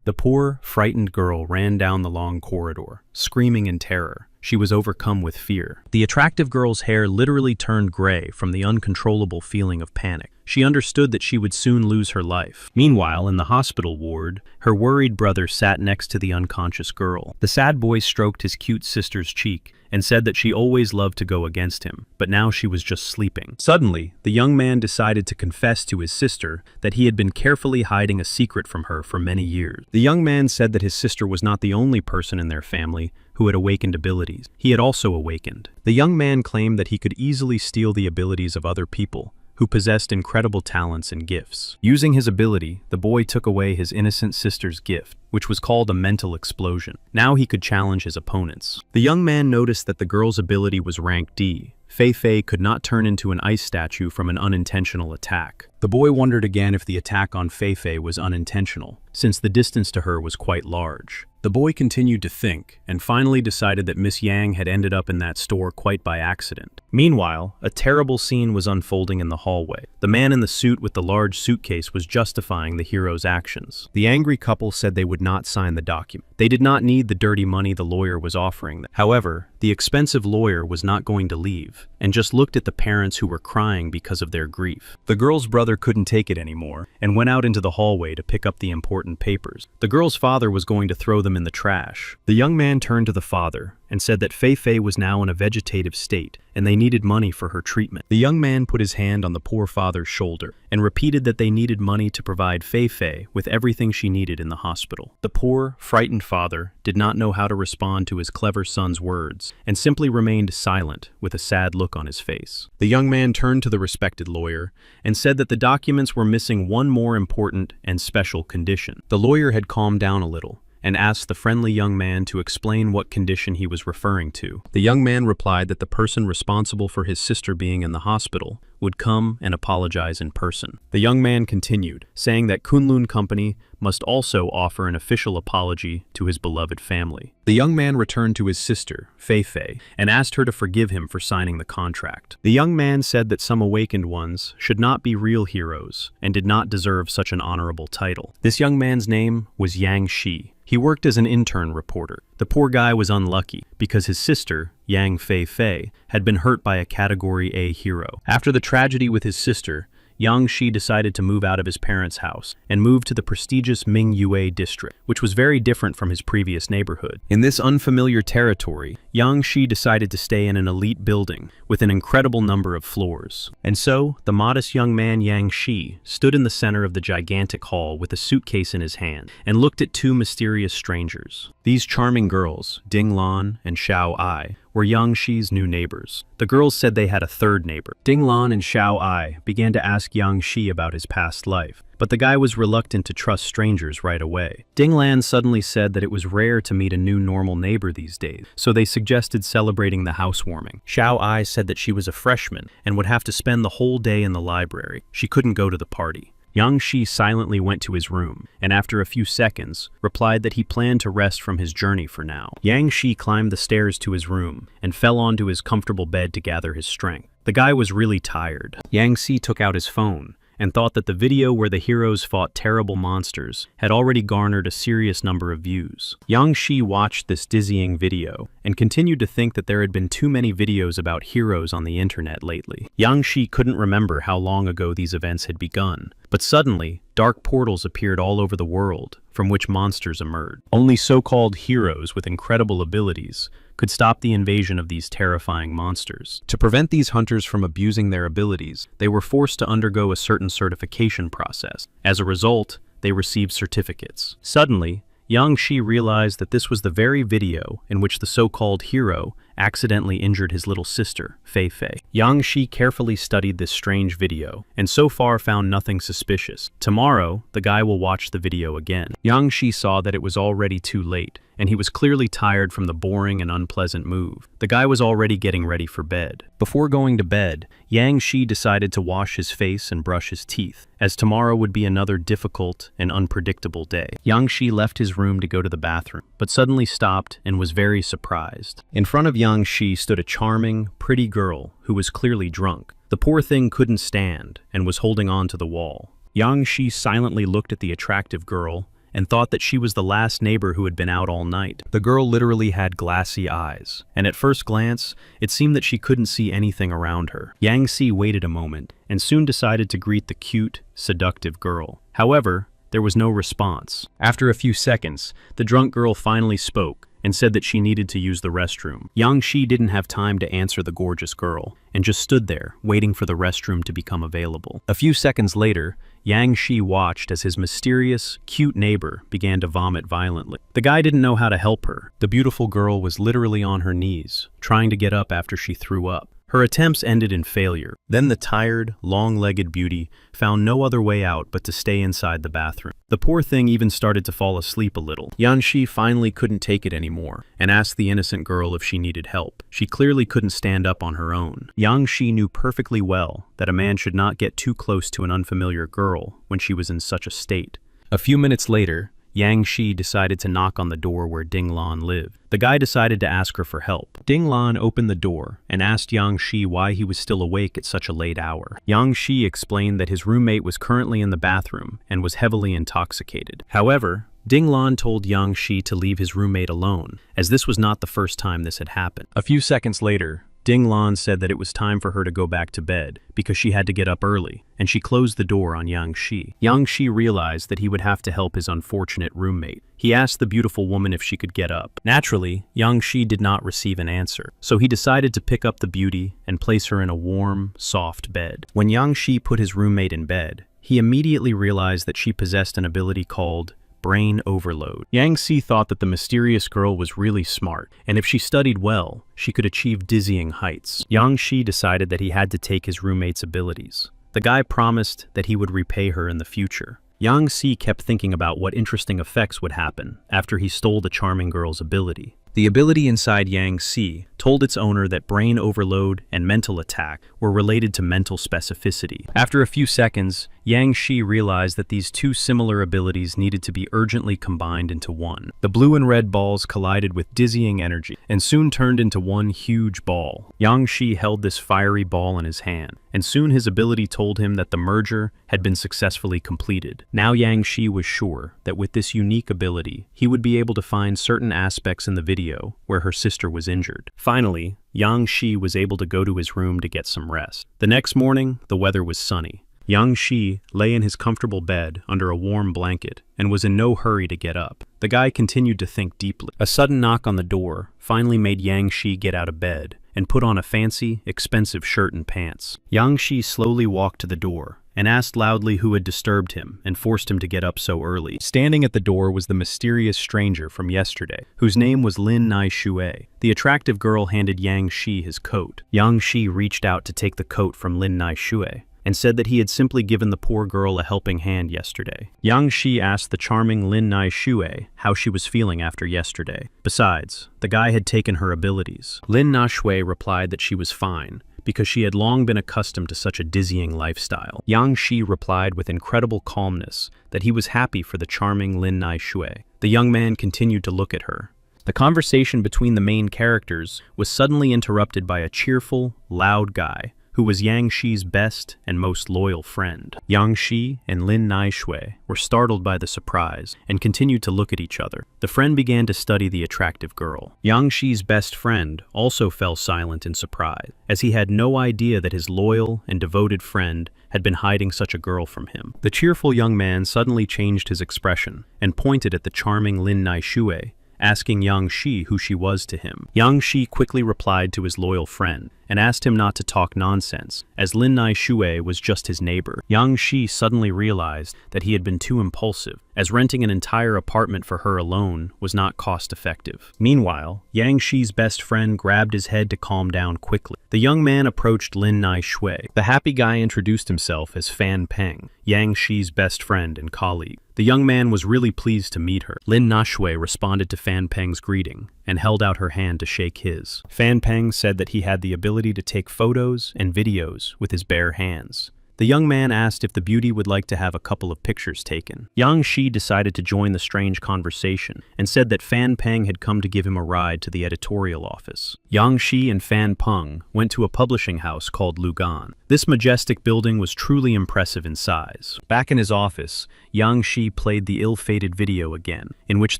The poor, frightened girl ran down the long corridor, screaming in terror. She was overcome with fear. The attractive girl's hair literally turned gray from the uncontrollable feeling of panic. She understood that she would soon lose her life. Meanwhile, in the hospital ward, her worried brother sat next to the unconscious girl. The sad boy stroked his cute sister's cheek and said that she always loved to go against him, but now she was just sleeping. Suddenly, the young man decided to confess to his sister that he had been carefully hiding a secret from her for many years. The young man said that his sister was not the only person in their family who had awakened abilities. He had also awakened. The young man claimed that he could easily steal the abilities of other people who possessed incredible talents and gifts. Using his ability, the boy took away his innocent sister's gift, which was called a mental explosion. Now he could challenge his opponents. The young man noticed that the girl's ability was rank D. Fei could not turn into an ice statue from an unintentional attack. The boy wondered again if the attack on Fei was unintentional, since the distance to her was quite large. The boy continued to think, and finally decided that Miss Yang had ended up in that store quite by accident. Meanwhile, a terrible scene was unfolding in the hallway. The man in the suit with the large suitcase was justifying the hero's actions. The angry couple said they would not sign the document. They did not need the dirty money the lawyer was offering them. However, the expensive lawyer was not going to leave, and just looked at the parents who were crying because of their grief. The girl's brother couldn't take it anymore, and went out into the hallway to pick up the important papers. The girl's father was going to throw them in the trash. The young man turned to the father and said that Fei was now in a vegetative state, and they needed money for her treatment. The young man put his hand on the poor father's shoulder and repeated that they needed money to provide Fei with everything she needed in the hospital. The poor, frightened father did not know how to respond to his clever son's words and simply remained silent with a sad look on his face. The young man turned to the respected lawyer and said that the documents were missing one more important and special condition. The lawyer had calmed down a little and asked the friendly young man to explain what condition he was referring to. The young man replied that the person responsible for his sister being in the hospital would come and apologize in person. The young man continued, saying that Kunlun Company must also offer an official apology to his beloved family. The young man returned to his sister, Fei, and asked her to forgive him for signing the contract. The young man said that some awakened ones should not be real heroes and did not deserve such an honorable title. This young man's name was Yang Shi. He worked as an intern reporter. The poor guy was unlucky because his sister, Yang Fei, had been hurt by a Category A hero. After the tragedy with his sister, Yang Shi decided to move out of his parents' house and move to the prestigious Mingyue district, which was very different from his previous neighborhood. In this unfamiliar territory, Yang Shi decided to stay in an elite building with an incredible number of floors. And so, the modest young man Yang Shi stood in the center of the gigantic hall with a suitcase in his hand and looked at two mysterious strangers. These charming girls, Ding Lan and Xiao Ai, were Yang Shi's new neighbors. The girls said they had a third neighbor. Ding Lan and Xiao Ai began to ask Yang Shi about his past life, but the guy was reluctant to trust strangers right away. Ding Lan suddenly said that it was rare to meet a new normal neighbor these days, so they suggested celebrating the housewarming. Xiao Ai said that she was a freshman and would have to spend the whole day in the library. She couldn't go to the party. Yang Shi silently went to his room, and after a few seconds, replied that he planned to rest from his journey for now. Yang Shi climbed the stairs to his room and fell onto his comfortable bed to gather his strength. The guy was really tired. Yang Shi took out his phone and thought that the video where the heroes fought terrible monsters had already garnered a serious number of views. Yang Shi watched this dizzying video and continued to think that there had been too many videos about heroes on the internet lately. Yang Shi couldn't remember how long ago these events had begun, but suddenly, dark portals appeared all over the world, from which monsters emerged. Only so-called heroes with incredible abilities could stop the invasion of these terrifying monsters. To prevent these hunters from abusing their abilities, they were forced to undergo a certain certification process. As a result, they received certificates. Suddenly, Yang Shi realized that this was the very video in which the so-called hero accidentally injured his little sister, Fei. Yang Shi carefully studied this strange video, and so far found nothing suspicious. Tomorrow, the guy will watch the video again. Yang Shi saw that it was already too late, and he was clearly tired from the boring and unpleasant move. The guy was already getting ready for bed. Before going to bed, Yang Shi decided to wash his face and brush his teeth, as tomorrow would be another difficult and unpredictable day. Yang Shi left his room to go to the bathroom, but suddenly stopped and was very surprised. In front of Yang Shi stood a charming, pretty girl who was clearly drunk. The poor thing couldn't stand and was holding on to the wall. Yang Shi silently looked at the attractive girl and thought that she was the last neighbor who had been out all night. The girl literally had glassy eyes, and at first glance, it seemed that she couldn't see anything around her. Yang Si waited a moment, and soon decided to greet the cute, seductive girl. However, there was no response. After a few seconds, the drunk girl finally spoke and said that she needed to use the restroom. Yang Shi didn't have time to answer the gorgeous girl, and just stood there, waiting for the restroom to become available. A few seconds later, Yang Shi watched as his mysterious, cute neighbor began to vomit violently. The guy didn't know how to help her. The beautiful girl was literally on her knees, trying to get up after she threw up. Her attempts ended in failure. Then the tired, long-legged beauty found no other way out but to stay inside the bathroom. The poor thing even started to fall asleep a little. Yan Shi finally couldn't take it anymore and asked the innocent girl if she needed help. She clearly couldn't stand up on her own. Yang Shi knew perfectly well that a man should not get too close to an unfamiliar girl when she was in such a state. A few minutes later, Yang Shi decided to knock on the door where Ding Lan lived. The guy decided to ask her for help. Ding Lan opened the door and asked Yang Shi why he was still awake at such a late hour. Yang Shi explained that his roommate was currently in the bathroom and was heavily intoxicated. However, Ding Lan told Yang Shi to leave his roommate alone, as this was not the first time this had happened. A few seconds later, Ding Lan said that it was time for her to go back to bed because she had to get up early, and she closed the door on Yang Shi. Yang Shi realized that he would have to help his unfortunate roommate. He asked the beautiful woman if she could get up. Naturally, Yang Shi did not receive an answer, so he decided to pick up the beauty and place her in a warm, soft bed. When Yang Shi put his roommate in bed, he immediately realized that she possessed an ability called brain overload. Yang Si thought that the mysterious girl was really smart, and if she studied well, she could achieve dizzying heights. Yang Shi decided that he had to take his roommate's abilities. The guy promised that he would repay her in the future. Yang Si kept thinking about what interesting effects would happen after he stole the charming girl's ability. The ability inside Yang Si told its owner that brain overload and mental attack were related to mental specificity. After a few seconds, Yang Shi realized that these two similar abilities needed to be urgently combined into one. The blue and red balls collided with dizzying energy and soon turned into one huge ball. Yang Shi held this fiery ball in his hand, and soon his ability told him that the merger had been successfully completed. Now Yang Shi was sure that with this unique ability, he would be able to find certain aspects in the video where her sister was injured. Finally, Yang Shi was able to go to his room to get some rest. The next morning, the weather was sunny. Yang Shi lay in his comfortable bed under a warm blanket and was in no hurry to get up. The guy continued to think deeply. A sudden knock on the door finally made Yang Shi get out of bed and put on a fancy, expensive shirt and pants. Yang Shi slowly walked to the door and asked loudly who had disturbed him and forced him to get up so early. Standing at the door was the mysterious stranger from yesterday, whose name was Lin Nai Shui. The attractive girl handed Yang Shi his coat. Yang Shi reached out to take the coat from Lin Nai Shui and said that he had simply given the poor girl a helping hand yesterday. Yang Shi asked the charming Lin Nai Shui how she was feeling after yesterday. Besides, the guy had taken her abilities. Lin Nai Shui replied that she was fine, because she had long been accustomed to such a dizzying lifestyle. Yang Shi replied with incredible calmness that he was happy for the charming Lin Nai Shui. The young man continued to look at her. The conversation between the main characters was suddenly interrupted by a cheerful, loud guy who was Yang Shi's best and most loyal friend. Yang Shi and Lin Nai Shui were startled by the surprise and continued to look at each other. The friend began to study the attractive girl. Yang Shi's best friend also fell silent in surprise, as he had no idea that his loyal and devoted friend had been hiding such a girl from him. The cheerful young man suddenly changed his expression and pointed at the charming Lin Nai Shui, asking Yang Shi who she was to him. Yang Shi quickly replied to his loyal friend and asked him not to talk nonsense, as Lin Nai Shui was just his neighbor. Yang Shi suddenly realized that he had been too impulsive, as renting an entire apartment for her alone was not cost-effective. Meanwhile, Yang Shi's best friend grabbed his head to calm down quickly. The young man approached Lin Nai Shui. The happy guy introduced himself as Fan Peng, Yang Shi's best friend and colleague. The young man was really pleased to meet her. Lin Nai Shui responded to Fan Peng's greeting and held out her hand to shake his. Fan Peng said that he had the ability to take photos and videos with his bare hands. The young man asked if the beauty would like to have a couple of pictures taken. Yang Shi decided to join the strange conversation and said that Fan Peng had come to give him a ride to the editorial office. Yang Shi and Fan Peng went to a publishing house called Lugan. This majestic building was truly impressive in size. Back in his office, Yang Shi played the ill-fated video again, in which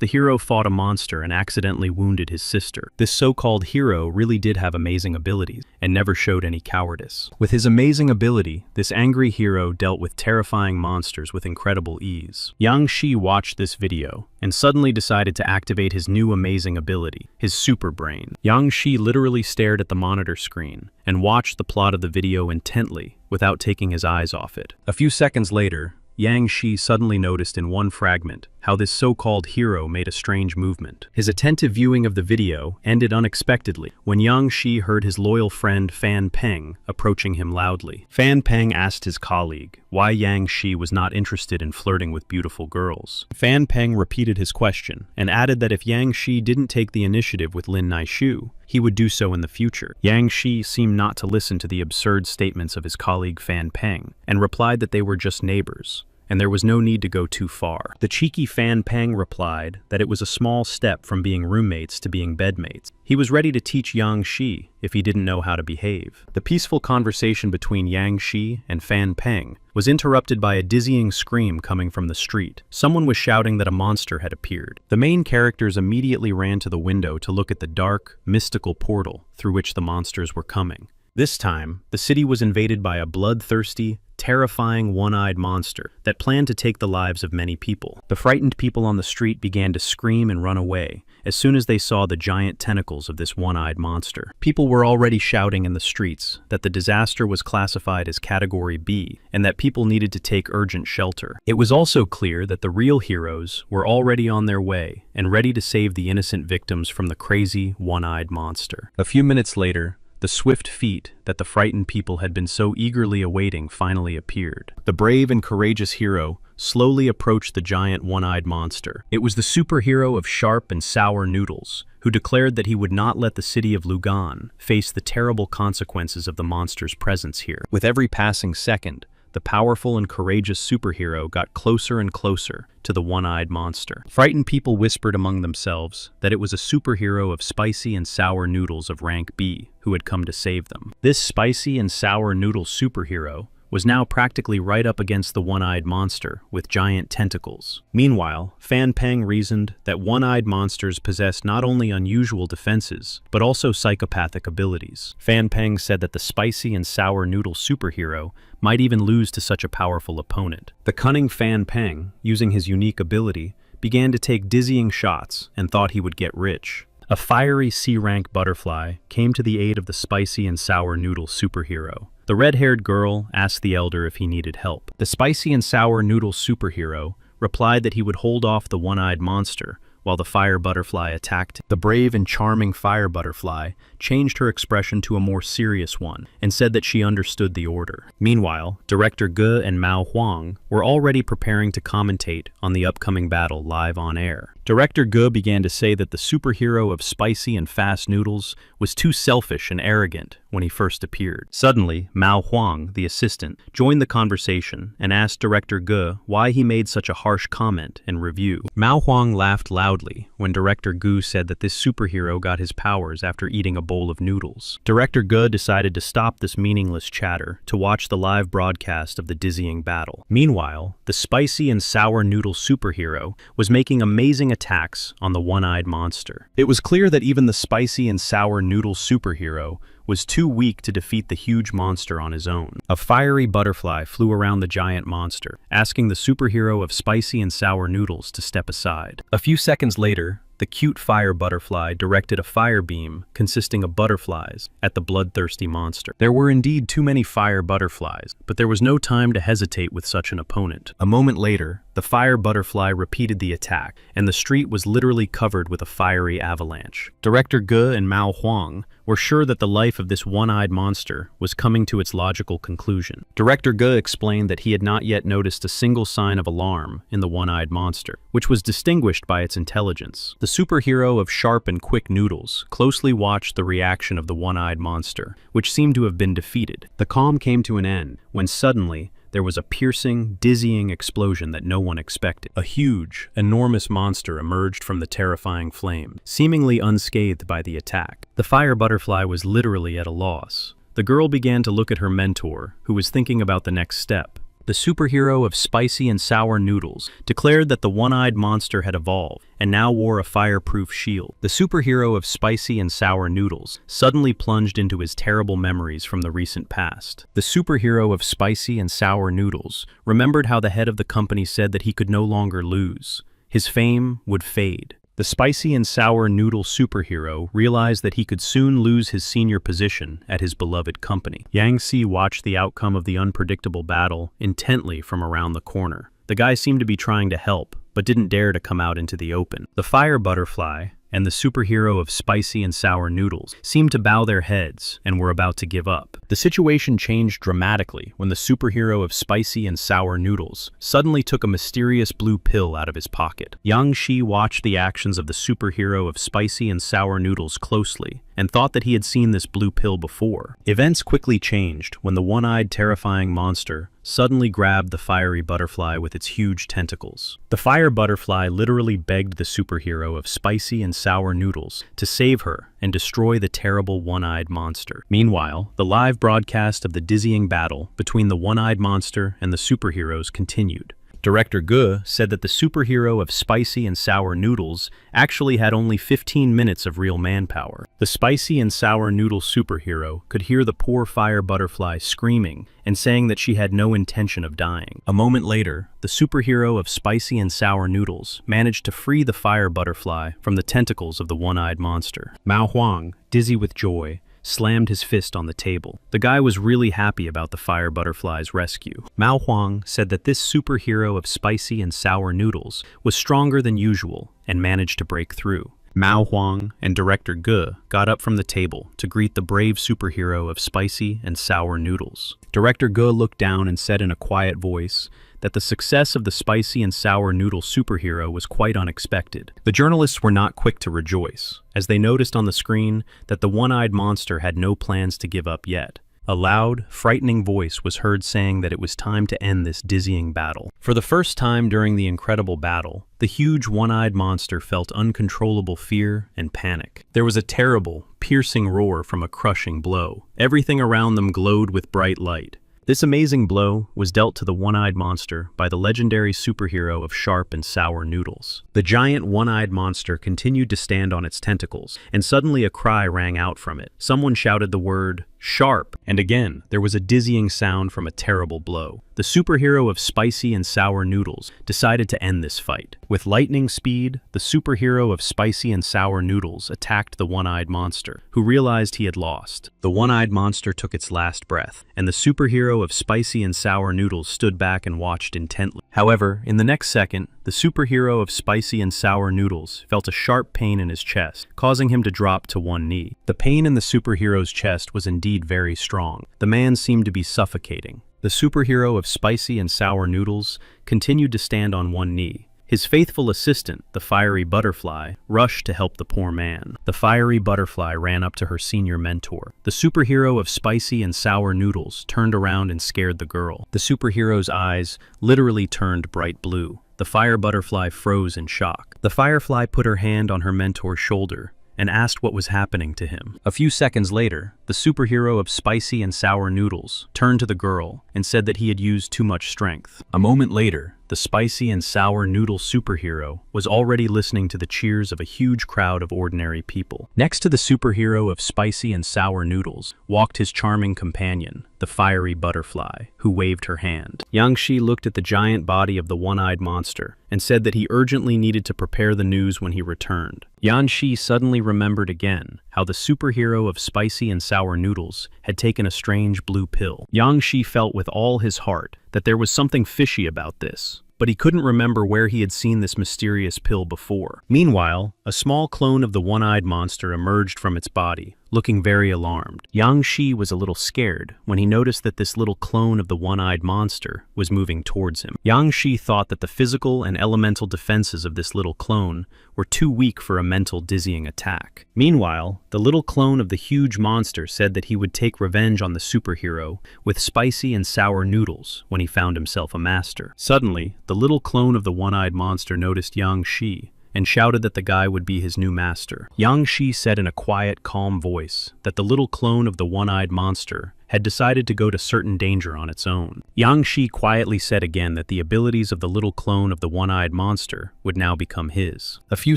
the hero fought a monster and accidentally wounded his sister. This so-called hero really did have amazing abilities and never showed any cowardice. With his amazing ability, this angry hero dealt with terrifying monsters with incredible ease. Yang Shi watched this video and suddenly decided to activate his new amazing ability, his super brain. Yang Shi literally stared at the monitor screen and watched the plot of the video intently without taking his eyes off it. A few seconds later, Yang Shi suddenly noticed in one fragment how this so-called hero made a strange movement. His attentive viewing of the video ended unexpectedly when Yang Shi heard his loyal friend Fan Peng approaching him loudly. Fan Peng asked his colleague why Yang Shi was not interested in flirting with beautiful girls. Fan Peng repeated his question and added that if Yang Shi didn't take the initiative with Lin Naishu, he would do so in the future. Yang Shi seemed not to listen to the absurd statements of his colleague Fan Peng and replied that they were just neighbors, and there was no need to go too far. The cheeky Fan Peng replied that it was a small step from being roommates to being bedmates. He was ready to teach Yang Shi if he didn't know how to behave. The peaceful conversation between Yang Shi and Fan Peng was interrupted by a dizzying scream coming from the street. Someone was shouting that a monster had appeared. The main characters immediately ran to the window to look at the dark, mystical portal through which the monsters were coming. This time, the city was invaded by a bloodthirsty, terrifying one-eyed monster that planned to take the lives of many people. The frightened people on the street began to scream and run away as soon as they saw the giant tentacles of this one-eyed monster. People were already shouting in the streets that the disaster was classified as Category B and that people needed to take urgent shelter. It was also clear that the real heroes were already on their way and ready to save the innocent victims from the crazy one-eyed monster. A few minutes later, the swift feet that the frightened people had been so eagerly awaiting finally appeared. The brave and courageous hero slowly approached the giant one-eyed monster. It was the superhero of sharp and sour noodles, who declared that he would not let the city of Lugan face the terrible consequences of the monster's presence here. With every passing second, the powerful and courageous superhero got closer and closer to the one-eyed monster. Frightened people whispered among themselves that it was a superhero of spicy and sour noodles of rank B who had come to save them. This spicy and sour noodle superhero was now practically right up against the one-eyed monster with giant tentacles. Meanwhile, Fan Peng reasoned that one-eyed monsters possessed not only unusual defenses, but also psychopathic abilities. Fan Peng said that the spicy and sour noodle superhero might even lose to such a powerful opponent. The cunning Fan Peng, using his unique ability, began to take dizzying shots and thought he would get rich. A fiery C-rank butterfly came to the aid of the spicy and sour noodle superhero. The red-haired girl asked the elder if he needed help. The spicy and sour noodle superhero replied that he would hold off the one-eyed monster while the fire butterfly attacked him. The brave and charming fire butterfly changed her expression to a more serious one and said that she understood the order. Meanwhile, Director Ge and Mao Huang were already preparing to commentate on the upcoming battle live on air. Director Ge began to say that the superhero of spicy and fast noodles was too selfish and arrogant when he first appeared. Suddenly, Mao Huang, the assistant, joined the conversation and asked Director Ge why he made such a harsh comment and review. Mao Huang laughed loudly when Director Ge said that this superhero got his powers after eating a bowl of noodles. Director Ge decided to stop this meaningless chatter to watch the live broadcast of the dizzying battle. Meanwhile, the spicy and sour noodle superhero was making amazing attacks on the one-eyed monster. It was clear that even the spicy and sour noodle superhero was too weak to defeat the huge monster on his own. A fiery butterfly flew around the giant monster, asking the superhero of spicy and sour noodles to step aside. A few seconds later, the cute fire butterfly directed a fire beam consisting of butterflies at the bloodthirsty monster. There were indeed too many fire butterflies, but there was no time to hesitate with such an opponent. A moment later, The fire butterfly repeated the attack, and the street was literally covered with a fiery avalanche. Director Ge and Mao Huang were sure that the life of this one-eyed monster was coming to its logical conclusion. Director Ge explained that he had not yet noticed a single sign of alarm in the one-eyed monster, which was distinguished by its intelligence. The superhero of sharp and quick noodles closely watched the reaction of the one-eyed monster, which seemed to have been defeated. The calm came to an end when suddenly there was a piercing, dizzying explosion that no one expected. A huge, enormous monster emerged from the terrifying flame, seemingly unscathed by the attack. The fire butterfly was literally at a loss. The girl began to look at her mentor, who was thinking about the next step. The superhero of spicy and sour noodles declared that the one-eyed monster had evolved and now wore a fireproof shield. The superhero of spicy and sour noodles suddenly plunged into his terrible memories from the recent past. The superhero of spicy and sour noodles remembered how the head of the company said that he could no longer lose. His fame would fade. The spicy and sour noodle superhero realized that he could soon lose his senior position at his beloved company. Yang Si watched the outcome of the unpredictable battle intently from around the corner. The guy seemed to be trying to help, but didn't dare to come out into the open. The fire butterfly and the superhero of spicy and sour noodles seemed to bow their heads and were about to give up. The situation changed dramatically when the superhero of spicy and sour noodles suddenly took a mysterious blue pill out of his pocket. Yang Shi watched the actions of the superhero of spicy and sour noodles closely and thought that he had seen this blue pill before. Events quickly changed when the one-eyed terrifying monster suddenly grabbed the fiery butterfly with its huge tentacles. The fire butterfly literally begged the superhero of spicy and sour noodles to save her and destroy the terrible one-eyed monster. Meanwhile, the live broadcast of the dizzying battle between the one-eyed monster and the superheroes continued. Director Ge said that the superhero of spicy and sour noodles actually had only 15 minutes of real manpower. The spicy and sour noodle superhero could hear the poor fire butterfly screaming and saying that she had no intention of dying. A moment later, the superhero of spicy and sour noodles managed to free the fire butterfly from the tentacles of the one-eyed monster. Mao Huang, dizzy with joy, slammed his fist on the table. The guy was really happy about the fire butterfly's rescue. Mao Huang said that this superhero of spicy and sour noodles was stronger than usual and managed to break through. Mao Huang and Director Ge got up from the table to greet the brave superhero of spicy and sour noodles. Director Ge looked down and said in a quiet voice that the success of the spicy and sour noodle superhero was quite unexpected. The journalists were not quick to rejoice, as they noticed on the screen that the one-eyed monster had no plans to give up yet. A loud, frightening voice was heard saying that it was time to end this dizzying battle. For the first time during the incredible battle, the huge one-eyed monster felt uncontrollable fear and panic. There was a terrible, piercing roar from a crushing blow. Everything around them glowed with bright light. This amazing blow was dealt to the one-eyed monster by the legendary superhero of sharp and sour noodles. The giant one-eyed monster continued to stand on its tentacles, and suddenly a cry rang out from it. Someone shouted the word, "Sharp!" And again, there was a dizzying sound from a terrible blow. The superhero of spicy and sour noodles decided to end this fight. With lightning speed, the superhero of spicy and sour noodles attacked the one-eyed monster, who realized he had lost. The one-eyed monster took its last breath, and the superhero of spicy and sour noodles stood back and watched intently. However, in the next second, the superhero of spicy and sour noodles felt a sharp pain in his chest, causing him to drop to one knee. The pain in the superhero's chest was indeed very strong. The man seemed to be suffocating. The superhero of spicy and sour noodles continued to stand on one knee. His faithful assistant, the fiery butterfly, rushed to help the poor man. The fiery butterfly ran up to her senior mentor. The superhero of spicy and sour noodles turned around and scared the girl. The superhero's eyes literally turned bright blue. The fire butterfly froze in shock. The firefly put her hand on her mentor's shoulder and asked what was happening to him. A few seconds later, the superhero of spicy and sour noodles turned to the girl and said that he had used too much strength. A moment later, the spicy and sour noodle superhero was already listening to the cheers of a huge crowd of ordinary people. Next to the superhero of spicy and sour noodles walked his charming companion, the fiery butterfly, who waved her hand. Yang Shi looked at the giant body of the one-eyed monster and said that he urgently needed to prepare the news when he returned. Yan Shi suddenly remembered again how the superhero of spicy and sour noodles had taken a strange blue pill. Yang Shi felt with all his heart that there was something fishy about this, but he couldn't remember where he had seen this mysterious pill before. Meanwhile, a small clone of the one-eyed monster emerged from its body, looking very alarmed. Yang Shi was a little scared when he noticed that this little clone of the one-eyed monster was moving towards him. Yang Shi thought that the physical and elemental defenses of this little clone were too weak for a mental dizzying attack. Meanwhile, the little clone of the huge monster said that he would take revenge on the superhero with spicy and sour noodles when he found himself a master. Suddenly, the little clone of the one-eyed monster noticed Yang Shi and shouted that the guy would be his new master. Yang Shi said in a quiet, calm voice that the little clone of the one-eyed monster had decided to go to certain danger on its own. Yang Shi quietly said again that the abilities of the little clone of the one-eyed monster would now become his. A few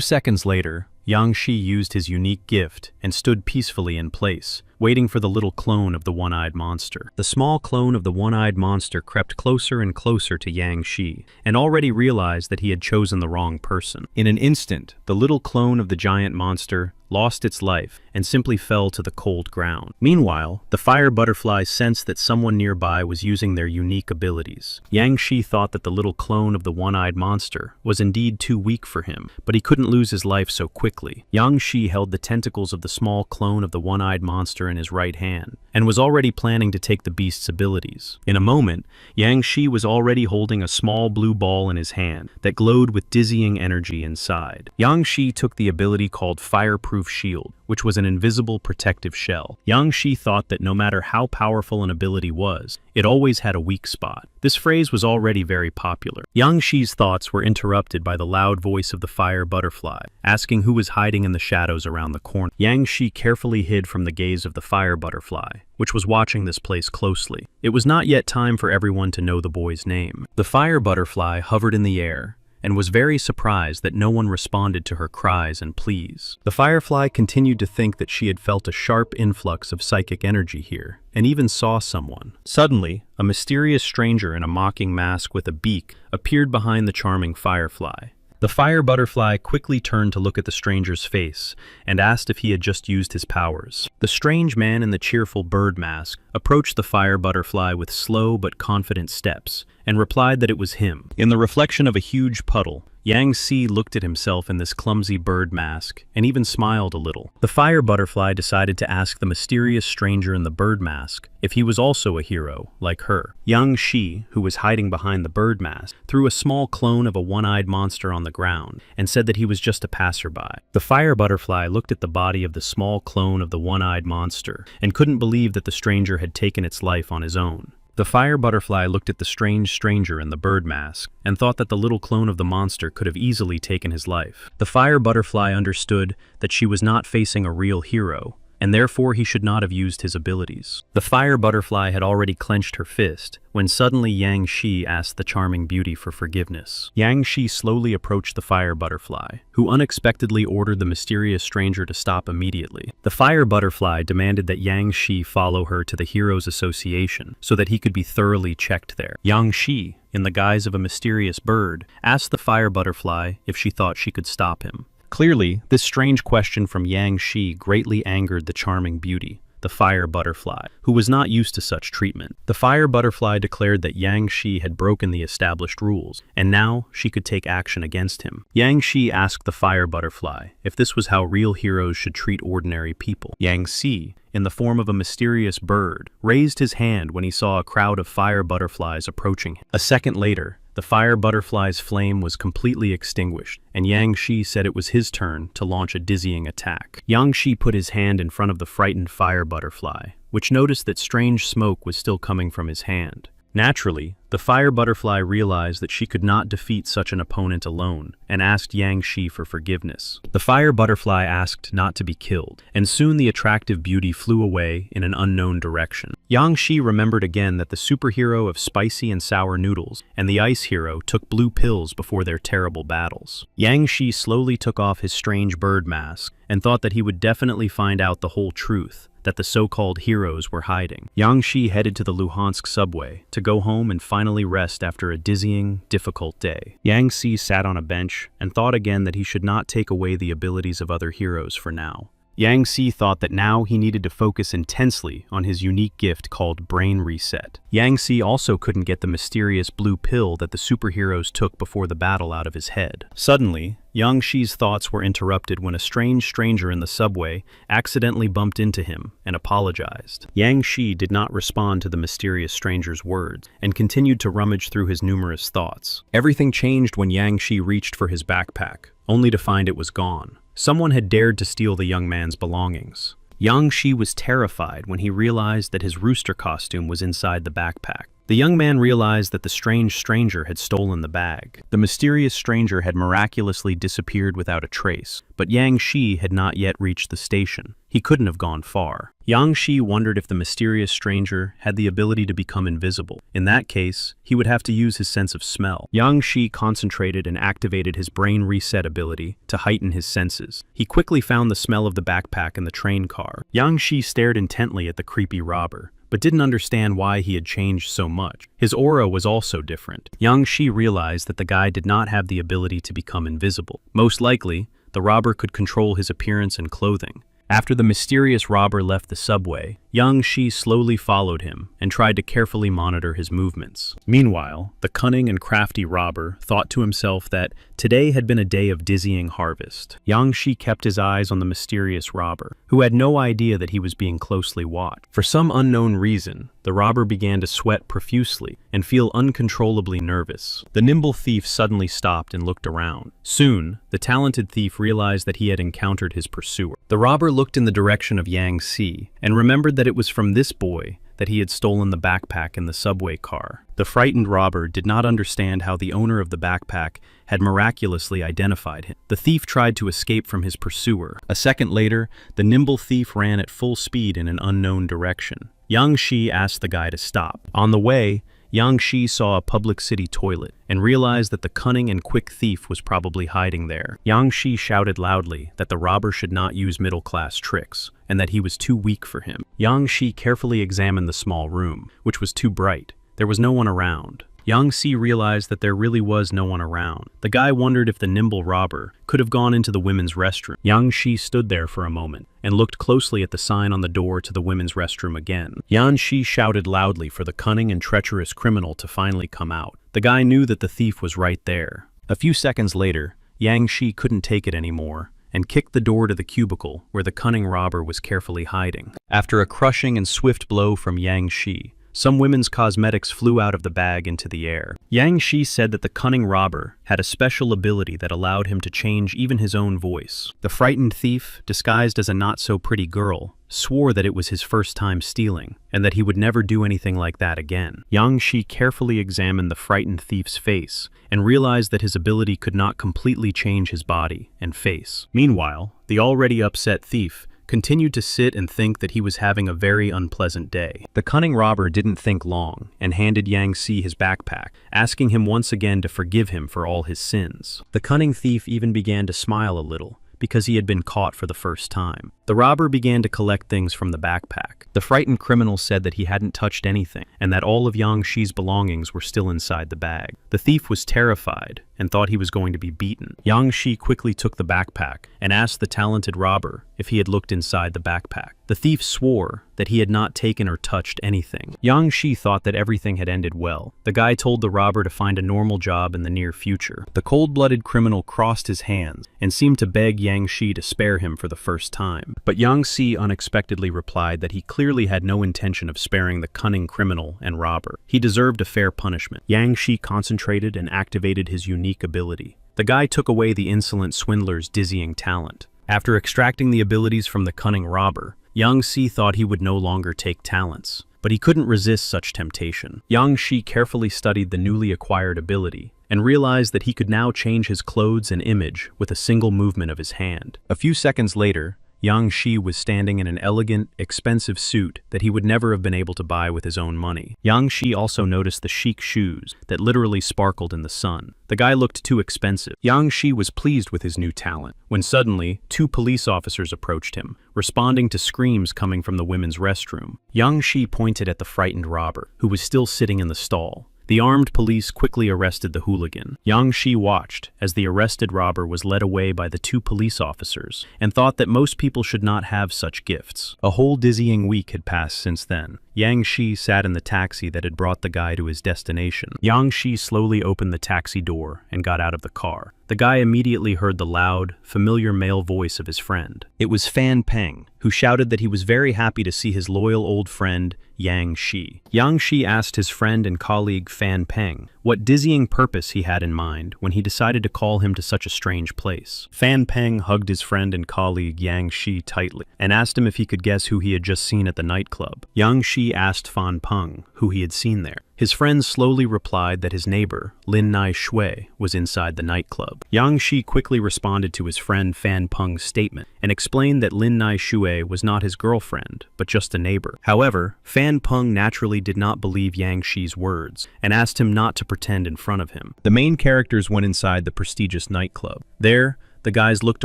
seconds later, Yang Shi used his unique gift and stood peacefully in place, waiting for the little clone of the one-eyed monster. The small clone of the one-eyed monster crept closer and closer to Yang Shi, and already realized that he had chosen the wrong person. In an instant, the little clone of the giant monster lost its life and simply fell to the cold ground. Meanwhile, the fire butterfly sensed that someone nearby was using their unique abilities. Yang Shi thought that the little clone of the one-eyed monster was indeed too weak for him, but he couldn't lose his life so quickly. Yang Shi held the tentacles of the small clone of the one-eyed monster in his right hand, and was already planning to take the beast's abilities. In a moment, Yang Shi was already holding a small blue ball in his hand that glowed with dizzying energy inside. Yang Shi took the ability called Fireproof Shield, which was an invisible protective shell. Yang Shi thought that no matter how powerful an ability was, it always had a weak spot. This phrase was already very popular. Yang Shi's thoughts were interrupted by the loud voice of the fire butterfly, asking who was hiding in the shadows around the corner. Yang Shi carefully hid from the gaze of the fire butterfly, which was watching this place closely. It was not yet time for everyone to know the boy's name. The fire butterfly hovered in the air, and was very surprised that no one responded to her cries and pleas. The firefly continued to think that she had felt a sharp influx of psychic energy here, and even saw someone. Suddenly, a mysterious stranger in a mocking mask with a beak appeared behind the charming firefly. The fire butterfly quickly turned to look at the stranger's face and asked if he had just used his powers. The strange man in the cheerful bird mask approached the fire butterfly with slow but confident steps and replied that it was him. In the reflection of a huge puddle, Yang Shi looked at himself in this clumsy bird mask and even smiled a little. The fire butterfly decided to ask the mysterious stranger in the bird mask if he was also a hero, like her. Yang Shi, who was hiding behind the bird mask, threw a small clone of a one-eyed monster on the ground and said that he was just a passerby. The fire butterfly looked at the body of the small clone of the one-eyed monster and couldn't believe that the stranger had taken its life on his own. The fire butterfly looked at the strange stranger in the bird mask and thought that the little clone of the monster could have easily taken his life. The fire butterfly understood that she was not facing a real hero, and therefore he should not have used his abilities. The fire butterfly had already clenched her fist when suddenly Yang Shi asked the charming beauty for forgiveness. Yang Shi slowly approached the fire butterfly, who unexpectedly ordered the mysterious stranger to stop immediately. The fire butterfly demanded that Yang Shi follow her to the Heroes Association so that he could be thoroughly checked there. Yang Shi, in the guise of a mysterious bird, asked the fire butterfly if she thought she could stop him. Clearly, this strange question from Yang Shi greatly angered the charming beauty, the fire butterfly, who was not used to such treatment. The fire butterfly declared that Yang Shi had broken the established rules, and now she could take action against him. Yang Shi asked the fire butterfly if this was how real heroes should treat ordinary people. Yang Shi, in the form of a mysterious bird, raised his hand when he saw a crowd of fire butterflies approaching him. A second later, the fire butterfly's flame was completely extinguished, and Yang Shi said it was his turn to launch a dizzying attack. Yang Shi put his hand in front of the frightened fire butterfly, which noticed that strange smoke was still coming from his hand. Naturally, the fire butterfly realized that she could not defeat such an opponent alone and asked Yang Shi for forgiveness. The fire butterfly asked not to be killed, and soon the attractive beauty flew away in an unknown direction. Yang Shi remembered again that the superhero of spicy and sour noodles and the ice hero took blue pills before their terrible battles. Yang Shi slowly took off his strange bird mask and thought that he would definitely find out the whole truth that the so-called heroes were hiding. Yang Shi headed to the Luhansk subway to go home and finally rest after a dizzying, difficult day. Yang Shi sat on a bench and thought again that he should not take away the abilities of other heroes for now. Yang Xi thought that now he needed to focus intensely on his unique gift called Brain Reset. Yang Xi also couldn't get the mysterious blue pill that the superheroes took before the battle out of his head. Suddenly, Yang Xi's thoughts were interrupted when a strange stranger in the subway accidentally bumped into him and apologized. Yang Xi did not respond to the mysterious stranger's words and continued to rummage through his numerous thoughts. Everything changed when Yang Xi reached for his backpack, only to find it was gone. Someone had dared to steal the young man's belongings. Yang Xi was terrified when he realized that his rooster costume was inside the backpack. The young man realized that the strange stranger had stolen the bag. The mysterious stranger had miraculously disappeared without a trace, but Yang Xi had not yet reached the station. He couldn't have gone far. Yang Xi wondered if the mysterious stranger had the ability to become invisible. In that case, he would have to use his sense of smell. Yang Xi concentrated and activated his brain reset ability to heighten his senses. He quickly found the smell of the backpack in the train car. Yang Xi stared intently at the creepy robber, but didn't understand why he had changed so much. His aura was also different. Yang Xi realized that the guy did not have the ability to become invisible. Most likely, the robber could control his appearance and clothing. After the mysterious robber left the subway, Yang Xi slowly followed him and tried to carefully monitor his movements. Meanwhile, the cunning and crafty robber thought to himself that today had been a day of dizzying harvest. Yang Xi kept his eyes on the mysterious robber, who had no idea that he was being closely watched. For some unknown reason, the robber began to sweat profusely and feel uncontrollably nervous. The nimble thief suddenly stopped and looked around. Soon, the talented thief realized that he had encountered his pursuer. The robber looked in the direction of Yang Xi and remembered that it was from this boy that he had stolen the backpack in the subway car. The frightened robber did not understand how the owner of the backpack had miraculously identified him. The thief tried to escape from his pursuer. A second later, the nimble thief ran at full speed in an unknown direction. Yang Xi asked the guy to stop. On the way, Yang Xi saw a public city toilet and realized that the cunning and quick thief was probably hiding there. Yang Xi shouted loudly that the robber should not use middle-class tricks and that he was too weak for him. Yang Xi carefully examined the small room, which was too bright. There was no one around. Yang Xi realized that there really was no one around. The guy wondered if the nimble robber could have gone into the women's restroom. Yang Xi stood there for a moment and looked closely at the sign on the door to the women's restroom again. Yang Xi shouted loudly for the cunning and treacherous criminal to finally come out. The guy knew that the thief was right there. A few seconds later, Yang Xi couldn't take it anymore and kicked the door to the cubicle where the cunning robber was carefully hiding. After a crushing and swift blow from Yang Xi, some women's cosmetics flew out of the bag into the air. Yang Xi said that the cunning robber had a special ability that allowed him to change even his own voice. The frightened thief, disguised as a not-so-pretty girl, swore that it was his first time stealing, and that he would never do anything like that again. Yang Xi carefully examined the frightened thief's face and realized that his ability could not completely change his body and face. Meanwhile, the already upset thief continued to sit and think that he was having a very unpleasant day. The cunning robber didn't think long and handed Yang Xi his backpack, asking him once again to forgive him for all his sins. The cunning thief even began to smile a little, because he had been caught for the first time. The robber began to collect things from the backpack. The frightened criminal said that he hadn't touched anything, and that all of Yang Xi's belongings were still inside the bag. The thief was terrified and thought he was going to be beaten. Yang Xi quickly took the backpack and asked the talented robber if he had looked inside the backpack. The thief swore that he had not taken or touched anything. Yang Xi thought that everything had ended well. The guy told the robber to find a normal job in the near future. The cold-blooded criminal crossed his hands and seemed to beg Yang Xi to spare him for the first time. But Yang Xi unexpectedly replied that he clearly had no intention of sparing the cunning criminal and robber. He deserved a fair punishment. Yang Xi concentrated and activated his unique ability. The guy took away the insolent swindler's dizzying talent. After extracting the abilities from the cunning robber, Yang Xi thought he would no longer take talents, but he couldn't resist such temptation. Yang Xi carefully studied the newly acquired ability and realized that he could now change his clothes and image with a single movement of his hand. A few seconds later, Yang Xi was standing in an elegant, expensive suit that he would never have been able to buy with his own money. Yang Xi also noticed the chic shoes that literally sparkled in the sun. The guy looked too expensive. Yang Xi was pleased with his new talent, when suddenly, 2 police officers approached him, responding to screams coming from the women's restroom. Yang Xi pointed at the frightened robber, who was still sitting in the stall. The armed police quickly arrested the hooligan. Yang Shi watched as the arrested robber was led away by the two police officers and thought that most people should not have such gifts. A whole dizzying week had passed since then. Yang Shi sat in the taxi that had brought the guy to his destination. Yang Shi slowly opened the taxi door and got out of the car. The guy immediately heard the loud, familiar male voice of his friend. It was Fan Peng, who shouted that he was very happy to see his loyal old friend, Yang Shi. Yang Shi asked his friend and colleague Fan Peng what dizzying purpose he had in mind when he decided to call him to such a strange place. Fan Peng hugged his friend and colleague Yang Shi tightly and asked him if he could guess who he had just seen at the nightclub. Yang Shi asked Fan Peng who he had seen there. His friend slowly replied that his neighbor, Lin Nai Shui, was inside the nightclub. Yang Shi quickly responded to his friend Fan Peng's statement and explained that Lin Nai Shui was not his girlfriend, but just a neighbor. However, Fan Peng naturally did not believe Yang Shi's words and asked him not to pretend in front of him. The main characters went inside the prestigious nightclub. There, the guys looked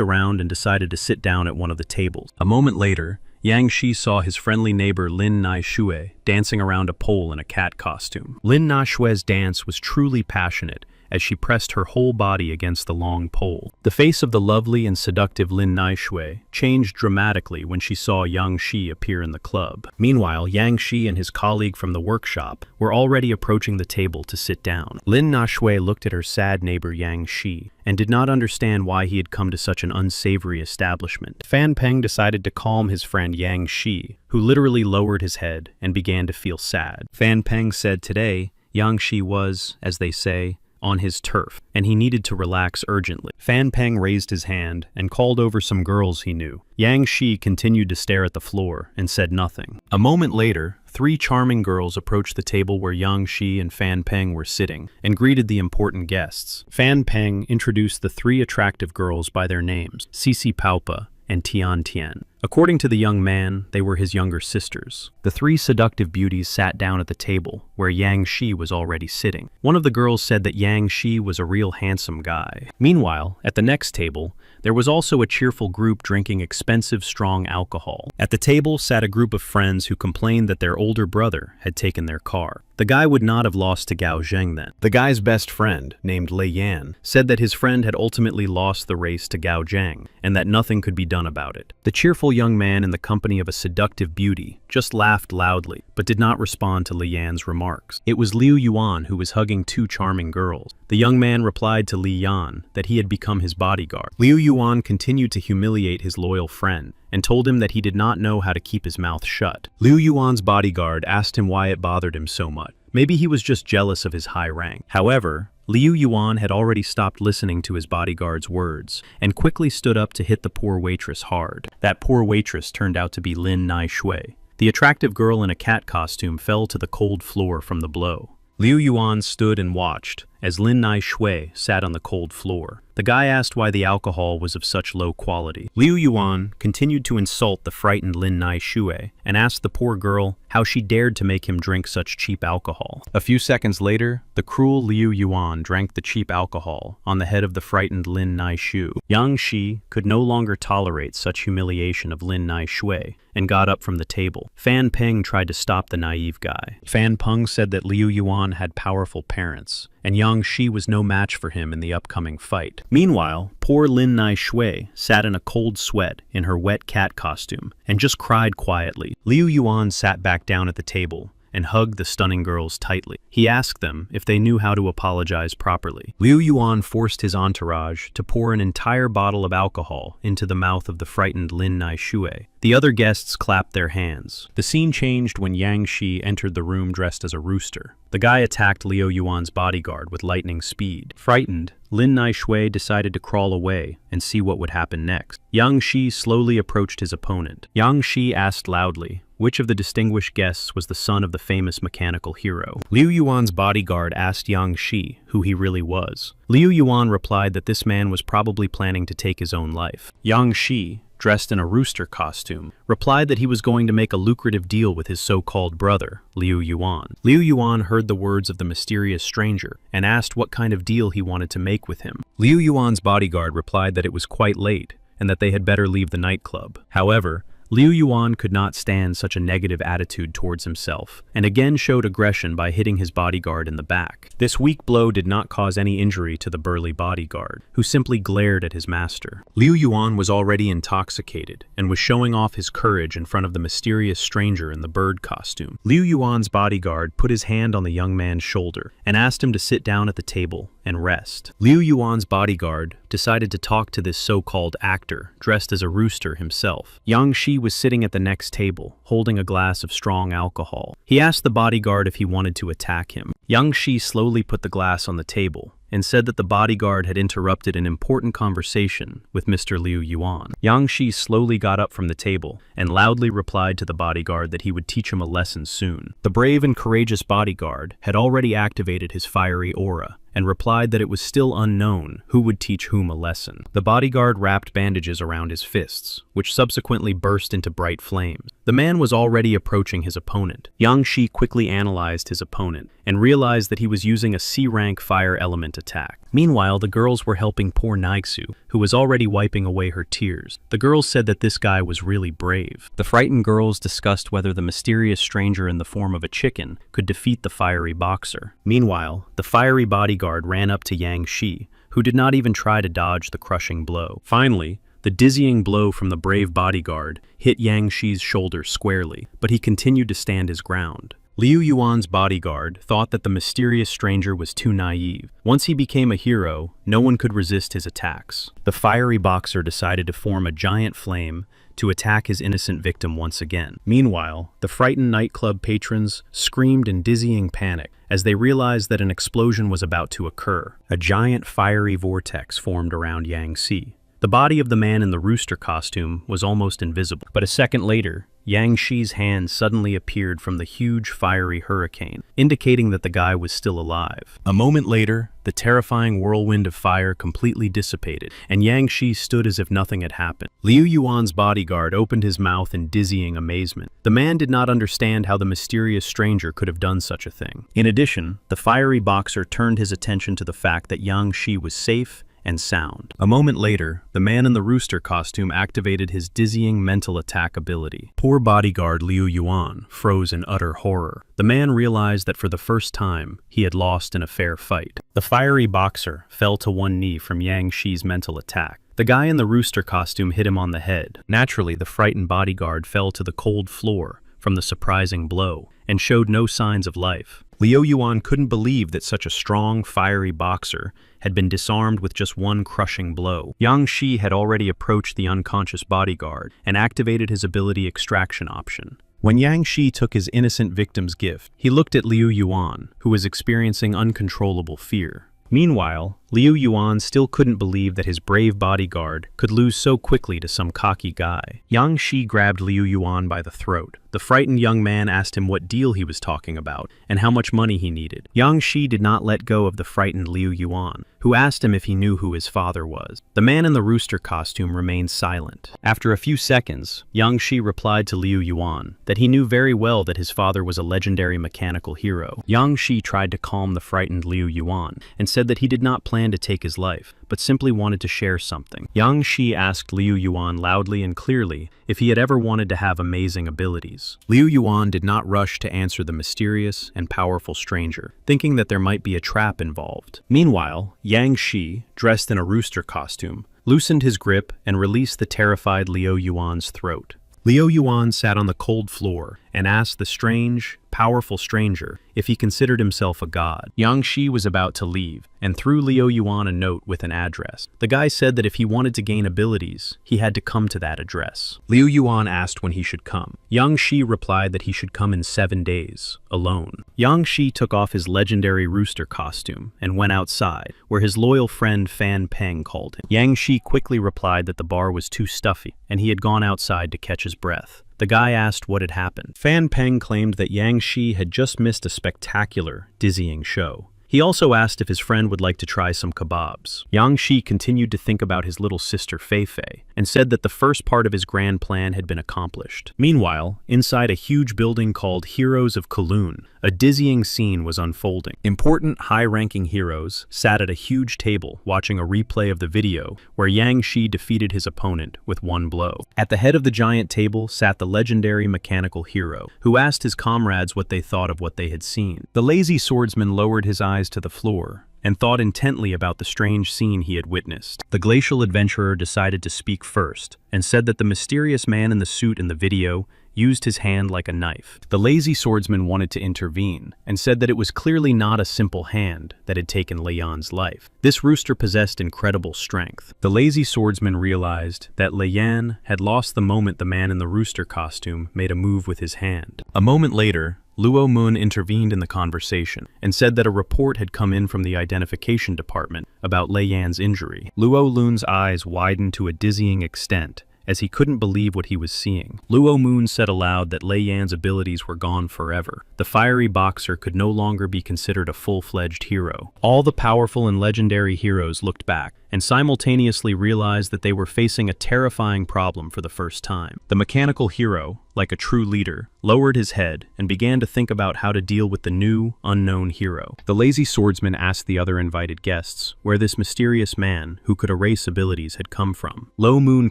around and decided to sit down at one of the tables. A moment later, Yang Shi saw his friendly neighbor Lin Nai Shui dancing around a pole in a cat costume. Lin Nai Shui's dance was truly passionate as she pressed her whole body against the long pole. The face of the lovely and seductive Lin Nai Shui changed dramatically when she saw Yang Shi appear in the club. Meanwhile, Yang Shi and his colleague from the workshop were already approaching the table to sit down. Lin Nai Shui looked at her sad neighbor Yang Shi and did not understand why he had come to such an unsavory establishment. Fan Peng decided to calm his friend Yang Shi, who literally lowered his head and began to feel sad. Fan Peng said today, Yang Shi was, as they say, on his turf, and he needed to relax urgently. Fan Peng raised his hand and called over some girls he knew. Yang Shi continued to stare at the floor and said nothing. A moment later, 3 charming girls approached the table where Yang Shi and Fan Peng were sitting and greeted the important guests. Fan Peng introduced the 3 attractive girls by their names, Cici Paupa and Tian Tian. According to the young man, they were his younger sisters. The 3 seductive beauties sat down at the table, where Yang Shi was already sitting. One of the girls said that Yang Shi was a real handsome guy. Meanwhile, at the next table, there was also a cheerful group drinking expensive, strong alcohol. At the table sat a group of friends who complained that their older brother had taken their car. The guy would not have lost to Gao Zheng then. The guy's best friend, named Lei Yan, said that his friend had ultimately lost the race to Gao Zheng, and that nothing could be done about it. The cheerful young man in the company of a seductive beauty just laughed loudly, but did not respond to Lei Yan's remarks. It was Liu Yuan who was hugging 2 charming girls. The young man replied to Li Yan that he had become his bodyguard. Liu Yuan continued to humiliate his loyal friend and told him that he did not know how to keep his mouth shut. Liu Yuan's bodyguard asked him why it bothered him so much. Maybe he was just jealous of his high rank. However, Liu Yuan had already stopped listening to his bodyguard's words and quickly stood up to hit the poor waitress hard. That poor waitress turned out to be Lin Nai Shui. The attractive girl in a cat costume fell to the cold floor from the blow. Liu Yuan stood and watched as Lin Nai Shui sat on the cold floor. The guy asked why the alcohol was of such low quality. Liu Yuan continued to insult the frightened Lin Nai Shui and asked the poor girl how she dared to make him drink such cheap alcohol. A few seconds later, the cruel Liu Yuan drank the cheap alcohol on the head of the frightened Lin Nai Shu. Yang Shi could no longer tolerate such humiliation of Lin Nai Shui and got up from the table. Fan Peng tried to stop the naive guy. Fan Peng said that Liu Yuan had powerful parents, and Yang Shi was no match for him in the upcoming fight. Meanwhile, poor Lin Nai Shui sat in a cold sweat in her wet cat costume and just cried quietly. Liu Yuan sat back down at the table and hugged the stunning girls tightly. He asked them if they knew how to apologize properly. Liu Yuan forced his entourage to pour an entire bottle of alcohol into the mouth of the frightened Lin Nai Shui. The other guests clapped their hands. The scene changed when Yang Shi entered the room dressed as a rooster. The guy attacked Liu Yuan's bodyguard with lightning speed. Frightened, Lin Nai Shui decided to crawl away and see what would happen next. Yang Shi slowly approached his opponent. Yang Shi asked loudly which of the distinguished guests was the son of the famous mechanical hero. Liu Yuan's bodyguard asked Yang Shi who he really was. Liu Yuan replied that this man was probably planning to take his own life. Yang Shi, dressed in a rooster costume, replied that he was going to make a lucrative deal with his so-called brother, Liu Yuan. Liu Yuan heard the words of the mysterious stranger and asked what kind of deal he wanted to make with him. Liu Yuan's bodyguard replied that it was quite late and that they had better leave the nightclub. However, Liu Yuan could not stand such a negative attitude towards himself, and again showed aggression by hitting his bodyguard in the back. This weak blow did not cause any injury to the burly bodyguard, who simply glared at his master. Liu Yuan was already intoxicated, and was showing off his courage in front of the mysterious stranger in the bird costume. Liu Yuan's bodyguard put his hand on the young man's shoulder, and asked him to sit down at the table and rest. Liu Yuan's bodyguard decided to talk to this so-called actor, dressed as a rooster himself. Yang Shi was sitting at the next table, holding a glass of strong alcohol. He asked the bodyguard if he wanted to attack him. Yang Shi slowly put the glass on the table, and said that the bodyguard had interrupted an important conversation with Mr. Liu Yuan. Yang Shi slowly got up from the table and loudly replied to the bodyguard that he would teach him a lesson soon. The brave and courageous bodyguard had already activated his fiery aura and replied that it was still unknown who would teach whom a lesson. The bodyguard wrapped bandages around his fists, which subsequently burst into bright flames. The man was already approaching his opponent. Yang Shi quickly analyzed his opponent and realized that he was using a C-rank fire element attack. Meanwhile, the girls were helping poor Naixu, who was already wiping away her tears. The girls said that this guy was really brave. The frightened girls discussed whether the mysterious stranger in the form of a chicken could defeat the fiery boxer. Meanwhile, the fiery bodyguard ran up to Yang Shi, who did not even try to dodge the crushing blow. Finally, the dizzying blow from the brave bodyguard hit Yang Shi's shoulder squarely, but he continued to stand his ground. Liu Yuan's bodyguard thought that the mysterious stranger was too naive. Once he became a hero, no one could resist his attacks. The fiery boxer decided to form a giant flame to attack his innocent victim once again. Meanwhile, the frightened nightclub patrons screamed in dizzying panic as they realized that an explosion was about to occur. A giant fiery vortex formed around Yang Shi. The body of the man in the rooster costume was almost invisible, but a second later, Yang Shi's hand suddenly appeared from the huge fiery hurricane, indicating that the guy was still alive. A moment later, the terrifying whirlwind of fire completely dissipated, and Yang Shi stood as if nothing had happened. Liu Yuan's bodyguard opened his mouth in dizzying amazement. The man did not understand how the mysterious stranger could have done such a thing. In addition, the fiery boxer turned his attention to the fact that Yang Shi was safe and sound. A moment later, the man in the rooster costume activated his dizzying mental attack ability. Poor bodyguard Liu Yuan froze in utter horror. The man realized that for the first time, he had lost in a fair fight. The fiery boxer fell to one knee from Yang Shi's mental attack. The guy in the rooster costume hit him on the head. Naturally, the frightened bodyguard fell to the cold floor from the surprising blow and showed no signs of life. Liu Yuan couldn't believe that such a strong, fiery boxer had been disarmed with just one crushing blow. Yang Shi had already approached the unconscious bodyguard and activated his ability extraction option. When Yang Shi took his innocent victim's gift, he looked at Liu Yuan, who was experiencing uncontrollable fear. Meanwhile, Liu Yuan still couldn't believe that his brave bodyguard could lose so quickly to some cocky guy. Yang Shi grabbed Liu Yuan by the throat. The frightened young man asked him what deal he was talking about and how much money he needed. Yang Shi did not let go of the frightened Liu Yuan, who asked him if he knew who his father was. The man in the rooster costume remained silent. After a few seconds, Yang Shi replied to Liu Yuan that he knew very well that his father was a legendary mechanical hero. Yang Shi tried to calm the frightened Liu Yuan and said that he did not plan to take his life, but simply wanted to share something. Yang Shi asked Liu Yuan loudly and clearly if he had ever wanted to have amazing abilities. Liu Yuan did not rush to answer the mysterious and powerful stranger, thinking that there might be a trap involved. Meanwhile, Yang Shi, dressed in a rooster costume, loosened his grip and released the terrified Liu Yuan's throat. Liu Yuan sat on the cold floor and asked the strange, powerful stranger if he considered himself a god. Yang Shi was about to leave and threw Liu Yuan a note with an address. The guy said that if he wanted to gain abilities, he had to come to that address. Liu Yuan asked when he should come. Yang Shi replied that he should come in 7 days, alone. Yang Shi took off his legendary rooster costume and went outside, where his loyal friend Fan Peng called him. Yang Shi quickly replied that the bar was too stuffy and he had gone outside to catch his breath. The guy asked what had happened. Fan Peng claimed that Yang Shi had just missed a spectacular, dizzying show. He also asked if his friend would like to try some kebabs. Yang Shi continued to think about his little sister Fei Fei and said that the first part of his grand plan had been accomplished. Meanwhile, inside a huge building called Heroes of Kowloon, a dizzying scene was unfolding. Important high-ranking heroes sat at a huge table watching a replay of the video where Yang Shi defeated his opponent with one blow. At the head of the giant table sat the legendary mechanical hero, who asked his comrades what they thought of what they had seen. The lazy swordsman lowered his eyes to the floor and thought intently about the strange scene he had witnessed. The glacial adventurer decided to speak first and said that the mysterious man in the suit in the video used his hand like a knife. The lazy swordsman wanted to intervene and said that it was clearly not a simple hand that had taken Lei Yan's life. This rooster possessed incredible strength. The lazy swordsman realized that Lei Yan had lost the moment the man in the rooster costume made a move with his hand. A moment later, Luo Mun intervened in the conversation and said that a report had come in from the identification department about Lei Yan's injury. Luo Lun's eyes widened to a dizzying extent as he couldn't believe what he was seeing. Luo Mun said aloud that Lei Yan's abilities were gone forever. The fiery boxer could no longer be considered a full-fledged hero. All the powerful and legendary heroes looked back and simultaneously realized that they were facing a terrifying problem for the first time. The mechanical hero, like a true leader, lowered his head and began to think about how to deal with the new, unknown hero. The lazy swordsman asked the other invited guests where this mysterious man who could erase abilities had come from. Lo Moon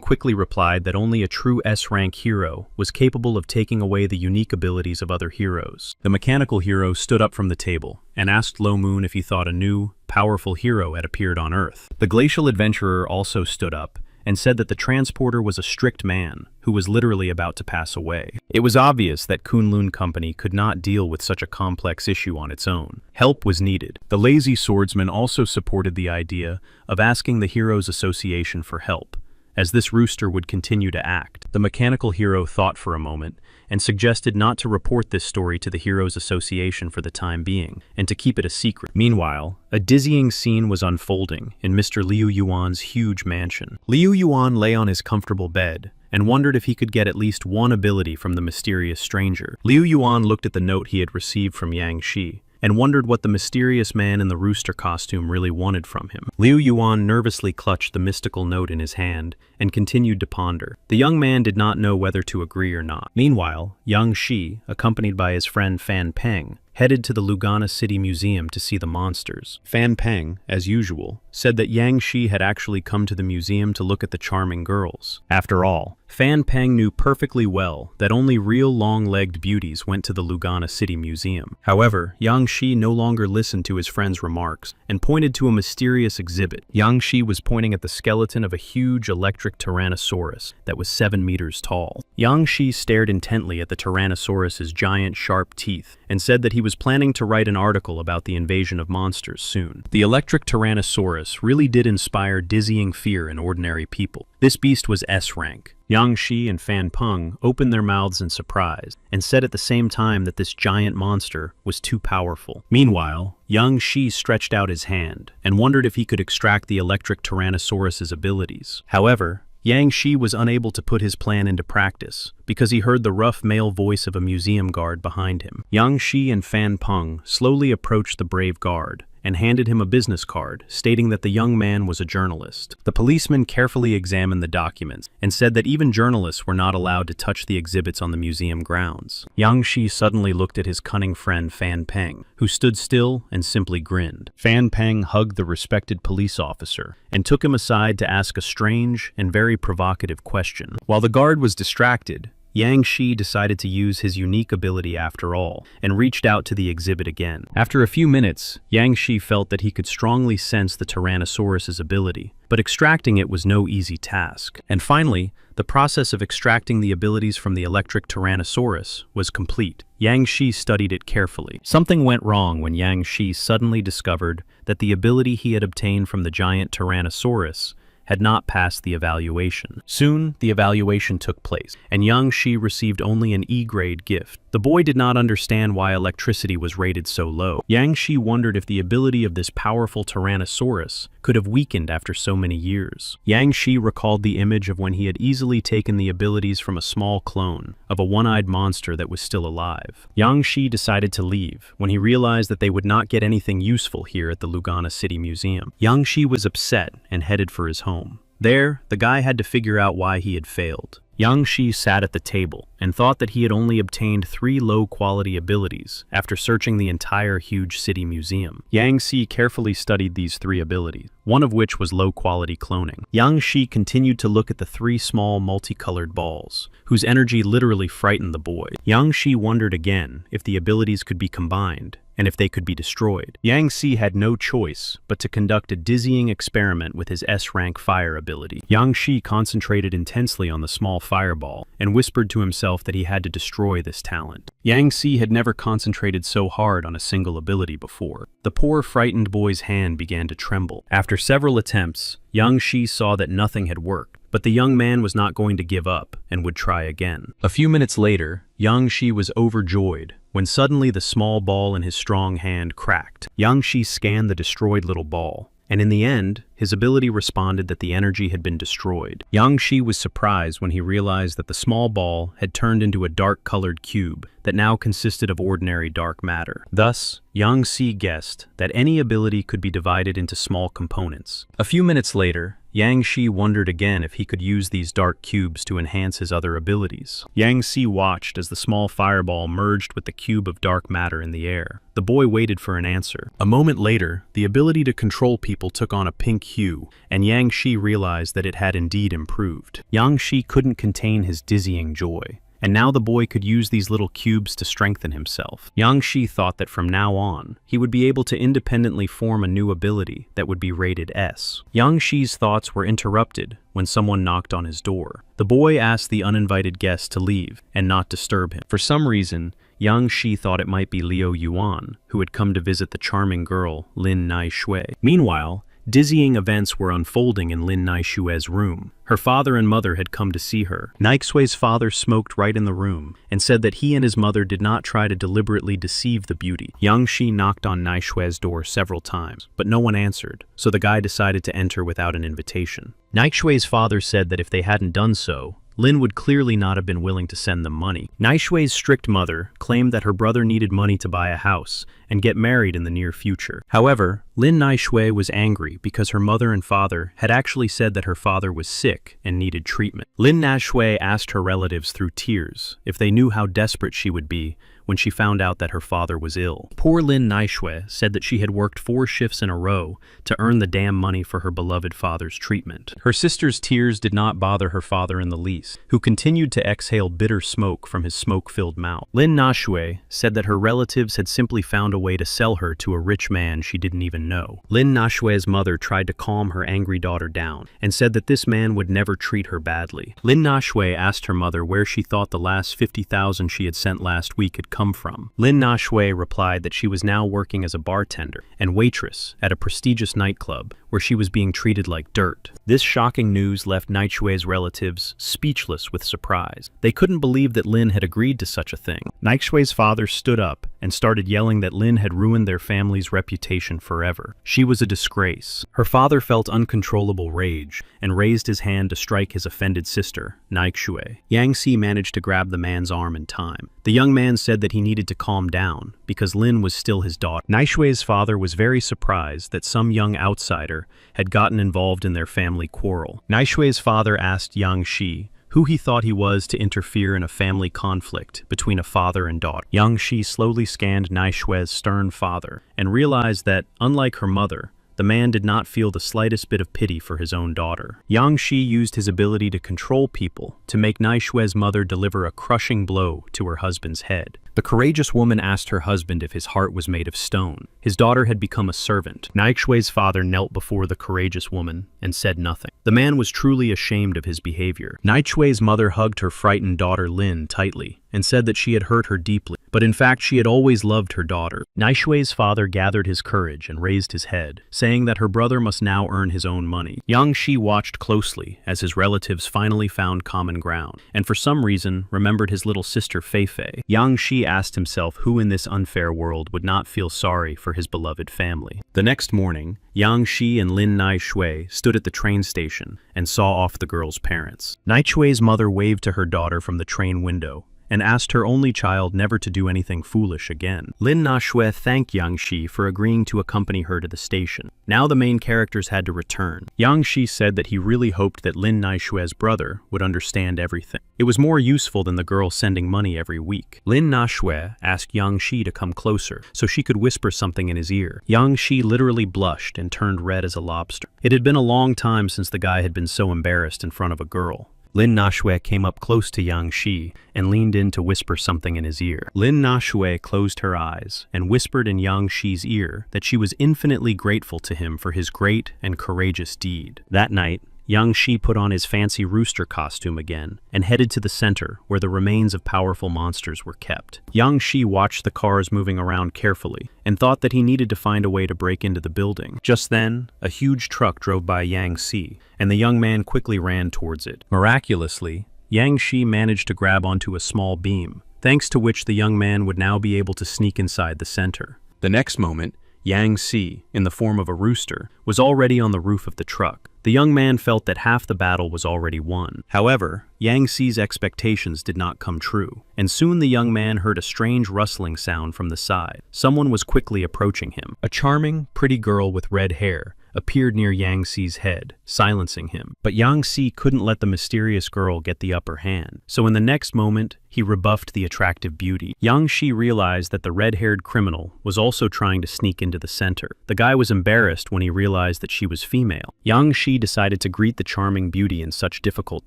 quickly replied that only a true S-rank hero was capable of taking away the unique abilities of other heroes. The mechanical hero stood up from the table and asked Lo Moon if he thought a new, powerful hero had appeared on Earth. The glacial adventurer also stood up and said that the transporter was a strict man who was literally about to pass away. It was obvious that Kunlun Company could not deal with such a complex issue on its own. Help was needed. The lazy swordsman also supported the idea of asking the Heroes Association for help, as this rooster would continue to act. The mechanical hero thought for a moment and suggested not to report this story to the Heroes Association for the time being, and to keep it a secret. Meanwhile, a dizzying scene was unfolding in Mr. Liu Yuan's huge mansion. Liu Yuan lay on his comfortable bed and wondered if he could get at least one ability from the mysterious stranger. Liu Yuan looked at the note he had received from Yang Shi and wondered what the mysterious man in the rooster costume really wanted from him. Liu Yuan nervously clutched the mystical note in his hand and continued to ponder. The young man did not know whether to agree or not. Meanwhile, Yang Shi, accompanied by his friend Fan Peng, headed to the Lugana City Museum to see the monsters. Fan Peng, as usual, said that Yang Shi had actually come to the museum to look at the charming girls. After all, Fan Peng knew perfectly well that only real long-legged beauties went to the Lugana City Museum. However, Yang Shi no longer listened to his friend's remarks and pointed to a mysterious exhibit. Yang Shi was pointing at the skeleton of a huge electric Tyrannosaurus that was 7 meters tall. Yang Shi stared intently at the Tyrannosaurus's giant sharp teeth and said that he was planning to write an article about the invasion of monsters soon. The electric Tyrannosaurus really did inspire dizzying fear in ordinary people. This beast was S-rank. Yang Shi and Fan Peng opened their mouths in surprise and said at the same time that this giant monster was too powerful. Meanwhile, Yang Shi stretched out his hand and wondered if he could extract the electric Tyrannosaurus's abilities. However, Yang Shi was unable to put his plan into practice because he heard the rough male voice of a museum guard behind him. Yang Shi and Fan Peng slowly approached the brave guard and handed him a business card stating that the young man was a journalist. The policeman carefully examined the documents and said that even journalists were not allowed to touch the exhibits on the museum grounds. Yang Shi suddenly looked at his cunning friend Fan Peng, who stood still and simply grinned. Fan Peng hugged the respected police officer and took him aside to ask a strange and very provocative question. While the guard was distracted, Yang Shi decided to use his unique ability after all, and reached out to the exhibit again. After a few minutes, Yang Shi felt that he could strongly sense the Tyrannosaurus's ability, but extracting it was no easy task. And finally, the process of extracting the abilities from the electric Tyrannosaurus was complete. Yang Shi studied it carefully. Something went wrong when Yang Shi suddenly discovered that the ability he had obtained from the giant Tyrannosaurus had not passed the evaluation. Soon, the evaluation took place, and Yang Shi received only an E-grade gift. The boy did not understand why electricity was rated so low. Yang Shi wondered if the ability of this powerful Tyrannosaurus could have weakened after so many years. Yang Shi recalled the image of when he had easily taken the abilities from a small clone of a one-eyed monster that was still alive. Yang Shi decided to leave when he realized that they would not get anything useful here at the Lugana City Museum. Yang Shi was upset and headed for his home. There, the guy had to figure out why he had failed. Yang Shi sat at the table and thought that he had only obtained 3 low-quality abilities after searching the entire huge city museum. Yang Shi carefully studied these 3 abilities, one of which was low-quality cloning. Yang Shi continued to look at the 3 small multicolored balls, whose energy literally frightened the boy. Yang Shi wondered again if the abilities could be combined, and if they could be destroyed. Yang Shi had no choice but to conduct a dizzying experiment with his S-rank fire ability. Yang Shi concentrated intensely on the small fireball and whispered to himself that he had to destroy this talent. Yang Shi had never concentrated so hard on a single ability before. The poor frightened boy's hand began to tremble. After several attempts, Yang Shi saw that nothing had worked. But the young man was not going to give up and would try again. A few minutes later, Yang Shi was overjoyed when suddenly the small ball in his strong hand cracked. Yang Shi scanned the destroyed little ball, and in the end, his ability responded that the energy had been destroyed. Yang Shi was surprised when he realized that the small ball had turned into a dark-colored cube that now consisted of ordinary dark matter. Thus, Yang Shi guessed that any ability could be divided into small components. A few minutes later, Yang Shi wondered again if he could use these dark cubes to enhance his other abilities. Yang Shi watched as the small fireball merged with the cube of dark matter in the air. The boy waited for an answer. A moment later, the ability to control people took on a pink hue, and Yang Shi realized that it had indeed improved. Yang Shi couldn't contain his dizzying joy. And now the boy could use these little cubes to strengthen himself. Yang Shi thought that from now on, he would be able to independently form a new ability that would be rated S. Yang Shi's thoughts were interrupted when someone knocked on his door. The boy asked the uninvited guest to leave and not disturb him. For some reason, Yang Shi thought it might be Liu Yuan, who had come to visit the charming girl, Lin Naishui. Meanwhile, dizzying events were unfolding in Lin Naishui's room. Her father and mother had come to see her. Naishui's father smoked right in the room and said that he and his mother did not try to deliberately deceive the beauty. Yang Shi knocked on Naishui's door several times, but no one answered, so the guy decided to enter without an invitation. Naishui's father said that if they hadn't done so, Lin would clearly not have been willing to send them money. Naishui's strict mother claimed that her brother needed money to buy a house and get married in the near future. However, Lin Naishui was angry because her mother and father had actually said that her father was sick and needed treatment. Lin Naishui asked her relatives through tears if they knew how desperate she would be when she found out that her father was ill. Poor Lin Naishui said that she had worked 4 shifts in a row to earn the damn money for her beloved father's treatment. Her sister's tears did not bother her father in the least, who continued to exhale bitter smoke from his smoke-filled mouth. Lin Naishui said that her relatives had simply found a way to sell her to a rich man she didn't even know. Lin Naishui's mother tried to calm her angry daughter down and said that this man would never treat her badly. Lin Naishui asked her mother where she thought the last 50,000 she had sent last week had come from. Lin Naishui replied that she was now working as a bartender and waitress at a prestigious nightclub where she was being treated like dirt. This shocking news left Naishui's relatives speechless with surprise. They couldn't believe that Lin had agreed to such a thing. Naishui's father stood up and started yelling that Lin had ruined their family's reputation forever. She was a disgrace. Her father felt uncontrollable rage and raised his hand to strike his offended sister, Naishui. Yang Shi managed to grab the man's arm in time. The young man said that he needed to calm down because Lin was still his daughter. Naishui's father was very surprised that some young outsider had gotten involved in their family quarrel. Naishui's father asked Yang Shi who he thought he was to interfere in a family conflict between a father and daughter. Yang Shi slowly scanned Naishui's stern father and realized that, unlike her mother, the man did not feel the slightest bit of pity for his own daughter. Yang Shi used his ability to control people to make Naishui's mother deliver a crushing blow to her husband's head. The courageous woman asked her husband if his heart was made of stone. His daughter had become a servant. Naishui's father knelt before the courageous woman and said nothing. The man was truly ashamed of his behavior. Naishui's mother hugged her frightened daughter Lin tightly and said that she had hurt her deeply, but in fact she had always loved her daughter. Naishui's father gathered his courage and raised his head, saying that her brother must now earn his own money. Yang Shi watched closely as his relatives finally found common ground, and for some reason remembered his little sister Fei Fei. Yang Shi asked himself who in this unfair world would not feel sorry for his beloved family. The next morning, Yang Shi and Lin Naishui stood at the train station and saw off the girl's parents. Naishui's mother waved to her daughter from the train window and asked her only child never to do anything foolish again. Lin Naishui thanked Yang Shi for agreeing to accompany her to the station. Now the main characters had to return. Yang Shi said that he really hoped that Lin Naishui's brother would understand everything. It was more useful than the girl sending money every week. Lin Naishui asked Yang Shi to come closer so she could whisper something in his ear. Yang Shi literally blushed and turned red as a lobster. It had been a long time since the guy had been so embarrassed in front of a girl. Lin Naishui came up close to Yang Shi and leaned in to whisper something in his ear. Lin Naishui closed her eyes and whispered in Yang Shi's ear that she was infinitely grateful to him for his great and courageous deed. That night, Yang Shi put on his fancy rooster costume again and headed to the center where the remains of powerful monsters were kept. Yang Shi watched the cars moving around carefully and thought that he needed to find a way to break into the building. Just then, a huge truck drove by Yang Shi, and the young man quickly ran towards it. Miraculously, Yang Shi managed to grab onto a small beam, thanks to which the young man would now be able to sneak inside the center. The next moment, Yang Shi, in the form of a rooster, was already on the roof of the truck. The young man felt that half the battle was already won. However, Yang Shi's expectations did not come true, and soon the young man heard a strange rustling sound from the side. Someone was quickly approaching him. A charming, pretty girl with red hair appeared near Yang Shi's head, silencing him. But Yang Shi couldn't let the mysterious girl get the upper hand, so in the next moment, he rebuffed the attractive beauty. Yang Shi realized that the red-haired criminal was also trying to sneak into the center. The guy was embarrassed when he realized that she was female. Yang Shi decided to greet the charming beauty in such difficult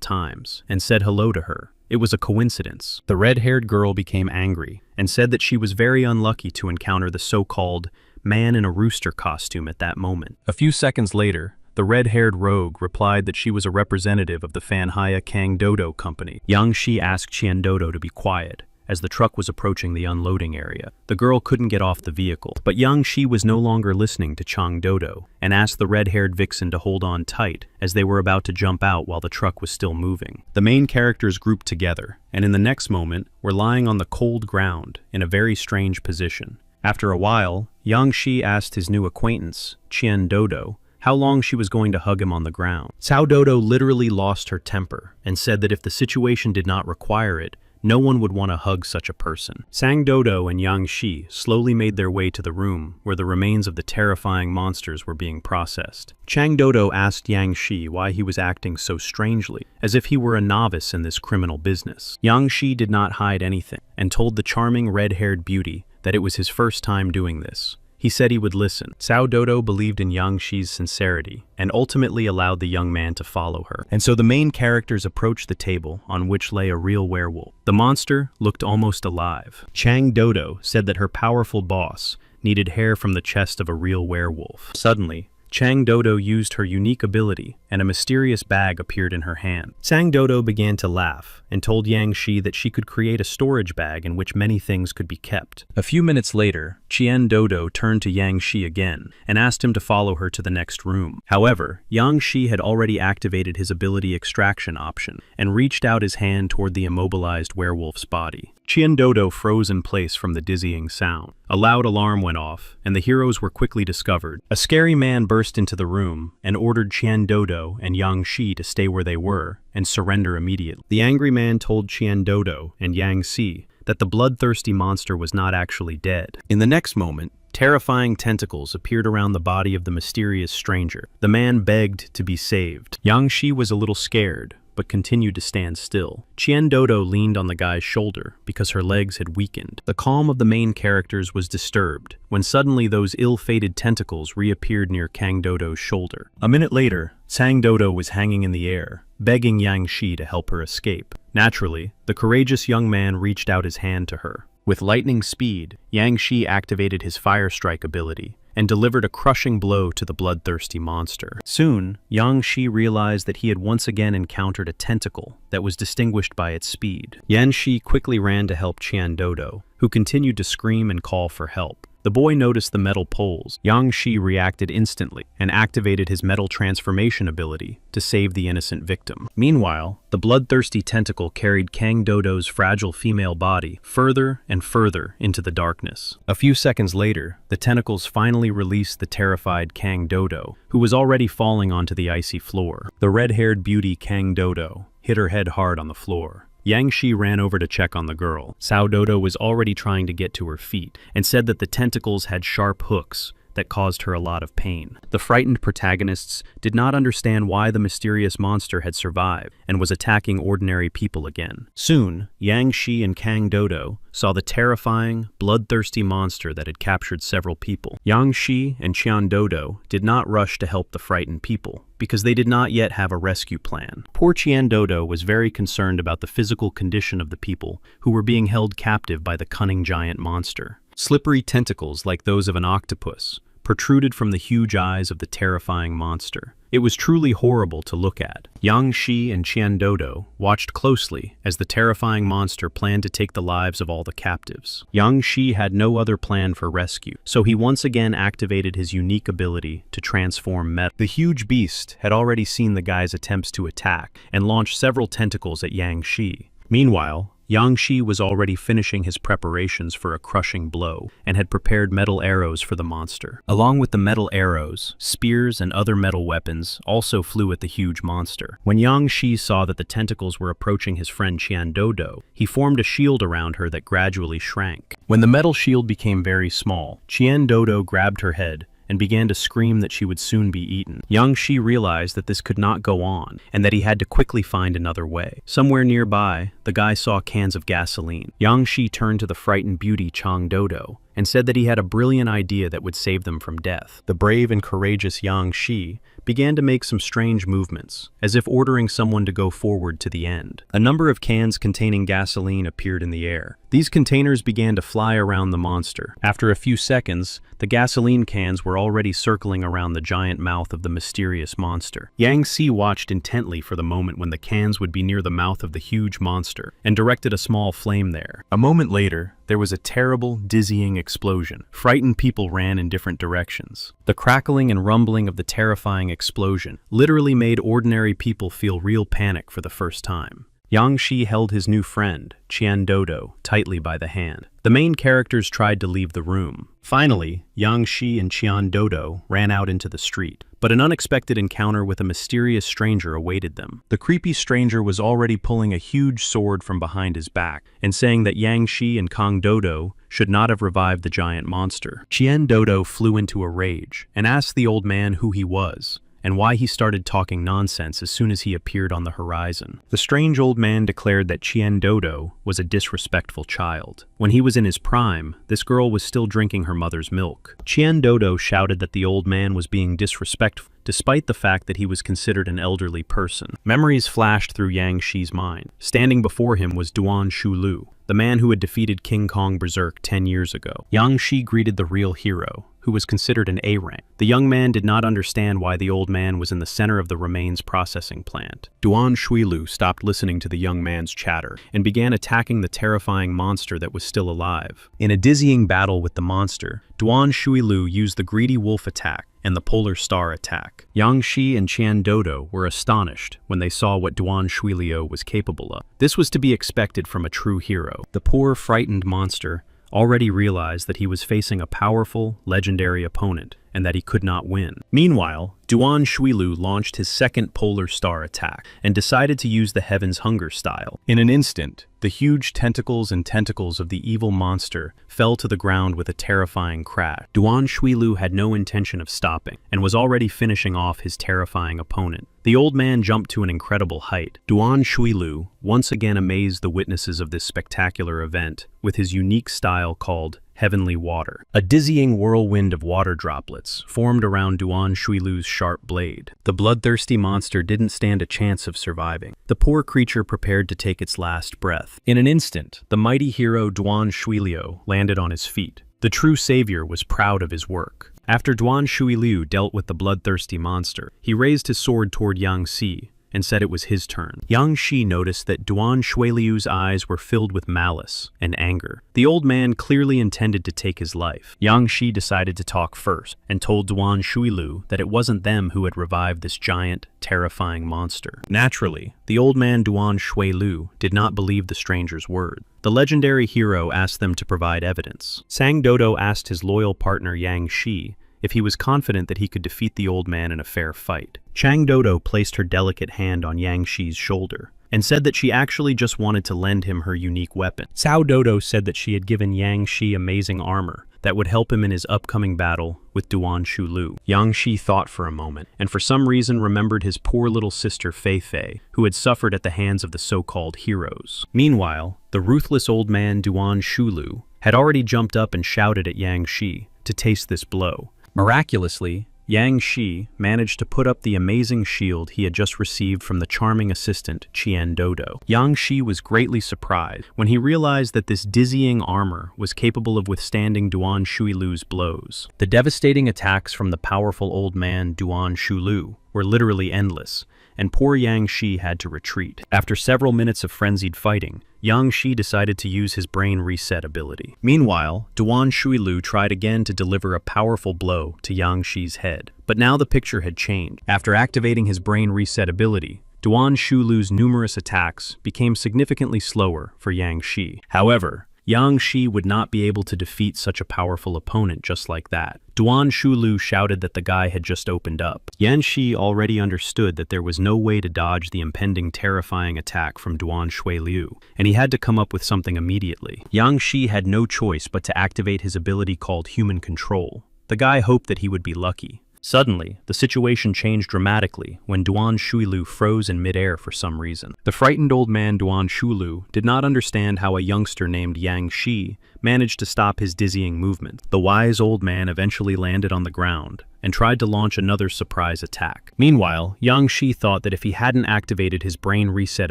times, and said hello to her. It was a coincidence. The red-haired girl became angry, and said that she was very unlucky to encounter the so-called man in a rooster costume at that moment. A few seconds later, the red-haired rogue replied that she was a representative of the Fanhaya Kang Dodo company. Yang Shi asked Qian Dodo to be quiet, as the truck was approaching the unloading area. The girl couldn't get off the vehicle, but Yang Shi was no longer listening to Chang Dodo, and asked the red-haired vixen to hold on tight as they were about to jump out while the truck was still moving. The main characters grouped together, and in the next moment were lying on the cold ground in a very strange position. After a while, Yang Shi asked his new acquaintance, Qian Dodo, how long she was going to hug him on the ground. Cao Dodo literally lost her temper and said that if the situation did not require it, no one would want to hug such a person. Sang Dodo and Yang Shi slowly made their way to the room where the remains of the terrifying monsters were being processed. Chang Dodo asked Yang Shi why he was acting so strangely, as if he were a novice in this criminal business. Yang Shi did not hide anything, and told the charming red-haired beauty that it was his first time doing this. He said he would listen. Cao Dodo believed in Yang Shi's sincerity and ultimately allowed the young man to follow her. And so the main characters approached the table on which lay a real werewolf. The monster looked almost alive. Chang Dodo said that her powerful boss needed hair from the chest of a real werewolf. Suddenly, Chang Dodo used her unique ability, and a mysterious bag appeared in her hand. Chang Dodo began to laugh and told Yang Shi that she could create a storage bag in which many things could be kept. A few minutes later, Qian Dodo turned to Yang Shi again and asked him to follow her to the next room. However, Yang Shi had already activated his ability extraction option and reached out his hand toward the immobilized werewolf's body. Qian Dodo froze in place from the dizzying sound. A loud alarm went off, and the heroes were quickly discovered. A scary man burst into the room and ordered Qian Dodo and Yang Shi to stay where they were and surrender immediately. The angry man told Qian Dodo and Yang Shi that the bloodthirsty monster was not actually dead. In the next moment, terrifying tentacles appeared around the body of the mysterious stranger. The man begged to be saved. Yang Shi was a little scared, but continued to stand still. Qian Dodo leaned on the guy's shoulder because her legs had weakened. The calm of the main characters was disturbed when suddenly those ill-fated tentacles reappeared near Kang Dodo's shoulder. A minute later, Sang Dodo was hanging in the air, begging Yang Shi to help her escape. Naturally, the courageous young man reached out his hand to her. With lightning speed, Yang Shi activated his Fire Strike ability and delivered a crushing blow to the bloodthirsty monster. Soon, Yang Shi realized that he had once again encountered a tentacle that was distinguished by its speed. Yan Shi quickly ran to help Qian Dodo, who continued to scream and call for help. The boy noticed the metal poles. Yang Shi reacted instantly and activated his metal transformation ability to save the innocent victim. Meanwhile, the bloodthirsty tentacle carried Kang Dodo's fragile female body further and further into the darkness. A few seconds later, the tentacles finally released the terrified Kang Dodo, who was already falling onto the icy floor. The red-haired beauty Kang Dodo hit her head hard on the floor. Yang Shi ran over to check on the girl. Sao Dodo was already trying to get to her feet and said that the tentacles had sharp hooks that caused her a lot of pain. The frightened protagonists did not understand why the mysterious monster had survived and was attacking ordinary people again. Soon, Yang Shi and Kang Dodo saw the terrifying, bloodthirsty monster that had captured several people. Yang Shi and Qian Dodo did not rush to help the frightened people because they did not yet have a rescue plan. Poor Qian Dodo was very concerned about the physical condition of the people who were being held captive by the cunning giant monster. Slippery tentacles like those of an octopus protruded from the huge eyes of the terrifying monster. It was truly horrible to look at. Yang Shi and Qian Dodo watched closely as the terrifying monster planned to take the lives of all the captives. Yang Shi had no other plan for rescue, so he once again activated his unique ability to transform metal. The huge beast had already seen the guy's attempts to attack and launched several tentacles at Yang Shi. Meanwhile, Yang Shi was already finishing his preparations for a crushing blow and had prepared metal arrows for the monster. Along with the metal arrows, spears and other metal weapons also flew at the huge monster. When Yang Shi saw that the tentacles were approaching his friend Qian Dodo, he formed a shield around her that gradually shrank. When the metal shield became very small, Qian Dodo grabbed her head and began to scream that she would soon be eaten. Yang Shi realized that this could not go on and that he had to quickly find another way. Somewhere nearby, the guy saw cans of gasoline. Yang Shi turned to the frightened beauty Chang Dodo and said that he had a brilliant idea that would save them from death. The brave and courageous Yang Shi began to make some strange movements, as if ordering someone to go forward to the end. A number of cans containing gasoline appeared in the air. These containers began to fly around the monster. After a few seconds, the gasoline cans were already circling around the giant mouth of the mysterious monster. Yang Shi watched intently for the moment when the cans would be near the mouth of the huge monster, and directed a small flame there. A moment later, there was a terrible, dizzying explosion. Frightened people ran in different directions. The crackling and rumbling of the terrifying explosion literally made ordinary people feel real panic for the first time. Yang Shi held his new friend, Qian Dodo, tightly by the hand. The main characters tried to leave the room. Finally, Yang Shi and Qian Dodo ran out into the street, but an unexpected encounter with a mysterious stranger awaited them. The creepy stranger was already pulling a huge sword from behind his back and saying that Yang Shi and Kang Dodo should not have revived the giant monster. Qian Dodo flew into a rage and asked the old man who he was and why he started talking nonsense as soon as he appeared on the horizon. The strange old man declared that Qian Dodo was a disrespectful child. When he was in his prime, this girl was still drinking her mother's milk. Qian Dodo shouted that the old man was being disrespectful, despite the fact that he was considered an elderly person. Memories flashed through Yang Shi's mind. Standing before him was Duan Shulu, the man who had defeated King Kong Berserk 10 years ago. Yang Shi greeted the real hero, who was considered an A-rank. The young man did not understand why the old man was in the center of the remains processing plant. Duan Shuilu stopped listening to the young man's chatter and began attacking the terrifying monster that was still alive. In a dizzying battle with the monster, Duan Shuilu used the greedy wolf attack and the polar star attack. Yang Shi and Qian Dodo were astonished when they saw what Duan Shuilio was capable of. This was to be expected from a true hero. The poor, frightened monster already realized that he was facing a powerful, legendary opponent and that he could not win. Meanwhile, Duan Shuilu launched his second polar star attack and decided to use the Heaven's Hunger style. In an instant, the huge tentacles of the evil monster fell to the ground with a terrifying crash. Duan Shuilu had no intention of stopping and was already finishing off his terrifying opponent. The old man jumped to an incredible height. Duan Shuilu once again amazed the witnesses of this spectacular event with his unique style called Heavenly Water. A dizzying whirlwind of water droplets formed around Duan Shuilu's sharp blade. The bloodthirsty monster didn't stand a chance of surviving. The poor creature prepared to take its last breath. In an instant, the mighty hero Duan Shuilio landed on his feet. The true savior was proud of his work. After Duan Shuiliu dealt with the bloodthirsty monster, he raised his sword toward Yang Xi and said it was his turn. Yang Xi noticed that Duan Shuiliu's eyes were filled with malice and anger. The old man clearly intended to take his life. Yang Xi decided to talk first and told Duan Shuiliu that it wasn't them who had revived this giant, terrifying monster. Naturally, the old man Duan Shuiliu did not believe the stranger's word. The legendary hero asked them to provide evidence. Sang Dodo asked his loyal partner Yang Xi if he was confident that he could defeat the old man in a fair fight. Chang Dodo placed her delicate hand on Yang Shi's shoulder and said that she actually just wanted to lend him her unique weapon. Cao Dodo said that she had given Yang Shi amazing armor that would help him in his upcoming battle with Duan Shuiliu. Yang Shi thought for a moment, and for some reason remembered his poor little sister Fei Fei, who had suffered at the hands of the so-called heroes. Meanwhile, the ruthless old man Duan Shuiliu had already jumped up and shouted at Yang Shi to taste this blow. Miraculously, Yang Shi managed to put up the amazing shield he had just received from the charming assistant Qian Dodo. Yang Shi was greatly surprised when he realized that this dizzying armor was capable of withstanding Duan Shuiliu's blows. The devastating attacks from the powerful old man Duan Shuiliu were literally endless, and poor Yang Shi had to retreat. After several minutes of frenzied fighting, Yang Shi decided to use his brain reset ability. Meanwhile, Duan Shuiliu tried again to deliver a powerful blow to Yang Shi's head. But now the picture had changed. After activating his brain reset ability, Duan Shuiliu's numerous attacks became significantly slower for Yang Shi. However, Yang Shi would not be able to defeat such a powerful opponent just like that. Duan Shuiliu shouted that the guy had just opened up. Yang Shi already understood that there was no way to dodge the impending terrifying attack from Duan Shuiliu, and he had to come up with something immediately. Yang Shi had no choice but to activate his ability called human control. The guy hoped that he would be lucky. Suddenly, the situation changed dramatically when Duan Shuiliu froze in midair for some reason. The frightened old man Duan Shuiliu did not understand how a youngster named Yang Shi managed to stop his dizzying movement. The wise old man eventually landed on the ground and tried to launch another surprise attack. Meanwhile, Yang Shi thought that if he hadn't activated his brain reset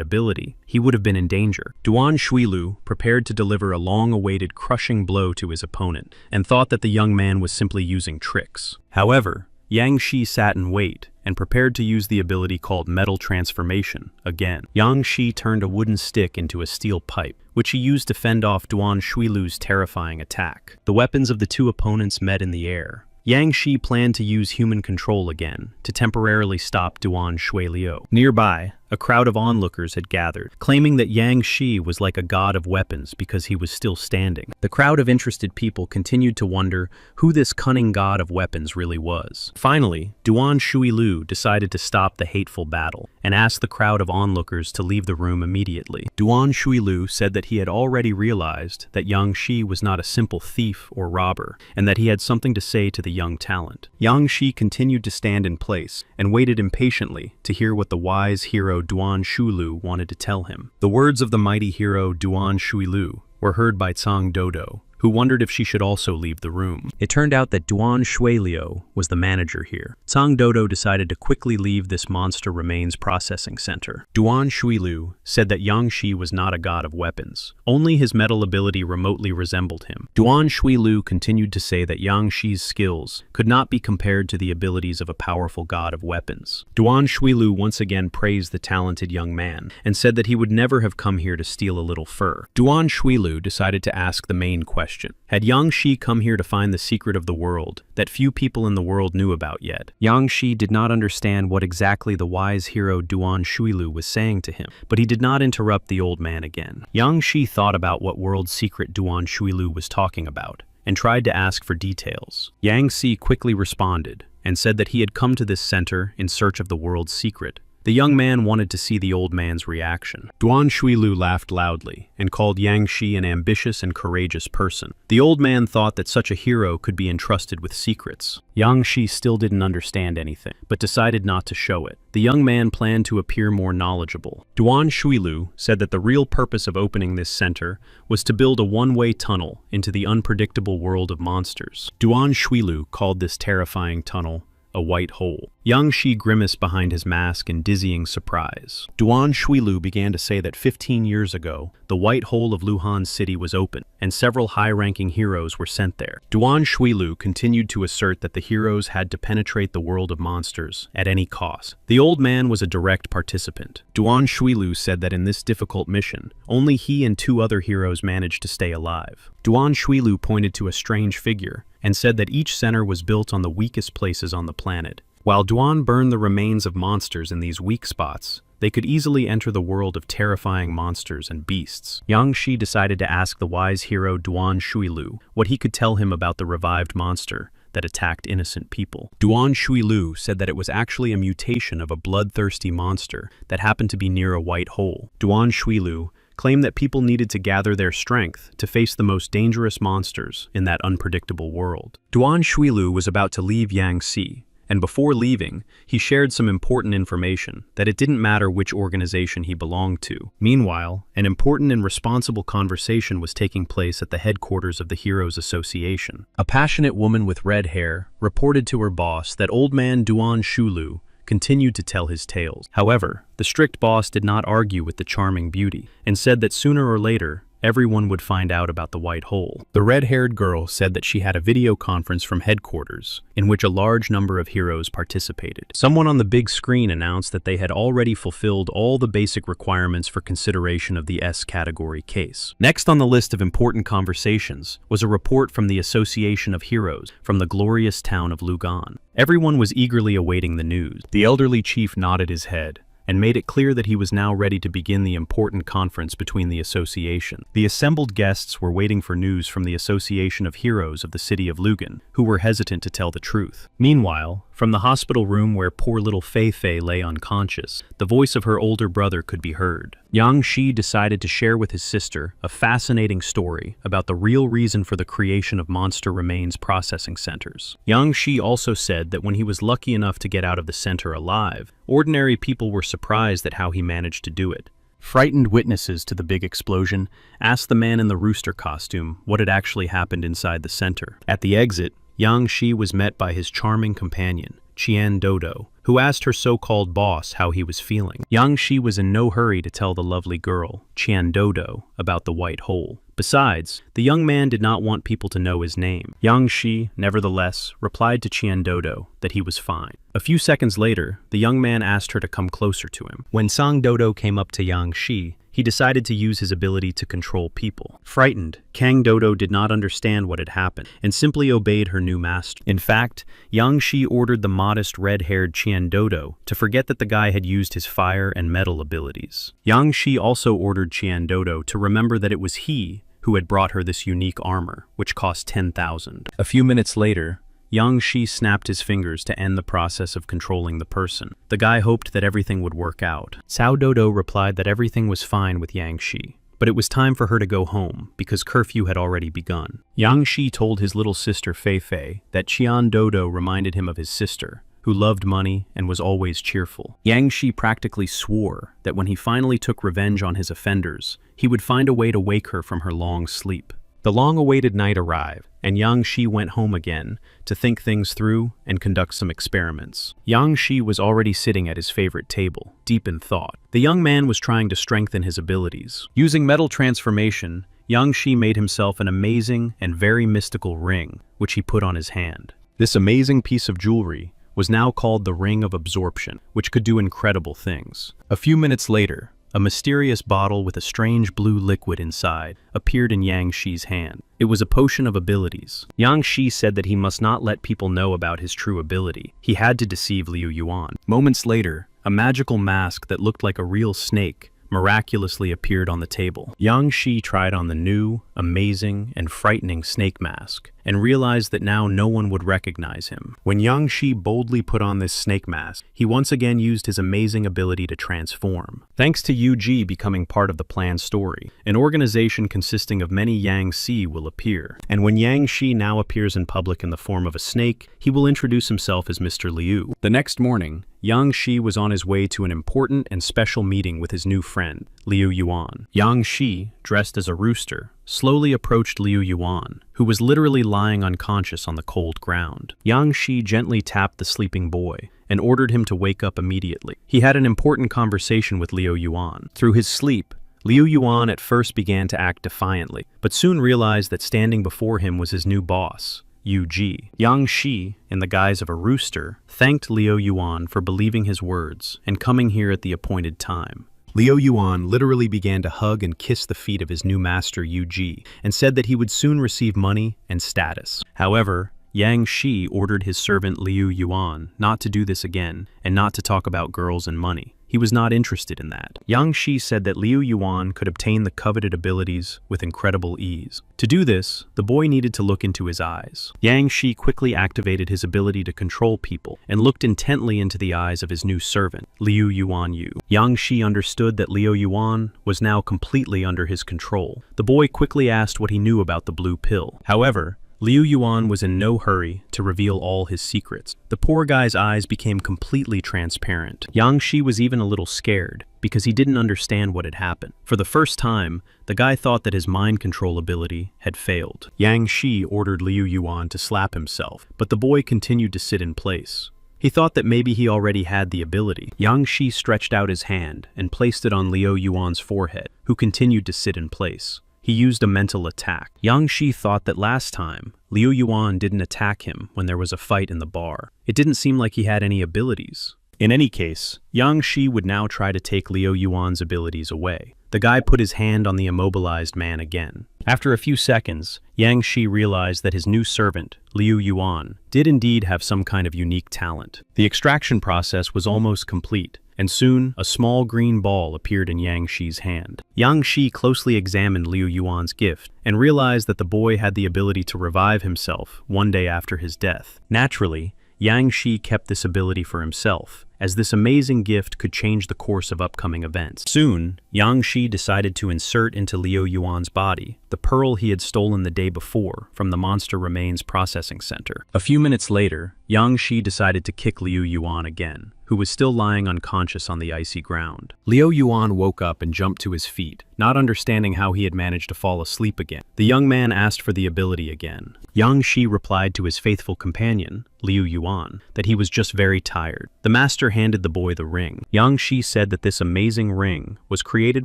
ability, he would have been in danger. Duan Shuiliu prepared to deliver a long-awaited crushing blow to his opponent and thought that the young man was simply using tricks. However, Yang Shi sat in wait and prepared to use the ability called metal transformation again. Yang Shi turned a wooden stick into a steel pipe, which he used to fend off Duan Shuiliu's terrifying attack. The weapons of the two opponents met in the air. Yang Shi planned to use human control again to temporarily stop Duan Shuiliu. Nearby, a crowd of onlookers had gathered, claiming that Yang Shi was like a god of weapons because he was still standing. The crowd of interested people continued to wonder who this cunning god of weapons really was. Finally, Duan Shuiliu decided to stop the hateful battle and asked the crowd of onlookers to leave the room immediately. Duan Shuiliu said that he had already realized that Yang Shi was not a simple thief or robber, and that he had something to say to the young talent. Yang Shi continued to stand in place and waited impatiently to hear what the wise hero Duan Shuiliu wanted to tell him. The words of the mighty hero Duan Shuiliu were heard by Sang Dodo, who wondered if she should also leave the room. It turned out that Duan Shuiliu was the manager here. Sang Dodo decided to quickly leave this monster remains processing center. Duan Shuiliu said that Yang Shi was not a god of weapons. Only his metal ability remotely resembled him. Duan Shuiliu continued to say that Yang Shi's skills could not be compared to the abilities of a powerful god of weapons. Duan Shuiliu once again praised the talented young man and said that he would never have come here to steal a little fur. Duan Shuiliu decided to ask the main question. Had Yang Shi come here to find the secret of the world that few people in the world knew about yet? Yang Shi did not understand what exactly the wise hero Duan Shuiliu was saying to him, but he did not interrupt the old man again. Yang Shi thought about what world secret Duan Shuiliu was talking about and tried to ask for details. Yang Shi quickly responded and said that he had come to this center in search of the world's secret. The young man wanted to see the old man's reaction. Duan Shuiliu laughed loudly and called Yang Shi an ambitious and courageous person. The old man thought that such a hero could be entrusted with secrets. Yang Shi still didn't understand anything, but decided not to show it. The young man planned to appear more knowledgeable. Duan Shuiliu said that the real purpose of opening this center was to build a one-way tunnel into the unpredictable world of monsters. Duan Shuiliu called this terrifying tunnel a white hole. Yang Shi grimaced behind his mask in dizzying surprise. Duan Shuilu began to say that 15 years ago, the White Hole of Luhan City was open, and several high-ranking heroes were sent there. Duan Shuilu continued to assert that the heroes had to penetrate the world of monsters at any cost. The old man was a direct participant. Duan Shuilu said that in this difficult mission, only he and 2 other heroes managed to stay alive. Duan Shuilu pointed to a strange figure and said that each center was built on the weakest places on the planet. While Duan burned the remains of monsters in these weak spots, they could easily enter the world of terrifying monsters and beasts. Yang Shi decided to ask the wise hero Duan Shuilu what he could tell him about the revived monster that attacked innocent people. Duan Shuilu said that it was actually a mutation of a bloodthirsty monster that happened to be near a white hole. Duan Shuilu claimed that people needed to gather their strength to face the most dangerous monsters in that unpredictable world. Duan Shuilu was about to leave Yangtze, and before leaving, he shared some important information that it didn't matter which organization he belonged to. Meanwhile, an important and responsible conversation was taking place at the headquarters of the Heroes Association. A passionate woman with red hair reported to her boss that old man Duan Shuilu continued to tell his tales. However, the strict boss did not argue with the charming beauty and said that sooner or later, everyone would find out about the white hole. The red-haired girl said that she had a video conference from headquarters in which a large number of heroes participated. Someone on the big screen announced that they had already fulfilled all the basic requirements for consideration of the S category case. Next on the list of important conversations was a report from the Association of Heroes from the glorious town of Lugan. Everyone was eagerly awaiting the news. The elderly chief nodded his head and made it clear that he was now ready to begin the important conference between the association. The assembled guests were waiting for news from the Association of Heroes of the city of Lugan, who were hesitant to tell the truth. Meanwhile, from the hospital room where poor little Fei Fei lay unconscious, the voice of her older brother could be heard. Yang Shi decided to share with his sister a fascinating story about the real reason for the creation of monster remains processing centers. Yang Shi also said that when he was lucky enough to get out of the center alive, ordinary people were surprised at how he managed to do it. Frightened witnesses to the big explosion asked the man in the rooster costume what had actually happened inside the center. At the exit, Yang Shi was met by his charming companion, Qian Dodo, who asked her so-called boss how he was feeling. Yang Shi was in no hurry to tell the lovely girl, Qian Dodo, about the white hole. Besides, the young man did not want people to know his name. Yang Shi, nevertheless, replied to Qian Dodo that he was fine. A few seconds later, the young man asked her to come closer to him. When Sang Dodo came up to Yang Shi, he decided to use his ability to control people. Frightened, Kang Dodo did not understand what had happened and simply obeyed her new master. In fact, Yang Shi ordered the modest red-haired Qian Dodo to forget that the guy had used his fire and metal abilities. Yang Shi also ordered Qian Dodo to remember that it was he who had brought her this unique armor, which cost 10,000. A few minutes later, Yang Shi snapped his fingers to end the process of controlling the person. The guy hoped that everything would work out. Cao Dodo replied that everything was fine with Yang Shi, but it was time for her to go home because curfew had already begun. Yang Shi told his little sister Fei Fei that Qian Dodo reminded him of his sister, who loved money and was always cheerful. Yang Shi practically swore that when he finally took revenge on his offenders, he would find a way to wake her from her long sleep. The long-awaited night arrived, and Yang Shi went home again to think things through and conduct some experiments. Yang Shi was already sitting at his favorite table, deep in thought. The young man was trying to strengthen his abilities. Using metal transformation, Yang Shi made himself an amazing and very mystical ring, which he put on his hand. This amazing piece of jewelry was now called the Ring of Absorption, which could do incredible things. A few minutes later, a mysterious bottle with a strange blue liquid inside appeared in Yang Shi's hand. It was a potion of abilities. Yang Shi said that he must not let people know about his true ability. He had to deceive Liu Yuan. Moments later, a magical mask that looked like a real snake miraculously appeared on the table. Yang Shi tried on the new, amazing, and frightening snake mask, and realized that now no one would recognize him. When Yang Shi boldly put on this snake mask, he once again used his amazing ability to transform. Thanks to Yu Ji becoming part of the planned story, an organization consisting of many Yang Si will appear, and when Yang Shi now appears in public in the form of a snake, he will introduce himself as Mr. Liu. The next morning, Yang Shi was on his way to an important and special meeting with his new friend, Liu Yuan. Yang Shi, dressed as a rooster, slowly approached Liu Yuan, who was literally lying unconscious on the cold ground. Yang Shi gently tapped the sleeping boy and ordered him to wake up immediately. He had an important conversation with Liu Yuan. Through his sleep, Liu Yuan at first began to act defiantly, but soon realized that standing before him was his new boss, Yu Ji. Yang Shi, in the guise of a rooster, thanked Liu Yuan for believing his words and coming here at the appointed time. Liu Yuan literally began to hug and kiss the feet of his new master Yu Ji and said that he would soon receive money and status. However, Yang Shi ordered his servant Liu Yuan not to do this again and not to talk about girls and money. He was not interested in that. Yang Shi said that Liu Yuan could obtain the coveted abilities with incredible ease. To do this, the boy needed to look into his eyes. Yang Shi quickly activated his ability to control people and looked intently into the eyes of his new servant, Liu Yuan Yu. Yang Shi understood that Liu Yuan was now completely under his control. The boy quickly asked what he knew about the blue pill. However, Liu Yuan was in no hurry to reveal all his secrets. The poor guy's eyes became completely transparent. Yang Shi was even a little scared because he didn't understand what had happened. For the first time, the guy thought that his mind control ability had failed. Yang Shi ordered Liu Yuan to slap himself, but the boy continued to sit in place. He thought that maybe he already had the ability. Yang Shi stretched out his hand and placed it on Liu Yuan's forehead, who continued to sit in place. He used a mental attack. Yang Shi thought that last time, Liu Yuan didn't attack him when there was a fight in the bar. It didn't seem like he had any abilities. In any case, Yang Shi would now try to take Liu Yuan's abilities away. The guy put his hand on the immobilized man again. After a few seconds, Yang Shi realized that his new servant, Liu Yuan, did indeed have some kind of unique talent. The extraction process was almost complete, and soon a small green ball appeared in Yang Shi's hand. Yang Shi closely examined Liu Yuan's gift and realized that the boy had the ability to revive himself one day after his death. Naturally, Yang Shi kept this ability for himself, as this amazing gift could change the course of upcoming events. Soon, Yang Shi decided to insert into Liu Yuan's body the pearl he had stolen the day before from the Monster Remains Processing Center. A few minutes later, Yang Shi decided to kick Liu Yuan again, who was still lying unconscious on the icy ground. Liu Yuan woke up and jumped to his feet, not understanding how he had managed to fall asleep again. The young man asked for the ability again. Yang Shi replied to his faithful companion, Liu Yuan, that he was just very tired. The master handed the boy the ring. Yang Shi said that this amazing ring was created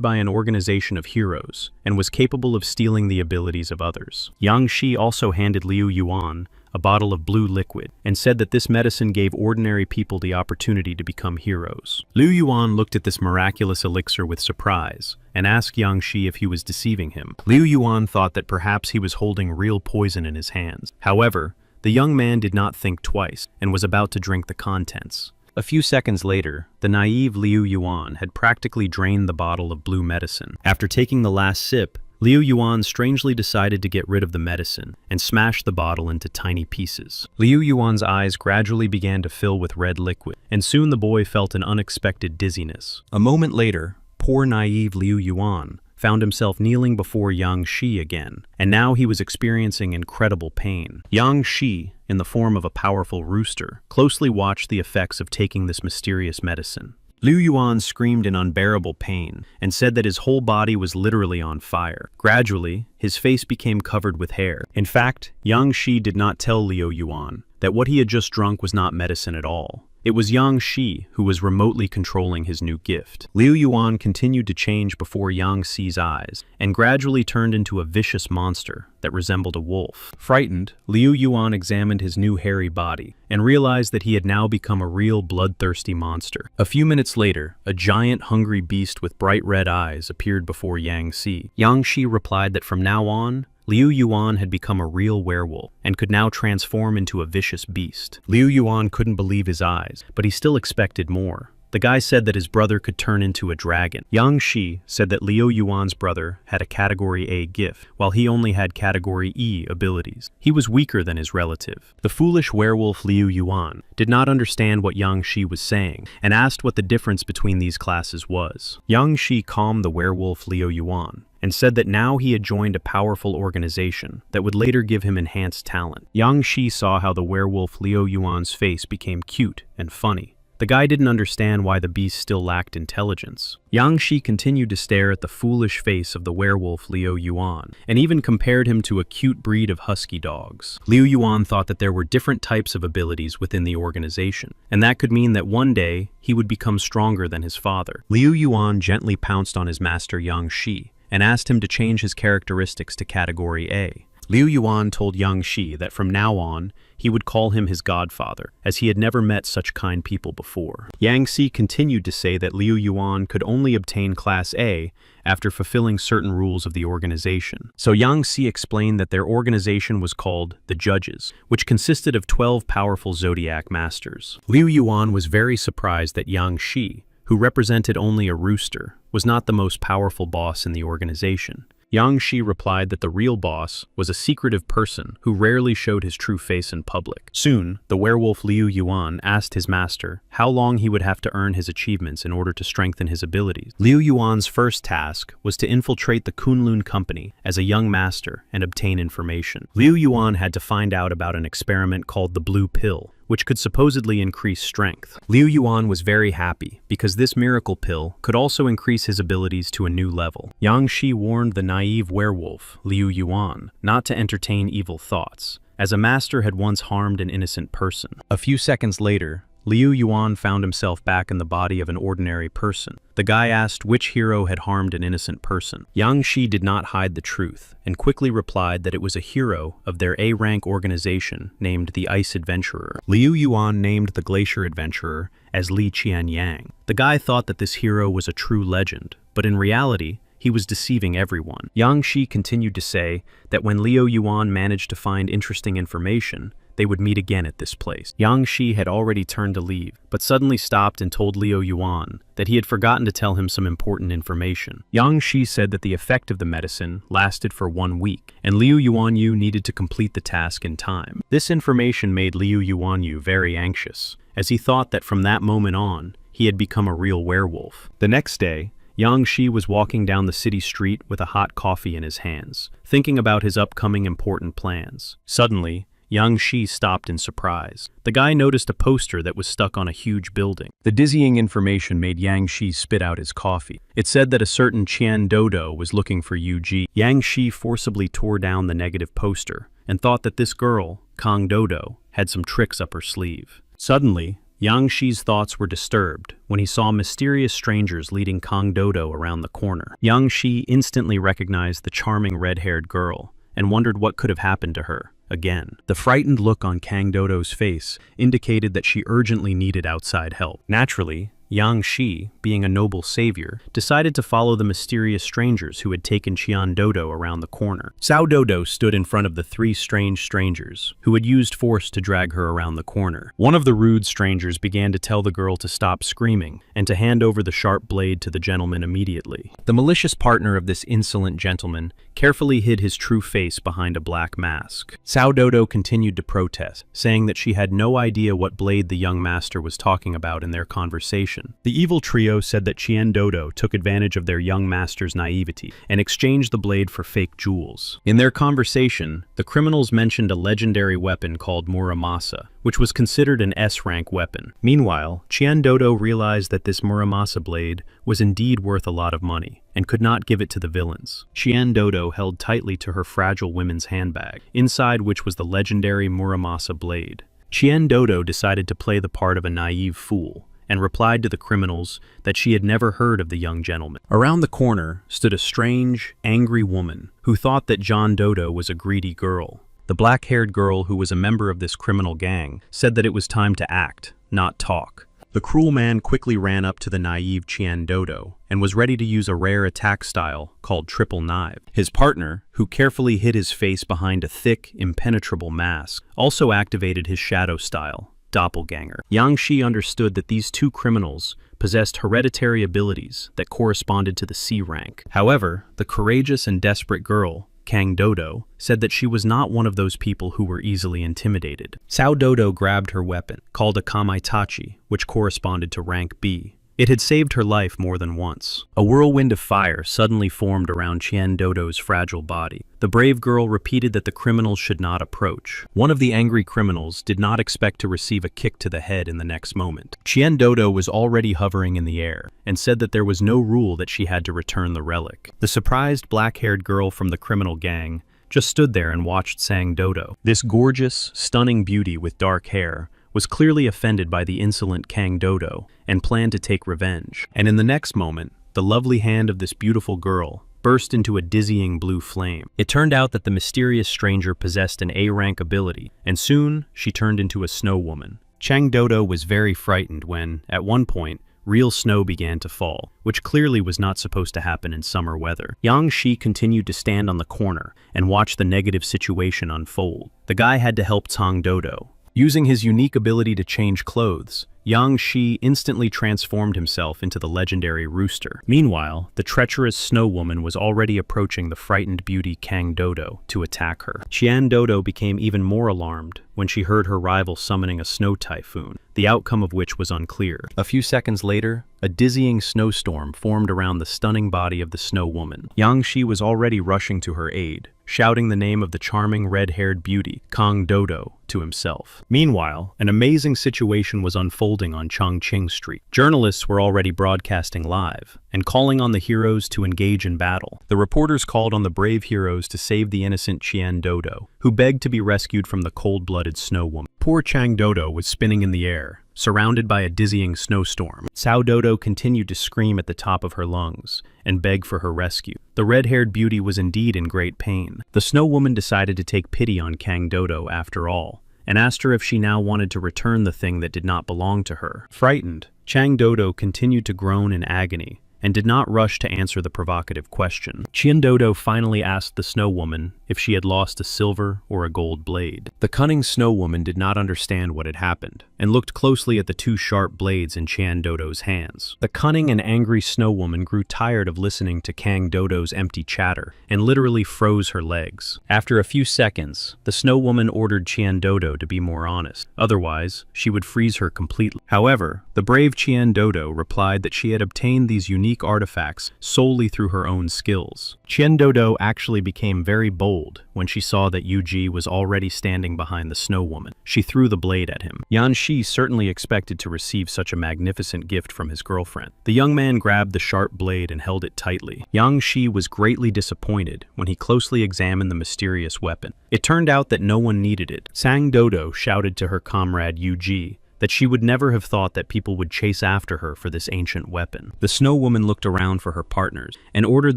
by an organization of heroes and was capable of stealing the abilities of others. Yang Shi also handed Liu Yuan a bottle of blue liquid, and said that this medicine gave ordinary people the opportunity to become heroes. Liu Yuan looked at this miraculous elixir with surprise, and asked Yang Shi if he was deceiving him. Liu Yuan thought that perhaps he was holding real poison in his hands. However, the young man did not think twice, and was about to drink the contents. A few seconds later, the naive Liu Yuan had practically drained the bottle of blue medicine. After taking the last sip, Liu Yuan strangely decided to get rid of the medicine and smashed the bottle into tiny pieces. Liu Yuan's eyes gradually began to fill with red liquid, and soon the boy felt an unexpected dizziness. A moment later, poor naive Liu Yuan found himself kneeling before Yang Shi again, and now he was experiencing incredible pain. Yang Shi, in the form of a powerful rooster, closely watched the effects of taking this mysterious medicine. Liu Yuan screamed in unbearable pain and said that his whole body was literally on fire. Gradually, his face became covered with hair. In fact, Yang Shi did not tell Liu Yuan that what he had just drunk was not medicine at all. It was Yang Shi who was remotely controlling his new gift. Liu Yuan continued to change before Yang Shi's eyes and gradually turned into a vicious monster that resembled a wolf. Frightened, Liu Yuan examined his new hairy body and realized that he had now become a real bloodthirsty monster. A few minutes later, a giant hungry beast with bright red eyes appeared before Yang Shi. Yang Shi replied that from now on, Liu Yuan had become a real werewolf and could now transform into a vicious beast. Liu Yuan couldn't believe his eyes, but he still expected more. The guy said that his brother could turn into a dragon. Yang Shi said that Liu Yuan's brother had a Category A gift, while he only had Category E abilities. He was weaker than his relative. The foolish werewolf Liu Yuan did not understand what Yang Shi was saying, and asked what the difference between these classes was. Yang Shi calmed the werewolf Liu Yuan, and said that now he had joined a powerful organization that would later give him enhanced talent. Yang Shi saw how the werewolf Liu Yuan's face became cute and funny. The guy didn't understand why the beast still lacked intelligence. Yang Shi continued to stare at the foolish face of the werewolf Liu Yuan, and even compared him to a cute breed of husky dogs. Liu Yuan thought that there were different types of abilities within the organization, and that could mean that one day he would become stronger than his father. Liu Yuan gently pounced on his master Yang Shi, and asked him to change his characteristics to Category A. Liu Yuan told Yang Shi that from now on, he would call him his godfather, as he had never met such kind people before. Yang Shi continued to say that Liu Yuan could only obtain Class A after fulfilling certain rules of the organization. So Yang Shi explained that their organization was called the Judges, which consisted of 12 powerful zodiac masters. Liu Yuan was very surprised that Yang Shi, who represented only a rooster, was not the most powerful boss in the organization. Yang Shi replied that the real boss was a secretive person who rarely showed his true face in public. Soon, the werewolf Liu Yuan asked his master how long he would have to earn his achievements in order to strengthen his abilities. Liu Yuan's first task was to infiltrate the Kunlun company as a young master and obtain information. Liu Yuan had to find out about an experiment called the Blue Pill, which could supposedly increase strength. Liu Yuan was very happy because this miracle pill could also increase his abilities to a new level. Yang Shi warned the naive werewolf, Liu Yuan, not to entertain evil thoughts, as a master had once harmed an innocent person. A few seconds later, Liu Yuan found himself back in the body of an ordinary person. The guy asked which hero had harmed an innocent person. Yang Shi did not hide the truth, and quickly replied that it was a hero of their A-rank organization named the Ice Adventurer. Liu Yuan named the Glacier Adventurer as Li Qianyang. The guy thought that this hero was a true legend, but in reality, he was deceiving everyone. Yang Shi continued to say that when Liu Yuan managed to find interesting information, they would meet again at this place. Yang Shi had already turned to leave, but suddenly stopped and told Liu Yuan that he had forgotten to tell him some important information. Yang Shi said that the effect of the medicine lasted for 1 week, and Liu Yuanyu needed to complete the task in time. This information made Liu Yuanyu very anxious, as he thought that from that moment on, he had become a real werewolf. The next day, Yang Shi was walking down the city street with a hot coffee in his hands, thinking about his upcoming important plans. Suddenly, Yang Shi stopped in surprise. The guy noticed a poster that was stuck on a huge building. The dizzying information made Yang Shi spit out his coffee. It said that a certain Qian Dodo was looking for Yu-Ji. Yang Shi forcibly tore down the negative poster and thought that this girl, Kang Dodo, had some tricks up her sleeve. Suddenly, Yang Shi's thoughts were disturbed when he saw mysterious strangers leading Kang Dodo around the corner. Yang Shi instantly recognized the charming red-haired girl and wondered what could have happened to her. Again, the frightened look on Kang Dodo's face indicated that she urgently needed outside help. Naturally, Yang Shi, being a noble savior, decided to follow the mysterious strangers who had taken Qian Dodo around the corner. Cao Dodo stood in front of the 3 strange strangers, who had used force to drag her around the corner. One of the rude strangers began to tell the girl to stop screaming and to hand over the sharp blade to the gentleman immediately. The malicious partner of this insolent gentleman carefully hid his true face behind a black mask. Cao Dodo continued to protest, saying that she had no idea what blade the young master was talking about in their conversation. The evil trio said that Qian Dodo took advantage of their young master's naivety and exchanged the blade for fake jewels. In their conversation, the criminals mentioned a legendary weapon called Muramasa, which was considered an S-rank weapon. Meanwhile, Qian Dodo realized that this Muramasa blade was indeed worth a lot of money and could not give it to the villains. Qian Dodo held tightly to her fragile women's handbag, inside which was the legendary Muramasa blade. Qian Dodo decided to play the part of a naive fool and replied to the criminals that she had never heard of the young gentleman. Around the corner stood a strange, angry woman who thought that John Dodo was a greedy girl. The black-haired girl, who was a member of this criminal gang, said that it was time to act, not talk. The cruel man quickly ran up to the naive Qian Dodo and was ready to use a rare attack style called Triple Knife. His partner, who carefully hid his face behind a thick, impenetrable mask, also activated his shadow style, Doppelganger. Yang Shi understood that these 2 criminals possessed hereditary abilities that corresponded to the C rank. However, the courageous and desperate girl, Kang Dodo, said that she was not one of those people who were easily intimidated. Cao Dodo grabbed her weapon, called a Kamaitachi, which corresponded to rank B, It had saved her life more than once. A whirlwind of fire suddenly formed around Qian Dodo's fragile body. The brave girl repeated that the criminals should not approach. One of the angry criminals did not expect to receive a kick to the head in the next moment. Qian Dodo was already hovering in the air and said that there was no rule that she had to return the relic. The surprised black-haired girl from the criminal gang just stood there and watched Sang Dodo. This gorgeous, stunning beauty with dark hair was clearly offended by the insolent Kang Dodo and planned to take revenge. And in the next moment, the lovely hand of this beautiful girl burst into a dizzying blue flame. It turned out that the mysterious stranger possessed an A-rank ability, and soon she turned into a snow woman. Chang Dodo was very frightened when, at one point, real snow began to fall, which clearly was not supposed to happen in summer weather. Yang Shi continued to stand on the corner and watch the negative situation unfold. The guy had to help Tsang Dodo. Using his unique ability to change clothes, Yang Shi instantly transformed himself into the legendary rooster. Meanwhile, the treacherous snow woman was already approaching the frightened beauty Kang Dodo to attack her. Qian Dodo became even more alarmed when she heard her rival summoning a snow typhoon, the outcome of which was unclear. A few seconds later, a dizzying snowstorm formed around the stunning body of the snow woman. Yang Shi was already rushing to her aid, shouting the name of the charming red-haired beauty, Kang Dodo, to himself. Meanwhile, an amazing situation was unfolding on Chongqing Street. Journalists were already broadcasting live and calling on the heroes to engage in battle. The reporters called on the brave heroes to save the innocent Qian Dodo, who begged to be rescued from the cold-blooded snow woman. Poor Chang Dodo was spinning in the air, surrounded by a dizzying snowstorm. Cao Dodo continued to scream at the top of her lungs and beg for her rescue. The red-haired beauty was indeed in great pain. The snow woman decided to take pity on Kang Dodo after all, and asked her if she now wanted to return the thing that did not belong to her. Frightened, Chang Dodo continued to groan in agony and did not rush to answer the provocative question. Qian Dodo finally asked the snow woman if she had lost a silver or a gold blade. The cunning snow woman did not understand what had happened and looked closely at the two sharp blades in Qian Dodo's hands. The cunning and angry snow woman grew tired of listening to Kang Dodo's empty chatter and literally froze her legs. After a few seconds, the snow woman ordered Qian Dodo to be more honest. Otherwise, she would freeze her completely. However, the brave Qian Dodo replied that she had obtained these unique artifacts solely through her own skills. Qian Dodo actually became very bold when she saw that Yu Ji was already standing behind the snow woman. She threw the blade at him. Yan Shi certainly expected to receive such a magnificent gift from his girlfriend. The young man grabbed the sharp blade and held it tightly. Yang Shi was greatly disappointed when he closely examined the mysterious weapon. It turned out that no one needed it. Sang Dodo shouted to her comrade Yu Ji that she would never have thought that people would chase after her for this ancient weapon. The snow woman looked around for her partners and ordered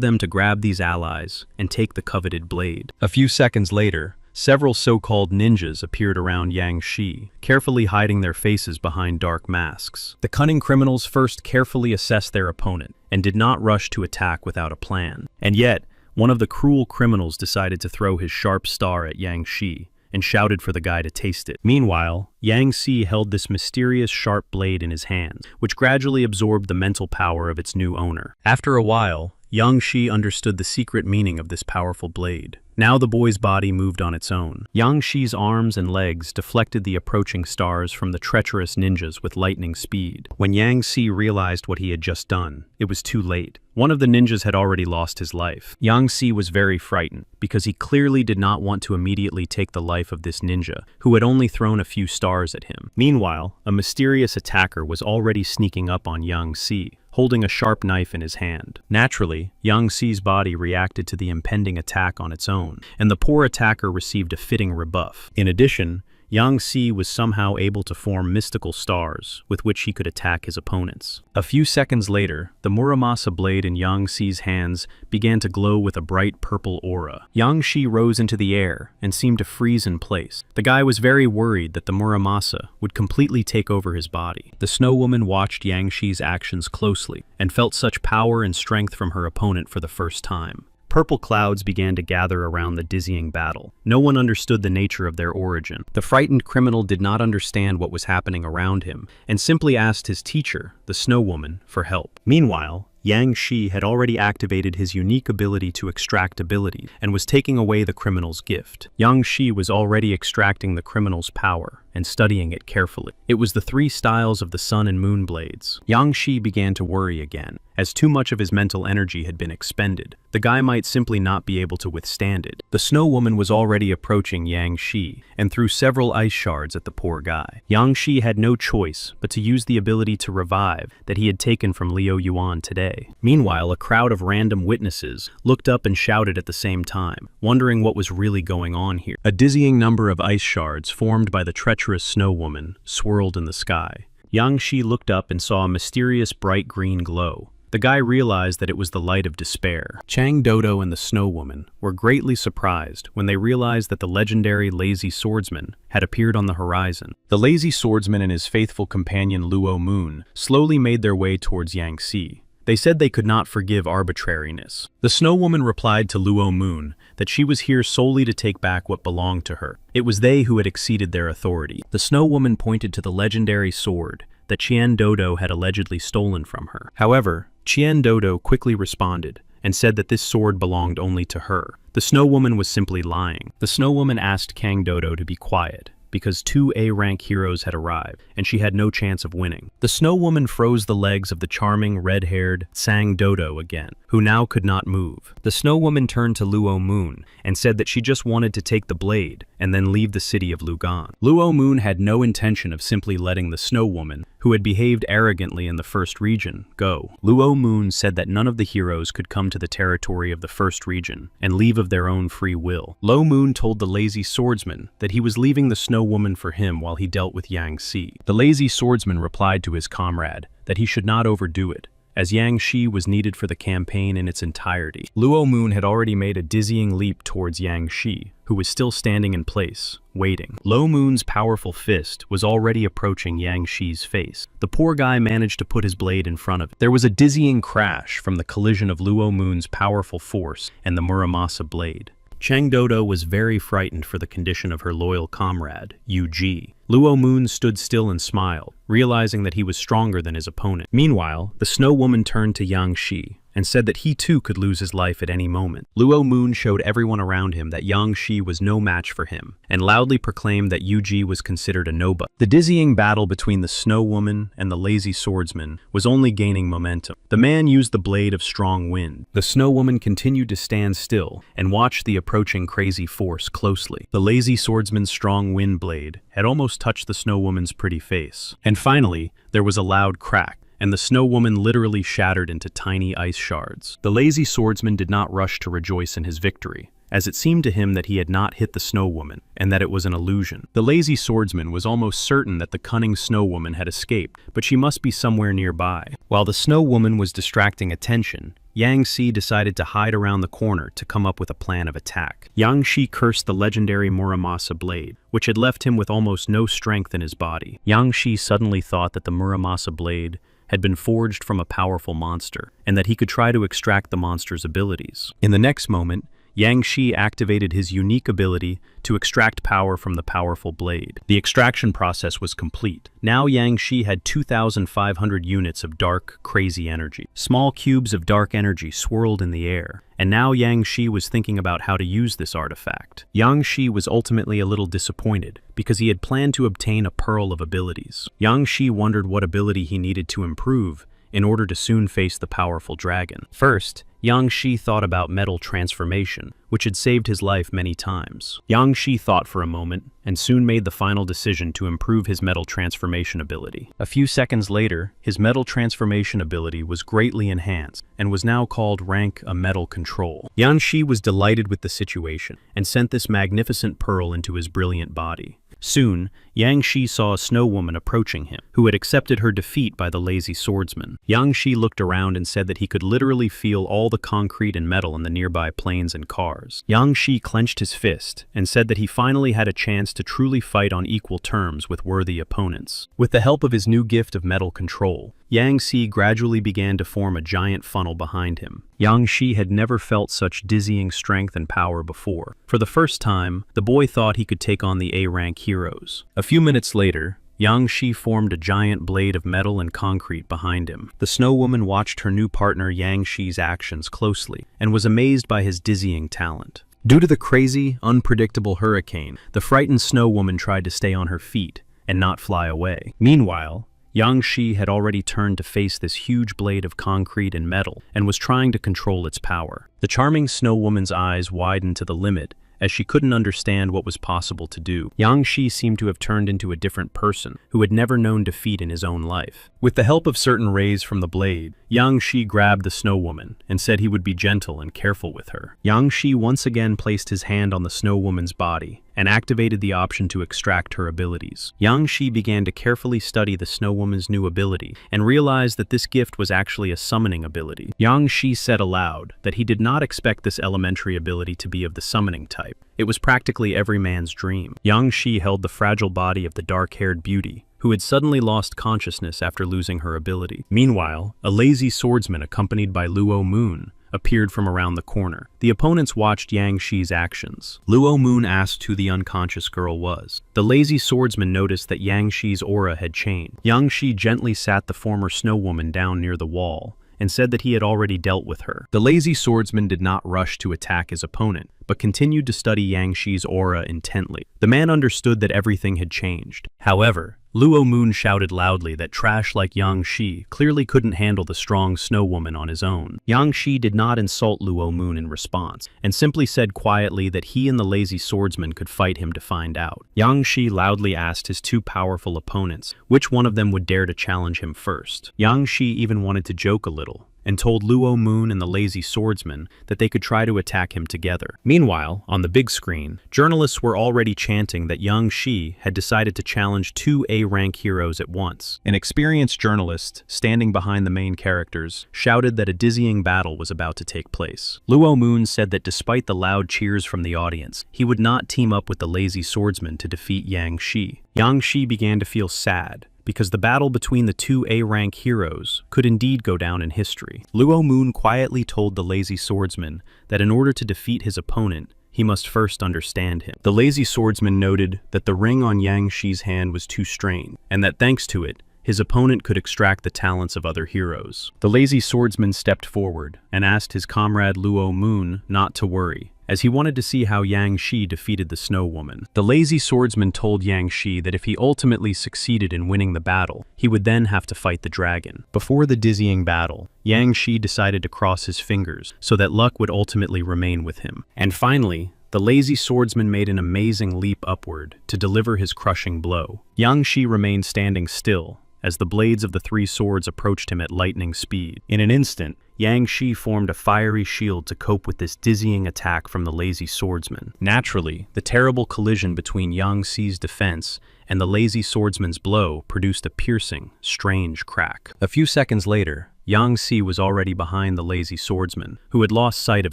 them to grab these allies and take the coveted blade. A few seconds later, several so-called ninjas appeared around Yang Shi, carefully hiding their faces behind dark masks. The cunning criminals first carefully assessed their opponent and did not rush to attack without a plan. And yet, one of the cruel criminals decided to throw his sharp star at Yang Shi and shouted for the guy to taste it. Meanwhile, Yang Shi held this mysterious sharp blade in his hands, which gradually absorbed the mental power of its new owner. After a while, Yang Shi understood the secret meaning of this powerful blade. Now the boy's body moved on its own. Yang Shi's arms and legs deflected the approaching stars from the treacherous ninjas with lightning speed. When Yang Shi realized what he had just done, it was too late. One of the ninjas had already lost his life. Yang Shi was very frightened because he clearly did not want to immediately take the life of this ninja, who had only thrown a few stars at him. Meanwhile, a mysterious attacker was already sneaking up on Yang Shi, holding a sharp knife in his hand. Naturally, Yang Shi's body reacted to the impending attack on its own, and the poor attacker received a fitting rebuff. In addition, Yang Shi was somehow able to form mystical stars with which he could attack his opponents. A few seconds later, the Muramasa blade in Yang Shi's hands began to glow with a bright purple aura. Yang Shi rose into the air and seemed to freeze in place. The guy was very worried that the Muramasa would completely take over his body. The snow woman watched Yang Shi's actions closely and felt such power and strength from her opponent for the first time. Purple clouds began to gather around the dizzying battle. No one understood the nature of their origin. The frightened criminal did not understand what was happening around him and simply asked his teacher the Snow Woman, for help. Meanwhile, Yang Shi had already activated his unique ability to extract abilities and was taking away the criminal's gift. Yang Shi was already extracting the criminal's power and studying it carefully. It was the 3 styles of the Sun and Moon blades. Yang Shi began to worry again, as too much of his mental energy had been expended. The guy might simply not be able to withstand it. The Snow Woman was already approaching Yang Shi and threw several ice shards at the poor guy. Yang Shi had no choice but to use the ability to revive that he had taken from Liu Yuan today. Meanwhile, a crowd of random witnesses looked up and shouted at the same time, wondering what was really going on here. A dizzying number of ice shards formed by the treacherous Snow Woman swirled in the sky. Yang Shi looked up and saw a mysterious bright green glow. The guy realized that it was the light of despair. Chang Dodo and the Snow Woman were greatly surprised when they realized that the legendary Lazy Swordsman had appeared on the horizon. The Lazy Swordsman and his faithful companion Luo Moon slowly made their way towards Yang Shi. They said they could not forgive arbitrariness. The Snow Woman replied to Luo Moon that she was here solely to take back what belonged to her. It was they who had exceeded their authority. The Snow Woman pointed to the legendary sword that Qian Dodo had allegedly stolen from her. However, Qian Dodo quickly responded and said that this sword belonged only to her. The Snow Woman was simply lying. The Snow Woman asked Kang Dodo to be quiet, because 2 A-rank heroes had arrived, and she had no chance of winning. The Snow Woman froze the legs of the charming, red-haired Sang Dodo again, who now could not move. The Snow Woman turned to Luo Moon and said that she just wanted to take the blade and then leave the city of Lugan. Luo Moon had no intention of simply letting the Snow Woman, who had behaved arrogantly in the first region, go. Luo Moon said that none of the heroes could come to the territory of the first region and leave of their own free will. Luo Moon told the Lazy Swordsman that he was leaving the Snow Woman for him while he dealt with Yang Shi. The Lazy Swordsman replied to his comrade that he should not overdo it, as Yang Shi was needed for the campaign in its entirety. Luo Moon had already made a dizzying leap towards Yang Shi, who was still standing in place, waiting. Luo Moon's powerful fist was already approaching Yang Shi's face. The poor guy managed to put his blade in front of it. There was a dizzying crash from the collision of Luo Moon's powerful force and the Muramasa blade. Chang Dodo was very frightened for the condition of her loyal comrade, Yu Ji. Luo Moon stood still and smiled, realizing that he was stronger than his opponent. Meanwhile, the Snow Woman turned to Yang Shi and said that he too could lose his life at any moment. Luo Moon showed everyone around him that Yang Shi was no match for him, and loudly proclaimed that Yu Ji was considered a nobody. The dizzying battle between the Snow Woman and the Lazy Swordsman was only gaining momentum. The man used the blade of strong wind. The Snow Woman continued to stand still and watched the approaching crazy force closely. The Lazy Swordsman's strong wind blade had almost touched the Snow Woman's pretty face. And finally, there was a loud crack, and the Snow Woman literally shattered into tiny ice shards. The Lazy Swordsman did not rush to rejoice in his victory, as it seemed to him that he had not hit the Snow Woman, and that it was an illusion. The Lazy Swordsman was almost certain that the cunning Snow Woman had escaped, but she must be somewhere nearby. While the Snow Woman was distracting attention, Yang Shi decided to hide around the corner to come up with a plan of attack. Yang Shi cursed the legendary Muramasa blade, which had left him with almost no strength in his body. Yang Shi suddenly thought that the Muramasa blade had been forged from a powerful monster, and that he could try to extract the monster's abilities. In the next moment, Yang Shi activated his unique ability to extract power from the powerful blade. The extraction process was complete. Now Yang Shi had 2,500 units of dark, crazy energy. Small cubes of dark energy swirled in the air, and now Yang Shi was thinking about how to use this artifact. Yang Shi was ultimately a little disappointed, because he had planned to obtain a pearl of abilities. Yang Shi wondered what ability he needed to improve in order to soon face the powerful dragon. First, Yang Shi thought about metal transformation, which had saved his life many times. Yang Shi thought for a moment, and soon made the final decision to improve his metal transformation ability. A few seconds later, his metal transformation ability was greatly enhanced, and was now called rank a metal control. Yang Shi was delighted with the situation, and sent this magnificent pearl into his brilliant body. Soon, Yang Shi saw a Snow Woman approaching him, who had accepted her defeat by the Lazy Swordsman. Yang Shi looked around and said that he could literally feel all the concrete and metal in the nearby planes and cars. Yang Shi clenched his fist and said that he finally had a chance to truly fight on equal terms with worthy opponents. With the help of his new gift of metal control, Yang Shi gradually began to form a giant funnel behind him. Yang Shi had never felt such dizzying strength and power before. For the first time, the boy thought he could take on the A-rank heroes. A few minutes later, Yang Shi formed a giant blade of metal and concrete behind him. The Snow Woman watched her new partner Yang Shi's actions closely and was amazed by his dizzying talent. Due to the crazy, unpredictable hurricane, the frightened Snow Woman tried to stay on her feet and not fly away. Meanwhile, Yang Shi had already turned to face this huge blade of concrete and metal and was trying to control its power. The charming Snow Woman's eyes widened to the limit as she couldn't understand what was possible to do. Yang Shi seemed to have turned into a different person who had never known defeat in his own life. With the help of certain rays from the blade, Yang Shi grabbed the Snow Woman and said he would be gentle and careful with her. Yang Shi once again placed his hand on the Snow Woman's body and activated the option to extract her abilities. Yang Shi began to carefully study the Snow Woman's new ability and realized that this gift was actually a summoning ability. Yang Shi said aloud that he did not expect this elementary ability to be of the summoning type. It was practically every man's dream. Yang Shi held the fragile body of the dark-haired beauty, who had suddenly lost consciousness after losing her ability. Meanwhile, a lazy swordsman accompanied by Luo Moon appeared from around the corner. The opponents watched Yang Shi's actions. Luo Moon asked who the unconscious girl was. The lazy swordsman noticed that Yang Shi's aura had changed. Yang Shi gently sat the former Snow Woman down near the wall and said that he had already dealt with her. The lazy swordsman did not rush to attack his opponent, but continued to study Yang Shi's aura intently. The man understood that everything had changed. However, Luo Moon shouted loudly that trash like Yang Shi clearly couldn't handle the strong Snow Woman on his own. Yang Shi did not insult Luo Moon in response, and simply said quietly that he and the lazy swordsman could fight him to find out. Yang Shi loudly asked his two powerful opponents which one of them would dare to challenge him first. Yang Shi even wanted to joke a little, and told Luo Moon and the lazy swordsman that they could try to attack him together. Meanwhile, on the big screen, journalists were already chanting that Yang Shi had decided to challenge two A-rank heroes at once. An experienced journalist, standing behind the main characters, shouted that a dizzying battle was about to take place. Luo Moon said that despite the loud cheers from the audience, he would not team up with the lazy swordsman to defeat Yang Shi. Yang Shi began to feel sad, because the battle between the two A-rank heroes could indeed go down in history. Luo Moon quietly told the lazy swordsman that in order to defeat his opponent, he must first understand him. The lazy swordsman noted that the ring on Yang Shi's hand was too strained, and that thanks to it, his opponent could extract the talents of other heroes. The lazy swordsman stepped forward and asked his comrade Luo Moon not to worry, as he wanted to see how Yang Shi defeated the Snow Woman. The lazy swordsman told Yang Shi that if he ultimately succeeded in winning the battle, he would then have to fight the dragon. Before the dizzying battle, Yang Shi decided to cross his fingers so that luck would ultimately remain with him. And finally, the lazy swordsman made an amazing leap upward to deliver his crushing blow. Yang Shi remained standing still as the blades of the three swords approached him at lightning speed. In an instant, Yang Shi formed a fiery shield to cope with this dizzying attack from the lazy swordsman. Naturally, the terrible collision between Yang Shi's defense and the lazy swordsman's blow produced a piercing, strange crack. A few seconds later, Yang Shi was already behind the lazy swordsman, who had lost sight of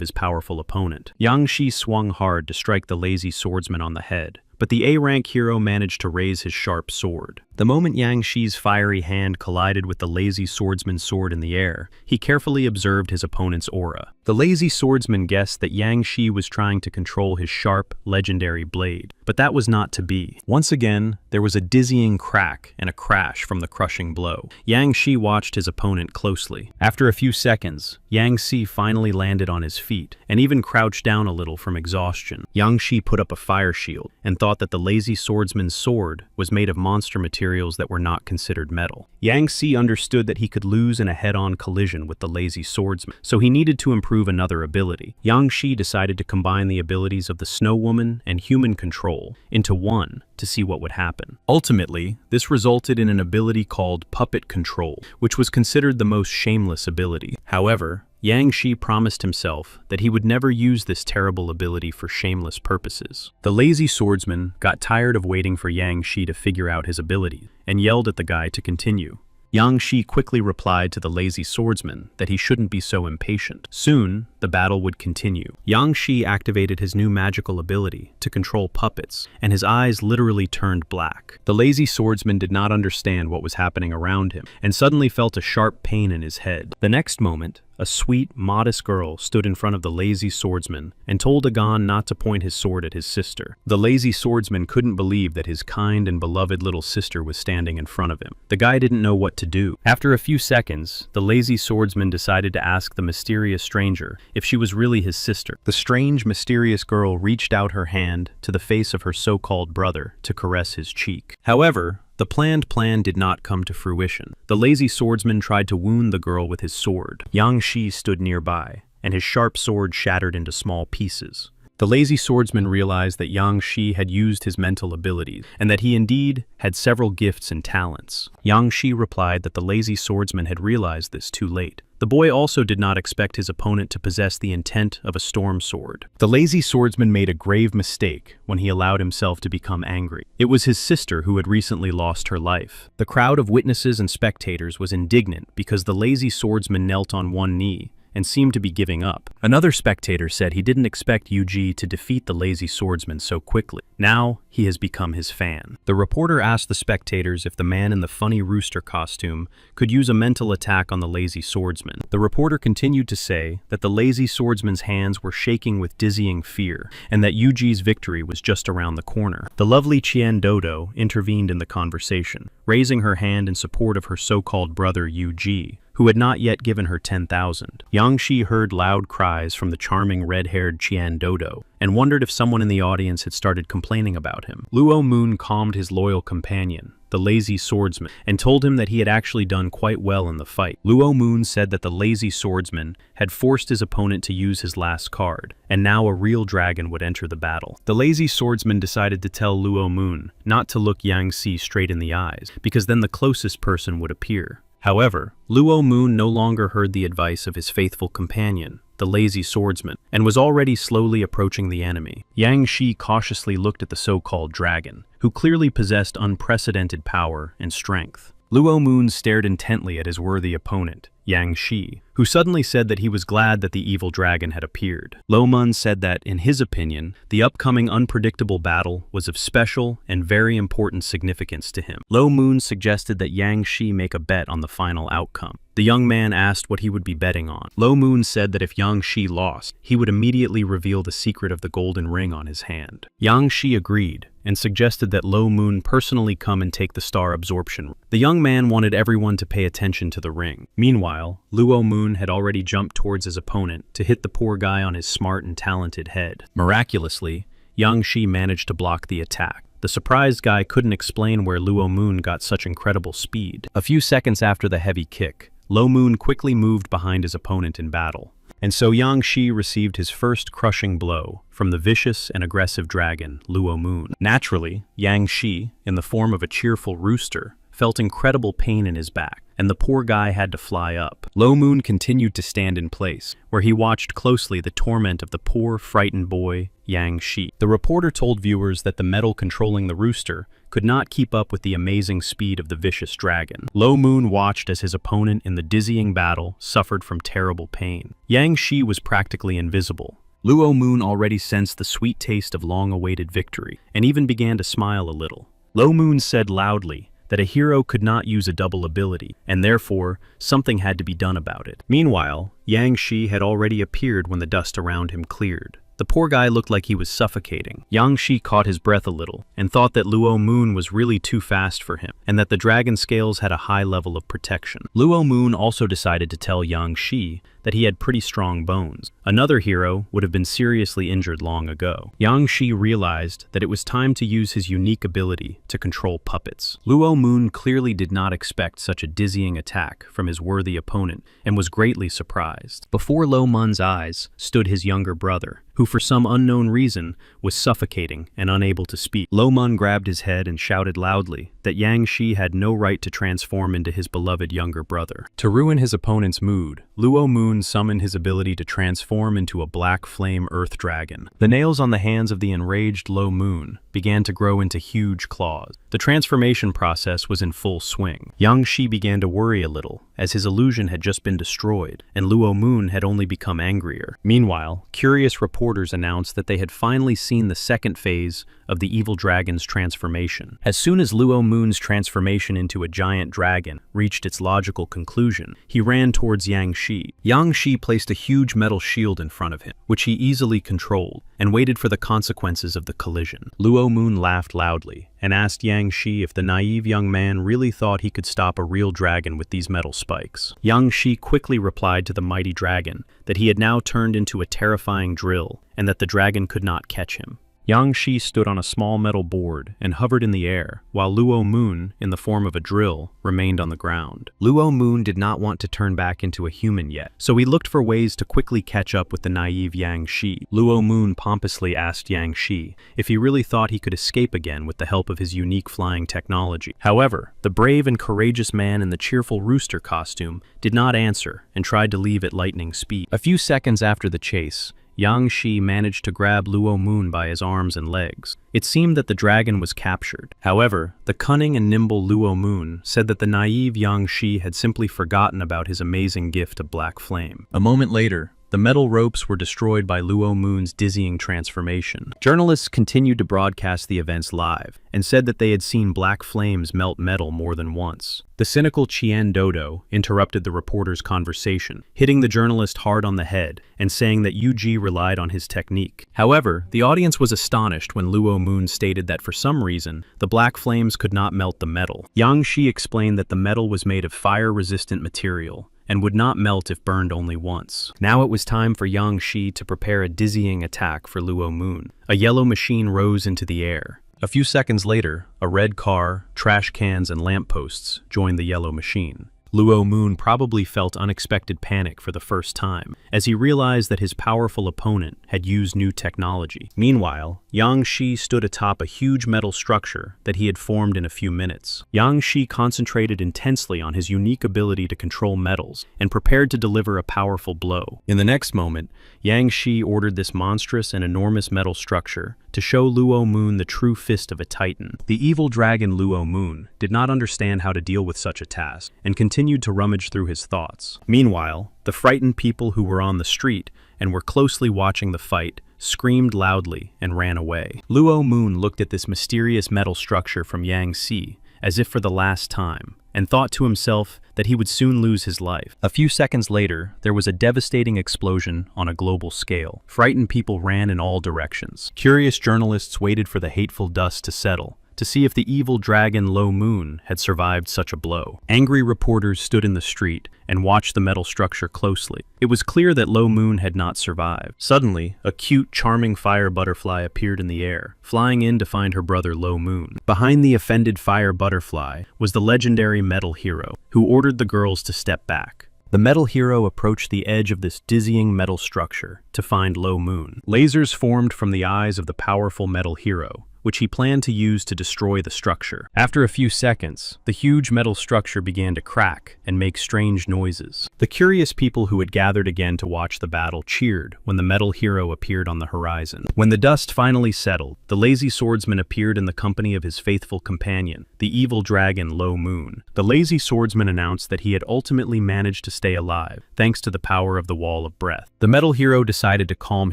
his powerful opponent. Yang Shi swung hard to strike the lazy swordsman on the head, but the A-rank hero managed to raise his sharp sword. The moment Yang Shi's fiery hand collided with the lazy swordsman's sword in the air, he carefully observed his opponent's aura. The lazy swordsman guessed that Yang Shi was trying to control his sharp, legendary blade, but that was not to be. Once again, there was a dizzying crack and a crash from the crushing blow. Yang Shi watched his opponent closely. After a few seconds, Yang Shi finally landed on his feet and even crouched down a little from exhaustion. Yang Shi put up a fire shield and thought that the lazy swordsman's sword was made of monster materials that were not considered metal. Yang Shi understood that he could lose in a head-on collision with the lazy swordsman, so he needed to improve another ability. Yang Shi decided to combine the abilities of the Snow Woman and human control into one to see what would happen. Ultimately, this resulted in an ability called puppet control, which was considered the most shameless ability. However, Yang Shi promised himself that he would never use this terrible ability for shameless purposes. The lazy swordsman got tired of waiting for Yang Shi to figure out his ability and yelled at the guy to continue. Yang Shi quickly replied to the lazy swordsman that he shouldn't be so impatient. Soon, the battle would continue. Yang Shi activated his new magical ability to control puppets, and his eyes literally turned black. The lazy swordsman did not understand what was happening around him, and suddenly felt a sharp pain in his head. The next moment, a sweet, modest girl stood in front of the lazy swordsman and told Agon not to point his sword at his sister. The lazy swordsman couldn't believe that his kind and beloved little sister was standing in front of him. The guy didn't know what to do. After a few seconds, the lazy swordsman decided to ask the mysterious stranger if she was really his sister. The strange, mysterious girl reached out her hand to the face of her so-called brother to caress his cheek. However, the planned plan did not come to fruition. The lazy swordsman tried to wound the girl with his sword. Yang Shi stood nearby, and his sharp sword shattered into small pieces. The lazy swordsman realized that Yang Shi had used his mental abilities, and that he indeed had several gifts and talents. Yang Shi replied that the lazy swordsman had realized this too late. The boy also did not expect his opponent to possess the intent of a storm sword. The lazy swordsman made a grave mistake when he allowed himself to become angry. It was his sister who had recently lost her life. The crowd of witnesses and spectators was indignant because the lazy swordsman knelt on one knee and seemed to be giving up. Another spectator said he didn't expect Yuji to defeat the lazy swordsman so quickly. Now, he has become his fan. The reporter asked the spectators if the man in the funny rooster costume could use a mental attack on the lazy swordsman. The reporter continued to say that the lazy swordsman's hands were shaking with dizzying fear, and that Yuji's victory was just around the corner. The lovely Qian Dodo intervened in the conversation, raising her hand in support of her so-called brother Yuji, who had not yet given her 10,000. Yang Shi heard loud cries from the charming red-haired Qian Dodo, and wondered if someone in the audience had started complaining about him. Luo Moon calmed his loyal companion, the lazy swordsman, and told him that he had actually done quite well in the fight. Luo Moon said that the lazy swordsman had forced his opponent to use his last card, and now a real dragon would enter the battle. The lazy swordsman decided to tell Luo Moon not to look Yang Shi straight in the eyes, because then the closest person would appear. However, Luo Moon no longer heard the advice of his faithful companion, the lazy swordsman, and was already slowly approaching the enemy. Yang Shi cautiously looked at the so-called dragon, who clearly possessed unprecedented power and strength. Luo Moon stared intently at his worthy opponent, Yang Shi, who suddenly said that he was glad that the evil dragon had appeared. Lo Mun said that, in his opinion, the upcoming unpredictable battle was of special and very important significance to him. Lo Mun suggested that Yang Shi make a bet on the final outcome. The young man asked what he would be betting on. Lo Mun said that if Yang Shi lost, he would immediately reveal the secret of the golden ring on his hand. Yang Shi agreed, and suggested that Lo Moon personally come and take the star absorption. The young man wanted everyone to pay attention to the ring. Meanwhile, Luo Moon had already jumped towards his opponent to hit the poor guy on his smart and talented head. Miraculously, Yang Shi managed to block the attack. The surprised guy couldn't explain where Luo Moon got such incredible speed. A few seconds after the heavy kick, Lo Moon quickly moved behind his opponent in battle. And so Yang Shi received his first crushing blow from the vicious and aggressive dragon, Luo Moon. Naturally, Yang Shi, in the form of a cheerful rooster, felt incredible pain in his back, and the poor guy had to fly up. Lo Moon continued to stand in place, where he watched closely the torment of the poor, frightened boy, Yang Shi. The reporter told viewers that the metal controlling the rooster could not keep up with the amazing speed of the vicious dragon. Lo Moon watched as his opponent in the dizzying battle suffered from terrible pain. Yang Shi was practically invisible. Luo Moon already sensed the sweet taste of long-awaited victory, and even began to smile a little. Lo Moon said loudly that a hero could not use a double ability, and therefore, something had to be done about it. Meanwhile, Yang Shi had already appeared when the dust around him cleared. The poor guy looked like he was suffocating. Yang Shi caught his breath a little, and thought that Luo Moon was really too fast for him, and that the dragon scales had a high level of protection. Luo Moon also decided to tell Yang Shi that he had pretty strong bones. Another hero would have been seriously injured long ago. Yang Shi realized that it was time to use his unique ability to control puppets. Luo Moon clearly did not expect such a dizzying attack from his worthy opponent, and was greatly surprised. Before Lo Mun's eyes stood his younger brother, who for some unknown reason was suffocating and unable to speak. Lo Mun grabbed his head and shouted loudly that Yang Shi had no right to transform into his beloved younger brother. To ruin his opponent's mood, Luo Moon summoned his ability to transform into a black flame earth dragon. The nails on the hands of the enraged Lo Moon began to grow into huge claws. The transformation process was in full swing. Yang Shi began to worry a little, as his illusion had just been destroyed, and Luo Moon had only become angrier. Meanwhile, curious reporters announced that they had finally seen the second phase of the evil dragon's transformation. As soon as Luo Moon's transformation into a giant dragon reached its logical conclusion, he ran towards Yang Shi. Yang Shi placed a huge metal shield in front of him, which he easily controlled, and waited for the consequences of the collision. Luo Moon laughed loudly and asked Yang Shi if the naive young man really thought he could stop a real dragon with these metal spikes. Yang Shi quickly replied to the mighty dragon that he had now turned into a terrifying drill and that the dragon could not catch him. Yang Shi stood on a small metal board and hovered in the air, while Luo Moon, in the form of a drill, remained on the ground. Luo Moon did not want to turn back into a human yet, so he looked for ways to quickly catch up with the naive Yang Shi. Luo Moon pompously asked Yang Shi if he really thought he could escape again with the help of his unique flying technology. However, the brave and courageous man in the cheerful rooster costume did not answer and tried to leave at lightning speed. A few seconds after the chase, Yang Shi managed to grab Luo Moon by his arms and legs. It seemed that the dragon was captured. However, the cunning and nimble Luo Moon said that the naive Yang Shi had simply forgotten about his amazing gift of black flame. A moment later, the metal ropes were destroyed by Luo Moon's dizzying transformation. Journalists continued to broadcast the events live and said that they had seen black flames melt metal more than once. The cynical Chien Dodo interrupted the reporter's conversation, hitting the journalist hard on the head and saying that UG relied on his technique. However, the audience was astonished when Luo Moon stated that for some reason, the black flames could not melt the metal. Yang Shi explained that the metal was made of fire-resistant material and would not melt if burned only once. Now it was time for Yang Shi to prepare a dizzying attack for Luo Moon. A yellow machine rose into the air. A few seconds later, a red car, trash cans, and lampposts joined the yellow machine. Luo Moon probably felt unexpected panic for the first time, as he realized that his powerful opponent had used new technology. Meanwhile, Yang Shi stood atop a huge metal structure that he had formed in a few minutes. Yang Shi concentrated intensely on his unique ability to control metals and prepared to deliver a powerful blow. In the next moment, Yang Shi ordered this monstrous and enormous metal structure to show Luo Moon the true fist of a titan. The evil dragon Luo Moon did not understand how to deal with such a task and continued to rummage through his thoughts. Meanwhile, the frightened people who were on the street and were closely watching the fight screamed loudly and ran away. Luo Moon looked at this mysterious metal structure from Yang Shi as if for the last time, and thought to himself that he would soon lose his life. A few seconds later, there was a devastating explosion on a global scale. Frightened people ran in all directions. Curious journalists waited for the hateful dust to settle, to see if the evil dragon Luo Moon had survived such a blow. Angry reporters stood in the street and watched the metal structure closely. It was clear that Luo Moon had not survived. Suddenly, a cute, charming fire butterfly appeared in the air, flying in to find her brother Luo Moon. Behind the offended fire butterfly was the legendary metal hero, who ordered the girls to step back. The metal hero approached the edge of this dizzying metal structure to find Luo Moon. Lasers formed from the eyes of the powerful metal hero, which he planned to use to destroy the structure. After a few seconds, the huge metal structure began to crack and make strange noises. The curious people who had gathered again to watch the battle cheered when the metal hero appeared on the horizon. When the dust finally settled, the lazy swordsman appeared in the company of his faithful companion, the evil dragon Luo Moon. The lazy swordsman announced that he had ultimately managed to stay alive, thanks to the power of the Wall of Breath. The metal hero decided to calm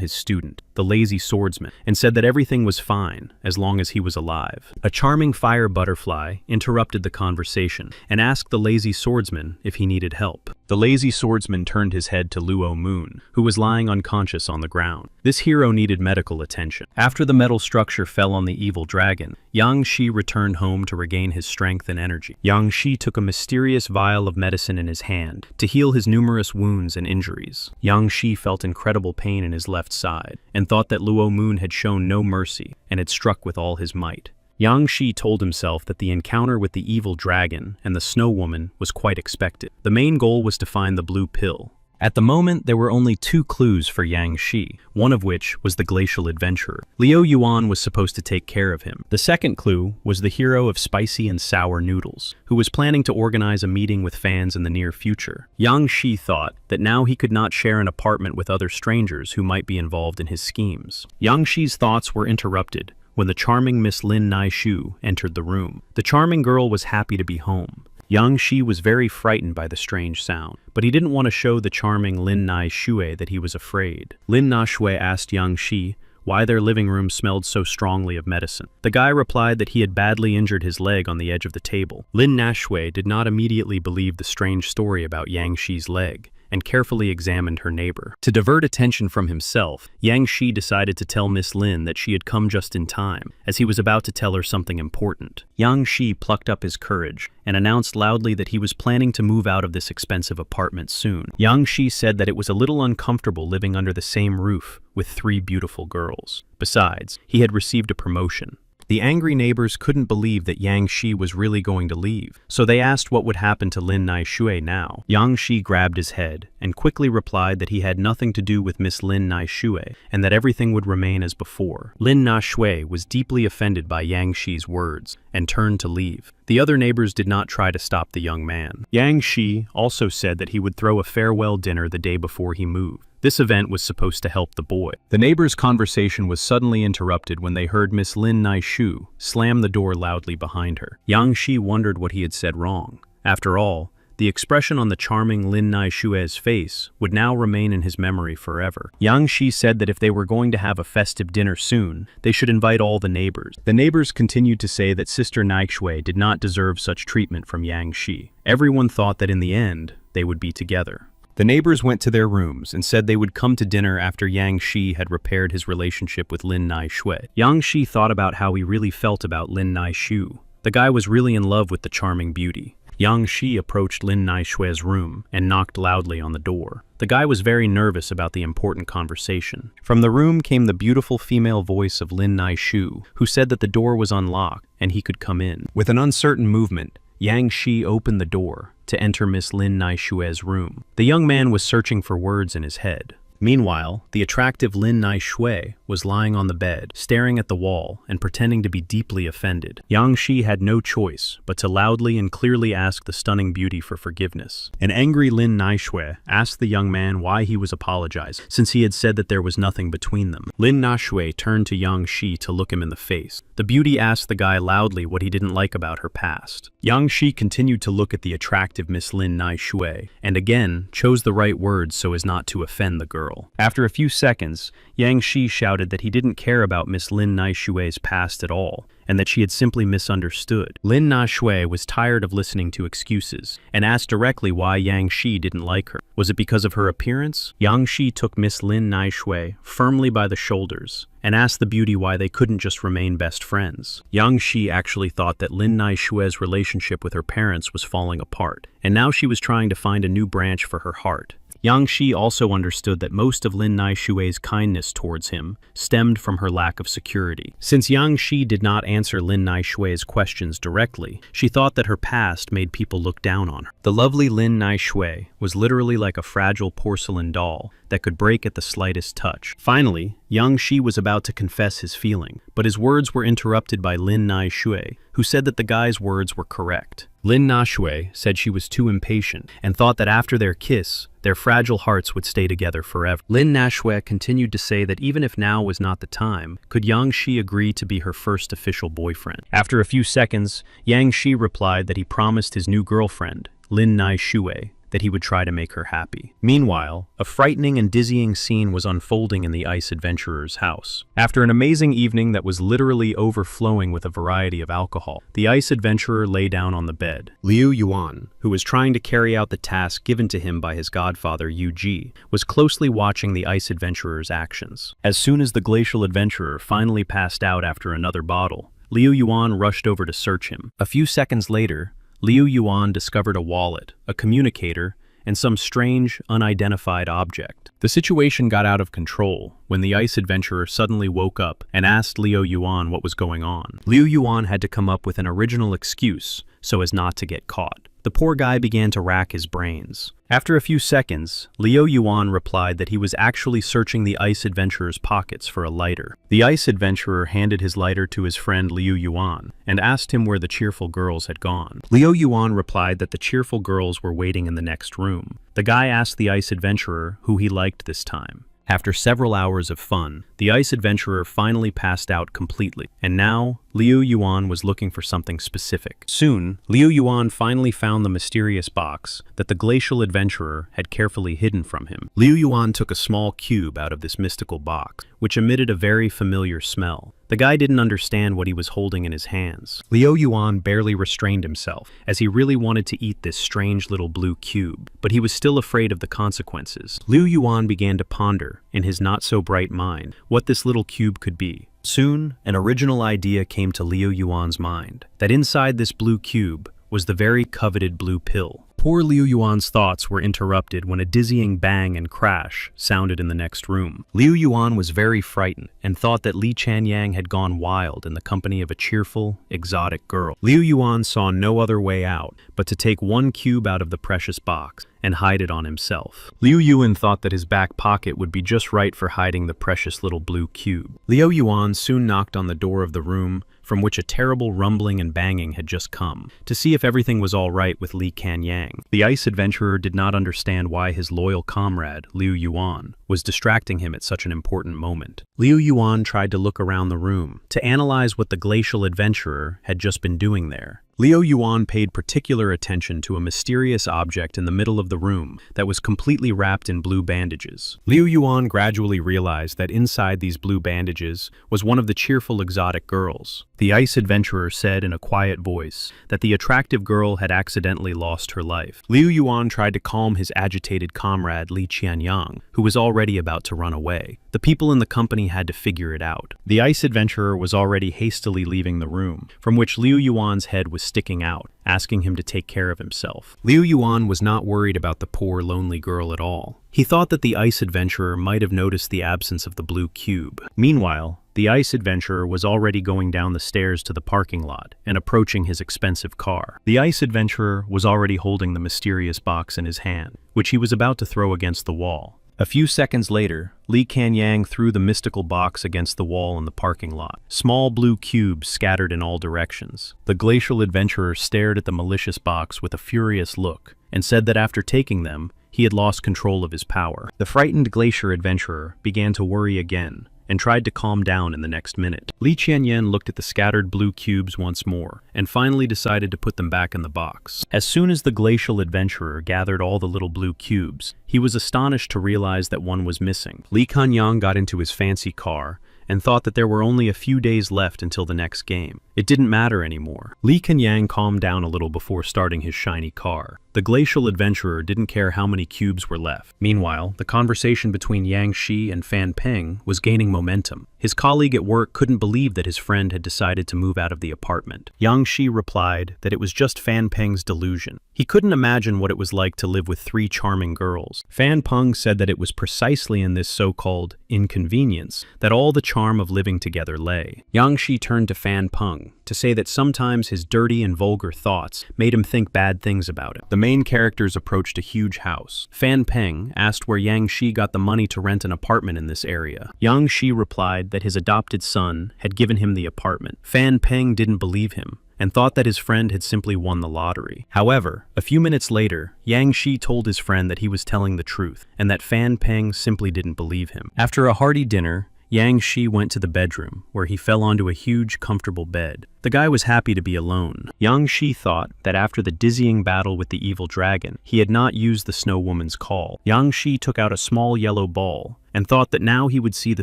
his student, the lazy swordsman, and said that everything was fine as long as he was alive. A charming fire butterfly interrupted the conversation and asked the lazy swordsman if he needed help. The lazy swordsman turned his head to Luo Moon, who was lying unconscious on the ground. This hero needed medical attention. After the metal structure fell on the evil dragon, Yang Shi returned home to regain his strength and energy. Yang Shi took a mysterious vial of medicine in his hand to heal his numerous wounds and injuries. Yang Shi felt incredible pain in his left side and thought that Luo Moon had shown no mercy and had struck with all his might. Yang Shi told himself that the encounter with the evil dragon and the snow woman was quite expected. The main goal was to find the blue pill. At the moment, there were only 2 clues for Yang Shi, one of which was the glacial adventurer. Liu Yuan was supposed to take care of him. The second clue was the hero of spicy and sour noodles, who was planning to organize a meeting with fans in the near future. Yang Shi thought that now he could not share an apartment with other strangers who might be involved in his schemes. Yang Shi's thoughts were interrupted when the charming Miss Lin Naishu entered the room. The charming girl was happy to be home. Yang Shi was very frightened by the strange sound, but he didn't want to show the charming Lin Naishu that he was afraid. Lin Naishu asked Yang Shi why their living room smelled so strongly of medicine. The guy replied that he had badly injured his leg on the edge of the table. Lin Nashue did not immediately believe the strange story about Yang Shi's leg, and carefully examined her neighbor. To divert attention from himself, Yang Shi decided to tell Miss Lin that she had come just in time, as he was about to tell her something important. Yang Shi plucked up his courage and announced loudly that he was planning to move out of this expensive apartment soon. Yang Shi said that it was a little uncomfortable living under the same roof with 3 beautiful girls. Besides, he had received a promotion. The angry neighbors couldn't believe that Yang Shi was really going to leave, so they asked what would happen to Lin Nashue now. Yang Shi grabbed his head and quickly replied that he had nothing to do with Miss Lin Nashue and that everything would remain as before. Lin Nashue was deeply offended by Yang Shi's words and turned to leave. The other neighbors did not try to stop the young man. Yang Shi also said that he would throw a farewell dinner the day before he moved. This event was supposed to help the boy. The neighbors' conversation was suddenly interrupted when they heard Miss Lin Naishu slam the door loudly behind her. Yang Shi wondered what he had said wrong. After all, the expression on the charming Lin Naishue's face would now remain in his memory forever. Yang Shi said that if they were going to have a festive dinner soon, they should invite all the neighbors. The neighbors continued to say that Sister Naishue did not deserve such treatment from Yang Shi. Everyone thought that in the end, they would be together. The neighbors went to their rooms and said they would come to dinner after Yang Shi had repaired his relationship with Lin Naishui. Yang Shi thought about how he really felt about Lin Naishu. The guy was really in love with the charming beauty. Yang Shi approached Lin Naishue's room and knocked loudly on the door. The guy was very nervous about the important conversation. From the room came the beautiful female voice of Lin Naishu, who said that the door was unlocked and he could come in. With an uncertain movement, Yang Shi opened the door to enter Miss Lin Naishue's room. The young man was searching for words in his head. Meanwhile, the attractive Lin Naishue was lying on the bed, staring at the wall and pretending to be deeply offended. Yang Shi had no choice but to loudly and clearly ask the stunning beauty for forgiveness. An angry Lin Naishue asked the young man why he was apologizing, since he had said that there was nothing between them. Lin Naishue turned to Yang Shi to look him in the face. The beauty asked the guy loudly what he didn't like about her past. Yang Shi continued to look at the attractive Miss Lin Naishue, and again chose the right words so as not to offend the girl. After a few seconds, Yang Shi shouted that he didn't care about Miss Lin Naishue's past at all, and that she had simply misunderstood. Lin Naishue was tired of listening to excuses, and asked directly why Yang Shi didn't like her. Was it because of her appearance? Yang Shi took Miss Lin Naishue firmly by the shoulders, and asked the beauty why they couldn't just remain best friends. Yang Shi actually thought that Lin Naishue's relationship with her parents was falling apart, and now she was trying to find a new branch for her heart. Yang Shi also understood that most of Lin Naishue's kindness towards him stemmed from her lack of security. Since Yang Shi did not answer Lin Naishue's questions directly, she thought that her past made people look down on her. The lovely Lin Naishue was literally like a fragile porcelain doll that could break at the slightest touch. Finally, Yang Shi was about to confess his feeling, but his words were interrupted by Lin Naishue, who said that the guy's words were correct. Lin Naishue said she was too impatient and thought that after their kiss, their fragile hearts would stay together forever. Lin Naishue continued to say that even if now was not the time, could Yang Shi agree to be her first official boyfriend. After a few seconds, Yang Shi replied that he promised his new girlfriend, Lin Naishue, that he would try to make her happy. Meanwhile, a frightening and dizzying scene was unfolding in the ice adventurer's house. After an amazing evening that was literally overflowing with a variety of alcohol, the ice adventurer lay down on the bed. Liu Yuan, who was trying to carry out the task given to him by his godfather Yu Ji, was closely watching the ice adventurer's actions. As soon as the glacial adventurer finally passed out after another bottle, Liu Yuan rushed over to search him. A few seconds later, Liu Yuan discovered a wallet, a communicator, and some strange, unidentified object. The situation got out of control when the ice adventurer suddenly woke up and asked Liu Yuan what was going on. Liu Yuan had to come up with an original excuse so as not to get caught. The poor guy began to rack his brains. After a few seconds, Liu Yuan replied that he was actually searching the ice adventurer's pockets for a lighter. The ice adventurer handed his lighter to his friend Liu Yuan and asked him where the cheerful girls had gone. Liu Yuan replied that the cheerful girls were waiting in the next room. The guy asked the ice adventurer who he liked this time. After several hours of fun, the ice adventurer finally passed out completely, and now Liu Yuan was looking for something specific. Soon, Liu Yuan finally found the mysterious box that the glacial adventurer had carefully hidden from him. Liu Yuan took a small cube out of this mystical box, which emitted a very familiar smell. The guy didn't understand what he was holding in his hands. Liu Yuan barely restrained himself, as he really wanted to eat this strange little blue cube, but he was still afraid of the consequences. Liu Yuan began to ponder, in his not-so-bright mind, what this little cube could be. Soon, an original idea came to Liu Yuan's mind, that inside this blue cube was the very coveted blue pill. Poor Liu Yuan's thoughts were interrupted when a dizzying bang and crash sounded in the next room. Liu Yuan was very frightened and thought that Li Chanyang had gone wild in the company of a cheerful, exotic girl. Liu Yuan saw no other way out but to take one cube out of the precious box and hide it on himself. Liu Yuan thought that his back pocket would be just right for hiding the precious little blue cube. Liu Yuan soon knocked on the door of the room from which a terrible rumbling and banging had just come, to see if everything was all right with Li Chanyang. The ice adventurer did not understand why his loyal comrade, Liu Yuan, was distracting him at such an important moment. Liu Yuan tried to look around the room, to analyze what the glacial adventurer had just been doing there. Liu Yuan paid particular attention to a mysterious object in the middle of the room that was completely wrapped in blue bandages. Liu Yuan gradually realized that inside these blue bandages was one of the cheerful exotic girls. The ice adventurer said in a quiet voice that the attractive girl had accidentally lost her life. Liu Yuan tried to calm his agitated comrade Li Qianyang, who was already about to run away. The people in the company had to figure it out. The ice adventurer was already hastily leaving the room, from which Liu Yuan's head was sticking out, asking him to take care of himself. Liu Yuan was not worried about the poor, lonely girl at all. He thought that the ice adventurer might have noticed the absence of the blue cube. Meanwhile, the ice adventurer was already going down the stairs to the parking lot and approaching his expensive car. The ice adventurer was already holding the mysterious box in his hand, which he was about to throw against the wall. A few seconds later, Li Chanyang threw the mystical box against the wall in the parking lot. Small blue cubes scattered in all directions. The glacial adventurer stared at the malicious box with a furious look and said that after taking them, he had lost control of his power. The frightened glacier adventurer began to worry again and tried to calm down in the next minute. Li Qianyan looked at the scattered blue cubes once more and finally decided to put them back in the box. As soon as the glacial adventurer gathered all the little blue cubes, he was astonished to realize that one was missing. Li Kanyang got into his fancy car and thought that there were only a few days left until the next game. It didn't matter anymore. Li Kanyang calmed down a little before starting his shiny car. The glacial adventurer didn't care how many cubes were left. Meanwhile, the conversation between Yang Shi and Fan Peng was gaining momentum. His colleague at work couldn't believe that his friend had decided to move out of the apartment. Yang Shi replied that it was just Fan Peng's delusion. He couldn't imagine what it was like to live with 3 charming girls. Fan Peng said that it was precisely in this so-called inconvenience that all the charm of living together lay. Yang Shi turned to Fan Peng to say that sometimes his dirty and vulgar thoughts made him think bad things about him. The main characters approached a huge house. Fan Peng asked where Yang Shi got the money to rent an apartment in this area. Yang Shi replied that his adopted son had given him the apartment. Fan Peng didn't believe him and thought that his friend had simply won the lottery. However, a few minutes later, Yang Shi told his friend that he was telling the truth and that Fan Peng simply didn't believe him. After a hearty dinner, Yang Shi went to the bedroom, where he fell onto a huge, comfortable bed. The guy was happy to be alone. Yang Shi thought that after the dizzying battle with the evil dragon, he had not used the Snow Woman's call. Yang Shi took out a small yellow ball and thought that now he would see the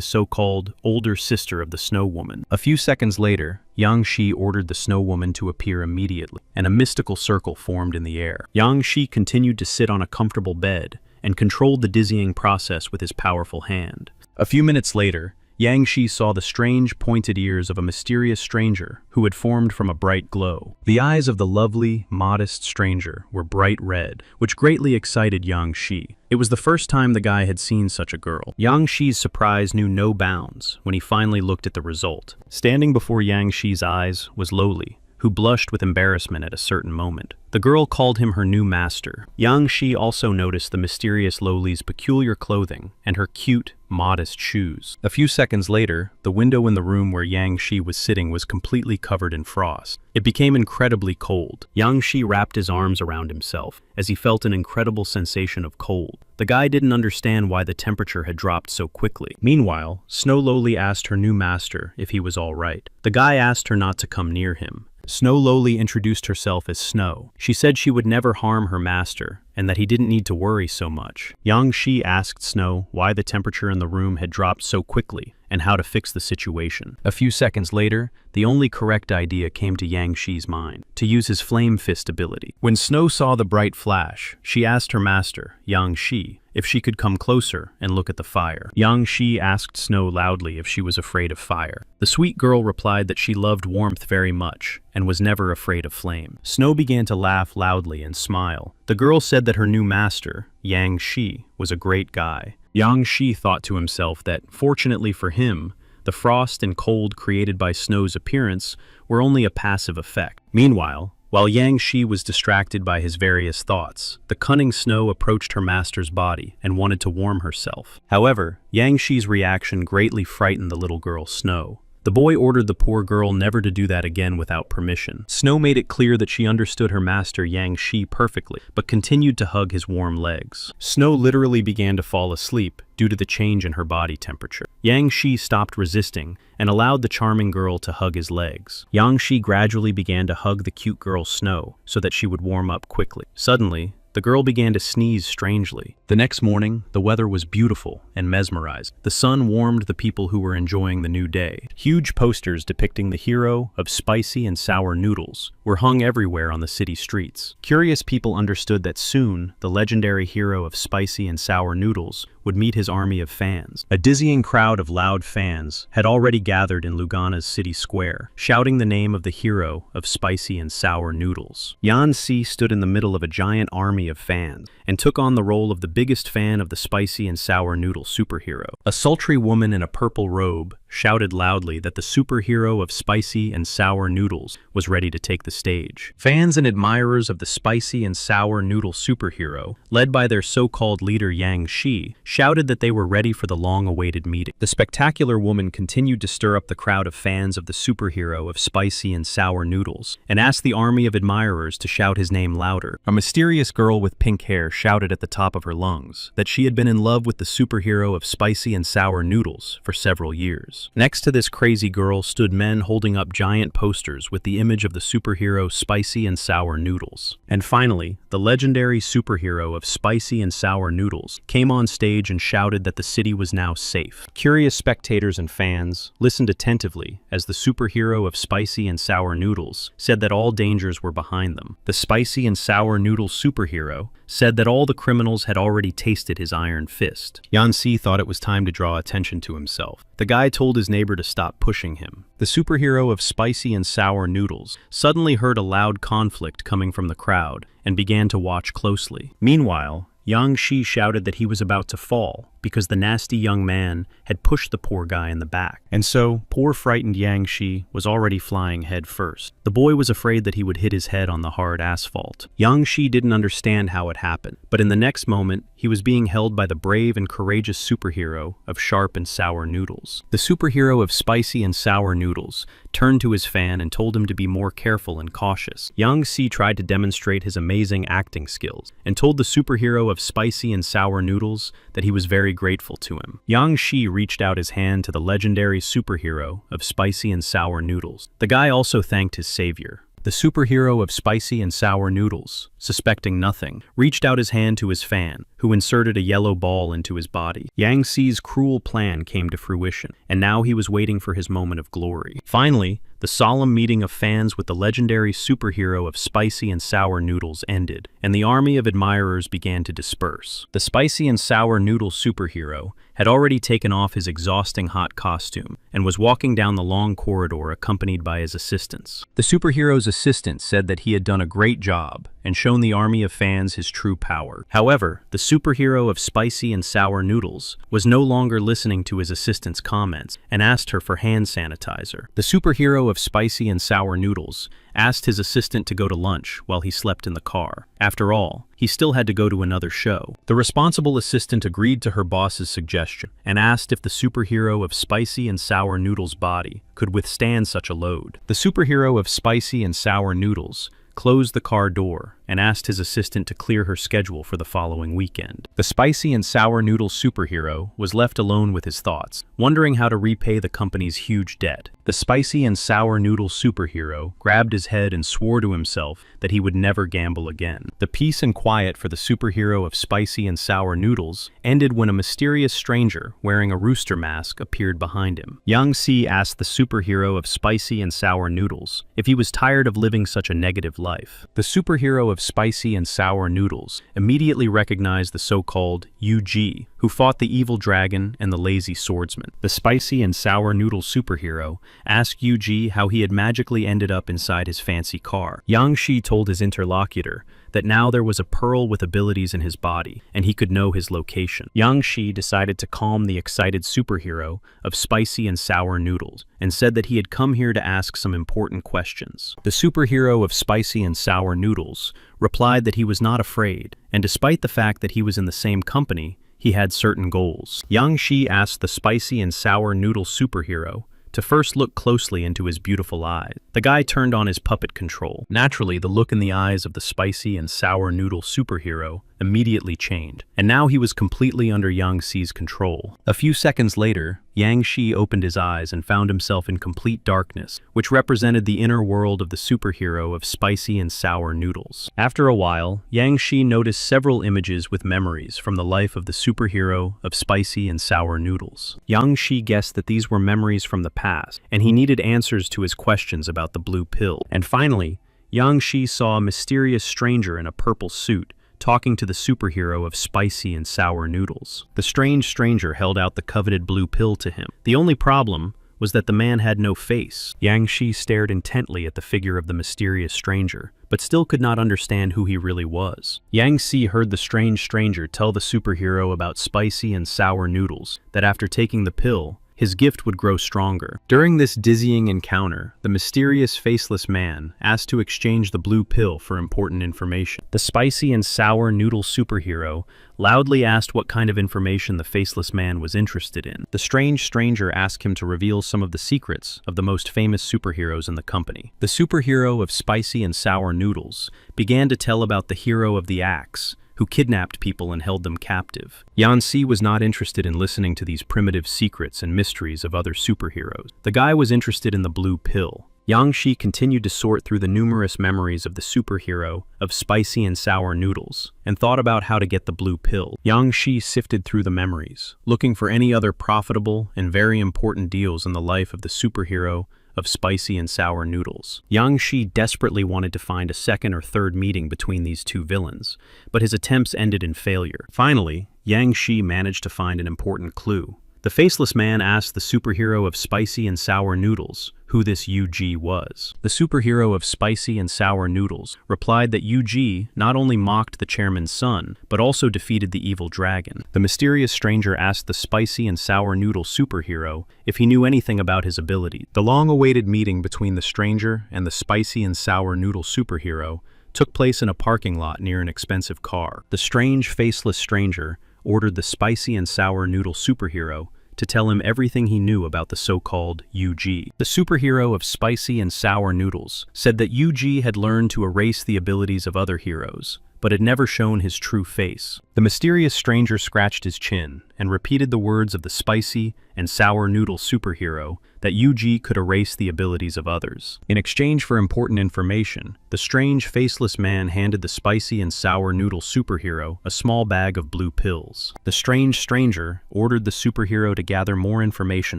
so-called older sister of the Snow Woman. A few seconds later, Yang Shi ordered the Snow Woman to appear immediately, and a mystical circle formed in the air. Yang Shi continued to sit on a comfortable bed and controlled the dizzying process with his powerful hand. A few minutes later, Yang Shi saw the strange, pointed ears of a mysterious stranger who had formed from a bright glow. The eyes of the lovely, modest stranger were bright red, which greatly excited Yang Shi. It was the first time the guy had seen such a girl. Yang Shi's surprise knew no bounds when he finally looked at the result. Standing before Yang Shi's eyes was Loli, who blushed with embarrassment at a certain moment. The girl called him her new master. Yang Shi also noticed the mysterious Loli's peculiar clothing and her cute, modest shoes. A few seconds later, the window in the room where Yang Shi was sitting was completely covered in frost. It became incredibly cold. Yang Shi wrapped his arms around himself as he felt an incredible sensation of cold. The guy didn't understand why the temperature had dropped so quickly. Meanwhile, Snow Loli asked her new master if he was all right. The guy asked her not to come near him. Snow Loli introduced herself as Snow. She said she would never harm her master, and that he didn't need to worry so much. Yang Shi asked Snow why the temperature in the room had dropped so quickly and how to fix the situation. A few seconds later, the only correct idea came to Yang Shi's mind, to use his flame fist ability. When Snow saw the bright flash, she asked her master, Yang Shi, if she could come closer and look at the fire. Yang Shi asked Snow loudly if she was afraid of fire. The sweet girl replied that she loved warmth very much and was never afraid of flame. Snow began to laugh loudly and smile. The girl said that her new master, Yang Shi, was a great guy. Yang Shi thought to himself that, fortunately for him, the frost and cold created by Snow's appearance were only a passive effect. Meanwhile, while Yang Shi was distracted by his various thoughts, the cunning Snow approached her master's body and wanted to warm herself. However, Yang Shi's reaction greatly frightened the little girl Snow. The boy ordered the poor girl never to do that again without permission. Snow made it clear that she understood her master Yang Shi perfectly, but continued to hug his warm legs. Snow literally began to fall asleep due to the change in her body temperature. Yang Shi stopped resisting and allowed the charming girl to hug his legs. Yang Shi gradually began to hug the cute girl Snow so that she would warm up quickly. Suddenly, the girl began to sneeze strangely. The next morning, the weather was beautiful and mesmerizing. The sun warmed the people who were enjoying the new day. Huge posters depicting the hero of spicy and sour noodles were hung everywhere on the city streets. Curious people understood that soon, the legendary hero of spicy and sour noodles would meet his army of fans. A dizzying crowd of loud fans had already gathered in Lugana's city square, shouting the name of the hero of spicy and sour noodles. Yan Si stood in the middle of a giant army of fans and took on the role of the biggest fan of the spicy and sour noodle superhero. A sultry woman in a purple robe shouted loudly that the superhero of spicy and sour noodles was ready to take the stage. Fans and admirers of the spicy and sour noodle superhero, led by their so-called leader Yang Shi, shouted that they were ready for the long-awaited meeting. The spectacular woman continued to stir up the crowd of fans of the superhero of spicy and sour noodles, and asked the army of admirers to shout his name louder. A mysterious girl with pink hair shouted at the top of her lungs that she had been in love with the superhero of spicy and sour noodles for several years. Next to this crazy girl stood men holding up giant posters with the image of the superhero Spicy and Sour Noodles. And finally, the legendary superhero of Spicy and Sour Noodles came on stage and shouted that the city was now safe. Curious spectators and fans listened attentively as the superhero of Spicy and Sour Noodles said that all dangers were behind them. The Spicy and Sour Noodle superhero said that all the criminals had already tasted his iron fist. Yan Si thought it was time to draw attention to himself. The guy told his neighbor to stop pushing him. The superhero of Spicy and Sour Noodles suddenly heard a loud conflict coming from the crowd and began to watch closely. Meanwhile, Yang Shi shouted that he was about to fall because the nasty young man had pushed the poor guy in the back. And so, poor frightened Yang Shi was already flying head first. The boy was afraid that he would hit his head on the hard asphalt. Yang Shi didn't understand how it happened, but in the next moment, he was being held by the brave and courageous superhero of Sharp and Sour Noodles. The superhero of Spicy and Sour Noodles turned to his fan and told him to be more careful and cautious. Yang Si tried to demonstrate his amazing acting skills and told the superhero of Spicy and Sour Noodles that he was very grateful to him. Yang Shi reached out his hand to the legendary superhero of Spicy and Sour Noodles. The guy also thanked his savior. The superhero of Spicy and Sour Noodles, suspecting nothing, reached out his hand to his fan, who inserted a yellow ball into his body. Yang Si's cruel plan came to fruition, and now he was waiting for his moment of glory. Finally, the solemn meeting of fans with the legendary superhero of Spicy and Sour Noodles ended, and the army of admirers began to disperse. The Spicy and Sour Noodle superhero had already taken off his exhausting hot costume and was walking down the long corridor accompanied by his assistants. The superhero's assistant said that he had done a great job and shown the army of fans his true power. However, the superhero of Spicy and Sour Noodles was no longer listening to his assistant's comments and asked her for hand sanitizer. The superhero of Spicy and Sour Noodles asked his assistant to go to lunch while he slept in the car. After all, he still had to go to another show. The responsible assistant agreed to her boss's suggestion and asked if the superhero of Spicy and Sour Noodles' body could withstand such a load. The superhero of Spicy and Sour Noodles closed the car door and asked his assistant to clear her schedule for the following weekend. The spicy and sour noodle superhero was left alone with his thoughts, wondering how to repay the company's huge debt. The spicy and sour noodle superhero grabbed his head and swore to himself that he would never gamble again. The peace and quiet for the superhero of spicy and sour noodles ended when a mysterious stranger wearing a rooster mask appeared behind him. Yang Si asked the superhero of spicy and sour noodles if he was tired of living such a negative life. The superhero of spicy and sour noodles immediately recognized the so-called UG, who fought the evil dragon and the lazy swordsman. The spicy and sour noodle superhero asked UG how he had magically ended up inside his fancy car. Yang Shi told his interlocutor that now there was a pearl with abilities in his body, and he could know his location. Yang Shi decided to calm the excited superhero of spicy and sour noodles, and said that he had come here to ask some important questions. The superhero of spicy and sour noodles replied that he was not afraid, and despite the fact that he was in the same company, he had certain goals. Yang Shi asked the spicy and sour noodle superhero to first look closely into his beautiful eyes. The guy turned on his puppet control. Naturally, the look in the eyes of the spicy and sour noodle superhero immediately changed, and now he was completely under Yang Xi's control. A few seconds later, Yang Shi opened his eyes and found himself in complete darkness, which represented the inner world of the superhero of spicy and sour noodles. After a while, Yang Shi noticed several images with memories from the life of the superhero of spicy and sour noodles. Yang Shi guessed that these were memories from the past, and he needed answers to his questions about the blue pill. And finally, Yang Shi saw a mysterious stranger in a purple suit talking to the superhero of spicy and sour noodles. The strange stranger held out the coveted blue pill to him. The only problem was that the man had no face. Yang Shi stared intently at the figure of the mysterious stranger, but still could not understand who he really was. Yang Si heard the strange stranger tell the superhero about spicy and sour noodles, that after taking the pill, his gift would grow stronger. During this dizzying encounter, the mysterious faceless man asked to exchange the blue pill for important information. The spicy and sour noodle superhero loudly asked what kind of information the faceless man was interested in. The strange stranger asked him to reveal some of the secrets of the most famous superheroes in the company. The superhero of spicy and sour noodles began to tell about the hero of the axe, who kidnapped people and held them captive. Yang Si was not interested in listening to these primitive secrets and mysteries of other superheroes. The guy was interested in the blue pill. Yang Shi continued to sort through the numerous memories of the superhero of spicy and sour noodles, and thought about how to get the blue pill. Yang Shi sifted through the memories, looking for any other profitable and very important deals in the life of the superhero of spicy and sour noodles. Yang Shi desperately wanted to find a second or third meeting between these two villains, but his attempts ended in failure. Finally, Yang Shi managed to find an important clue. The faceless man asked the superhero of spicy and sour noodles who this UG was. The superhero of spicy and sour noodles replied that UG not only mocked the chairman's son, but also defeated the evil dragon. The mysterious stranger asked the spicy and sour noodle superhero if he knew anything about his abilities. The long-awaited meeting between the stranger and the spicy and sour noodle superhero took place in a parking lot near an expensive car. The strange, faceless stranger ordered the spicy and sour noodle superhero to tell him everything he knew about the so-called UG. The superhero of spicy and sour noodles said that UG had learned to erase the abilities of other heroes, but had never shown his true face. The mysterious stranger scratched his chin and repeated the words of the spicy and sour noodle superhero that UG could erase the abilities of others. In exchange for important information, the strange faceless man handed the spicy and sour noodle superhero a small bag of blue pills. The strange stranger ordered the superhero to gather more information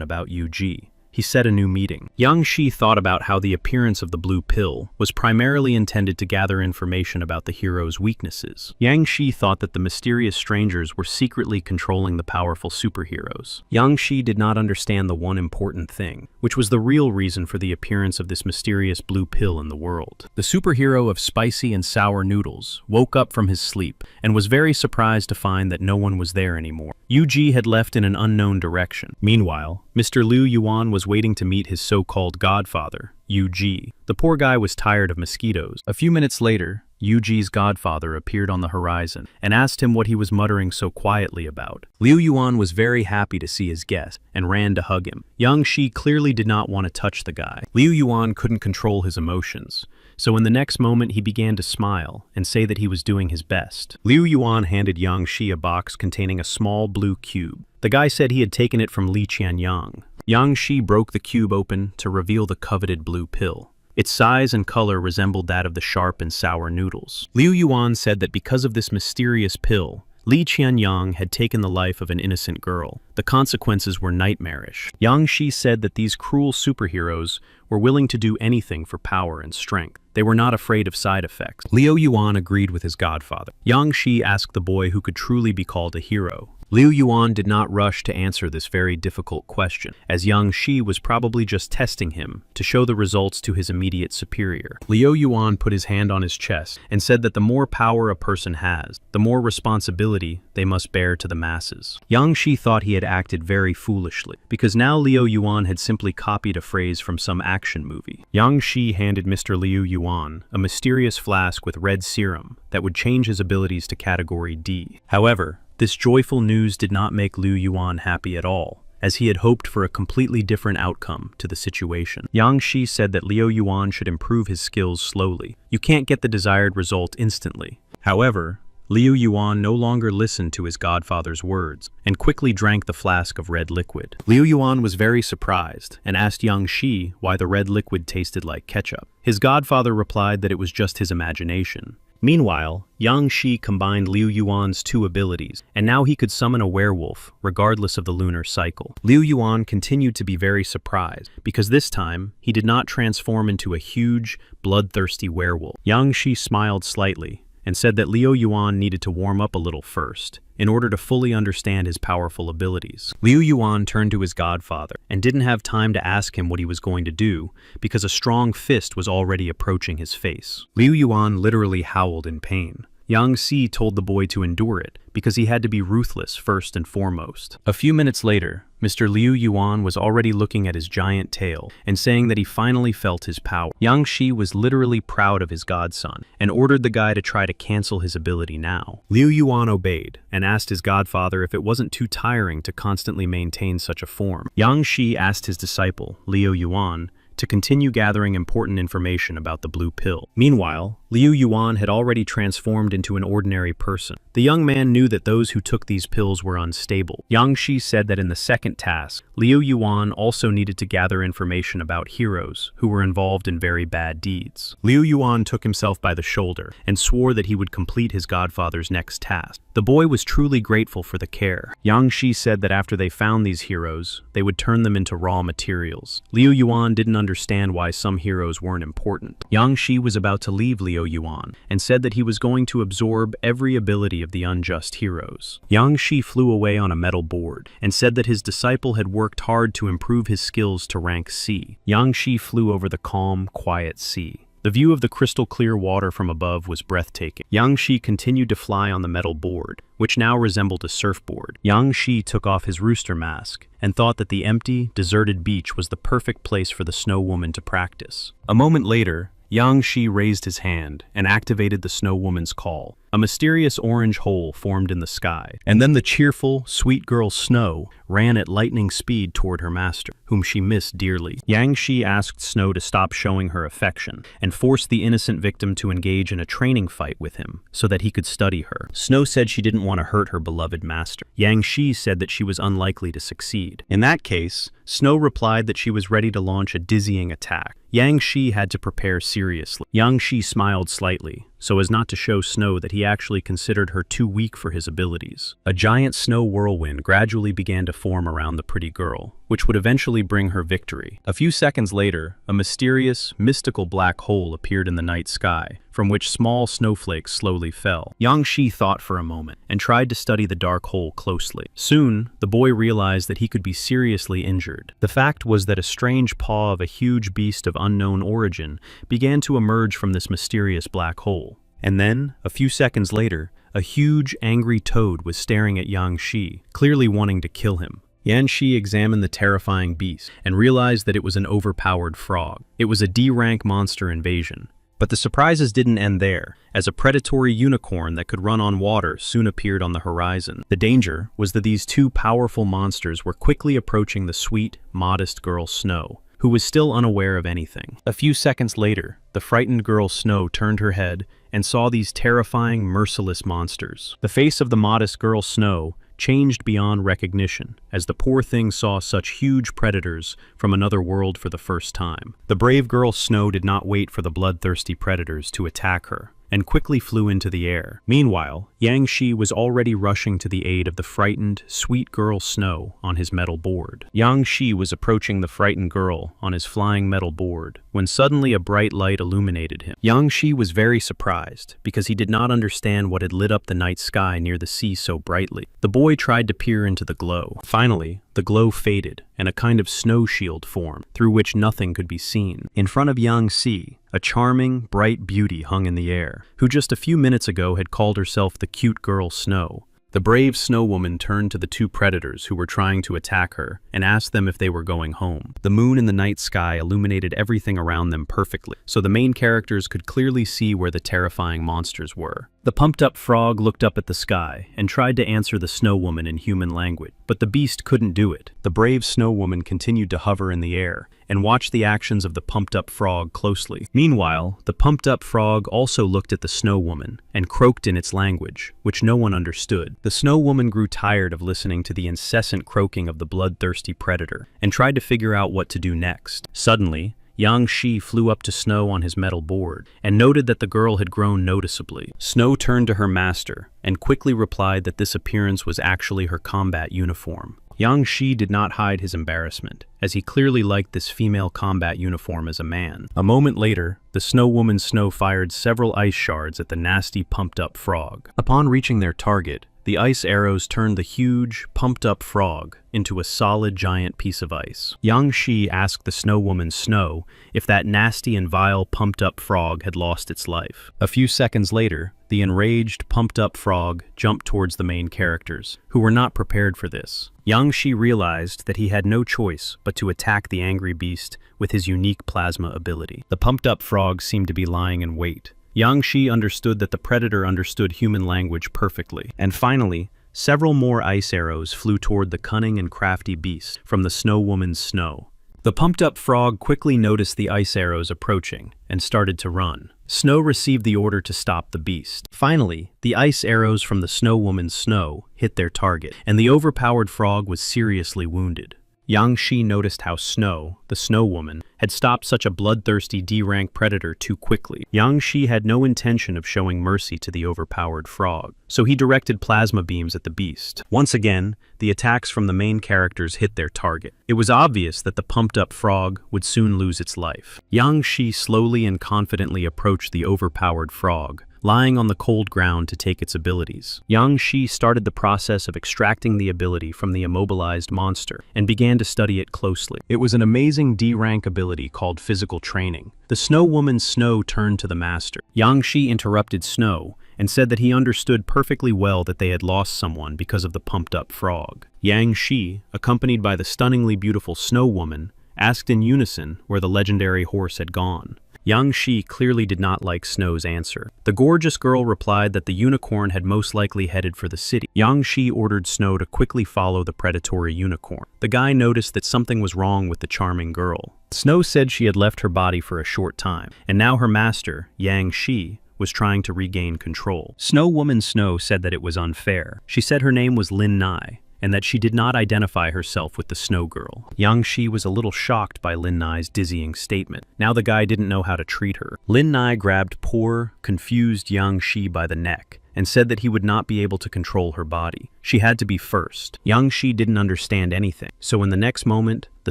about UG. He set a new meeting. Yang Shi thought about how the appearance of the blue pill was primarily intended to gather information about the hero's weaknesses. Yang Shi thought that the mysterious strangers were secretly controlling the powerful superheroes. Yang Shi did not understand the one important thing, which was the real reason for the appearance of this mysterious blue pill in the world. The superhero of spicy and sour noodles woke up from his sleep and was very surprised to find that no one was there anymore. UG had left in an unknown direction. Meanwhile, Mr. Liu Yuan was waiting to meet his so-called godfather, UG. The poor guy was tired of mosquitoes. A few minutes later, Yuji's godfather appeared on the horizon and asked him what he was muttering so quietly about. Liu Yuan was very happy to see his guest and ran to hug him. Yang Shi clearly did not want to touch the guy. Liu Yuan couldn't control his emotions, so in the next moment he began to smile and say that he was doing his best. Liu Yuan handed Yang Shi a box containing a small blue cube. The guy said he had taken it from Li Qianyang. Yang Shi broke the cube open to reveal the coveted blue pill. Its size and color resembled that of the sharp and sour noodles. Liu Yuan said that because of this mysterious pill, Li Qianyang had taken the life of an innocent girl. The consequences were nightmarish. Yang Shi said that these cruel superheroes were willing to do anything for power and strength. They were not afraid of side effects. Liu Yuan agreed with his godfather. Yang Shi asked the boy who could truly be called a hero. Liu Yuan did not rush to answer this very difficult question, as Yang Shi was probably just testing him to show the results to his immediate superior. Liu Yuan put his hand on his chest and said that the more power a person has, the more responsibility they must bear to the masses. Yang Shi thought he had acted very foolishly, because now Liu Yuan had simply copied a phrase from some action movie. Yang Shi handed Mr. Liu Yuan a mysterious flask with red serum that would change his abilities to category D. However, this joyful news did not make Liu Yuan happy at all, as he had hoped for a completely different outcome to the situation. Yang Shi said that Liu Yuan should improve his skills slowly. You can't get the desired result instantly. However, Liu Yuan no longer listened to his godfather's words and quickly drank the flask of red liquid. Liu Yuan was very surprised and asked Yang Shi why the red liquid tasted like ketchup. His godfather replied that it was just his imagination. Meanwhile, Yang Shi combined Liu Yuan's two abilities, and now he could summon a werewolf, regardless of the lunar cycle. Liu Yuan continued to be very surprised, because this time, he did not transform into a huge, bloodthirsty werewolf. Yang Shi smiled slightly, and said that Liu Yuan needed to warm up a little first, in order to fully understand his powerful abilities. Liu Yuan turned to his godfather, and didn't have time to ask him what he was going to do, because a strong fist was already approaching his face. Liu Yuan literally howled in pain. Yang Shi told the boy to endure it, because he had to be ruthless first and foremost. A few minutes later, Mr. Liu Yuan was already looking at his giant tail and saying that he finally felt his power. Yang Shi was literally proud of his godson and ordered the guy to try to cancel his ability now. Liu Yuan obeyed and asked his godfather if it wasn't too tiring to constantly maintain such a form. Yang Shi asked his disciple, Liu Yuan, to continue gathering important information about the blue pill. Meanwhile, Liu Yuan had already transformed into an ordinary person. The young man knew that those who took these pills were unstable. Yang Shi said that in the second task, Liu Yuan also needed to gather information about heroes who were involved in very bad deeds. Liu Yuan took himself by the shoulder and swore that he would complete his godfather's next task. The boy was truly grateful for the care. Yang Shi said that after they found these heroes, they would turn them into raw materials. Liu Yuan didn't understand why some heroes weren't important. Yang Shi was about to leave Liu Yuan and said that he was going to absorb every ability of the unjust heroes. Yang Shi flew away on a metal board and said that his disciple had worked hard to improve his skills to rank C. Yang Shi flew over the calm, quiet sea. The view of the crystal clear water from above was breathtaking. Yang Shi continued to fly on the metal board, which now resembled a surfboard. Yang Shi took off his rooster mask and thought that the empty, deserted beach was the perfect place for the snow woman to practice. A moment later, Yang Shi raised his hand and activated the snow woman's call. A mysterious orange hole formed in the sky, and then the cheerful, sweet girl Snow ran at lightning speed toward her master, whom she missed dearly. Yang Shi asked Snow to stop showing her affection and forced the innocent victim to engage in a training fight with him so that he could study her. Snow said she didn't want to hurt her beloved master. Yang Shi said that she was unlikely to succeed. In that case, Snow replied that she was ready to launch a dizzying attack. Yang Shi had to prepare seriously. Yang Shi smiled slightly, so as not to show Snow that he actually considered her too weak for his abilities. A giant snow whirlwind gradually began to form around the pretty girl, which would eventually bring her victory. A few seconds later, a mysterious, mystical black hole appeared in the night sky, from which small snowflakes slowly fell. Yang Shi thought for a moment and tried to study the dark hole closely. Soon, the boy realized that he could be seriously injured. The fact was that a strange paw of a huge beast of unknown origin began to emerge from this mysterious black hole. And then, a few seconds later, a huge, angry toad was staring at Yang Shi, clearly wanting to kill him. Yang Shi examined the terrifying beast and realized that it was an overpowered frog. It was a D-rank monster invasion, But the surprises didn't end there, as a predatory unicorn that could run on water soon appeared on the horizon. The danger was that these two powerful monsters were quickly approaching the sweet, modest girl Snow, who was still unaware of anything. A few seconds later, the frightened girl Snow turned her head and saw these terrifying, merciless monsters. The face of the modest girl Snow changed beyond recognition as the poor thing saw such huge predators from another world for the first time. The brave girl Snow did not wait for the bloodthirsty predators to attack her, and quickly flew into the air. Meanwhile, Yang Shi was already rushing to the aid of the frightened, sweet girl Snow on his metal board. Yang Shi was approaching the frightened girl on his flying metal board when suddenly a bright light illuminated him. Yang Shi was very surprised because he did not understand what had lit up the night sky near the sea so brightly. The boy tried to peer into the glow. Finally, the glow faded and a kind of snow shield formed through which nothing could be seen. In front of Yang Shi, a charming, bright beauty hung in the air, who just a few minutes ago had called herself the cute girl Snow. The brave Snow Woman turned to the two predators who were trying to attack her and asked them if they were going home. The moon in the night sky illuminated everything around them perfectly, so the main characters could clearly see where the terrifying monsters were. The pumped-up frog looked up at the sky and tried to answer the Snow Woman in human language, but the beast couldn't do it. The brave Snow Woman continued to hover in the air and watched the actions of the pumped-up frog closely. Meanwhile, the pumped-up frog also looked at the Snow Woman and croaked in its language, which no one understood. The Snow Woman grew tired of listening to the incessant croaking of the bloodthirsty predator and tried to figure out what to do next. Suddenly, Yang Shi flew up to Snow on his metal board and noted that the girl had grown noticeably. Snow turned to her master and quickly replied that this appearance was actually her combat uniform. Yang Shi did not hide his embarrassment, as he clearly liked this female combat uniform as a man. A moment later, the Snow Woman Snow fired several ice shards at the nasty pumped-up frog. Upon reaching their target, the ice arrows turned the huge, pumped-up frog into a solid giant piece of ice. Yang Shi asked the Snow Woman Snow if that nasty and vile pumped-up frog had lost its life. A few seconds later, the enraged, pumped-up frog jumped towards the main characters, who were not prepared for this. Yang Shi realized that he had no choice but to attack the angry beast with his unique plasma ability. The pumped-up frog seemed to be lying in wait. Yang Shi understood that the predator understood human language perfectly. And finally, several more ice arrows flew toward the cunning and crafty beast from the Snow Woman's Snow. The pumped-up frog quickly noticed the ice arrows approaching and started to run. Snow received the order to stop the beast. Finally, the ice arrows from the Snow Woman's Snow hit their target, and the overpowered frog was seriously wounded. Yang Shi noticed how Snow, the Snow Woman, had stopped such a bloodthirsty D-rank predator too quickly. Yang Shi had no intention of showing mercy to the overpowered frog, so he directed plasma beams at the beast. Once again, the attacks from the main characters hit their target. It was obvious that the pumped-up frog would soon lose its life. Yang Shi slowly and confidently approached the overpowered frog, lying on the cold ground to take its abilities. Yang Shi started the process of extracting the ability from the immobilized monster and began to study it closely. It was an amazing D-rank ability called physical training. The Snow Woman Snow turned to the master. Yang Shi interrupted Snow and said that he understood perfectly well that they had lost someone because of the pumped-up frog. Yang Shi, accompanied by the stunningly beautiful Snow Woman, asked in unison where the legendary horse had gone. Yang Shi clearly did not like Snow's answer. The gorgeous girl replied that the unicorn had most likely headed for the city. Yang Shi ordered Snow to quickly follow the predatory unicorn. The guy noticed that something was wrong with the charming girl. Snow said she had left her body for a short time, and now her master, Yang Shi, was trying to regain control. Snow Woman Snow said that it was unfair. She said her name was Lin Nai, and that she did not identify herself with the Snow Girl. Yang Shi was a little shocked by Lin Nai's dizzying statement. Now the guy didn't know how to treat her. Lin Nai grabbed poor, confused Yang Shi by the neck and said that he would not be able to control her body. She had to be first. Yang Shi didn't understand anything, so in the next moment, the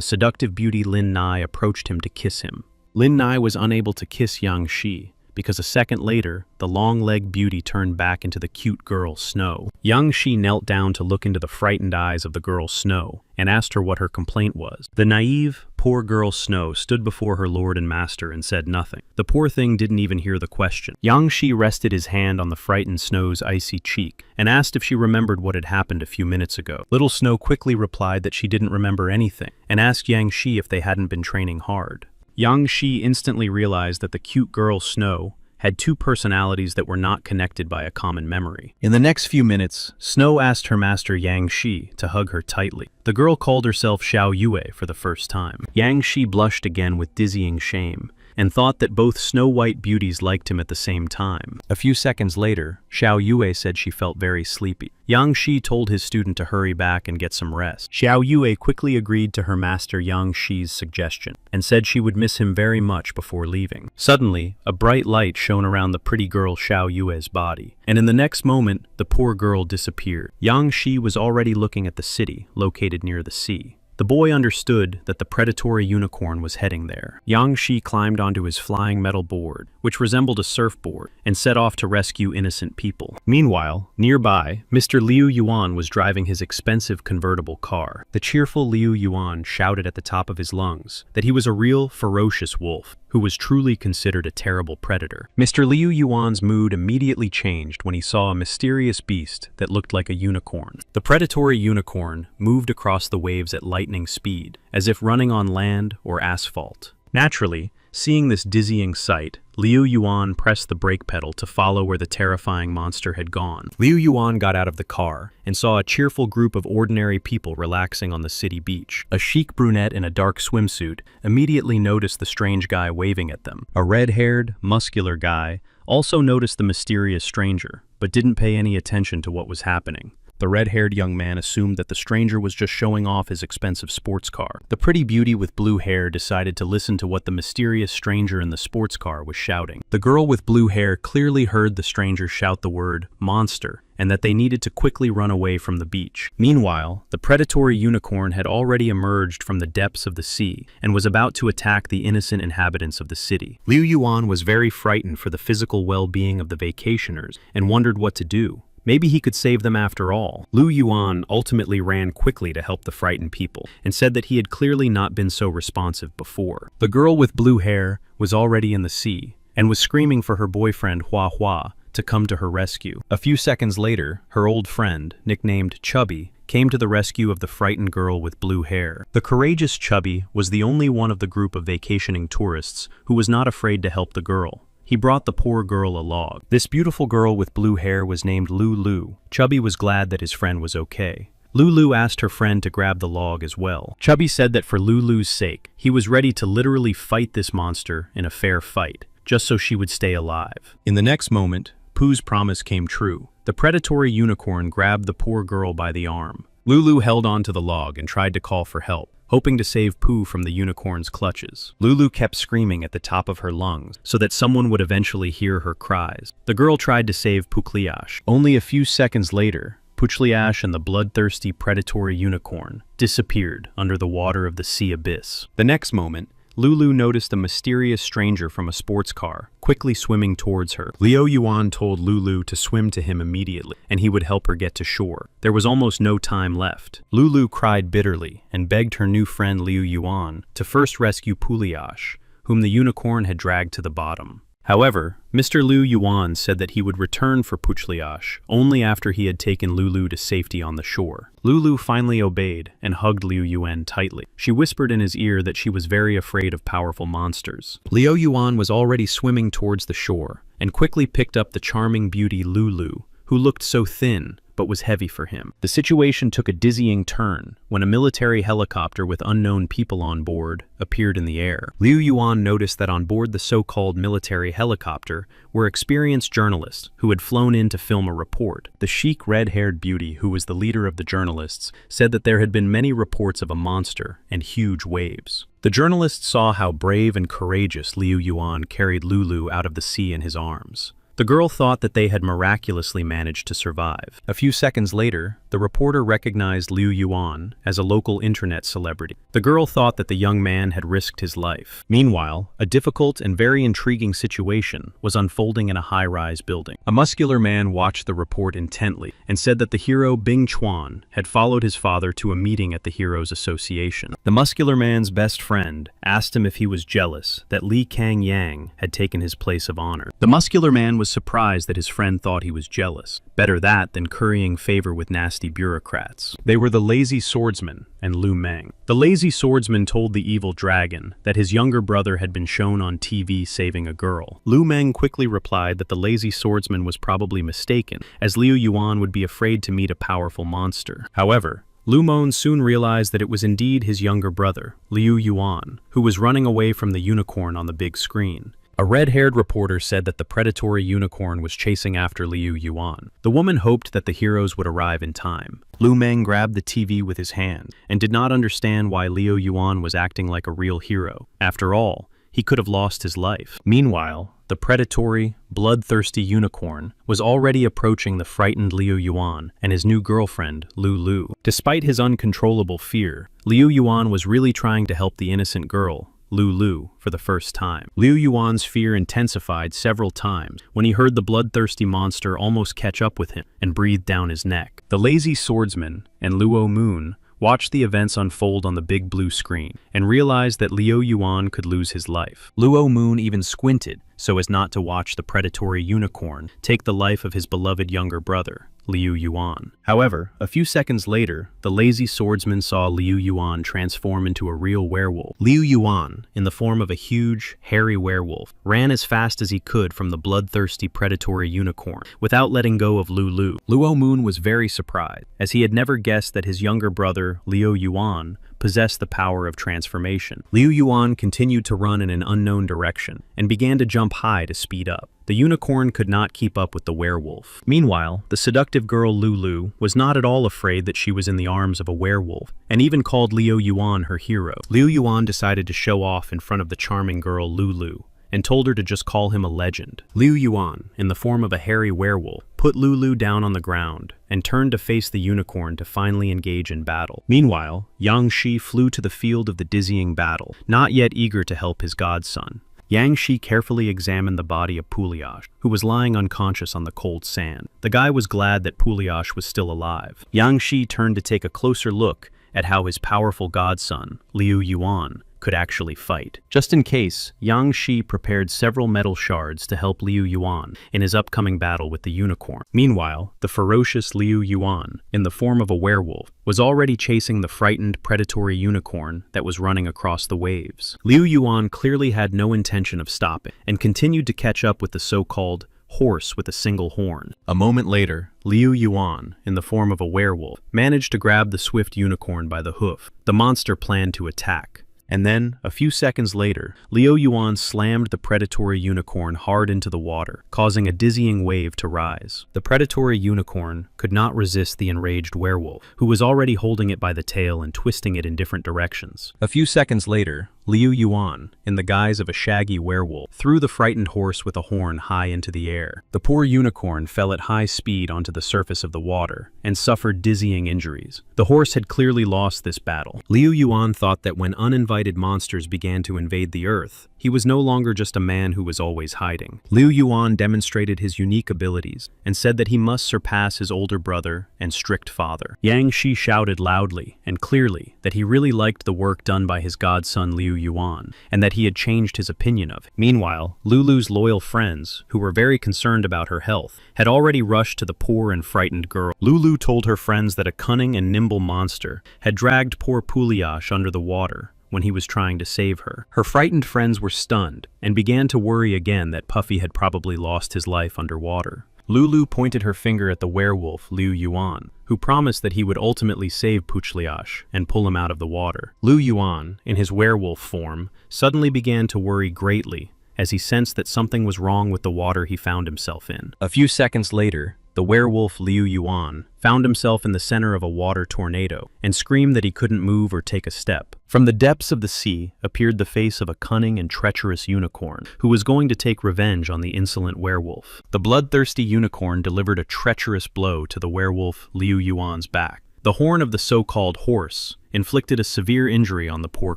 seductive beauty Lin Nai approached him to kiss him. Lin Nai was unable to kiss Yang Shi, because a second later, the long-legged beauty turned back into the cute girl Snow. Yang Shi knelt down to look into the frightened eyes of the girl Snow and asked her what her complaint was. The naive, poor girl Snow stood before her lord and master and said nothing. The poor thing didn't even hear the question. Yang Shi rested his hand on the frightened Snow's icy cheek and asked if she remembered what had happened a few minutes ago. Little Snow quickly replied that she didn't remember anything and asked Yang Shi if they hadn't been training hard. Yang Shi instantly realized that the cute girl Snow had two personalities that were not connected by a common memory. In the next few minutes, Snow asked her master Yang Shi to hug her tightly. The girl called herself Xiao Yue for the first time. Yang Shi blushed again with dizzying shame, and thought that both Snow White beauties liked him at the same time. A few seconds later, Xiao Yue said she felt very sleepy. Yang Shi told his student to hurry back and get some rest. Xiao Yue quickly agreed to her master Yang Shi's suggestion, and said she would miss him very much before leaving. Suddenly, a bright light shone around the pretty girl Xiao Yue's body, and in the next moment, the poor girl disappeared. Yang Shi was already looking at the city, located near the sea. The boy understood that the predatory unicorn was heading there. Yang Shi climbed onto his flying metal board, which resembled a surfboard, and set off to rescue innocent people. Meanwhile, nearby, Mr. Liu Yuan was driving his expensive convertible car. The cheerful Liu Yuan shouted at the top of his lungs that he was a real, ferocious wolf, who was truly considered a terrible predator. Mr. Liu Yuan's mood immediately changed when he saw a mysterious beast that looked like a unicorn. The predatory unicorn moved across the waves at lightning speed, as if running on land or asphalt. Naturally, seeing this dizzying sight, Liu Yuan pressed the brake pedal to follow where the terrifying monster had gone. Liu Yuan got out of the car and saw a cheerful group of ordinary people relaxing on the city beach. A chic brunette in a dark swimsuit immediately noticed the strange guy waving at them. A red-haired, muscular guy also noticed the mysterious stranger, but didn't pay any attention to what was happening. The red-haired young man assumed that the stranger was just showing off his expensive sports car. The pretty beauty with blue hair decided to listen to what the mysterious stranger in the sports car was shouting. The girl with blue hair clearly heard the stranger shout the word monster, and that they needed to quickly run away from the beach. Meanwhile, the predatory unicorn had already emerged from the depths of the sea and was about to attack the innocent inhabitants of the city. Liu Yuan was very frightened for the physical well-being of the vacationers and wondered what to do. Maybe he could save them after all. Liu Yuan ultimately ran quickly to help the frightened people and said that he had clearly not been so responsive before. The girl with blue hair was already in the sea and was screaming for her boyfriend Hua Hua to come to her rescue. A few seconds later, her old friend, nicknamed Chubby, came to the rescue of the frightened girl with blue hair. The courageous Chubby was the only one of the group of vacationing tourists who was not afraid to help the girl. He brought the poor girl a log. This beautiful girl with blue hair was named Lulu. Chubby was glad that his friend was okay. Lulu asked her friend to grab the log as well. Chubby said that for Lulu's sake, he was ready to literally fight this monster in a fair fight, just so she would stay alive. In the next moment, Pooh's promise came true. The predatory unicorn grabbed the poor girl by the arm. Lulu held onto the log and tried to call for help, hoping to save Pooh from the unicorn's clutches. Lulu kept screaming at the top of her lungs so that someone would eventually hear her cries. The girl tried to save Puchliash. Only a few seconds later, Puchliash and the bloodthirsty predatory unicorn disappeared under the water of the sea abyss. The next moment, Lulu noticed a mysterious stranger from a sports car, quickly swimming towards her. Liu Yuan told Lulu to swim to him immediately, and he would help her get to shore. There was almost no time left. Lulu cried bitterly and begged her new friend Liu Yuan to first rescue Puliash, whom the unicorn had dragged to the bottom. However, Mr. Liu Yuan said that he would return for Puchliash only after he had taken Lulu to safety on the shore. Lulu finally obeyed and hugged Liu Yuan tightly. She whispered in his ear that she was very afraid of powerful monsters. Liu Yuan was already swimming towards the shore and quickly picked up the charming beauty Lulu, who looked so thin but was heavy for him. The situation took a dizzying turn when a military helicopter with unknown people on board appeared in the air. Liu Yuan noticed that on board the so-called military helicopter were experienced journalists who had flown in to film a report. The chic red-haired beauty, who was the leader of the journalists, said that there had been many reports of a monster and huge waves. The journalists saw how brave and courageous Liu Yuan carried Lulu out of the sea in his arms. The girl thought that they had miraculously managed to survive. A few seconds later, the reporter recognized Liu Yuan as a local internet celebrity. The girl thought that the young man had risked his life. Meanwhile, a difficult and very intriguing situation was unfolding in a high-rise building. A muscular man watched the report intently and said that the hero Bing Chuan had followed his father to a meeting at the Heroes Association. The muscular man's best friend asked him if he was jealous that Li Kang Yang had taken his place of honor. The muscular man was surprised that his friend thought he was jealous. Better that than currying favor with nasty bureaucrats. They were the lazy swordsman and Lu Meng. The lazy swordsman told the evil dragon that his younger brother had been shown on TV saving a girl. Lu Meng quickly replied that the lazy swordsman was probably mistaken, as Liu Yuan would be afraid to meet a powerful monster. However, Lu Meng soon realized that it was indeed his younger brother, Liu Yuan, who was running away from the unicorn on the big screen. A red-haired reporter said that the predatory unicorn was chasing after Liu Yuan. The woman hoped that the heroes would arrive in time. Lu Meng grabbed the TV with his hand and did not understand why Liu Yuan was acting like a real hero. After all, he could have lost his life. Meanwhile, the predatory, bloodthirsty unicorn was already approaching the frightened Liu Yuan and his new girlfriend, Lulu. Despite his uncontrollable fear, Liu Yuan was really trying to help the innocent girl, Lulu, for the first time. Liu Yuan's fear intensified several times when he heard the bloodthirsty monster almost catch up with him and breathe down his neck. The lazy swordsman and Luo Moon watched the events unfold on the big blue screen and realized that Liu Yuan could lose his life. Luo Moon even squinted so as not to watch the predatory unicorn take the life of his beloved younger brother, Liu Yuan. However, a few seconds later, the lazy swordsman saw Liu Yuan transform into a real werewolf. Liu Yuan, in the form of a huge, hairy werewolf, ran as fast as he could from the bloodthirsty predatory unicorn without letting go of Lulu. Luo Moon was very surprised, as he had never guessed that his younger brother, Liu Yuan, possessed the power of transformation. Liu Yuan continued to run in an unknown direction and began to jump high to speed up. The unicorn could not keep up with the werewolf. Meanwhile, the seductive girl Lulu was not at all afraid that she was in the arms of a werewolf, and even called Liu Yuan her hero. Liu Yuan decided to show off in front of the charming girl Lulu, and told her to just call him a legend. Liu Yuan, in the form of a hairy werewolf, put Lulu down on the ground and turned to face the unicorn to finally engage in battle. Meanwhile, Yang Shi flew to the field of the dizzying battle, not yet eager to help his godson. Yang Shi carefully examined the body of Puliash, who was lying unconscious on the cold sand. The guy was glad that Puliash was still alive. Yang Shi turned to take a closer look at how his powerful godson, Liu Yuan, could actually fight. Just in case, Yang Shi prepared several metal shards to help Liu Yuan in his upcoming battle with the unicorn. Meanwhile, the ferocious Liu Yuan, in the form of a werewolf, was already chasing the frightened predatory unicorn that was running across the waves. Liu Yuan clearly had no intention of stopping and continued to catch up with the so-called horse with a single horn. A moment later, Liu Yuan, in the form of a werewolf, managed to grab the swift unicorn by the hoof. The monster planned to attack. And then, a few seconds later, Liu Yuan slammed the predatory unicorn hard into the water, causing a dizzying wave to rise. The predatory unicorn could not resist the enraged werewolf, who was already holding it by the tail and twisting it in different directions. A few seconds later, Liu Yuan, in the guise of a shaggy werewolf, threw the frightened horse with a horn high into the air. The poor unicorn fell at high speed onto the surface of the water and suffered dizzying injuries. The horse had clearly lost this battle. Liu Yuan thought that when uninvited monsters began to invade the earth, he was no longer just a man who was always hiding. Liu Yuan demonstrated his unique abilities and said that he must surpass his older brother and strict father. Yang Shi shouted loudly and clearly that he really liked the work done by his godson Liu Yuan and that he had changed his opinion of it. Meanwhile, Lulu's loyal friends, who were very concerned about her health, had already rushed to the poor and frightened girl. Lulu told her friends that a cunning and nimble monster had dragged poor Puliash under the water when he was trying to save her. Her frightened friends were stunned and began to worry again that Puffy had probably lost his life underwater. Lulu pointed her finger at the werewolf Liu Yuan, who promised that he would ultimately save Puchliash and pull him out of the water. Liu Yuan, in his werewolf form, suddenly began to worry greatly as he sensed that something was wrong with the water he found himself in. A few seconds later, the werewolf Liu Yuan found himself in the center of a water tornado and screamed that he couldn't move or take a step. From the depths of the sea appeared the face of a cunning and treacherous unicorn who was going to take revenge on the insolent werewolf. The bloodthirsty unicorn delivered a treacherous blow to the werewolf Liu Yuan's back. The horn of the so-called horse inflicted a severe injury on the poor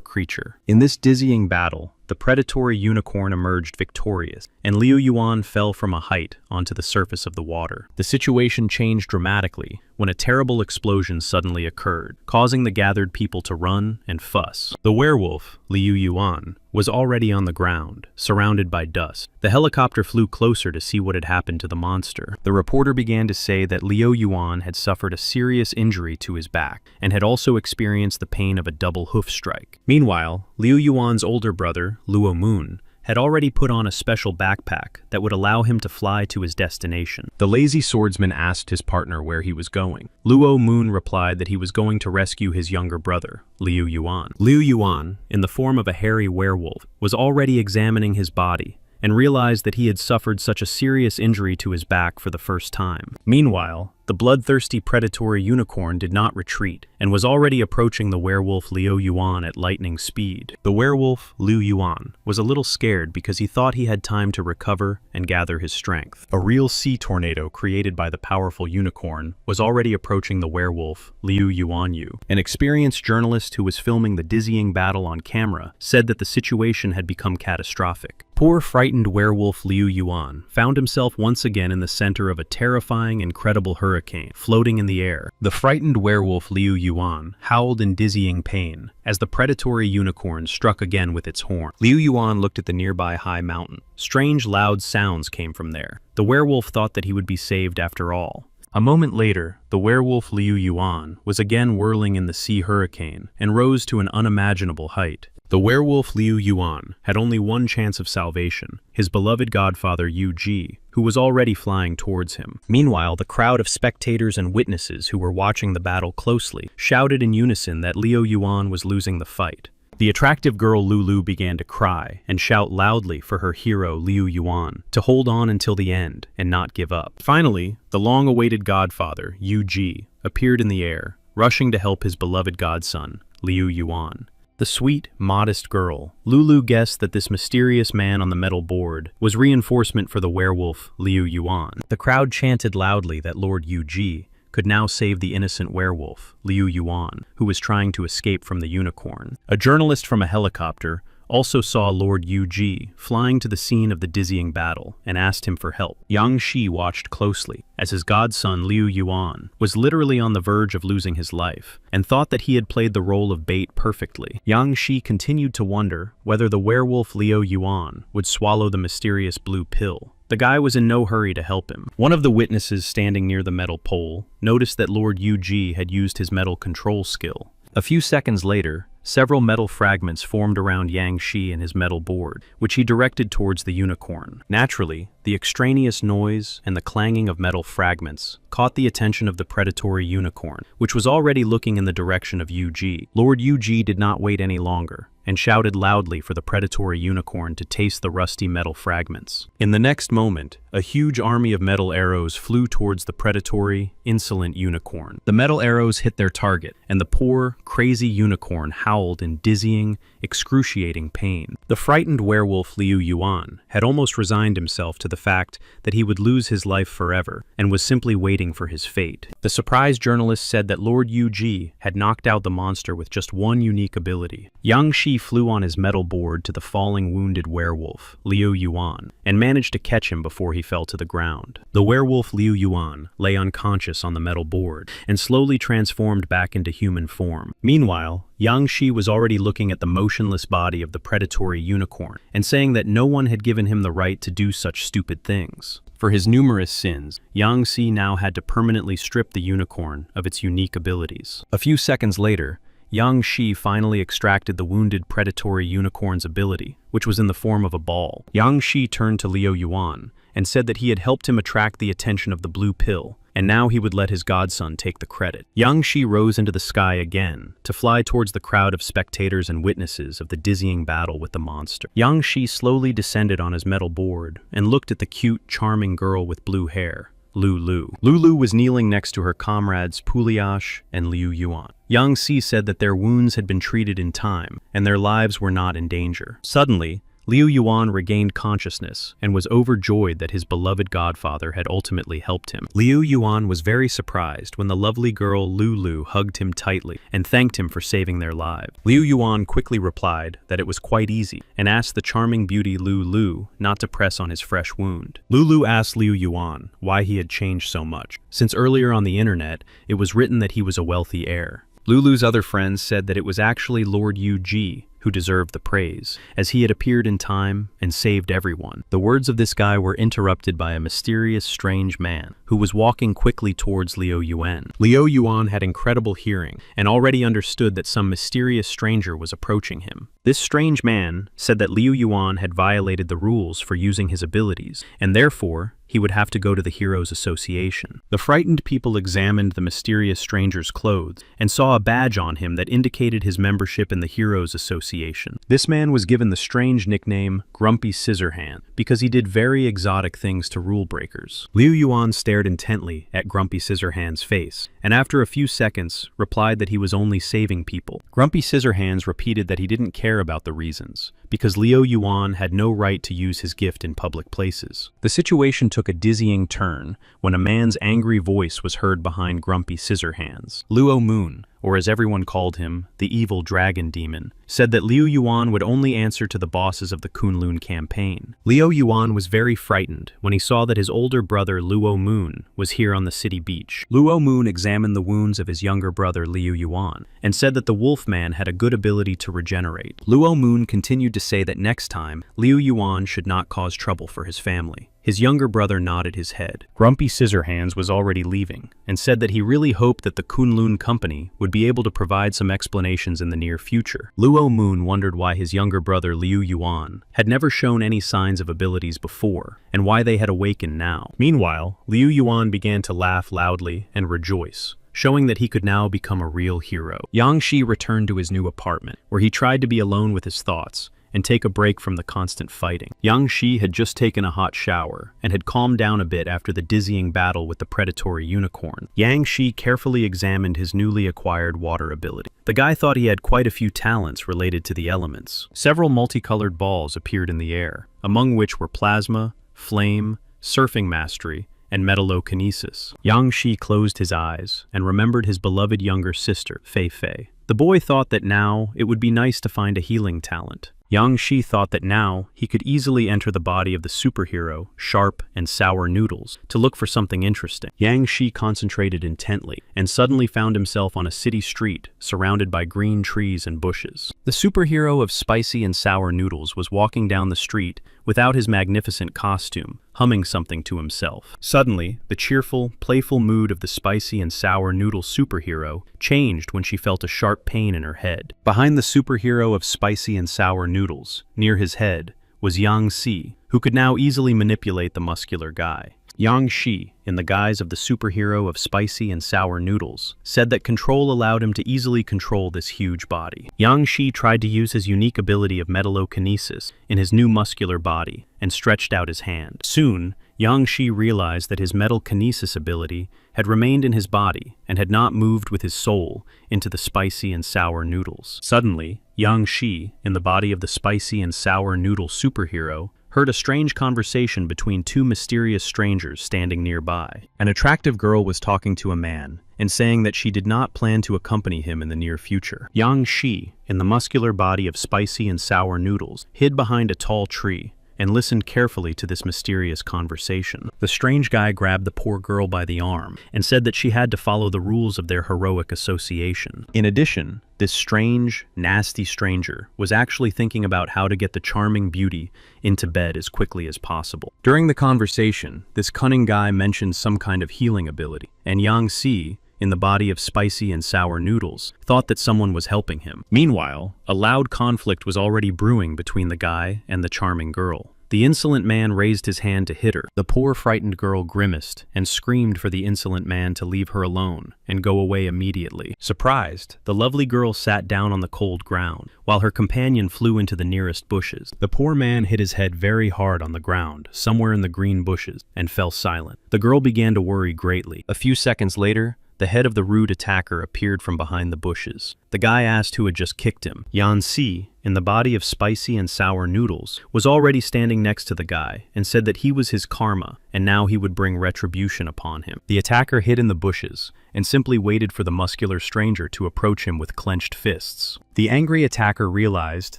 creature. In this dizzying battle, the predatory unicorn emerged victorious, and Liu Yuan fell from a height onto the surface of the water. The situation changed dramatically when a terrible explosion suddenly occurred, causing the gathered people to run and fuss. The werewolf, Liu Yuan, was already on the ground, surrounded by dust. The helicopter flew closer to see what had happened to the monster. The reporter began to say that Liu Yuan had suffered a serious injury to his back and had also experienced the pain of a double hoof strike. Meanwhile, Liu Yuan's older brother, Luo Moon, had already put on a special backpack that would allow him to fly to his destination. The lazy swordsman asked his partner where he was going. Luo Moon replied that he was going to rescue his younger brother, Liu Yuan. Liu Yuan, in the form of a hairy werewolf, was already examining his body and realized that he had suffered such a serious injury to his back for the first time. Meanwhile, the bloodthirsty predatory unicorn did not retreat and was already approaching the werewolf Liu Yuan at lightning speed. The werewolf, Liu Yuan, was a little scared because he thought he had time to recover and gather his strength. A real sea tornado created by the powerful unicorn was already approaching the werewolf, Liu Yuanyu. An experienced journalist who was filming the dizzying battle on camera said that the situation had become catastrophic. Poor frightened werewolf Liu Yuan found himself once again in the center of a terrifying, incredible hurricane floating in the air. The frightened werewolf Liu Yuan howled in dizzying pain as the predatory unicorn struck again with its horn. Liu Yuan looked at the nearby high mountain. Strange, loud sounds came from there. The werewolf thought that he would be saved after all. A moment later, the werewolf Liu Yuan was again whirling in the sea hurricane and rose to an unimaginable height. The werewolf Liu Yuan had only one chance of salvation, his beloved godfather Yu Ji, who was already flying towards him. Meanwhile, the crowd of spectators and witnesses who were watching the battle closely shouted in unison that Liu Yuan was losing the fight. The attractive girl Lulu began to cry and shout loudly for her hero Liu Yuan to hold on until the end and not give up. Finally, the long-awaited godfather, Yu Ji, appeared in the air, rushing to help his beloved godson, Liu Yuan. The sweet, modest girl, Lulu, guessed that this mysterious man on the metal board was reinforcement for the werewolf Liu Yuan. The crowd chanted loudly that Lord Yu Ji could now save the innocent werewolf, Liu Yuan, who was trying to escape from the unicorn. A journalist from a helicopter also saw Lord Yu Ji flying to the scene of the dizzying battle and asked him for help. Yang Shi watched closely as his godson Liu Yuan was literally on the verge of losing his life and thought that he had played the role of bait perfectly. Yang Shi continued to wonder whether the werewolf Liu Yuan would swallow the mysterious blue pill. The guy was in no hurry to help him. One of the witnesses standing near the metal pole noticed that Lord Yu Ji had used his metal control skill. A few seconds later, several metal fragments formed around Yang Shi and his metal board, which he directed towards the unicorn. Naturally, the extraneous noise and the clanging of metal fragments caught the attention of the predatory unicorn, which was already looking in the direction of Yu Ji. Lord Yu Ji did not wait any longer and shouted loudly for the predatory unicorn to taste the rusty metal fragments. In the next moment, a huge army of metal arrows flew towards the predatory, insolent unicorn. The metal arrows hit their target, and the poor, crazy unicorn howled in dizzying, excruciating pain. The frightened werewolf Liu Yuan had almost resigned himself to the fact that he would lose his life forever and was simply waiting for his fate. The surprised journalist said that Lord Yu Ji had knocked out the monster with just one unique ability. Yang Shi flew on his metal board to the falling wounded werewolf, Liu Yuan, and managed to catch him before he fell to the ground. The werewolf Liu Yuan lay unconscious on the metal board and slowly transformed back into human form. Meanwhile, Yang Shi was already looking at the motionless body of the predatory unicorn and saying that no one had given him the right to do such stupid things. For his numerous sins, Yang Shi now had to permanently strip the unicorn of its unique abilities. A few seconds later, Yang Shi finally extracted the wounded predatory unicorn's ability, which was in the form of a ball. Yang Shi turned to Liu Yuan and said that he had helped him attract the attention of the blue pill, and now he would let his godson take the credit. Yang Shi rose into the sky again to fly towards the crowd of spectators and witnesses of the dizzying battle with the monster. Yang Shi slowly descended on his metal board and looked at the cute, charming girl with blue hair, Lulu. Lulu was kneeling next to her comrades Puliash and Liu Yuan. Yang Shi said that their wounds had been treated in time and their lives were not in danger. Suddenly, Liu Yuan regained consciousness and was overjoyed that his beloved godfather had ultimately helped him. Liu Yuan was very surprised when the lovely girl Lulu hugged him tightly and thanked him for saving their lives. Liu Yuan quickly replied that it was quite easy and asked the charming beauty Lulu not to press on his fresh wound. Lulu asked Liu Yuan why he had changed so much, since earlier on the internet it was written that he was a wealthy heir. Lulu's other friends said that it was actually Lord Yu Ji who deserved the praise, as he had appeared in time and saved everyone. The words of this guy were interrupted by a mysterious, strange man who was walking quickly towards Liu Yuan. Liu Yuan had incredible hearing and already understood that some mysterious stranger was approaching him. This strange man said that Liu Yuan had violated the rules for using his abilities, and therefore he would have to go to the Heroes Association. The frightened people examined the mysterious stranger's clothes and saw a badge on him that indicated his membership in the Heroes Association. This man was given the strange nickname Grumpy Scissorhand because he did very exotic things to rule breakers. Liu Yuan stared intently at Grumpy Scissorhand's face, and after a few seconds replied that he was only saving people. Grumpy Scissorhands repeated that he didn't care about the reasons, because Liu Yuan had no right to use his gift in public places. The situation took a dizzying turn when a man's angry voice was heard behind Grumpy Scissorhands. Luo Moon, or as everyone called him, the evil dragon demon, said that Liu Yuan would only answer to the bosses of the Kunlun campaign. Liu Yuan was very frightened when he saw that his older brother Luo Moon was here on the city beach. Luo Moon examined the wounds of his younger brother Liu Yuan and said that the Wolfman had a good ability to regenerate. Luo Moon continued to say that next time, Liu Yuan should not cause trouble for his family. His younger brother nodded his head. Grumpy Scissorhands was already leaving and said that he really hoped that the Kunlun company would be able to provide some explanations in the near future. Luo Moon wondered why his younger brother Liu Yuan had never shown any signs of abilities before and why they had awakened now. Meanwhile, Liu Yuan began to laugh loudly and rejoice, showing that he could now become a real hero. Yang Shi returned to his new apartment, where he tried to be alone with his thoughts and take a break from the constant fighting. Yang Shi had just taken a hot shower and had calmed down a bit after the dizzying battle with the predatory unicorn. Yang Shi carefully examined his newly acquired water ability. The guy thought he had quite a few talents related to the elements. Several multicolored balls appeared in the air, among which were plasma, flame, surfing mastery, and metallokinesis. Yang Shi closed his eyes and remembered his beloved younger sister, Fei Fei. The boy thought that now it would be nice to find a healing talent. Yang Shi thought that now he could easily enter the body of the superhero, Sharp and Sour Noodles, to look for something interesting. Yang Shi concentrated intently and suddenly found himself on a city street surrounded by green trees and bushes. The superhero of Spicy and Sour Noodles was walking down the street without his magnificent costume, humming something to himself. Suddenly, the cheerful, playful mood of the Spicy and Sour Noodle superhero changed when she felt a sharp pain in her head. Behind the superhero of Spicy and Sour Noodles, near his head, was Yang Shi, who could now easily manipulate the muscular guy. Yang Shi, in the guise of the superhero of Spicy and Sour Noodles, said that control allowed him to easily control this huge body. Yang Shi tried to use his unique ability of metallokinesis in his new muscular body and stretched out his hand. Soon, Yang Shi realized that his metallokinesis ability had remained in his body and had not moved with his soul into the Spicy and Sour Noodles. Suddenly, Yang Shi, in the body of the Spicy and Sour Noodle superhero, heard a strange conversation between two mysterious strangers standing nearby. An attractive girl was talking to a man and saying that she did not plan to accompany him in the near future. Yang Shi, in the muscular body of Spicy and Sour Noodles, hid behind a tall tree and listened carefully to this mysterious conversation. The strange guy grabbed the poor girl by the arm and said that she had to follow the rules of their heroic association. In addition, this strange, nasty stranger was actually thinking about how to get the charming beauty into bed as quickly as possible. During the conversation, this cunning guy mentioned some kind of healing ability, and Yang Shi, in the body of Spicy and Sour Noodles, thought that someone was helping him. Meanwhile, a loud conflict was already brewing between the guy and the charming girl. The insolent man raised his hand to hit her. The poor frightened girl grimaced and screamed for the insolent man to leave her alone and go away immediately. Surprised, the lovely girl sat down on the cold ground, while her companion flew into the nearest bushes. The poor man hit his head very hard on the ground, somewhere in the green bushes, and fell silent. The girl began to worry greatly. A few seconds later, the head of the rude attacker appeared from behind the bushes. The guy asked who had just kicked him. Yan Si, in the body of spicy and sour noodles, was already standing next to the guy and said that he was his karma and now he would bring retribution upon him. The attacker hid in the bushes and simply waited for the muscular stranger to approach him with clenched fists. The angry attacker realized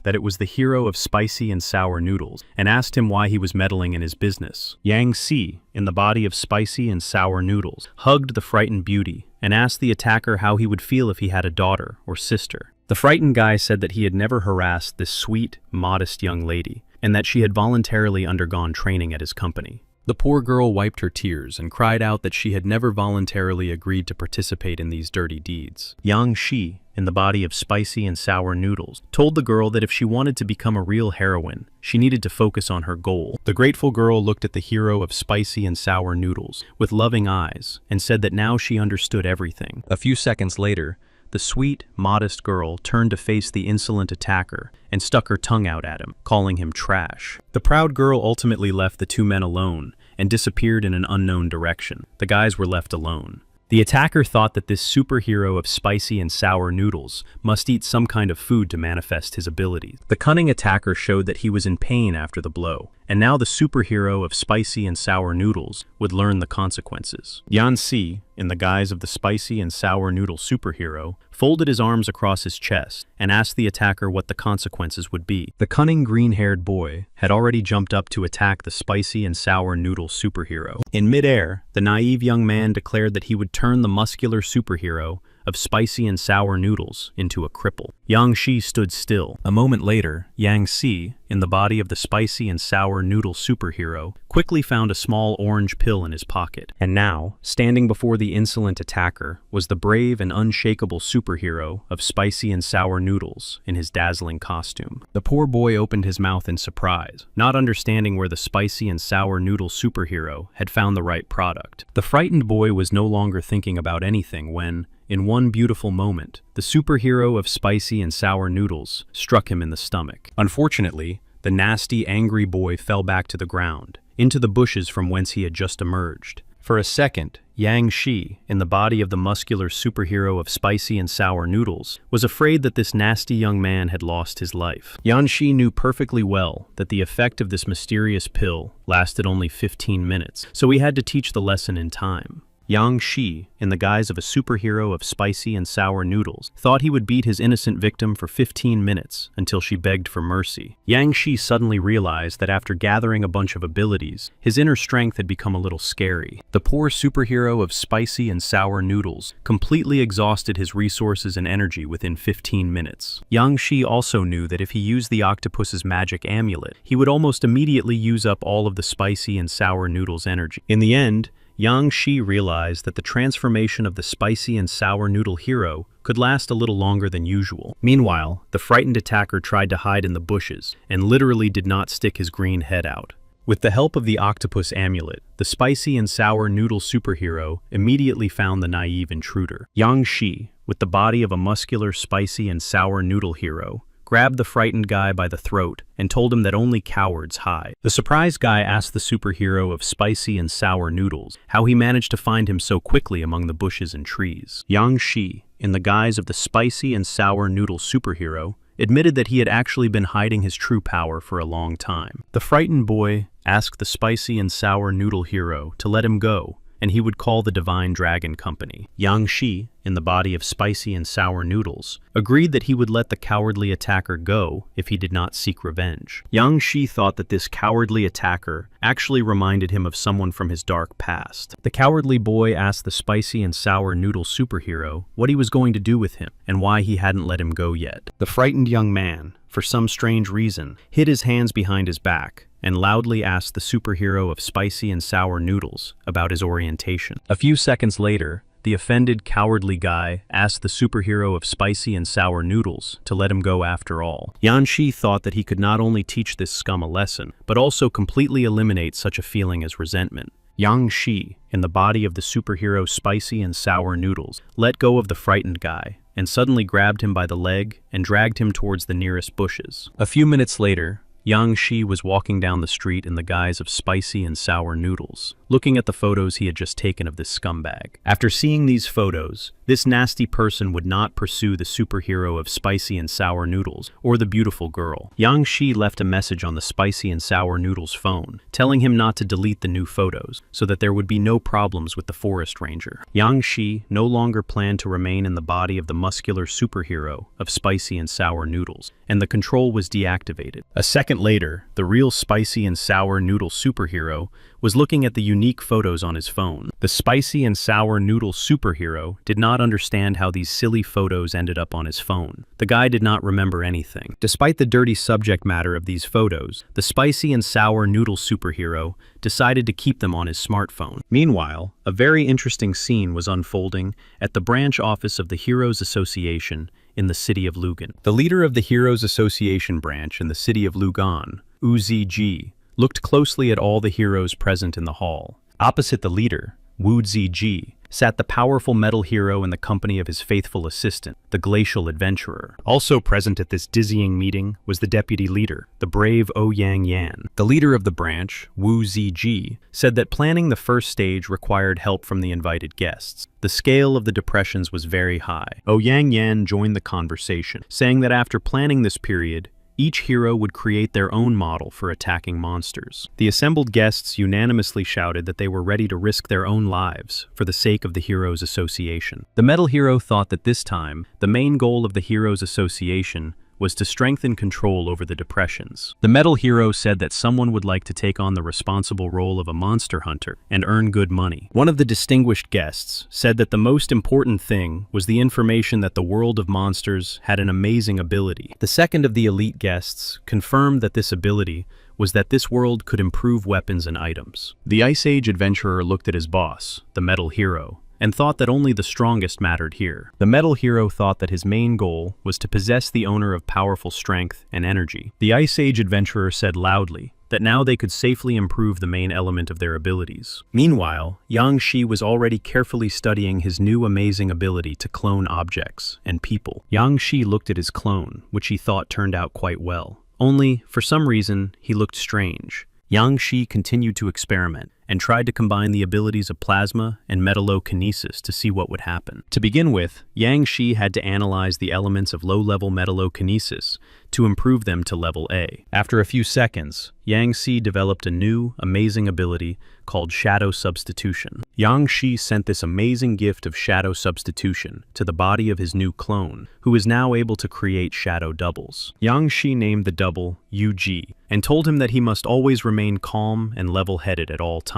that it was the hero of spicy and sour noodles and asked him why he was meddling in his business. Yang Si, in the body of spicy and sour noodles, hugged the frightened beauty and asked the attacker how he would feel if he had a daughter or sister. The frightened guy said that he had never harassed this sweet, modest young lady, and that she had voluntarily undergone training at his company. The poor girl wiped her tears and cried out that she had never voluntarily agreed to participate in these dirty deeds. Yang Shi, in the body of spicy and sour noodles, told the girl that if she wanted to become a real heroine, she needed to focus on her goal. The grateful girl looked at the hero of spicy and sour noodles with loving eyes and said that now she understood everything. A few seconds later, the sweet, modest girl turned to face the insolent attacker and stuck her tongue out at him, calling him trash. The proud girl ultimately left the two men alone and disappeared in an unknown direction. The guys were left alone. The attacker thought that this superhero of spicy and sour noodles must eat some kind of food to manifest his abilities. The cunning attacker showed that he was in pain after the blow, and now the superhero of spicy and sour noodles would learn the consequences. Yan Si, in the guise of the spicy and sour noodle superhero, folded his arms across his chest and asked the attacker what the consequences would be. The cunning green-haired boy had already jumped up to attack the spicy and sour noodle superhero. In midair, the naive young man declared that he would turn the muscular superhero of spicy and sour noodles into a cripple. Yang Shi stood still. A moment later, Yang Si, in the body of the spicy and sour noodle superhero, quickly found a small orange pill in his pocket. And now, standing before the insolent attacker, was the brave and unshakable superhero of spicy and sour noodles in his dazzling costume. The poor boy opened his mouth in surprise, not understanding where the spicy and sour noodle superhero had found the right product. The frightened boy was no longer thinking about anything when, in one beautiful moment, the superhero of spicy and sour noodles struck him in the stomach. Unfortunately, the nasty, angry boy fell back to the ground, into the bushes from whence he had just emerged. For a second, Yang Shi, in the body of the muscular superhero of spicy and sour noodles, was afraid that this nasty young man had lost his life. Yan Shi knew perfectly well that the effect of this mysterious pill lasted only 15 minutes, so he had to teach the lesson in time. Yang Shi, in the guise of a superhero of spicy and sour noodles, thought he would beat his innocent victim for 15 minutes until she begged for mercy. Yang Shi suddenly realized that after gathering a bunch of abilities, his inner strength had become a little scary. The poor superhero of spicy and sour noodles completely exhausted his resources and energy within 15 minutes. Yang Shi also knew that if he used the octopus's magic amulet, he would almost immediately use up all of the spicy and sour noodles' energy. In the end, Yang Shi realized that the transformation of the spicy and sour noodle hero could last a little longer than usual. Meanwhile, the frightened attacker tried to hide in the bushes and literally did not stick his green head out. With the help of the octopus amulet, the spicy and sour noodle superhero immediately found the naive intruder. Yang Shi, with the body of a muscular spicy and sour noodle hero, grabbed the frightened guy by the throat and told him that only cowards hide. The surprised guy asked the superhero of spicy and sour noodles how he managed to find him so quickly among the bushes and trees. Yang Shi, in the guise of the spicy and sour noodle superhero, admitted that he had actually been hiding his true power for a long time. The frightened boy asked the spicy and sour noodle hero to let him go, and he would call the Divine Dragon Company. Yang Shi, in the body of spicy and sour noodles, agreed that he would let the cowardly attacker go if he did not seek revenge. Yang Shi thought that this cowardly attacker actually reminded him of someone from his dark past. The cowardly boy asked the spicy and sour noodle superhero what he was going to do with him and why he hadn't let him go yet. The frightened young man, for some strange reason, hid his hands behind his back and loudly asked the superhero of spicy and sour noodles about his orientation. A few seconds later, the offended, cowardly guy asked the superhero of spicy and sour noodles to let him go after all. Yan Shi thought that he could not only teach this scum a lesson, but also completely eliminate such a feeling as resentment. Yang Shi, in the body of the superhero spicy and sour noodles, let go of the frightened guy and suddenly grabbed him by the leg and dragged him towards the nearest bushes. A few minutes later, Yang Shi was walking down the street in the guise of spicy and sour noodles, looking at the photos he had just taken of this scumbag. After seeing these photos, this nasty person would not pursue the superhero of spicy and sour noodles or the beautiful girl. Yang Shi left a message on the spicy and sour noodles phone, telling him not to delete the new photos, so that there would be no problems with the forest ranger. Yang Shi no longer planned to remain in the body of the muscular superhero of spicy and sour noodles, and the control was deactivated. A second later, the real spicy and sour noodle superhero was looking at the unique photos on his phone. The spicy and sour noodle superhero did not understand how these silly photos ended up on his phone. The guy did not remember anything. Despite the dirty subject matter of these photos, the spicy and sour noodle superhero decided to keep them on his smartphone. Meanwhile, a very interesting scene was unfolding at the branch office of the Heroes Association in the city of Lugan. The leader of the Heroes Association branch in the city of Lugan, Ji, looked closely at all the heroes present in the hall. Opposite the leader, Ji, sat the powerful metal hero in the company of his faithful assistant, the glacial adventurer. Also present at this dizzying meeting was the deputy leader, the brave Yang Yan. The leader of the branch, Ji, said that planning the first stage required help from the invited guests. The scale of the depressions was very high. Yang Yan joined the conversation, saying that after planning this period, each hero would create their own model for attacking monsters. The assembled guests unanimously shouted that they were ready to risk their own lives for the sake of the Heroes Association. The metal hero thought that this time, the main goal of the Heroes Association was to strengthen control over the depressions. The metal hero said that someone would like to take on the responsible role of a monster hunter and earn good money. One of the distinguished guests said that the most important thing was the information that the world of monsters had an amazing ability. The second of the elite guests confirmed that this ability was that this world could improve weapons and items. The Ice Age adventurer looked at his boss, the metal hero, and thought that only the strongest mattered here. The metal hero thought that his main goal was to possess the owner of powerful strength and energy. The Ice Age adventurer said loudly that now they could safely improve the main element of their abilities. Meanwhile, Yang Shi was already carefully studying his new amazing ability to clone objects and people. Yang Shi looked at his clone, which he thought turned out quite well. Only, for some reason, he looked strange. Yang Shi continued to experiment and tried to combine the abilities of plasma and metallokinesis to see what would happen. To begin with, Yang Shi had to analyze the elements of low-level metallokinesis to improve them to level A. After a few seconds, Yang Shi developed a new, amazing ability called shadow substitution. Yang Shi sent this amazing gift of shadow substitution to the body of his new clone, who is now able to create shadow doubles. Yang Shi named the double Ji and told him that he must always remain calm and level-headed at all times.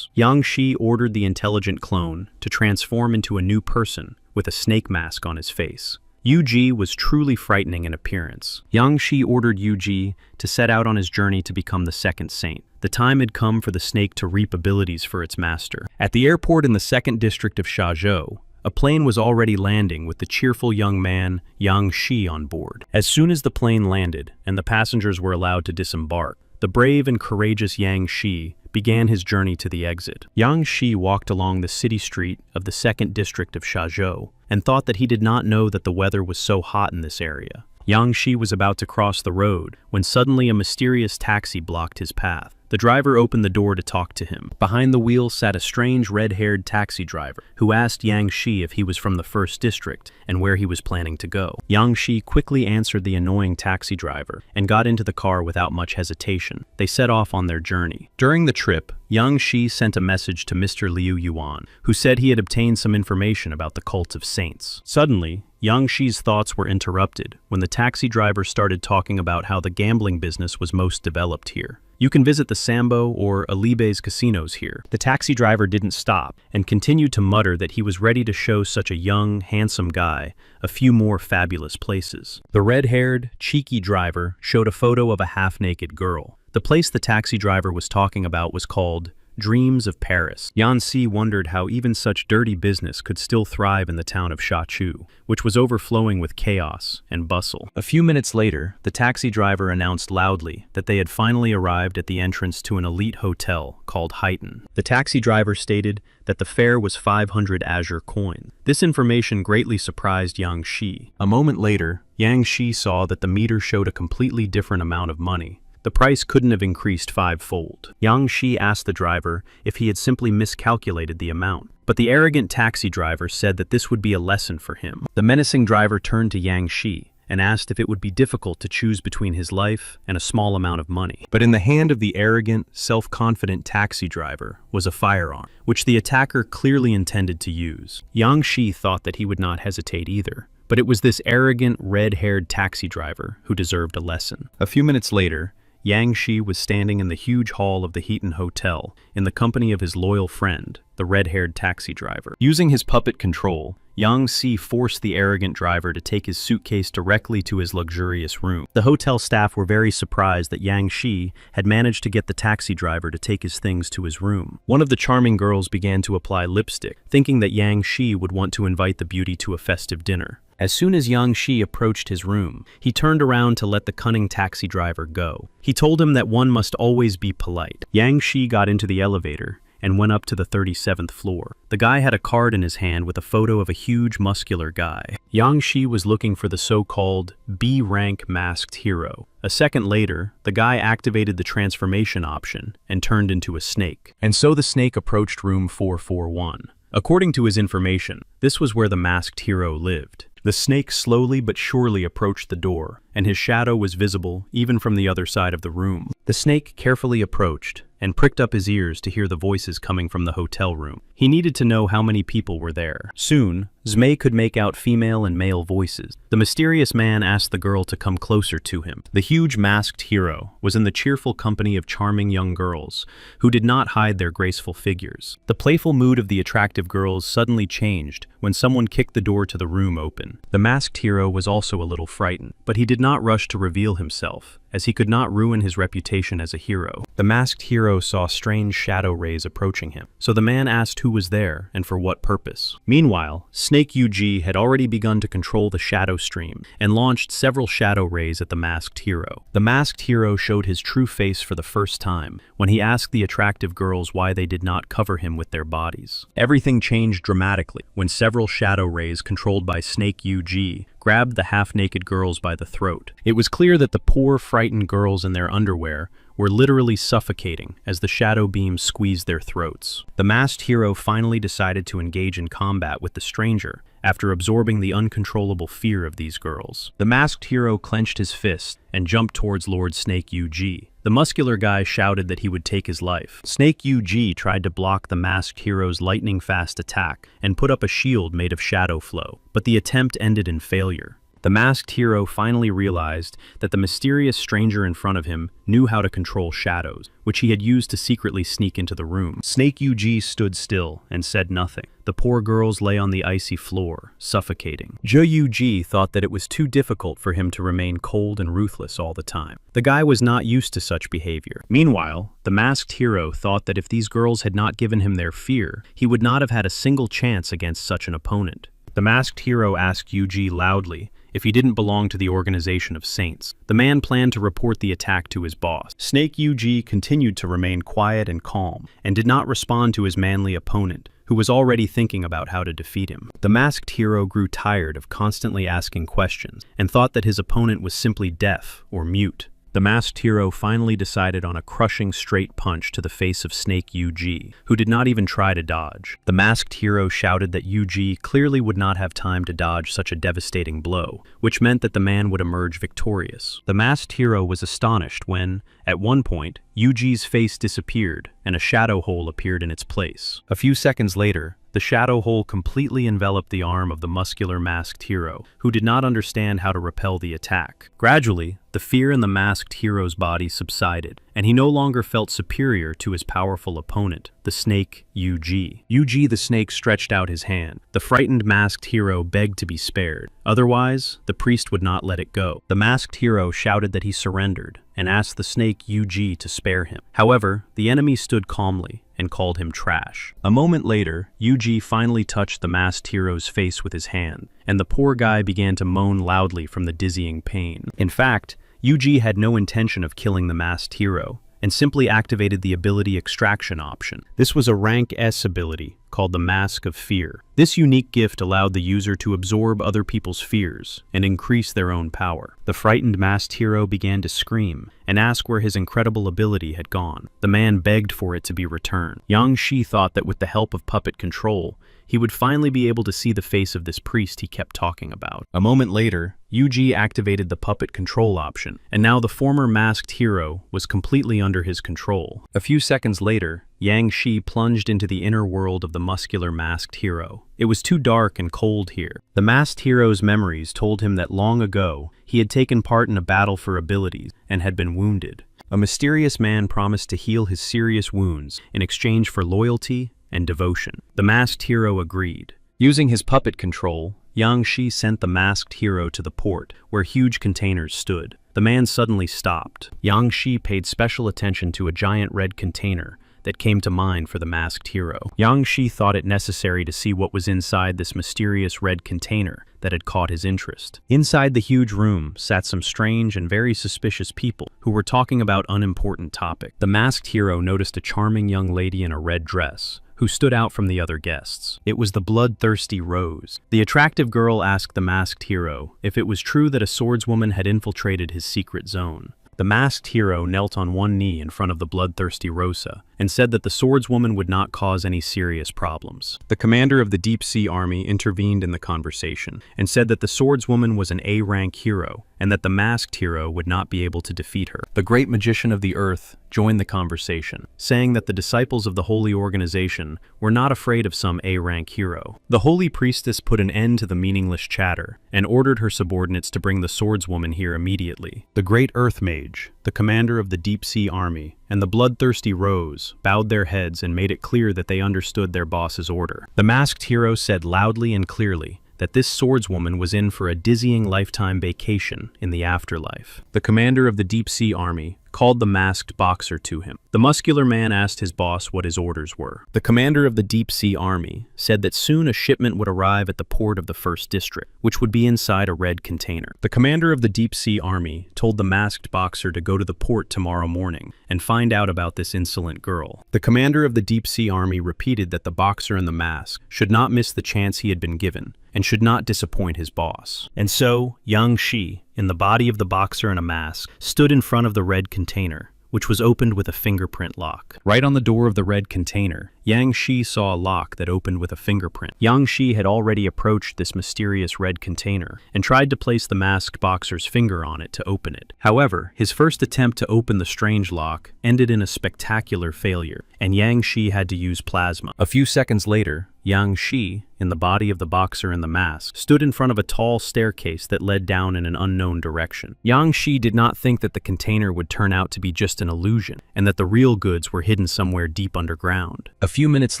Yang Shi ordered the intelligent clone to transform into a new person with a snake mask on his face. Ji was truly frightening in appearance. Yang Shi ordered Ji to set out on his journey to become the second saint. The time had come for the snake to reap abilities for its master. At the airport in the 2nd district of Shazhou, a plane was already landing with the cheerful young man Yang Shi on board. As soon as the plane landed and the passengers were allowed to disembark, the brave and courageous Yang Shi began his journey to the exit. Yang Shi walked along the city street of the 2nd district of Shazhou and thought that he did not know that the weather was so hot in this area. Yang Shi was about to cross the road when suddenly a mysterious taxi blocked his path. The driver opened the door to talk to him. Behind the wheel sat a strange red-haired taxi driver who asked Yang Shi if he was from the 1st district and where he was planning to go. Yang Shi quickly answered the annoying taxi driver and got into the car without much hesitation. They set off on their journey. During the trip, Yang Shi sent a message to Mr. Liu Yuan, who said he had obtained some information about the cult of saints. Suddenly, Yang Shi's thoughts were interrupted when the taxi driver started talking about how the gambling business was most developed here. You can visit the Sambo or Alibe's casinos here. The taxi driver didn't stop and continued to mutter that he was ready to show such a young, handsome guy a few more fabulous places. The red-haired, cheeky driver showed a photo of a half-naked girl. The place the taxi driver was talking about was called Dreams of Paris. Yan Si wondered how even such dirty business could still thrive in the town of Shachu, which was overflowing with chaos and bustle. A few minutes later, the taxi driver announced loudly that they had finally arrived at the entrance to an elite hotel called Highton. The taxi driver stated that the fare was 500 Azure coins. This information greatly surprised Yang Shi. A moment later, Yang Shi saw that the meter showed a completely different amount of money. The price couldn't have increased fivefold. Yang Shi asked the driver if he had simply miscalculated the amount, but the arrogant taxi driver said that this would be a lesson for him. The menacing driver turned to Yang Shi and asked if it would be difficult to choose between his life and a small amount of money. But in the hand of the arrogant, self-confident taxi driver was a firearm, which the attacker clearly intended to use. Yang Shi thought that he would not hesitate either, but it was this arrogant, red-haired taxi driver who deserved a lesson. A few minutes later, Yang Shi was standing in the huge hall of the Heaton Hotel in the company of his loyal friend, the red-haired taxi driver. Using his puppet control, Yang Shi forced the arrogant driver to take his suitcase directly to his luxurious room. The hotel staff were very surprised that Yang Shi had managed to get the taxi driver to take his things to his room. One of the charming girls began to apply lipstick, thinking that Yang Shi would want to invite the beauty to a festive dinner. As soon as Yang Shi approached his room, he turned around to let the cunning taxi driver go. He told him that one must always be polite. Yang Shi got into the elevator and went up to the 37th floor. The guy had a card in his hand with a photo of a huge, muscular guy. Yang Shi was looking for the so-called B-rank masked hero. A second later, the guy activated the transformation option and turned into a snake. And so the snake approached room 441. According to his information, this was where the masked hero lived. The snake slowly but surely approached the door, and his shadow was visible even from the other side of the room. The snake carefully approached and pricked up his ears to hear the voices coming from the hotel room. He needed to know how many people were there. Soon, Zmei could make out female and male voices. The mysterious man asked the girl to come closer to him. The huge masked hero was in the cheerful company of charming young girls who did not hide their graceful figures. The playful mood of the attractive girls suddenly changed when someone kicked the door to the room open. The masked hero was also a little frightened, but he did not rush to reveal himself, as he could not ruin his reputation as a hero. The masked hero saw strange shadow rays approaching him, so the man asked who was there and for what purpose. Meanwhile, Snake Yuji had already begun to control the shadow stream and launched several shadow rays at the masked hero. The masked hero showed his true face for the first time when he asked the attractive girls why they did not cover him with their bodies. Everything changed dramatically when several shadow rays controlled by Snake Yuji grabbed the half-naked girls by the throat. It was clear that the poor, frightened girls in their underwear were literally suffocating as the shadow beams squeezed their throats. The masked hero finally decided to engage in combat with the stranger after absorbing the uncontrollable fear of these girls. The masked hero clenched his fist and jumped towards Lord Snake Yuji. The muscular guy shouted that he would take his life. Snake Yuji tried to block the masked hero's lightning-fast attack and put up a shield made of shadow flow, but the attempt ended in failure. The masked hero finally realized that the mysterious stranger in front of him knew how to control shadows, which he had used to secretly sneak into the room. Snake Yuji stood still and said nothing. The poor girls lay on the icy floor, suffocating. Jo Yuji thought that it was too difficult for him to remain cold and ruthless all the time. The guy was not used to such behavior. Meanwhile, the masked hero thought that if these girls had not given him their fear, he would not have had a single chance against such an opponent. The masked hero asked Yuji loudly if he didn't belong to the organization of saints. The man planned to report the attack to his boss. Snake Yuji continued to remain quiet and calm, and did not respond to his manly opponent, who was already thinking about how to defeat him. The masked hero grew tired of constantly asking questions, and thought that his opponent was simply deaf or mute. The masked hero finally decided on a crushing straight punch to the face of Snake Yuji, who did not even try to dodge. The masked hero shouted that Yuji clearly would not have time to dodge such a devastating blow, which meant that the man would emerge victorious. The masked hero was astonished when, at one point, Yuji's face disappeared and a shadow hole appeared in its place. A few seconds later, the shadow hole completely enveloped the arm of the muscular masked hero, who did not understand how to repel the attack. Gradually, the fear in the masked hero's body subsided, and he no longer felt superior to his powerful opponent, the snake Yuji. Yuji the snake stretched out his hand. The frightened masked hero begged to be spared. Otherwise, the priest would not let it go. The masked hero shouted that he surrendered, and asked the snake Yuji to spare him. However, the enemy stood calmly and called him trash. A moment later, Yuji finally touched the masked hero's face with his hand, and the poor guy began to moan loudly from the dizzying pain. In fact, Yuji had no intention of killing the masked hero, and simply activated the ability extraction option. This was a rank S ability, called the Mask of Fear. This unique gift allowed the user to absorb other people's fears and increase their own power. The frightened masked hero began to scream and ask where his incredible ability had gone. The man begged for it to be returned. Yang Shi thought that with the help of puppet control, he would finally be able to see the face of this priest he kept talking about. A moment later, Yuji activated the puppet control option, and now the former masked hero was completely under his control. A few seconds later, Yang Shi plunged into the inner world of the muscular masked hero. It was too dark and cold here. The masked hero's memories told him that long ago, he had taken part in a battle for abilities and had been wounded. A mysterious man promised to heal his serious wounds in exchange for loyalty and devotion. The masked hero agreed. Using his puppet control, Yang Shi sent the masked hero to the port, where huge containers stood. The man suddenly stopped. Yang Shi paid special attention to a giant red container that came to mind for the masked hero. Yang Shi thought it necessary to see what was inside this mysterious red container that had caught his interest. Inside the huge room sat some strange and very suspicious people who were talking about unimportant topics. The masked hero noticed a charming young lady in a red dress who stood out from the other guests. It was the bloodthirsty Rose. The attractive girl asked the masked hero if it was true that a swordswoman had infiltrated his secret zone. The masked hero knelt on one knee in front of the bloodthirsty Rosa and said that the swordswoman would not cause any serious problems. The commander of the Deep Sea Army intervened in the conversation and said that the swordswoman was an A-rank hero and that the masked hero would not be able to defeat her. The great magician of the earth joined the conversation, saying that the disciples of the holy organization were not afraid of some A-rank hero. The holy priestess put an end to the meaningless chatter and ordered her subordinates to bring the swordswoman here immediately. The great earth mage, the commander of the Deep Sea Army, and the bloodthirsty Rose bowed their heads and made it clear that they understood their boss's order. The masked hero said loudly and clearly that this swordswoman was in for a dizzying lifetime vacation in the afterlife. The commander of the Deep Sea Army called the masked boxer to him. The muscular man asked his boss what his orders were. The commander of the Deep Sea Army said that soon a shipment would arrive at the port of the first district, which would be inside a red container. The commander of the Deep Sea Army told the masked boxer to go to the port tomorrow morning and find out about this insolent girl. The commander of the Deep Sea Army repeated that the boxer in the mask should not miss the chance he had been given and should not disappoint his boss. And so, Yang Shi, in the body of the boxer in a mask, stood in front of the red container, which was opened with a fingerprint lock. Right on the door of the red container, Yang Shi saw a lock that opened with a fingerprint. Yang Shi had already approached this mysterious red container and tried to place the masked boxer's finger on it to open it. However, his first attempt to open the strange lock ended in a spectacular failure, and Yang Shi had to use plasma. A few seconds later, Yang Shi, in the body of the boxer in the mask, stood in front of a tall staircase that led down in an unknown direction. Yang Shi did not think that the container would turn out to be just an illusion, and that the real goods were hidden somewhere deep underground. A few minutes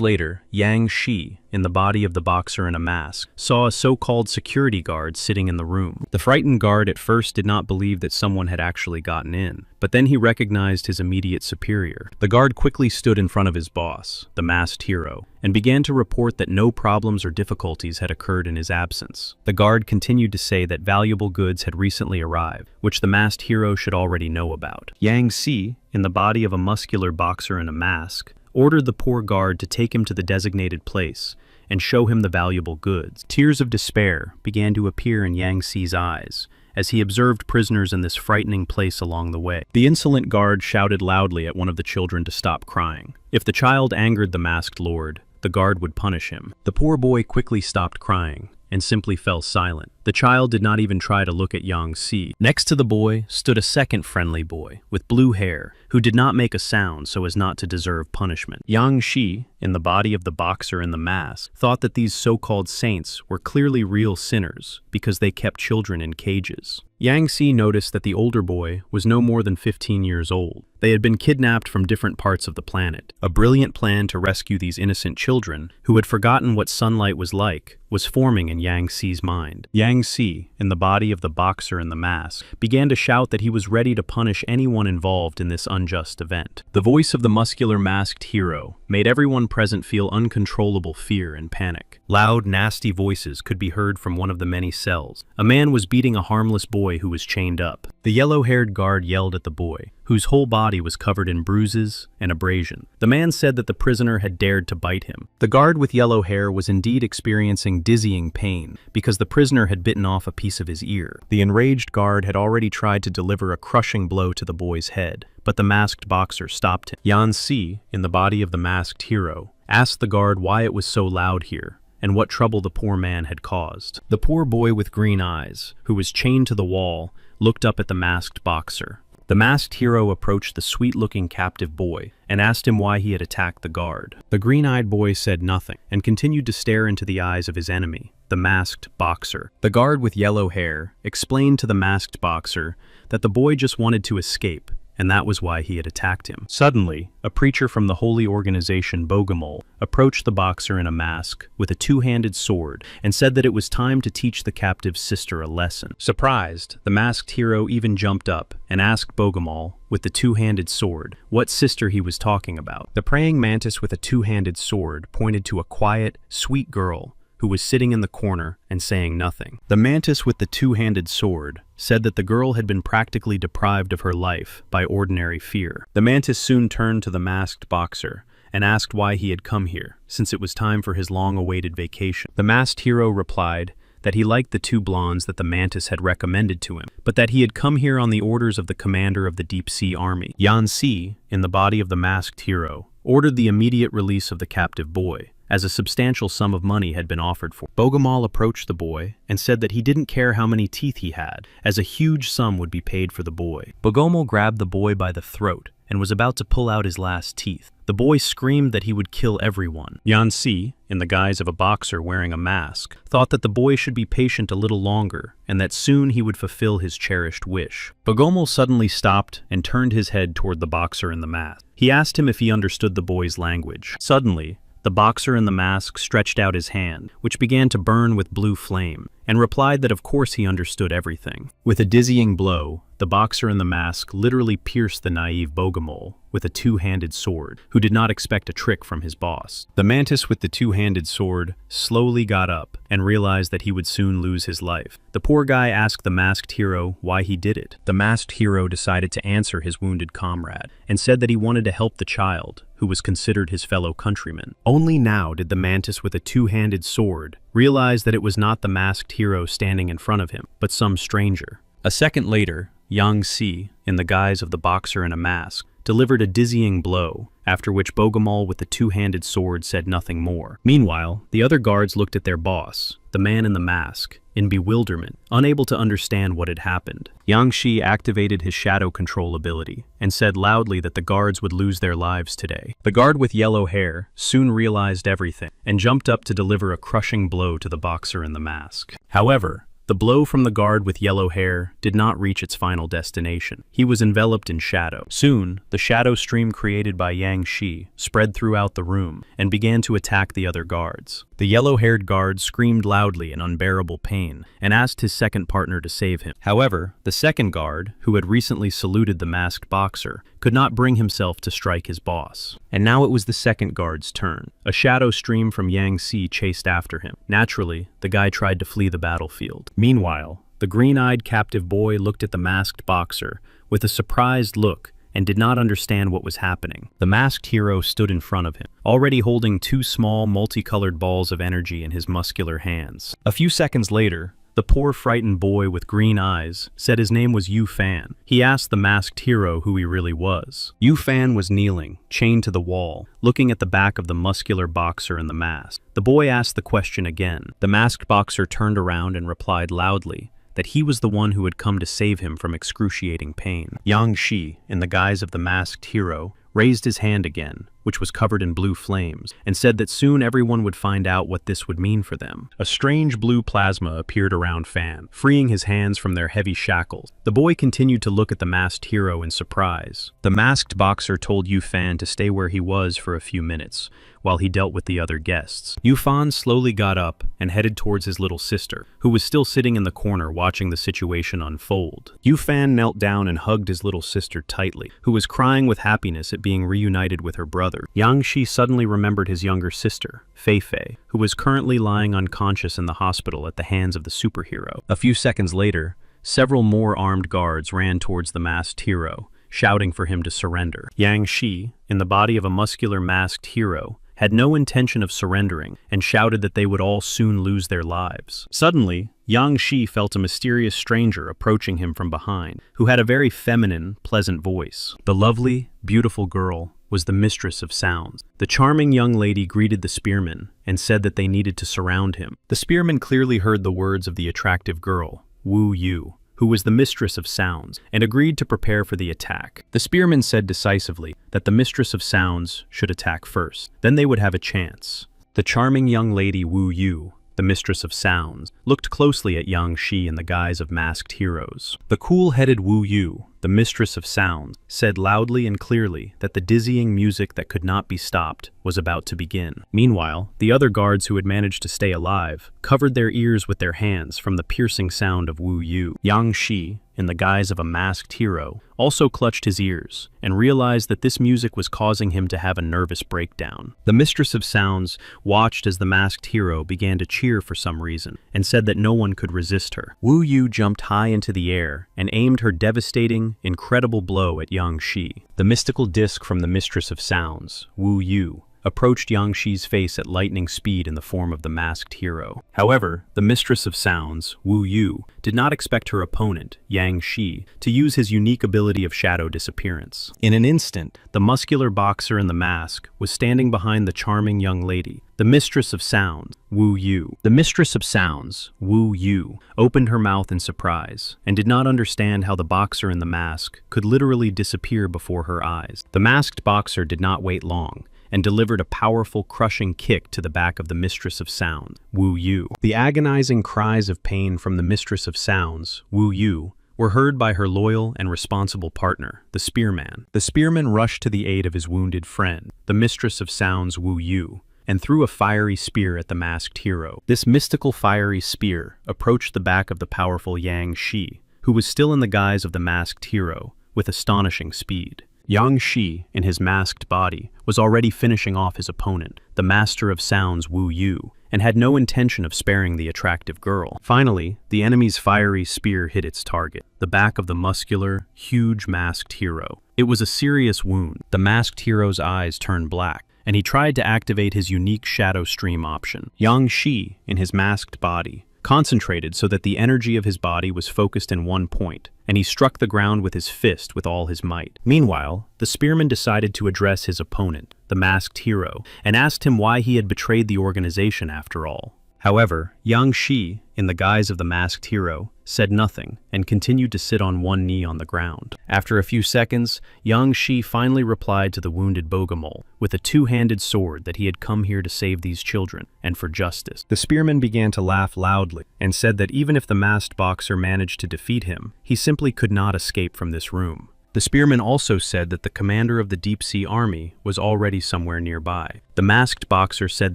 later, Yang Shi, in the body of the boxer in a mask, saw a so-called security guard sitting in the room. The frightened guard at first did not believe that someone had actually gotten in, but then he recognized his immediate superior. The guard quickly stood in front of his boss, the masked hero, and began to report that no problems or difficulties had occurred in his absence. The guard continued to say that valuable goods had recently arrived, which the masked hero should already know about. Yang Shi, in the body of a muscular boxer in a mask, ordered the poor guard to take him to the designated place and show him the valuable goods. Tears of despair began to appear in Yang Xi's eyes as he observed prisoners in this frightening place along the way. The insolent guard shouted loudly at one of the children to stop crying. If the child angered the masked lord, the guard would punish him. The poor boy quickly stopped crying and simply fell silent. The child did not even try to look at Yang Xi. Next to the boy stood a second friendly boy with blue hair who did not make a sound so as not to deserve punishment. Yang Xi, in the body of the boxer in the mask, thought that these so-called saints were clearly real sinners because they kept children in cages. Yang Xi noticed that the older boy was no more than 15 years old. They had been kidnapped from different parts of the planet. A brilliant plan to rescue these innocent children, who had forgotten what sunlight was like, was forming in Yang Xi's mind. Yang Xi, in the body of the boxer in the mask, began to shout that he was ready to punish anyone involved in this unjust event. The voice of the muscular masked hero made everyone present feel uncontrollable fear and panic. Loud, nasty voices could be heard from one of the many cells. A man was beating a harmless boy who was chained up. The yellow-haired guard yelled at the boy, whose whole body was covered in bruises and abrasion. The man said that the prisoner had dared to bite him. The guard with yellow hair was indeed experiencing dizzying pain because the prisoner had bitten off a piece of his ear. The enraged guard had already tried to deliver a crushing blow to the boy's head, but the masked boxer stopped him. Yan-si, in the body of the masked hero, asked the guard why it was so loud here and what trouble the poor man had caused. The poor boy with green eyes, who was chained to the wall, looked up at the masked boxer. The masked hero approached the sweet-looking captive boy and asked him why he had attacked the guard. The green-eyed boy said nothing and continued to stare into the eyes of his enemy, the masked boxer. The guard with yellow hair explained to the masked boxer that the boy just wanted to escape, and that was why he had attacked him. Suddenly, a preacher from the holy organization Bogomol approached the boxer in a mask with a two-handed sword and said that it was time to teach the captive's sister a lesson. Surprised, the masked hero even jumped up and asked Bogomol, with the two-handed sword, what sister he was talking about. The praying mantis with a two-handed sword pointed to a quiet, sweet girl who was sitting in the corner and saying nothing. The mantis with the two-handed sword said that the girl had been practically deprived of her life by ordinary fear. The mantis soon turned to the masked boxer and asked why he had come here, since it was time for his long-awaited vacation. The masked hero replied that he liked the two blondes that the mantis had recommended to him, but that he had come here on the orders of the commander of the deep-sea army. Yan-si, in the body of the masked hero, ordered the immediate release of the captive boy, as a substantial sum of money had been offered for. Bogomol approached the boy and said that he didn't care how many teeth he had, as a huge sum would be paid for the boy. Bogomol grabbed the boy by the throat and was about to pull out his last teeth. The boy screamed that he would kill everyone. Yan-si, in the guise of a boxer wearing a mask, thought that the boy should be patient a little longer and that soon he would fulfill his cherished wish. Bogomol suddenly stopped and turned his head toward the boxer in the mask. He asked him if he understood the boy's language. Suddenly, the boxer in the mask stretched out his hand, which began to burn with blue flame, and replied that of course he understood everything. With a dizzying blow, the boxer in the mask literally pierced the naive Bogomol with a two-handed sword, who did not expect a trick from his boss. The mantis with the two-handed sword slowly got up and realized that he would soon lose his life. The poor guy asked the masked hero why he did it. The masked hero decided to answer his wounded comrade and said that he wanted to help the child, who was considered his fellow countryman. Only now did the mantis with a two-handed sword realize that it was not the masked hero standing in front of him, but some stranger. A second later, Yang-si, in the guise of the boxer in a mask, delivered a dizzying blow, after which Bogomol with the two-handed sword said nothing more. Meanwhile, the other guards looked at their boss, the man in the mask, in bewilderment, unable to understand what had happened. Yang-si activated his shadow control ability and said loudly that the guards would lose their lives today. The guard with yellow hair soon realized everything and jumped up to deliver a crushing blow to the boxer in the mask. However, the blow from the guard with yellow hair did not reach its final destination. He was enveloped in shadow. Soon, the shadow stream created by Yang-si spread throughout the room and began to attack the other guards. The yellow-haired guard screamed loudly in unbearable pain and asked his second partner to save him. However, the second guard, who had recently saluted the masked boxer, could not bring himself to strike his boss. And now it was the second guard's turn. A shadow stream from Yang-si chased after him. Naturally, the guy tried to flee the battlefield. Meanwhile, the green-eyed captive boy looked at the masked boxer with a surprised look and did not understand what was happening. The masked hero stood in front of him, already holding two small, multicolored balls of energy in his muscular hands. A few seconds later, the poor frightened boy with green eyes said his name was Yu-fan. He asked the masked hero who he really was. Yu-fan was kneeling, chained to the wall, looking at the back of the muscular boxer in the mask. The boy asked the question again. The masked boxer turned around and replied loudly that he was the one who had come to save him from excruciating pain. Yang-si, in the guise of the masked hero, raised his hand again, which was covered in blue flames, and said that soon everyone would find out what this would mean for them. A strange blue plasma appeared around Fan, freeing his hands from their heavy shackles. The boy continued to look at the masked hero in surprise. The masked boxer told Yu-fan to stay where he was for a few minutes, while he dealt with the other guests. Yu-fan slowly got up and headed towards his little sister, who was still sitting in the corner watching the situation unfold. Yu-fan knelt down and hugged his little sister tightly, who was crying with happiness at being reunited with her brother. Yang-si suddenly remembered his younger sister, Fei-fei, who was currently lying unconscious in the hospital at the hands of the superhero. A few seconds later, several more armed guards ran towards the masked hero, shouting for him to surrender. Yang Shi, in the body of a muscular masked hero, had no intention of surrendering and shouted that they would all soon lose their lives. Suddenly, Yang Shi felt a mysterious stranger approaching him from behind, who had a very feminine, pleasant voice. The lovely, beautiful girl was the mistress of sounds. The charming young lady greeted the spearman and said that they needed to surround him. The spearman clearly heard the words of the attractive girl, Wu Yu, who was the mistress of sounds, and agreed to prepare for the attack. The spearman said decisively that the mistress of sounds should attack first. Then they would have a chance. The charming young lady Wu Yu, the mistress of sounds, looked closely at Yang Shi in the guise of masked heroes. The cool-headed Wu Yu, the mistress of sounds, said loudly and clearly that the dizzying music that could not be stopped was about to begin. Meanwhile, the other guards who had managed to stay alive covered their ears with their hands from the piercing sound of Wu Yu. Yang Shi, in the guise of a masked hero, also clutched his ears and realized that this music was causing him to have a nervous breakdown. The mistress of sounds watched as the masked hero began to cheer for some reason and said that no one could resist her. Wu Yu jumped high into the air and aimed her devastating, incredible blow at Yang Shi. The mystical disc from the mistress of sounds, Wu Yu, approached Yang Shi's face at lightning speed in the form of the masked hero. However, the mistress of sounds, Wu Yu, did not expect her opponent, Yang Shi, to use his unique ability of shadow disappearance. In an instant, the muscular boxer in the mask was standing behind the charming young lady, the mistress of sounds, Wu Yu. The mistress of sounds, Wu Yu, opened her mouth in surprise and did not understand how the boxer in the mask could literally disappear before her eyes. The masked boxer did not wait long and delivered a powerful, crushing kick to the back of the mistress of sound, Wu Yu. The agonizing cries of pain from the mistress of sounds, Wu Yu, were heard by her loyal and responsible partner, the spearman. The spearman rushed to the aid of his wounded friend, the mistress of sounds, Wu Yu, and threw a fiery spear at the masked hero. This mystical fiery spear approached the back of the powerful Yang Shi, who was still in the guise of the masked hero, with astonishing speed. Yang Shi, in his masked body, was already finishing off his opponent, the master of sounds Wu Yu, and had no intention of sparing the attractive girl. Finally, the enemy's fiery spear hit its target, the back of the muscular, huge masked hero. It was a serious wound. The masked hero's eyes turned black, and he tried to activate his unique shadow stream option. Yang Shi, in his masked body, concentrated so that the energy of his body was focused in one point, and he struck the ground with his fist with all his might. Meanwhile, the spearman decided to address his opponent, the masked hero, and asked him why he had betrayed the organization after all. However, Yang Shi, in the guise of the masked hero, said nothing and continued to sit on one knee on the ground. After a few seconds, Yang Shi finally replied to the wounded Bogomol with a two-handed sword that he had come here to save these children and for justice. The spearman began to laugh loudly and said that even if the masked boxer managed to defeat him, he simply could not escape from this room. The spearman also said that the commander of the deep-sea army was already somewhere nearby. The masked boxer said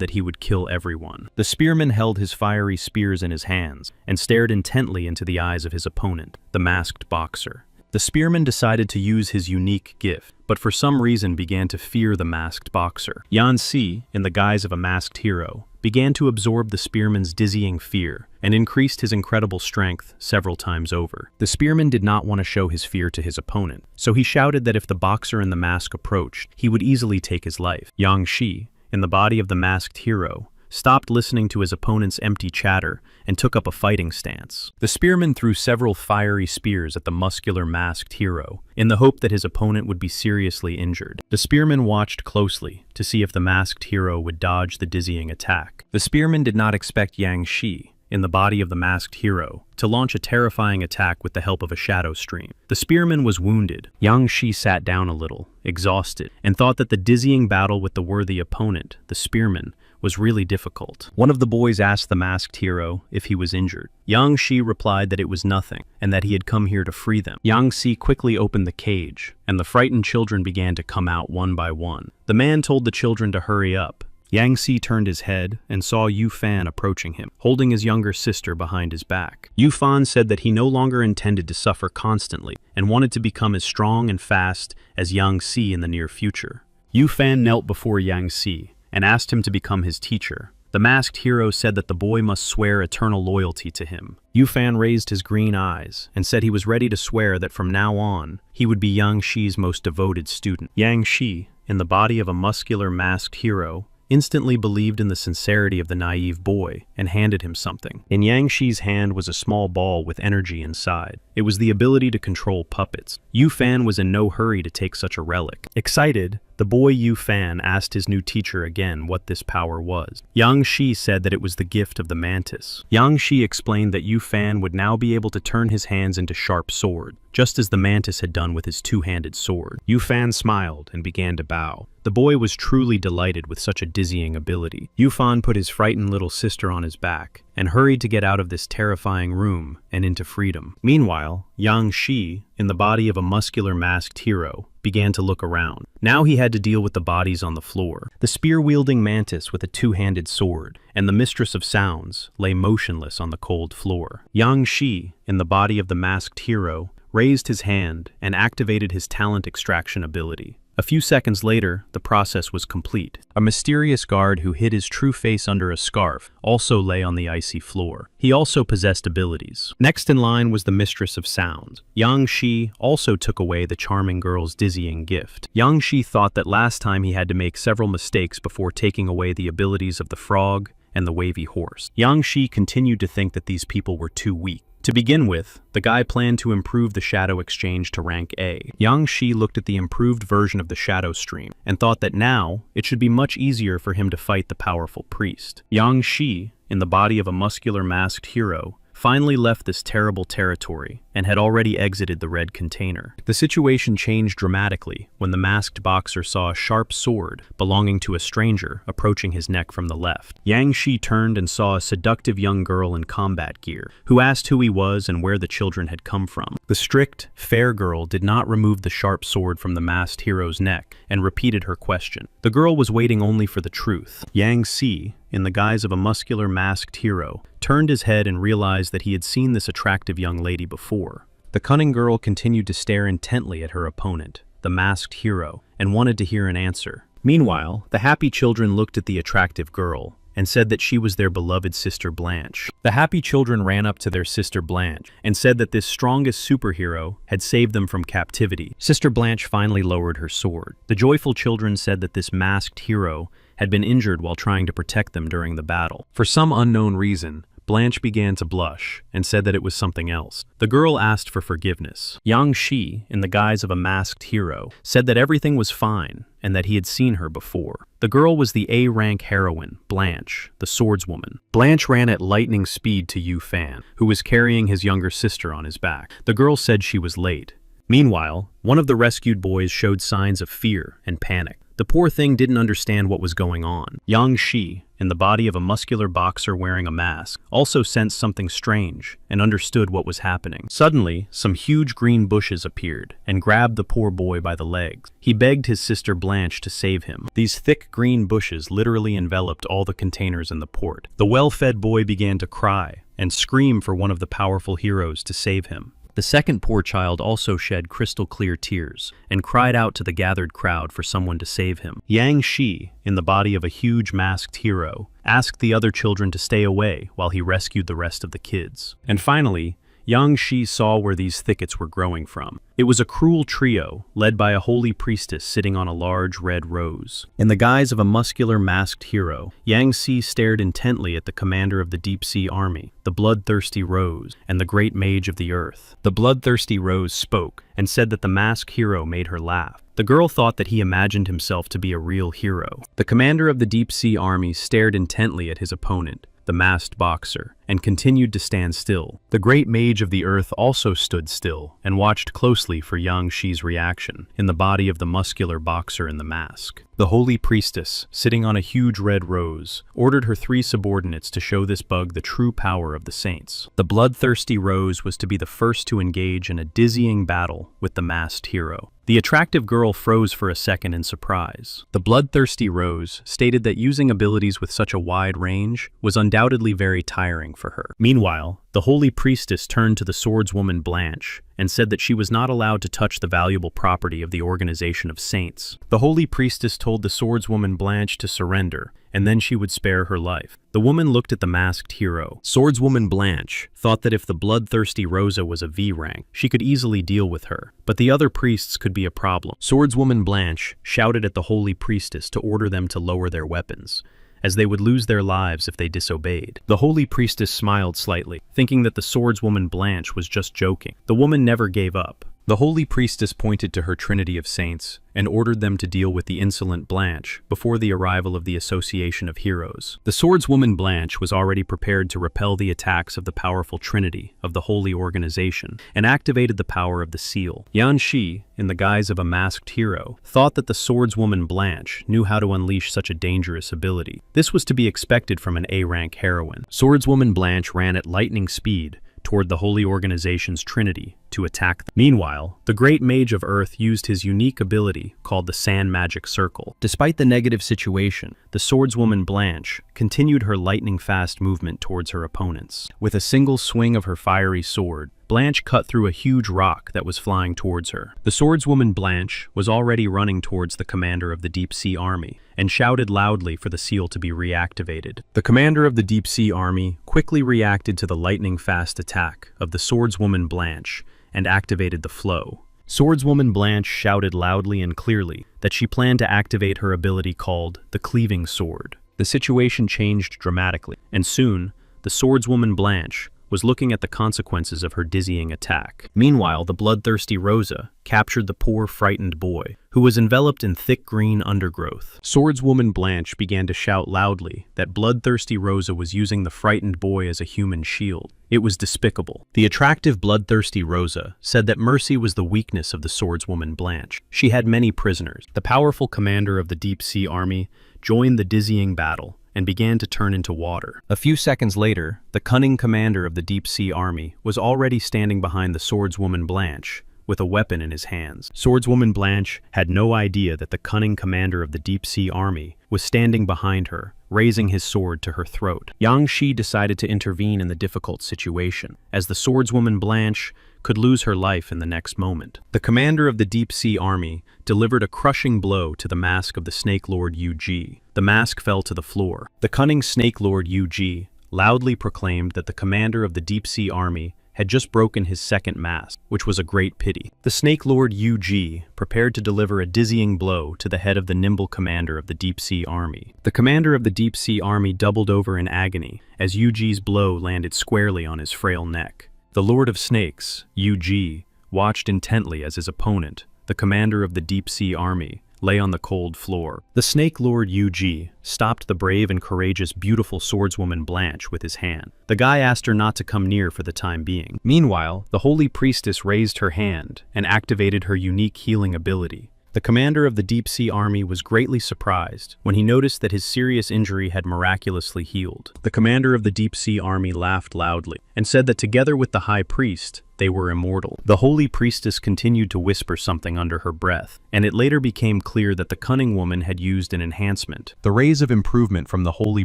that he would kill everyone. The spearman held his fiery spears in his hands and stared intently into the eyes of his opponent, the masked boxer. The spearman decided to use his unique gift, but for some reason began to fear the masked boxer. Yan Si, in the guise of a masked hero, began to absorb the spearman's dizzying fear and increased his incredible strength several times over. The spearman did not want to show his fear to his opponent, so he shouted that if the boxer in the mask approached, he would easily take his life. Yang Shi, in the body of the masked hero, stopped listening to his opponent's empty chatter and took up a fighting stance. The spearman threw several fiery spears at the muscular masked hero in the hope that his opponent would be seriously injured. The spearman watched closely to see if the masked hero would dodge the dizzying attack. The spearman did not expect Yang Shi, in the body of the masked hero, to launch a terrifying attack with the help of a shadow stream. The spearman was wounded. Yang Shi sat down a little, exhausted, and thought that the dizzying battle with the worthy opponent, the spearman, was really difficult. One of the boys asked the masked hero if he was injured. Yang Shi replied that it was nothing and that he had come here to free them. Yang Si quickly opened the cage, and the frightened children began to come out one by one. The man told the children to hurry up. Yang Si turned his head and saw Yu Fan approaching him, holding his younger sister behind his back. Yu Fan said that he no longer intended to suffer constantly and wanted to become as strong and fast as Yang Si in the near future. Yu Fan knelt before Yang Si and asked him to become his teacher. The masked hero said that the boy must swear eternal loyalty to him. Yufan raised his green eyes and said he was ready to swear that from now on, he would be Yang Shi's most devoted student. Yang Shi, in the body of a muscular masked hero, instantly believed in the sincerity of the naive boy and handed him something. In Yang Shi's hand was a small ball with energy inside. It was the ability to control puppets. Yufan was in no hurry to take such a relic. Excited, the boy Yufan asked his new teacher again what this power was. Yang Shi said that it was the gift of the mantis. Yang Shi explained that Yufan would now be able to turn his hands into sharp sword, just as the mantis had done with his two-handed sword. Yufan smiled and began to bow. The boy was truly delighted with such a dizzying ability. Yufan put his frightened little sister on his back and hurried to get out of this terrifying room and into freedom. Meanwhile, Yang Shi, in the body of a muscular masked hero, began to look around. Now he had to deal with the bodies on the floor. The spear-wielding mantis with a two-handed sword and the mistress of sounds lay motionless on the cold floor. Yang Shi, in the body of the masked hero, raised his hand and activated his talent extraction ability. A few seconds later, the process was complete. A mysterious guard who hid his true face under a scarf also lay on the icy floor. He also possessed abilities. Next in line was the mistress of sound. Yang Shi also took away the charming girl's dizzying gift. Yang Shi thought that last time he had to make several mistakes before taking away the abilities of the frog and the wavy horse. Yang Shi continued to think that these people were too weak. To begin with, the guy planned to improve the shadow exchange to rank A. Yang Shi looked at the improved version of the shadow stream and thought that now it should be much easier for him to fight the powerful priest. Yang Shi, in the body of a muscular masked hero, finally left this terrible territory and had already exited the red container. The situation changed dramatically when the masked boxer saw a sharp sword belonging to a stranger approaching his neck from the left. Yang Shi turned and saw a seductive young girl in combat gear, who asked who he was and where the children had come from. The strict, fair girl did not remove the sharp sword from the masked hero's neck and repeated her question. The girl was waiting only for the truth. Yang Shi, in the guise of a muscular masked hero, turned his head and realized that he had seen this attractive young lady before. The cunning girl continued to stare intently at her opponent, the masked hero, and wanted to hear an answer. Meanwhile, the happy children looked at the attractive girl and said that she was their beloved sister Blanche. The happy children ran up to their sister Blanche and said that this strongest superhero had saved them from captivity. Sister Blanche finally lowered her sword. The joyful children said that this masked hero had been injured while trying to protect them during the battle. For some unknown reason, Blanche began to blush and said that it was something else. The girl asked for forgiveness. Yang Shi, in the guise of a masked hero, said that everything was fine and that he had seen her before. The girl was the A-rank heroine, Blanche, the swordswoman. Blanche ran at lightning speed to Yufan, who was carrying his younger sister on his back. The girl said she was late. Meanwhile, one of the rescued boys showed signs of fear and panic. The poor thing didn't understand what was going on. Yang Shi, in the body of a muscular boxer wearing a mask, also sensed something strange and understood what was happening. Suddenly, some huge green bushes appeared and grabbed the poor boy by the legs. He begged his sister Blanche to save him. These thick green bushes literally enveloped all the containers in the port. The well-fed boy began to cry and scream for one of the powerful heroes to save him. The second poor child also shed crystal-clear tears and cried out to the gathered crowd for someone to save him. Yang Shi, in the body of a huge masked hero, asked the other children to stay away while he rescued the rest of the kids. And finally, Yang Shi saw where these thickets were growing from. It was a cruel trio, led by a holy priestess sitting on a large red rose. In the guise of a muscular masked hero, Yang Shi stared intently at the commander of the deep-sea army, the bloodthirsty Rose, and the great mage of the earth. The bloodthirsty Rose spoke and said that the masked hero made her laugh. The girl thought that he imagined himself to be a real hero. The commander of the deep-sea army stared intently at his opponent, the masked boxer, and continued to stand still. The great mage of the earth also stood still and watched closely for Yang Shi's reaction in the body of the muscular boxer in the mask. The holy priestess, sitting on a huge red rose, ordered her 3 subordinates to show this bug the true power of the saints. The bloodthirsty Rose was to be the first to engage in a dizzying battle with the masked hero. The attractive girl froze for a second in surprise. The bloodthirsty Rose stated that using abilities with such a wide range was undoubtedly very tiring for her. Meanwhile, the holy priestess turned to the swordswoman Blanche and said that she was not allowed to touch the valuable property of the organization of saints. The holy priestess told the swordswoman Blanche to surrender, and then she would spare her life. The woman looked at the masked hero. Swordswoman Blanche thought that if the bloodthirsty Rosa was a V rank, she could easily deal with her, but the other priests could be a problem. Swordswoman Blanche shouted at the holy priestess to order them to lower their weapons, as they would lose their lives if they disobeyed. The holy priestess smiled slightly, thinking that the swordswoman Blanche was just joking. The woman never gave up. The holy priestess pointed to her trinity of saints and ordered them to deal with the insolent Blanche before the arrival of the Association of Heroes. The swordswoman Blanche was already prepared to repel the attacks of the powerful trinity of the holy organization and activated the power of the seal. Yan Shi, in the guise of a masked hero, thought that the swordswoman Blanche knew how to unleash such a dangerous ability. This was to be expected from an A-rank heroine. Swordswoman Blanche ran at lightning speed toward the holy organization's trinity to attack them. Meanwhile, the great mage of Earth used his unique ability called the Sand Magic Circle. Despite the negative situation, the swordswoman Blanche continued her lightning-fast movement towards her opponents. With a single swing of her fiery sword, Blanche cut through a huge rock that was flying towards her. The swordswoman Blanche was already running towards the commander of the Deep Sea Army and shouted loudly for the seal to be reactivated. The commander of the Deep Sea Army quickly reacted to the lightning-fast attack of the swordswoman Blanche and activated the flow. Swordswoman Blanche shouted loudly and clearly that she planned to activate her ability called the Cleaving Sword. The situation changed dramatically, and soon, the swordswoman Blanche was looking at the consequences of her dizzying attack. Meanwhile, the bloodthirsty Rosa captured the poor, frightened boy, who was enveloped in thick green undergrowth. Swordswoman Blanche began to shout loudly that bloodthirsty Rosa was using the frightened boy as a human shield. It was despicable. The attractive bloodthirsty Rosa said that mercy was the weakness of the swordswoman Blanche. She had many prisoners. The powerful commander of the Deep Sea Army joined the dizzying battle and began to turn into water. A few seconds later, the cunning commander of the Deep Sea Army was already standing behind the swordswoman Blanche with a weapon in his hands. Swordswoman Blanche had no idea that the cunning commander of the Deep Sea Army was standing behind her, raising his sword to her throat. Yang Shi decided to intervene in the difficult situation, as the swordswoman Blanche could lose her life in the next moment. The commander of the Deep Sea Army delivered a crushing blow to the mask of the Snake Lord Yu-Ji. The mask fell to the floor. The cunning Snake Lord Yu-Ji loudly proclaimed that the commander of the Deep Sea Army had just broken his second mask, which was a great pity. The Snake Lord Yu-Ji prepared to deliver a dizzying blow to the head of the nimble commander of the Deep Sea Army. The commander of the Deep Sea Army doubled over in agony as Yu-Ji's blow landed squarely on his frail neck. The Lord of Snakes, Yu-Ji, watched intently as his opponent, the commander of the Deep Sea Army, lay on the cold floor. The Snake Lord Yu-Ji stopped the brave and courageous beautiful swordswoman Blanche with his hand. The guy asked her not to come near for the time being. Meanwhile, the holy priestess raised her hand and activated her unique healing ability. The commander of the Deep Sea Army was greatly surprised when he noticed that his serious injury had miraculously healed. The commander of the Deep Sea Army laughed loudly and said that together with the high priest, they were immortal. The holy priestess continued to whisper something under her breath, and it later became clear that the cunning woman had used an enhancement. The rays of improvement from the holy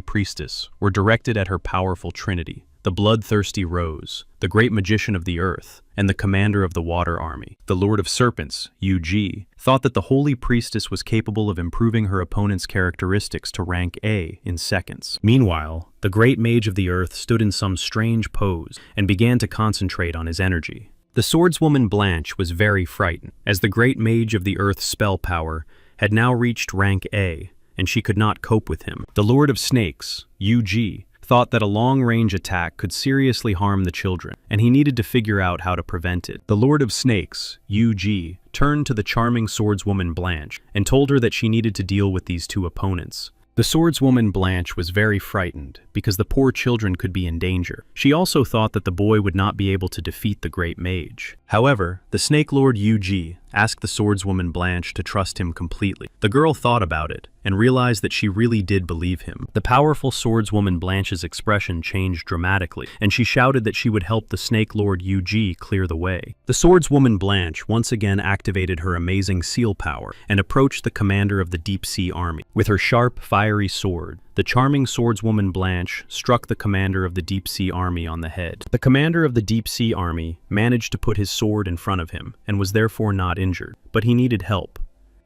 priestess were directed at her powerful trinity, the bloodthirsty Rose, the great magician of the earth, and the commander of the water army. The Lord of Serpents, Yu-Ji, thought that the holy priestess was capable of improving her opponent's characteristics to rank A in seconds. Meanwhile, the great mage of the earth stood in some strange pose and began to concentrate on his energy. The swordswoman Blanche was very frightened, as the great mage of the earth's spell power had now reached rank A, and she could not cope with him. The Lord of Snakes, Yu-Ji, thought that a long-range attack could seriously harm the children, and he needed to figure out how to prevent it. The Lord of Snakes, Yu-Ji, turned to the charming swordswoman Blanche and told her that she needed to deal with these two opponents. The swordswoman Blanche was very frightened because the poor children could be in danger. She also thought that the boy would not be able to defeat the great mage. However, the Snake Lord Yuji asked the swordswoman Blanche to trust him completely. The girl thought about it and realized that she really did believe him. The powerful swordswoman Blanche's expression changed dramatically, and she shouted that she would help the Snake Lord Yuji clear the way. The swordswoman Blanche once again activated her amazing seal power and approached the commander of the Deep Sea Army. With her sharp, fiery sword, the charming swordswoman Blanche struck the commander of the Deep Sea Army on the head. The commander of the Deep Sea Army managed to put his sword in front of him and was therefore not injured, but he needed help.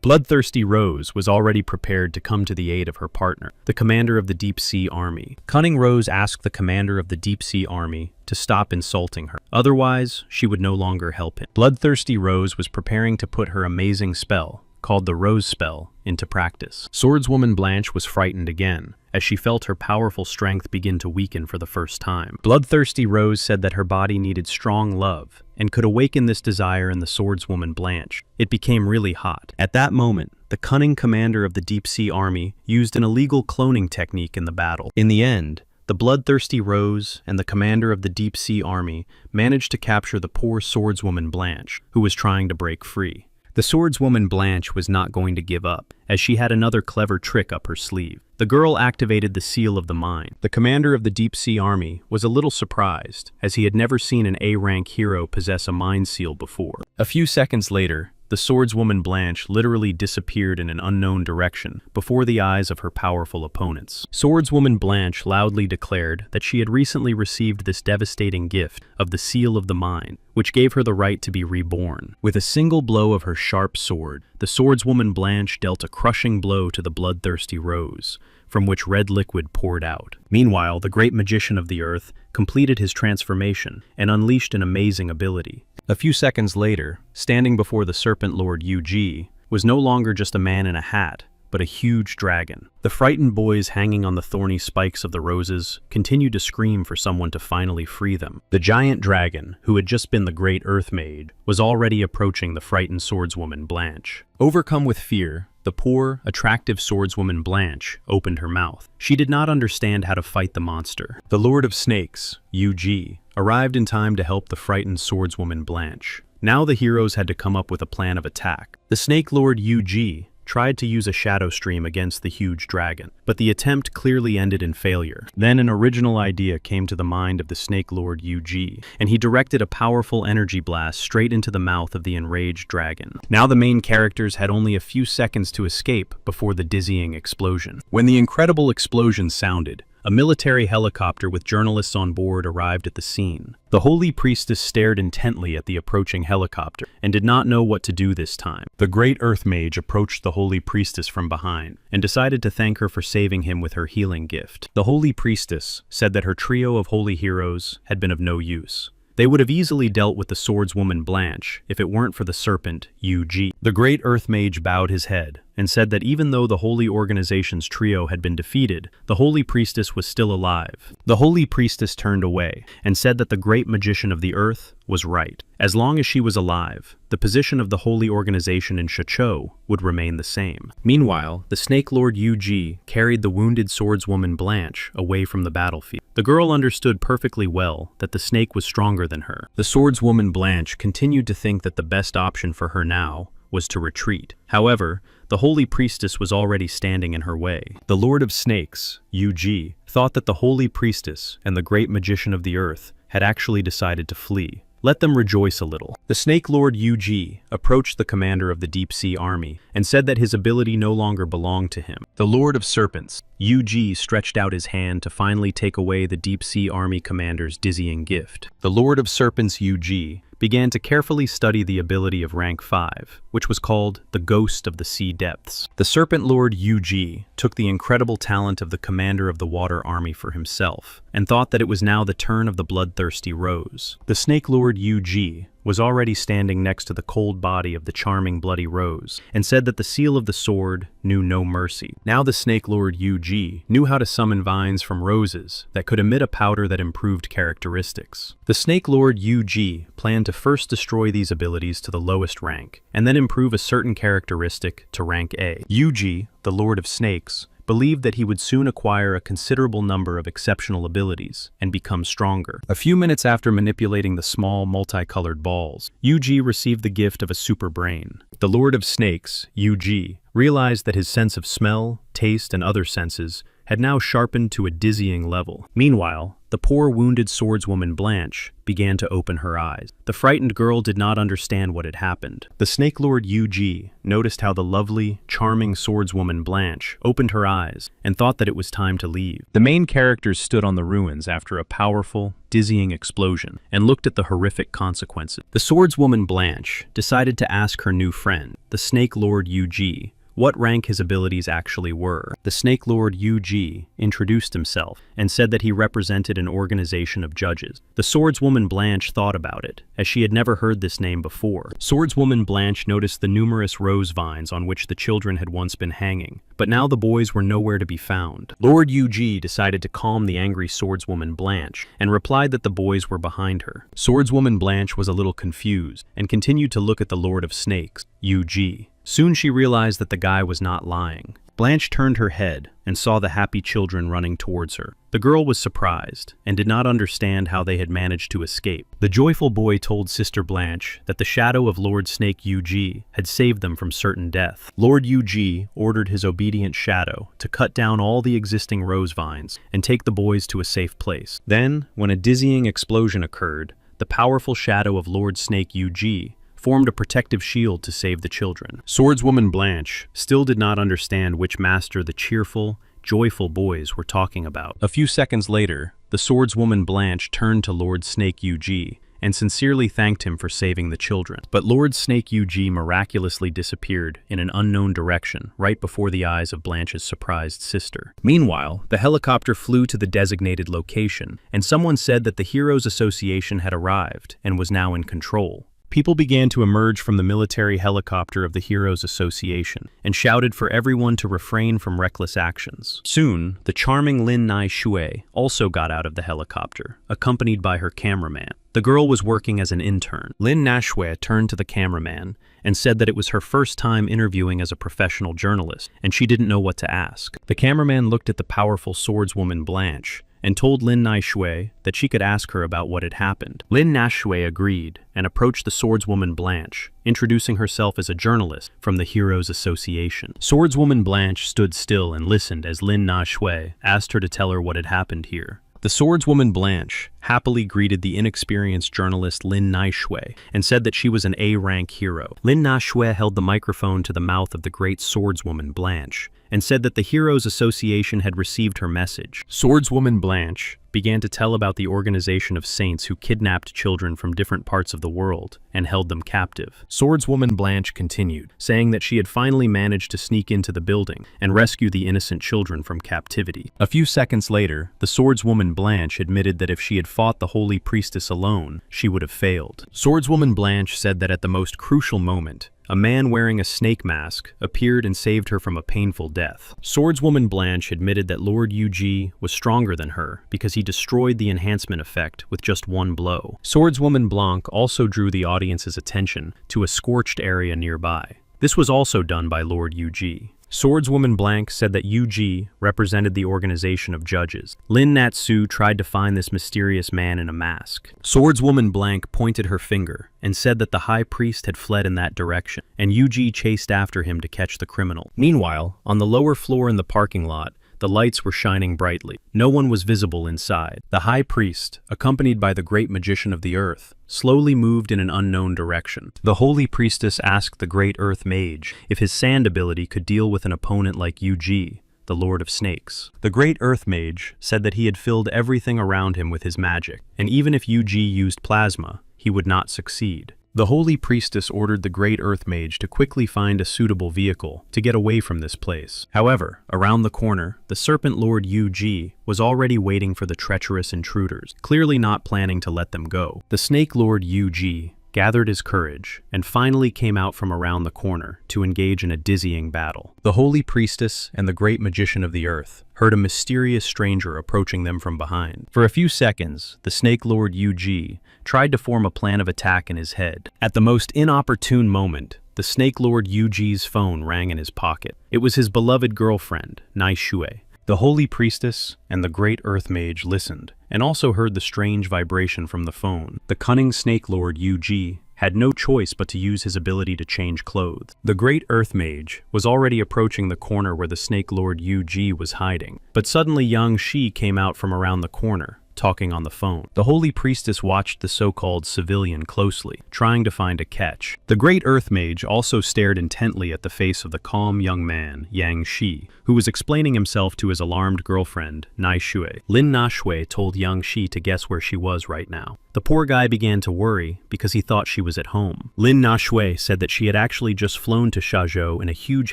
Bloodthirsty Rose was already prepared to come to the aid of her partner, the commander of the Deep Sea Army. Cunning Rose asked the commander of the Deep Sea Army to stop insulting her. Otherwise, she would no longer help him. Bloodthirsty Rose was preparing to put her amazing spell, called the Rose Spell, into practice. Swordswoman Blanche was frightened again, as she felt her powerful strength begin to weaken for the first time. Bloodthirsty Rose said that her body needed strong love, and could awaken this desire in the swordswoman Blanche. It became really hot. At that moment, the cunning commander of the Deep Sea Army used an illegal cloning technique in the battle. In the end, the bloodthirsty Rose and the commander of the Deep Sea Army managed to capture the poor swordswoman Blanche, who was trying to break free. The swordswoman Blanche was not going to give up, as she had another clever trick up her sleeve. The girl activated the Seal of the Mind. The commander of the Deep Sea Army was a little surprised, as he had never seen an A-rank hero possess a mind seal before. A few seconds later, the swordswoman Blanche literally disappeared in an unknown direction before the eyes of her powerful opponents. Swordswoman Blanche loudly declared that she had recently received this devastating gift of the Seal of the Mind, which gave her the right to be reborn. With a single blow of her sharp sword, the swordswoman Blanche dealt a crushing blow to the bloodthirsty Rose, from which red liquid poured out. Meanwhile, the great magician of the earth completed his transformation and unleashed an amazing ability. A few seconds later, standing before the Serpent Lord Yuji was no longer just a man in a hat, but a huge dragon. The frightened boys hanging on the thorny spikes of the roses continued to scream for someone to finally free them. The giant dragon, who had just been the great earth mage, was already approaching the frightened swordswoman Blanche. Overcome with fear, the poor, attractive swordswoman Blanche opened her mouth. She did not understand how to fight the monster. The Lord of Snakes, Yuji, arrived in time to help the frightened swordswoman Blanche. Now the heroes had to come up with a plan of attack. The Snake Lord Yuji tried to use a shadow stream against the huge dragon, but the attempt clearly ended in failure. Then an original idea came to the mind of the Snake Lord Yuji, and he directed a powerful energy blast straight into the mouth of the enraged dragon. Now the main characters had only a few seconds to escape before the dizzying explosion. When the incredible explosion sounded, a military helicopter with journalists on board arrived at the scene. The holy priestess stared intently at the approaching helicopter and did not know what to do this time. The great earth mage approached the holy priestess from behind and decided to thank her for saving him with her healing gift. The holy priestess said that her trio of holy heroes had been of no use. They would have easily dealt with the swordswoman Blanche if it weren't for the serpent, Yuji. The great earth mage bowed his head and said that even though the holy organization's trio had been defeated, the holy priestess was still alive. The holy priestess turned away and said that the great magician of the earth was right. As long as she was alive, the position of the holy organization in Shocho would remain the same. Meanwhile, the Snake Lord Yuji carried the wounded swordswoman Blanche away from the battlefield. The girl understood perfectly well that the snake was stronger than her. The swordswoman Blanche continued to think that the best option for her now was to retreat. However, the holy priestess was already standing in her way. The Lord of Snakes, Yuji, thought that the holy priestess and the great magician of the earth had actually decided to flee. Let them rejoice a little. The Snake Lord Yuji approached the commander of the Deep Sea Army and said that his ability no longer belonged to him. The Lord of Serpents, Yuji, stretched out his hand to finally take away the Deep Sea Army commander's dizzying gift. The Lord of Serpents, Yuji, began to carefully study the ability of rank 5, which was called the Ghost of the Sea Depths. The Serpent Lord Yuji took the incredible talent of the commander of the Water Army for himself, and thought that it was now the turn of the bloodthirsty Rose. The Snake Lord Yuji was already standing next to the cold body of the charming Bloody Rose, and said that the seal of the sword knew no mercy. Now the Snake Lord Yuji knew how to summon vines from roses that could emit a powder that improved characteristics. The Snake Lord Yuji planned to first destroy these abilities to the lowest rank, and then improve a certain characteristic to rank A. Yuji, the Lord of Snakes, believed that he would soon acquire a considerable number of exceptional abilities and become stronger. A few minutes after manipulating the small, multicolored balls, Yu-Ji received the gift of a super brain. The Lord of Snakes, Yu-Ji, realized that his sense of smell, taste, and other senses had now sharpened to a dizzying level. Meanwhile, the poor wounded swordswoman Blanche began to open her eyes. The frightened girl did not understand what had happened. The Snake Lord Yu-Ji noticed how the lovely, charming swordswoman Blanche opened her eyes and thought that it was time to leave. The main characters stood on the ruins after a powerful, dizzying explosion and looked at the horrific consequences. The swordswoman Blanche decided to ask her new friend, the Snake Lord Yu-Ji, what rank his abilities actually were. The Snake Lord Yu-Ji introduced himself and said that he represented an organization of judges. The swordswoman Blanche thought about it, as she had never heard this name before. Swordswoman Blanche noticed the numerous rose vines on which the children had once been hanging, but now the boys were nowhere to be found. Lord Yu-Ji decided to calm the angry swordswoman Blanche and replied that the boys were behind her. Swordswoman Blanche was a little confused and continued to look at the Lord of Snakes, Yu-Ji. Soon she realized that the guy was not lying. Blanche turned her head and saw the happy children running towards her. The girl was surprised and did not understand how they had managed to escape. The joyful boy told Sister Blanche that the shadow of Lord Snake Yu-Ji had saved them from certain death. Lord Yu-Ji ordered his obedient shadow to cut down all the existing rose vines and take the boys to a safe place. Then, when a dizzying explosion occurred, the powerful shadow of Lord Snake Yu-Ji formed a protective shield to save the children. Swordswoman Blanche still did not understand which master the cheerful, joyful boys were talking about. A few seconds later, the swordswoman Blanche turned to Lord Snake Yu-Ji and sincerely thanked him for saving the children. But Lord Snake Yu-Ji miraculously disappeared in an unknown direction right before the eyes of Blanche's surprised sister. Meanwhile, the helicopter flew to the designated location, and someone said that the Heroes Association had arrived and was now in control. People began to emerge from the military helicopter of the Heroes Association and shouted for everyone to refrain from reckless actions. Soon, the charming Lin Nai Shui also got out of the helicopter, accompanied by her cameraman. The girl was working as an intern. Lin Nai Shui turned to the cameraman and said that it was her first time interviewing as a professional journalist, and she didn't know what to ask. The cameraman looked at the powerful swordswoman Blanche and told Lin Nai Shui that she could ask her about what had happened. Lin Nai Shui agreed and approached the swordswoman Blanche, introducing herself as a journalist from the Heroes Association. Swordswoman Blanche stood still and listened as Lin Nai Shui asked her to tell her what had happened here. The swordswoman Blanche happily greeted the inexperienced journalist Lin Nai Shui and said that she was an A-rank hero. Lin Nai Shui held the microphone to the mouth of the great swordswoman Blanche and said that the Heroes Association had received her message. Swordswoman Blanche began to tell about the organization of saints who kidnapped children from different parts of the world and held them captive. Swordswoman Blanche continued, saying that she had finally managed to sneak into the building and rescue the innocent children from captivity. A few seconds later, the swordswoman Blanche admitted that if she had fought the holy priestess alone, she would have failed. Swordswoman Blanche said that at the most crucial moment, a man wearing a snake mask appeared and saved her from a painful death. Swordswoman Blanche admitted that Lord Yu-Ji was stronger than her because he destroyed the enhancement effect with just one blow. Swordswoman Blanc also drew the audience's attention to a scorched area nearby. This was also done by Lord Yu-Ji. Swordswoman Blanc said that Yu-Ji represented the organization of judges. Lin Natsu tried to find this mysterious man in a mask. Swordswoman Blanc pointed her finger and said that the high priest had fled in that direction, and Yu-Ji chased after him to catch the criminal. Meanwhile, on the lower floor in the parking lot, the lights were shining brightly. No one was visible inside. The high priest, accompanied by the great magician of the earth, slowly moved in an unknown direction. The holy priestess asked the great earth mage if his sand ability could deal with an opponent like Yu-Ji, the Lord of Snakes. The great earth mage said that he had filled everything around him with his magic, and even if Yu-Ji used plasma, he would not succeed. The holy priestess ordered the great earth mage to quickly find a suitable vehicle to get away from this place. However, around the corner, the serpent lord Yu-Ji was already waiting for the treacherous intruders, clearly not planning to let them go. The snake lord Yu-Ji gathered his courage and finally came out from around the corner to engage in a dizzying battle. The holy priestess and the great magician of the earth heard a mysterious stranger approaching them from behind. For a few seconds, the snake lord Yu-Ji tried to form a plan of attack in his head. At the most inopportune moment, the Snake Lord Yuji's phone rang in his pocket. It was his beloved girlfriend, Nai Shui. The Holy Priestess and the Great Earth Mage listened, and also heard the strange vibration from the phone. The cunning Snake Lord Yuji had no choice but to use his ability to change clothes. The Great Earth Mage was already approaching the corner where the Snake Lord Yuji was hiding, but suddenly Yang Shi came out from around the corner, talking on the phone. The Holy Priestess watched the so-called civilian closely, trying to find a catch. The Great Earth Mage also stared intently at the face of the calm young man, Yang Shi, who was explaining himself to his alarmed girlfriend, Nai Shui. Lin Na Shui told Yang Shi to guess where she was right now. The poor guy began to worry because he thought she was at home. Lin Na Shui said that she had actually just flown to Shazhou in a huge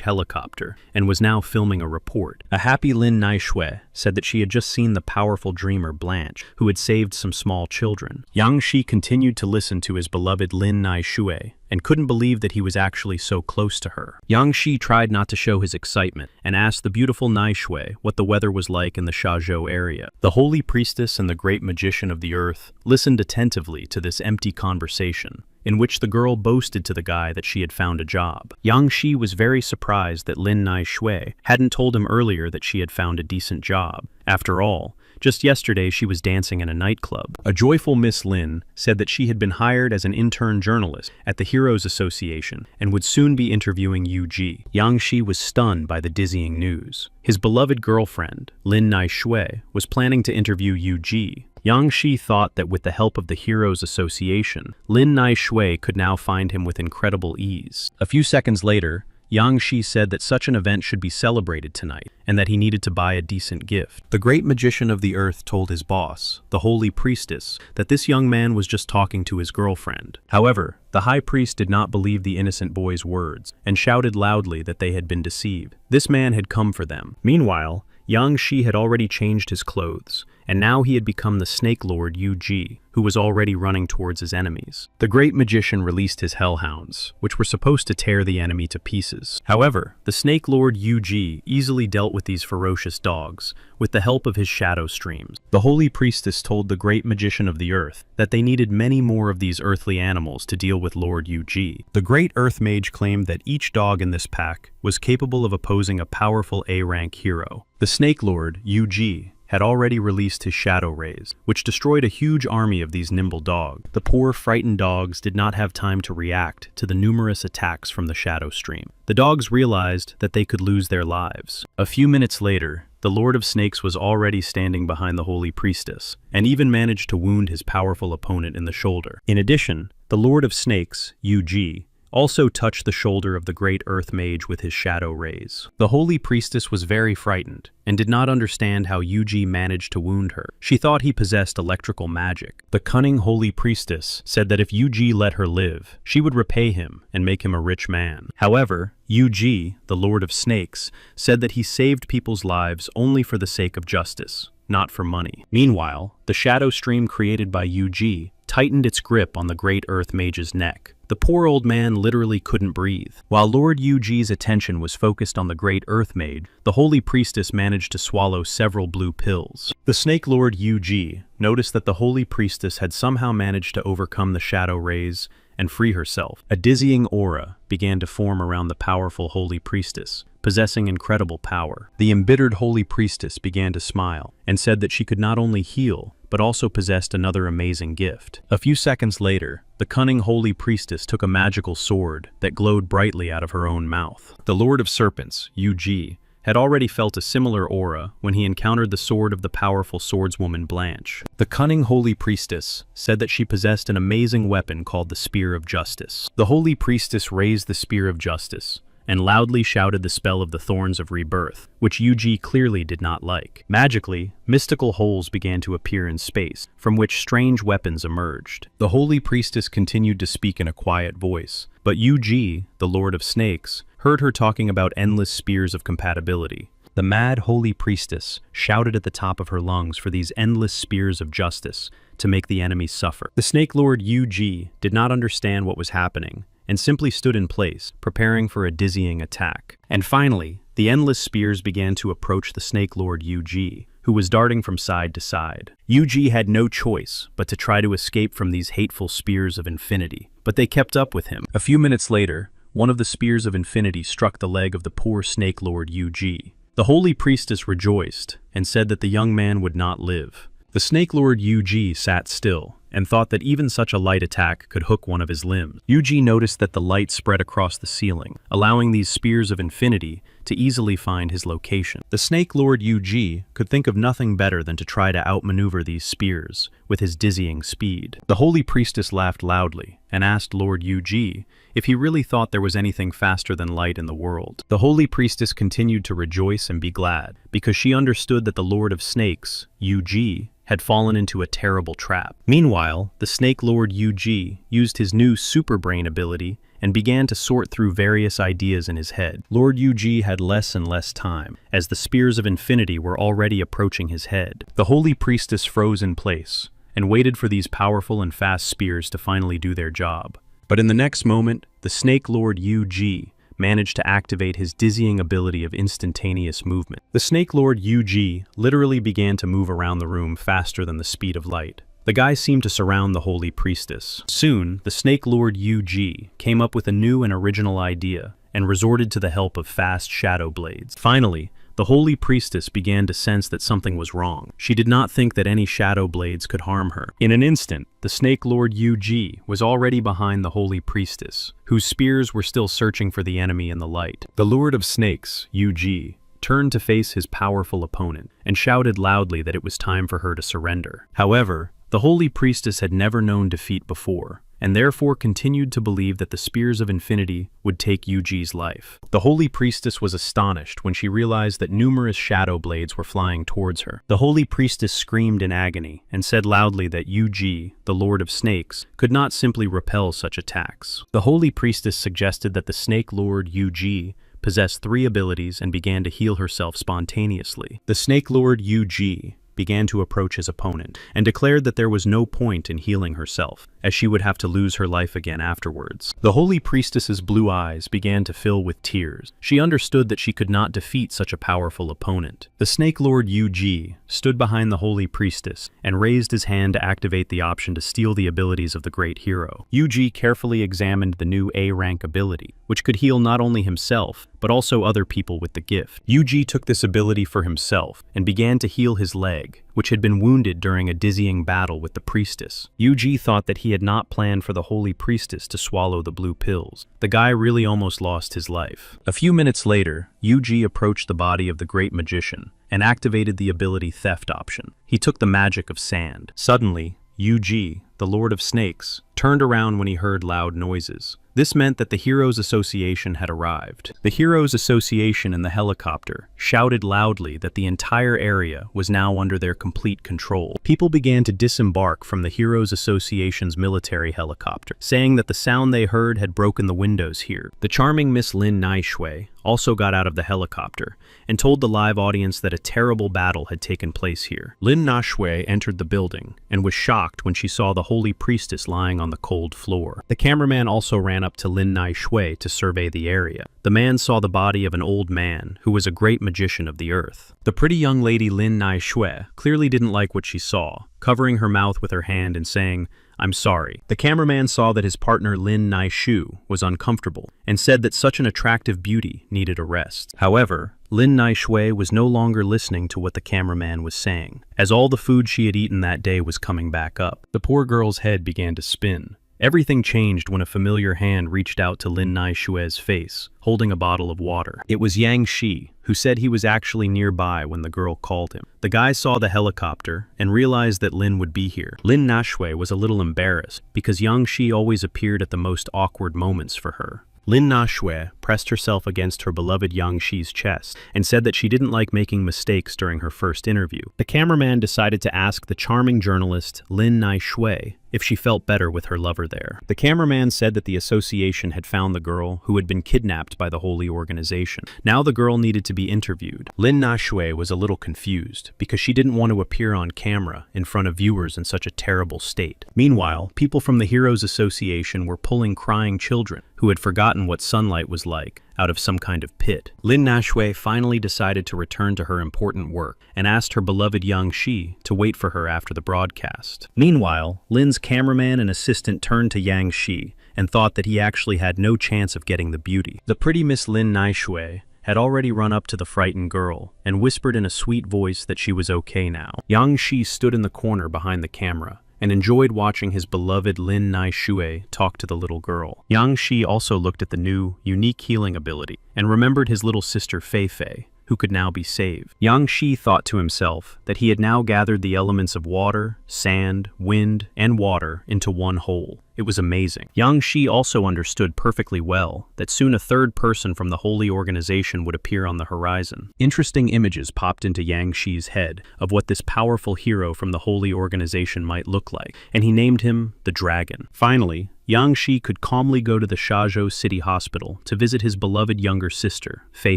helicopter and was now filming a report. A happy Lin Na Shui said that she had just seen the powerful dreamer Blanche, who had saved some small children. Yang Shi continued to listen to his beloved Lin Na Shui and couldn't believe that he was actually so close to her. Yang Shi tried not to show his excitement and asked the beautiful Nai Shui what the weather was like in the Shazhou area. The Holy Priestess and the Great Magician of the Earth listened attentively to this empty conversation, in which the girl boasted to the guy that she had found a job. Yang Shi was very surprised that Lin Na Shui hadn't told him earlier that she had found a decent job. After all, just yesterday she was dancing in a nightclub. A joyful Miss Lin said that she had been hired as an intern journalist at the Heroes Association and would soon be interviewing Yuji. Yang Shi was stunned by the dizzying news. His beloved girlfriend, Lin Na Shui, was planning to interview Yuji. Yang Shi thought that with the help of the Heroes Association, Lin Na Shui could now find him with incredible ease. A few seconds later, Yang Shi said that such an event should be celebrated tonight, and that he needed to buy a decent gift. The Great Magician of the Earth told his boss, the Holy Priestess, that this young man was just talking to his girlfriend. However, the High Priest did not believe the innocent boy's words, and shouted loudly that they had been deceived. This man had come for them. Meanwhile, Yang Shi had already changed his clothes, and now he had become the Snake Lord Yuji, who was already running towards his enemies. The Great Magician released his hellhounds, which were supposed to tear the enemy to pieces. However, the Snake Lord Yuji easily dealt with these ferocious dogs, with the help of his shadow streams. The Holy Priestess told the Great Magician of the Earth that they needed many more of these earthly animals to deal with Lord Yuji. The Great Earth Mage claimed that each dog in this pack was capable of opposing a powerful A-rank hero. The Snake Lord, Yuji, had already released his shadow rays, which destroyed a huge army of these nimble dogs. The poor, frightened dogs did not have time to react to the numerous attacks from the shadow stream. The dogs realized that they could lose their lives. A few minutes later, the Lord of Snakes was already standing behind the Holy Priestess, and even managed to wound his powerful opponent in the shoulder. In addition, the Lord of Snakes, Yuji, also touched the shoulder of the Great Earth Mage with his shadow rays. The Holy Priestess was very frightened and did not understand how Yuji managed to wound her. She thought he possessed electrical magic. The cunning Holy Priestess said that if Yuji let her live, she would repay him and make him a rich man. However, Yuji, the Lord of Snakes, said that he saved people's lives only for the sake of justice, not for money. Meanwhile, the shadow stream created by Yuji tightened its grip on the Great Earth Mage's neck. The poor old man literally couldn't breathe. While Lord Yuji's attention was focused on the Great Earth Mage, the Holy Priestess managed to swallow several blue pills. The Snake Lord Yuji noticed that the Holy Priestess had somehow managed to overcome the shadow rays and free herself. A dizzying aura began to form around the powerful Holy Priestess, possessing incredible power. The embittered Holy Priestess began to smile and said that she could not only heal, but also possessed another amazing gift. A few seconds later, the cunning Holy Priestess took a magical sword that glowed brightly out of her own mouth. The Lord of Serpents, Yuji, had already felt a similar aura when he encountered the sword of the powerful swordswoman Blanche. The cunning Holy Priestess said that she possessed an amazing weapon called the Spear of Justice. The Holy Priestess raised the Spear of Justice and loudly shouted the spell of the Thorns of Rebirth, which Yuji clearly did not like. Magically, mystical holes began to appear in space, from which strange weapons emerged. The Holy Priestess continued to speak in a quiet voice, but Yuji, the Lord of Snakes, heard her talking about endless spears of compatibility. The mad Holy Priestess shouted at the top of her lungs for these endless spears of justice to make the enemy suffer. The Snake Lord Yuji did not understand what was happening, and simply stood in place, preparing for a dizzying attack. And finally, the endless spears began to approach the Snake Lord Yuji, who was darting from side to side. Yuji had no choice but to try to escape from these hateful spears of infinity, but they kept up with him. A few minutes later, one of the spears of infinity struck the leg of the poor snake lord Yu-Ji. The holy priestess rejoiced and said that the young man would not live. The snake lord Yu-Ji sat still and thought that even such a light attack could hook one of his limbs. Yu-Ji noticed that the light spread across the ceiling, allowing these spears of infinity to easily find his location. The snake lord Yu-Ji could think of nothing better than to try to outmaneuver these spears with his dizzying speed. The holy priestess laughed loudly and asked Lord Yu-Ji if he really thought there was anything faster than light in the world. The holy priestess continued to rejoice and be glad, because she understood that the lord of snakes, Yu-Ji, had fallen into a terrible trap. Meanwhile, the snake lord Yu-Ji used his new super brain ability and began to sort through various ideas in his head. Lord Yu-Ji had less and less time, as the spears of infinity were already approaching his head. The holy priestess froze in place and waited for these powerful and fast spears to finally do their job. But in the next moment, the snake lord Yu-Ji managed to activate his dizzying ability of instantaneous movement. The snake lord Yu-Ji literally began to move around the room faster than the speed of light. The guy seemed to surround the holy priestess. Soon, the snake lord Yu-Ji came up with a new and original idea and resorted to the help of fast shadow blades. Finally, the holy priestess began to sense that something was wrong. She did not think that any shadow blades could harm her. In an instant, the snake lord Yu-Ji was already behind the holy priestess, whose spears were still searching for the enemy in the light. The lord of snakes, Yu-Ji, turned to face his powerful opponent and shouted loudly that it was time for her to surrender. However, the holy priestess had never known defeat before, and therefore continued to believe that the spears of infinity would take Yu-Ji's life. The holy priestess was astonished when she realized that numerous shadow blades were flying towards her. The holy priestess screamed in agony and said loudly that Yu-Ji, the lord of snakes, could not simply repel such attacks. The holy priestess suggested that the snake lord Yu-Ji possessed 3 abilities and began to heal herself spontaneously. The snake lord Yu-Ji began to approach his opponent and declared that there was no point in healing herself, as she would have to lose her life again afterwards. The holy priestess's blue eyes began to fill with tears. She understood that she could not defeat such a powerful opponent. The snake lord Yu-Ji stood behind the holy priestess and raised his hand to activate the option to steal the abilities of the great hero. Yu-Ji carefully examined the new A-rank ability, which could heal not only himself, but also other people with the gift. Yu-Ji took this ability for himself and began to heal his leg, which had been wounded during a dizzying battle with the priestess. Yu-Ji thought that he had not planned for the holy priestess to swallow the blue pills. The guy really almost lost his life. A few minutes later, Yu-Ji approached the body of the great magician and activated the ability theft option. He took the magic of sand. Suddenly, Yu-Ji, the lord of snakes, turned around when he heard loud noises. This meant that the Heroes Association had arrived. The Heroes Association in the helicopter shouted loudly that the entire area was now under their complete control. People began to disembark from the Heroes Association's military helicopter, saying that the sound they heard had broken the windows here. The charming Miss Lin Naishui also got out of the helicopter and told the live audience that a terrible battle had taken place here. Lin Naishui entered the building and was shocked when she saw the holy priestess lying on the cold floor. The cameraman also ran up to Lin Naishui to survey the area. The man saw the body of an old man who was a great magician of the earth. The pretty young lady Lin Naishui clearly didn't like what she saw, covering her mouth with her hand and saying, "I'm sorry." The cameraman saw that his partner Lin Naishui was uncomfortable and said that such an attractive beauty needed a rest. However, Lin Naishui was no longer listening to what the cameraman was saying, as all the food she had eaten that day was coming back up. The poor girl's head began to spin. Everything changed when a familiar hand reached out to Lin Naishui's face, holding a bottle of water. It was Yang Shi, who said he was actually nearby when the girl called him. The guy saw the helicopter and realized that Lin would be here. Lin Naishui was a little embarrassed because Yang Shi always appeared at the most awkward moments for her. Lin Naishui pressed herself against her beloved Yang Shi's chest and said that she didn't like making mistakes during her first interview. The cameraman decided to ask the charming journalist Lin Naishui if she felt better with her lover there. The cameraman said that the association had found the girl who had been kidnapped by the holy organization. Now the girl needed to be interviewed. Lin Naishui was a little confused because she didn't want to appear on camera in front of viewers in such a terrible state. Meanwhile, people from the Heroes Association were pulling crying children who had forgotten what sunlight was like out of some kind of pit. Lin Naishui finally decided to return to her important work and asked her beloved Yang Shi to wait for her after the broadcast. Meanwhile, Lin's cameraman and assistant turned to Yang Shi and thought that he actually had no chance of getting the beauty. The pretty Miss Lin Naishui had already run up to the frightened girl and whispered in a sweet voice that she was okay now. Yang Shi stood in the corner behind the camera and enjoyed watching his beloved Lin Naishui talk to the little girl. Yang Shi also looked at the new, unique healing ability and remembered his little sister Fei Fei, who could now be saved. Yang Shi thought to himself that he had now gathered the elements of water, sand, wind, and water into one whole. It was amazing. Yang Shi also understood perfectly well that soon a third person from the holy organization would appear on the horizon. Interesting images popped into Yang Shi's head of what this powerful hero from the holy organization might look like, and he named him the Dragon. Finally, Yang Shi could calmly go to the Shazhou City Hospital to visit his beloved younger sister, Fei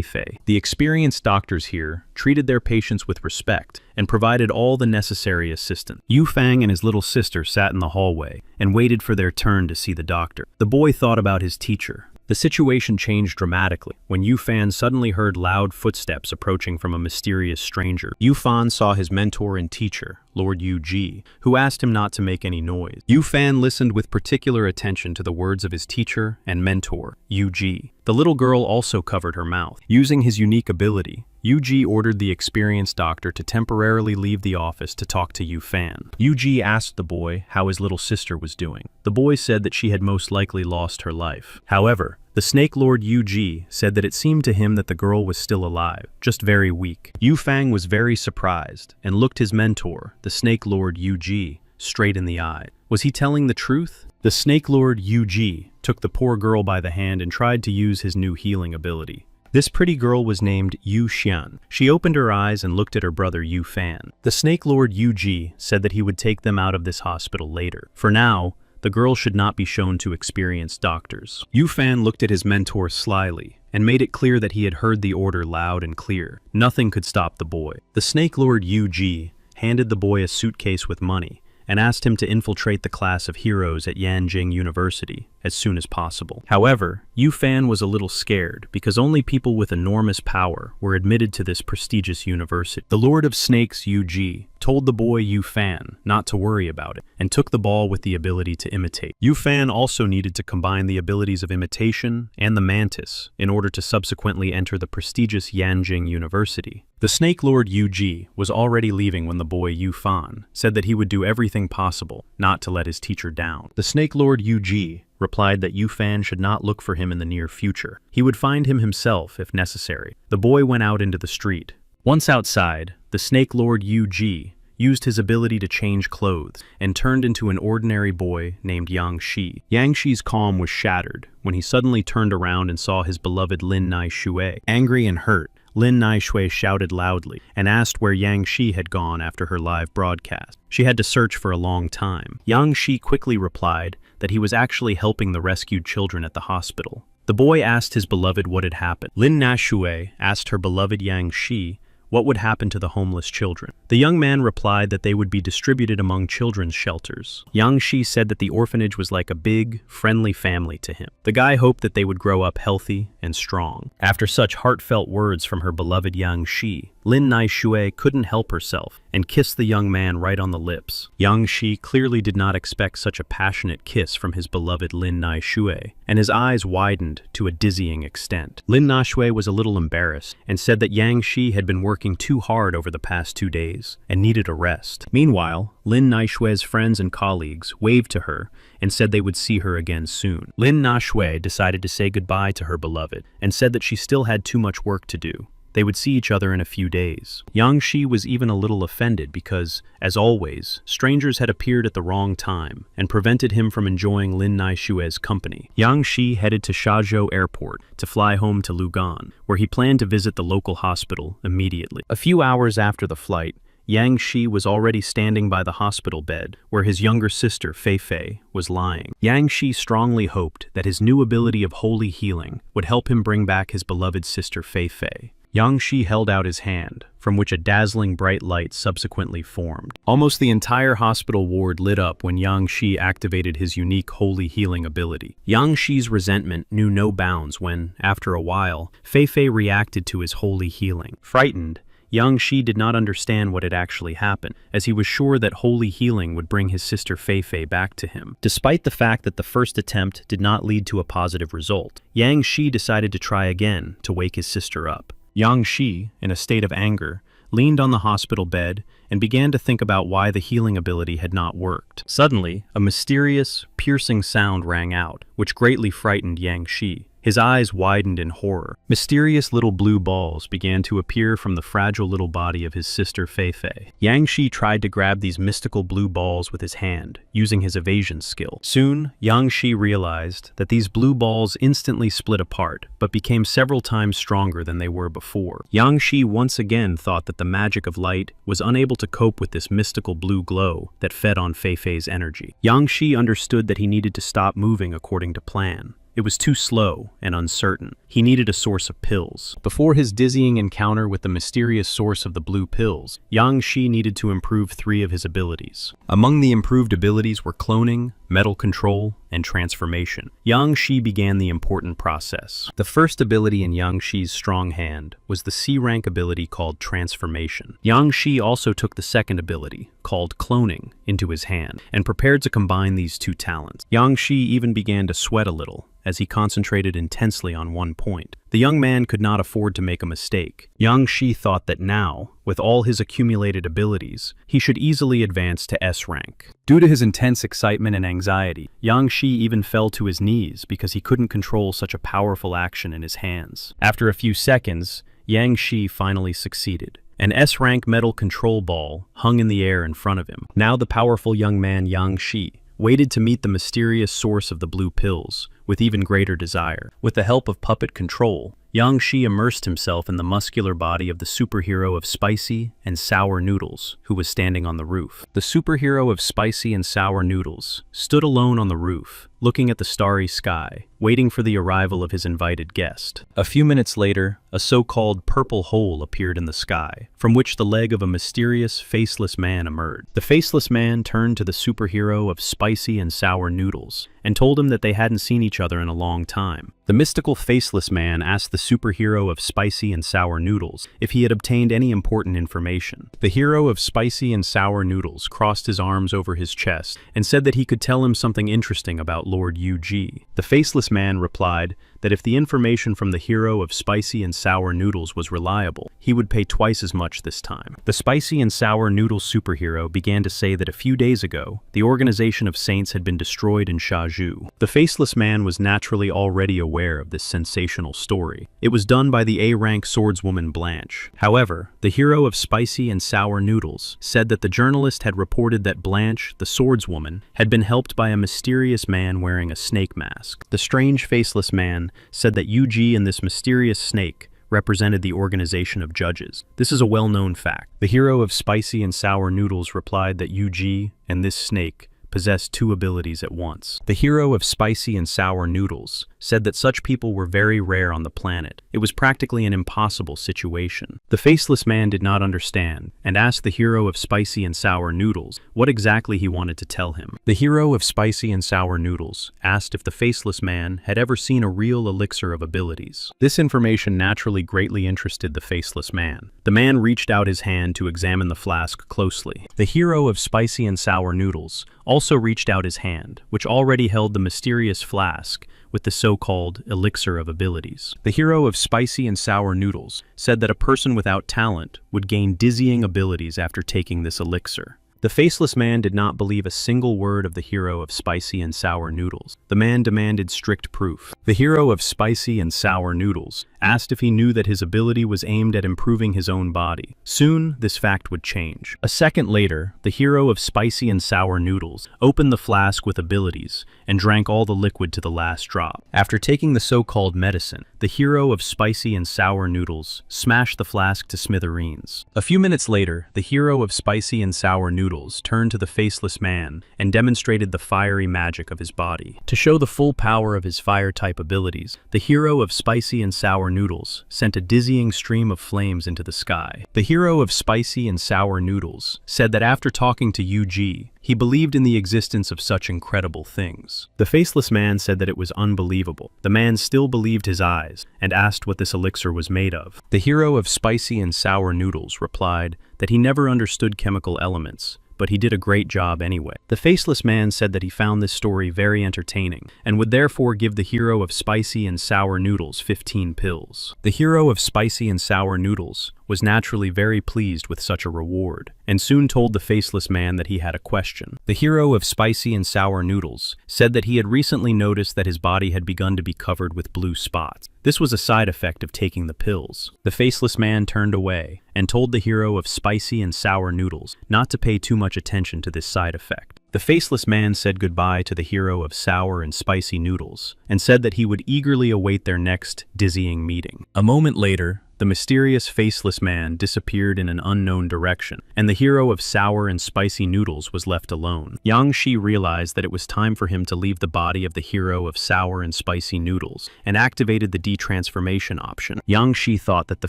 Fei. The experienced doctors here treated their patients with respect and provided all the necessary assistance. Yu Fang and his little sister sat in the hallway and waited for their turn to see the doctor. The boy thought about his teacher. The situation changed dramatically when Yu Fan suddenly heard loud footsteps approaching from a mysterious stranger. Yu Fan saw his mentor and teacher, Lord Yu Ji, who asked him not to make any noise. Yu Fan listened with particular attention to the words of his teacher and mentor, Yu Ji. The little girl also covered her mouth. Using his unique ability, Yu Ji ordered the experienced doctor to temporarily leave the office to talk to Yu Fan. Yu Ji asked the boy how his little sister was doing. The boy said that she had most likely lost her life. However, the Snake Lord Yu Ji said that it seemed to him that the girl was still alive, just very weak. Yu Fang was very surprised and looked his mentor, the Snake Lord Yu Ji, straight in the eye. Was he telling the truth? The Snake Lord Yu Ji took the poor girl by the hand and tried to use his new healing ability. This pretty girl was named Yu Xian. She opened her eyes and looked at her brother Yu Fan. The Snake Lord Yu Ji said that he would take them out of this hospital later. For now, the girl should not be shown to experienced doctors. Yu Fan looked at his mentor slyly and made it clear that he had heard the order loud and clear. Nothing could stop the boy. The Snake Lord Yu Ji handed the boy a suitcase with money and asked him to infiltrate the class of heroes at Yanjing University as soon as possible. However, Yu Fan was a little scared because only people with enormous power were admitted to this prestigious university. The Lord of Snakes Yu Ji told the boy Yu Fan not to worry about it and took the ball with the ability to imitate. Yu Fan also needed to combine the abilities of imitation and the mantis in order to subsequently enter the prestigious Yanjing University. The Snake Lord Yu Ji was already leaving when the boy Yu Fan said that he would do everything possible not to let his teacher down. The Snake Lord Yu Ji replied that Yu Fan should not look for him in the near future. He would find him himself if necessary. The boy went out into the street. Once outside, the Snake Lord Yu Ji used his ability to change clothes and turned into an ordinary boy named Yang Shi. Yang Shi's calm was shattered when he suddenly turned around and saw his beloved Lin Naishui. Angry and hurt, Lin Naishui shouted loudly and asked where Yang Shi had gone after her live broadcast. She had to search for a long time. Yang Shi quickly replied that he was actually helping the rescued children at the hospital. The boy asked his beloved what had happened. Lin Naishui asked her beloved Yang Shi what would happen to the homeless children. The young man replied that they would be distributed among children's shelters. Yang Shi said that the orphanage was like a big, friendly family to him. The guy hoped that they would grow up healthy and strong. After such heartfelt words from her beloved Yang Shi, Lin Naishui couldn't help herself and kissed the young man right on the lips. Yang Shi clearly did not expect such a passionate kiss from his beloved Lin Naishui, and his eyes widened to a dizzying extent. Lin Naishui was a little embarrassed and said that Yang Shi had been working too hard over the past 2 days and needed a rest. Meanwhile, Lin Naishui's friends and colleagues waved to her and said they would see her again soon. Lin Naishui decided to say goodbye to her beloved and said that she still had too much work to do. They would see each other in a few days. Yang Shi was even a little offended because, as always, strangers had appeared at the wrong time and prevented him from enjoying Lin Naishui's company. Yang Shi headed to Shazhou Airport to fly home to Lugan, where he planned to visit the local hospital immediately. A few hours after the flight, Yang Shi was already standing by the hospital bed where his younger sister Fei Fei was lying. Yang Shi strongly hoped that his new ability of holy healing would help him bring back his beloved sister Fei Fei. Yang Shi held out his hand, from which a dazzling bright light subsequently formed. Almost the entire hospital ward lit up when Yang Shi activated his unique holy healing ability. Yang Shi's resentment knew no bounds when, after a while, Fei Fei reacted to his holy healing. Frightened, Yang Shi did not understand what had actually happened, as he was sure that holy healing would bring his sister Fei Fei back to him. Despite the fact that the first attempt did not lead to a positive result, Yang Shi decided to try again to wake his sister up. Yang Shi, in a state of anger, leaned on the hospital bed and began to think about why the healing ability had not worked. Suddenly, a mysterious, piercing sound rang out, which greatly frightened Yang Shi. His eyes widened in horror. Mysterious little blue balls began to appear from the fragile little body of his sister Fei Fei. Yang Shi tried to grab these mystical blue balls with his hand, using his evasion skill. Soon, Yang Shi realized that these blue balls instantly split apart, but became several times stronger than they were before. Yang Shi once again thought that the magic of light was unable to cope with this mystical blue glow that fed on Fei Fei's energy. Yang Shi understood that he needed to stop moving according to plan. It was too slow and uncertain. He needed a source of pills. Before his dizzying encounter with the mysterious source of the blue pills, Yang Shi needed to improve 3 of his abilities. Among the improved abilities were cloning, metal control, and transformation. Yang Shi began the important process. The first ability in Yang Shi's strong hand was the C-rank ability called transformation. Yang Shi also took the second ability, called cloning, into his hand, and prepared to combine these 2 talents. Yang Shi even began to sweat a little, as he concentrated intensely on one point. The young man could not afford to make a mistake. Yang Shi thought that now, with all his accumulated abilities, he should easily advance to S rank. Due to his intense excitement and anxiety, Yang Shi even fell to his knees because he couldn't control such a powerful action in his hands. After a few seconds, Yang Shi finally succeeded. An S-rank metal control ball hung in the air in front of him. Now the powerful young man Yang Shi waited to meet the mysterious source of the blue pills with even greater desire. With the help of puppet control, Yang Shi immersed himself in the muscular body of the superhero of Spicy and Sour Noodles, who was standing on the roof. The superhero of Spicy and Sour Noodles stood alone on the roof, looking at the starry sky, waiting for the arrival of his invited guest. A few minutes later, a so-called purple hole appeared in the sky, from which the leg of a mysterious, faceless man emerged. The faceless man turned to the superhero of Spicy and Sour Noodles and told him that they hadn't seen each other in a long time. The mystical faceless man asked the superhero of Spicy and Sour Noodles if he had obtained any important information. The hero of Spicy and Sour Noodles crossed his arms over his chest and said that he could tell him something interesting about Lord Yu-Ji. The faceless man replied that if the information from the hero of Spicy and Sour Noodles was reliable, he would pay twice as much this time. The Spicy and Sour Noodles superhero began to say that a few days ago, the organization of saints had been destroyed in Shaju. The faceless man was naturally already aware of this sensational story. It was done by the A-rank swordswoman Blanche. However, the hero of Spicy and Sour Noodles said that the journalist had reported that Blanche, the swordswoman, had been helped by a mysterious man wearing a snake mask. The strange faceless man said that Yu-Ji and this mysterious snake represented the organization of judges. This is a well-known fact. The hero of Spicy and Sour Noodles replied that Yu-Ji and this snake possessed 2 abilities at once. The hero of Spicy and Sour Noodles said that such people were very rare on the planet. It was practically an impossible situation. The faceless man did not understand and asked the hero of Spicy and Sour Noodles what exactly he wanted to tell him. The hero of Spicy and Sour Noodles asked if the faceless man had ever seen a real elixir of abilities. This information naturally greatly interested the faceless man. The man reached out his hand to examine the flask closely. The hero of Spicy and Sour Noodles also reached out his hand, which already held the mysterious flask with the so-called elixir of abilities. The hero of Spicy and Sour Noodles said that a person without talent would gain dizzying abilities after taking this elixir. The faceless man did not believe a single word of the hero of Spicy and Sour Noodles. The man demanded strict proof. The hero of Spicy and Sour Noodles asked if he knew that his ability was aimed at improving his own body. Soon, this fact would change. A second later, the hero of Spicy and Sour Noodles opened the flask with abilities and drank all the liquid to the last drop. After taking the so-called medicine, the hero of Spicy and Sour Noodles smashed the flask to smithereens. A few minutes later, the hero of Spicy and Sour Noodles turned to the faceless man and demonstrated the fiery magic of his body. To show the full power of his fire-type abilities, the hero of Spicy and Sour Noodles sent a dizzying stream of flames into the sky. The hero of Spicy and Sour Noodles said that after talking to Yu-Ji, He believed in the existence of such incredible things. The faceless man said that it was unbelievable. The man still believed his eyes and asked what this elixir was made of. The hero of spicy and sour noodles replied that he never understood chemical elements, but he did a great job anyway. The faceless man said that he found this story very entertaining and would therefore give the hero of spicy and sour noodles 15 pills. The hero of spicy and sour noodles was naturally very pleased with such a reward, and soon told the faceless man that he had a question. The hero of spicy and sour noodles said that he had recently noticed that his body had begun to be covered with blue spots. This was a side effect of taking the pills. The faceless man turned away and told the hero of spicy and sour noodles not to pay too much attention to this side effect. The faceless man said goodbye to the hero of sour and spicy noodles and said that he would eagerly await their next dizzying meeting. A moment later, the mysterious faceless man disappeared in an unknown direction, and the hero of sour and spicy noodles was left alone. Yang Shi realized that it was time for him to leave the body of the hero of sour and spicy noodles and activated the detransformation option. Yang Shi thought that the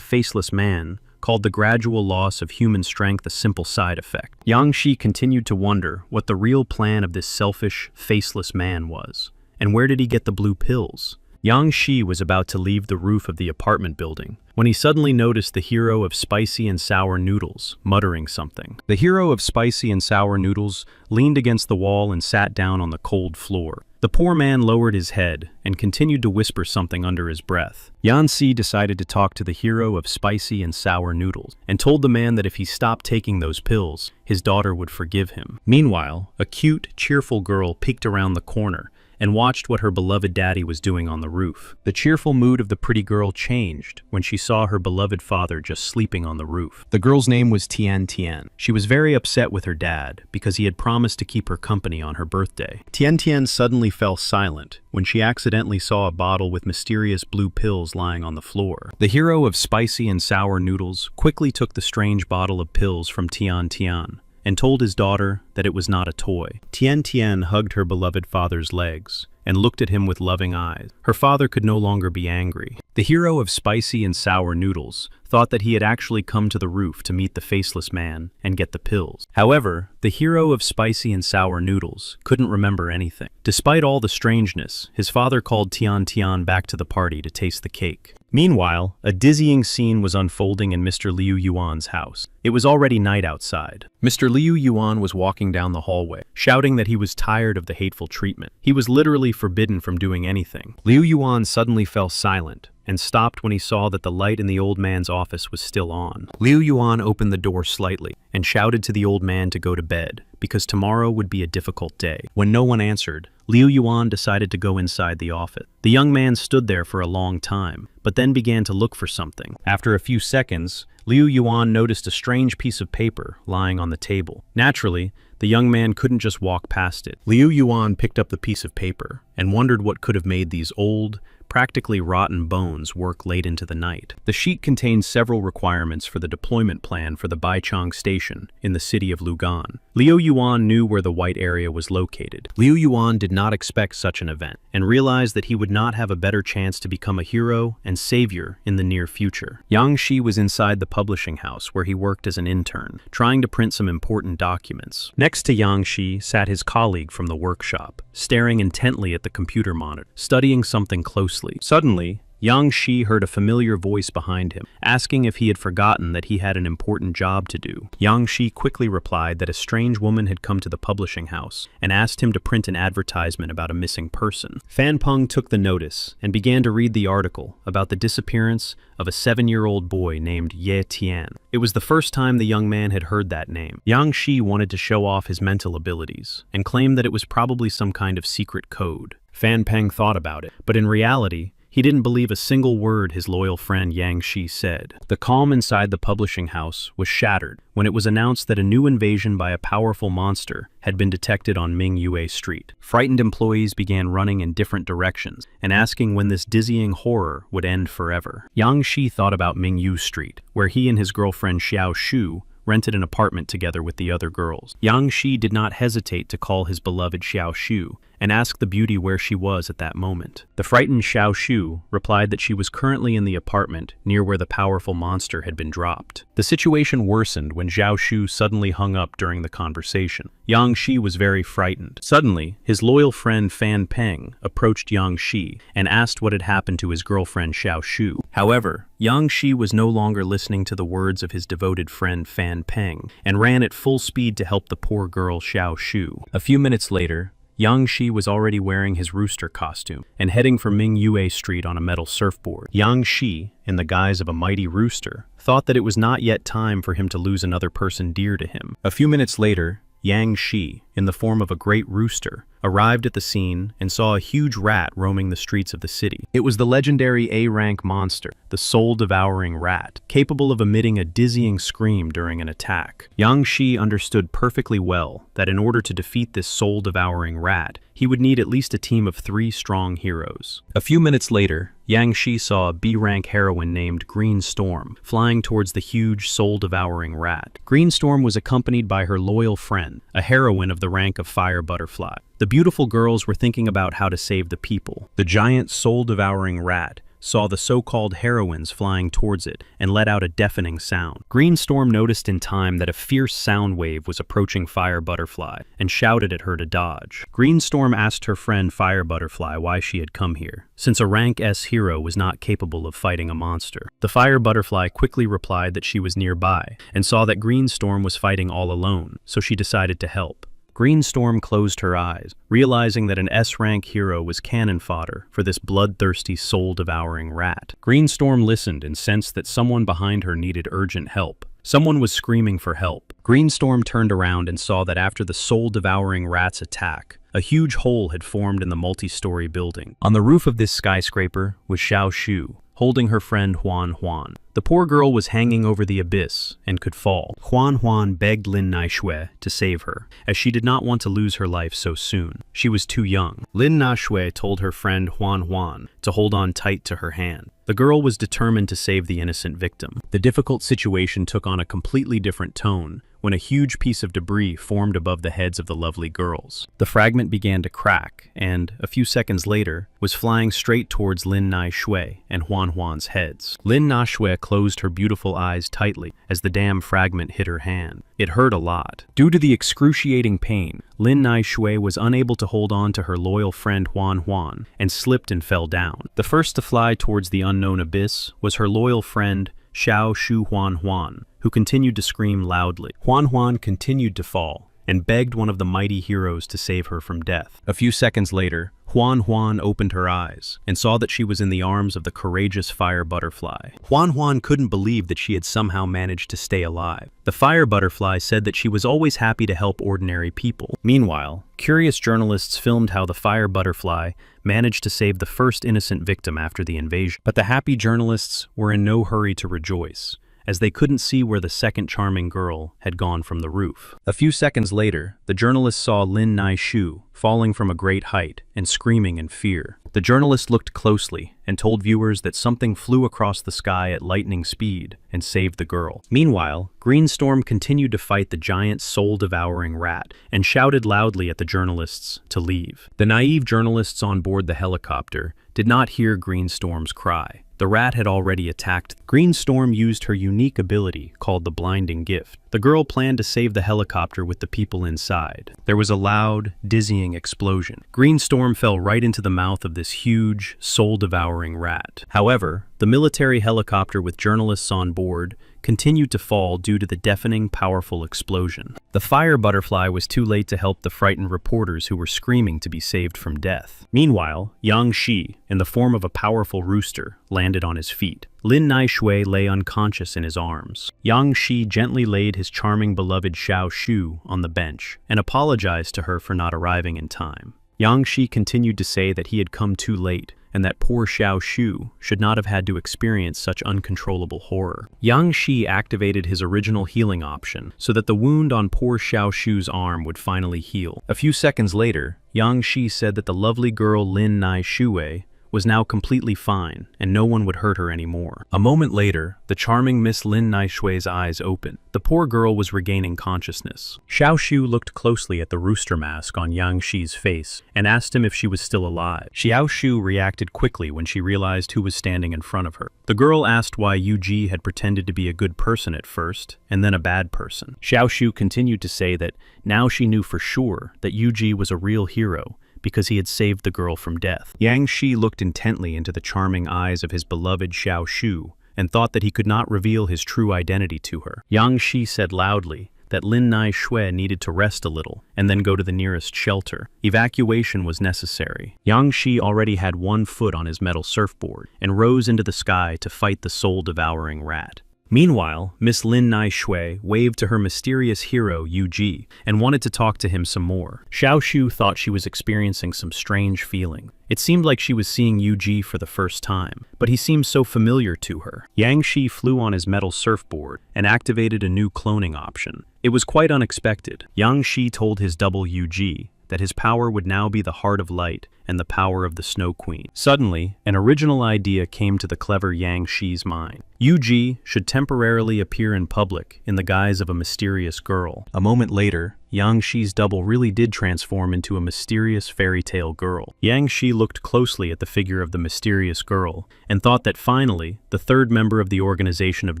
faceless man called the gradual loss of human strength a simple side effect. Yang Shi continued to wonder what the real plan of this selfish, faceless man was, and where did he get the blue pills? Yang Shi was about to leave the roof of the apartment building when he suddenly noticed the hero of spicy and sour noodles muttering something. The hero of spicy and sour noodles leaned against the wall and sat down on the cold floor. The poor man lowered his head and continued to whisper something under his breath. Yang Shi decided to talk to the hero of spicy and sour noodles and told the man that if he stopped taking those pills, his daughter would forgive him. Meanwhile, a cute, cheerful girl peeked around the corner and watched what her beloved daddy was doing on the roof. The cheerful mood of the pretty girl changed when she saw her beloved father just sleeping on the roof. The girl's name was Tian Tian. She was very upset with her dad because he had promised to keep her company on her birthday. Tian Tian suddenly fell silent when she accidentally saw a bottle with mysterious blue pills lying on the floor. The hero of spicy and sour noodles quickly took the strange bottle of pills from Tian Tian and told his daughter that it was not a toy. Tian Tian hugged her beloved father's legs and looked at him with loving eyes. Her father could no longer be angry. The hero of spicy and sour noodles thought that he had actually come to the roof to meet the faceless man and get the pills. However, the hero of spicy and sour noodles couldn't remember anything. Despite all the strangeness, his father called Tian Tian back to the party to taste the cake. Meanwhile, a dizzying scene was unfolding in Mr. Liu Yuan's house. It was already night outside. Mr. Liu Yuan was walking down the hallway, shouting that he was tired of the hateful treatment. He was literally forbidden from doing anything. Liu Yuan suddenly fell silent and stopped when he saw that the light in the old man's office was still on. Liu Yuan opened the door slightly and shouted to the old man to go to bed, because tomorrow would be a difficult day. When no one answered, Liu Yuan decided to go inside the office. The young man stood there for a long time, but then began to look for something. After a few seconds, Liu Yuan noticed a strange piece of paper lying on the table. Naturally, the young man couldn't just walk past it. Liu Yuan picked up the piece of paper and wondered what could have made these old, practically rotten bones work late into the night. The sheet contained several requirements for the deployment plan for the Baichang station in the city of Lugan. Liu Yuan knew where the white area was located. Liu Yuan did not expect such an event and realized that he would not have a better chance to become a hero and savior in the near future. Yang Shi was inside the publishing house where he worked as an intern, trying to print some important documents. Next to Yang Shi sat his colleague from the workshop, staring intently at the computer monitor, studying something closely. Suddenly, Yang Shi heard a familiar voice behind him, asking if he had forgotten that he had an important job to do. Yang Shi quickly replied that a strange woman had come to the publishing house and asked him to print an advertisement about a missing person. Fan Peng took the notice and began to read the article about the disappearance of a 7-year-old boy named Ye Tian. It was the first time the young man had heard that name. Yang Shi wanted to show off his mental abilities and claimed that it was probably some kind of secret code. Fan Peng thought about it, but in reality, he didn't believe a single word his loyal friend Yang Shi said. The calm inside the publishing house was shattered when it was announced that a new invasion by a powerful monster had been detected on Mingyue Street. Frightened employees began running in different directions and asking when this dizzying horror would end forever. Yang Shi thought about Mingyue Street, where he and his girlfriend Xiao Shu rented an apartment together with the other girls. Yang Shi did not hesitate to call his beloved Xiao Shu and asked the beauty where she was at that moment. The frightened Xiao Shu replied that she was currently in the apartment near where the powerful monster had been dropped. The situation worsened when Xiao Shu suddenly hung up during the conversation. Yang Shi was very frightened. Suddenly, his loyal friend Fan Peng approached Yang Shi and asked what had happened to his girlfriend Xiao Shu. However, Yang Shi was no longer listening to the words of his devoted friend Fan Peng and ran at full speed to help the poor girl Xiao Shu. A few minutes later, Yang Shi was already wearing his rooster costume and heading for Ming Yue Street on a metal surfboard. Yang Shi, in the guise of a mighty rooster, thought that it was not yet time for him to lose another person dear to him. A few minutes later, Yang Shi, in the form of a great rooster, arrived at the scene and saw a huge rat roaming the streets of the city. It was the legendary A-rank monster, the soul-devouring rat, capable of emitting a dizzying scream during an attack. Yang Shi understood perfectly well that in order to defeat this soul-devouring rat, he would need at least a team of 3 strong heroes. A few minutes later, Yang Shi saw a B-rank heroine named Green Storm flying towards the huge soul-devouring rat. Green Storm was accompanied by her loyal friend, a heroine of the rank of Fire Butterfly. The beautiful girls were thinking about how to save the people. The giant soul-devouring rat saw the so-called heroines flying towards it and let out a deafening sound. Green Storm noticed in time that a fierce sound wave was approaching Fire Butterfly and shouted at her to dodge. Green Storm asked her friend Fire Butterfly why she had come here, since a rank S hero was not capable of fighting a monster. The Fire Butterfly quickly replied that she was nearby and saw that Green Storm was fighting all alone, so she decided to help. Green Storm closed her eyes, realizing that an S-rank hero was cannon fodder for this bloodthirsty, soul-devouring rat. Green Storm listened and sensed that someone behind her needed urgent help. Someone was screaming for help. Green Storm turned around and saw that after the soul-devouring rat's attack, a huge hole had formed in the multi-story building. On the roof of this skyscraper was Xiao Shu, holding her friend Huan Huan. The poor girl was hanging over the abyss and could fall. Huan Huan begged Lin Naishui to save her, as she did not want to lose her life so soon. She was too young. Lin Naishui told her friend Huan Huan to hold on tight to her hand. The girl was determined to save the innocent victim. The difficult situation took on a completely different tone when a huge piece of debris formed above the heads of the lovely girls. The fragment began to crack and, a few seconds later, was flying straight towards Lin Naishui and Huan Huan's heads. Lin Naishui closed her beautiful eyes tightly as the damn fragment hit her hand. It hurt a lot. Due to the excruciating pain, Lin Naishui was unable to hold on to her loyal friend Huan Huan and slipped and fell down. The first to fly towards the unknown abyss was her loyal friend Xiao Shu Huan Huan, who continued to scream loudly. Huan Huan continued to fall and begged one of the mighty heroes to save her from death. A few seconds later, Huan Huan opened her eyes and saw that she was in the arms of the courageous Fire Butterfly. Huan Huan couldn't believe that she had somehow managed to stay alive. The Fire Butterfly said that she was always happy to help ordinary people. Meanwhile, curious journalists filmed how the Fire Butterfly managed to save the first innocent victim after the invasion. But the happy journalists were in no hurry to rejoice, as they couldn't see where the second charming girl had gone from the roof. A few seconds later, the journalists saw Lin Naishui falling from a great height and screaming in fear. The journalist looked closely and told viewers that something flew across the sky at lightning speed and saved the girl. Meanwhile, Green Storm continued to fight the giant soul-devouring rat and shouted loudly at the journalists to leave. The naive journalists on board the helicopter did not hear Green Storm's cry. The rat had already attacked. Green Storm used her unique ability called the Blinding Gift. The girl planned to save the helicopter with the people inside. There was a loud, dizzying explosion. Green Storm fell right into the mouth of this huge, soul-devouring rat. However, the military helicopter with journalists on board continued to fall due to the deafening, powerful explosion. The Fire Butterfly was too late to help the frightened reporters who were screaming to be saved from death. Meanwhile, Yang Shi, in the form of a powerful rooster, landed on his feet. Lin Naishui lay unconscious in his arms. Yang Shi gently laid his charming beloved Xiao Shu on the bench and apologized to her for not arriving in time. Yang Shi continued to say that he had come too late and that poor Xiao Shu should not have had to experience such uncontrollable horror. Yang Shi activated his original healing option so that the wound on poor Xiao Shu's arm would finally heal. A few seconds later, Yang Shi said that the lovely girl Lin Naishui was now completely fine, and no one would hurt her anymore. A moment later, the charming Miss Lin Naishui's eyes opened. The poor girl was regaining consciousness. Xiao Shu looked closely at the rooster mask on Yang Shi's face and asked him if she was still alive. Xiao Shu reacted quickly when she realized who was standing in front of her. The girl asked why Yu Ji had pretended to be a good person at first, and then a bad person. Xiao Shu continued to say that now she knew for sure that Yu Ji was a real hero, because he had saved the girl from death. Yang Shi looked intently into the charming eyes of his beloved Xiao Shu and thought that he could not reveal his true identity to her. Yang Shi said loudly that Lin Naishui needed to rest a little and then go to the nearest shelter. Evacuation was necessary. Yang Shi already had one foot on his metal surfboard and rose into the sky to fight the soul-devouring rat. Meanwhile, Miss Lin Naishui waved to her mysterious hero Yu Ji and wanted to talk to him some more. Xiao Shu thought she was experiencing some strange feeling. It seemed like she was seeing Yu Ji for the first time, but he seemed so familiar to her. Yang Shi flew on his metal surfboard and activated a new cloning option. It was quite unexpected. Yang Shi told his double Yu Ji that his power would now be the Heart of Light and the power of the Snow Queen. Suddenly, an original idea came to the clever Yang Shi's mind. Yu Ji should temporarily appear in public in the guise of a mysterious girl. A moment later, Yang Shi's double really did transform into a mysterious fairy tale girl. Yang Shi looked closely at the figure of the mysterious girl and thought that finally, the third member of the organization of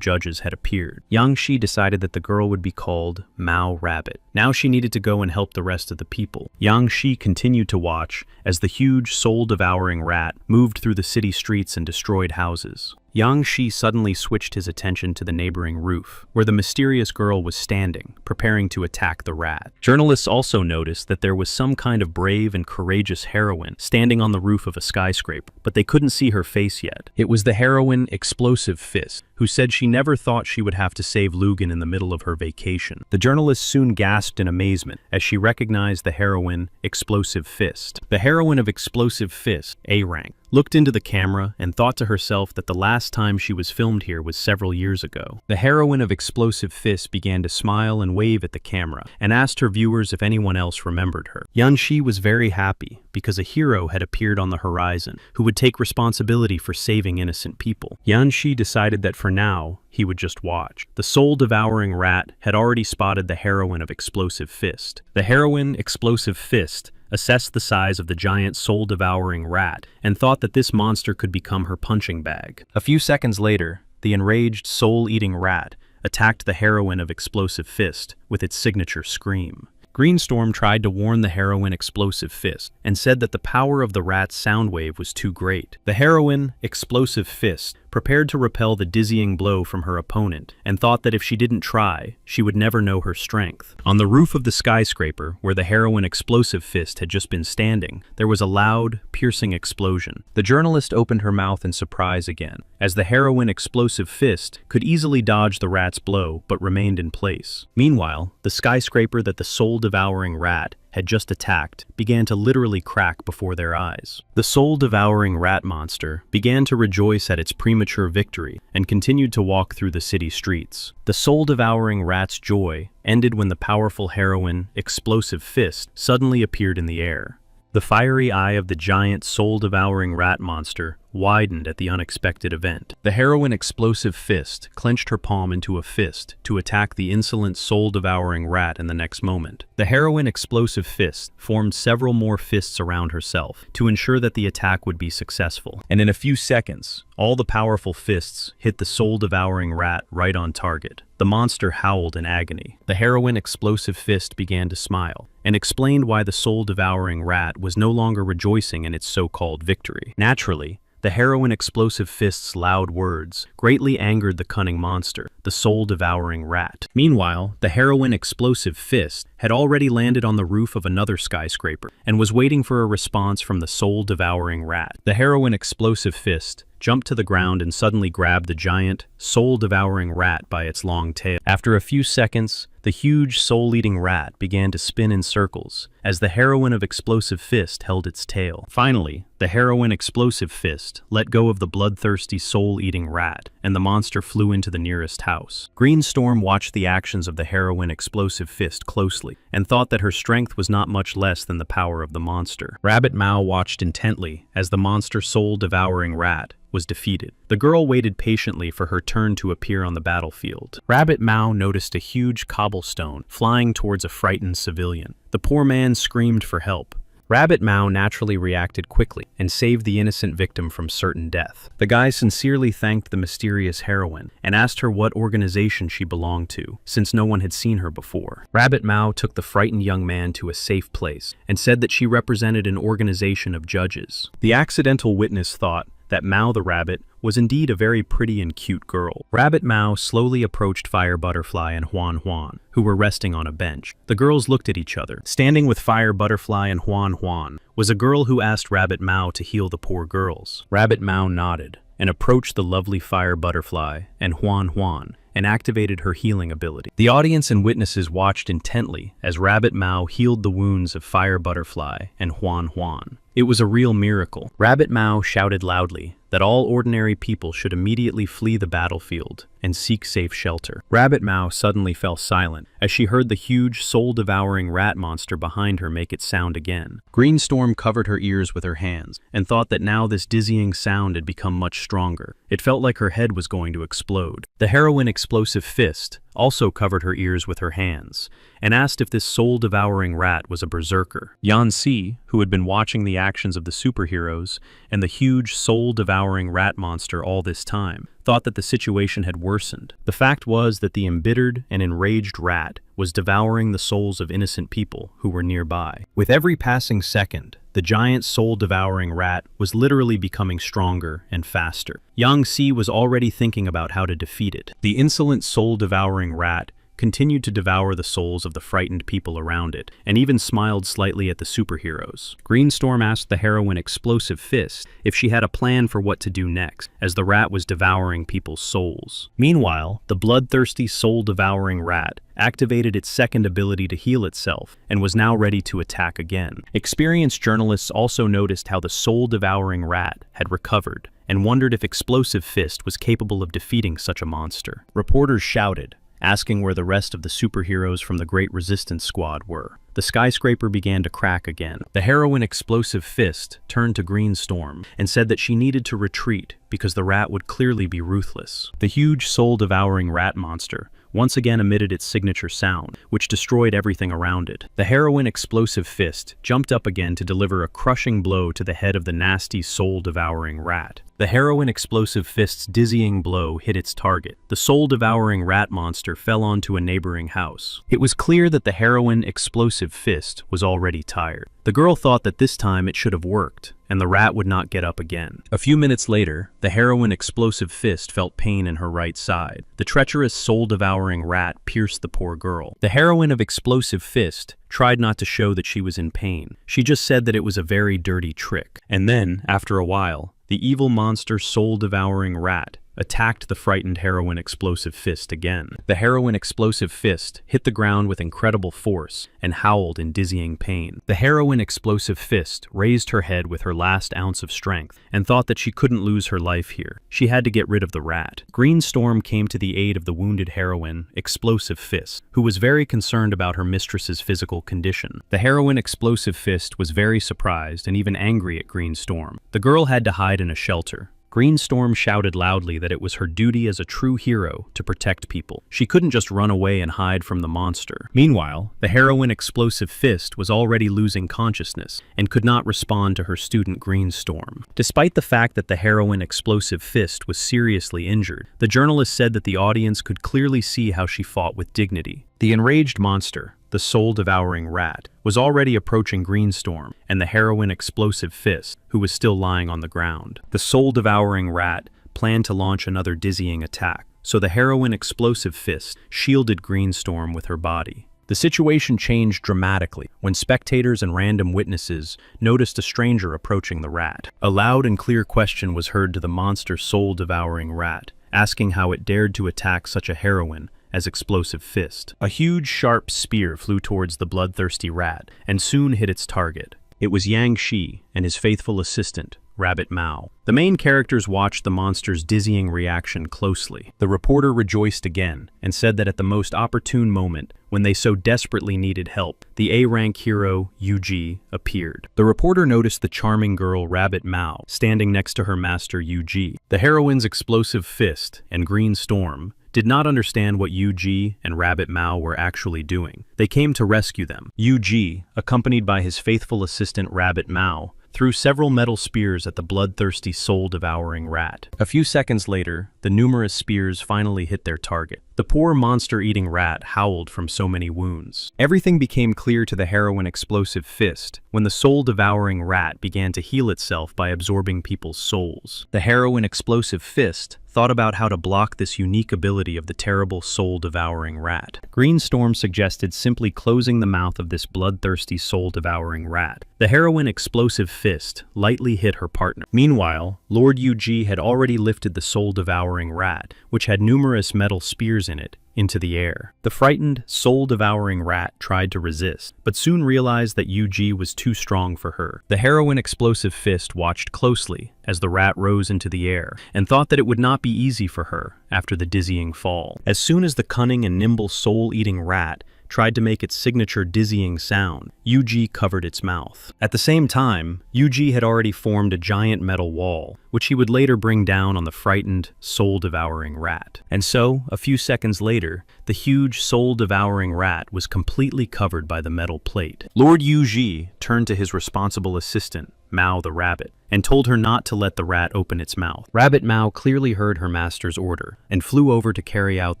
judges had appeared. Yang Shi decided that the girl would be called Mao Rabbit. Now she needed to go and help the rest of the people. Yang Shi continued to watch as the huge soul-devouring rat moved through the city streets and destroyed houses. Yang Shi suddenly switched his attention to the neighboring roof, where the mysterious girl was standing, preparing to attack the rat. Journalists also noticed that there was some kind of brave and courageous heroine standing on the roof of a skyscraper, but they couldn't see her face yet. It was the heroine Explosive Fist, who said she never thought she would have to save Lugan in the middle of her vacation. The journalists soon gasped in amazement as she recognized the heroine Explosive Fist. The heroine of Explosive Fist, A-Rank, looked into the camera and thought to herself that the last time she was filmed here was several years ago. The heroine of Explosive Fist began to smile and wave at the camera and asked her viewers if anyone else remembered her. Yan Shi was very happy because a hero had appeared on the horizon who would take responsibility for saving innocent people. Yan Shi decided that for now, he would just watch. The soul-devouring rat had already spotted the heroine of Explosive Fist. The heroine Explosive Fist assessed the size of the giant soul-devouring rat and thought that this monster could become her punching bag. A few seconds later, the enraged soul-eating rat attacked the heroine of Explosive Fist with its signature scream. Greenstorm tried to warn the heroine Explosive Fist and said that the power of the rat's sound wave was too great. The heroine Explosive Fist prepared to repel the dizzying blow from her opponent and thought that if she didn't try, she would never know her strength. On the roof of the skyscraper, where the heroine Explosive Fist had just been standing, there was a loud, piercing explosion. The journalist opened her mouth in surprise again, as the heroine Explosive Fist could easily dodge the rat's blow but remained in place. Meanwhile, the skyscraper that the soul-devouring rat had just attacked began to literally crack before their eyes. The soul-devouring rat monster began to rejoice at its premature victory and continued to walk through the city streets. The soul-devouring rat's joy ended when the powerful heroine Explosive Fist suddenly appeared in the air. The fiery eye of the giant soul-devouring rat monster widened at the unexpected event. The heroine Explosive Fist clenched her palm into a fist to attack the insolent soul-devouring rat in the next moment. The heroine Explosive Fist formed several more fists around herself to ensure that the attack would be successful. And in a few seconds, all the powerful fists hit the soul-devouring rat right on target. The monster howled in agony. The heroine Explosive Fist began to smile and explained why the soul-devouring rat was no longer rejoicing in its so-called victory. Naturally, the heroine Explosive Fist's loud words greatly angered the cunning monster, the soul-devouring rat. Meanwhile, the heroine Explosive Fist had already landed on the roof of another skyscraper and was waiting for a response from the soul-devouring rat. The heroine Explosive Fist jumped to the ground and suddenly grabbed the giant, soul-devouring rat by its long tail. After a few seconds, the huge soul-eating rat began to spin in circles as the heroine of Explosive Fist held its tail. Finally, the heroine Explosive Fist let go of the bloodthirsty soul-eating rat, and the monster flew into the nearest house. Green Storm watched the actions of the heroine Explosive Fist closely and thought that her strength was not much less than the power of the monster. Rabbit Mao watched intently as the monster soul-devouring rat was defeated. The girl waited patiently for her turn to appear on the battlefield. Rabbit Mao noticed a huge cobblestone flying towards a frightened civilian. The poor man screamed for help. Rabbit Mao naturally reacted quickly and saved the innocent victim from certain death. The guy sincerely thanked the mysterious heroine and asked her what organization she belonged to, since no one had seen her before. Rabbit Mao took the frightened young man to a safe place and said that she represented an organization of judges. The accidental witness thought that Mao the rabbit was indeed a very pretty and cute girl. Rabbit Mao slowly approached Fire Butterfly and Huan Huan, who were resting on a bench. The girls looked at each other. Standing with Fire Butterfly and Huan Huan was a girl who asked Rabbit Mao to heal the poor girls. Rabbit Mao nodded and approached the lovely Fire Butterfly and Huan Huan and activated her healing ability. The audience and witnesses watched intently as Rabbit Mao healed the wounds of Fire Butterfly and Huan Huan. It was a real miracle. Rabbit Mao shouted loudly that all ordinary people should immediately flee the battlefield and seek safe shelter. Rabbit Mao suddenly fell silent as she heard the huge soul-devouring rat monster behind her make its sound again. Green Storm covered her ears with her hands and thought that now this dizzying sound had become much stronger. It felt like her head was going to explode. The heroine Explosive Fist also covered her ears with her hands and asked if this soul-devouring rat was a berserker. Yanxi, who had been watching the actions of the superheroes and the huge soul-devouring rat monster all this time, thought that the situation had worsened. The fact was that the embittered and enraged rat was devouring the souls of innocent people who were nearby. With every passing second, the giant soul-devouring rat was literally becoming stronger and faster. Yanxi was already thinking about how to defeat it. The insolent soul-devouring rat continued to devour the souls of the frightened people around it, and even smiled slightly at the superheroes. Green Storm asked the heroine Explosive Fist if she had a plan for what to do next, as the rat was devouring people's souls. Meanwhile, the bloodthirsty soul-devouring rat activated its second ability to heal itself and was now ready to attack again. Experienced journalists also noticed how the soul-devouring rat had recovered and wondered if Explosive Fist was capable of defeating such a monster. Reporters shouted, asking where the rest of the superheroes from the Great Resistance Squad were. The skyscraper began to crack again. The heroine Explosive Fist turned to Green Storm and said that she needed to retreat because the rat would clearly be ruthless. The huge soul-devouring rat monster once again emitted its signature sound, which destroyed everything around it. The heroine Explosive Fist jumped up again to deliver a crushing blow to the head of the nasty soul-devouring rat. The heroine Explosive Fist's dizzying blow hit its target. The soul-devouring rat monster fell onto a neighboring house. It was clear that the heroine Explosive Fist was already tired. The girl thought that this time it should have worked, and the rat would not get up again. A few minutes later, the heroine Explosive Fist felt pain in her right side. The treacherous soul-devouring rat pierced the poor girl. The heroine of Explosive Fist tried not to show that she was in pain. She just said that it was a very dirty trick. And then, after a while, the evil monster soul-devouring rat attacked the frightened heroine Explosive Fist again. The heroine Explosive Fist hit the ground with incredible force and howled in dizzying pain. The heroine Explosive Fist raised her head with her last ounce of strength and thought that she couldn't lose her life here. She had to get rid of the rat. Green Storm came to the aid of the wounded heroine Explosive Fist, who was very concerned about her mistress's physical condition. The heroine Explosive Fist was very surprised and even angry at Green Storm. The girl had to hide in a shelter. Green Storm shouted loudly that it was her duty as a true hero to protect people. She couldn't just run away and hide from the monster. Meanwhile, the heroine Explosive Fist was already losing consciousness and could not respond to her student Green Storm. Despite the fact that the heroine Explosive Fist was seriously injured, the journalist said that the audience could clearly see how she fought with dignity. The enraged monster, the soul-devouring rat, was already approaching Green Storm and the heroine Explosive Fist, who was still lying on the ground. The soul-devouring rat planned to launch another dizzying attack, so the heroine Explosive Fist shielded Green Storm with her body. The situation changed dramatically when spectators and random witnesses noticed a stranger approaching the rat. A loud and clear question was heard to the monster soul-devouring rat, asking how it dared to attack such a heroine as Explosive Fist. A huge, sharp spear flew towards the bloodthirsty rat and soon hit its target. It was Yang Shi and his faithful assistant, Rabbit Mao. The main characters watched the monster's dizzying reaction closely. The reporter rejoiced again and said that at the most opportune moment, when they so desperately needed help, the A-rank hero, Yuji, appeared. The reporter noticed the charming girl Rabbit Mao standing next to her master Yuji. The heroine's Explosive Fist and Green Storm did not understand what Yuji and Rabbit Mao were actually doing. They came to rescue them. Yuji, accompanied by his faithful assistant Rabbit Mao, threw several metal spears at the bloodthirsty soul-devouring rat. A few seconds later, the numerous spears finally hit their target. The poor monster-eating rat howled from so many wounds. Everything became clear to the heroine Explosive Fist when the soul-devouring rat began to heal itself by absorbing people's souls. The heroine Explosive Fist thought about how to block this unique ability of the terrible soul-devouring rat. Green Storm suggested simply closing the mouth of this bloodthirsty soul-devouring rat. The heroine Explosive Fist lightly hit her partner. Meanwhile, Lord Yuji had already lifted the soul-devouring rat, which had numerous metal spears in it, into the air. The frightened, soul-devouring rat tried to resist, but soon realized that Yuji was too strong for her. The heroine Explosive Fist watched closely as the rat rose into the air and thought that it would not be easy for her after the dizzying fall. As soon as the cunning and nimble soul-eating rat tried to make its signature dizzying sound, Yuji covered its mouth. At the same time, Yuji had already formed a giant metal wall, which he would later bring down on the frightened, soul-devouring rat. And so, a few seconds later, the huge soul-devouring rat was completely covered by the metal plate. Lord Yuji turned to his responsible assistant, Mao the rabbit, and told her not to let the rat open its mouth. Rabbit Mao clearly heard her master's order and flew over to carry out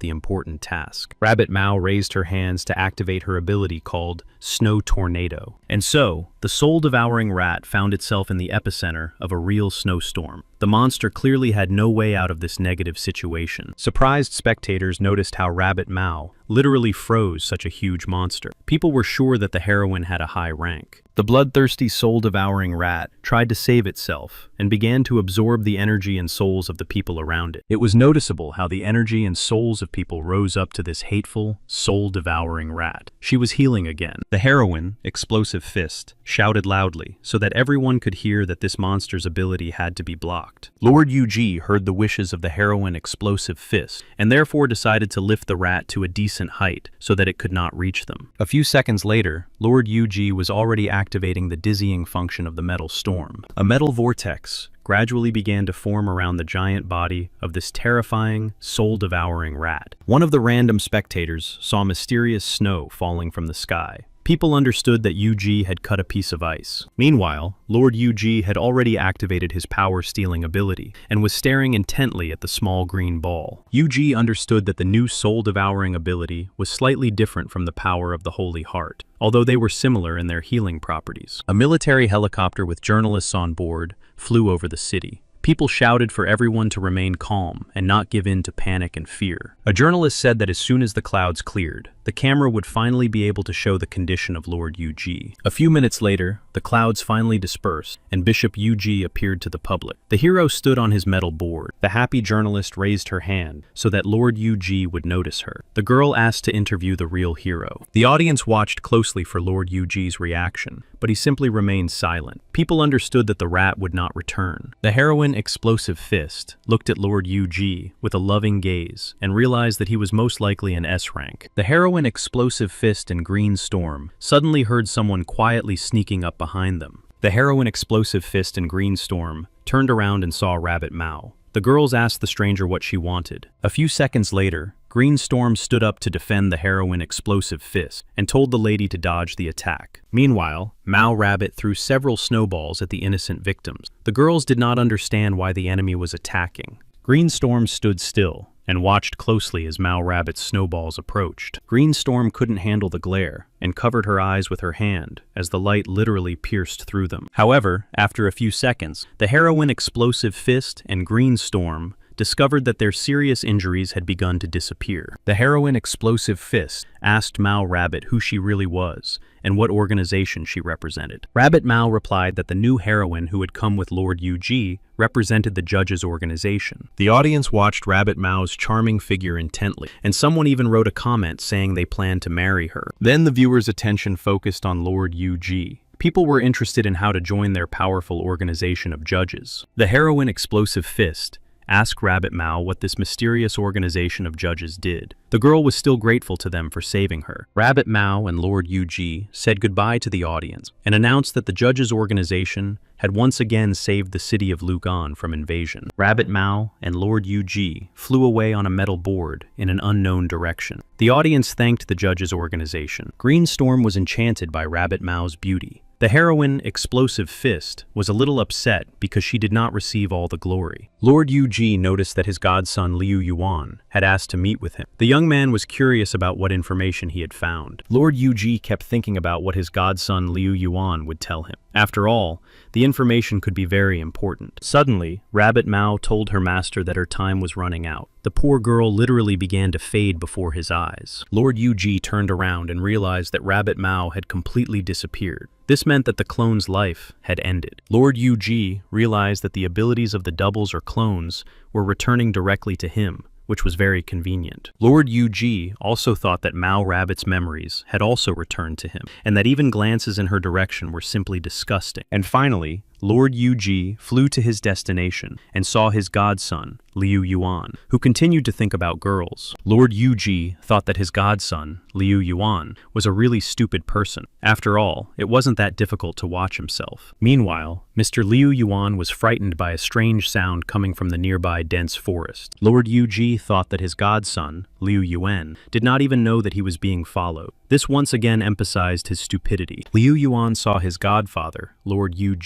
the important task. Rabbit Mao raised her hands to activate her ability called Snow Tornado. And so, the soul-devouring rat found itself in the epicenter of a real snowstorm. The monster clearly had no way out of this negative situation. Surprised spectators noticed how Rabbit Mao literally froze such a huge monster. People were sure that the heroine had a high rank. The bloodthirsty soul-devouring rat tried to save itself and began to absorb the energy and souls of the people around it. It was noticeable how the energy and souls of people rose up to this hateful, soul-devouring rat. She was healing again. The heroine, Explosive Fist, shouted loudly so that everyone could hear that this monster's ability had to be blocked. Lord Yuji heard the wishes of the heroine Explosive Fist and therefore decided to lift the rat to a decent height so that it could not reach them. A few seconds later, Lord Yuji was already activating the dizzying function of the metal storm. A metal vortex gradually began to form around the giant body of this terrifying, soul-devouring rat. One of the random spectators saw mysterious snow falling from the sky. People understood that Yuji had cut a piece of ice. Meanwhile, Lord Yuji had already activated his power-stealing ability and was staring intently at the small green ball. Yuji understood that the new soul-devouring ability was slightly different from the power of the Holy Heart, although they were similar in their healing properties. A military helicopter with journalists on board flew over the city. People shouted for everyone to remain calm and not give in to panic and fear. A journalist said that as soon as the clouds cleared, the camera would finally be able to show the condition of Lord Yuji. A few minutes later, the clouds finally dispersed, and Bishop Yuji appeared to the public. The hero stood on his metal board. The happy journalist raised her hand so that Lord Yuji would notice her. The girl asked to interview the real hero. The audience watched closely for Lord Yuji's reaction, but he simply remained silent. People understood that the rat would not return. The heroine Explosive Fist looked at Lord Yuji with a loving gaze and realized that he was most likely an S rank. The heroine Explosive Fist and Green Storm suddenly heard someone quietly sneaking up behind them. The heroine Explosive Fist and Green Storm turned around and saw Rabbit Mao. The girls asked the stranger what she wanted. A few seconds later, Green Storm stood up to defend the heroine Explosive Fist and told the lady to dodge the attack. Meanwhile, Mao Rabbit threw several snowballs at the innocent victims. The girls did not understand why the enemy was attacking. Green Storm stood still and watched closely as Mao Rabbit's snowballs approached. Green Storm couldn't handle the glare and covered her eyes with her hand as the light literally pierced through them. However, after a few seconds, the heroine Explosive Fist and Green Storm discovered that their serious injuries had begun to disappear. The heroine Explosive Fist asked Mao Rabbit who she really was and what organization she represented. Rabbit Mao replied that the new heroine who had come with Lord Yu represented the judges' organization. The audience watched Rabbit Mao's charming figure intently, and someone even wrote a comment saying they planned to marry her. Then the viewers' attention focused on Lord Yu. People were interested in how to join their powerful organization of judges. The heroine Explosive Fist asked Rabbit Mao what this mysterious organization of judges did. The girl was still grateful to them for saving her. Rabbit Mao and Lord Yu said goodbye to the audience and announced that the judges' organization had once again saved the city of Lugan from invasion. Rabbit Mao and Lord Yu flew away on a metal board in an unknown direction. The audience thanked the judges' organization. Green Storm was enchanted by Rabbit Mao's beauty. The heroine Explosive Fist was a little upset because she did not receive all the glory. Lord Yu noticed that his godson Liu Yuan had asked to meet with him. The young man was curious about what information he had found. Lord Yu kept thinking about what his godson Liu Yuan would tell him. After all, the information could be very important. Suddenly, Rabbit Mao told her master that her time was running out. The poor girl literally began to fade before his eyes. Lord Yu turned around and realized that Rabbit Mao had completely disappeared. This meant that the clone's life had ended. Lord Yu realized that the abilities of the doubles or clones were returning directly to him, which was very convenient. Lord Yu also thought that Mao Rabbit's memories had also returned to him, and that even glances in her direction were simply disgusting. And finally, Lord Yu flew to his destination and saw his godson, Liu Yuan, who continued to think about girls. Lord Yu thought that his godson, Liu Yuan, was a really stupid person. After all, it wasn't that difficult to watch himself. Meanwhile, Mr. Liu Yuan was frightened by a strange sound coming from the nearby dense forest. Lord Yu thought that his godson, Liu Yuan, did not even know that he was being followed. This once again emphasized his stupidity. Liu Yuan saw his godfather, Lord Yu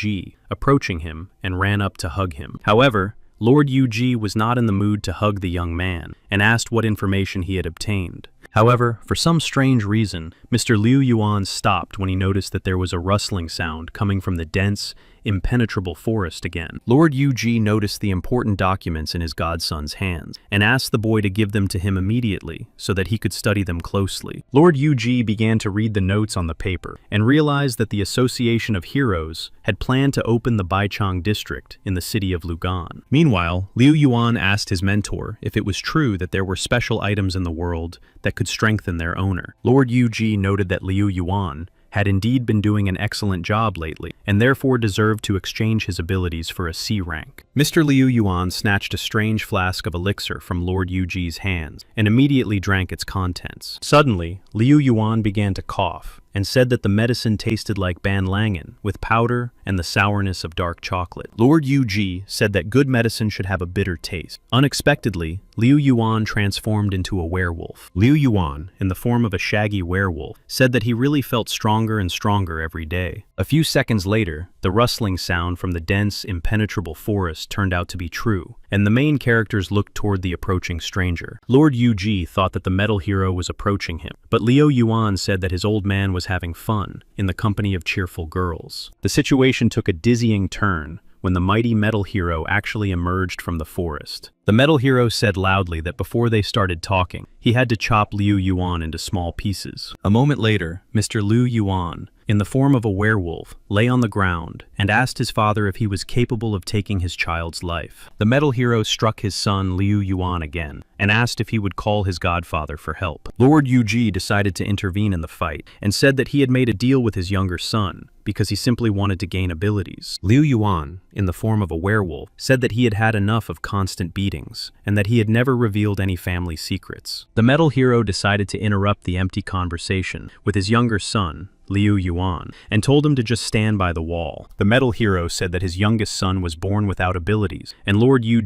approaching him and ran up to hug him. However, Lord Yu was not in the mood to hug the young man and asked what information he had obtained. However, for some strange reason, Mr. Liu Yuan stopped when he noticed that there was a rustling sound coming from the dense, impenetrable forest again. Lord Yu noticed the important documents in his godson's hands and asked the boy to give them to him immediately so that he could study them closely. Lord Yu began to read the notes on the paper and realized that the Association of Heroes had planned to open the Baichang district in the city of Lugan. Meanwhile, Liu Yuan asked his mentor if it was true that there were special items in the world that could strengthen their owner. Lord Yu noted that Liu Yuan had indeed been doing an excellent job lately, and therefore deserved to exchange his abilities for a C rank. Mr. Liu Yuan snatched a strange flask of elixir from Lord Yu hands, and immediately drank its contents. Suddenly, Liu Yuan began to cough, and said that the medicine tasted like banlangen, with powder and the sourness of dark chocolate. Lord Yu said that good medicine should have a bitter taste. Unexpectedly, Liu Yuan transformed into a werewolf. Liu Yuan, in the form of a shaggy werewolf, said that he really felt stronger and stronger every day. A few seconds later, the rustling sound from the dense, impenetrable forest turned out to be true, and the main characters looked toward the approaching stranger. Lord Yu thought that the metal hero was approaching him, but Liu Yuan said that his old man was having fun in the company of cheerful girls. The situation took a dizzying turn when the mighty metal hero actually emerged from the forest. The metal hero said loudly that before they started talking, he had to chop Liu Yuan into small pieces. A moment later, Mr. Liu Yuan, in the form of a werewolf, lay on the ground and asked his father if he was capable of taking his child's life. The metal hero struck his son Liu Yuan again and asked if he would call his godfather for help. Lord Yu decided to intervene in the fight and said that he had made a deal with his younger son because he simply wanted to gain abilities. Liu Yuan, in the form of a werewolf, said that he had had enough of constant beatings and that he had never revealed any family secrets. The metal hero decided to interrupt the empty conversation with his younger son, Liu Yuan, and told him to just stand by the wall. The metal hero said that his youngest son was born without abilities, and Lord Yu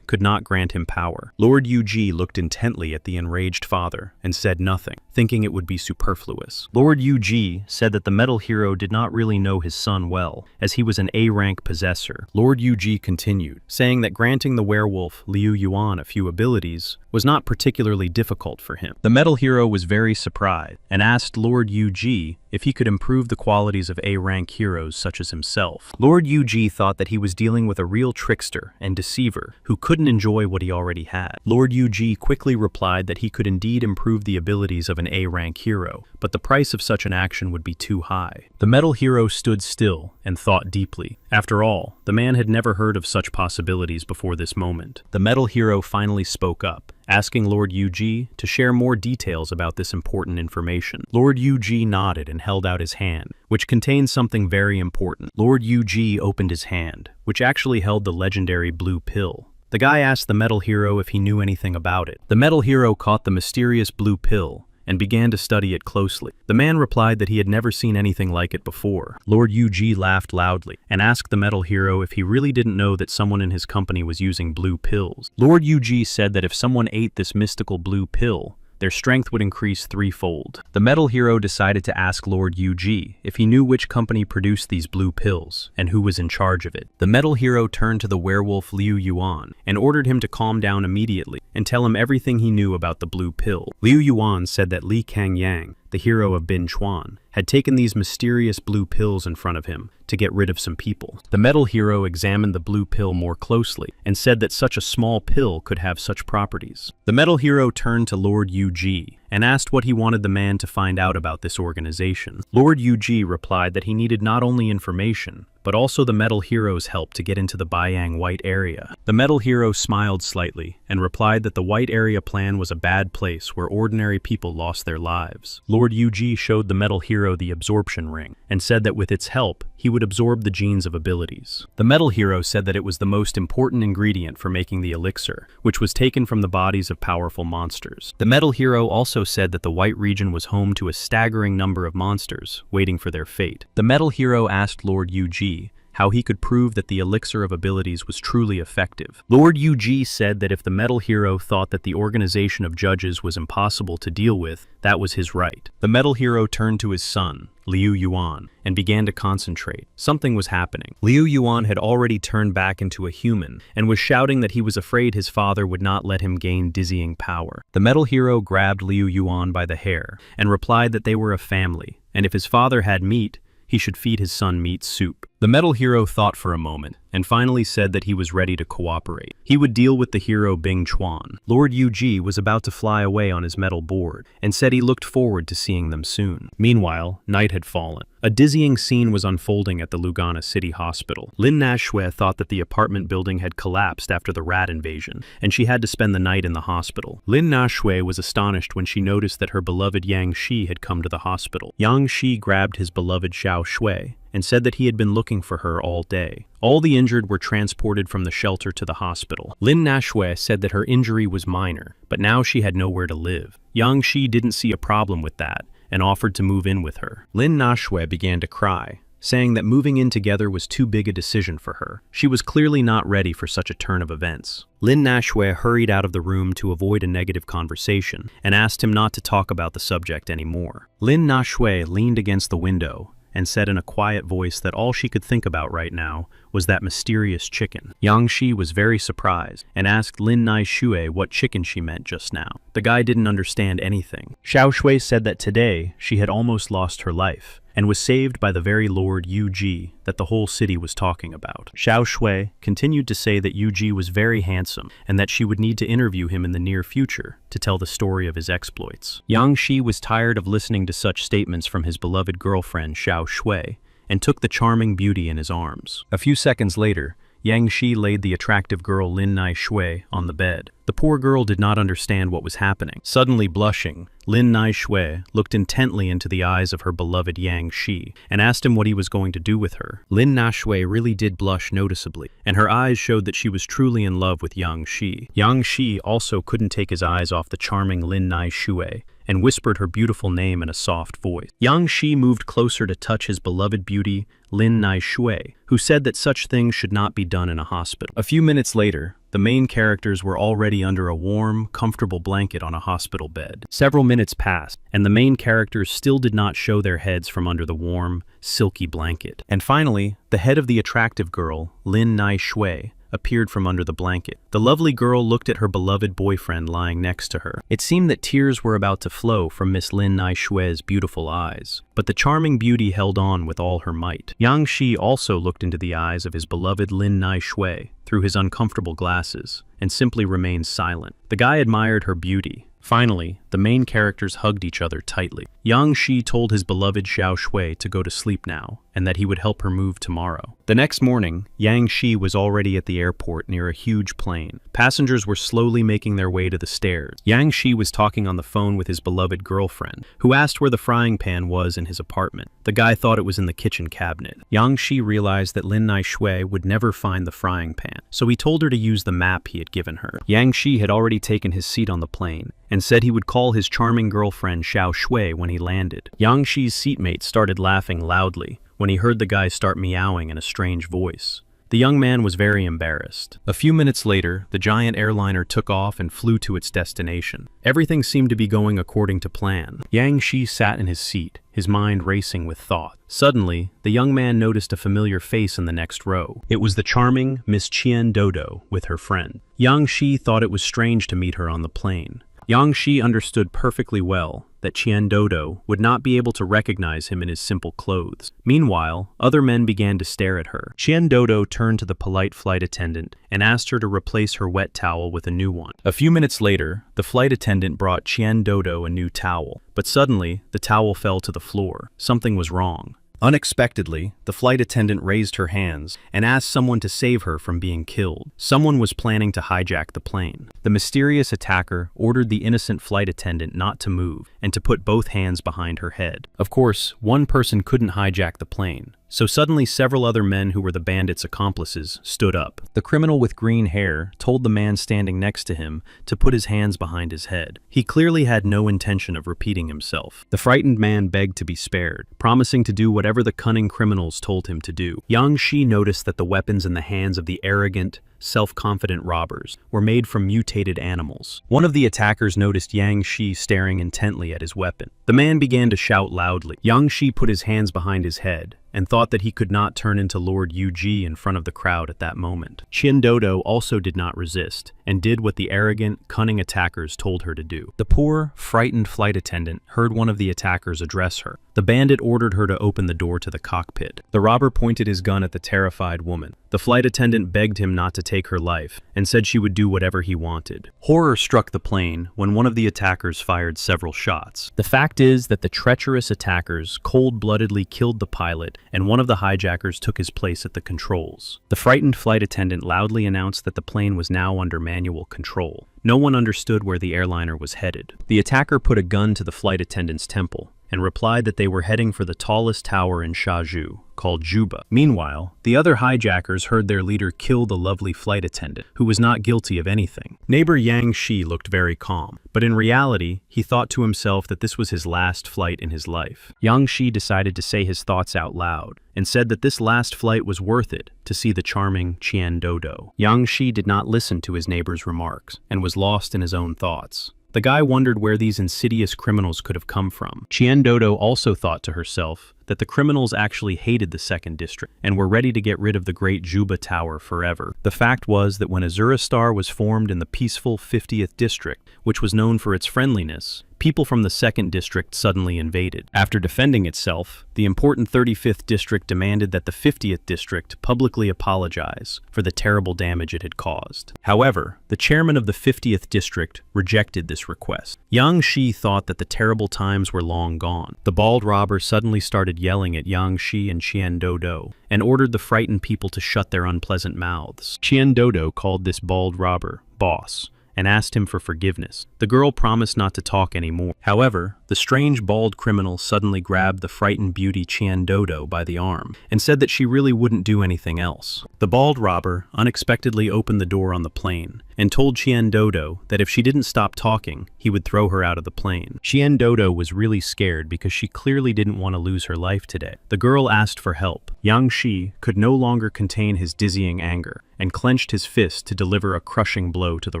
could not grant him power. Lord Yu looked intently at the enraged father and said nothing, thinking it would be superfluous. Lord Yu said that the metal hero did not really know his son well, as he was an A-rank possessor. Lord Yu continued, saying that granting the werewolf Liu Yuan a few abilities was not particularly difficult for him. The metal hero was very surprised and asked Lord Yu-ji if he could improve the qualities of A-rank heroes such as himself. Lord Yu-ji thought that he was dealing with a real trickster and deceiver who couldn't enjoy what he already had. Lord Yu-ji quickly replied that he could indeed improve the abilities of an A-rank hero, but the price of such an action would be too high. The metal hero stood still and thought deeply. After all, the man had never heard of such possibilities before this moment. The metal hero finally spoke up, asking Lord Yu-ji to share more details about this important information. Lord Yu-ji nodded and held out his hand, which contained something very important. Lord Yu-ji opened his hand, which actually held the legendary blue pill. The guy asked the metal hero if he knew anything about it. The metal hero caught the mysterious blue pill and began to study it closely. The man replied that he had never seen anything like it before. Lord Yu-ji laughed loudly and asked the metal hero if he really didn't know that someone in his company was using blue pills. Lord Yu-ji said that if someone ate this mystical blue pill, their strength would increase threefold. The metal hero decided to ask Lord Yu-ji if he knew which company produced these blue pills and who was in charge of it. The metal hero turned to the werewolf Liu Yuan and ordered him to calm down immediately and tell him everything he knew about the blue pill. Liu Yuan said that Li Kangyang, the hero of Bin Chuan, had taken these mysterious blue pills in front of him to get rid of some people. The metal hero examined the blue pill more closely and said that such a small pill could have such properties. The metal hero turned to Lord Yu-ji and asked what he wanted the man to find out about this organization. Lord Yu-ji replied that he needed not only information, but also the metal hero's help to get into the Baiyang White area. The metal hero smiled slightly and replied that the White Area plan was a bad place where ordinary people lost their lives. Lord Yu-ji showed the metal hero the absorption ring and said that with its help, he would absorb the genes of abilities. The metal hero said that it was the most important ingredient for making the elixir, which was taken from the bodies of powerful monsters. The metal hero also said that the White region was home to a staggering number of monsters waiting for their fate. The metal hero asked Lord Yu-ji how he could prove that the elixir of abilities was truly effective. Lord Yu-ji said that if the metal hero thought that the organization of judges was impossible to deal with, that was his right. The metal hero turned to his son, Liu Yuan, and began to concentrate. Something was happening. Liu Yuan had already turned back into a human and was shouting that he was afraid his father would not let him gain dizzying power. The metal hero grabbed Liu Yuan by the hair and replied that they were a family, and if his father had meat, he should feed his son meat soup. The metal hero thought for a moment and finally said that he was ready to cooperate. He would deal with the hero Bing Chuan. Lord Yu-ji was about to fly away on his metal board and said he looked forward to seeing them soon. Meanwhile, night had fallen. A dizzying scene was unfolding at the Lugana City Hospital. Lin Nashue thought that the apartment building had collapsed after the rat invasion, and she had to spend the night in the hospital. Lin Nashue was astonished when she noticed that her beloved Yang Shi had come to the hospital. Yang Shi grabbed his beloved Xiao Shui and said that he had been looking for her all day. All the injured were transported from the shelter to the hospital. Lin Nashue said that her injury was minor, but now she had nowhere to live. Yang Shi didn't see a problem with that and offered to move in with her. Lin Nashue began to cry, saying that moving in together was too big a decision for her. She was clearly not ready for such a turn of events. Lin Nashue hurried out of the room to avoid a negative conversation and asked him not to talk about the subject anymore. Lin Nashue leaned against the window and said in a quiet voice that all she could think about right now was that mysterious chicken. Yang Shi was very surprised and asked Lin Nashue what chicken she meant just now. The guy didn't understand anything. Xiao Shui said that today she had almost lost her life and was saved by the very Lord Yu-ji that the whole city was talking about. Xiao Shui continued to say that Yu-ji was very handsome and that she would need to interview him in the near future to tell the story of his exploits. Yang Shi was tired of listening to such statements from his beloved girlfriend Xiao Shui and took the charming beauty in his arms. A few seconds later, Yang Shi laid the attractive girl Lin Nashue on the bed. The poor girl did not understand what was happening. Suddenly blushing, Lin Nashue looked intently into the eyes of her beloved Yang Shi and asked him what he was going to do with her. Lin Nashue really did blush noticeably, and her eyes showed that she was truly in love with Yang Shi. Yang Shi also couldn't take his eyes off the charming Lin Nashue and whispered her beautiful name in a soft voice. Yang Shi moved closer to touch his beloved beauty, Lin Nashue, who said that such things should not be done in a hospital. A few minutes later, the main characters were already under a warm, comfortable blanket on a hospital bed. Several minutes passed, and the main characters still did not show their heads from under the warm, silky blanket. And finally, the head of the attractive girl, Lin Nashue, appeared from under the blanket. The lovely girl looked at her beloved boyfriend lying next to her. It seemed that tears were about to flow from Miss Lin Naishue's beautiful eyes, but the charming beauty held on with all her might. Yang Shi also looked into the eyes of his beloved Lin Naishue through his uncomfortable glasses and simply remained silent. The guy admired her beauty. Finally, the main characters hugged each other tightly. Yang Shi told his beloved Xiao Shui to go to sleep now, and that he would help her move tomorrow. The next morning, Yang Shi was already at the airport near a huge plane. Passengers were slowly making their way to the stairs. Yang Shi was talking on the phone with his beloved girlfriend, who asked where the frying pan was in his apartment. The guy thought it was in the kitchen cabinet. Yang Shi realized that Lin Naishui would never find the frying pan, so he told her to use the map he had given her. Yang Shi had already taken his seat on the plane, and said he would call his charming girlfriend Xiao Shui when he landed. Yang Shi's seatmate started laughing loudly when he heard the guy start meowing in a strange voice. The young man was very embarrassed. A few minutes later, the giant airliner took off and flew to its destination. Everything seemed to be going according to plan. Yang Shi sat in his seat, his mind racing with thought. Suddenly, the young man noticed a familiar face in the next row. It was the charming Miss Qian Dodo with her friend. Yang Shi thought it was strange to meet her on the plane. Yang Shi understood perfectly well that Qian Dodo would not be able to recognize him in his simple clothes. Meanwhile, other men began to stare at her. Qian Dodo turned to the polite flight attendant and asked her to replace her wet towel with a new one. A few minutes later, the flight attendant brought Qian Dodo a new towel, but suddenly, the towel fell to the floor. Something was wrong. Unexpectedly, the flight attendant raised her hands and asked someone to save her from being killed. Someone was planning to hijack the plane. The mysterious attacker ordered the innocent flight attendant not to move and to put both hands behind her head. Of course, one person couldn't hijack the plane, so suddenly several other men who were the bandits' accomplices stood up. The criminal with green hair told the man standing next to him to put his hands behind his head. He clearly had no intention of repeating himself. The frightened man begged to be spared, promising to do whatever the cunning criminals told him to do. Yang Shi noticed that the weapons in the hands of the arrogant, self-confident robbers were made from mutated animals. One of the attackers noticed Yang Shi staring intently at his weapon. The man began to shout loudly. Yang Shi put his hands behind his head and thought that he could not turn into Lord Yu Ji in front of the crowd at that moment. Qian Dodo also did not resist and did what the arrogant, cunning attackers told her to do. The poor, frightened flight attendant heard one of the attackers address her. The bandit ordered her to open the door to the cockpit. The robber pointed his gun at the terrified woman. The flight attendant begged him not to take her life and said she would do whatever he wanted. Horror struck the plane when one of the attackers fired several shots. The fact is that the treacherous attackers cold-bloodedly killed the pilot and one of the hijackers took his place at the controls. The frightened flight attendant loudly announced that the plane was now under manual control. No one understood where the airliner was headed. The attacker put a gun to the flight attendant's temple and replied that they were heading for the tallest tower in Shaju, called Juba. Meanwhile, the other hijackers heard their leader kill the lovely flight attendant, who was not guilty of anything. Neighbor Yang Shi looked very calm, but in reality, he thought to himself that this was his last flight in his life. Yang Shi decided to say his thoughts out loud, and said that this last flight was worth it to see the charming Qian Dodo. Yang Shi did not listen to his neighbor's remarks, and was lost in his own thoughts. The guy wondered where these insidious criminals could have come from. Qian Dodo also thought to herself that the criminals actually hated the 2nd District and were ready to get rid of the Great Juba Tower forever. The fact was that when Azura Star was formed in the peaceful 50th District, which was known for its friendliness, people from the 2nd District suddenly invaded. After defending itself, the important 35th District demanded that the 50th District publicly apologize for the terrible damage it had caused. However, the chairman of the 50th District rejected this request. Yang Shi thought that the terrible times were long gone. The bald robber suddenly started yelling at Yang Shi and Qian Dodo and ordered the frightened people to shut their unpleasant mouths. Qian Dodo called this bald robber boss and asked him for forgiveness. The girl promised not to talk anymore. However, the strange bald criminal suddenly grabbed the frightened beauty Qian Dodo by the arm and said that she really wouldn't do anything else. The bald robber unexpectedly opened the door on the plane and told Qian Dodo that if she didn't stop talking, he would throw her out of the plane. Qian Dodo was really scared because she clearly didn't want to lose her life today. The girl asked for help. Yang Shi could no longer contain his dizzying anger and clenched his fist to deliver a crushing blow to the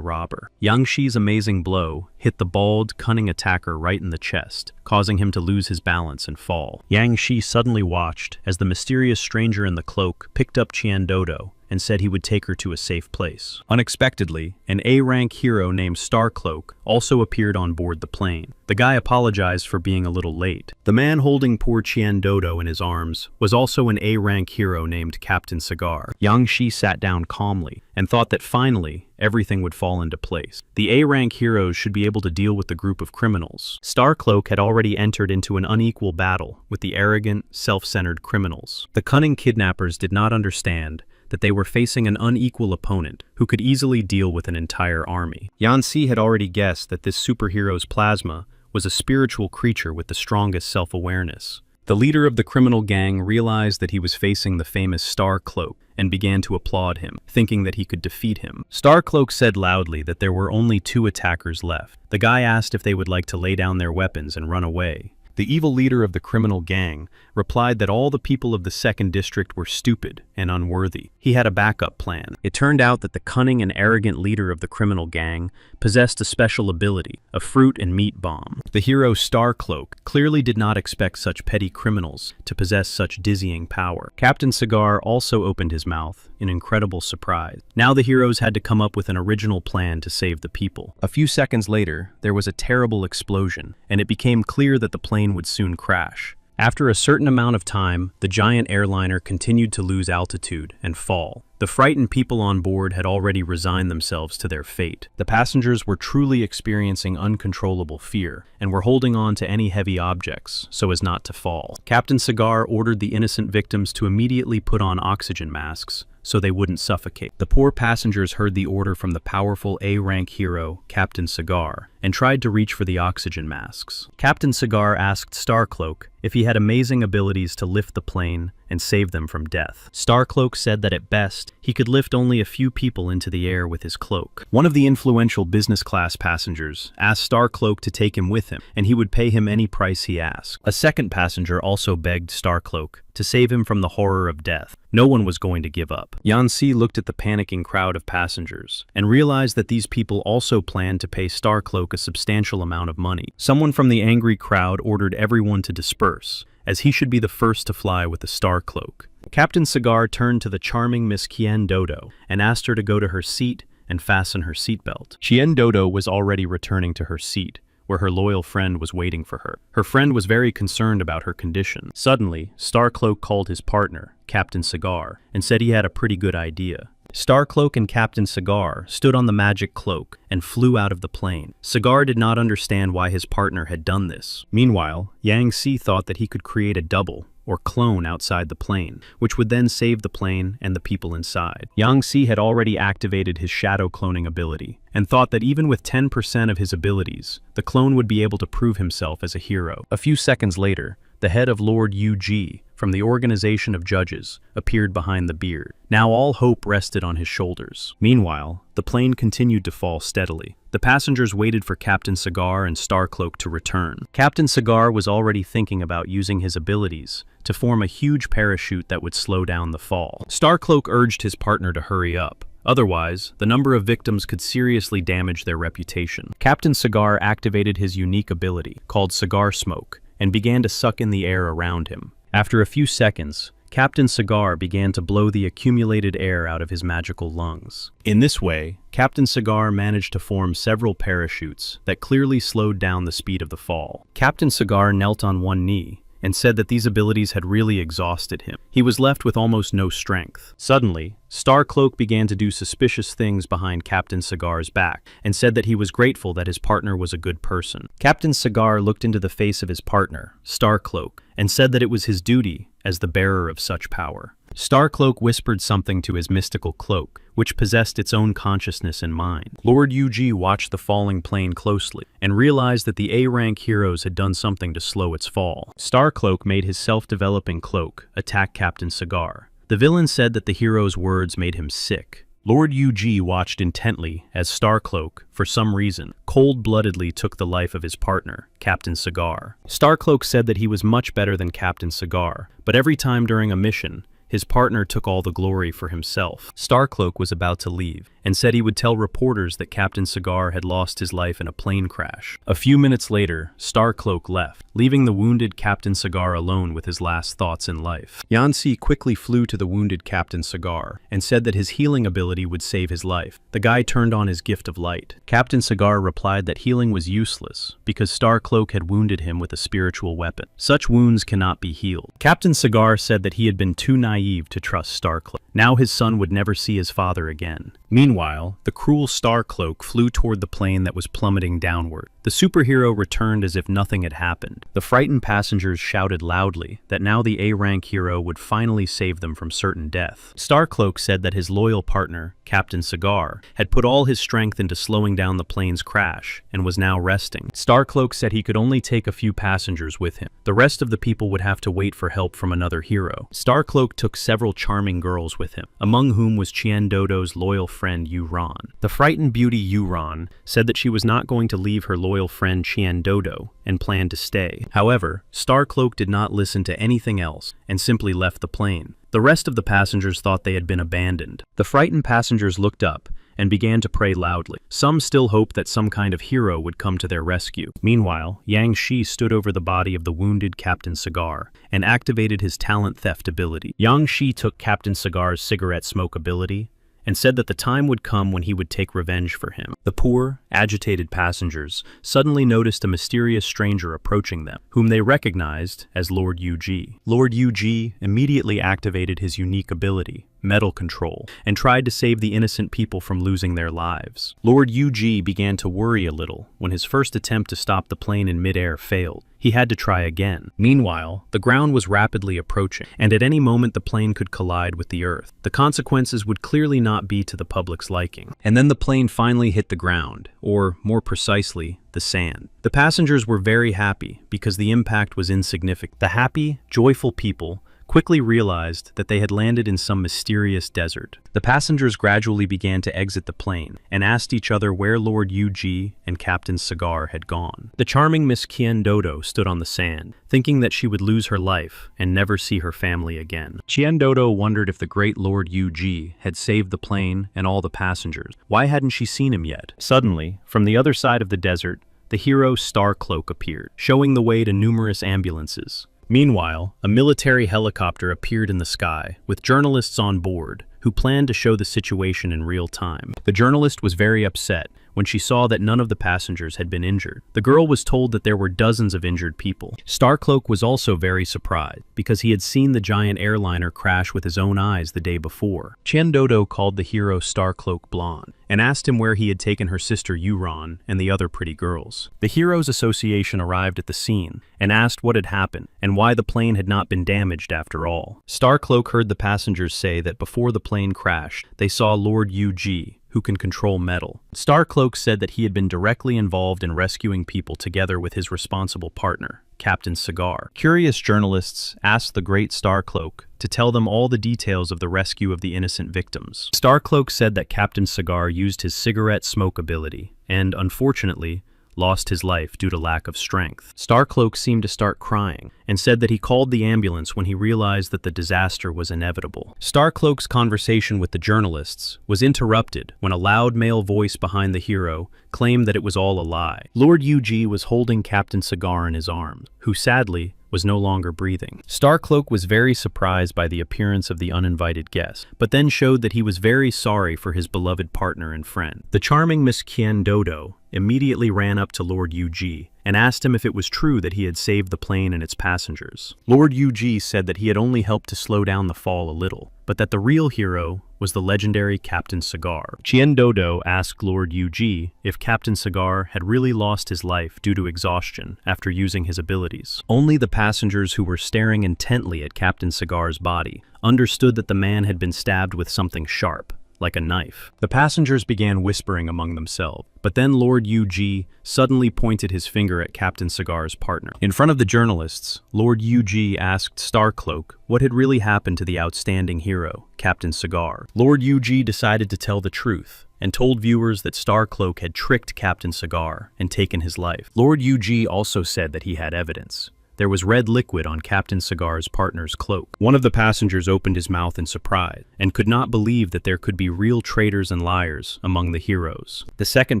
robber. Yang Shi's amazing blow hit the bald, cunning attacker right in the chest, causing him to lose his balance and fall. Yang Shi suddenly watched as the mysterious stranger in the cloak picked up Qian Dodo and said he would take her to a safe place. Unexpectedly, an A-rank hero named Starcloak also appeared on board the plane. The guy apologized for being a little late. The man holding poor Chien Dodo in his arms was also an A-rank hero named Captain Cigar. Yang Shi sat down calmly and thought that finally everything would fall into place. The A-rank heroes should be able to deal with the group of criminals. Starcloak had already entered into an unequal battle with the arrogant, self-centered criminals. The cunning kidnappers did not understand that they were facing an unequal opponent who could easily deal with an entire army. Yanxi had already guessed that this superhero's plasma was a spiritual creature with the strongest self-awareness. The leader of the criminal gang realized that he was facing the famous Starcloak and began to applaud him, thinking that he could defeat him. Starcloak said loudly that there were only 2 attackers left. The guy asked if they would like to lay down their weapons and run away. The evil leader of the criminal gang replied that all the people of the 2nd District were stupid and unworthy. He had a backup plan. It turned out that the cunning and arrogant leader of the criminal gang possessed a special ability, a fruit and meat bomb. The hero Starcloak clearly did not expect such petty criminals to possess such dizzying power. Captain Cigar also opened his mouth in incredible surprise. Now the heroes had to come up with an original plan to save the people. A few seconds later, there was a terrible explosion, and it became clear that the plane would soon crash. After a certain amount of time, the giant airliner continued to lose altitude and fall. The frightened people on board had already resigned themselves to their fate. The passengers were truly experiencing uncontrollable fear and were holding on to any heavy objects so as not to fall. Captain Cigar ordered the innocent victims to immediately put on oxygen masks so they wouldn't suffocate. The poor passengers heard the order from the powerful A-rank hero, Captain Cigar, and tried to reach for the oxygen masks. Captain Cigar asked Starcloak if he had amazing abilities to lift the plane and save them from death. Starcloak said that at best, he could lift only a few people into the air with his cloak. One of the influential business class passengers asked Starcloak to take him with him, and he would pay him any price he asked. A second passenger also begged Starcloak to save him from the horror of death. No one was going to give up. Yanxi looked at the panicking crowd of passengers and realized that these people also planned to pay Starcloak a substantial amount of money. Someone from the angry crowd ordered everyone to disperse, as he should be the first to fly with the Starcloak. Captain Cigar turned to the charming Miss Chien Dodo and asked her to go to her seat and fasten her seatbelt. Chien Dodo was already returning to her seat, where her loyal friend was waiting for her. Her friend was very concerned about her condition. Suddenly, Starcloak called his partner, Captain Cigar, and said he had a pretty good idea. Starcloak and Captain Cigar stood on the magic cloak and flew out of the plane. Cigar did not understand why his partner had done this. Meanwhile, Yanxi thought that he could create a double, or clone, outside the plane, which would then save the plane and the people inside. Yanxi had already activated his shadow cloning ability, and thought that even with 10% of his abilities, the clone would be able to prove himself as a hero. A few seconds later, the head of Lord Yu-Ji, from the organization of judges, appeared behind the beard. Now all hope rested on his shoulders. Meanwhile, the plane continued to fall steadily. The passengers waited for Captain Cigar and Starcloak to return. Captain Cigar was already thinking about using his abilities to form a huge parachute that would slow down the fall. Starcloak urged his partner to hurry up. Otherwise, the number of victims could seriously damage their reputation. Captain Cigar activated his unique ability, called Cigar Smoke, and began to suck in the air around him. After a few seconds, Captain Cigar began to blow the accumulated air out of his magical lungs. In this way, Captain Cigar managed to form several parachutes that clearly slowed down the speed of the fall. Captain Cigar knelt on one knee and said that these abilities had really exhausted him. He was left with almost no strength. Suddenly, Starcloak began to do suspicious things behind Captain Cigar's back and said that he was grateful that his partner was a good person. Captain Cigar looked into the face of his partner, Starcloak, and said that it was his duty as the bearer of such power. Starcloak whispered something to his mystical cloak, which possessed its own consciousness and mind. Lord Yu-Ji watched the falling plane closely and realized that the A-rank heroes had done something to slow its fall. Starcloak made his self-developing cloak attack Captain Cigar. The villain said that the hero's words made him sick. Lord Yu-Ji watched intently as Starcloak, for some reason, cold-bloodedly took the life of his partner, Captain Cigar. Starcloak said that he was much better than Captain Cigar, but every time during a mission, his partner took all the glory for himself. Starcloak was about to leave and said he would tell reporters that Captain Cigar had lost his life in a plane crash. A few minutes later, Starcloak left, leaving the wounded Captain Cigar alone with his last thoughts in life. Yanxi quickly flew to the wounded Captain Cigar and said that his healing ability would save his life. The guy turned on his gift of light. Captain Cigar replied that healing was useless because Starcloak had wounded him with a spiritual weapon. Such wounds cannot be healed. Captain Cigar said that he had been too naive to trust Starcloak. Now his son would never see his father again. Meanwhile, the cruel Starcloak flew toward the plane that was plummeting downward. The superhero returned as if nothing had happened. The frightened passengers shouted loudly that now the A-rank hero would finally save them from certain death. Starcloak said that his loyal partner, Captain Cigar, had put all his strength into slowing down the plane's crash and was now resting. Starcloak said he could only take a few passengers with him. The rest of the people would have to wait for help from another hero. Starcloak took several charming girls with him, among whom was Chien Dodo's loyal friend Yuran. The frightened beauty Yuran said that she was not going to leave her loyal friend Chien Dodo and planned to stay. However, Starcloak did not listen to anything else and simply left the plane. The rest of the passengers thought they had been abandoned. The frightened passengers looked up and began to pray loudly. Some still hoped that some kind of hero would come to their rescue. Meanwhile, Yang Shi stood over the body of the wounded Captain Cigar and activated his talent theft ability. Yang Shi took Captain Cigar's cigarette smoke ability and said that the time would come when he would take revenge for him. The poor, agitated passengers suddenly noticed a mysterious stranger approaching them, whom they recognized as Lord Yu-Ji. Lord Yu-Ji immediately activated his unique ability, Metal Control, and tried to save the innocent people from losing their lives. Lord Yu-Ji began to worry a little when his first attempt to stop the plane in midair failed. He had to try again. Meanwhile, the ground was rapidly approaching, and at any moment the plane could collide with the earth. The consequences would clearly not be to the public's liking. And then the plane finally hit the ground, or more precisely, the sand. The passengers were very happy because the impact was insignificant. The happy, joyful people quickly realized that they had landed in some mysterious desert. The passengers gradually began to exit the plane and asked each other where Lord Yu-Ji and Captain Cigar had gone. The charming Miss Chien Dodo stood on the sand, thinking that she would lose her life and never see her family again. Chien Dodo wondered if the great Lord Yu-Ji had saved the plane and all the passengers. Why hadn't she seen him yet? Suddenly, from the other side of the desert, the hero Starcloak appeared, showing the way to numerous ambulances. Meanwhile, a military helicopter appeared in the sky, with journalists on board, who planned to show the situation in real time. The journalist was very upset when she saw that none of the passengers had been injured. The girl was told that there were dozens of injured people. Starcloak was also very surprised, because he had seen the giant airliner crash with his own eyes the day before. Chien Dodo called the hero Starcloak blonde, and asked him where he had taken her sister Yuran and the other pretty girls. The Heroes Association arrived at the scene and asked what had happened and why the plane had not been damaged after all. Starcloak heard the passengers say that before the plane crashed, they saw Lord Yu-Ji, who can control metal. Starcloak said that he had been directly involved in rescuing people together with his responsible partner, Captain Cigar. Curious journalists asked the great Starcloak to tell them all the details of the rescue of the innocent victims. Starcloak said that Captain Cigar used his cigarette smoke ability and, unfortunately, lost his life due to lack of strength. Starcloak seemed to start crying and said that he called the ambulance when he realized that the disaster was inevitable. Starcloak's conversation with the journalists was interrupted when a loud male voice behind the hero claimed that it was all a lie. Lord Yu-Ji was holding Captain Cigar in his arms, who sadly was no longer breathing. Starcloak was very surprised by the appearance of the uninvited guest, but then showed that he was very sorry for his beloved partner and friend. The charming Miss Chien Dodo immediately ran up to Lord Yu-Ji and asked him if it was true that he had saved the plane and its passengers. Lord Yu-Ji said that he had only helped to slow down the fall a little, but that the real hero was the legendary Captain Cigar. Chien Dodo asked Lord Yu-Ji if Captain Cigar had really lost his life due to exhaustion after using his abilities. Only the passengers who were staring intently at Captain Cigar's body understood that the man had been stabbed with something sharp, like a knife. The passengers began whispering among themselves, but then Lord Yu-Ji suddenly pointed his finger at Captain Cigar's partner. In front of the journalists, Lord Yu-Ji asked Starcloak what had really happened to the outstanding hero, Captain Cigar. Lord Yu-Ji decided to tell the truth and told viewers that Starcloak had tricked Captain Cigar and taken his life. Lord Yu-Ji also said that he had evidence, there was red liquid on Captain Cigar's partner's cloak. One of the passengers opened his mouth in surprise and could not believe that there could be real traitors and liars among the heroes. The second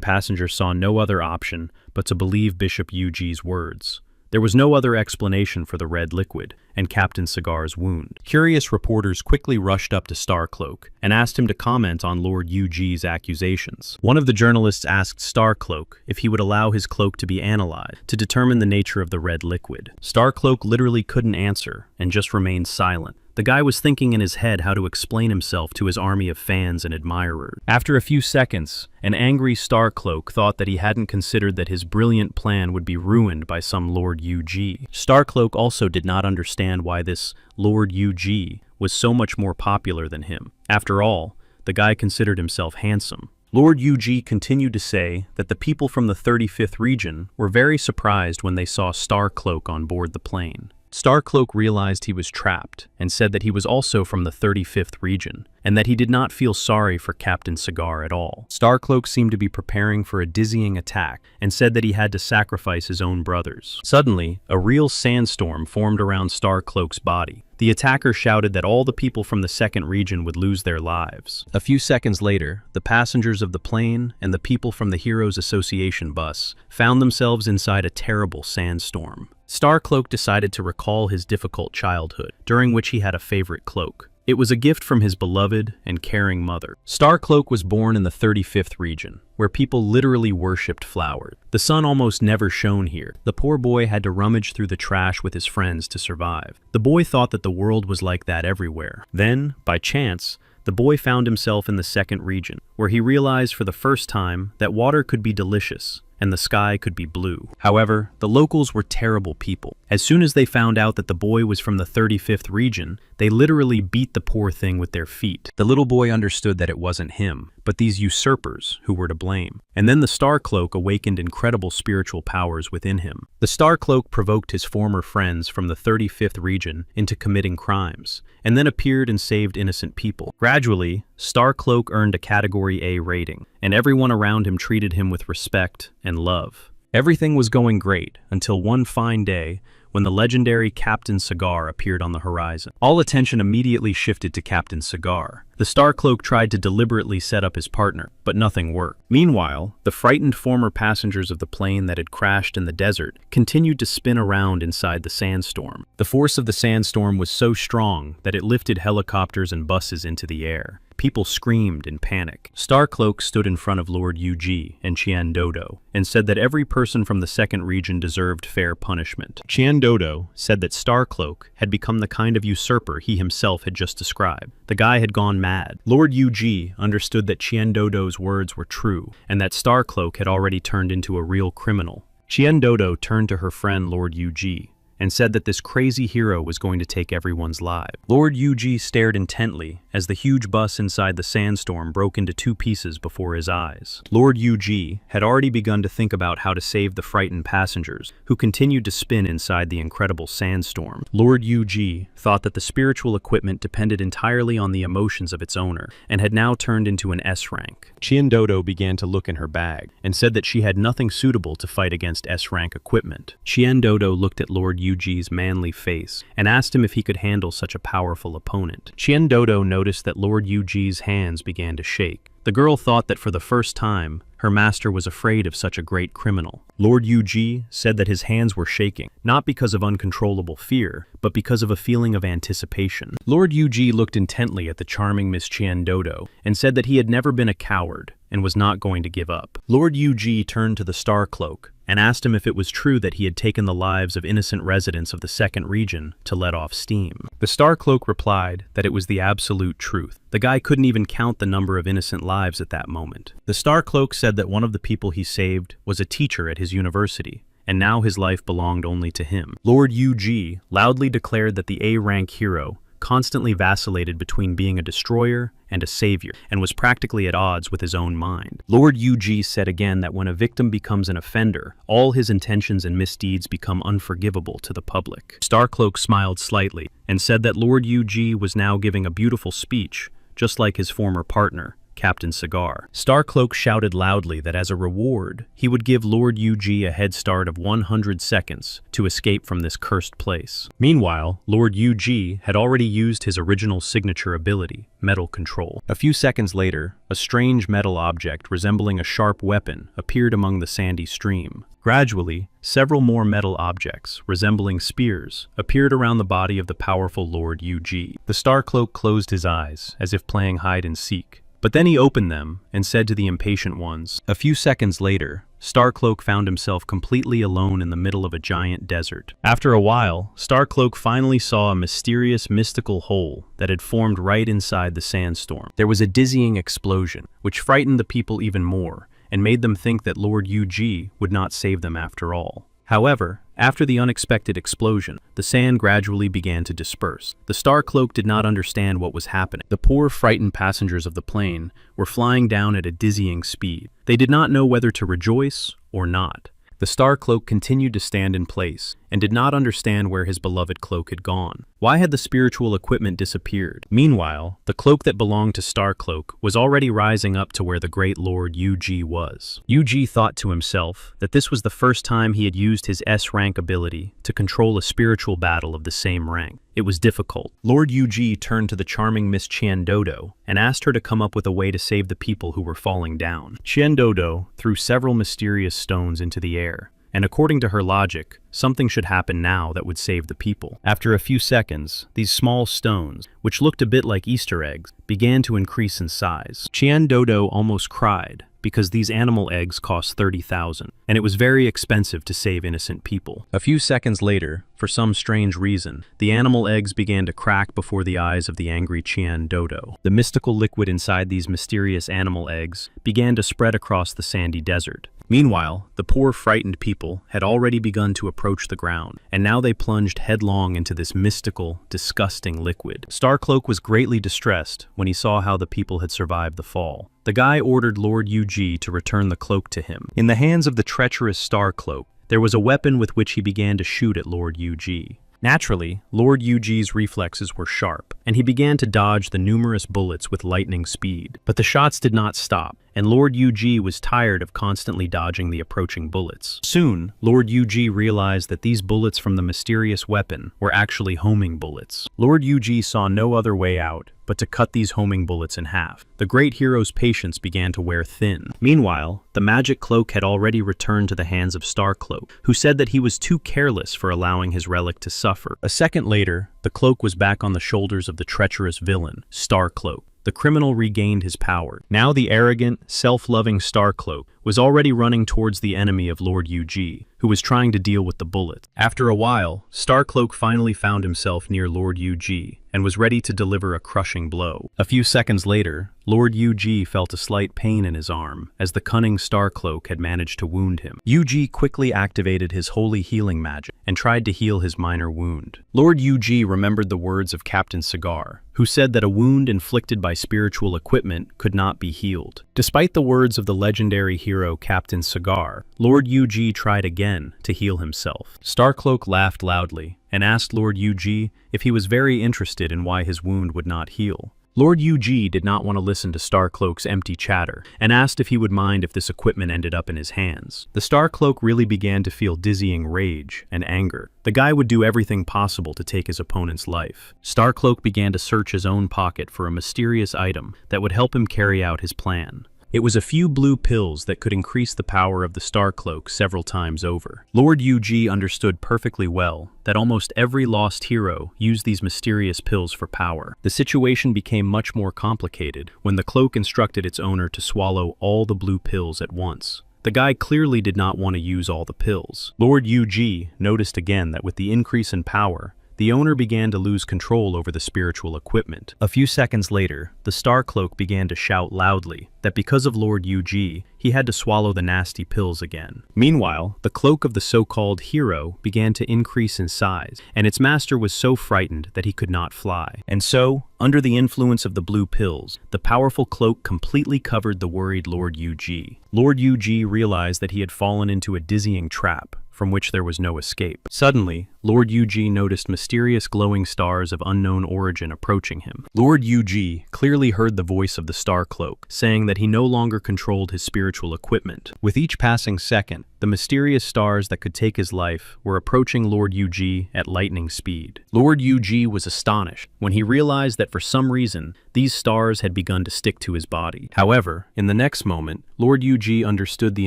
passenger saw no other option but to believe Bishop Yuji's words. There was no other explanation for the red liquid and Captain Cigar's wound. Curious reporters quickly rushed up to Starcloak and asked him to comment on Lord Yuji's accusations. One of the journalists asked Starcloak if he would allow his cloak to be analyzed to determine the nature of the red liquid. Starcloak literally couldn't answer and just remained silent. The guy was thinking in his head how to explain himself to his army of fans and admirers. After a few seconds, an angry Starcloak thought that he hadn't considered that his brilliant plan would be ruined by some Lord Yuji. Starcloak also did not understand why this Lord Yuji was so much more popular than him. After all, the guy considered himself handsome. Lord Yuji continued to say that the people from the 35th region were very surprised when they saw Starcloak on board the plane. Starcloak realized he was trapped and said that he was also from the 35th region and that he did not feel sorry for Captain Cigar at all. Starcloak seemed to be preparing for a dizzying attack and said that he had to sacrifice his own brothers. Suddenly, a real sandstorm formed around Starcloak's body. The attacker shouted that all the people from the second region would lose their lives. A few seconds later, the passengers of the plane and the people from the Heroes Association bus found themselves inside a terrible sandstorm. Starcloak decided to recall his difficult childhood, during which he had a favorite cloak. It was a gift from his beloved and caring mother. Starcloak was born in the 35th region, where people literally worshipped flowers. The sun almost never shone here. The poor boy had to rummage through the trash with his friends to survive. The boy thought that the world was like that everywhere. Then, by chance, the boy found himself in the second region, where he realized for the first time that water could be delicious and the sky could be blue. However, the locals were terrible people. As soon as they found out that the boy was from the 35th region, they literally beat the poor thing with their feet. The little boy understood that it wasn't him, but these usurpers who were to blame. And then the Starcloak awakened incredible spiritual powers within him. The Starcloak provoked his former friends from the 35th region into committing crimes, and then appeared and saved innocent people. Gradually, Starcloak earned a Category A rating, and everyone around him treated him with respect and love. Everything was going great until one fine day when the legendary Captain Cigar appeared on the horizon. All attention immediately shifted to Captain Cigar. The Starcloak tried to deliberately set up his partner, but nothing worked. Meanwhile, the frightened former passengers of the plane that had crashed in the desert continued to spin around inside the sandstorm. The force of the sandstorm was so strong that it lifted helicopters and buses into the air. People screamed in panic. Starcloak stood in front of Lord Yuji and Dodo and said that every person from the second region deserved fair punishment. Dodo said that Starcloak had become the kind of usurper he himself had just described. The guy had gone mad. Lord Yuji understood that Dodo's words were true and that Starcloak had already turned into a real criminal. Dodo turned to her friend Lord Yuji and said that this crazy hero was going to take everyone's lives. Lord Yuji stared intently as the huge bus inside the sandstorm broke into two pieces before his eyes. Lord Yuji had already begun to think about how to save the frightened passengers, who continued to spin inside the incredible sandstorm. Lord Yuji thought that the spiritual equipment depended entirely on the emotions of its owner, and had now turned into an S rank. Dodo began to look in her bag, and said that she had nothing suitable to fight against S-rank equipment. Dodo looked at Lord Yuji's manly face and asked him if he could handle such a powerful opponent. Dodo noticed that Lord Yuji's hands began to shake. The girl thought that for the first time, her master was afraid of such a great criminal. Lord Yuji said that his hands were shaking, not because of uncontrollable fear, but because of a feeling of anticipation. Lord Yuji looked intently at the charming Miss Dodo and said that he had never been a coward and was not going to give up. Lord Yuji turned to the Starcloak and asked him if it was true that he had taken the lives of innocent residents of the second region to let off steam. The Starcloak replied that it was the absolute truth. The guy couldn't even count the number of innocent lives at that moment. The Starcloak said that one of the people he saved was a teacher at his university, and now his life belonged only to him. Lord Yuji loudly declared that the A-rank hero constantly vacillated between being a destroyer and a savior, and was practically at odds with his own mind. Lord Yuji said again that when a victim becomes an offender, all his intentions and misdeeds become unforgivable to the public. Starcloak smiled slightly and said that Lord Yuji was now giving a beautiful speech, just like his former partner, Captain Cigar. Starcloak shouted loudly that as a reward, he would give Lord Yuji a head start of 100 seconds to escape from this cursed place. Meanwhile, Lord Yuji had already used his original signature ability, Metal Control. A few seconds later, a strange metal object resembling a sharp weapon appeared among the sandy stream. Gradually, several more metal objects, resembling spears, appeared around the body of the powerful Lord Yuji. The Starcloak closed his eyes, as if playing hide-and-seek. But then he opened them and said to the impatient ones. A few seconds later, Starcloak found himself completely alone in the middle of a giant desert. After a while, Starcloak finally saw a mysterious mystical hole that had formed right inside the sandstorm. There was a dizzying explosion, which frightened the people even more, and made them think that Lord Yuji would not save them after all. However, after the unexpected explosion, the sand gradually began to disperse. The Starcloak did not understand what was happening. The poor, frightened passengers of the plane were flying down at a dizzying speed. They did not know whether to rejoice or not. The Starcloak continued to stand in place and did not understand where his beloved cloak had gone. Why had the spiritual equipment disappeared? Meanwhile, the cloak that belonged to Starcloak was already rising up to where the great Lord Yuji was. Yuji thought to himself that this was the first time he had used his S-rank ability to control a spiritual battle of the same rank. It was difficult. Lord Yuji turned to the charming Miss Qiandodo and asked her to come up with a way to save the people who were falling down. Qiandodo threw several mysterious stones into the air, and according to her logic, something should happen now that would save the people. After a few seconds, these small stones, which looked a bit like Easter eggs, began to increase in size. Qiandodo almost cried, because these animal eggs cost 30,000, and it was very expensive to save innocent people. A few seconds later, for some strange reason, the animal eggs began to crack before the eyes of the angry Qiandodo. The mystical liquid inside these mysterious animal eggs began to spread across the sandy desert. Meanwhile, the poor frightened people had already begun to approach the ground, and now they plunged headlong into this mystical, disgusting liquid. Starcloak was greatly distressed when he saw how the people had survived the fall. The guy ordered Lord Yuji to return the cloak to him. In the hands of the treacherous Starcloak, there was a weapon with which he began to shoot at Lord Yuji. Naturally, Lord Yuji's reflexes were sharp, and he began to dodge the numerous bullets with lightning speed. But the shots did not stop, and Lord Yuji was tired of constantly dodging the approaching bullets. Soon, Lord Yuji realized that these bullets from the mysterious weapon were actually homing bullets. Lord Yuji saw no other way out but to cut these homing bullets in half. The great hero's patience began to wear thin. Meanwhile, the magic cloak had already returned to the hands of Starcloak, who said that he was too careless for allowing his relic to suffer. A second later, the cloak was back on the shoulders of the treacherous villain, Starcloak. The criminal regained his power. Now the arrogant, self-loving Starcloak was already running towards the enemy of Lord Yuji, who was trying to deal with the bullet. After a while, Starcloak finally found himself near Lord Yuji and was ready to deliver a crushing blow. A few seconds later, Lord Yuji felt a slight pain in his arm, as the cunning Starcloak had managed to wound him. Yuji quickly activated his holy healing magic and tried to heal his minor wound. Lord Yuji remembered the words of Captain Cigar, who said that a wound inflicted by spiritual equipment could not be healed. Despite the words of the legendary hero Captain Cigar, Lord Yuji tried again to heal himself. Starcloak laughed loudly and asked Lord Yuji if he was very interested in why his wound would not heal. Lord Yuji did not want to listen to Starcloak's empty chatter and asked if he would mind if this equipment ended up in his hands. The Starcloak really began to feel dizzying rage and anger. The guy would do everything possible to take his opponent's life. Starcloak began to search his own pocket for a mysterious item that would help him carry out his plan. It was a few blue pills that could increase the power of the Starcloak several times over. Lord Yuji understood perfectly well that almost every lost hero used these mysterious pills for power. The situation became much more complicated when the cloak instructed its owner to swallow all the blue pills at once. The guy clearly did not want to use all the pills. Lord Yuji noticed again that with the increase in power, the owner began to lose control over the spiritual equipment. A few seconds later, the Starcloak began to shout loudly that because of Lord Yuji, he had to swallow the nasty pills again. Meanwhile, the cloak of the so-called hero began to increase in size, and its master was so frightened that he could not fly. And so, under the influence of the blue pills, the powerful cloak completely covered the worried Lord Yuji. Lord Yuji realized that he had fallen into a dizzying trap, from which there was no escape. Suddenly, Lord Yuji noticed mysterious glowing stars of unknown origin approaching him. Lord Yuji clearly heard the voice of the Star Cloak, saying that he no longer controlled his spiritual equipment. With each passing second, the mysterious stars that could take his life were approaching Lord Yuji at lightning speed. Lord Yuji was astonished when he realized that for some reason, these stars had begun to stick to his body. However, in the next moment, Lord Yuji understood the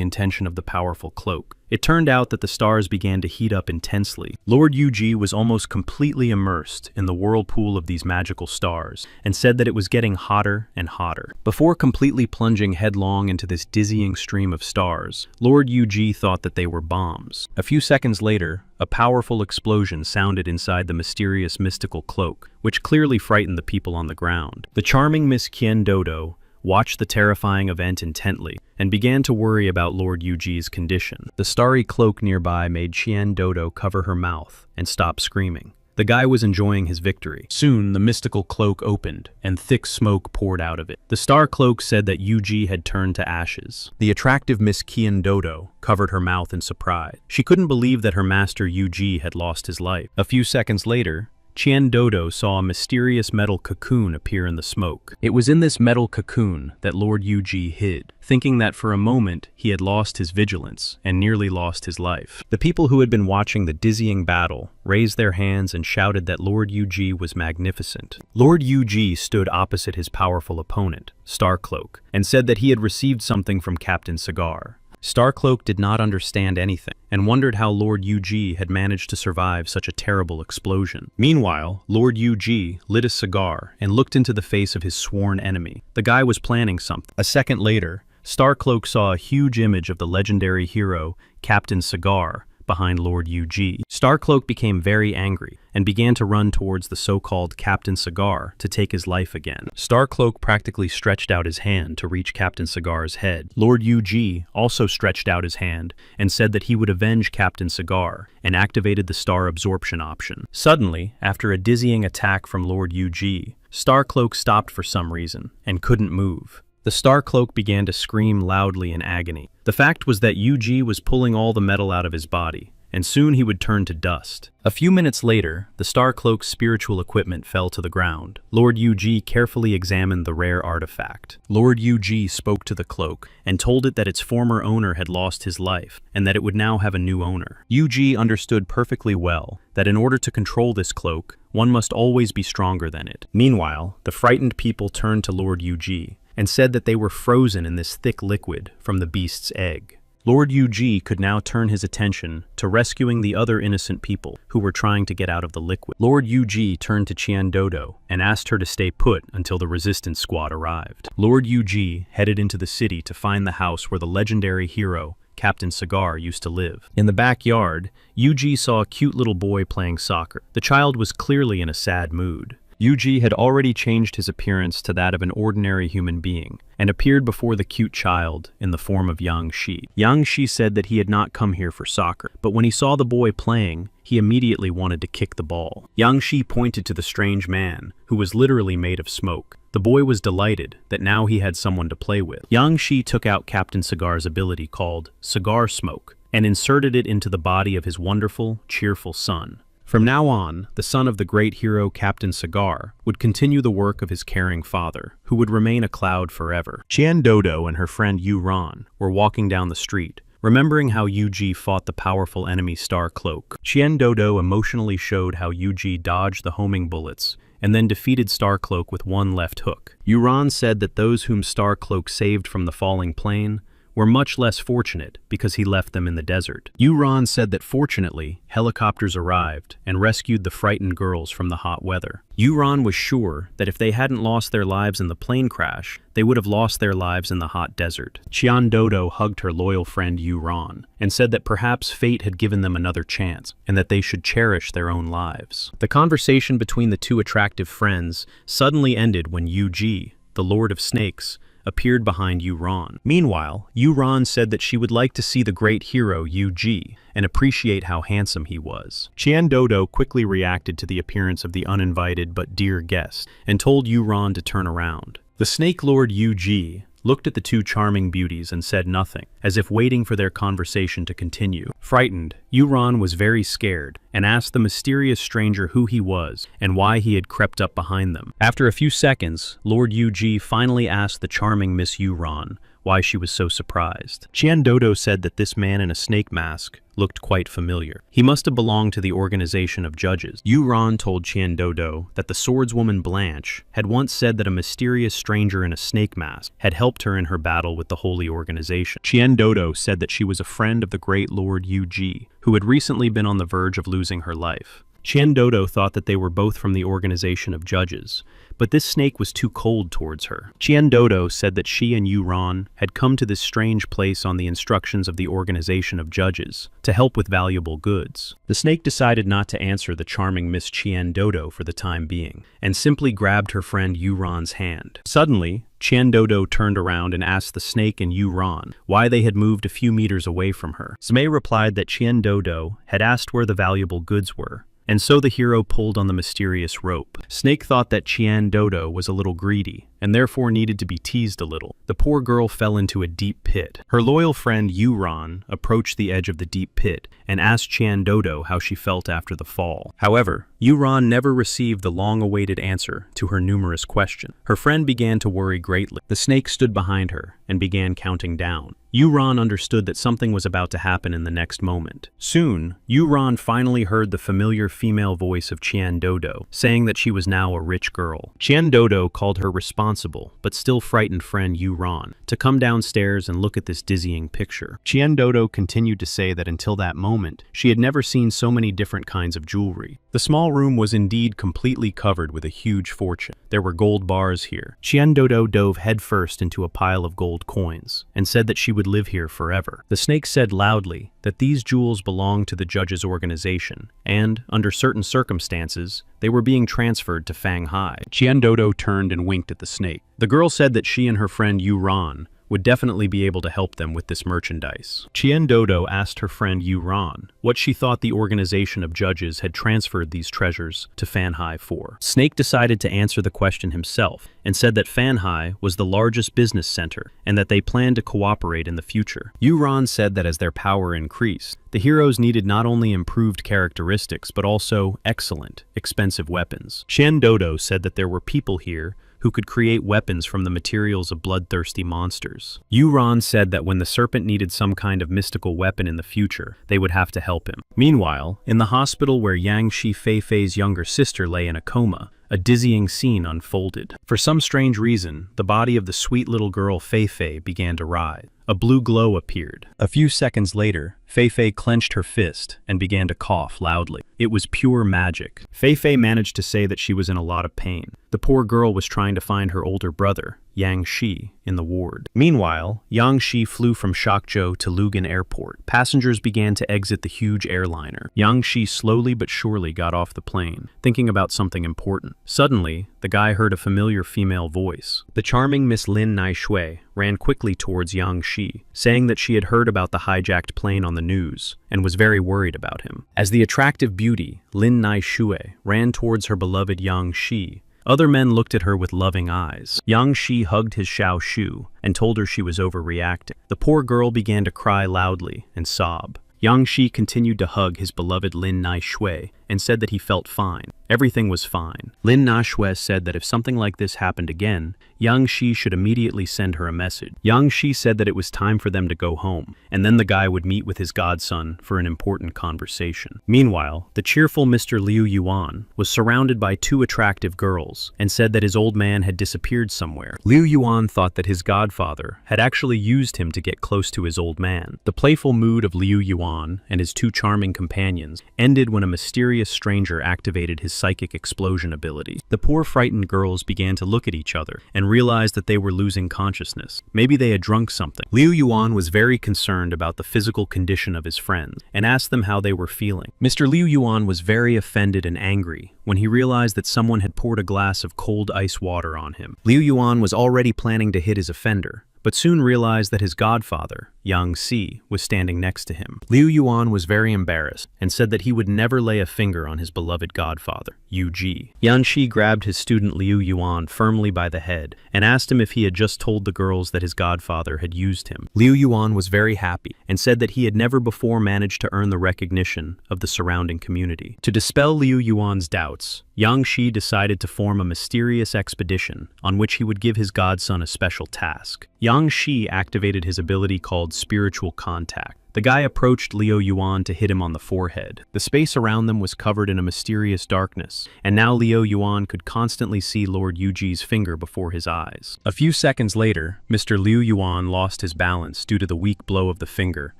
intention of the powerful cloak. It turned out that the stars began to heat up intensely. Lord Yuji was almost completely immersed in the whirlpool of these magical stars and said that it was getting hotter and hotter. Before completely plunging headlong into this dizzying stream of stars, Lord Yuji thought that they were bombs. A few seconds later, a powerful explosion sounded inside the mysterious mystical cloak, which clearly frightened the people on the ground. The charming Miss Kien Dodo watched the terrifying event intently and began to worry about Lord Yuji's condition. The starry cloak nearby made Chien Dodo cover her mouth and stop screaming. The guy was enjoying his victory. Soon, the mystical cloak opened, and thick smoke poured out of it. The star cloak said that Yuji had turned to ashes. The attractive Miss Kien Dodo covered her mouth in surprise. She couldn't believe that her master Yuji had lost his life. A few seconds later, Chien Dodo saw a mysterious metal cocoon appear in the smoke. It was in this metal cocoon that Lord Yuji hid, thinking that for a moment he had lost his vigilance and nearly lost his life. The people who had been watching the dizzying battle raised their hands and shouted that Lord Yuji was magnificent. Lord Yuji stood opposite his powerful opponent, Starcloak, and said that he had received something from Captain Cigar. Starcloak did not understand anything and wondered how Lord Yuji had managed to survive such a terrible explosion. Meanwhile, Lord Yuji lit a cigar and looked into the face of his sworn enemy. The guy was planning something. A second later, Starcloak saw a huge image of the legendary hero, Captain Cigar, behind Lord Yuji. Starcloak became very angry and began to run towards the so-called Captain Cigar to take his life again. Starcloak practically stretched out his hand to reach Captain Cigar's head. Lord Yuji also stretched out his hand and said that he would avenge Captain Cigar and activated the star absorption option. Suddenly, after a dizzying attack from Lord Yuji, Starcloak stopped for some reason and couldn't move. The Starcloak began to scream loudly in agony. The fact was that Yuji was pulling all the metal out of his body, and soon he would turn to dust. A few minutes later, the Starcloak's spiritual equipment fell to the ground. Lord Yuji carefully examined the rare artifact. Lord Yuji spoke to the cloak and told it that its former owner had lost his life and that it would now have a new owner. Yuji understood perfectly well that in order to control this cloak, one must always be stronger than it. Meanwhile, the frightened people turned to Lord Yuji and said that they were frozen in this thick liquid from the beast's egg. Lord Yuji could now turn his attention to rescuing the other innocent people who were trying to get out of the liquid. Lord Yuji turned to Chien Dodo and asked her to stay put until the resistance squad arrived. Lord Yuji headed into the city to find the house where the legendary hero, Captain Cigar, used to live. In the backyard, Yuji saw a cute little boy playing soccer. The child was clearly in a sad mood. Yuji had already changed his appearance to that of an ordinary human being and appeared before the cute child in the form of Yang Shi. Yang Shi said that he had not come here for soccer, but when he saw the boy playing, he immediately wanted to kick the ball. Yang Shi pointed to the strange man, who was literally made of smoke. The boy was delighted that now he had someone to play with. Yang Shi took out Captain Cigar's ability called Cigar Smoke and inserted it into the body of his wonderful, cheerful son. From now on, the son of the great hero Captain Cigar would continue the work of his caring father, who would remain a cloud forever. Chien Dodo and her friend Yu Ran were walking down the street, remembering how Yuji fought the powerful enemy Star Cloak. Chien Dodo emotionally showed how Yuji dodged the homing bullets and then defeated Star Cloak with one left hook. Yu Ran said that those whom Star Cloak saved from the falling plane were much less fortunate because he left them in the desert. Yu Ran said that fortunately, helicopters arrived and rescued the frightened girls from the hot weather. Yu Ran was sure that if they hadn't lost their lives in the plane crash, they would have lost their lives in the hot desert. Chien Dodo hugged her loyal friend Yu Ran and said that perhaps fate had given them another chance and that they should cherish their own lives. The conversation between the two attractive friends suddenly ended when Yuji, the Lord of Snakes, appeared behind Yu Ran. Meanwhile, Yu Ran said that she would like to see the great hero Yuji and appreciate how handsome he was. Chien Dodo quickly reacted to the appearance of the uninvited but dear guest and told Yu Ran to turn around. The Snake Lord Yuji looked at the two charming beauties and said nothing, as if waiting for their conversation to continue. Frightened, Yuran was very scared and asked the mysterious stranger who he was and why he had crept up behind them. After a few seconds, Lord Yuji finally asked the charming Miss Yuran why she was so surprised. Dodo said that this man in a snake mask looked quite familiar. He must have belonged to the organization of judges. Yuran told Dodo that the swordswoman Blanche had once said that a mysterious stranger in a snake mask had helped her in her battle with the holy organization. Dodo said that she was a friend of the great Lord Yuji, who had recently been on the verge of losing her life. Dodo thought that they were both from the organization of judges, but this snake was too cold towards her. Dodo said that she and Yuran had come to this strange place on the instructions of the organization of judges to help with valuable goods. The snake decided not to answer the charming Miss Dodo for the time being, and simply grabbed her friend Yuran's hand. Suddenly, Dodo turned around and asked the snake and Yuran why they had moved a few meters away from her. Zmei replied that Dodo had asked where the valuable goods were, and so the hero pulled on the mysterious rope. Snake thought that Dodo was a little greedy, and therefore needed to be teased a little. The poor girl fell into a deep pit. Her loyal friend Yuran approached the edge of the deep pit and asked Dodo how she felt after the fall. However, Yuran never received the long-awaited answer to her numerous questions. Her friend began to worry greatly. The snake stood behind her and began counting down. Yuran understood that something was about to happen in the next moment. Soon, Yuran finally heard the familiar female voice of Dodo, saying that she was now a rich girl. Dodo called her responsible, but still frightened friend Yuran to come downstairs and look at this dizzying picture. Dodo continued to say that until that moment, she had never seen so many different kinds of jewelry. The small room was indeed completely covered with a huge fortune. There were gold bars here. Dodo dove headfirst into a pile of gold coins and said that she would live here forever. The snake said loudly that these jewels belonged to the judges' organization, and, under certain circumstances, they were being transferred to Fanghai. Dodo turned and winked at the snake. The girl said that she and her friend Yuran would definitely be able to help them with this merchandise. Dodo asked her friend Yuran what she thought the organization of judges had transferred these treasures to Fanhai for. Snake decided to answer the question himself and said that Fanhai was the largest business center and that they planned to cooperate in the future. Yuran said that as their power increased, the heroes needed not only improved characteristics but also excellent, expensive weapons. Dodo said that there were people here who could create weapons from the materials of bloodthirsty monsters. Yuran said that when the serpent needed some kind of mystical weapon in the future, they would have to help him. Meanwhile, in the hospital where Yangshi Feifei's younger sister lay in a coma, a dizzying scene unfolded. For some strange reason, the body of the sweet little girl Feifei began to rise. A blue glow appeared. A few seconds later, Feifei clenched her fist and began to cough loudly. It was pure magic. Feifei managed to say that she was in a lot of pain. The poor girl was trying to find her older brother, Yang Shi, in the ward. Meanwhile, Yang Shi flew from Shakzhou to Lugan Airport. Passengers began to exit the huge airliner. Yang Shi slowly but surely got off the plane, thinking about something important. Suddenly, the guy heard a familiar female voice. The charming Miss Lin Naishui ran quickly towards Yang Shi, saying that she had heard about the hijacked plane on the news and was very worried about him. As the attractive beauty, Lin Naishui, ran towards her beloved Yang Shi, other men looked at her with loving eyes. Yang Shi hugged his Xiao Shu and told her she was overreacting. The poor girl began to cry loudly and sob. Yang Shi continued to hug his beloved Lin Naishui and said that he felt fine. Everything was fine. Lin Naishui said that if something like this happened again, Yang Shi should immediately send her a message. Yang Shi said that it was time for them to go home, and then the guy would meet with his godson for an important conversation. Meanwhile, the cheerful Mr. Liu Yuan was surrounded by two attractive girls and said that his old man had disappeared somewhere. Liu Yuan thought that his godfather had actually used him to get close to his old man. The playful mood of Liu Yuan and his two charming companions ended when a mysterious stranger activated his psychic explosion ability. The poor frightened girls began to look at each other and realized that they were losing consciousness. Maybe they had drunk something. Liu Yuan was very concerned about the physical condition of his friends and asked them how they were feeling. Mr. Liu Yuan was very offended and angry when he realized that someone had poured a glass of cold ice water on him. Liu Yuan was already planning to hit his offender, but soon realized that his godfather, Yang Si, was standing next to him. Liu Yuan was very embarrassed and said that he would never lay a finger on his beloved godfather, Yu Ji. Yang Si grabbed his student Liu Yuan firmly by the head and asked him if he had just told the girls that his godfather had used him. Liu Yuan was very happy and said that he had never before managed to earn the recognition of the surrounding community. To dispel Liu Yuan's doubts, Yang Si decided to form a mysterious expedition on which he would give his godson a special task. Yang Si activated his ability called Spiritual Contact. The guy approached Liu Yuan to hit him on the forehead. The space around them was covered in a mysterious darkness, and now Liu Yuan could constantly see Lord Yuji's finger before his eyes. A few seconds later, Mr. Liu Yuan lost his balance due to the weak blow of the finger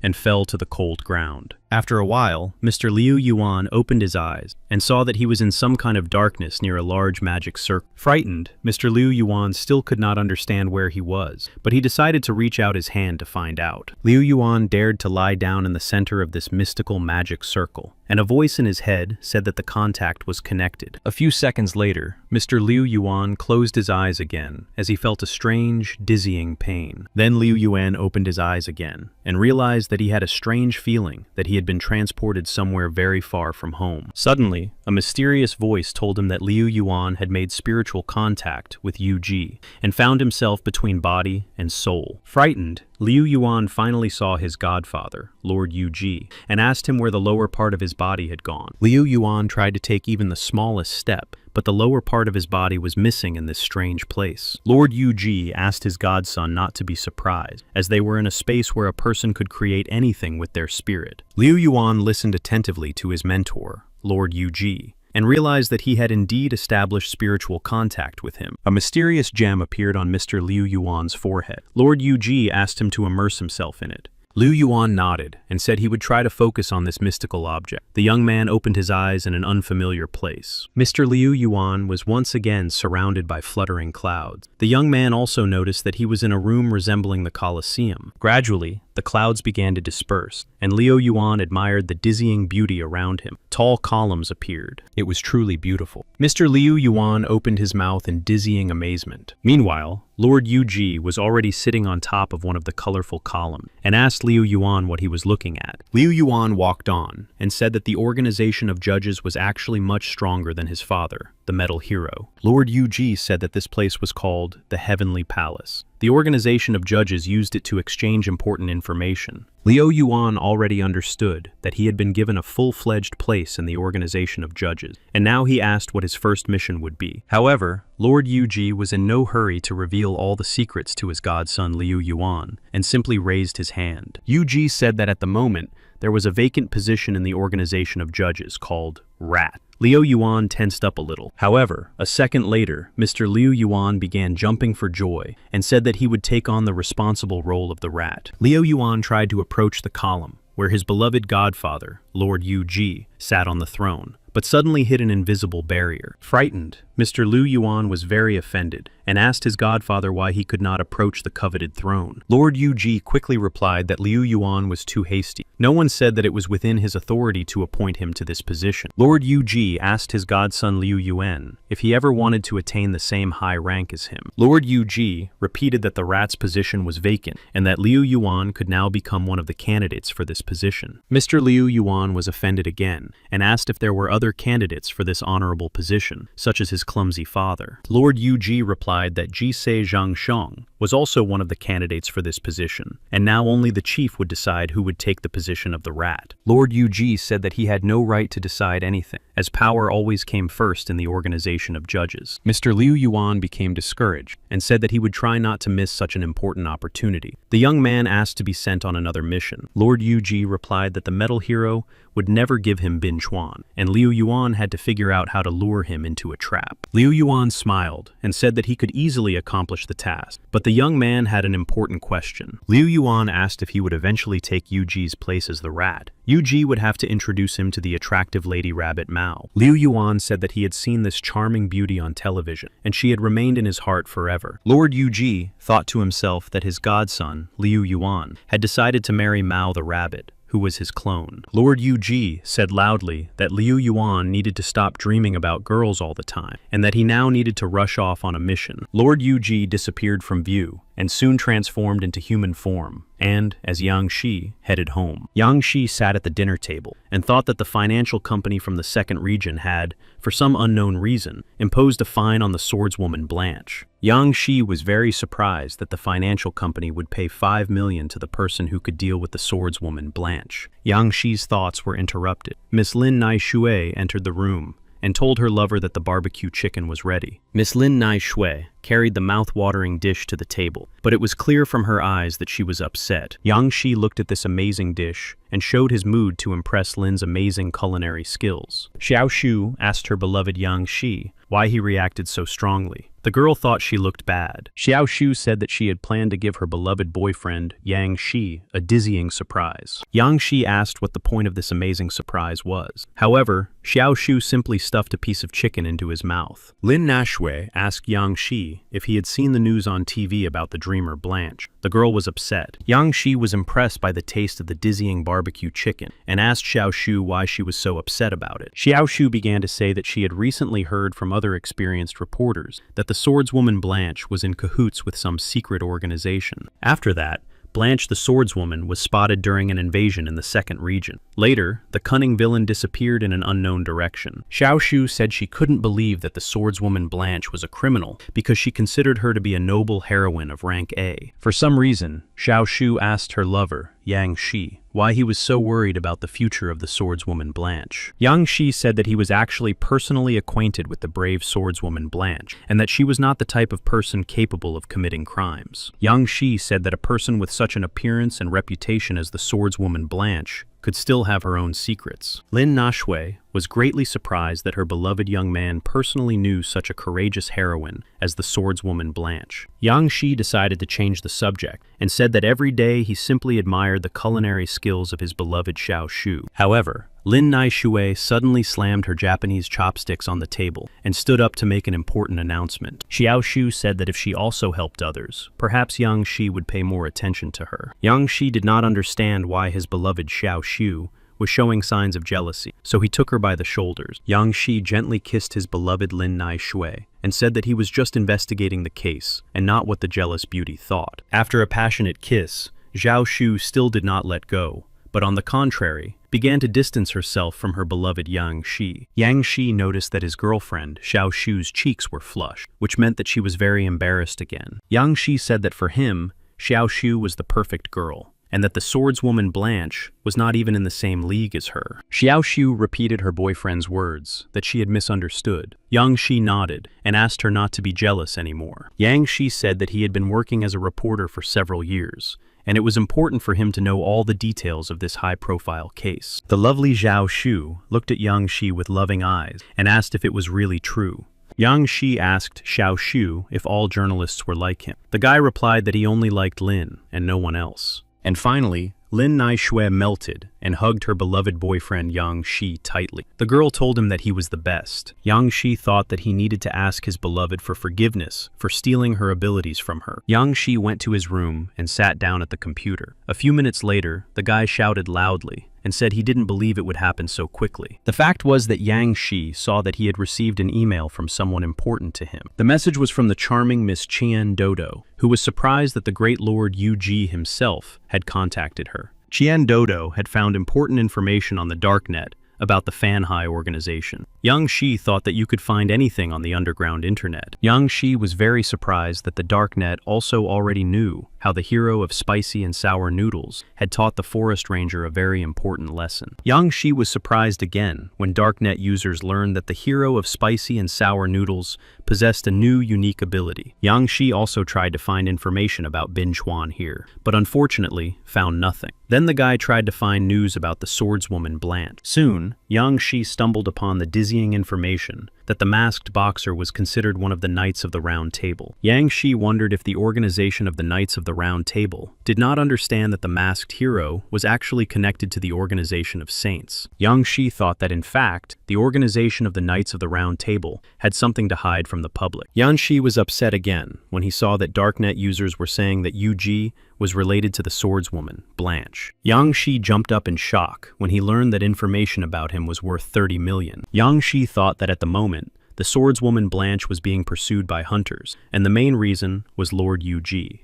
and fell to the cold ground. After a while, Mr. Liu Yuan opened his eyes and saw that he was in some kind of darkness near a large magic circle. Frightened, Mr. Liu Yuan still could not understand where he was, but he decided to reach out his hand to find out. Liu Yuan dared to lie down in the center of this mystical magic circle, and a voice in his head said that the contact was connected. A few seconds later, Mr. Liu Yuan closed his eyes again as he felt a strange, dizzying pain. Then Liu Yuan opened his eyes again and realized that he had a strange feeling that he had been transported somewhere very far from home. Suddenly, a mysterious voice told him that Liu Yuan had made spiritual contact with Yu Ji and found himself between body and soul. Frightened, Liu Yuan finally saw his godfather, Lord Yu Ji, and asked him where the lower part of his body had gone. Liu Yuan tried to take even the smallest step, but the lower part of his body was missing in this strange place. Lord Yu Ji asked his godson not to be surprised, as they were in a space where a person could create anything with their spirit. Liu Yuan listened attentively to his mentor, Lord Yu Ji, and realized that he had indeed established spiritual contact with him. A mysterious gem appeared on Mr. Liu Yuan's forehead. Lord Yu Ji asked him to immerse himself in it. Liu Yuan nodded and said he would try to focus on this mystical object. The young man opened his eyes in an unfamiliar place. Mr. Liu Yuan was once again surrounded by fluttering clouds. The young man also noticed that he was in a room resembling the Colosseum. Gradually, the clouds began to disperse, and Liu Yuan admired the dizzying beauty around him. Tall columns appeared. It was truly beautiful. Mr. Liu Yuan opened his mouth in dizzying amazement. Meanwhile, Lord Yu Ji was already sitting on top of one of the colorful columns and asked Liu Yuan what he was looking at. Liu Yuan walked on and said that the organization of judges was actually much stronger than his father, the metal hero. Lord Yu Ji said that this place was called the Heavenly Palace. The organization of judges used it to exchange important information. Liu Yuan already understood that he had been given a full-fledged place in the organization of judges, and now he asked what his first mission would be. However, Lord Yu Ji was in no hurry to reveal all the secrets to his godson Liu Yuan, and simply raised his hand. Yu Ji said that at the moment, there was a vacant position in the organization of judges called Rat. Liu Yuan tensed up a little. However, a second later, Mr. Liu Yuan began jumping for joy and said that he would take on the responsible role of the rat. Liu Yuan tried to approach the column, where his beloved godfather, Lord Yu Ji, sat on the throne, but suddenly hit an invisible barrier. Frightened, Mr. Liu Yuan was very offended and asked his godfather why he could not approach the coveted throne. Lord Yu Ji quickly replied that Liu Yuan was too hasty. No one said that it was within his authority to appoint him to this position. Lord Yu Ji asked his godson Liu Yuan if he ever wanted to attain the same high rank as him. Lord Yu Ji repeated that the rat's position was vacant and that Liu Yuan could now become one of the candidates for this position. Mr. Liu Yuan was offended again and asked if there were other candidates for this honorable position, such as his clumsy father. Lord Yu Ji replied that Jisei Zhangsheng was also one of the candidates for this position, and now only the chief would decide who would take the position of the rat. Lord Yu Ji said that he had no right to decide anything, as power always came first in the organization of judges. Mr. Liu Yuan became discouraged and said that he would try not to miss such an important opportunity. The young man asked to be sent on another mission. Lord Yu Ji replied that the metal hero would never give him Bin Chuan, and Liu Yuan had to figure out how to lure him into a trap. Liu Yuan smiled and said that he could easily accomplish the task, but the young man had an important question. Liu Yuan asked if he would eventually take Yu Ji's place as the rat. Yu Ji would have to introduce him to the attractive Lady Rabbit Mao. Liu Yuan said that he had seen this charming beauty on television, and she had remained in his heart forever. Lord Yu Ji thought to himself that his godson, Liu Yuan, had decided to marry Mao the rabbit, who was his clone. Lord Yu Ji said loudly that Liu Yuan needed to stop dreaming about girls all the time, and that he now needed to rush off on a mission. Lord Yu Ji disappeared from view, and soon transformed into human form, and, as Yang Shi headed home. Yang Shi sat at the dinner table and thought that the financial company from the second region had, for some unknown reason, imposed a fine on the swordswoman Blanche. Yang Shi was very surprised that the financial company would pay 5 million to the person who could deal with the swordswoman Blanche. Yang Shi's thoughts were interrupted. Miss Lin Nai Shui entered the room and told her lover that the barbecue chicken was ready. Miss Lin Nai Shui carried the mouth-watering dish to the table, but it was clear from her eyes that she was upset. Yang Shi looked at this amazing dish and showed his mood to impress Lin's amazing culinary skills. Xiao Shu asked her beloved Yang Shi why he reacted so strongly. The girl thought she looked bad. Xiao Shu said that she had planned to give her beloved boyfriend, Yang Shi, a dizzying surprise. Yang Shi asked what the point of this amazing surprise was. However, Xiao Shu simply stuffed a piece of chicken into his mouth. Lin Nashue asked Yang Shi if he had seen the news on TV about the dreamer Blanche. The girl was upset. Yang Shi was impressed by the taste of the dizzying barbecue chicken and asked Xiao Shu why she was so upset about it. Xiao Shu began to say that she had recently heard from other experienced reporters that the swordswoman Blanche was in cahoots with some secret organization. After that, Blanche the swordswoman was spotted during an invasion in the second region. Later, the cunning villain disappeared in an unknown direction. Xiao Shu said she couldn't believe that the swordswoman Blanche was a criminal because she considered her to be a noble heroine of rank A. For some reason, Xiao Shu asked her lover, Yang Shi, why he was so worried about the future of the swordswoman Blanche. Yang Shi said that he was actually personally acquainted with the brave swordswoman Blanche, and that she was not the type of person capable of committing crimes. Yang Shi said that a person with such an appearance and reputation as the swordswoman Blanche could still have her own secrets. Lin Nashue was greatly surprised that her beloved young man personally knew such a courageous heroine as the swordswoman Blanche. Yang Shi decided to change the subject and said that every day he simply admired the culinary skills of his beloved Xiao Shu. However, Lin Nai Shui suddenly slammed her Japanese chopsticks on the table and stood up to make an important announcement. Xiao Shu said that if she also helped others, perhaps Yang Shi would pay more attention to her. Yang Shi did not understand why his beloved Xiao Shu was showing signs of jealousy, so he took her by the shoulders. Yang Shi gently kissed his beloved Lin Nai Shui and said that he was just investigating the case and not what the jealous beauty thought. After a passionate kiss, Xiao Shu still did not let go, but on the contrary, began to distance herself from her beloved Yang Shi. Yang Shi noticed that his girlfriend, Xiao Shu's cheeks were flushed, which meant that she was very embarrassed again. Yang Shi said that for him, Xiao Shu was the perfect girl, and that the swordswoman Blanche was not even in the same league as her. Xiao Shu repeated her boyfriend's words, that she had misunderstood. Yang Shi nodded and asked her not to be jealous anymore. Yang Shi said that he had been working as a reporter for several years, and it was important for him to know all the details of this high-profile case. The lovely Xiao Shu looked at Yang Shi with loving eyes and asked if it was really true. Yang Shi asked Xiao Shu if all journalists were like him. The guy replied that he only liked Lin and no one else. And finally, Lin Nai Shui melted and hugged her beloved boyfriend Yang Shi tightly. The girl told him that he was the best. Yang Shi thought that he needed to ask his beloved for forgiveness for stealing her abilities from her. Yang Shi went to his room and sat down at the computer. A few minutes later, the guy shouted loudly and said he didn't believe it would happen so quickly. The fact was that Yang Shi saw that he had received an email from someone important to him. The message was from the charming Miss Qian Dodo, who was surprised that the great Lord Yu Ji himself had contacted her. Qian Dodo had found important information on the darknet about the Fanhai organization. Yang Shi thought that you could find anything on the underground internet. Yang Shi was very surprised that the darknet also already knew how the hero of spicy and sour noodles had taught the forest ranger a very important lesson. Yang Shi was surprised again when darknet users learned that the hero of spicy and sour noodles possessed a new unique ability. Yang Shi also tried to find information about Bin Chuan here, but unfortunately found nothing. Then the guy tried to find news about the swordswoman Blanche. Soon, Yang Shi stumbled upon the dizzying information that the masked boxer was considered one of the Knights of the Round Table. Yang Shi wondered if the organization of the Knights of the Round Table did not understand that the masked hero was actually connected to the organization of saints. Yang Shi thought that in fact, the organization of the Knights of the Round Table had something to hide from the public. Yang Shi was upset again when he saw that darknet users were saying that Yu Ji was related to the swordswoman, Blanche. Yang Shi jumped up in shock when he learned that information about him was worth 30 million. Yang Shi thought that at the moment, the swordswoman Blanche was being pursued by hunters, and the main reason was Lord Yu.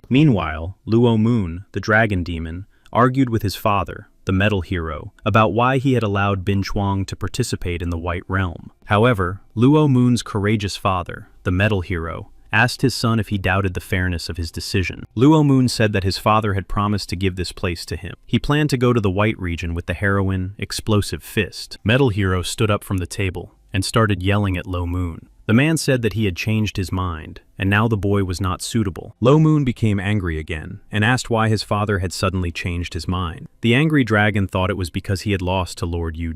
Meanwhile, Luo Moon, the dragon demon, argued with his father, the metal hero, about why he had allowed Bin Chuang to participate in the White Realm. However, Luo Moon's courageous father, the metal hero, asked his son if he doubted the fairness of his decision. Luo Moon said that his father had promised to give this place to him. He planned to go to the White region with the heroine, Explosive Fist. Metal Hero stood up from the table and started yelling at Lo Moon. The man said that he had changed his mind, and now the boy was not suitable. Lo Moon became angry again, and asked why his father had suddenly changed his mind. The angry dragon thought it was because he had lost to Lord Yu.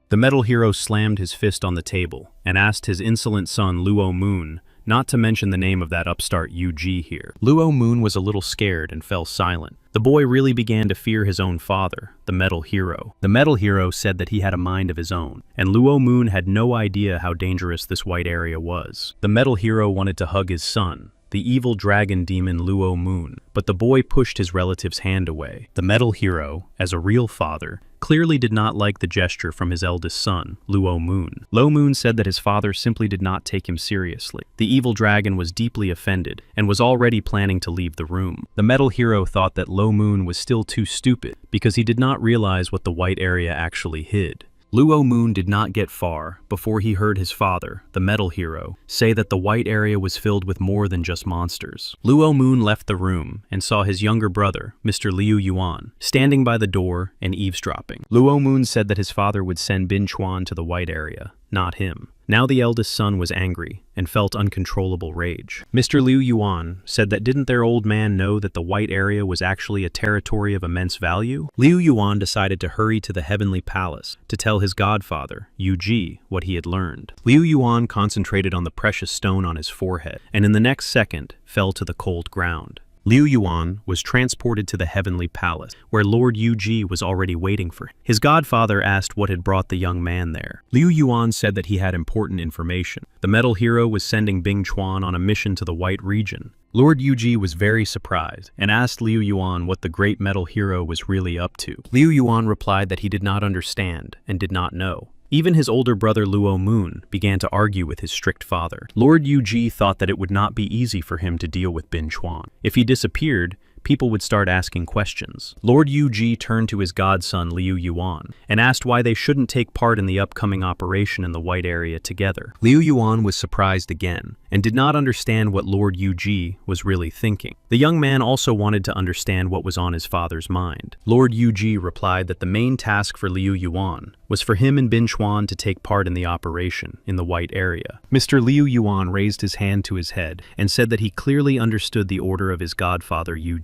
The metal hero slammed his fist on the table, and asked his insolent son Luo Moon not to mention the name of that upstart Yu here. Luo Moon was a little scared and fell silent. The boy really began to fear his own father, the metal hero. The metal hero said that he had a mind of his own, and Luo Moon had no idea how dangerous this white area was. The metal hero wanted to hug his son, the evil dragon demon Luo Moon, but the boy pushed his relative's hand away. The metal hero, as a real father, clearly did not like the gesture from his eldest son, Luo Moon. Lo Moon said that his father simply did not take him seriously. The evil dragon was deeply offended and was already planning to leave the room. The metal hero thought that Lo Moon was still too stupid because he did not realize what the white area actually hid. Luo Moon did not get far before he heard his father, the metal hero, say that the white area was filled with more than just monsters. Luo Moon left the room and saw his younger brother, Mr. Liu Yuan, standing by the door and eavesdropping. Luo Moon said that his father would send Bin Chuan to the white area, not him. Now the eldest son was angry and felt uncontrollable rage. Mr. Liu Yuan said that didn't their old man know that the white area was actually a territory of immense value? Liu Yuan decided to hurry to the heavenly palace to tell his godfather, Yu what he had learned. Liu Yuan concentrated on the precious stone on his forehead, and in the next second fell to the cold ground. Liu Yuan was transported to the heavenly palace, where Lord Yu was already waiting for him. His godfather asked what had brought the young man there. Liu Yuan said that he had important information. The metal hero was sending Bing Chuan on a mission to the White region. Lord Yu was very surprised and asked Liu Yuan what the great metal hero was really up to. Liu Yuan replied that he did not understand and did not know. Even his older brother Luo Moon began to argue with his strict father. Lord Yu thought that it would not be easy for him to deal with Bin Chuan. If he disappeared, people would start asking questions. Lord Yu turned to his godson Liu Yuan and asked why they shouldn't take part in the upcoming operation in the white area together. Liu Yuan was surprised again and did not understand what Lord Yu was really thinking. The young man also wanted to understand what was on his father's mind. Lord Yu replied that the main task for Liu Yuan was for him and Bin Chuan to take part in the operation in the white area. Mr. Liu Yuan raised his hand to his head and said that he clearly understood the order of his godfather Yu.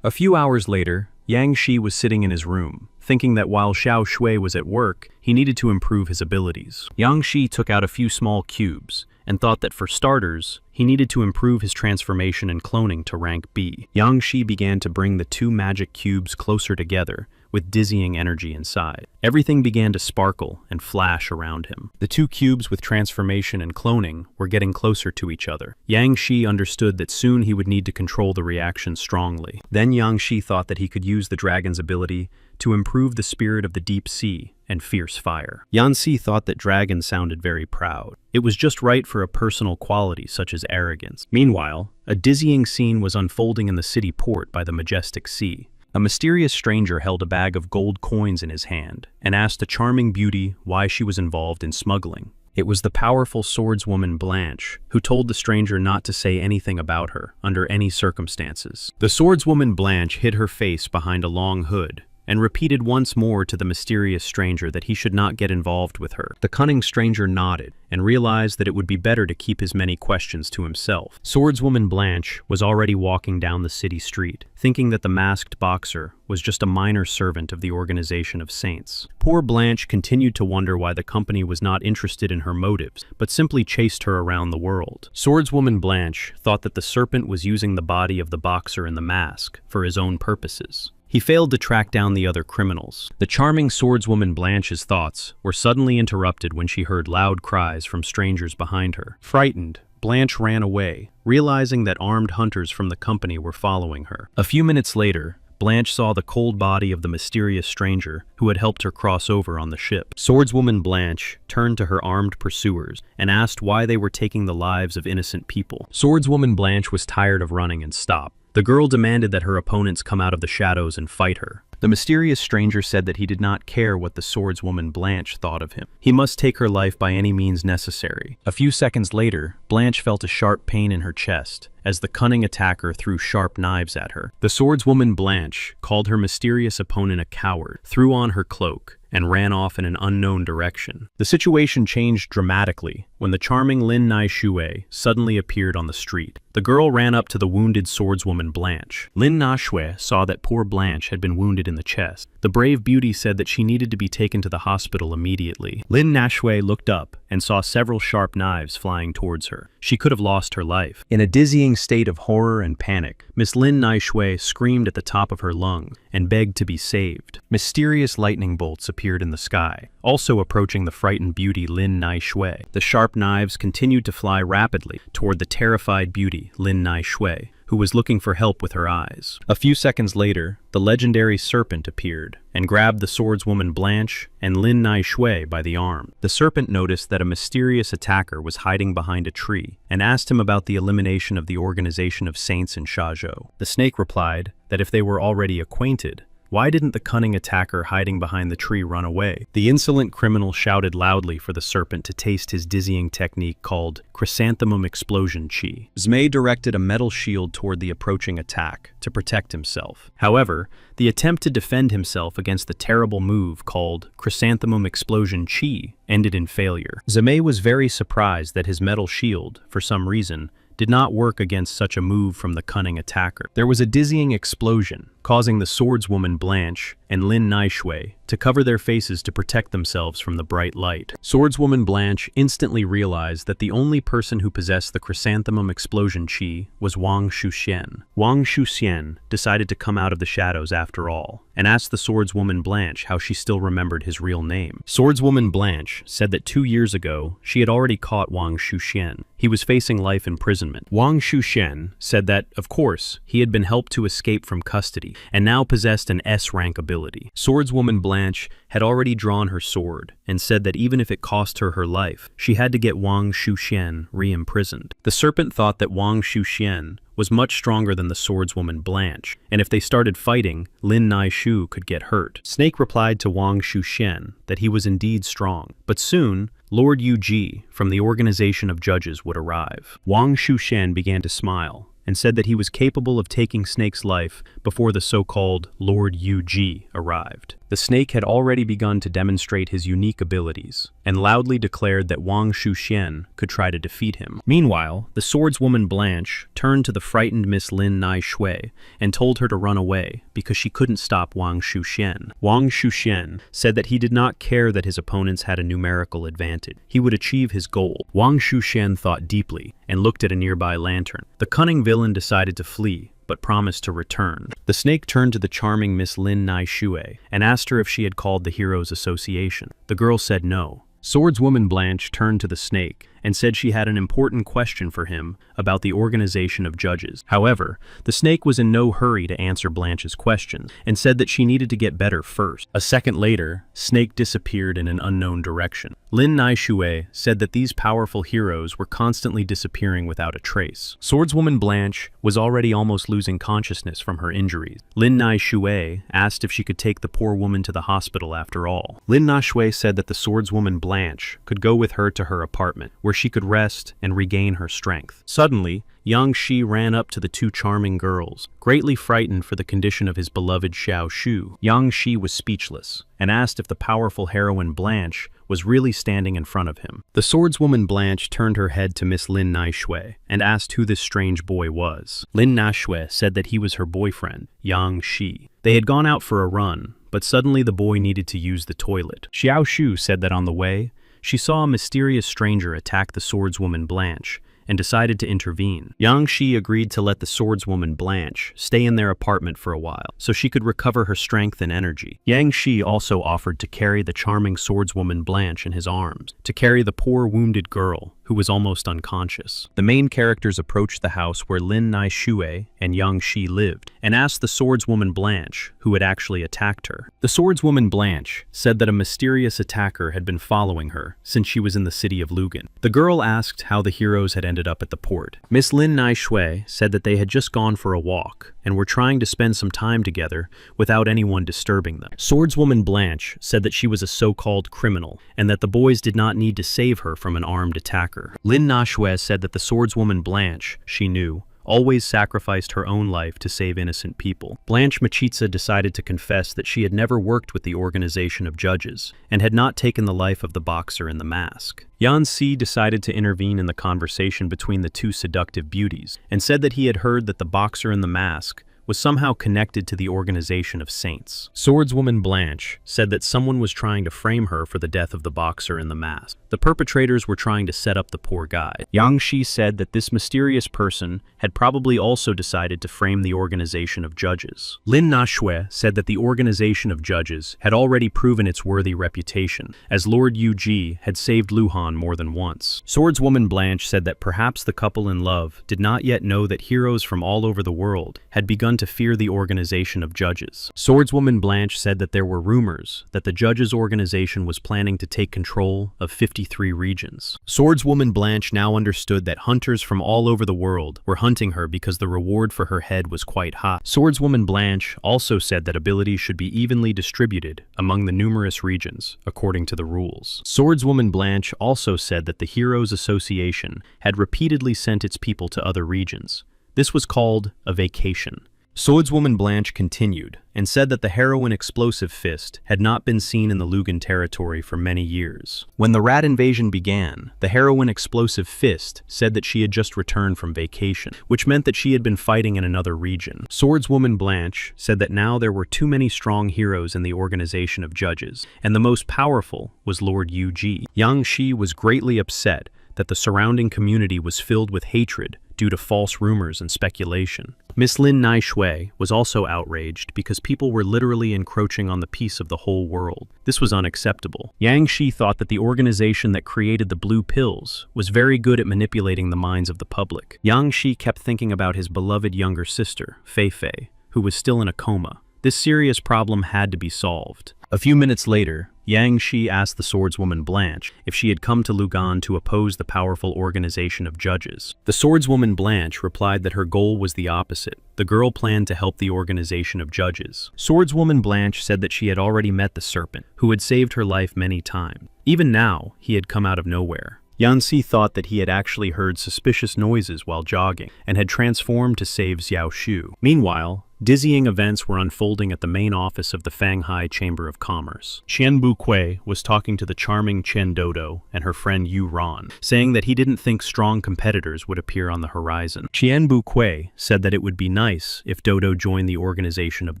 A few hours later, Yang Shi was sitting in his room, thinking that while Xiao Shui was at work, he needed to improve his abilities. Yang Shi took out a few small cubes and thought that for starters, he needed to improve his transformation and cloning to rank B. Yang Shi began to bring the two magic cubes closer together with dizzying energy inside. Everything began to sparkle and flash around him. The two cubes with transformation and cloning were getting closer to each other. Yang Shi understood that soon he would need to control the reaction strongly. Then Yang Shi thought that he could use the dragon's ability to improve the spirit of the deep sea and fierce fire. Yan Xi thought that dragon sounded very proud. It was just right for a personal quality such as arrogance. Meanwhile, a dizzying scene was unfolding in the city port by the majestic sea. A mysterious stranger held a bag of gold coins in his hand and asked a charming beauty why she was involved in smuggling. It was the powerful swordswoman Blanche, who told the stranger not to say anything about her under any circumstances. The swordswoman Blanche hid her face behind a long hood and repeated once more to the mysterious stranger that he should not get involved with her. The cunning stranger nodded and realized that it would be better to keep his many questions to himself. Swordswoman Blanche was already walking down the city street, thinking that the masked boxer was just a minor servant of the Organization of Saints. Poor Blanche continued to wonder why the company was not interested in her motives, but simply chased her around the world. Swordswoman Blanche thought that the serpent was using the body of the boxer in the mask for his own purposes. He failed to track down the other criminals. The charming swordswoman Blanche's thoughts were suddenly interrupted when she heard loud cries from strangers behind her. Frightened, Blanche ran away, realizing that armed hunters from the company were following her. A few minutes later, Blanche saw the cold body of the mysterious stranger who had helped her cross over on the ship. Swordswoman Blanche turned to her armed pursuers and asked why they were taking the lives of innocent people. Swordswoman Blanche was tired of running and stopped. The girl demanded that her opponents come out of the shadows and fight her. The mysterious stranger said that he did not care what the swordswoman Blanche thought of him. He must take her life by any means necessary. A few seconds later, Blanche felt a sharp pain in her chest as the cunning attacker threw sharp knives at her. The swordswoman Blanche called her mysterious opponent a coward, threw on her cloak, and ran off in an unknown direction. The situation changed dramatically when the charming Lin Nai Shui suddenly appeared on the street. The girl ran up to the wounded swordswoman Blanche. Lin Na Shui saw that poor Blanche had been wounded in the chest. The brave beauty said that she needed to be taken to the hospital immediately. Lin Na Shui looked up and saw several sharp knives flying towards her. She could have lost her life. In a dizzying state of horror and panic, Miss Lin Nai Shui screamed at the top of her lungs and begged to be saved. Mysterious lightning bolts appeared in the sky, also approaching the frightened beauty Lin Nai Shui. The sharp knives continued to fly rapidly toward the terrified beauty Lin Nai Shui, who was looking for help with her eyes. A few seconds later, the legendary serpent appeared and grabbed the swordswoman Blanche and Lin Nai Shui by the arm. The serpent noticed that a mysterious attacker was hiding behind a tree and asked him about the elimination of the Organization of Saints in Shazhou. The snake replied that if they were already acquainted, why didn't the cunning attacker hiding behind the tree run away? The insolent criminal shouted loudly for the serpent to taste his dizzying technique called chrysanthemum explosion chi. Zmei directed a metal shield toward the approaching attack to protect himself. However, the attempt to defend himself against the terrible move called chrysanthemum explosion chi ended in failure. Zmei was very surprised that his metal shield, for some reason, did not work against such a move from the cunning attacker. There was a dizzying explosion, causing the swordswoman Blanche and Lin Nai Shui to cover their faces to protect themselves from the bright light. Swordswoman Blanche instantly realized that the only person who possessed the chrysanthemum explosion chi was Wang Shuxian. Wang Shuxian decided to come out of the shadows after all, and asked the swordswoman Blanche how she still remembered his real name. Swordswoman Blanche said that 2 years ago, she had already caught Wang Shuxian. He was facing life imprisonment. Wang Shuxian said that, of course, he had been helped to escape from custody, and now possessed an S-rank ability. Swordswoman Blanche had already drawn her sword, and said that even if it cost her her life, she had to get Wang Shuxian re-imprisoned. The serpent thought that Wang Shuxian was much stronger than the swordswoman Blanche, and if they started fighting, Lin Nai Shu could get hurt. Snake replied to Wang Shuxian that he was indeed strong, but soon, Lord Yu Ji from the Organization of Judges would arrive. Wang Shuxian began to smile and said that he was capable of taking Snake's life before the so-called Lord Yu Ji arrived. The snake had already begun to demonstrate his unique abilities, and loudly declared that Wang Shuxian could try to defeat him. Meanwhile, the swordswoman Blanche turned to the frightened Miss Lin Nai Shui and told her to run away because she couldn't stop Wang Shuxian. Wang Shuxian said that he did not care that his opponents had a numerical advantage. He would achieve his goal. Wang Shuxian thought deeply and looked at a nearby lantern. The cunning villain decided to flee, but promised to return. The snake turned to the charming Miss Lin Nai Shui and asked her if she had called the Heroes Association. The girl said no. Swordswoman Blanche turned to the snake and said she had an important question for him about the Organization of Judges. However, the snake was in no hurry to answer Blanche's questions and said that she needed to get better first. A second later, Snake disappeared in an unknown direction. Lin Nai Shui said that these powerful heroes were constantly disappearing without a trace. Swordswoman Blanche was already almost losing consciousness from her injuries. Lin Nai Shui asked if she could take the poor woman to the hospital after all. Lin Nai Shui said that the swordswoman Blanche could go with her to her apartment, where she could rest and regain her strength. Suddenly, Yang Shi ran up to the two charming girls, greatly frightened for the condition of his beloved Xiao Shu. Yang Shi was speechless and asked if the powerful heroine Blanche was really standing in front of him. The swordswoman Blanche turned her head to Miss Lin Nai Shui and asked who this strange boy was. Lin Nai Shui said that he was her boyfriend, Yang Shi. They had gone out for a run, but suddenly the boy needed to use the toilet. Xiao Shu said that on the way, she saw a mysterious stranger attack the swordswoman Blanche and decided to intervene. Yang Shi agreed to let the swordswoman Blanche stay in their apartment for a while so she could recover her strength and energy. Yang Shi also offered to carry the charming swordswoman Blanche in his arms, to carry the poor wounded girl who was almost unconscious. The main characters approached the house where Lin Nai Shui and Yang Shi lived and asked the swordswoman Blanche, who had actually attacked her. The swordswoman Blanche said that a mysterious attacker had been following her since she was in the city of Lugan. The girl asked how the heroes had ended up at the port. Miss Lin Nai Shui said that they had just gone for a walk and were trying to spend some time together without anyone disturbing them. Swordswoman Blanche said that she was a so-called criminal and that the boys did not need to save her from an armed attacker. Lin Na Shui said that the swordswoman Blanche, she knew, always sacrificed her own life to save innocent people. Blanche Machitsa decided to confess that she had never worked with the organization of judges and had not taken the life of the boxer in the mask. Yan Si decided to intervene in the conversation between the two seductive beauties and said that he had heard that the boxer in the mask was somehow connected to the organization of saints. Swordswoman Blanche said that someone was trying to frame her for the death of the boxer in the mask. The perpetrators were trying to set up the poor guy. Yang Shi said that this mysterious person had probably also decided to frame the organization of judges. Lin Na Shui said that the organization of judges had already proven its worthy reputation, as Lord Yu Ji had saved Luhan more than once. Swordswoman Blanche said that perhaps the couple in love did not yet know that heroes from all over the world had begun to fear the organization of judges. Swordswoman Blanche said that there were rumors that the judges' organization was planning to take control of 53 regions. Swordswoman Blanche now understood that hunters from all over the world were hunting her because the reward for her head was quite high. Swordswoman Blanche also said that abilities should be evenly distributed among the numerous regions, according to the rules. Swordswoman Blanche also said that the Heroes Association had repeatedly sent its people to other regions. This was called a vacation. Swordswoman Blanche continued and said that the heroine Explosive Fist had not been seen in the Lugan territory for many years. When the rat invasion began, the heroine Explosive Fist said that she had just returned from vacation, which meant that she had been fighting in another region. Swordswoman Blanche said that now there were too many strong heroes in the organization of judges, and the most powerful was Lord Yu Ji. Yang Shi was greatly upset that the surrounding community was filled with hatred due to false rumors and speculation. Miss Lin Nai Shui was also outraged because people were literally encroaching on the peace of the whole world. This was unacceptable. Yang Shi thought that the organization that created the blue pills was very good at manipulating the minds of the public. Yang Shi kept thinking about his beloved younger sister, Fei Fei, who was still in a coma. This serious problem had to be solved. A few minutes later, Yang Shi asked the swordswoman Blanche if she had come to Lugan to oppose the powerful organization of judges. The swordswoman Blanche replied that her goal was the opposite. The girl planned to help the organization of judges. Swordswoman Blanche said that she had already met the serpent, who had saved her life many times. Even now, he had come out of nowhere. Yanxi thought that he had actually heard suspicious noises while jogging and had transformed to save Xiao Shu. Meanwhile, dizzying events were unfolding at the main office of the Fanghai Chamber of Commerce. Qian Bu Kui was talking to the charming Chen Dodo and her friend Yu Ran, saying that he didn't think strong competitors would appear on the horizon. Qian Bu Kui said that it would be nice if Dodo joined the organization of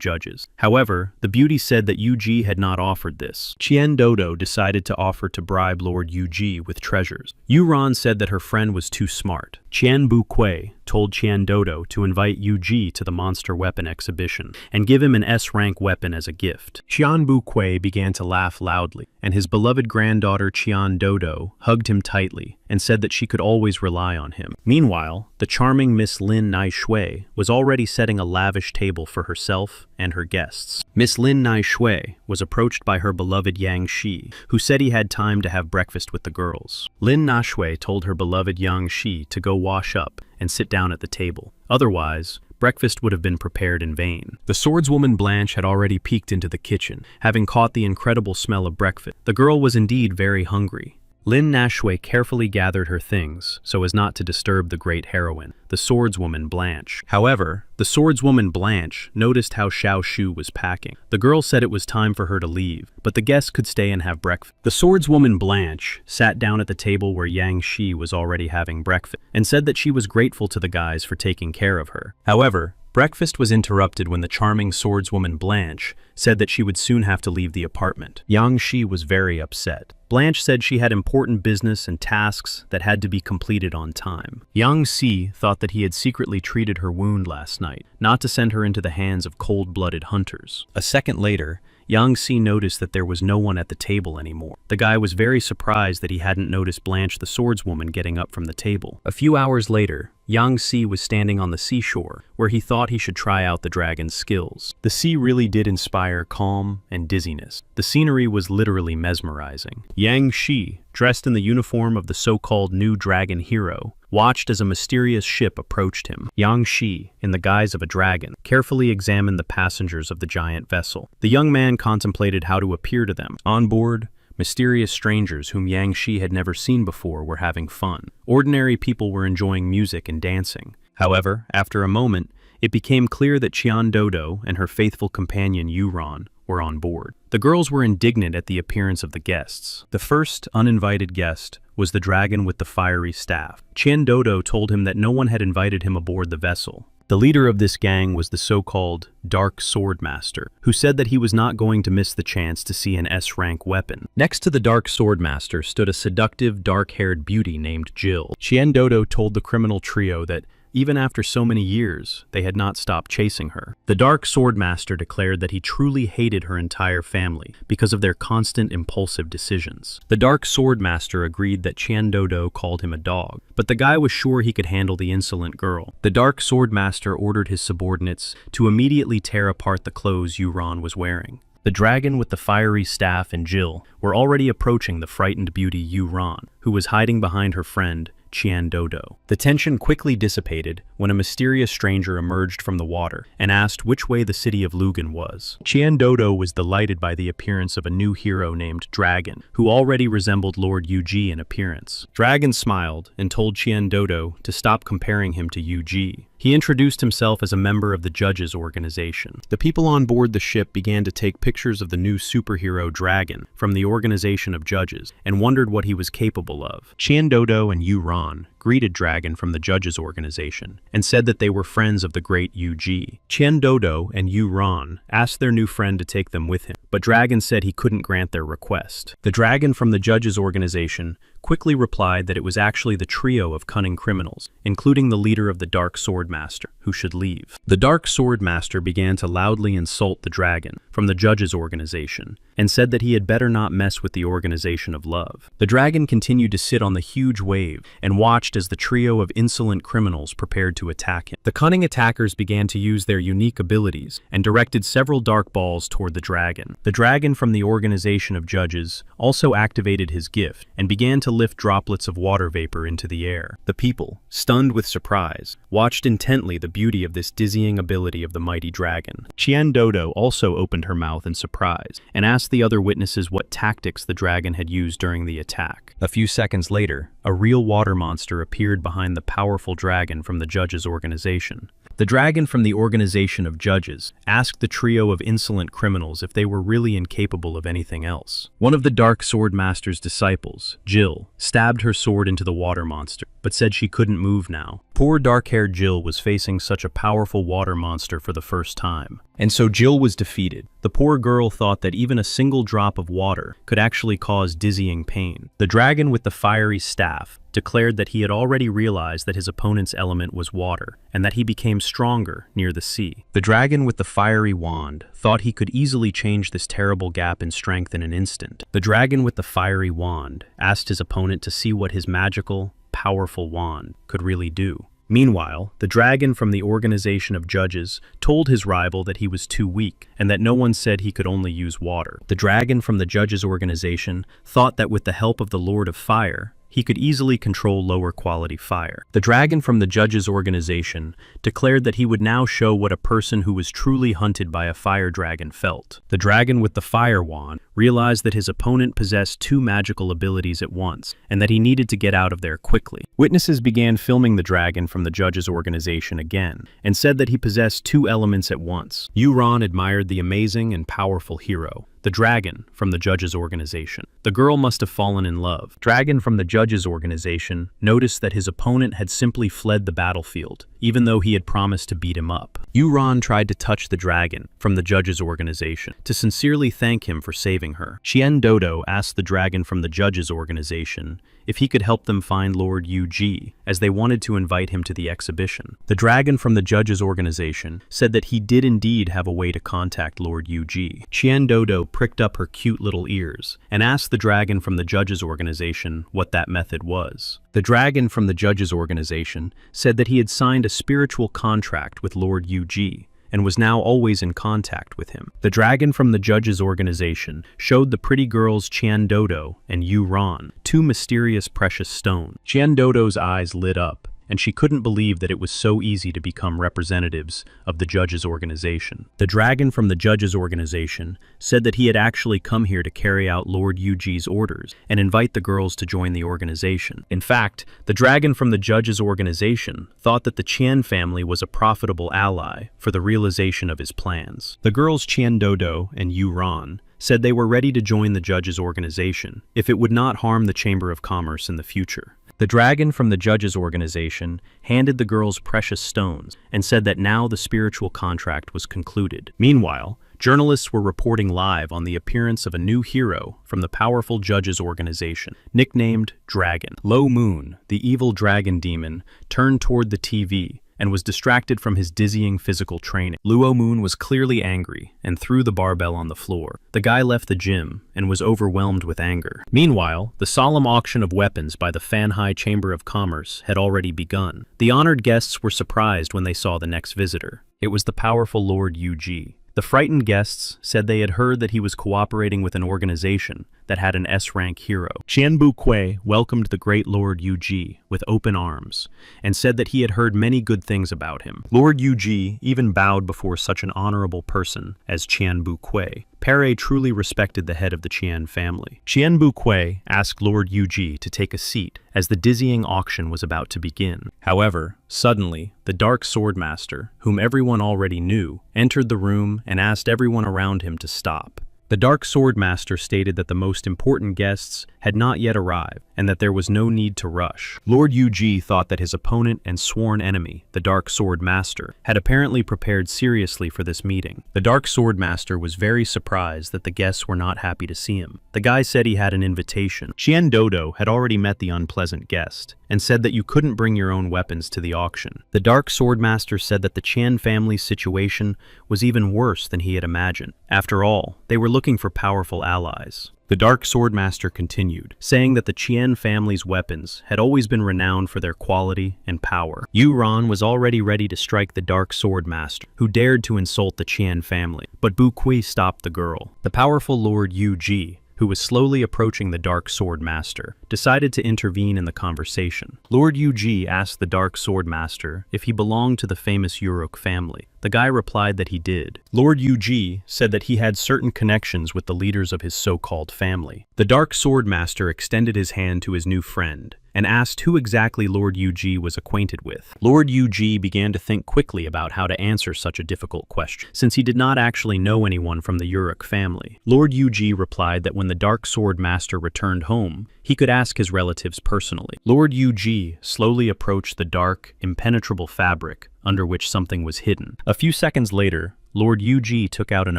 judges. However, the beauty said that Yu Ji had not offered this. Qian Dodo decided to offer to bribe Lord Yu Ji with treasures. Yu Ran said that her friend was too smart. Qian Bu Kui told Qian Dodo to invite Yu Ji to the monster weapon exhibition and give him an S-rank weapon as a gift. Qian Bu Kui began to laugh loudly, and his beloved granddaughter Qian Dodo hugged him tightly and said that she could always rely on him. Meanwhile, the charming Miss Lin Nai Shui was already setting a lavish table for herself and her guests. Miss Lin Nai Shui was approached by her beloved Yang Shi, who said he had time to have breakfast with the girls. Lin Na Shui told her beloved Yang Shi to go wash up and sit down at the table. Otherwise, breakfast would have been prepared in vain. The swordswoman Blanche had already peeked into the kitchen, having caught the incredible smell of breakfast. The girl was indeed very hungry. Lin Na Shui carefully gathered her things so as not to disturb the great heroine, the swordswoman Blanche. However, the swordswoman Blanche noticed how Xiao Shu was packing. The girl said it was time for her to leave, but the guests could stay and have breakfast. The swordswoman Blanche sat down at the table where Yang Shi was already having breakfast and said that she was grateful to the guys for taking care of her. However, breakfast was interrupted when the charming swordswoman Blanche said that she would soon have to leave the apartment. Yang Shi was very upset. Blanche said she had important business and tasks that had to be completed on time. Yang Si thought that he had secretly treated her wound last night, not to send her into the hands of cold-blooded hunters. A second later, Yang Si noticed that there was no one at the table anymore. The guy was very surprised that he hadn't noticed Blanche the swordswoman getting up from the table. A few hours later, Yang Si was standing on the seashore, where he thought he should try out the dragon's skills. The sea really did inspire calm and dizziness. The scenery was literally mesmerizing. Yang Si, dressed in the uniform of the so-called new dragon hero, watched as a mysterious ship approached him. Yang Si, in the guise of a dragon, carefully examined the passengers of the giant vessel. The young man contemplated how to appear to them. On board, mysterious strangers whom Yang Si had never seen before were having fun. Ordinary people were enjoying music and dancing. However, after a moment, it became clear that Qian Dodo and her faithful companion Yuran were on board. The girls were indignant at the appearance of the guests. The first uninvited guest was the dragon with the fiery staff. Qian Dodo told him that no one had invited him aboard the vessel. The leader of this gang was the so-called Dark Sword Master, who said that he was not going to miss the chance to see an S-rank weapon. Next to the Dark Sword Master stood a seductive, dark-haired beauty named Jill. Qian Dodo told the criminal trio that even after so many years, they had not stopped chasing her. The Dark Sword Master declared that he truly hated her entire family because of their constant impulsive decisions. The Dark Sword Master agreed that Qian Dodo called him a dog, but the guy was sure he could handle the insolent girl. The Dark Sword Master ordered his subordinates to immediately tear apart the clothes Yuran was wearing. The dragon with the fiery staff and Jill were already approaching the frightened beauty Yuran, who was hiding behind her friend, Qian Dodo. The tension quickly dissipated when a mysterious stranger emerged from the water and asked which way the city of Lugan was. Qian Dodo was delighted by the appearance of a new hero named Dragon, who already resembled Lord Yuji in appearance. Dragon smiled and told Qian Dodo to stop comparing him to Yuji. He introduced himself as a member of the judges' organization. The people on board the ship began to take pictures of the new superhero Dragon from the organization of judges and wondered what he was capable of. Qian Dodo and Yuran greeted Dragon from the judges' organization and said that they were friends of the great Yuji. Qian Dodo and Yuran asked their new friend to take them with him, but Dragon said he couldn't grant their request. The Dragon from the judges' organization quickly replied that it was actually the trio of cunning criminals, including the leader of the Dark Sword Master, who should leave. The Dark Sword Master began to loudly insult the Dragon from the judges' organization and said that he had better not mess with the organization of love. The Dragon continued to sit on the huge wave and watched as the trio of insolent criminals prepared to attack him. The cunning attackers began to use their unique abilities and directed several dark balls toward the Dragon. The Dragon from the organization of judges also activated his gift and began to lift droplets of water vapor into the air. The people, stunned with surprise, watched intently the beauty of this dizzying ability of the mighty Dragon. Qian Dodo also opened her mouth in surprise and asked the other witnesses what tactics the Dragon had used during the attack. A few seconds later, a real water monster appeared behind the powerful Dragon from the judges' organization. The Dragon from the organization of judges asked the trio of insolent criminals if they were really incapable of anything else. One of the Dark Sword Master's disciples, Jill, stabbed her sword into the water monster, but said she couldn't move now. Poor dark-haired Jill was facing such a powerful water monster for the first time, and so Jill was defeated. The poor girl thought that even a single drop of water could actually cause dizzying pain. The Dragon with the fiery staff declared that he had already realized that his opponent's element was water, and that he became stronger near the sea. The Dragon with the fiery wand thought he could easily change this terrible gap in strength in an instant. The Dragon with the fiery wand asked his opponent to see what his magical, powerful wand could really do. Meanwhile, the Dragon from the organization of judges told his rival that he was too weak and that no one said he could only use water. The Dragon from the judges' organization thought that with the help of the Lord of Fire, he could easily control lower quality fire. The Dragon from the judges' organization declared that he would now show what a person who was truly hunted by a fire dragon felt. The Dragon with the fire wand realized that his opponent possessed two magical abilities at once, and that he needed to get out of there quickly. Witnesses began filming the Dragon from the judges' organization again, and said that he possessed two elements at once. Yuran admired the amazing and powerful hero, the Dragon from the judges' organization. The girl must have fallen in love. Dragon from the judges' organization noticed that his opponent had simply fled the battlefield, even though he had promised to beat him up. Yuran tried to touch the Dragon from the judges' organization to sincerely thank him for saving her. Qian Dodo asked the Dragon from the judges' organization if he could help them find Lord Yu-ji, as they wanted to invite him to the exhibition. The dragon from the judges' organization said that he did indeed have a way to contact Lord Yu-ji. Qian Dodo pricked up her cute little ears and asked the dragon from the judges' organization what that method was. The dragon from the judges' organization said that he had signed a spiritual contract with Lord Yu-ji and was now always in contact with him. The dragon from the judges' organization showed the pretty girls Qian Dodo and Yu Ran two mysterious precious stones. Qian Dodo's eyes lit up, and she couldn't believe that it was so easy to become representatives of the judges' organization. The dragon from the judges' organization said that he had actually come here to carry out Lord Yu-ji's orders and invite the girls to join the organization. In fact, the dragon from the judges' organization thought that the Qian family was a profitable ally for the realization of his plans. The girls Qian Dodo and Yu Ran said they were ready to join the judges' organization if it would not harm the Chamber of Commerce in the future. The dragon from the judges' organization handed the girls precious stones and said that now the spiritual contract was concluded. Meanwhile, journalists were reporting live on the appearance of a new hero from the powerful judges' organization, nicknamed Dragon. Lo Moon, the evil dragon demon, turned toward the TV and was distracted from his dizzying physical training. Luo Moon was clearly angry and threw the barbell on the floor. The guy left the gym and was overwhelmed with anger. Meanwhile, the solemn auction of weapons by the Fanhai Chamber of Commerce had already begun. The honored guests were surprised when they saw the next visitor. It was the powerful Lord Yu-ji. The frightened guests said they had heard that he was cooperating with an organization that had an S-rank hero. Qian Bukui welcomed the great Lord Yu-ji with open arms and said that he had heard many good things about him. Lord Yu-ji even bowed before such an honorable person as Qian Bukui. Pere truly respected the head of the Qian family. Qian Bukui asked Lord Yu-ji to take a seat as the dizzying auction was about to begin. However, suddenly, the Dark Sword Master, whom everyone already knew, entered the room and asked everyone around him to stop. The Dark Sword Master stated that the most important guests had not yet arrived and that there was no need to rush. Lord Yu-ji thought that his opponent and sworn enemy, the Dark Sword Master, had apparently prepared seriously for this meeting. The Dark Sword Master was very surprised that the guests were not happy to see him. The guy said he had an invitation. Qian Dodo had already met the unpleasant guest and said that you couldn't bring your own weapons to the auction. The Dark Sword Master said that the Qian family's situation was even worse than he had imagined. After all, they were looking for powerful allies. The Dark Sword Master continued, saying that the Qian family's weapons had always been renowned for their quality and power. Yu Ran was already ready to strike the Dark Sword Master, who dared to insult the Qian family, but Bukui stopped the girl. The powerful Lord Yu-ji, who was slowly approaching the Dark Sword Master, decided to intervene in the conversation. Lord Yu-ji asked the Dark Sword Master if he belonged to the famous Uruk family. The guy replied that he did. Lord Yu-ji said that he had certain connections with the leaders of his so-called family. The Dark Sword Master extended his hand to his new friend and asked who exactly Lord Yu-ji was acquainted with. Lord Yu-ji began to think quickly about how to answer such a difficult question, since he did not actually know anyone from the Uruk family. Lord Yu-ji replied that when the Dark Sword Master returned home, he could ask his relatives personally. Lord Yu-ji slowly approached the dark, impenetrable fabric under which something was hidden. A few seconds later, Lord Yu-ji took out an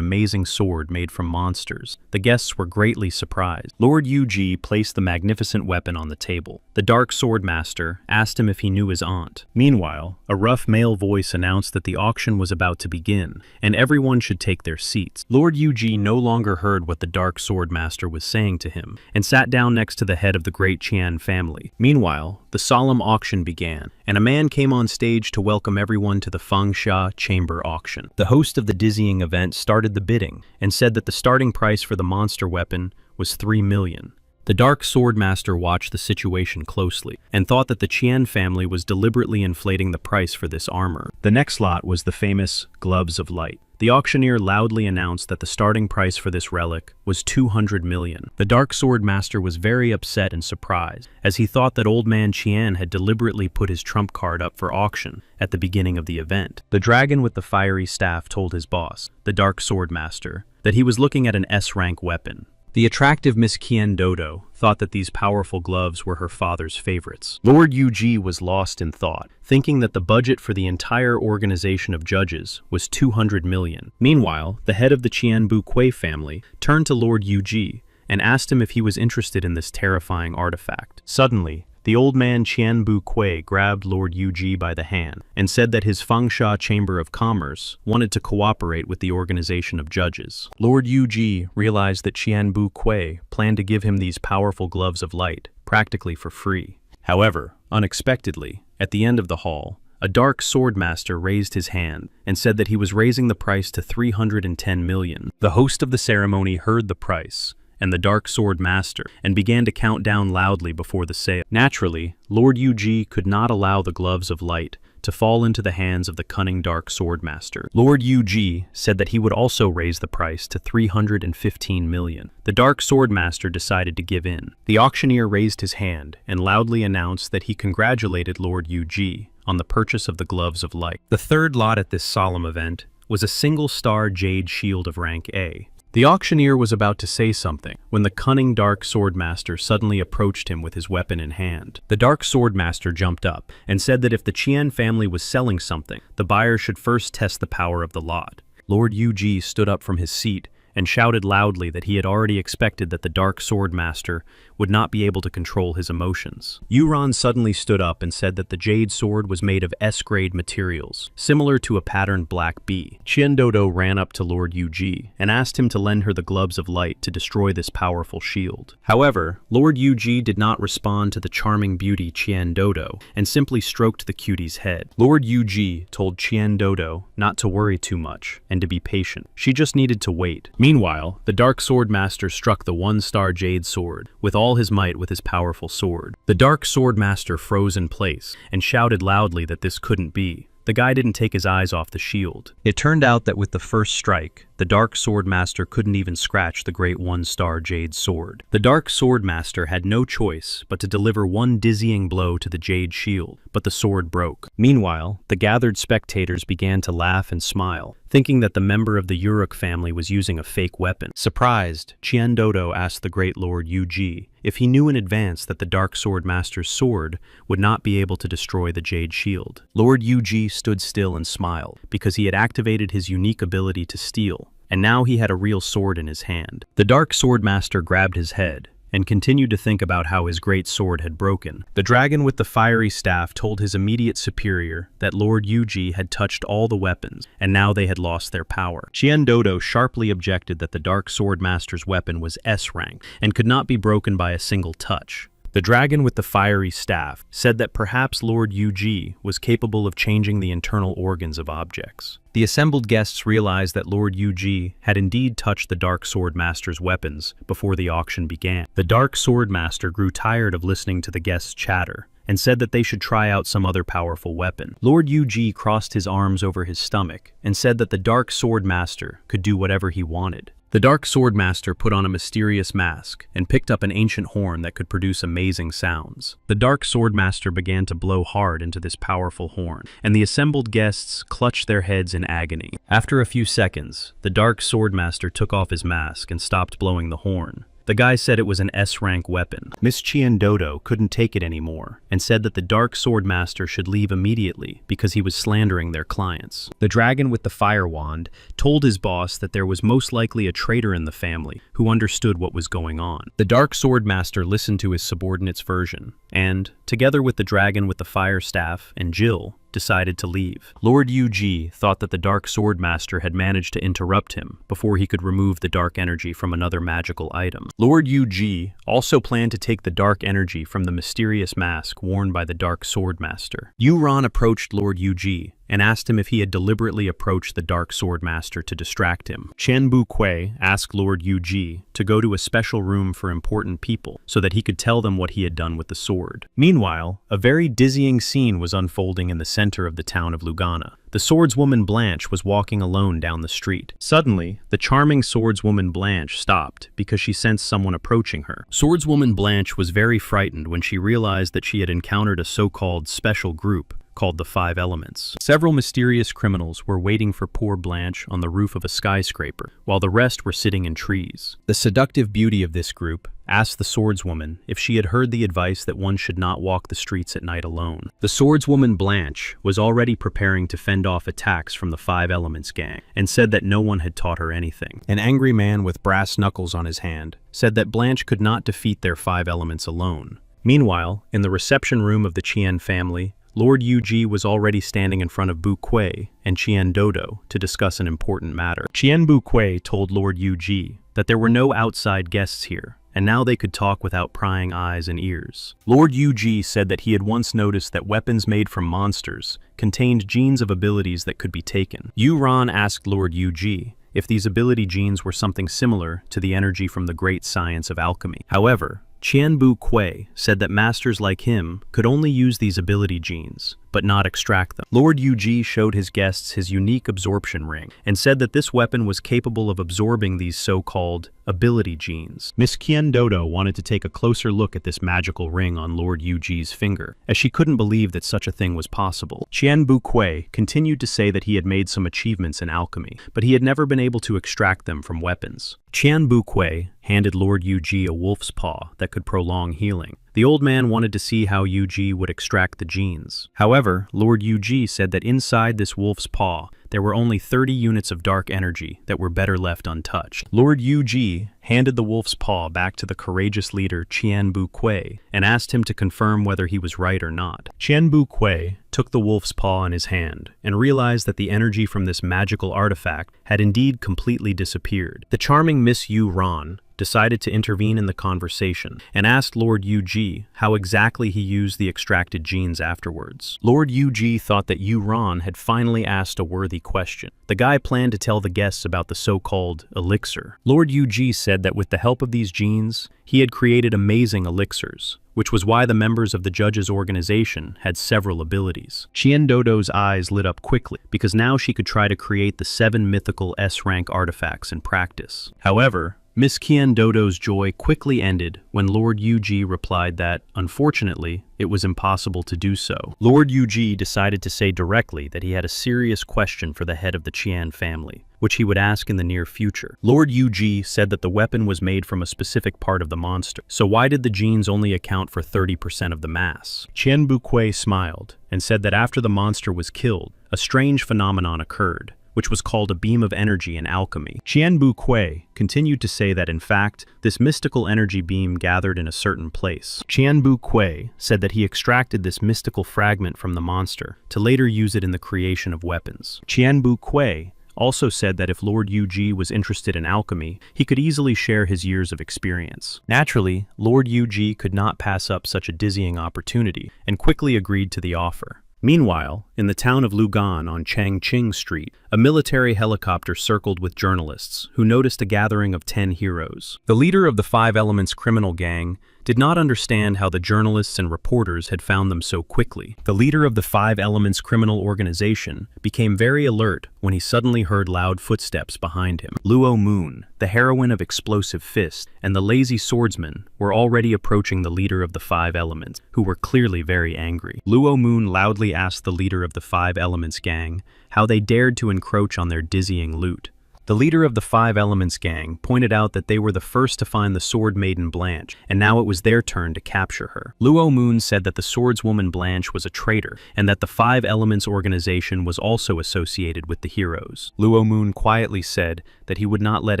amazing sword made from monsters. The guests were greatly surprised. Lord Yu-ji placed the magnificent weapon on the table. The Dark Sword Master asked him if he knew his aunt. Meanwhile, a rough male voice announced that the auction was about to begin, and everyone should take their seats. Lord Yu-ji no longer heard what the Dark Sword Master was saying to him, and sat down next to the head of the great Qian family. Meanwhile, the solemn auction began, and a man came on stage to welcome everyone to the Fengsha Chamber auction. The host of the dizzying event started the bidding and said that the starting price for the monster weapon was 3 million. The Dark Sword Master watched the situation closely and thought that the Qian family was deliberately inflating the price for this armor. The next lot was the famous Gloves of Light. The auctioneer loudly announced that the starting price for this relic was 200 million. The Dark Sword Master was very upset and surprised, as he thought that Old Man Qian had deliberately put his trump card up for auction at the beginning of the event. The dragon with the fiery staff told his boss, the Dark Sword Master, that he was looking at an S-rank weapon. The attractive Miss Qian Dodo thought that these powerful gloves were her father's favorites. Lord Yu-ji was lost in thought, thinking that the budget for the entire organization of judges was 200 million. Meanwhile, the head of the Qian Bukui family turned to Lord Yu-ji and asked him if he was interested in this terrifying artifact. Suddenly, the old man Qianbu Kui grabbed Lord Yuji by the hand and said that his Fengsha Chamber of Commerce wanted to cooperate with the organization of judges. Lord Yuji realized that Qianbu Kui planned to give him these powerful gloves of light, practically for free. However, unexpectedly, at the end of the hall, a dark sword master raised his hand and said that he was raising the price to 310 million. The host of the ceremony heard the price and the dark sword master and began to count down loudly before the sale. Naturally, Lord Yuji could not allow the gloves of light to fall into the hands of the cunning dark sword master. Lord Yuji said that he would also raise the price to 315 million. The dark sword master decided to give in. The auctioneer raised his hand and loudly announced that he congratulated Lord Yuji on the purchase of the gloves of light. The third lot at this solemn event was a single-star jade shield of rank A. The auctioneer was about to say something when the cunning dark sword master suddenly approached him with his weapon in hand. The dark sword master jumped up and said that if the Qian family was selling something, the buyer should first test the power of the lot. Lord Yuji stood up from his seat and shouted loudly that he had already expected that the dark sword master would not be able to control his emotions. Yuran suddenly stood up and said that the jade sword was made of S-grade materials, similar to a patterned black bee. Qiandodo ran up to Lord Yuji and asked him to lend her the gloves of light to destroy this powerful shield. However, Lord Yuji did not respond to the charming beauty Qiandodo and simply stroked the cutie's head. Lord Yuji told Qiandodo not to worry too much and to be patient. She just needed to wait. Meanwhile, the dark sword master struck the one-star jade sword with all his might with his powerful sword. The dark sword master froze in place and shouted loudly that this couldn't be. The guy didn't take his eyes off the shield. It turned out that with the first strike, the dark sword master couldn't even scratch the great one-star jade sword. The dark sword master had no choice but to deliver one dizzying blow to the jade shield, but the sword broke. Meanwhile, the gathered spectators began to laugh and smile, thinking that the member of the Uruk family was using a fake weapon. Surprised, Qiandodo asked the great Lord Yuji if he knew in advance that the dark sword master's sword would not be able to destroy the jade shield. Lord Yuji stood still and smiled because he had activated his unique ability to steal, and now he had a real sword in his hand. The dark sword master grabbed his head and continued to think about how his great sword had broken. The dragon with the fiery staff told his immediate superior that Lord Yuji had touched all the weapons, and now they had lost their power. Qiandodo sharply objected that the dark sword master's weapon was S-rank and could not be broken by a single touch. The dragon with the fiery staff said that perhaps Lord Yuji was capable of changing the internal organs of objects. The assembled guests realized that Lord Yuji had indeed touched the Dark Sword Master's weapons before the auction began. The Dark Sword Master grew tired of listening to the guests' chatter and said that they should try out some other powerful weapon. Lord Yuji crossed his arms over his stomach and said that the Dark Sword Master could do whatever he wanted. The Dark Sword Master put on a mysterious mask and picked up an ancient horn that could produce amazing sounds. The Dark Sword Master began to blow hard into this powerful horn, and the assembled guests clutched their heads in agony. After a few seconds, the Dark Sword Master took off his mask and stopped blowing the horn. The guy said it was an S-rank weapon. Miss Qiandodo couldn't take it anymore and said that the Dark Sword Master should leave immediately because he was slandering their clients. The dragon with the fire wand told his boss that there was most likely a traitor in the family who understood what was going on. The Dark Sword Master listened to his subordinate's version and, together with the dragon with the fire staff and Jill, decided to leave. Lord Yuji thought that the Dark Sword Master had managed to interrupt him before he could remove the dark energy from another magical item. Lord Yuji also planned to take the dark energy from the mysterious mask worn by the Dark Sword Master. Yuran approached Lord Yuji and asked him if he had deliberately approached the Dark Sword Master to distract him. Qianbu Kui asked Lord Yuji to go to a special room for important people so that he could tell them what he had done with the sword. Meanwhile, a very dizzying scene was unfolding in the center of the town of Lugana. The swordswoman Blanche was walking alone down the street. Suddenly, the charming swordswoman Blanche stopped because she sensed someone approaching her. Swordswoman Blanche was very frightened when she realized that she had encountered a so-called special group called the Five Elements. Several mysterious criminals were waiting for poor Blanche on the roof of a skyscraper, while the rest were sitting in trees. The seductive beauty of this group asked the swordswoman if she had heard the advice that one should not walk the streets at night alone. The swordswoman Blanche was already preparing to fend off attacks from the Five Elements gang, and said that no one had taught her anything. An angry man with brass knuckles on his hand said that Blanche could not defeat their Five Elements alone. Meanwhile, in the reception room of the Chien family, Lord Yuji was already standing in front of Bu Kuei and Chien Dodo to discuss an important matter. Chien Bu Kuei told Lord Yuji that there were no outside guests here, and now they could talk without prying eyes and ears. Lord Yuji said that he had once noticed that weapons made from monsters contained genes of abilities that could be taken. Yu Ran asked Lord Yuji if these ability genes were something similar to the energy from the great science of alchemy. However, Chien Bu Kuei said that masters like him could only use these ability genes, but not extract them. Lord Yuji showed his guests his unique absorption ring, and said that this weapon was capable of absorbing these so-called ability genes. Miss Chien Dodo wanted to take a closer look at this magical ring on Lord Yuji's finger, as she couldn't believe that such a thing was possible. Chien Bu Kuei continued to say that he had made some achievements in alchemy, but he had never been able to extract them from weapons. Chien Bu Kuei handed Lord Yuji a wolf's paw that could prolong healing. The old man wanted to see how Yuji would extract the genes. However, Lord Yuji said that inside this wolf's paw, there were only 30 units of dark energy that were better left untouched. Lord Yuji handed the wolf's paw back to the courageous leader Chien Bu Kuei and asked him to confirm whether he was right or not. Chien Bu Kuei took the wolf's paw in his hand and realized that the energy from this magical artifact had indeed completely disappeared. The charming Miss Yu Ran decided to intervene in the conversation and asked Lord Yuji how exactly he used the extracted genes afterwards. Lord Yuji thought that Yu Ran had finally asked a worthy question. The guy planned to tell the guests about the so-called elixir. Lord Yuji said that with the help of these genes, he had created amazing elixirs, which was why the members of the judges' organization had several abilities. Chien Dodo's eyes lit up quickly, because now she could try to create the 7 mythical S-rank artifacts in practice. However, Miss Chien Dodo's joy quickly ended when Lord Yuji replied that, unfortunately, it was impossible to do so. Lord Yuji decided to say directly that he had a serious question for the head of the Chien family, which he would ask in the near future. Lord Yuji said that the weapon was made from a specific part of the monster, so why did the genes only account for 30% of the mass? Chien Bu Kuei smiled and said that after the monster was killed, a strange phenomenon occurred, which was called a beam of energy in alchemy. Chien Bu Kuei continued to say that in fact, this mystical energy beam gathered in a certain place. Chien Bu Kuei said that he extracted this mystical fragment from the monster to later use it in the creation of weapons. Chien Bu Kuei also said that if Lord Yuji was interested in alchemy, he could easily share his years of experience. Naturally, Lord Yuji could not pass up such a dizzying opportunity and quickly agreed to the offer. Meanwhile, in the town of Lugan on Changqing Street, a military helicopter circled with journalists who noticed a gathering of 10 heroes. The leader of the Five Elements criminal gang did not understand how the journalists and reporters had found them so quickly. The leader of the Five Elements criminal organization became very alert when he suddenly heard loud footsteps behind him. Luo Moon, the heroine of Explosive Fist, and the lazy swordsman were already approaching the leader of the Five Elements, who were clearly very angry. Luo Moon loudly asked the leader of the Five Elements gang how they dared to encroach on their dizzying loot. The leader of the Five Elements gang pointed out that they were the first to find the sword maiden Blanche, and now it was their turn to capture her. Luo Moon said that the swordswoman Blanche was a traitor, and that the Five Elements organization was also associated with the heroes. Luo Moon quietly said that he would not let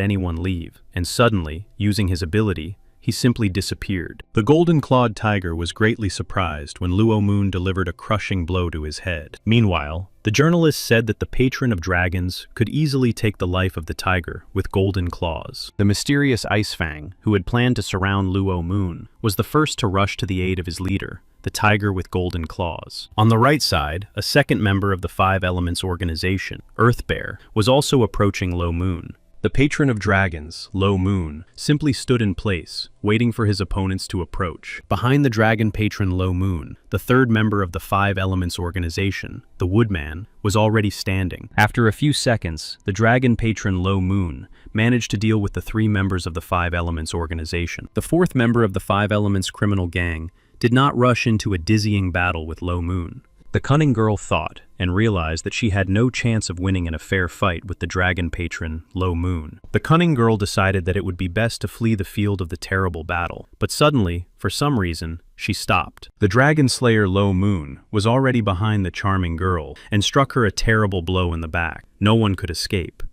anyone leave, and suddenly, using his ability, he simply disappeared. The golden-clawed tiger was greatly surprised when Luo Moon delivered a crushing blow to his head. Meanwhile, the journalist said that the patron of dragons could easily take the life of the tiger with golden claws. The mysterious Ice Fang, who had planned to surround Luo Moon, was the first to rush to the aid of his leader, the tiger with golden claws. On the right side, a second member of the Five Elements organization, Earth Bear, was also approaching Lo Moon. The patron of dragons, Lo Moon, simply stood in place, waiting for his opponents to approach. Behind the dragon patron Lo Moon, the third member of the Five Elements organization, the Woodman, was already standing. After a few seconds, the dragon patron Lo Moon managed to deal with the 3 members of the Five Elements organization. The fourth member of the Five Elements criminal gang did not rush into a dizzying battle with Lo Moon. The cunning girl thought and realized that she had no chance of winning in a fair fight with the dragon patron, Lo Moon. The cunning girl decided that it would be best to flee the field of the terrible battle, but suddenly, for some reason, she stopped. The dragon slayer Lo Moon was already behind the charming girl and struck her a terrible blow in the back. No one could escape.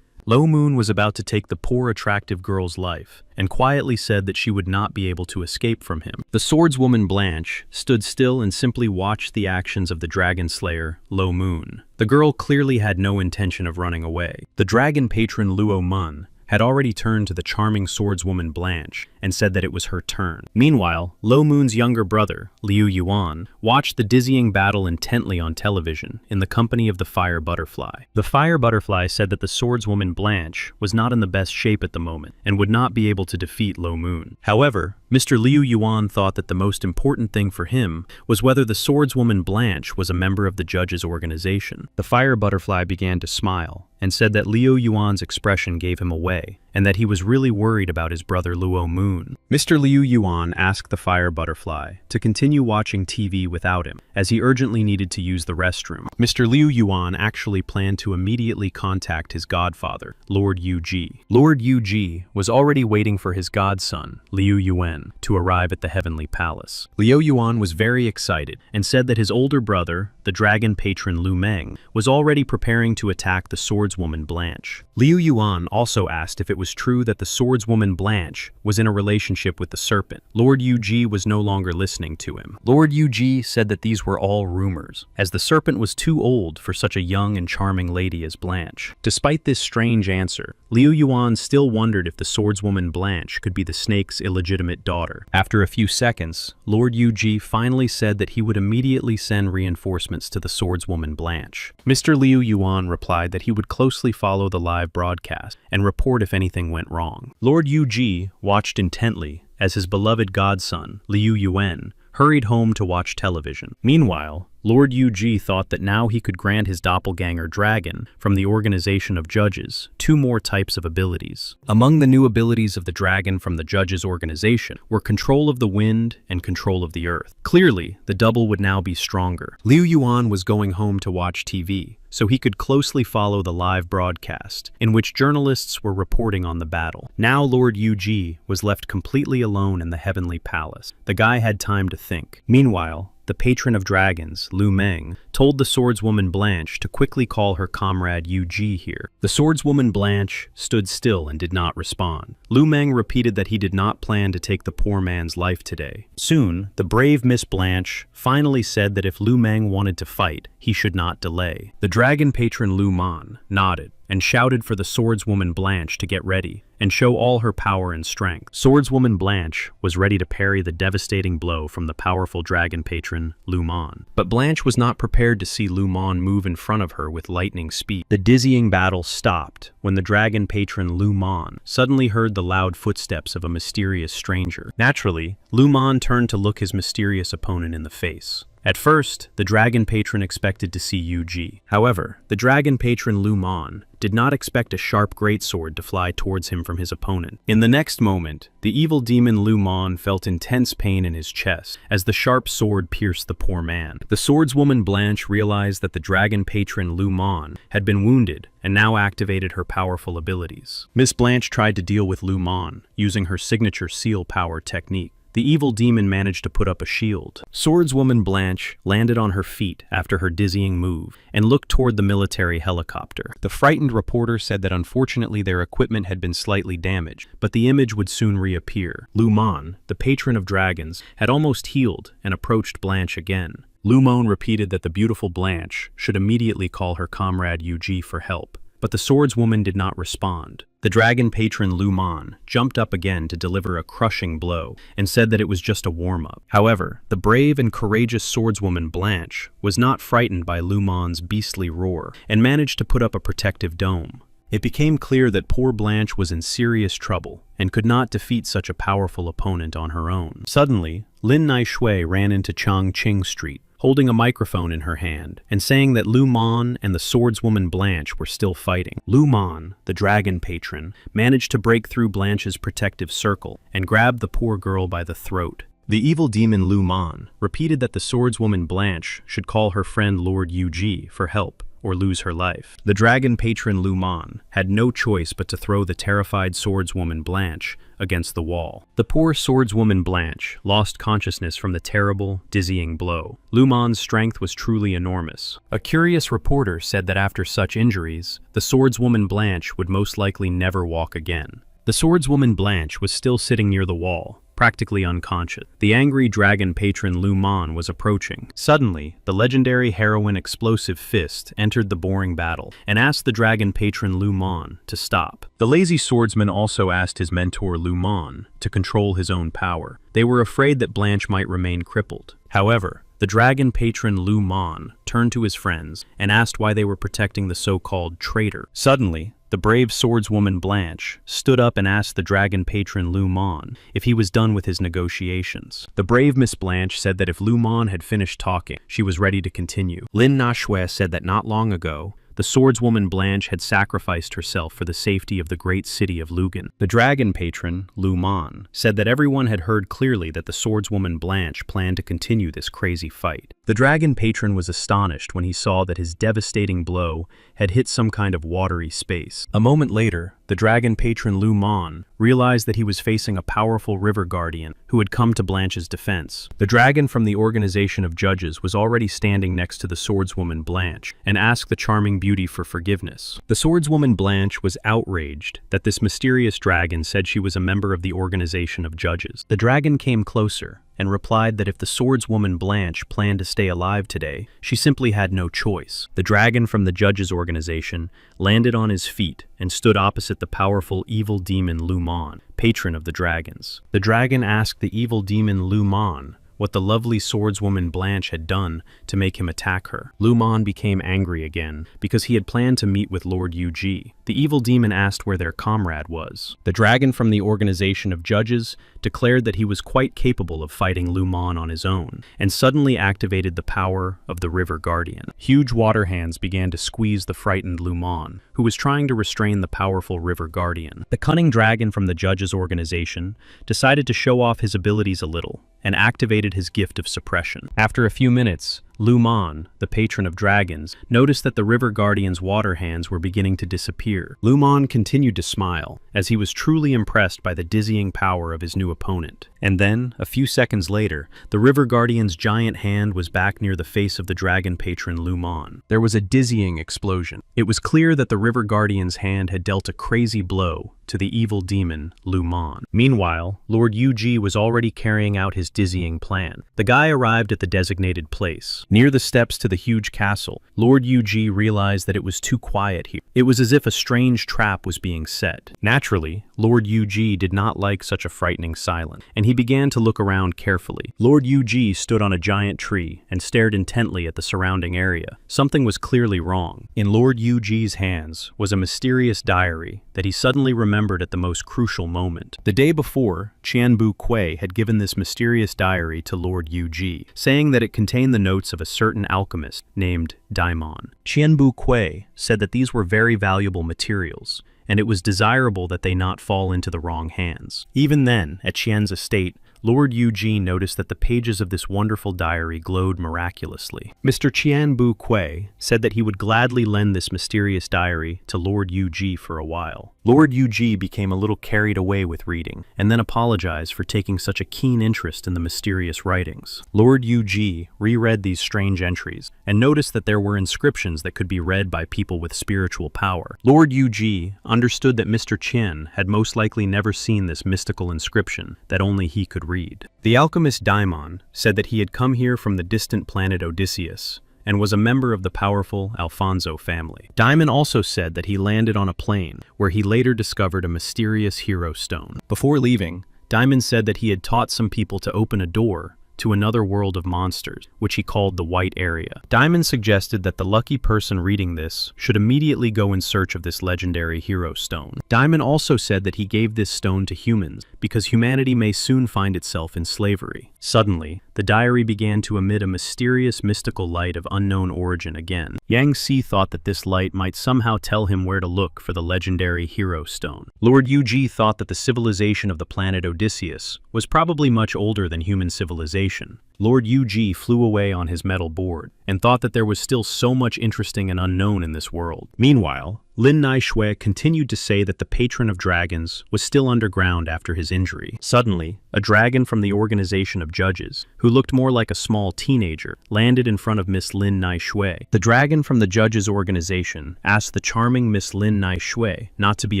Lo Moon was about to take the poor attractive girl's life, and quietly said that she would not be able to escape from him. The swordswoman Blanche stood still and simply watched the actions of the dragon slayer, Lo Moon. The girl clearly had no intention of running away. The dragon patron Luo Mun had already turned to the charming swordswoman Blanche and said that it was her turn. Meanwhile, Lo Moon's younger brother, Liu Yuan, watched the dizzying battle intently on television in the company of the fire butterfly. The fire butterfly said that the swordswoman Blanche was not in the best shape at the moment and would not be able to defeat Lo Moon. However, Mr. Liu Yuan thought that the most important thing for him was whether the swordswoman Blanche was a member of the judges' organization. The fire butterfly began to smile and said that Liu Yuan's expression gave him away, and that he was really worried about his brother Luo Moon. Mr. Liu Yuan asked the fire butterfly to continue watching TV without him, as he urgently needed to use the restroom. Mr. Liu Yuan actually planned to immediately contact his godfather, Lord Yuji. Lord Yuji was already waiting for his godson, Liu Yuan, to arrive at the heavenly palace. Liu Yuan was very excited and said that his older brother, the dragon patron Lu Meng, was already preparing to attack the swordswoman Blanche. Liu Yuan also asked if it was true that the swordswoman Blanche was in a relationship with the serpent. Lord Yuji was no longer listening to him. Lord Yuji said that these were all rumors, as the serpent was too old for such a young and charming lady as Blanche. Despite this strange answer, Liu Yuan still wondered if the swordswoman Blanche could be the snake's illegitimate daughter. After a few seconds, Lord Yuji finally said that he would immediately send reinforcements to the swordswoman Blanche. Mr. Liu Yuan replied that he would closely follow the live broadcast and report if anything went wrong. Lord Yuji watched intently as his beloved godson, Liu Yuan, hurried home to watch television. Meanwhile, Lord Yuji thought that now he could grant his doppelganger dragon from the organization of judges 2 more types of abilities. Among the new abilities of the dragon from the judges' organization were control of the wind and control of the earth. Clearly, the double would now be stronger. Liu Yuan was going home to watch TV, so he could closely follow the live broadcast, in which journalists were reporting on the battle. Now Lord Yuji was left completely alone in the heavenly palace. The guy had time to think. Meanwhile, the patron of dragons, Lu Meng, told the swordswoman Blanche to quickly call her comrade Yuji here. The swordswoman Blanche stood still and did not respond. Lu Meng repeated that he did not plan to take the poor man's life today. Soon, the brave Miss Blanche finally said that if Lu Meng wanted to fight, he should not delay. The dragon patron Lu Man nodded and shouted for the swordswoman Blanche to get ready and show all her power and strength. Swordswoman Blanche was ready to parry the devastating blow from the powerful dragon patron Lu Man. But Blanche was not prepared to see Lu Man move in front of her with lightning speed. The dizzying battle stopped when the dragon patron Lu Man suddenly heard the loud footsteps of a mysterious stranger. Naturally, Lu Man turned to look his mysterious opponent in the face. At first, the dragon patron expected to see Yuji. However, the dragon patron Lu Man did not expect a sharp greatsword to fly towards him from his opponent. In the next moment, the evil demon Lu Man felt intense pain in his chest as the sharp sword pierced the poor man. The swordswoman Blanche realized that the dragon patron Lu Man had been wounded and now activated her powerful abilities. Miss Blanche tried to deal with Lu Man using her signature seal power technique. The evil demon managed to put up a shield. Swordswoman Blanche landed on her feet after her dizzying move and looked toward the military helicopter. The frightened reporter said that unfortunately their equipment had been slightly damaged, but the image would soon reappear. Lu Man, the patron of dragons, had almost healed and approached Blanche again. Lu Man repeated that the beautiful Blanche should immediately call her comrade Yuji for help, but the swordswoman did not respond. The dragon patron Lu Man jumped up again to deliver a crushing blow and said that it was just a warm-up. However, the brave and courageous swordswoman Blanche was not frightened by Lu Man's beastly roar and managed to put up a protective dome. It became clear that poor Blanche was in serious trouble and could not defeat such a powerful opponent on her own. Suddenly, Lin Naishui ran into Changqing Street, holding a microphone in her hand and saying that Lu Man and the swordswoman Blanche were still fighting. Lu Man, the dragon patron, managed to break through Blanche's protective circle and grab the poor girl by the throat. The evil demon Lu Man repeated that the swordswoman Blanche should call her friend Lord Yu for help or lose her life. The dragon patron Lu Man had no choice but to throw the terrified swordswoman Blanche against the wall. The poor swordswoman Blanche lost consciousness from the terrible, dizzying blow. Lu Man's strength was truly enormous. A curious reporter said that after such injuries, the swordswoman Blanche would most likely never walk again. The swordswoman Blanche was still sitting near the wall, practically unconscious. The angry dragon patron Lu Man was approaching. Suddenly, the legendary heroine Explosive Fist entered the boring battle and asked the dragon patron Lu Man to stop. The lazy swordsman also asked his mentor Lu Man to control his own power. They were afraid that Blanche might remain crippled. However, the dragon patron Lu Man turned to his friends and asked why they were protecting the so-called traitor. Suddenly, the brave swordswoman Blanche stood up and asked the dragon patron Lu Man if he was done with his negotiations. The brave Miss Blanche said that if Lu Man had finished talking, she was ready to continue. Lin Nashue said that not long ago, the swordswoman Blanche had sacrificed herself for the safety of the great city of Lugan. The dragon patron, Lu Man, said that everyone had heard clearly that the swordswoman Blanche planned to continue this crazy fight. The dragon patron was astonished when he saw that his devastating blow had hit some kind of watery space. A moment later, the dragon patron Lu Man realized that he was facing a powerful river guardian who had come to Blanche's defense. The dragon from the organization of judges was already standing next to the swordswoman Blanche and asked the charming beauty for forgiveness. The swordswoman Blanche was outraged that this mysterious dragon said she was a member of the organization of judges. The dragon came closer and replied that if the swordswoman Blanche planned to stay alive today, she simply had no choice. The dragon from the judges' organization landed on his feet and stood opposite the powerful evil demon Lu Man, patron of the dragons. The dragon asked the evil demon Lu Man what the lovely swordswoman Blanche had done to make him attack her. Lu Man became angry again because he had planned to meet with Lord Yu. The evil demon asked where their comrade was. The dragon from the organization of judges declared that he was quite capable of fighting Lu Man on his own, and suddenly activated the power of the river guardian. Huge water hands began to squeeze the frightened Lu Man, who was trying to restrain the powerful river guardian. The cunning dragon from the judges' organization decided to show off his abilities a little, and activated his gift of suppression. After a few minutes, Lu Man, the patron of dragons, noticed that the river guardian's water hands were beginning to disappear. Lu Man continued to smile, as he was truly impressed by the dizzying power of his new opponent. And then, a few seconds later, the river guardian's giant hand was back near the face of the dragon patron Lu Man. There was a dizzying explosion. It was clear that the river guardian's hand had dealt a crazy blow to the evil demon Lu Man. Meanwhile, Lord Yu was already carrying out his dizzying plan. The guy arrived at the designated place. Near the steps to the huge castle, Lord Yu realized that it was too quiet here. It was as if a strange trap was being set. Naturally, Lord Yu did not like such a frightening silence, and he began to look around carefully. Lord Yu stood on a giant tree and stared intently at the surrounding area. Something was clearly wrong. In Lord Yu's hands was a mysterious diary that he suddenly remembered at the most crucial moment. The day before, Qianbu Kui had given this mysterious diary to Lord Yu, saying that it contained the notes of a certain alchemist named Daimon. Qianbu Kui said that these were very valuable materials, and it was desirable that they not fall into the wrong hands. Even then, at Qian's estate, Lord Yu noticed that the pages of this wonderful diary glowed miraculously. Mr. Qianbu Kui said that he would gladly lend this mysterious diary to Lord Yu for a while. Lord Yu became a little carried away with reading, and then apologized for taking such a keen interest in the mysterious writings. Lord Yu reread these strange entries, and noticed that there were inscriptions that could be read by people with spiritual power. Lord Yu understood that Mr. Qian had most likely never seen this mystical inscription that only he could read. The alchemist Daimon said that he had come here from the distant planet Odysseus, and was a member of the powerful Alfonso family. Daimon also said that he landed on a plane, where he later discovered a mysterious hero stone. Before leaving, Daimon said that he had taught some people to open a door to another world of monsters, which he called the White Area. Daimon suggested that the lucky person reading this should immediately go in search of this legendary hero stone. Daimon also said that he gave this stone to humans because humanity may soon find itself in slavery. Suddenly, the diary began to emit a mysterious mystical light of unknown origin again. Yang Si thought that this light might somehow tell him where to look for the legendary hero stone. Lord Yu thought that the civilization of the planet Odysseus was probably much older than human civilization. Lord Yu flew away on his metal board and thought that there was still so much interesting and unknown in this world. Meanwhile, Lin Nai Shui continued to say that the patron of dragons was still underground after his injury. Suddenly, a dragon from the organization of judges, who looked more like a small teenager, landed in front of Miss Lin Nai Shui. The dragon from the judges' organization asked the charming Miss Lin Nai Shui not to be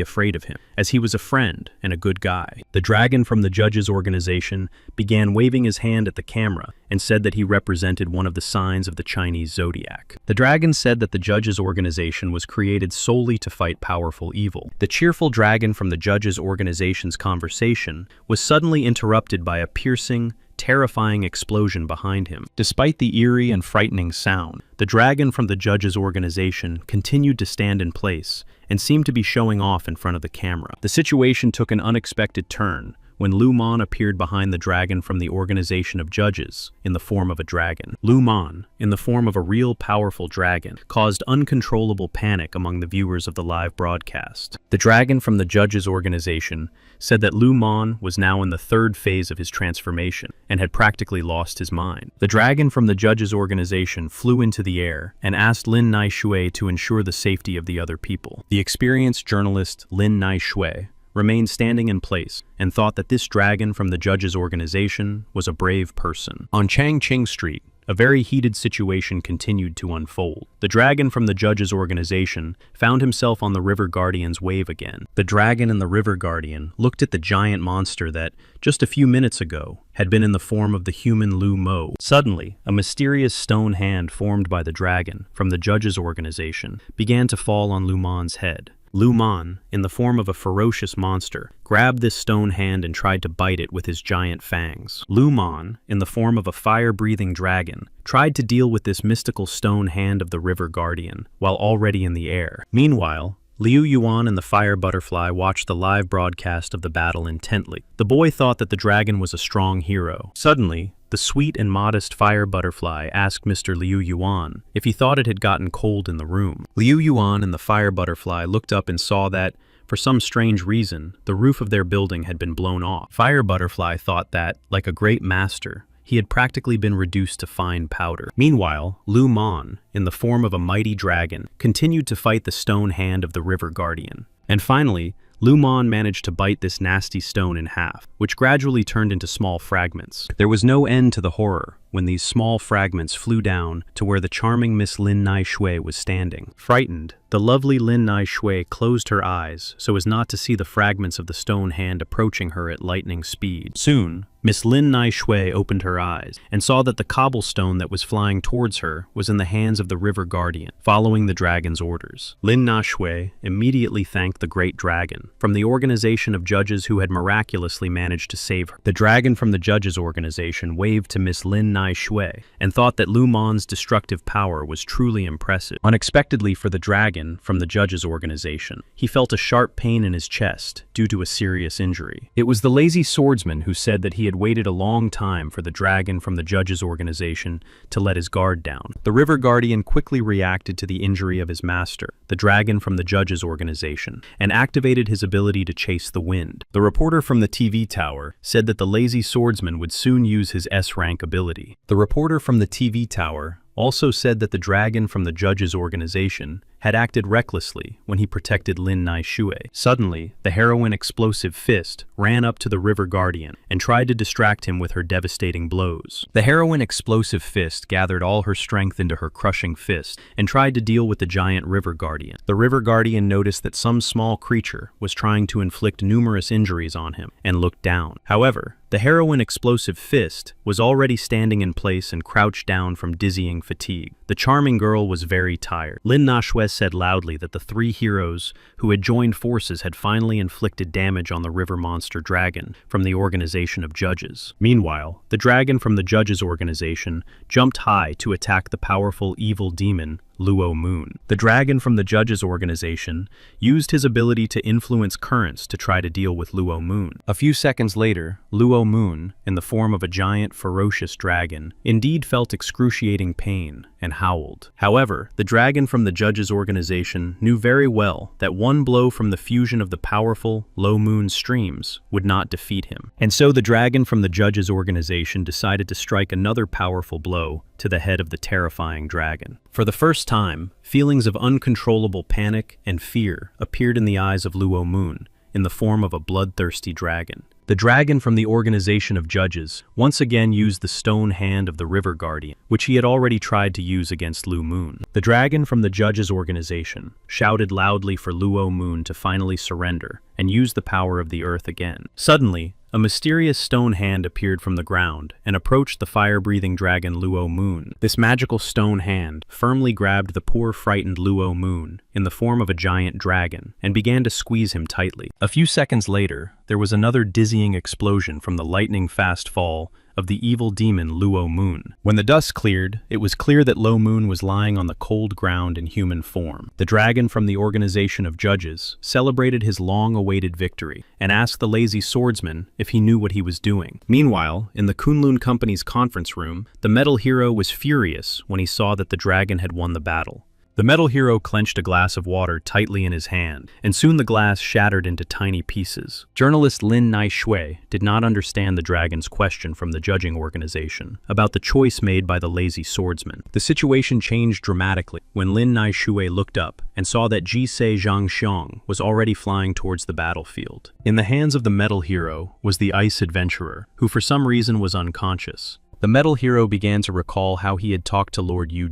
afraid of him, as he was a friend and a good guy. The dragon from the judges' organization began waving his hand at the camera and said that he represented one of the signs of the Chinese zodiac. The dragon said that the judges' organization was created solely to fight powerful evil. The cheerful dragon from the judges' organization's conversation was suddenly interrupted by a piercing, terrifying explosion behind him. Despite the eerie and frightening sound, the dragon from the judges' organization continued to stand in place and seemed to be showing off in front of the camera. The situation took an unexpected turn when Lu Man appeared behind the dragon from the organization of judges in the form of a dragon. Lu Man, in the form of a real powerful dragon, caused uncontrollable panic among the viewers of the live broadcast. The dragon from the judges' organization said that Lu Man was now in the third phase of his transformation and had practically lost his mind. The dragon from the judges' organization flew into the air and asked Lin Nai Shui to ensure the safety of the other people. The experienced journalist Lin Nai Shui remained standing in place and thought that this dragon from the judges' organization was a brave person. On Changqing Street, a very heated situation continued to unfold. The dragon from the judges' organization found himself on the River Guardian's wave again. The dragon and the River Guardian looked at the giant monster that, just a few minutes ago, had been in the form of the human Lu Mo. Suddenly, a mysterious stone hand formed by the dragon from the judges' organization began to fall on Lu Man's head. Lu Man, in the form of a ferocious monster, grabbed this stone hand and tried to bite it with his giant fangs. Lu Man, in the form of a fire-breathing dragon, tried to deal with this mystical stone hand of the River Guardian while already in the air. Meanwhile, Liu Yuan and the fire butterfly watched the live broadcast of the battle intently. The boy thought that the dragon was a strong hero. Suddenly, the sweet and modest fire butterfly asked Mr. Liu Yuan if he thought it had gotten cold in the room. Liu Yuan and the fire butterfly looked up and saw that, for some strange reason, the roof of their building had been blown off. Fire butterfly thought that, like a great master, he had practically been reduced to fine powder. Meanwhile, Lu Man, in the form of a mighty dragon, continued to fight the stone hand of the River Guardian. And finally, Lu Man managed to bite this nasty stone in half, which gradually turned into small fragments. There was no end to the horror when these small fragments flew down to where the charming Miss Lin Nai Shui was standing. Frightened, the lovely Lin Nai Shui closed her eyes so as not to see the fragments of the stone hand approaching her at lightning speed. Soon, Miss Lin Nai Shui opened her eyes and saw that the cobblestone that was flying towards her was in the hands of the River Guardian, following the dragon's orders. Lin Nai Shui immediately thanked the great dragon from the organization of judges who had miraculously managed to save her. The dragon from the judges' organization waved to Miss Lin Nai Shui and thought that Lu Man's destructive power was truly impressive. Unexpectedly for the dragon from the judges' organization, he felt a sharp pain in his chest due to a serious injury. It was the lazy swordsman who said that he had waited a long time for the dragon from the judges' organization to let his guard down. The River Guardian quickly reacted to the injury of his master, the dragon from the judges' organization, and activated his ability to chase the wind. The reporter from the TV tower said that the lazy swordsman would soon use his S-rank ability. The reporter from the TV tower also said that the dragon from the judges' organization had acted recklessly when he protected Lin Nai Shui. Suddenly, the heroine Explosive Fist ran up to the River Guardian and tried to distract him with her devastating blows. The heroine Explosive Fist gathered all her strength into her crushing fist and tried to deal with the giant River Guardian. The River Guardian noticed that some small creature was trying to inflict numerous injuries on him and looked down. However, the heroine Explosive Fist was already standing in place and crouched down from dizzying fatigue. The charming girl was very tired. Lin Na Shui said loudly that the three heroes who had joined forces had finally inflicted damage on the river monster dragon from the organization of judges. Meanwhile, the dragon from the judges' organization jumped high to attack the powerful evil demon Luo Moon. The dragon from the judges' organization used his ability to influence currents to try to deal with Luo Moon. A few seconds later, Luo Moon, in the form of a giant, ferocious dragon, indeed felt excruciating pain and howled. However, the dragon from the judges' organization knew very well that one blow from the fusion of the powerful Luo Moon streams would not defeat him. And so the dragon from the judges' organization decided to strike another powerful blow to the head of the terrifying dragon. For the first time, feelings of uncontrollable panic and fear appeared in the eyes of Luo Moon in the form of a bloodthirsty dragon. The dragon from the organization of judges once again used the stone hand of the river guardian, which he had already tried to use against Luo Moon. The dragon from the judges' organization shouted loudly for Luo Moon to finally surrender and use the power of the earth again. Suddenly, a mysterious stone hand appeared from the ground and approached the fire-breathing dragon Luo Moon. This magical stone hand firmly grabbed the poor frightened Luo Moon in the form of a giant dragon and began to squeeze him tightly. A few seconds later, there was another dizzying explosion from the lightning-fast fall of the evil demon Luo Moon. When the dust cleared, it was clear that Luo Moon was lying on the cold ground in human form. The dragon from the organization of judges celebrated his long-awaited victory and asked the lazy swordsman if he knew what he was doing. Meanwhile, in the Kunlun Company's conference room, the metal hero was furious when he saw that the dragon had won the battle. The metal hero clenched a glass of water tightly in his hand, and soon the glass shattered into tiny pieces. Journalist Lin Nai Shui did not understand the dragon's question from the judging organization about the choice made by the lazy swordsman. The situation changed dramatically when Lin Nai Shui looked up and saw that Jisei Zhangxiong was already flying towards the battlefield. In the hands of the metal hero was the ice adventurer, who for some reason was unconscious. The metal hero began to recall how he had talked to Lord Yu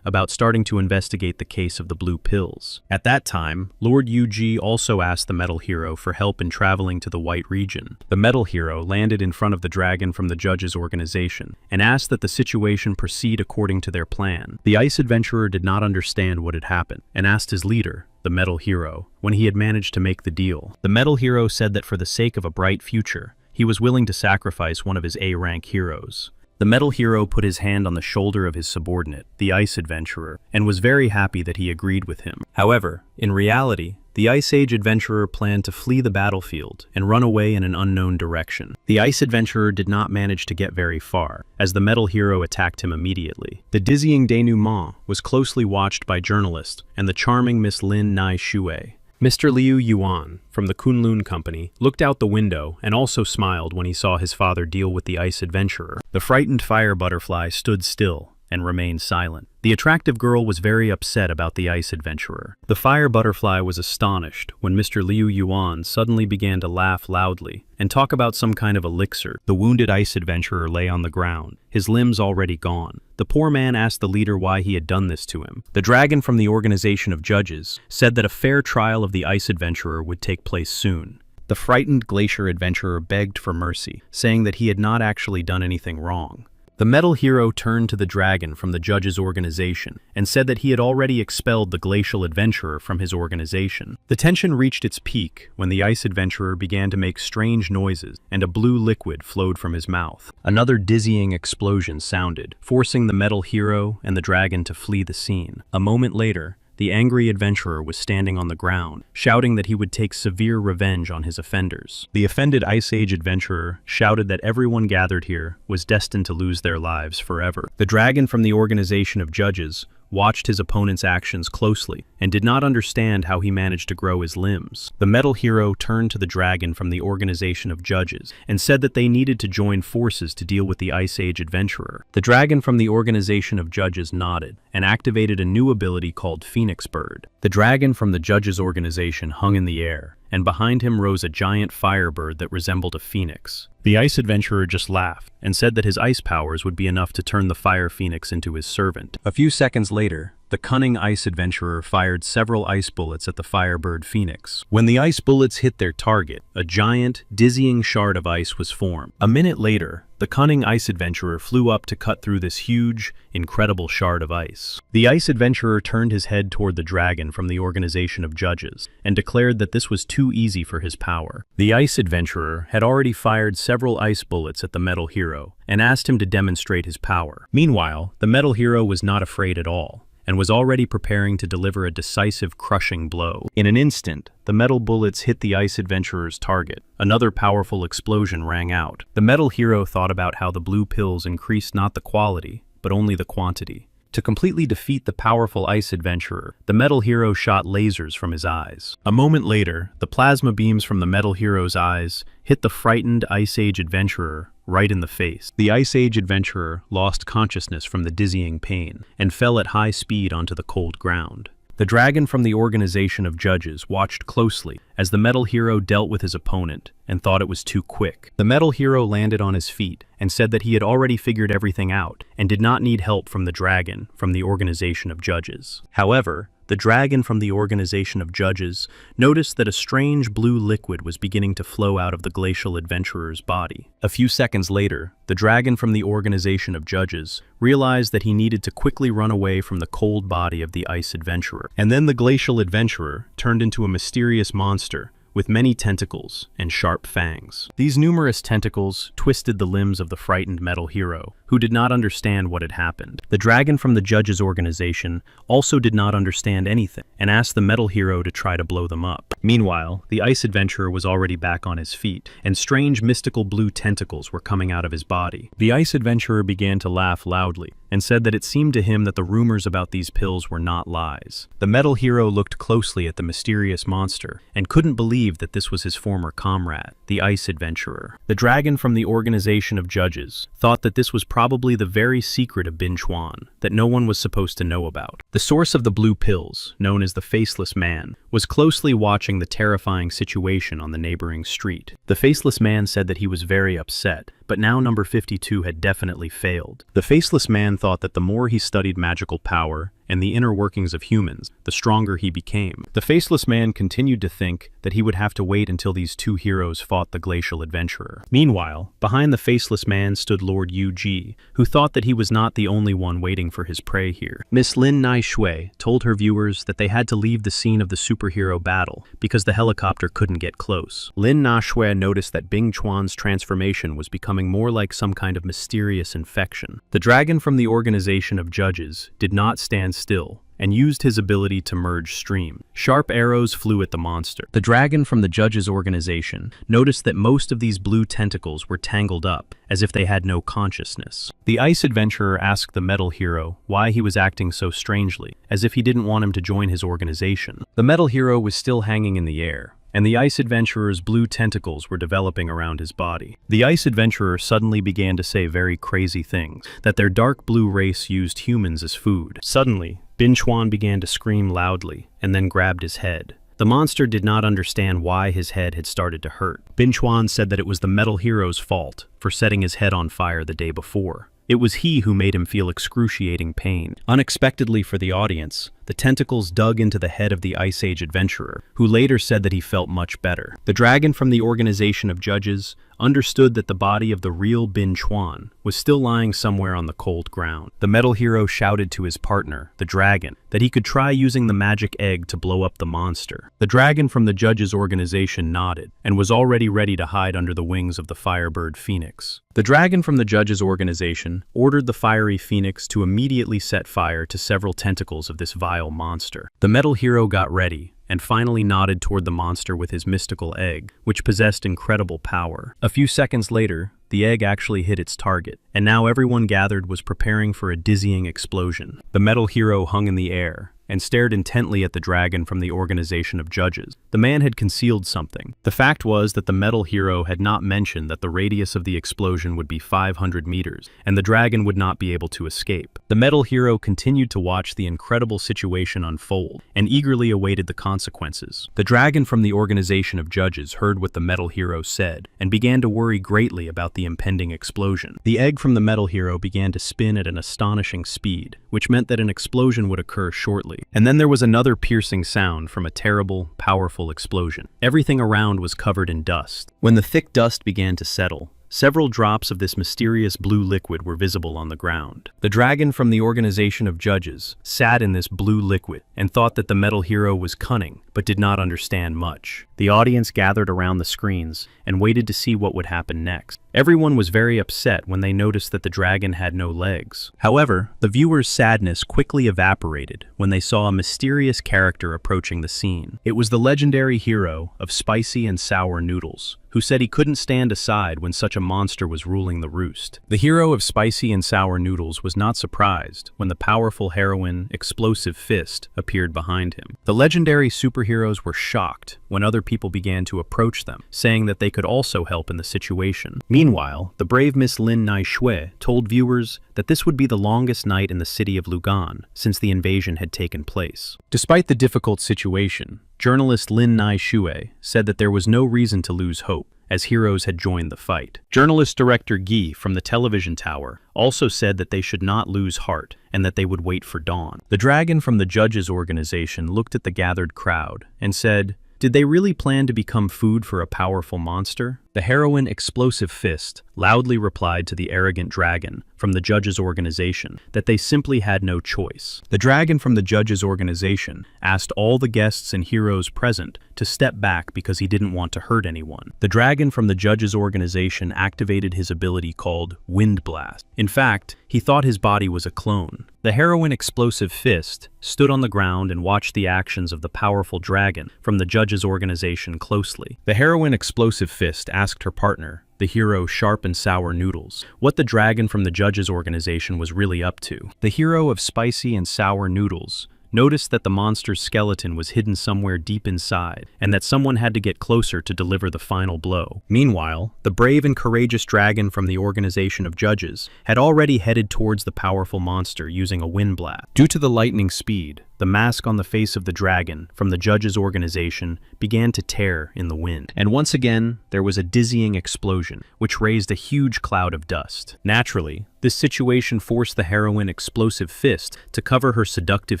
about starting to investigate the case of the blue pills. At that time, Lord Yu also asked the metal hero for help in traveling to the White region. The metal hero landed in front of the dragon from the judges' organization and asked that the situation proceed according to their plan. The ice adventurer did not understand what had happened and asked his leader, the metal hero, when he had managed to make the deal. The metal hero said that for the sake of a bright future, he was willing to sacrifice one of his A-rank heroes. The metal hero put his hand on the shoulder of his subordinate, the ice adventurer, and was very happy that he agreed with him. However, in reality, the Ice Age adventurer planned to flee the battlefield and run away in an unknown direction. The ice adventurer did not manage to get very far, as the metal hero attacked him immediately. The dizzying denouement was closely watched by journalists and the charming Miss Lin Nai Shui. Mr. Liu Yuan, from the Kunlun Company, looked out the window and also smiled when he saw his father deal with the ice adventurer. The frightened fire butterfly stood still and remained silent. The attractive girl was very upset about the ice adventurer. The fire butterfly was astonished when Mr. Liu Yuan suddenly began to laugh loudly and talk about some kind of elixir. The wounded ice adventurer lay on the ground, his limbs already gone. The poor man asked the leader why he had done this to him. The dragon from the organization of judges said that a fair trial of the ice adventurer would take place soon. The frightened glacier adventurer begged for mercy, saying that he had not actually done anything wrong. The metal hero turned to the dragon from the judges' organization and said that he had already expelled the glacial adventurer from his organization. The tension reached its peak when the ice adventurer began to make strange noises and a blue liquid flowed from his mouth. Another dizzying explosion sounded, forcing the metal hero and the dragon to flee the scene. A moment later, the angry adventurer was standing on the ground, shouting that he would take severe revenge on his offenders. The offended Ice Age adventurer shouted that everyone gathered here was destined to lose their lives forever. The dragon from the organization of judges watched his opponent's actions closely and did not understand how he managed to grow his limbs. The metal hero turned to the dragon from the organization of judges and said that they needed to join forces to deal with the Ice Age adventurer. The dragon from the organization of judges nodded and activated a new ability called Phoenix Bird. The dragon from the judges' organization hung in the air, and behind him rose a giant firebird that resembled a phoenix. The ice adventurer just laughed and said that his ice powers would be enough to turn the fire phoenix into his servant. A few seconds later, the cunning ice adventurer fired several ice bullets at the firebird phoenix. When the ice bullets hit their target, a giant, dizzying shard of ice was formed. A minute later, the cunning ice adventurer flew up to cut through this huge, incredible shard of ice. The ice adventurer turned his head toward the dragon from the organization of judges and declared that this was too easy for his power. The ice adventurer had already fired several ice bullets at the metal hero and asked him to demonstrate his power. Meanwhile, the metal hero was not afraid at all and was already preparing to deliver a decisive, crushing blow. In an instant, the metal bullets hit the ice adventurer's target. Another powerful explosion rang out. The metal hero thought about how the blue pills increased not the quality, but only the quantity. To completely defeat the powerful ice adventurer, the metal hero shot lasers from his eyes. A moment later, the plasma beams from the metal hero's eyes hit the frightened Ice Age adventurer right in the face. The Ice Age adventurer lost consciousness from the dizzying pain and fell at high speed onto the cold ground. The dragon from the organization of judges watched closely as the metal hero dealt with his opponent and thought it was too quick. The metal hero landed on his feet and said that he had already figured everything out and did not need help from the dragon from the organization of judges. However, the dragon from the organization of judges noticed that a strange blue liquid was beginning to flow out of the glacial adventurer's body. A few seconds later, the dragon from the organization of judges realized that he needed to quickly run away from the cold body of the ice adventurer. And then the glacial adventurer turned into a mysterious monster with many tentacles and sharp fangs. These numerous tentacles twisted the limbs of the frightened metal hero, who did not understand what had happened. The dragon from the judges' organization also did not understand anything, and asked the metal hero to try to blow them up. Meanwhile, the ice adventurer was already back on his feet, and strange mystical blue tentacles were coming out of his body. The ice adventurer began to laugh loudly, and said that it seemed to him that the rumors about these pills were not lies. The metal hero looked closely at the mysterious monster, and couldn't believe that this was his former comrade, the ice adventurer. The dragon from the organization of judges thought that this was probably the very secret of Bin Chuan that no one was supposed to know about. The source of the blue pills, known as the Faceless Man, was closely watching the terrifying situation on the neighboring street. The Faceless Man said that he was very upset, but now number 52 had definitely failed. The Faceless Man thought that the more he studied magical power and the inner workings of humans, the stronger he became. The Faceless Man continued to think that he would have to wait until these two heroes fought the glacial adventurer. Meanwhile, behind the Faceless Man stood Lord Yu Ji, who thought that he was not the only one waiting for his prey here. Miss Lin Nai Shui told her viewers that they had to leave the scene of the superhero battle because the helicopter couldn't get close. Lin Na Shui noticed that Bing Chuan's transformation was becoming more like some kind of mysterious infection. The dragon from the organization of judges did not stand still and used his ability to merge stream. Sharp arrows flew at the monster. The dragon from the judges' organization noticed that most of these blue tentacles were tangled up, as if they had no consciousness. The ice adventurer asked the metal hero why he was acting so strangely, as if he didn't want him to join his organization. The metal hero was still hanging in the air, and the ice adventurer's blue tentacles were developing around his body. The ice adventurer suddenly began to say very crazy things, that their dark blue race used humans as food. Suddenly, Bin Chuan began to scream loudly, and then grabbed his head. The monster did not understand why his head had started to hurt. Bin Chuan said that it was the metal hero's fault for setting his head on fire the day before. It was he who made him feel excruciating pain. Unexpectedly for the audience, the tentacles dug into the head of the Ice Age adventurer, who later said that he felt much better. The dragon from the organization of judges understood that the body of the real Bin Chuan was still lying somewhere on the cold ground. The metal hero shouted to his partner, the dragon, that he could try using the magic egg to blow up the monster. The dragon from the judges' organization nodded and was already ready to hide under the wings of the Firebird Phoenix. The dragon from the judges' organization ordered the fiery phoenix to immediately set fire to several tentacles of this vile monster. The metal hero got ready and finally nodded toward the monster with his mystical egg, which possessed incredible power. A few seconds later, the egg actually hit its target, and now everyone gathered was preparing for a dizzying explosion. The metal hero hung in the air and stared intently at the dragon from the organization of judges. The man had concealed something. The fact was that the metal hero had not mentioned that the radius of the explosion would be 500 meters, and the dragon would not be able to escape. The metal hero continued to watch the incredible situation unfold, and eagerly awaited the consequences. The dragon from the organization of judges heard what the metal hero said, and began to worry greatly about the impending explosion. The egg from the metal hero began to spin at an astonishing speed, which meant that an explosion would occur shortly. And then there was another piercing sound from a terrible, powerful explosion. Everything around was covered in dust. When the thick dust began to settle, several drops of this mysterious blue liquid were visible on the ground. The dragon from the organization of judges sat in this blue liquid and thought that the metal hero was cunning but did not understand much. The audience gathered around the screens and waited to see what would happen next. Everyone was very upset when they noticed that the dragon had no legs. However, the viewers' sadness quickly evaporated when they saw a mysterious character approaching the scene. It was the legendary hero of spicy and sour noodles, who said he couldn't stand aside when such a monster was ruling the roost. The hero of spicy and sour noodles was not surprised when the powerful heroine, Explosive Fist, appeared behind him. The legendary superheroes were shocked when other people began to approach them, saying that they could also help in the situation. Meanwhile, the brave Miss Lin Nai Shui told viewers that this would be the longest night in the city of Lugan since the invasion had taken place. Despite the difficult situation, journalist Lin Nai Shui said that there was no reason to lose hope, as heroes had joined the fight. Journalist director Guy from the television tower also said that they should not lose heart and that they would wait for dawn. The dragon from the judges' organization looked at the gathered crowd and said, "Did they really plan to become food for a powerful monster?" The heroine Explosive Fist loudly replied to the arrogant dragon from the judges' organization that they simply had no choice. The dragon from the judges' organization asked all the guests and heroes present to step back because he didn't want to hurt anyone. The dragon from the judges' organization activated his ability called Wind Blast. In fact, he thought his body was a clone. The heroine Explosive Fist stood on the ground and watched the actions of the powerful dragon from the judges' organization closely. The heroine Explosive Fist asked her partner, the hero Sharp and Sour Noodles, what the dragon from the judges' organization was really up to. The hero of Spicy and Sour Noodles noticed that the monster's skeleton was hidden somewhere deep inside, and that someone had to get closer to deliver the final blow. Meanwhile, the brave and courageous dragon from the organization of judges had already headed towards the powerful monster using a wind blast. Due to the lightning speed, the mask on the face of the dragon from the judges' organization began to tear in the wind. And once again, there was a dizzying explosion, which raised a huge cloud of dust. Naturally, this situation forced the heroine Explosive Fist to cover her seductive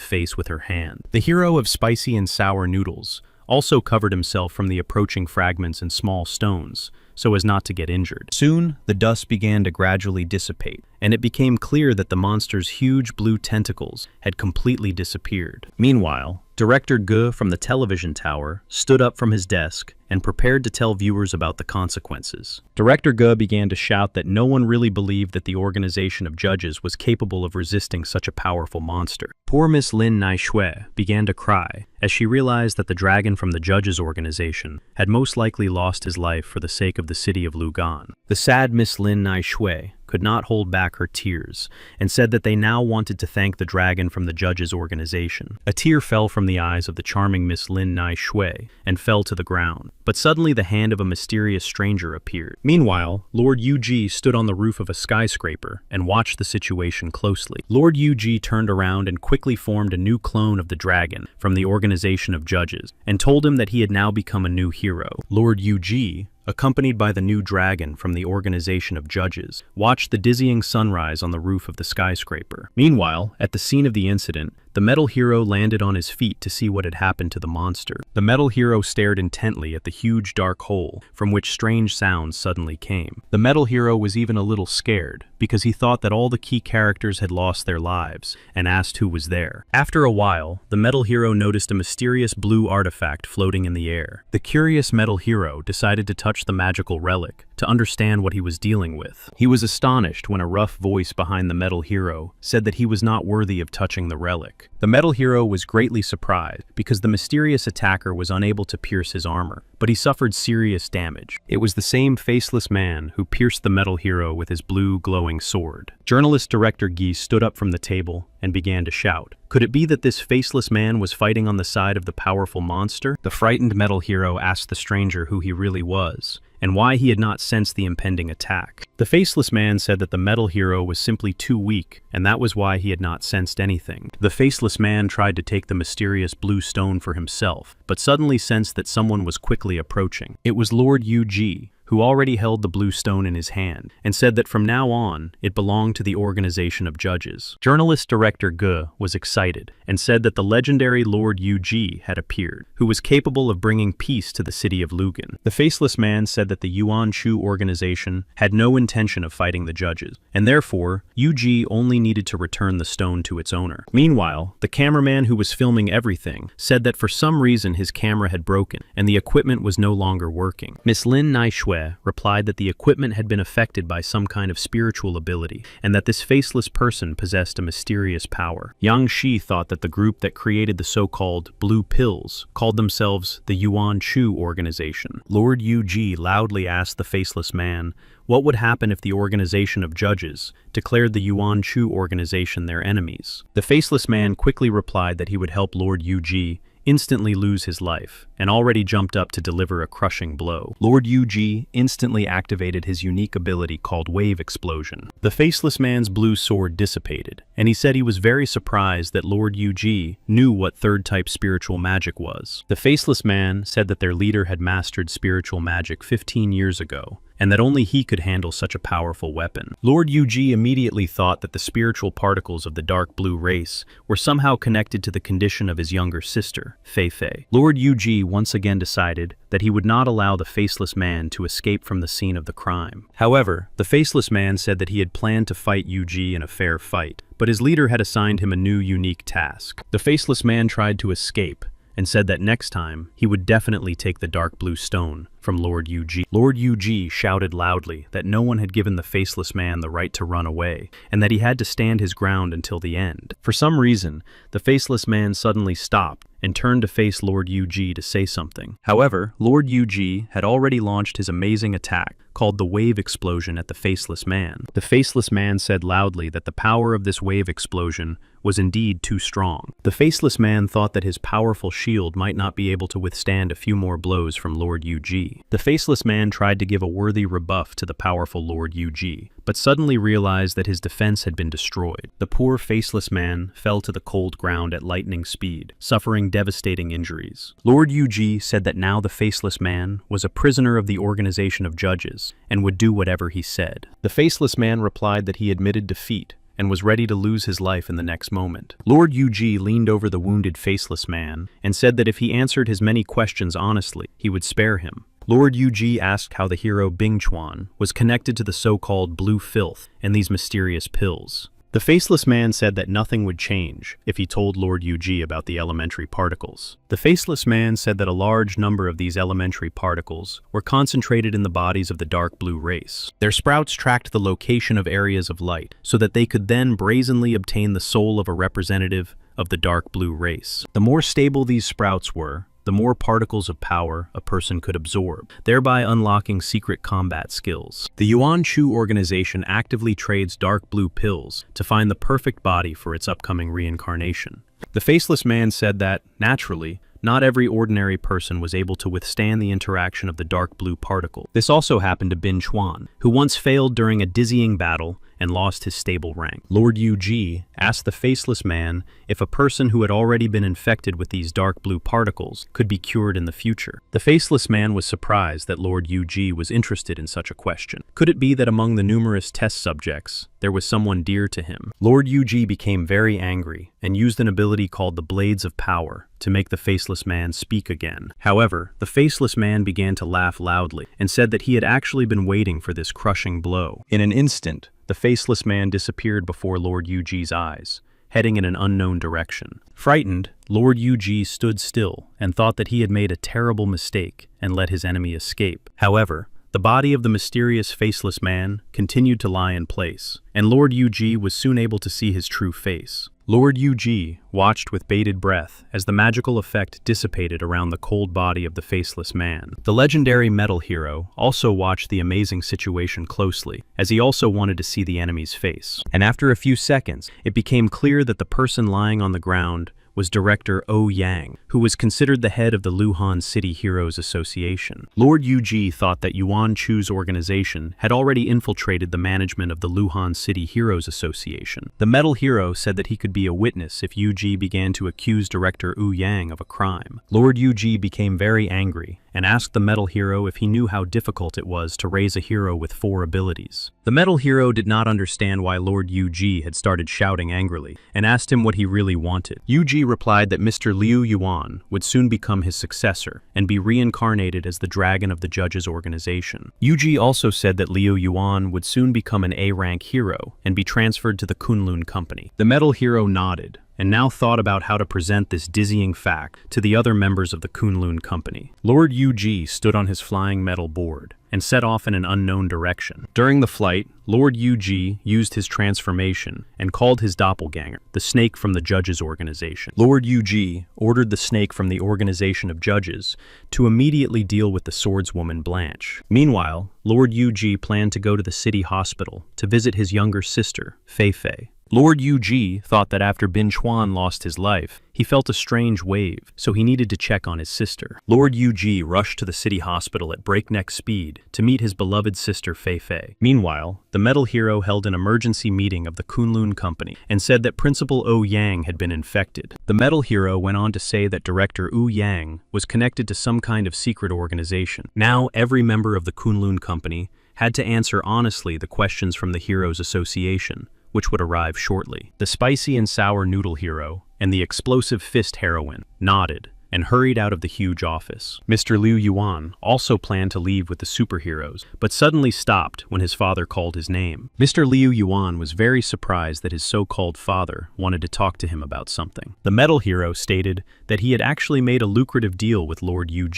face with her hand. The hero of Spicy and Sour Noodles also covered himself from the approaching fragments and small stones, so as not to get injured. Soon, the dust began to gradually dissipate, and it became clear that the monster's huge blue tentacles had completely disappeared. Meanwhile, Director Ge from the television tower stood up from his desk and prepared to tell viewers about the consequences. Director Ge began to shout that no one really believed that the organization of judges was capable of resisting such a powerful monster. Poor Miss Lin Nai Shui began to cry as she realized that the dragon from the judges' organization had most likely lost his life for the sake of the city of Lugan. The sad Miss Lin Nai Shui could not hold back her tears and said that they now wanted to thank the dragon from the judges' organization. A tear fell from the eyes of the charming Miss Lin Nai Shui and fell to the ground, but suddenly the hand of a mysterious stranger appeared. Meanwhile, Lord Yuji stood on the roof of a skyscraper and watched the situation closely. Lord Yuji turned around and quickly formed a new clone of the dragon from the organization of judges and told him that he had now become a new hero. Lord Yuji, accompanied by the new dragon from the organization of judges, watched the dizzying sunrise on the roof of the skyscraper. Meanwhile, at the scene of the incident, the metal hero landed on his feet to see what had happened to the monster. The metal hero stared intently at the huge dark hole from which strange sounds suddenly came. The metal hero was even a little scared because he thought that all the key characters had lost their lives and asked who was there. After a while, the metal hero noticed a mysterious blue artifact floating in the air. The curious metal hero decided to touch the magical relic to understand what he was dealing with. He was astonished when a rough voice behind the metal hero said that he was not worthy of touching the relic. The metal hero was greatly surprised because the mysterious attacker was unable to pierce his armor, but he suffered serious damage. It was the same faceless man who pierced the metal hero with his blue glowing sword. Journalist Director Guy stood up from the table and began to shout. Could it be that this faceless man was fighting on the side of the powerful monster? The frightened metal hero asked the stranger who he really was and why he had not sensed the impending attack. The faceless man said that the metal hero was simply too weak, and that was why he had not sensed anything. The faceless man tried to take the mysterious blue stone for himself, but suddenly sensed that someone was quickly approaching. It was Lord Yuji, who already held the blue stone in his hand, and said that from now on, it belonged to the organization of judges. Journalist director Ge was excited, and said that the legendary Lord Yu-ji had appeared, who was capable of bringing peace to the city of Lugan. The faceless man said that the Yuan Chu organization had no intention of fighting the judges, and therefore, Yu-ji only needed to return the stone to its owner. Meanwhile, the cameraman who was filming everything said that for some reason his camera had broken, and the equipment was no longer working. Miss Lin Naishui replied that the equipment had been affected by some kind of spiritual ability, and that this faceless person possessed a mysterious power. Yang Shi thought that the group that created the so-called blue pills called themselves the Yuan Chu organization. Lord Yu-ji loudly asked the faceless man what would happen if the organization of judges declared the Yuan Chu organization their enemies. The faceless man quickly replied that he would help Lord Yu-ji instantly lose his life, and already jumped up to deliver a crushing blow. Lord Yu-ji instantly activated his unique ability called Wave Explosion. The faceless man's blue sword dissipated, and he said he was very surprised that Lord Yu-ji knew what third-type spiritual magic was. The faceless man said that their leader had mastered spiritual magic 15 years ago, and that only he could handle such a powerful weapon. Lord Yu-ji immediately thought that the spiritual particles of the dark blue race were somehow connected to the condition of his younger sister, Fei Fei. Lord Yu-ji once again decided that he would not allow the faceless man to escape from the scene of the crime. However, the faceless man said that he had planned to fight Yu-ji in a fair fight, but his leader had assigned him a new unique task. The faceless man tried to escape, and said that next time, he would definitely take the dark blue stone from Lord Yu-ji. Lord Yu-ji shouted loudly that no one had given the faceless man the right to run away, and that he had to stand his ground until the end. For some reason, the faceless man suddenly stopped and turned to face Lord Yu-ji to say something. However, Lord Yu-ji had already launched his amazing attack, called the Wave Explosion, at the faceless man. The faceless man said loudly that the power of this wave explosion was indeed too strong. The faceless man thought that his powerful shield might not be able to withstand a few more blows from Lord Yu-ji. The faceless man tried to give a worthy rebuff to the powerful Lord Yu-ji, but suddenly realized that his defense had been destroyed. The poor faceless man fell to the cold ground at lightning speed, suffering devastating injuries. Lord Yu-ji said that now the faceless man was a prisoner of the organization of judges and would do whatever he said. The faceless man replied that he admitted defeat and was ready to lose his life in the next moment. Lord Yu-ji leaned over the wounded faceless man and said that if he answered his many questions honestly, he would spare him. Lord Yu-ji asked how the hero Bing Chuan was connected to the so-called blue filth and these mysterious pills. The faceless man said that nothing would change if he told Lord Yu-ji about the elementary particles. The faceless man said that a large number of these elementary particles were concentrated in the bodies of the dark blue race. Their sprouts tracked the location of areas of light so that they could then brazenly obtain the soul of a representative of the dark blue race. The more stable these sprouts were, the more particles of power a person could absorb, thereby unlocking secret combat skills. The Yuan Chu organization actively trades dark blue pills to find the perfect body for its upcoming reincarnation. The faceless man said that, naturally, not every ordinary person was able to withstand the interaction of the dark blue particle. This also happened to Bin Chuan, who once failed during a dizzying battle and lost his stable rank. Lord Yu-ji asked the faceless man if a person who had already been infected with these dark blue particles could be cured in the future. The faceless man was surprised that Lord Yu-ji was interested in such a question. Could it be that among the numerous test subjects, there was someone dear to him? Lord Yu-ji became very angry and used an ability called the Blades of Power to make the faceless man speak again. However, the faceless man began to laugh loudly and said that he had actually been waiting for this crushing blow. In an instant, the faceless man disappeared before Lord Yu-ji's eyes, heading in an unknown direction. Frightened, Lord Yu-ji stood still and thought that he had made a terrible mistake and let his enemy escape. However, the body of the mysterious faceless man continued to lie in place, and Lord Yu-ji was soon able to see his true face. Lord Yu-ji watched with bated breath as the magical effect dissipated around the cold body of the faceless man. The legendary metal hero also watched the amazing situation closely, as he also wanted to see the enemy's face. And after a few seconds, it became clear that the person lying on the ground was director Oh Yang, who was considered the head of the Luhan City Heroes Association. Lord Yu-ji thought that Yuan Chu's organization had already infiltrated the management of the Luhan City Heroes Association. The metal hero said that he could be a witness if Yu-ji began to accuse director Oh Yang of a crime. Lord Yu-ji became very angry and asked the metal hero if he knew how difficult it was to raise a hero with 4 abilities. The metal hero did not understand why Lord Yu had started shouting angrily, and asked him what he really wanted. Yu replied that Mr. Liu Yuan would soon become his successor and be reincarnated as the dragon of the judges' organization. Yu also said that Liu Yuan would soon become an A-rank hero and be transferred to the Kunlun company. The metal hero nodded, and now thought about how to present this dizzying fact to the other members of the Kunlun company. Lord Yu stood on his flying metal board and set off in an unknown direction. During the flight, Lord Yu used his transformation and called his doppelganger, the snake from the judges' organization. Lord Yu ordered the snake from the organization of judges to immediately deal with the swordswoman Blanche. Meanwhile, Lord Yu planned to go to the city hospital to visit his younger sister, Fei Fei. Lord Yu thought that after Bin Chuan lost his life, he felt a strange wave, so he needed to check on his sister. Lord Yu rushed to the city hospital at breakneck speed to meet his beloved sister Fei Fei. Meanwhile, the metal hero held an emergency meeting of the Kunlun company and said that Principal O Yang had been infected. The metal hero went on to say that Director Wu Yang was connected to some kind of secret organization. Now, every member of the Kunlun company had to answer honestly the questions from the Heroes Association, which would arrive shortly. The spicy and sour noodle hero and the explosive fist heroine nodded and hurried out of the huge office. Mr. Liu Yuan also planned to leave with the superheroes, but suddenly stopped when his father called his name. Mr. Liu Yuan was very surprised that his so-called father wanted to talk to him about something. The metal hero stated that he had actually made a lucrative deal with Lord Yu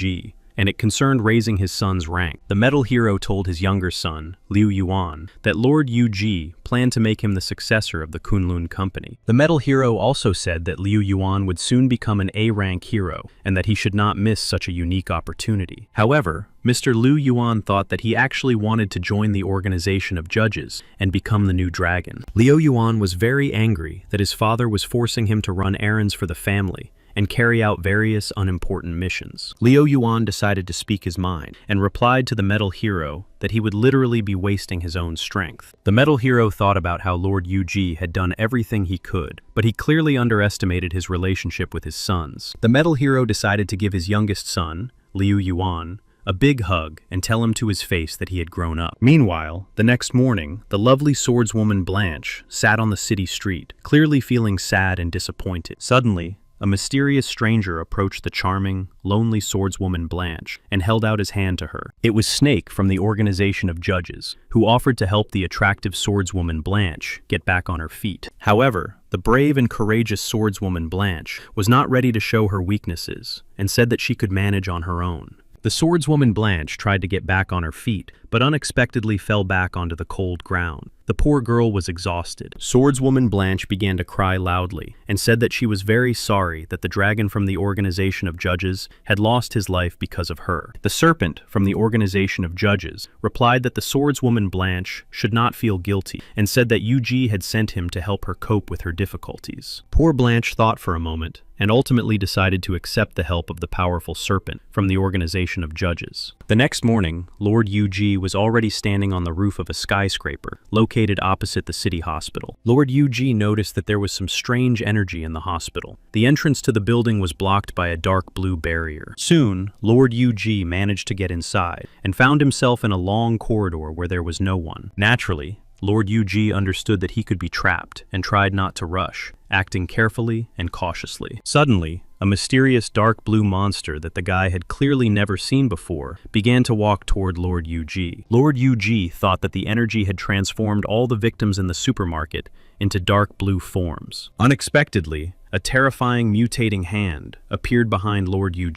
and it concerned raising his son's rank. The metal hero told his younger son, Liu Yuan, that Lord Yu planned to make him the successor of the Kunlun company. The metal hero also said that Liu Yuan would soon become an A-rank hero and that he should not miss such a unique opportunity. However, Mr. Liu Yuan thought that he actually wanted to join the organization of judges and become the new dragon. Liu Yuan was very angry that his father was forcing him to run errands for the family and carry out various unimportant missions. Liu Yuan decided to speak his mind and replied to the metal hero that he would literally be wasting his own strength. The metal hero thought about how Lord Yu had done everything he could, but he clearly underestimated his relationship with his sons. The metal hero decided to give his youngest son, Liu Yuan, a big hug and tell him to his face that he had grown up. Meanwhile, the next morning, the lovely swordswoman Blanche sat on the city street, clearly feeling sad and disappointed. Suddenly, a mysterious stranger approached the charming, lonely swordswoman Blanche and held out his hand to her. It was Snake from the organization of judges, who offered to help the attractive swordswoman Blanche get back on her feet. However, the brave and courageous swordswoman Blanche was not ready to show her weaknesses and said that she could manage on her own. The swordswoman Blanche tried to get back on her feet, but unexpectedly fell back onto the cold ground. The poor girl was exhausted. Swordswoman Blanche began to cry loudly and said that she was very sorry that the dragon from the organization of judges had lost his life because of her. The serpent from the organization of judges replied that the swordswoman Blanche should not feel guilty and said that Yu had sent him to help her cope with her difficulties. Poor Blanche thought for a moment and ultimately decided to accept the help of the powerful serpent from the organization of judges. The next morning, Lord Yu was already standing on the roof of a skyscraper located opposite the city hospital. Lord Yu noticed that there was some strange energy in the hospital. The entrance to the building was blocked by a dark blue barrier. Soon, Lord Yu managed to get inside and found himself in a long corridor where there was no one. Naturally, Lord Yu understood that he could be trapped and tried not to rush, acting carefully and cautiously. Suddenly, a mysterious dark blue monster that the guy had clearly never seen before began to walk toward Lord Yu. Lord Yu thought that the energy had transformed all the victims in the supermarket into dark blue forms. Unexpectedly, a terrifying mutating hand appeared behind Lord Yu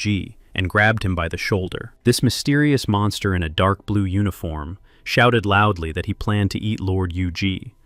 and grabbed him by the shoulder. This mysterious monster in a dark blue uniform shouted loudly that he planned to eat Lord Yu,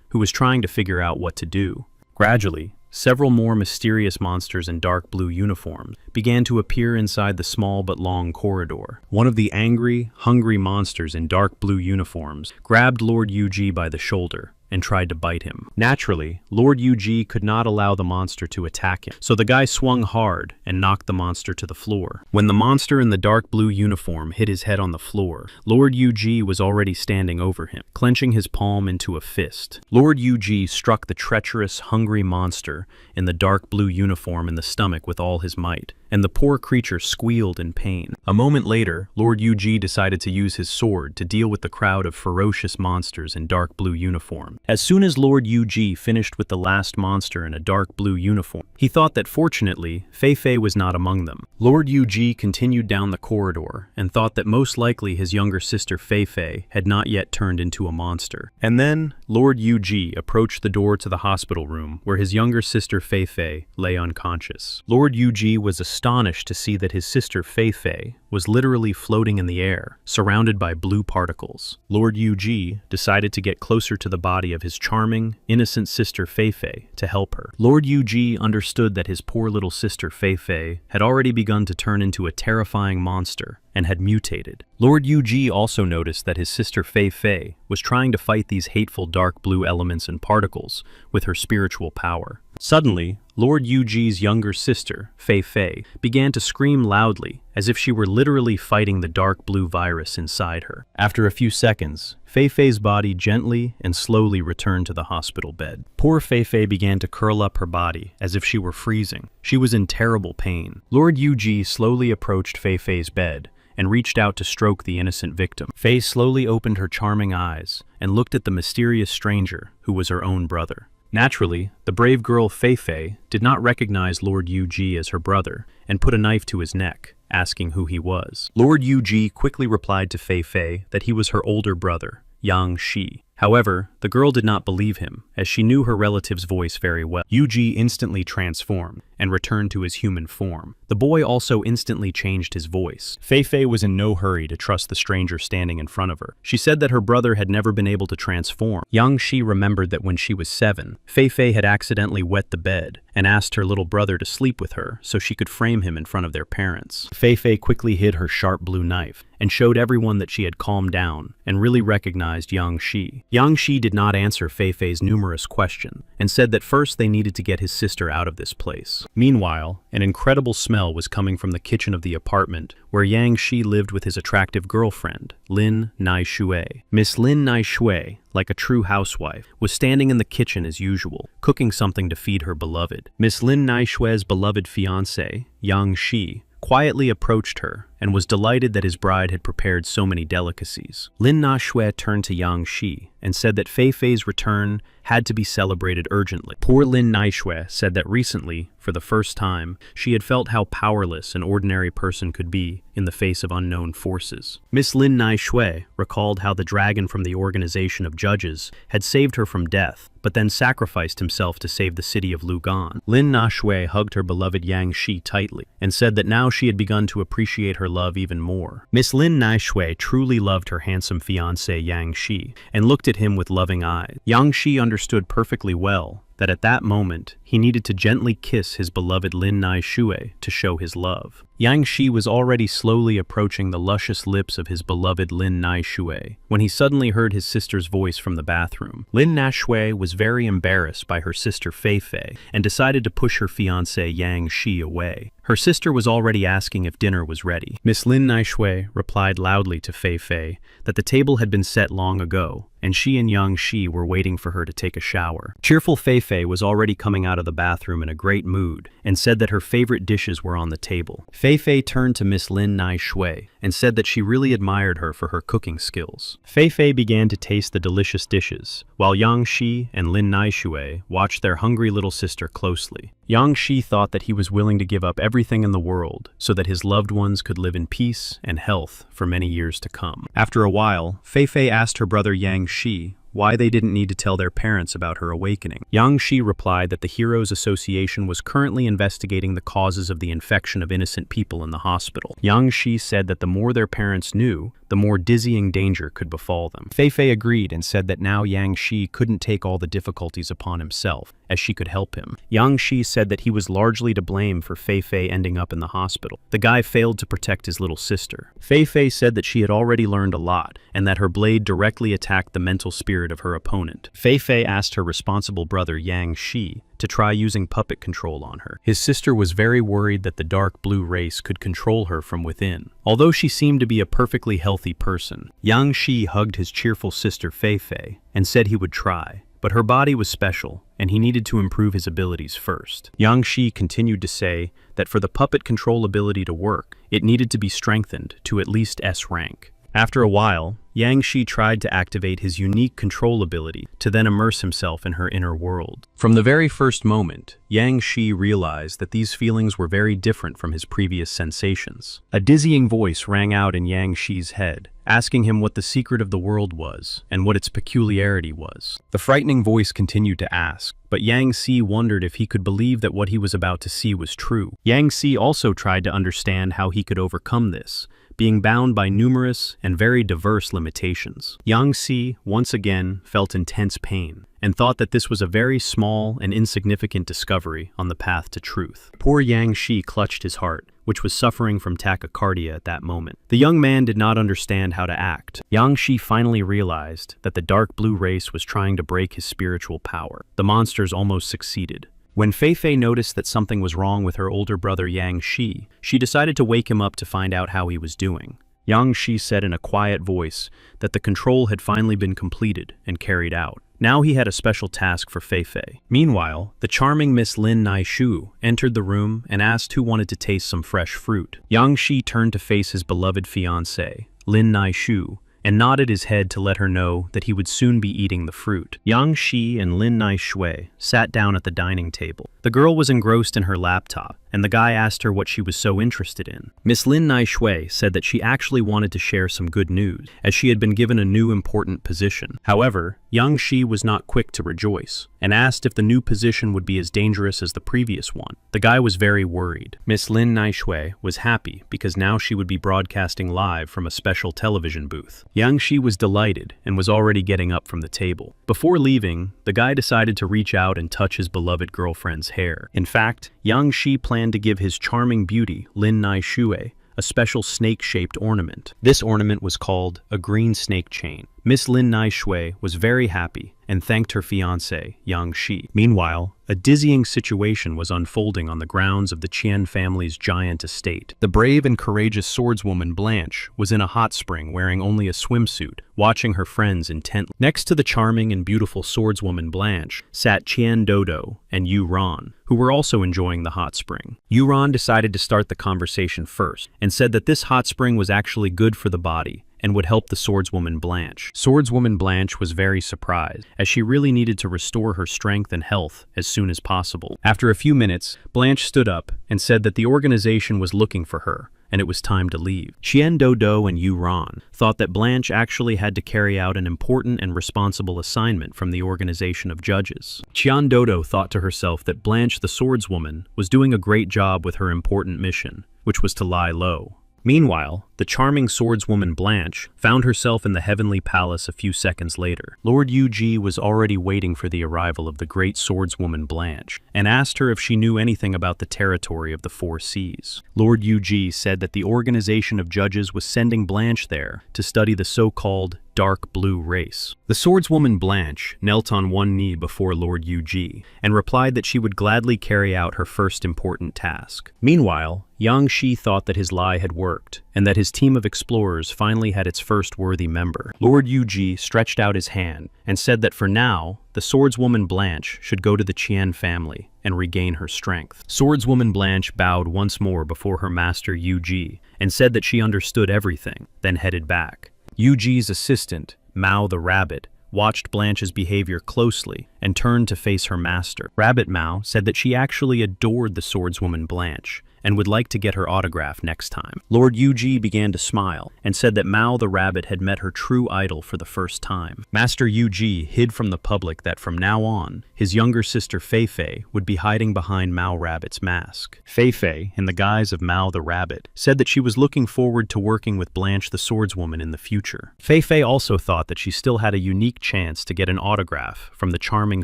who was trying to figure out what to do. Gradually, several more mysterious monsters in dark blue uniforms began to appear inside the small but long corridor. One of the angry, hungry monsters in dark blue uniforms grabbed Lord Yu by the shoulder and tried to bite him. Naturally, Lord Yu could not allow the monster to attack him, so the guy swung hard and knocked the monster to the floor. When the monster in the dark blue uniform hit his head on the floor, Lord Yu was already standing over him, clenching his palm into a fist. Lord Yu struck the treacherous, hungry monster in the dark blue uniform in the stomach with all his might, and the poor creature squealed in pain. A moment later, Lord Yuji decided to use his sword to deal with the crowd of ferocious monsters in dark blue uniform. As soon as Lord Yuji finished with the last monster in a dark blue uniform, he thought that fortunately, Fei Fei was not among them. Lord Yuji continued down the corridor and thought that most likely his younger sister Fei Fei had not yet turned into a monster. And then, Lord Yuji approached the door to the hospital room where his younger sister Fei Fei lay unconscious. Lord Yuji was astonished to see that his sister Fei Fei was literally floating in the air, surrounded by blue particles. Lord Yuji decided to get closer to the body of his charming, innocent sister Fei Fei to help her. Lord Yuji understood that his poor little sister Fei Fei had already begun to turn into a terrifying monster and had mutated. Lord Yuji also noticed that his sister Fei Fei was trying to fight these hateful dark blue elements and particles with her spiritual power. Suddenly, Lord Yuji's younger sister, Fei Fei, began to scream loudly, as if she were literally fighting the dark blue virus inside her. After a few seconds, Fei Fei's body gently and slowly returned to the hospital bed. Poor Fei Fei began to curl up her body, as if she were freezing. She was in terrible pain. Lord Yuji slowly approached Fei Fei's bed and reached out to stroke the innocent victim. Fei slowly opened her charming eyes and looked at the mysterious stranger who was her own brother. Naturally, the brave girl Fei Fei did not recognize Lord Yuji as her brother and put a knife to his neck, asking who he was. Lord Yuji quickly replied to Fei Fei that he was her older brother, Yang Shi. However, the girl did not believe him, as she knew her relative's voice very well. Yuji instantly transformed and returned to his human form. The boy also instantly changed his voice. Fei Fei was in no hurry to trust the stranger standing in front of her. She said that her brother had never been able to transform. Yang Shi remembered that when she was 7, Fei Fei had accidentally wet the bed and asked her little brother to sleep with her so she could frame him in front of their parents. Fei Fei quickly hid her sharp blue knife and showed everyone that she had calmed down and really recognized Yang Shi. Yang Shi did not answer Fei Fei's numerous questions and said that first they needed to get his sister out of this place. Meanwhile, an incredible smell was coming from the kitchen of the apartment where Yang Shi lived with his attractive girlfriend, Lin Naishui. Miss Lin Naishui, like a true housewife, was standing in the kitchen as usual, cooking something to feed her beloved. Miss Lin Naishui's beloved fiancé, Yang Shi, quietly approached her and was delighted that his bride had prepared so many delicacies. Lin Naishui turned to Yang Shi and said that Fei Fei's return had to be celebrated urgently. Poor Lin Naishui said that recently, for the first time, she had felt how powerless an ordinary person could be in the face of unknown forces. Miss Lin Naishui recalled how the dragon from the organization of judges had saved her from death, but then sacrificed himself to save the city of Lugan. Lin Naishui hugged her beloved Yang Shi tightly and said that now she had begun to appreciate her love even more. Miss Lin Naishui truly loved her handsome fiancé Yang Shi and looked at him with loving eyes. Yang Shi understood perfectly well that at that moment he needed to gently kiss his beloved Lin Naishui to show his love. Yang Shi was already slowly approaching the luscious lips of his beloved Lin Naishui when he suddenly heard his sister's voice from the bathroom. Lin Naishui was very embarrassed by her sister Fei Fei and decided to push her fiancé Yang Shi away. Her sister was already asking if dinner was ready. Miss Lin Naishui replied loudly to Fei Fei that the table had been set long ago and she and Yang Shi were waiting for her to take a shower. Cheerful Fei Fei was already coming out of the bathroom in a great mood and said that her favorite dishes were on the table. Fei Fei turned to Miss Lin Naishui and said that she really admired her for her cooking skills. Fei Fei began to taste the delicious dishes, while Yang Shi and Lin Naishui watched their hungry little sister closely. Yang Shi thought that he was willing to give up everything in the world so that his loved ones could live in peace and health for many years to come. After a while, Fei Fei asked her brother Yang Shi why they didn't need to tell their parents about her awakening. Yang Shi replied that the Heroes Association was currently investigating the causes of the infection of innocent people in the hospital. Yang Shi said that the more their parents knew, the more dizzying danger could befall them. Fei Fei agreed and said that now Yang Shi couldn't take all the difficulties upon himself, as she could help him. Yang Shi said that he was largely to blame for Fei Fei ending up in the hospital. The guy failed to protect his little sister. Fei Fei said that she had already learned a lot, and that her blade directly attacked the mental spirit of her opponent. Fei Fei asked her responsible brother Yang Shi to try using puppet control on her. His sister was very worried that the dark blue race could control her from within. Although she seemed to be a perfectly healthy person, Yang Shi hugged his cheerful sister Fei Fei and said he would try, but her body was special, and he needed to improve his abilities first. Yang Shi continued to say that for the puppet control ability to work, it needed to be strengthened to at least S rank. After a while, Yang Shi tried to activate his unique control ability to then immerse himself in her inner world. From the very first moment, Yang Shi realized that these feelings were very different from his previous sensations. A dizzying voice rang out in Yang Shi's head, asking him what the secret of the world was and what its peculiarity was. The frightening voice continued to ask, but Yang Shi wondered if he could believe that what he was about to see was true. Yang Shi also tried to understand how he could overcome this, being bound by numerous and very diverse limitations. Yang Shi, once again, felt intense pain and thought that this was a very small and insignificant discovery on the path to truth. Poor Yang Shi clutched his heart, which was suffering from tachycardia at that moment. The young man did not understand how to act. Yang Shi finally realized that the dark blue race was trying to break his spiritual power. The monsters almost succeeded. When Fei Fei noticed that something was wrong with her older brother Yang Shi, she decided to wake him up to find out how he was doing. Yang Shi said in a quiet voice that the control had finally been completed and carried out. Now he had a special task for Fei Fei. Meanwhile, the charming Miss Lin Naishu entered the room and asked who wanted to taste some fresh fruit. Yang Shi turned to face his beloved fiancée, Lin Naishu, and nodded his head to let her know that he would soon be eating the fruit. Yang Shi and Lin Naishui sat down at the dining table. The girl was engrossed in her laptop, and the guy asked her what she was so interested in. Miss Lin Naishui said that she actually wanted to share some good news, as she had been given a new important position. However, Yang Shi was not quick to rejoice, and asked if the new position would be as dangerous as the previous one. The guy was very worried. Miss Lin Naishui was happy because now she would be broadcasting live from a special television booth. Yang Shi was delighted and was already getting up from the table. Before leaving, the guy decided to reach out and touch his beloved girlfriend's hair. In fact, Yang Shi planned to give his charming beauty, Lin Naishui, a special snake-shaped ornament. This ornament was called a green snake chain. Miss Lin Naishui was very happy and thanked her fiancé, Yang Shi. Meanwhile, a dizzying situation was unfolding on the grounds of the Qian family's giant estate. The brave and courageous swordswoman Blanche was in a hot spring wearing only a swimsuit, watching her friends intently. Next to the charming and beautiful swordswoman Blanche sat Qian Dodo and Yu Ran, who were also enjoying the hot spring. Yu Ran decided to start the conversation first and said that this hot spring was actually good for the body and would help the swordswoman Blanche. Swordswoman Blanche was very surprised, as she really needed to restore her strength and health as soon as possible. After a few minutes, Blanche stood up and said that the organization was looking for her, and it was time to leave. Qian Dodo and Yu Ran thought that Blanche actually had to carry out an important and responsible assignment from the organization of judges. Qian Dodo thought to herself that Blanche the swordswoman was doing a great job with her important mission, which was to lie low. Meanwhile, the charming swordswoman Blanche found herself in the heavenly palace a few seconds later. Lord Yuji was already waiting for the arrival of the great swordswoman Blanche, and asked her if she knew anything about the territory of the Four Seas. Lord Yuji said that the organization of judges was sending Blanche there to study the so-called dark blue race. The swordswoman Blanche knelt on one knee before Lord Yuji and replied that she would gladly carry out her first important task. Meanwhile, Yang Shi thought that his lie had worked, and that his team of explorers finally had its first worthy member. Lord Yuji stretched out his hand and said that for now, the swordswoman Blanche should go to the Qian family and regain her strength. Swordswoman Blanche bowed once more before her master Yuji and said that she understood everything, then headed back. Yuji's assistant, Mao the rabbit, watched Blanche's behavior closely and turned to face her master. Rabbit Mao said that she actually adored the swordswoman Blanche and would like to get her autograph next time. Lord Yuji began to smile and said that Mao the rabbit had met her true idol for the first time. Master Yuji hid from the public that from now on, his younger sister Fei Fei would be hiding behind Mao Rabbit's mask. Fei Fei, in the guise of Mao the rabbit, said that she was looking forward to working with Blanche the swordswoman in the future. Fei Fei also thought that she still had a unique chance to get an autograph from the charming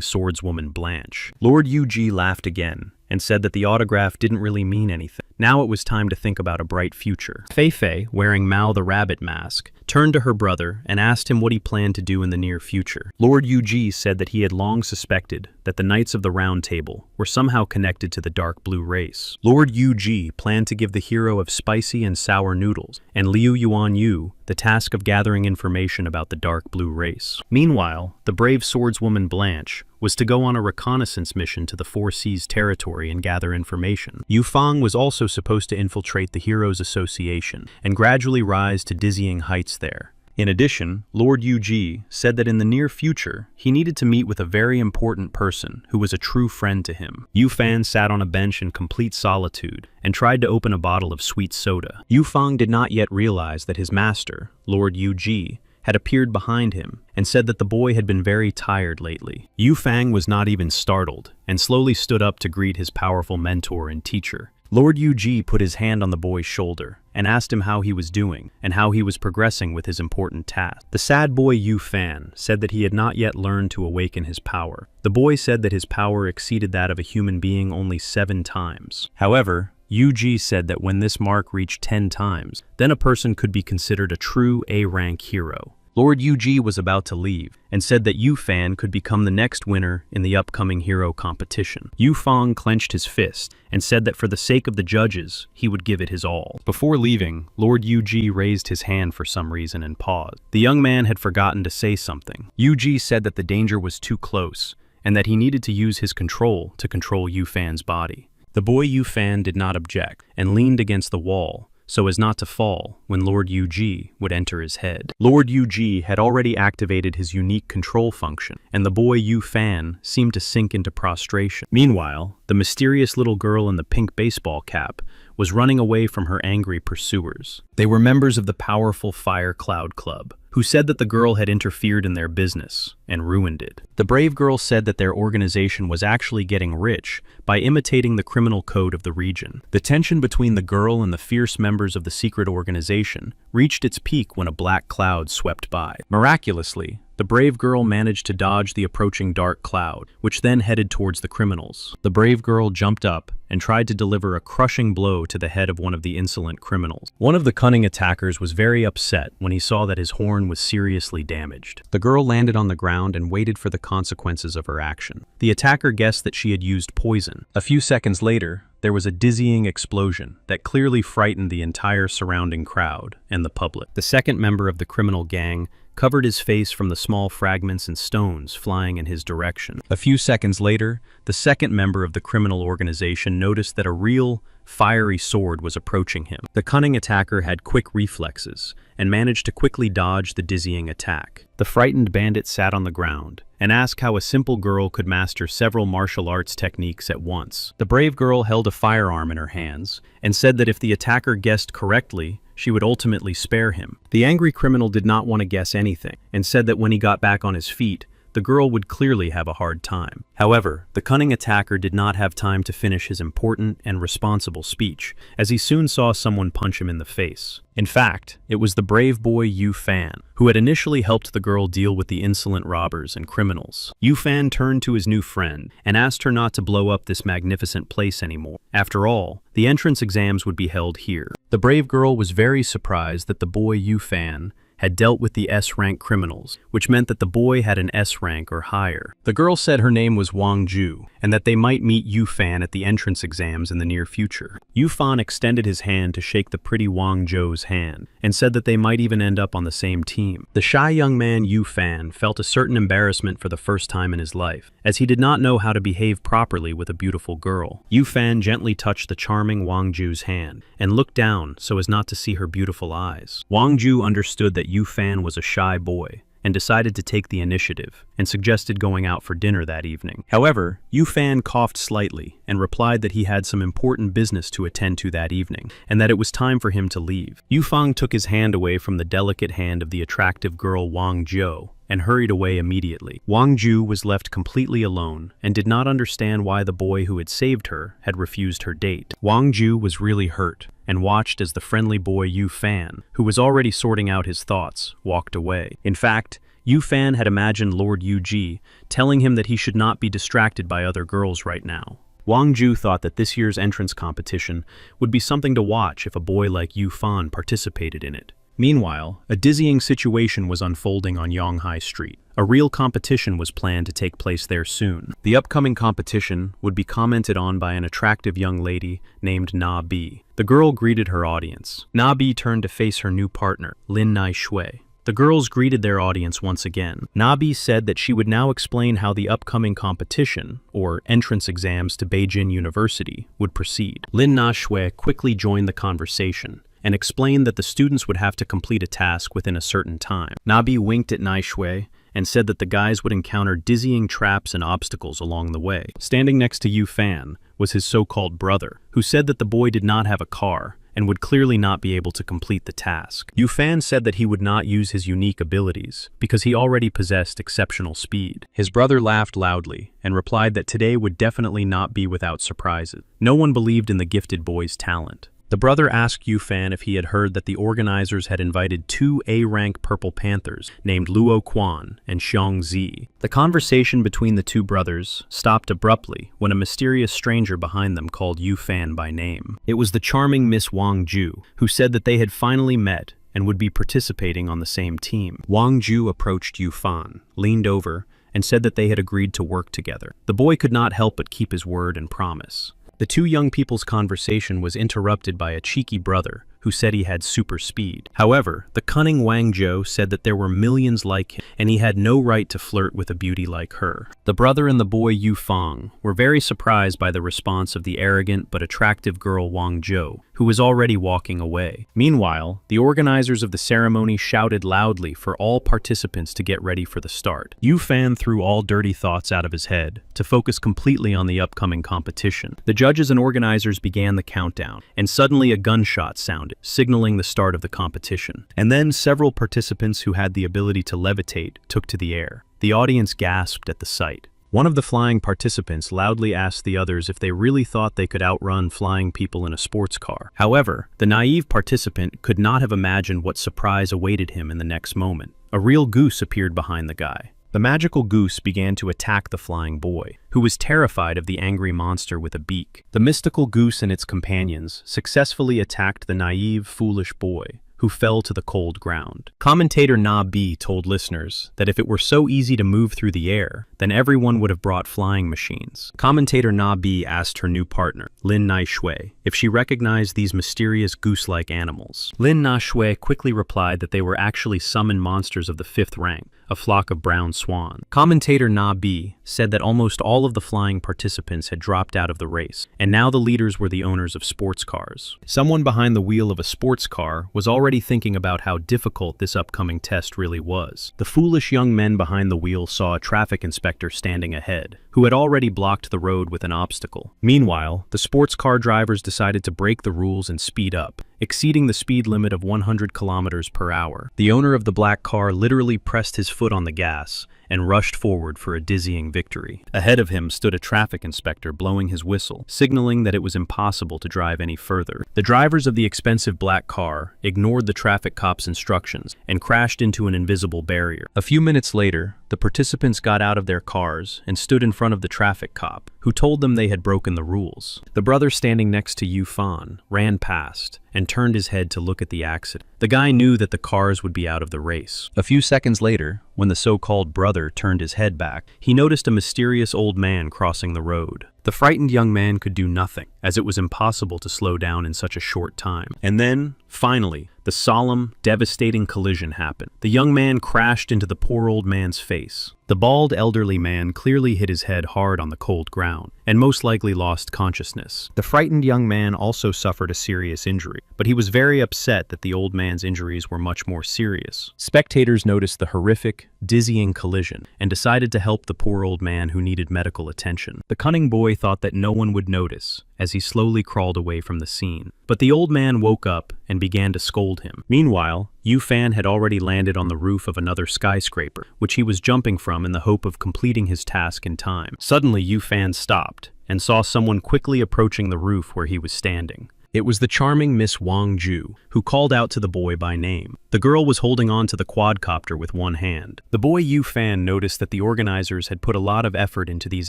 swordswoman Blanche. Lord Yuji laughed again and said that the autograph didn't really mean anything. Now it was time to think about a bright future. Fei, wearing Mao the rabbit mask, turned to her brother and asked him what he planned to do in the near future. Lord Yuji said that he had long suspected that the Knights of the Round Table were somehow connected to the dark blue race. Lord Yuji planned to give the hero of spicy and sour noodles, and Liu Yuanyu, the task of gathering information about the dark blue race. Meanwhile, the brave swordswoman Blanche was to go on a reconnaissance mission to the Four Seas territory and gather information. Yu Fang was also supposed to infiltrate the Heroes Association and gradually rise to dizzying heights there. In addition, Lord Yuji said that in the near future, he needed to meet with a very important person who was a true friend to him. Yu Fan sat on a bench in complete solitude and tried to open a bottle of sweet soda. Yu Fang did not yet realize that his master, Lord Yuji, had appeared behind him and said that the boy had been very tired lately. Yu Fang was not even startled and slowly stood up to greet his powerful mentor and teacher. Lord Yuji put his hand on the boy's shoulder and asked him how he was doing and how he was progressing with his important task. The sad boy Yu Fan said that he had not yet learned to awaken his power. The boy said that his power exceeded that of a human being only 7 times. However, Yuji said that when this mark reached 10 times, then a person could be considered a true A-rank hero. Lord Yuji was about to leave and said that Yu Fan could become the next winner in the upcoming hero competition. Yu Fang clenched his fist and said that for the sake of the judges, he would give it his all. Before leaving, Lord Yuji raised his hand for some reason and paused. The young man had forgotten to say something. Yuji said that the danger was too close and that he needed to use his control to control Yu Fan's body. The boy Yu Fan did not object and leaned against the wall so as not to fall when Lord Yuji would enter his head. Lord Yuji had already activated his unique control function, and the boy Yu Fan seemed to sink into prostration. Meanwhile, the mysterious little girl in the pink baseball cap was running away from her angry pursuers. They were members of the powerful Fire Cloud Club, who said that the girl had interfered in their business and ruined it. The brave girl said that their organization was actually getting rich by imitating the criminal code of the region. The tension between the girl and the fierce members of the secret organization reached its peak when a black cloud swept by. Miraculously, the brave girl managed to dodge the approaching dark cloud, which then headed towards the criminals. The brave girl jumped up and tried to deliver a crushing blow to the head of one of the insolent criminals. One of the cunning attackers was very upset when he saw that his horn was seriously damaged. The girl landed on the ground and waited for the consequences of her action. The attacker guessed that she had used poison. A few seconds later, there was a dizzying explosion that clearly frightened the entire surrounding crowd and the public. The second member of the criminal gang covered his face from the small fragments and stones flying in his direction. A few seconds later, the second member of the criminal organization noticed that a real, fiery sword was approaching him. The cunning attacker had quick reflexes and managed to quickly dodge the dizzying attack. The frightened bandit sat on the ground and asked how a simple girl could master several martial arts techniques at once. The brave girl held a firearm in her hands and said that if the attacker guessed correctly, she would ultimately spare him. The angry criminal did not want to guess anything and said that when he got back on his feet, the girl would clearly have a hard time. However, the cunning attacker did not have time to finish his important and responsible speech, as he soon saw someone punch him in the face. In fact, it was the brave boy Yu Fan, who had initially helped the girl deal with the insolent robbers and criminals. Yu Fan turned to his new friend and asked her not to blow up this magnificent place anymore. After all, the entrance exams would be held here. The brave girl was very surprised that the boy Yu Fan had dealt with the S-rank criminals, which meant that the boy had an S rank or higher. The girl said her name was Wang Ju, and that they might meet Yu Fan at the entrance exams in the near future. Yu Fan extended his hand to shake the pretty Wang Zhou's hand, and said that they might even end up on the same team. The shy young man Yu Fan felt a certain embarrassment for the first time in his life, as he did not know how to behave properly with a beautiful girl. Yu Fan gently touched the charming Wang Zhou's hand, and looked down so as not to see her beautiful eyes. Wang Zhou understood that Yu Fan was a shy boy, and decided to take the initiative, and suggested going out for dinner that evening. However, Yu Fan coughed slightly, and replied that he had some important business to attend to that evening, and that it was time for him to leave. Yu Fang took his hand away from the delicate hand of the attractive girl Wang Zhou, and hurried away immediately. Wang Zhou was left completely alone, and did not understand why the boy who had saved her had refused her date. Wang Zhou was really hurt, and watched as the friendly boy Yu Fan, who was already sorting out his thoughts, walked away. In fact, Yu Fan had imagined Lord Yuji telling him that he should not be distracted by other girls right now. Wang Ju thought that this year's entrance competition would be something to watch if a boy like Yu Fan participated in it. Meanwhile, a dizzying situation was unfolding on Yonghai Street. A real competition was planned to take place there soon. The upcoming competition would be commented on by an attractive young lady named Na Bi. The girl greeted her audience. Na Bi turned to face her new partner, Lin Nai Shui. The girls greeted their audience once again. Na Bi said that she would now explain how the upcoming competition, or entrance exams to Beijing University, would proceed. Lin Na Shui quickly joined the conversation and explained that the students would have to complete a task within a certain time. Na Bi winked at Nai Shui and said that the guys would encounter dizzying traps and obstacles along the way. Standing next to Yu Fan was his so-called brother, who said that the boy did not have a car and would clearly not be able to complete the task. Yu Fan said that he would not use his unique abilities because he already possessed exceptional speed. His brother laughed loudly and replied that today would definitely not be without surprises. No one believed in the gifted boy's talent. The brother asked Yu Fan if he had heard that the organizers had invited 2 A-rank Purple Panthers named Luo Quan and Xiong Zi. The conversation between the two brothers stopped abruptly when a mysterious stranger behind them called Yu Fan by name. It was the charming Miss Wang Ju, who said that they had finally met and would be participating on the same team. Wang Ju approached Yu Fan, leaned over, and said that they had agreed to work together. The boy could not help but keep his word and promise. The two young people's conversation was interrupted by a cheeky brother who said he had super speed. However, the cunning Wang Zhou said that there were millions like him, and he had no right to flirt with a beauty like her. The brother and the boy Yu Fang were very surprised by the response of the arrogant but attractive girl Wang Zhou, who was already walking away. Meanwhile, the organizers of the ceremony shouted loudly for all participants to get ready for the start. Yu Fan threw all dirty thoughts out of his head to focus completely on the upcoming competition. The judges and organizers began the countdown, and suddenly a gunshot sounded, signaling the start of the competition. And then several participants who had the ability to levitate took to the air. The audience gasped at the sight. One of the flying participants loudly asked the others if they really thought they could outrun flying people in a sports car. However, the naive participant could not have imagined what surprise awaited him in the next moment. A real goose appeared behind the guy. The magical goose began to attack the flying boy, who was terrified of the angry monster with a beak. The mystical goose and its companions successfully attacked the naive, foolish boy, who fell to the cold ground. Commentator Na Bi told listeners that if it were so easy to move through the air, then everyone would have brought flying machines. Commentator Na Bi asked her new partner, Lin Nai Shui, if she recognized these mysterious goose-like animals. Lin Na Shui quickly replied that they were actually summoned monsters of the 5th rank, a flock of brown swan. Commentator Na Bi said that almost all of the flying participants had dropped out of the race, and now the leaders were the owners of sports cars. Someone behind the wheel of a sports car was already thinking about how difficult this upcoming test really was. The foolish young men behind the wheel saw a traffic inspector standing ahead, who had already blocked the road with an obstacle. Meanwhile, the sports car drivers decided to break the rules and speed up, exceeding the speed limit of 100 kilometers per hour. The owner of the black car literally pressed his foot on the gas and rushed forward for a dizzying victory. Ahead of him stood a traffic inspector blowing his whistle, signaling that it was impossible to drive any further. The drivers of the expensive black car ignored the traffic cop's instructions and crashed into an invisible barrier. A few minutes later, the participants got out of their cars and stood in front of the traffic cop, who told them they had broken the rules. The brother standing next to Yu Fan ran past and turned his head to look at the accident. The guy knew that the cars would be out of the race. A few seconds later, when the so-called brother turned his head back, he noticed a mysterious old man crossing the road. The frightened young man could do nothing, as it was impossible to slow down in such a short time. And then, finally, the solemn, devastating collision happened. The young man crashed into the poor old man's face. The bald elderly man clearly hit his head hard on the cold ground, and most likely lost consciousness. The frightened young man also suffered a serious injury, but he was very upset that the old man's injuries were much more serious. Spectators noticed the horrific, dizzying collision, and decided to help the poor old man who needed medical attention. The cunning boy thought that no one would notice, as he slowly crawled away from the scene. But the old man woke up and began to scold him. Meanwhile, Yu Fan had already landed on the roof of another skyscraper, which he was jumping from in the hope of completing his task in time. Suddenly, Yu Fan stopped and saw someone quickly approaching the roof where he was standing. It was the charming Miss Wang Ju, who called out to the boy by name. The girl was holding on to the quadcopter with one hand. The boy Yu Fan noticed that the organizers had put a lot of effort into these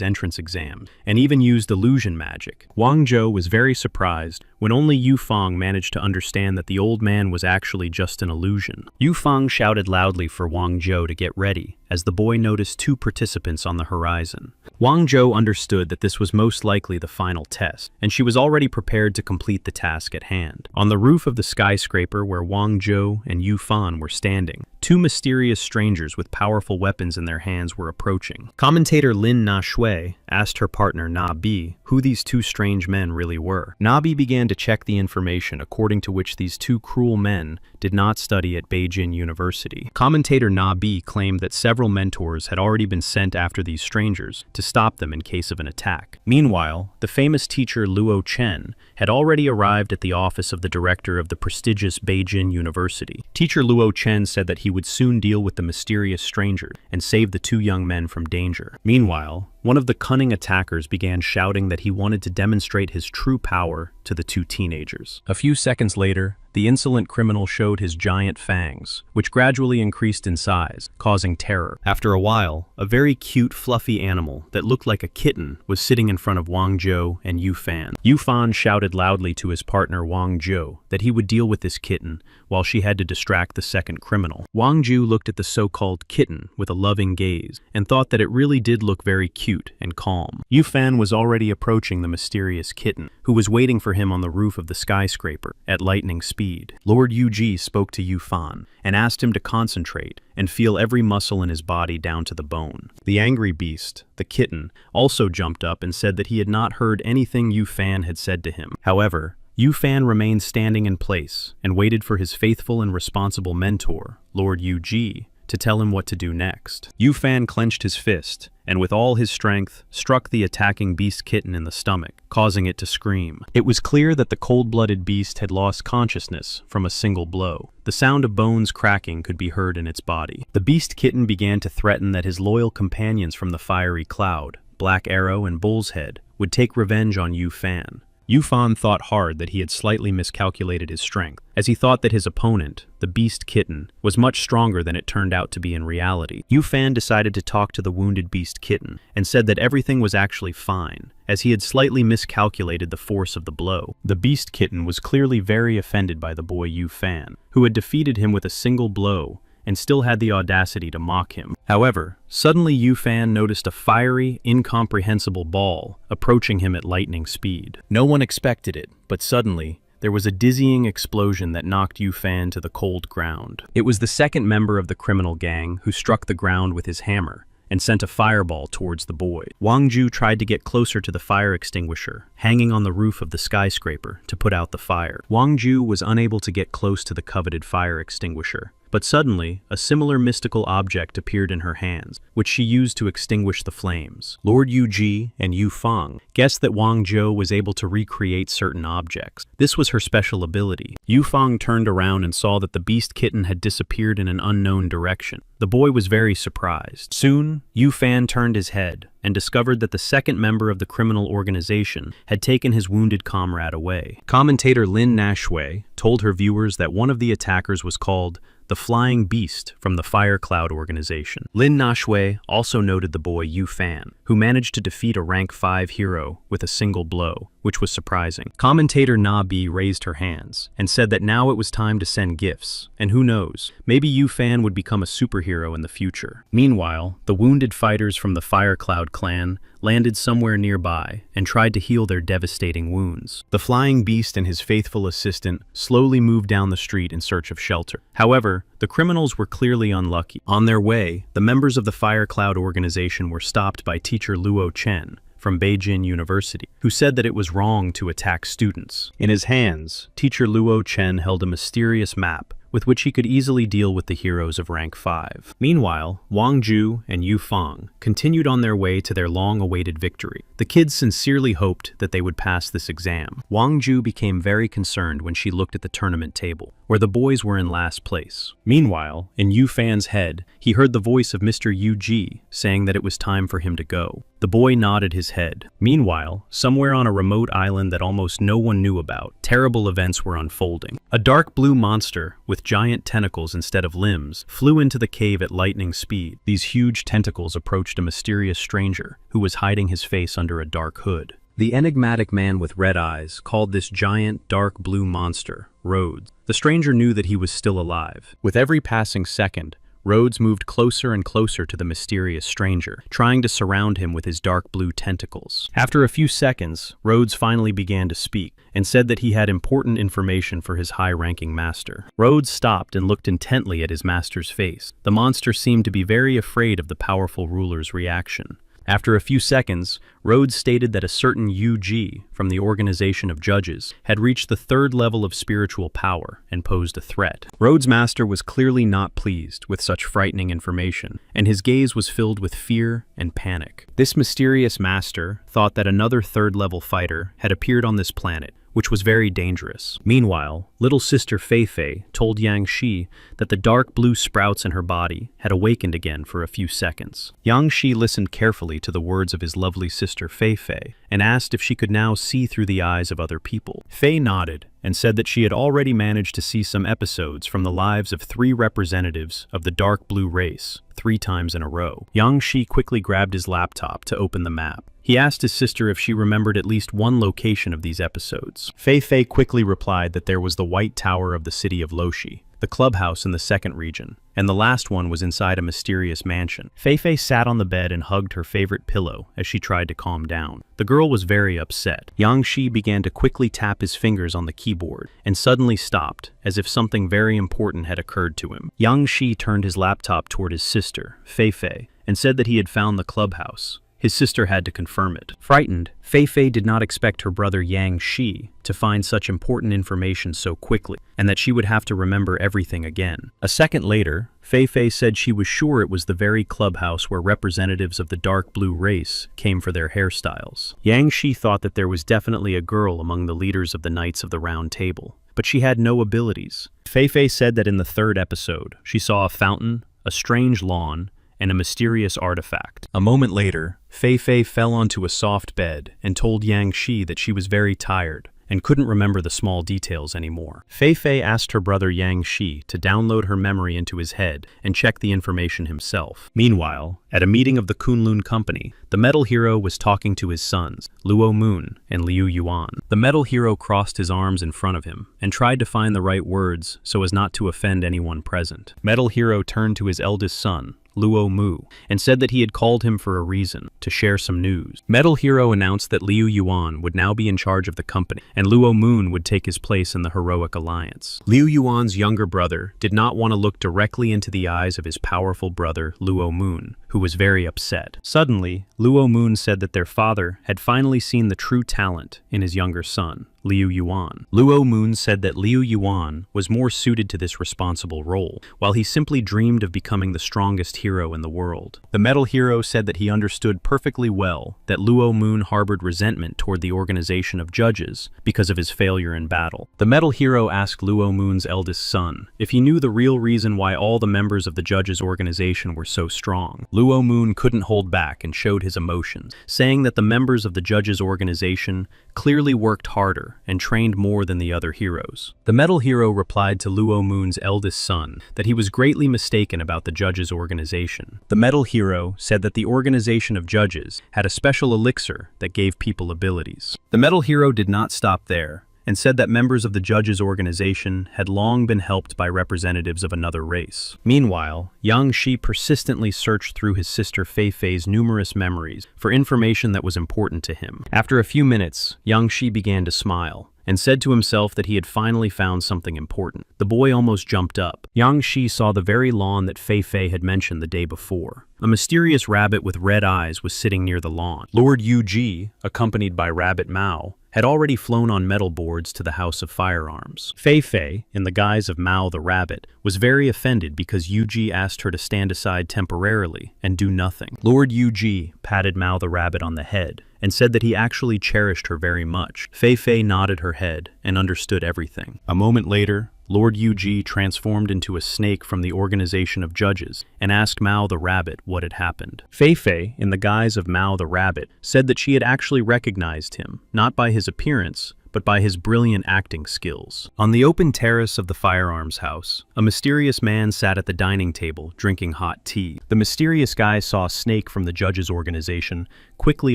entrance exams, and even used illusion magic. Wang Zhou was very surprised when only Yu Fang managed to understand that the old man was actually just an illusion. Yu Fang shouted loudly for Wang Zhou to get ready, as the boy noticed two participants on the horizon. Wang Zhou understood that this was most likely the final test, and she was already prepared to complete the task at hand. On the roof of the skyscraper where Wang Zhou and Yu Fan were standing, two mysterious strangers with powerful weapons in their hands were approaching. Commentator Lin Na Shui asked her partner Na Bi who these two strange men really were. Na Bi began to check the information according to which these two cruel men did not study at Beijing University. Commentator Na Bi claimed that several mentors had already been sent after these strangers to stop them in case of an attack. Meanwhile, the famous teacher Luo Chen had already arrived at the office of the director of the prestigious Beijing University. Teacher Luo Chen said that he would soon deal with the mysterious strangers and save the two young men from danger. Meanwhile, one of the cunning attackers began shouting that he wanted to demonstrate his true power to the two teenagers. A few seconds later, the insolent criminal showed his giant fangs, which gradually increased in size, causing terror. After a while, a very cute, fluffy animal that looked like a kitten was sitting in front of Wang Zhou and Yu Fan. Yu Fan shouted loudly to his partner Wang Zhou that he would deal with this kitten, while she had to distract the second criminal. Wang Zhou looked at the so-called kitten with a loving gaze, and thought that it really did look very cute and calm. Yu Fan was already approaching the mysterious kitten, who was waiting for him on the roof of the skyscraper at lightning speed. Lord Yu Ji spoke to Yu Fan and asked him to concentrate and feel every muscle in his body down to the bone. The angry beast, the kitten, also jumped up and said that he had not heard anything Yu Fan had said to him. However, Yu Fan remained standing in place and waited for his faithful and responsible mentor, Lord Yu Ji, to tell him what to do next. Yu Fan clenched his fist and with all his strength struck the attacking beast kitten in the stomach, causing it to scream. It was clear that the cold-blooded beast had lost consciousness from a single blow. The sound of bones cracking could be heard in its body. The beast kitten began to threaten that his loyal companions from the fiery cloud, Black Arrow and Bull's Head, would take revenge on Yu Fan. Yu Fan thought hard that he had slightly miscalculated his strength, as he thought that his opponent, the beast kitten, was much stronger than it turned out to be in reality. Yu Fan decided to talk to the wounded beast kitten, and said that everything was actually fine, as he had slightly miscalculated the force of the blow. The beast kitten was clearly very offended by the boy Yu Fan, who had defeated him with a single blow, and still had the audacity to mock him. However, suddenly Yu Fan noticed a fiery, incomprehensible ball approaching him at lightning speed. No one expected it, but suddenly, there was a dizzying explosion that knocked Yu Fan to the cold ground. It was the second member of the criminal gang who struck the ground with his hammer and sent a fireball towards the boy. Wang Zhou tried to get closer to the fire extinguisher, hanging on the roof of the skyscraper, to put out the fire. Wang Zhou was unable to get close to the coveted fire extinguisher, but suddenly, a similar mystical object appeared in her hands, which she used to extinguish the flames. Lord Yu Ji and Yu Fang guessed that Wang Zhou was able to recreate certain objects. This was her special ability. Yu Fang turned around and saw that the beast kitten had disappeared in an unknown direction. The boy was very surprised. Soon, Yu Fan turned his head and discovered that the second member of the criminal organization had taken his wounded comrade away. Commentator Lin Na Shui told her viewers that one of the attackers was called the Flying Beast from the Fire Cloud organization. Lin Na Shui also noted the boy Yu Fan, who managed to defeat a rank 5 hero with a single blow, which was surprising. Commentator Na Bi raised her hands and said that now it was time to send gifts, and who knows, maybe Yu Fan would become a superhero in the future. Meanwhile, the wounded fighters from the Fire Cloud clan landed somewhere nearby and tried to heal their devastating wounds. The Flying Beast and his faithful assistant slowly moved down the street in search of shelter. However, the criminals were clearly unlucky. On their way, the members of the Fire Cloud organization were stopped by teacher Luo Chen from Beijing University, who said that it was wrong to attack students. In his hands, teacher Luo Chen held a mysterious map with which he could easily deal with the heroes of rank 5. Meanwhile, Wang Ju and Yu Fang continued on their way to their long-awaited victory. The kids sincerely hoped that they would pass this exam. Wang Ju became very concerned when she looked at the tournament table, where the boys were in last place. Meanwhile, in Yu Fan's head, he heard the voice of Mr. Yu Ji saying that it was time for him to go. The boy nodded his head. Meanwhile, somewhere on a remote island that almost no one knew about, terrible events were unfolding. A dark blue monster, with giant tentacles instead of limbs, flew into the cave at lightning speed. These huge tentacles approached a mysterious stranger, who was hiding his face under a dark hood. The enigmatic man with red eyes called this giant, dark blue monster Rhodes. The stranger knew that he was still alive. With every passing second, Rhodes moved closer and closer to the mysterious stranger, trying to surround him with his dark blue tentacles. After a few seconds, Rhodes finally began to speak, and said that he had important information for his high-ranking master. Rhodes stopped and looked intently at his master's face. The monster seemed to be very afraid of the powerful ruler's reaction. After a few seconds, Rhodes stated that a certain Yu Ji from the Organization of Judges had reached the 3rd level of spiritual power and posed a threat. Rhodes' master was clearly not pleased with such frightening information, and his gaze was filled with fear and panic. This mysterious master thought that another 3rd level fighter had appeared on this planet, which was very dangerous. Meanwhile, little sister Fei Fei told Yang Shi that the dark blue sprouts in her body had awakened again for a few seconds. Yang Shi listened carefully to the words of his lovely sister Fei Fei and asked if she could now see through the eyes of other people. Fei nodded and said that she had already managed to see some episodes from the lives of 3 representatives of the dark blue race 3 times in a row. Yang Shi quickly grabbed his laptop to open the map. He asked his sister if she remembered at least one location of these episodes. Fei Fei quickly replied that there was the White Tower of the city of Loshi, the clubhouse in the 2nd region, and the last one was inside a mysterious mansion. Fei Fei sat on the bed and hugged her favorite pillow as she tried to calm down. The girl was very upset. Yang Shi began to quickly tap his fingers on the keyboard and suddenly stopped, as if something very important had occurred to him. Yang Shi turned his laptop toward his sister, Fei Fei, and said that he had found the clubhouse. His sister had to confirm it. Frightened, Fei Fei did not expect her brother Yang Shi to find such important information so quickly, and that she would have to remember everything again. A second later, Fei Fei said she was sure it was the very clubhouse where representatives of the dark blue race came for their hairstyles. Yang Shi thought that there was definitely a girl among the leaders of the Knights of the Round Table, but she had no abilities. Fei Fei said that in the 3rd episode, she saw a fountain, a strange lawn, and a mysterious artifact. A moment later, Fei Fei fell onto a soft bed and told Yang Shi that she was very tired and couldn't remember the small details anymore. Fei Fei asked her brother Yang Shi to download her memory into his head and check the information himself. Meanwhile, at a meeting of the Kunlun Company, the metal hero was talking to his sons, Luo Moon and Liu Yuan. The metal hero crossed his arms in front of him and tried to find the right words so as not to offend anyone present. Metal hero turned to his eldest son, Luo Mu, and said that he had called him for a reason, to share some news. Metal Hero announced that Liu Yuan would now be in charge of the company, and Luo Moon would take his place in the heroic alliance. Liu Yuan's younger brother did not want to look directly into the eyes of his powerful brother, Luo Moon, who was very upset. Suddenly, Luo Moon said that their father had finally seen the true talent in his younger son, Liu Yuan. Luo Moon said that Liu Yuan was more suited to this responsible role, while he simply dreamed of becoming the strongest hero in the world. The metal hero said that he understood perfectly well that Luo Moon harbored resentment toward the Organization of Judges because of his failure in battle. The metal hero asked Luo Moon's eldest son if he knew the real reason why all the members of the Judges organization were so strong. Luo Moon couldn't hold back and showed his emotions, saying that the members of the Judges organization clearly worked harder and trained more than the other heroes. The metal hero replied to Luo Moon's eldest son that he was greatly mistaken about the Judges organization. The metal hero said that the Organization of Judges had a special elixir that gave people abilities. The metal hero did not stop there, and said that members of the Judges organization had long been helped by representatives of another race. Meanwhile, Yang Shi persistently searched through his sister Fei Fei's numerous memories for information that was important to him. After a few minutes, Yang Shi began to smile and said to himself that he had finally found something important. The boy almost jumped up. Yang Shi saw the very lawn that Fei Fei had mentioned the day before. A mysterious rabbit with red eyes was sitting near the lawn. Lord Yu Ji, accompanied by Rabbit Mao, had already flown on metal boards to the House of Firearms. Fei, in the guise of Mao the Rabbit, was very offended because Yuji asked her to stand aside temporarily and do nothing. Lord Yuji patted Mao the Rabbit on the head and said that he actually cherished her very much. Fei nodded her head and understood everything. A moment later, Lord Yuji transformed into a snake from the organization of judges and asked Mao the Rabbit what had happened. Fei, in the guise of Mao the Rabbit, said that she had actually recognized him, not by his appearance, but by his brilliant acting skills. On the open terrace of the firearms house, a mysterious man sat at the dining table, drinking hot tea. The mysterious guy saw Snake from the judges' organization quickly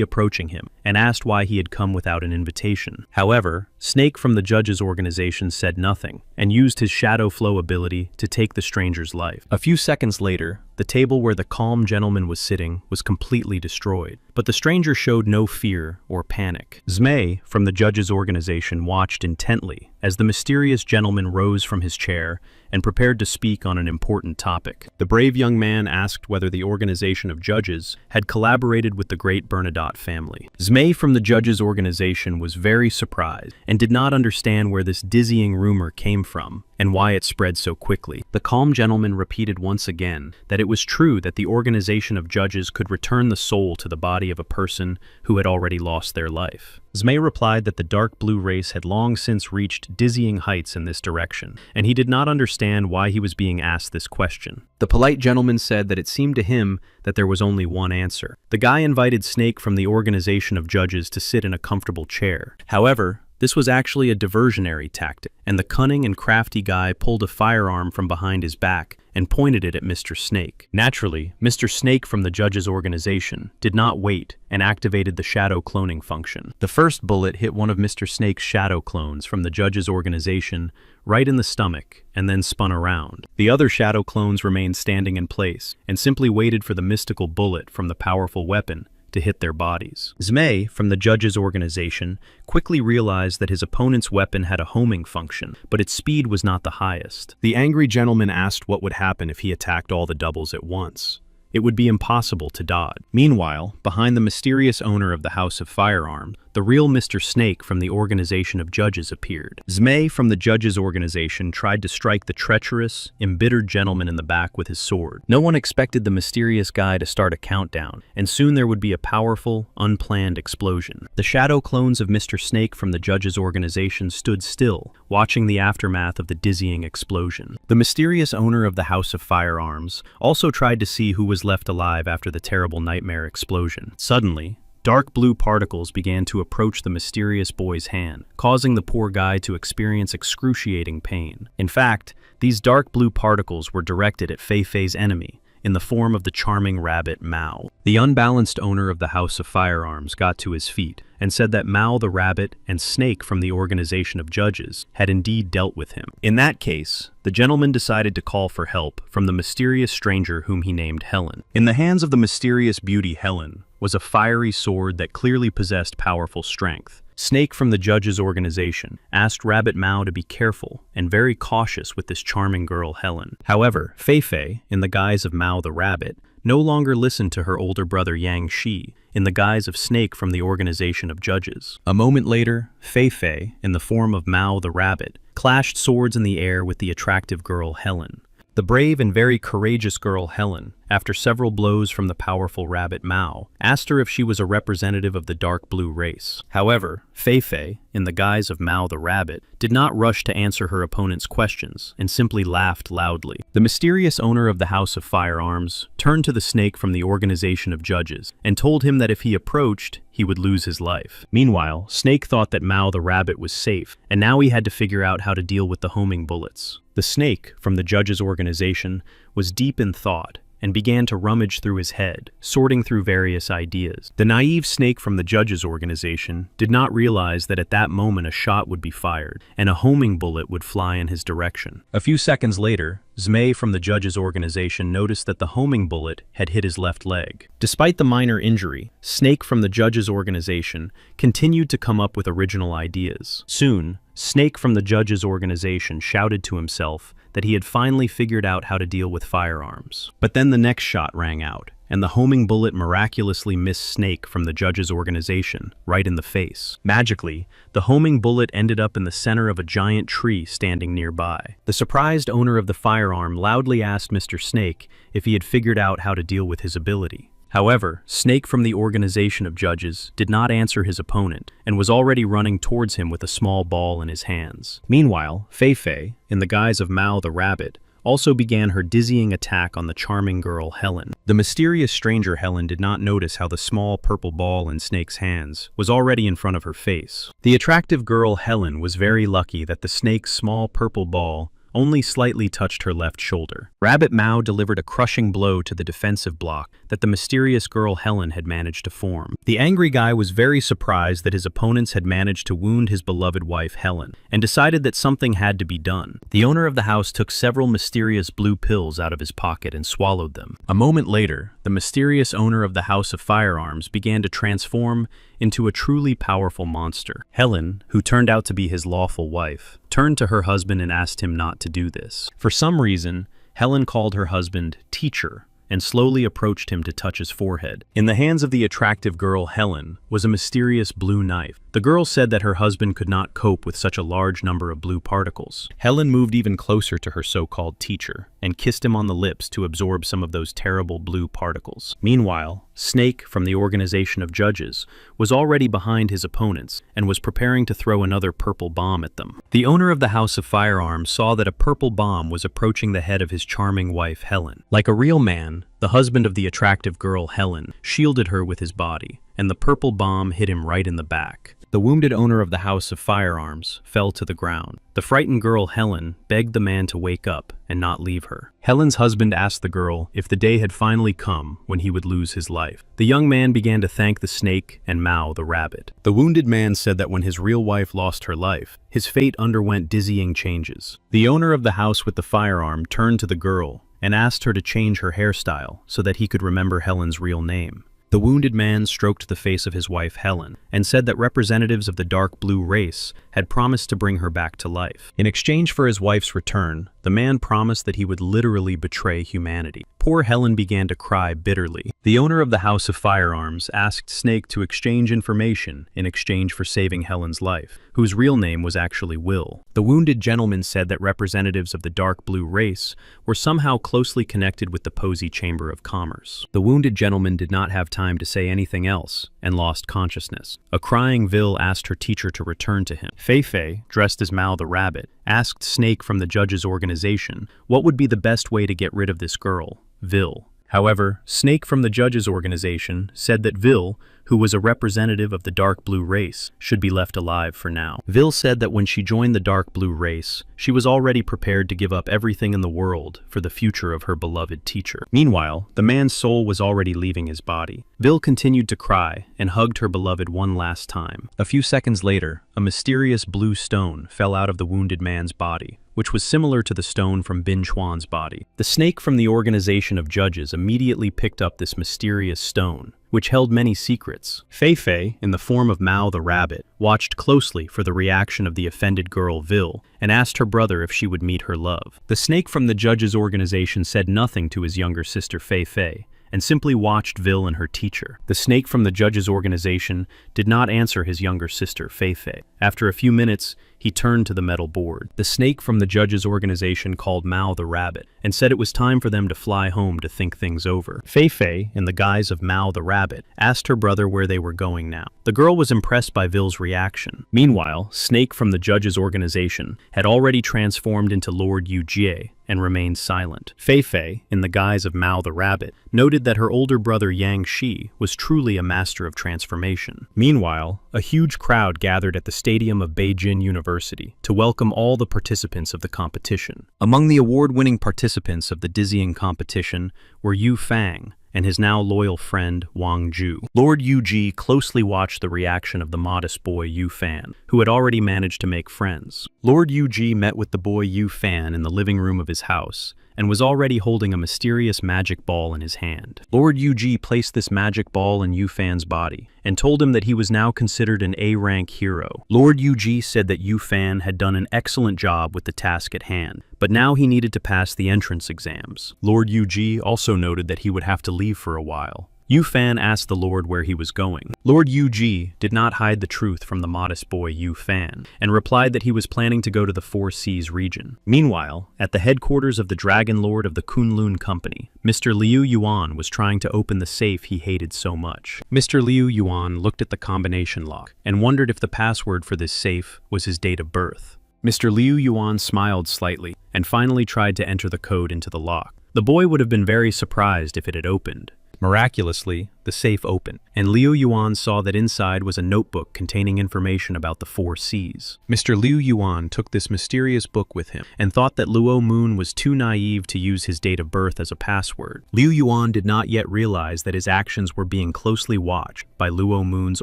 approaching him and asked why he had come without an invitation. However, Snake from the judges' organization said nothing and used his shadow flow ability to take the stranger's life. A few seconds later, the table where the calm gentleman was sitting was completely destroyed, but the stranger showed no fear or panic. Zmei from the judges' organization watched intently as the mysterious gentleman rose from his chair and prepared to speak on an important topic. The brave young man asked whether the organization of judges had collaborated with the great Bernadotte family. Zmei from the judges' organization was very surprised and did not understand where this dizzying rumor came from and why it spread so quickly. The calm gentleman repeated once again that it was true that the organization of judges could return the soul to the body of a person who had already lost their life. Zmei replied that the dark blue race had long since reached dizzying heights in this direction, and he did not understand why he was being asked this question. The polite gentleman said that it seemed to him that there was only one answer. The guy invited Snake from the organization of judges to sit in a comfortable chair. However, this was actually a diversionary tactic, and the cunning and crafty guy pulled a firearm from behind his back and pointed it at Mr. Snake. Naturally, Mr. Snake from the judges' organization did not wait and activated the shadow cloning function. The first bullet hit one of Mr. Snake's shadow clones from the judges' organization right in the stomach and then spun around. The other shadow clones remained standing in place and simply waited for the mystical bullet from the powerful weapon to hit their bodies. Zmei, from the judges' organization, quickly realized that his opponent's weapon had a homing function, but its speed was not the highest. The angry gentleman asked what would happen if he attacked all the doubles at once. It would be impossible to dodge. Meanwhile, behind the mysterious owner of the House of Firearms, the real Mr. Snake from the organization of judges appeared. Zmei from the judges' organization tried to strike the treacherous, embittered gentleman in the back with his sword. No one expected the mysterious guy to start a countdown, and soon there would be a powerful, unplanned explosion. The shadow clones of Mr. Snake from the judges' organization stood still, watching the aftermath of the dizzying explosion. The mysterious owner of the House of Firearms also tried to see who was left alive after the terrible nightmare explosion. Suddenly, dark blue particles began to approach the mysterious boy's hand, causing the poor guy to experience excruciating pain. In fact, these dark blue particles were directed at Fei's enemy, in the form of the charming rabbit Mao. The unbalanced owner of the House of Firearms got to his feet and said that Mao the Rabbit and Snake from the organization of judges had indeed dealt with him. In that case, the gentleman decided to call for help from the mysterious stranger whom he named Helen. In the hands of the mysterious beauty Helen was a fiery sword that clearly possessed powerful strength. Snake from the judges' organization asked Rabbit Mao to be careful and very cautious with this charming girl Helen. However, Fei, in the guise of Mao the Rabbit, no longer listened to her older brother Yang Shi, in the guise of Snake from the organization of judges. A moment later, Fei, in the form of Mao the Rabbit, clashed swords in the air with the attractive girl Helen. The brave and very courageous girl Helen, after several blows from the powerful rabbit Mao, asked her if she was a representative of the dark blue race. However, Fei, in the guise of Mao the Rabbit, did not rush to answer her opponent's questions and simply laughed loudly. The mysterious owner of the House of Firearms turned to the Snake from the organization of judges and told him that if he approached, he would lose his life. Meanwhile, Snake thought that Mao the Rabbit was safe, and now he had to figure out how to deal with the homing bullets. The Snake from the judges' organization was deep in thought and began to rummage through his head, sorting through various ideas. The naive Snake from the judges' organization did not realize that at that moment a shot would be fired, and a homing bullet would fly in his direction. A few seconds later, Zmei from the judges' organization noticed that the homing bullet had hit his left leg. Despite the minor injury, Snake from the judges' organization continued to come up with original ideas. Soon, Snake from the judges' organization shouted to himself that he had finally figured out how to deal with firearms. But then the next shot rang out, and the homing bullet miraculously missed Snake from the judge's organization, right in the face. Magically, the homing bullet ended up in the center of a giant tree standing nearby. The surprised owner of the firearm loudly asked Mr. Snake if he had figured out how to deal with his ability. However, Snake from the organization of judges did not answer his opponent and was already running towards him with a small ball in his hands. Meanwhile, Fei Fei, in the guise of Mao the rabbit, also began her dizzying attack on the charming girl Helen. The mysterious stranger Helen did not notice how the small purple ball in Snake's hands was already in front of her face. The attractive girl Helen was very lucky that the snake's small purple ball only slightly touched her left shoulder. Rabbit Mao delivered a crushing blow to the defensive block that the mysterious girl Helen had managed to form. The angry guy was very surprised that his opponents had managed to wound his beloved wife Helen, and decided that something had to be done. The owner of the house took several mysterious blue pills out of his pocket and swallowed them. A moment later, the mysterious owner of the House of Firearms began to transform into a truly powerful monster. Helen, who turned out to be his lawful wife, turned to her husband and asked him not to do this. For some reason, Helen called her husband teacher and slowly approached him to touch his forehead. In the hands of the attractive girl Helen was a mysterious blue knife. The girl said that her husband could not cope with such a large number of blue particles. Helen moved even closer to her so-called teacher and kissed him on the lips to absorb some of those terrible blue particles. Meanwhile, Snake from the organization of judges was already behind his opponents and was preparing to throw another purple bomb at them. The owner of the House of Firearms saw that a purple bomb was approaching the head of his charming wife Helen. Like a real man, the husband of the attractive girl Helen shielded her with his body, and the purple bomb hit him right in the back. The wounded owner of the House of Firearms fell to the ground. The frightened girl Helen begged the man to wake up and not leave her. Helen's husband asked the girl if the day had finally come when he would lose his life. The young man began to thank the snake and Mao the rabbit. The wounded man said that when his real wife lost her life, his fate underwent dizzying changes. The owner of the house with the firearm turned to the girl and asked her to change her hairstyle so that he could remember Helen's real name. The wounded man stroked the face of his wife Helen and said that representatives of the dark blue race had promised to bring her back to life. In exchange for his wife's return, the man promised that he would literally betray humanity. Poor Helen began to cry bitterly. The owner of the House of Firearms asked Snake to exchange information in exchange for saving Helen's life, whose real name was actually Will. The wounded gentleman said that representatives of the dark blue race were somehow closely connected with the Posey Chamber of Commerce. The wounded gentleman did not have time to say anything else and lost consciousness. A crying Vil asked her teacher to return to him. Fei Fei, dressed as Mao the rabbit, asked Snake from the judge's organization what would be the best way to get rid of this girl, Vil. However, Snake from the judge's organization said that Vil, who was a representative of the dark blue race, should be left alive for now. Vil said that when she joined the dark blue race, she was already prepared to give up everything in the world for the future of her beloved teacher. Meanwhile, the man's soul was already leaving his body. Vil continued to cry and hugged her beloved one last time. A few seconds later, a mysterious blue stone fell out of the wounded man's body, which was similar to the stone from Bin Chuan's body. The snake from the organization of judges immediately picked up this mysterious stone, which held many secrets. Fei Fei, in the form of Mao the rabbit, watched closely for the reaction of the offended girl Vil and asked her brother if she would meet her love. The snake from the judges' organization said nothing to his younger sister Fei Fei and simply watched Vil and her teacher. The snake from the judges' organization did not answer his younger sister Fei Fei. After a few minutes, he turned to the metal board. The snake from the judges' organization called Mao the rabbit and said it was time for them to fly home to think things over. Fei Fei, in the guise of Mao the rabbit, asked her brother where they were going now. The girl was impressed by Vil's reaction. Meanwhile, Snake from the judges' organization had already transformed into Lord Yu Jie and remained silent. Fei Fei, in the guise of Mao the rabbit, noted that her older brother Yang Shi was truly a master of transformation. Meanwhile, a huge crowd gathered at the stadium of Beijing University to welcome all the participants of the competition. Among the award-winning participants of the dizzying competition were Yu Fang and his now loyal friend Wang Ju. Lord Yu Ji closely watched the reaction of the modest boy Yu Fan, who had already managed to make friends. Lord Yu Ji met with the boy Yu Fan in the living room of his house and was already holding a mysterious magic ball in his hand. Lord Yuji placed this magic ball in Yufan's body and told him that he was now considered an A-rank hero. Lord Yuji said that Yufan had done an excellent job with the task at hand, but now he needed to pass the entrance exams. Lord Yuji also noted that he would have to leave for a while. Yufan asked the Lord where he was going. Lord Yuji did not hide the truth from the modest boy Yufan, and replied that he was planning to go to the Four Seas region. Meanwhile, at the headquarters of the Dragon Lord of the Kunlun Company, Mr. Liu Yuan was trying to open the safe he hated so much. Mr. Liu Yuan looked at the combination lock and wondered if the password for this safe was his date of birth. Mr. Liu Yuan smiled slightly and finally tried to enter the code into the lock. The boy would have been very surprised if it had opened. Miraculously, the safe opened, and Liu Yuan saw that inside was a notebook containing information about the Four Seas. Mr. Liu Yuan took this mysterious book with him and thought that Luo Moon was too naive to use his date of birth as a password. Liu Yuan did not yet realize that his actions were being closely watched by Luo Moon's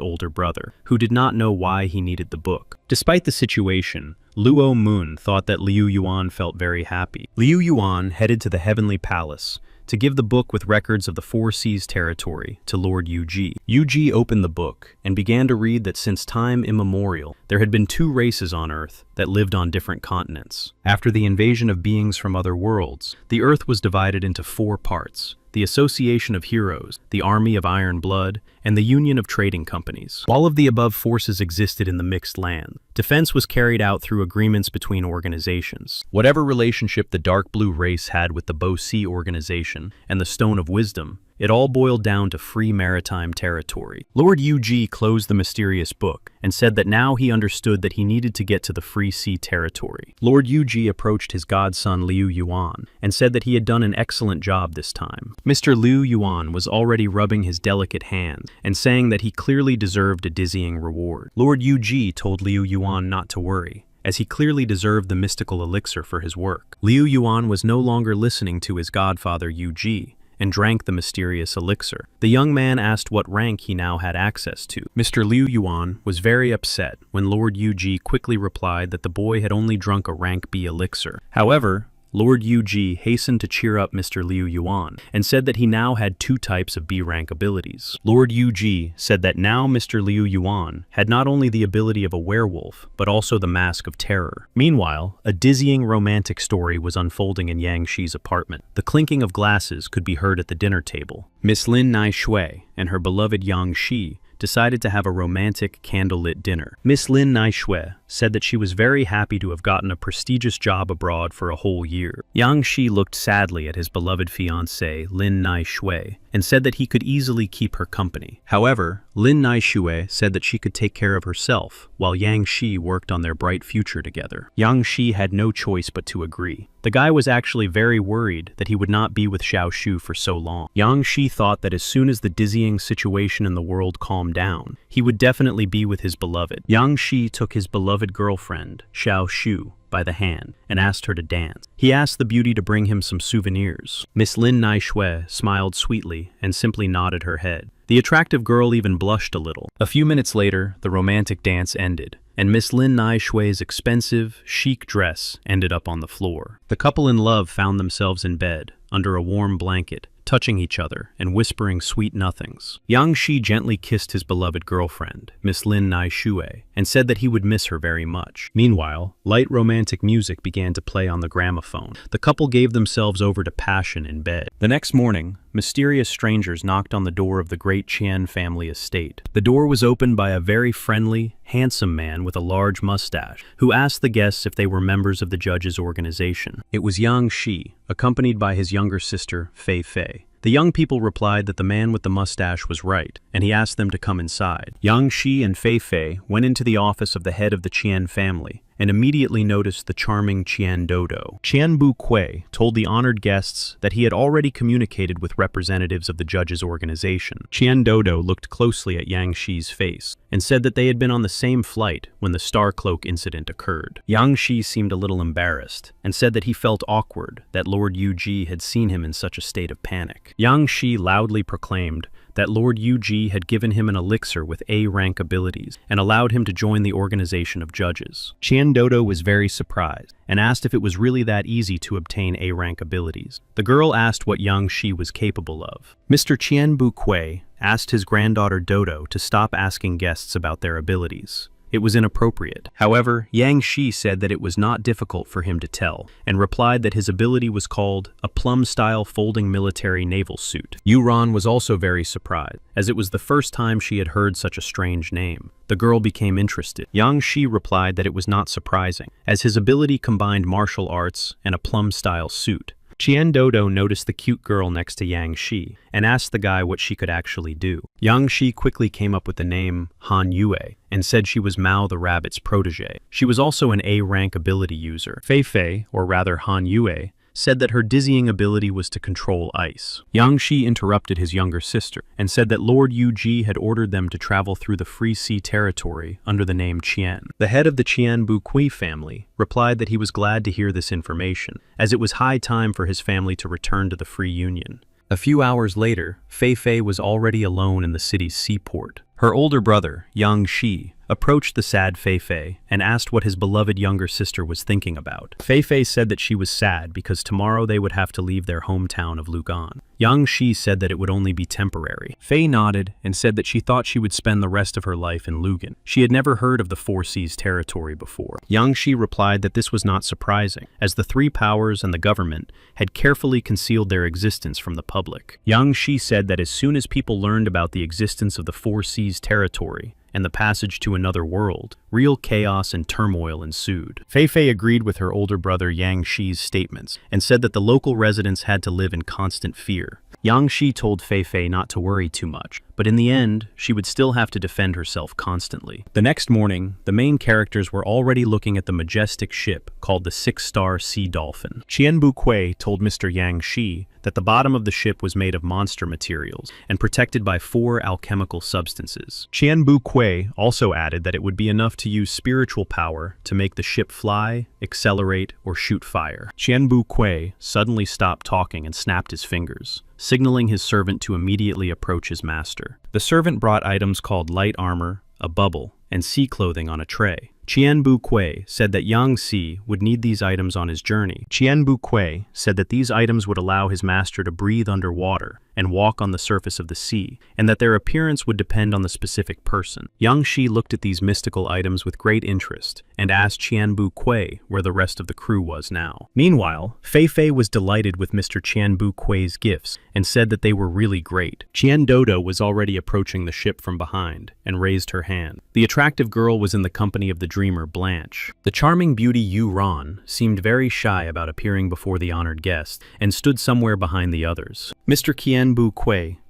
older brother, who did not know why he needed the book. Despite the situation, Luo Moon thought that Liu Yuan felt very happy. Liu Yuan headed to the Heavenly Palace to give the book with records of the Four Seas territory to Lord Yuji. Yuji opened the book and began to read that since time immemorial, there had been two races on Earth that lived on different continents. After the invasion of beings from other worlds, the Earth was divided into four parts: the Association of Heroes, the Army of Iron Blood, and the Union of Trading Companies. All of the above forces existed in the mixed land. Defense was carried out through agreements between organizations. Whatever relationship the Dark Blue race had with the Bo Si organization and the Stone of Wisdom, it all boiled down to free maritime territory. Lord Yuji closed the mysterious book and said that now he understood that he needed to get to the free sea territory. Lord Yuji approached his godson Liu Yuan and said that he had done an excellent job this time. Mr. Liu Yuan was already rubbing his delicate hands and saying that he clearly deserved a dizzying reward. Lord Yuji told Liu Yuan not to worry, as he clearly deserved the mystical elixir for his work. Liu Yuan was no longer listening to his godfather Yuji and drank the mysterious elixir. The young man asked what rank he now had access to. Mr. Liu Yuan was very upset when Lord Yuji quickly replied that the boy had only drunk a rank B elixir. However, Lord Yuji hastened to cheer up Mr. Liu Yuan and said that he now had two types of B-rank abilities. Lord Yuji said that now Mr. Liu Yuan had not only the ability of a werewolf, but also the mask of terror. Meanwhile, a dizzying romantic story was unfolding in Yang Shi's apartment. The clinking of glasses could be heard at the dinner table. Miss Lin Nai Shui and her beloved Yang Shi decided to have a romantic candlelit dinner. Miss Lin Nai Shui said that she was very happy to have gotten a prestigious job abroad for a whole year. Yang Shi looked sadly at his beloved fiancée, Lin Nai Shui, and said that he could easily keep her company. However, Lin Nai Shui said that she could take care of herself, while Yang Shi worked on their bright future together. Yang Shi had no choice but to agree. The guy was actually very worried that he would not be with Xiao Shu for so long. Yang Shi thought that as soon as the dizzying situation in the world calmed down, he would definitely be with his beloved. Yang Shi took his beloved girlfriend, Xiao Shu, by the hand and asked her to dance. He asked the beauty to bring him some souvenirs. Miss Lin Nai Shui smiled sweetly and simply nodded her head. The attractive girl even blushed a little. A few minutes later, the romantic dance ended, and Miss Lin Nai Shui's expensive, chic dress ended up on the floor. The couple in love found themselves in bed, under a warm blanket, touching each other and whispering sweet nothings. Yang Shi gently kissed his beloved girlfriend, Miss Lin Nai Shui, and said that he would miss her very much. Meanwhile, light romantic music began to play on the gramophone. The couple gave themselves over to passion in bed. The next morning, mysterious strangers knocked on the door of the great Qian family estate. The door was opened by a very friendly, handsome man with a large mustache, who asked the guests if they were members of the judge's organization. It was Yang Shi, accompanied by his younger sister, Fei Fei. The young people replied that the man with the mustache was right, and he asked them to come inside. Yang Shi and Fei Fei went into the office of the head of the Qian family, and immediately noticed the charming Qian Dodo. Qian Bu Kui told the honored guests that he had already communicated with representatives of the judge's organization. Qian Dodo looked closely at Yang Shi's face and said that they had been on the same flight when the Star Cloak incident occurred. Yang Shi seemed a little embarrassed and said that he felt awkward that Lord Yuji had seen him in such a state of panic. Yang Shi loudly proclaimed that Lord Yuji had given him an elixir with A-rank abilities and allowed him to join the organization of judges. Dodo was very surprised and asked if it was really that easy to obtain A-rank abilities. The girl asked what Yang Shi was capable of. Mr. Qianbu asked his granddaughter Dodo to stop asking guests about their abilities. It was inappropriate. However, Yang Shi said that it was not difficult for him to tell, and replied that his ability was called a plum-style folding military naval suit. Yuran was also very surprised, as it was the first time she had heard such a strange name. The girl became interested. Yang Shi replied that it was not surprising, as his ability combined martial arts and a plum-style suit. Dodo noticed the cute girl next to Yang Shi and asked the guy what she could actually do. Yang Shi quickly came up with the name Han Yue and said she was Mao the rabbit's protege. She was also an A-rank ability user. Fei, or rather Han Yue, said that her dizzying ability was to control ice. Yang Shi interrupted his younger sister and said that Lord Yuji had ordered them to travel through the Free Sea territory under the name Qian. The head of the Qianbu family replied that he was glad to hear this information, as it was high time for his family to return to the Free Union. A few hours later, Fei was already alone in the city's seaport. Her older brother, Yang Shi, approached the sad Fei and asked what his beloved younger sister was thinking about. Fei said that she was sad because tomorrow they would have to leave their hometown of Lugan. Yang Shi said that it would only be temporary. Fei nodded and said that she thought she would spend the rest of her life in Lugan. She had never heard of the Four Seas territory before. Yang Shi replied that this was not surprising, as the three powers and the government had carefully concealed their existence from the public. Yang Shi said that as soon as people learned about the existence of the Four Seas territory, and the passage to another world, real chaos and turmoil ensued. Fei agreed with her older brother Yang Shi's statements and said that the local residents had to live in constant fear. Yang Shi told Fei not to worry too much, but in the end, she would still have to defend herself constantly. The next morning, the main characters were already looking at the majestic ship called the Six-Star Sea Dolphin. Qianbu told Mr. Yang Shi that the bottom of the ship was made of monster materials and protected by 4 alchemical substances. Qianbu also added that it would be enough to use spiritual power to make the ship fly, accelerate, or shoot fire. Qianbu suddenly stopped talking and snapped his fingers, signaling his servant to immediately approach his master. The servant brought items called light armor, a bubble, and sea clothing on a tray. Qianbu said that Yang Xi would need these items on his journey. Qianbu said that these items would allow his master to breathe underwater and walk on the surface of the sea, and that their appearance would depend on the specific person. Yang Xi looked at these mystical items with great interest and asked Qianbu where the rest of the crew was now. Meanwhile, Fei was delighted with Mr. Qianbu gifts and said that they were really great. Dodo was already approaching the ship from behind and raised her hand. The attractive girl was in the company of the dreamer Blanche. The charming beauty Yu Ran seemed very shy about appearing before the honored guest and stood somewhere behind the others. Mr. Qianbu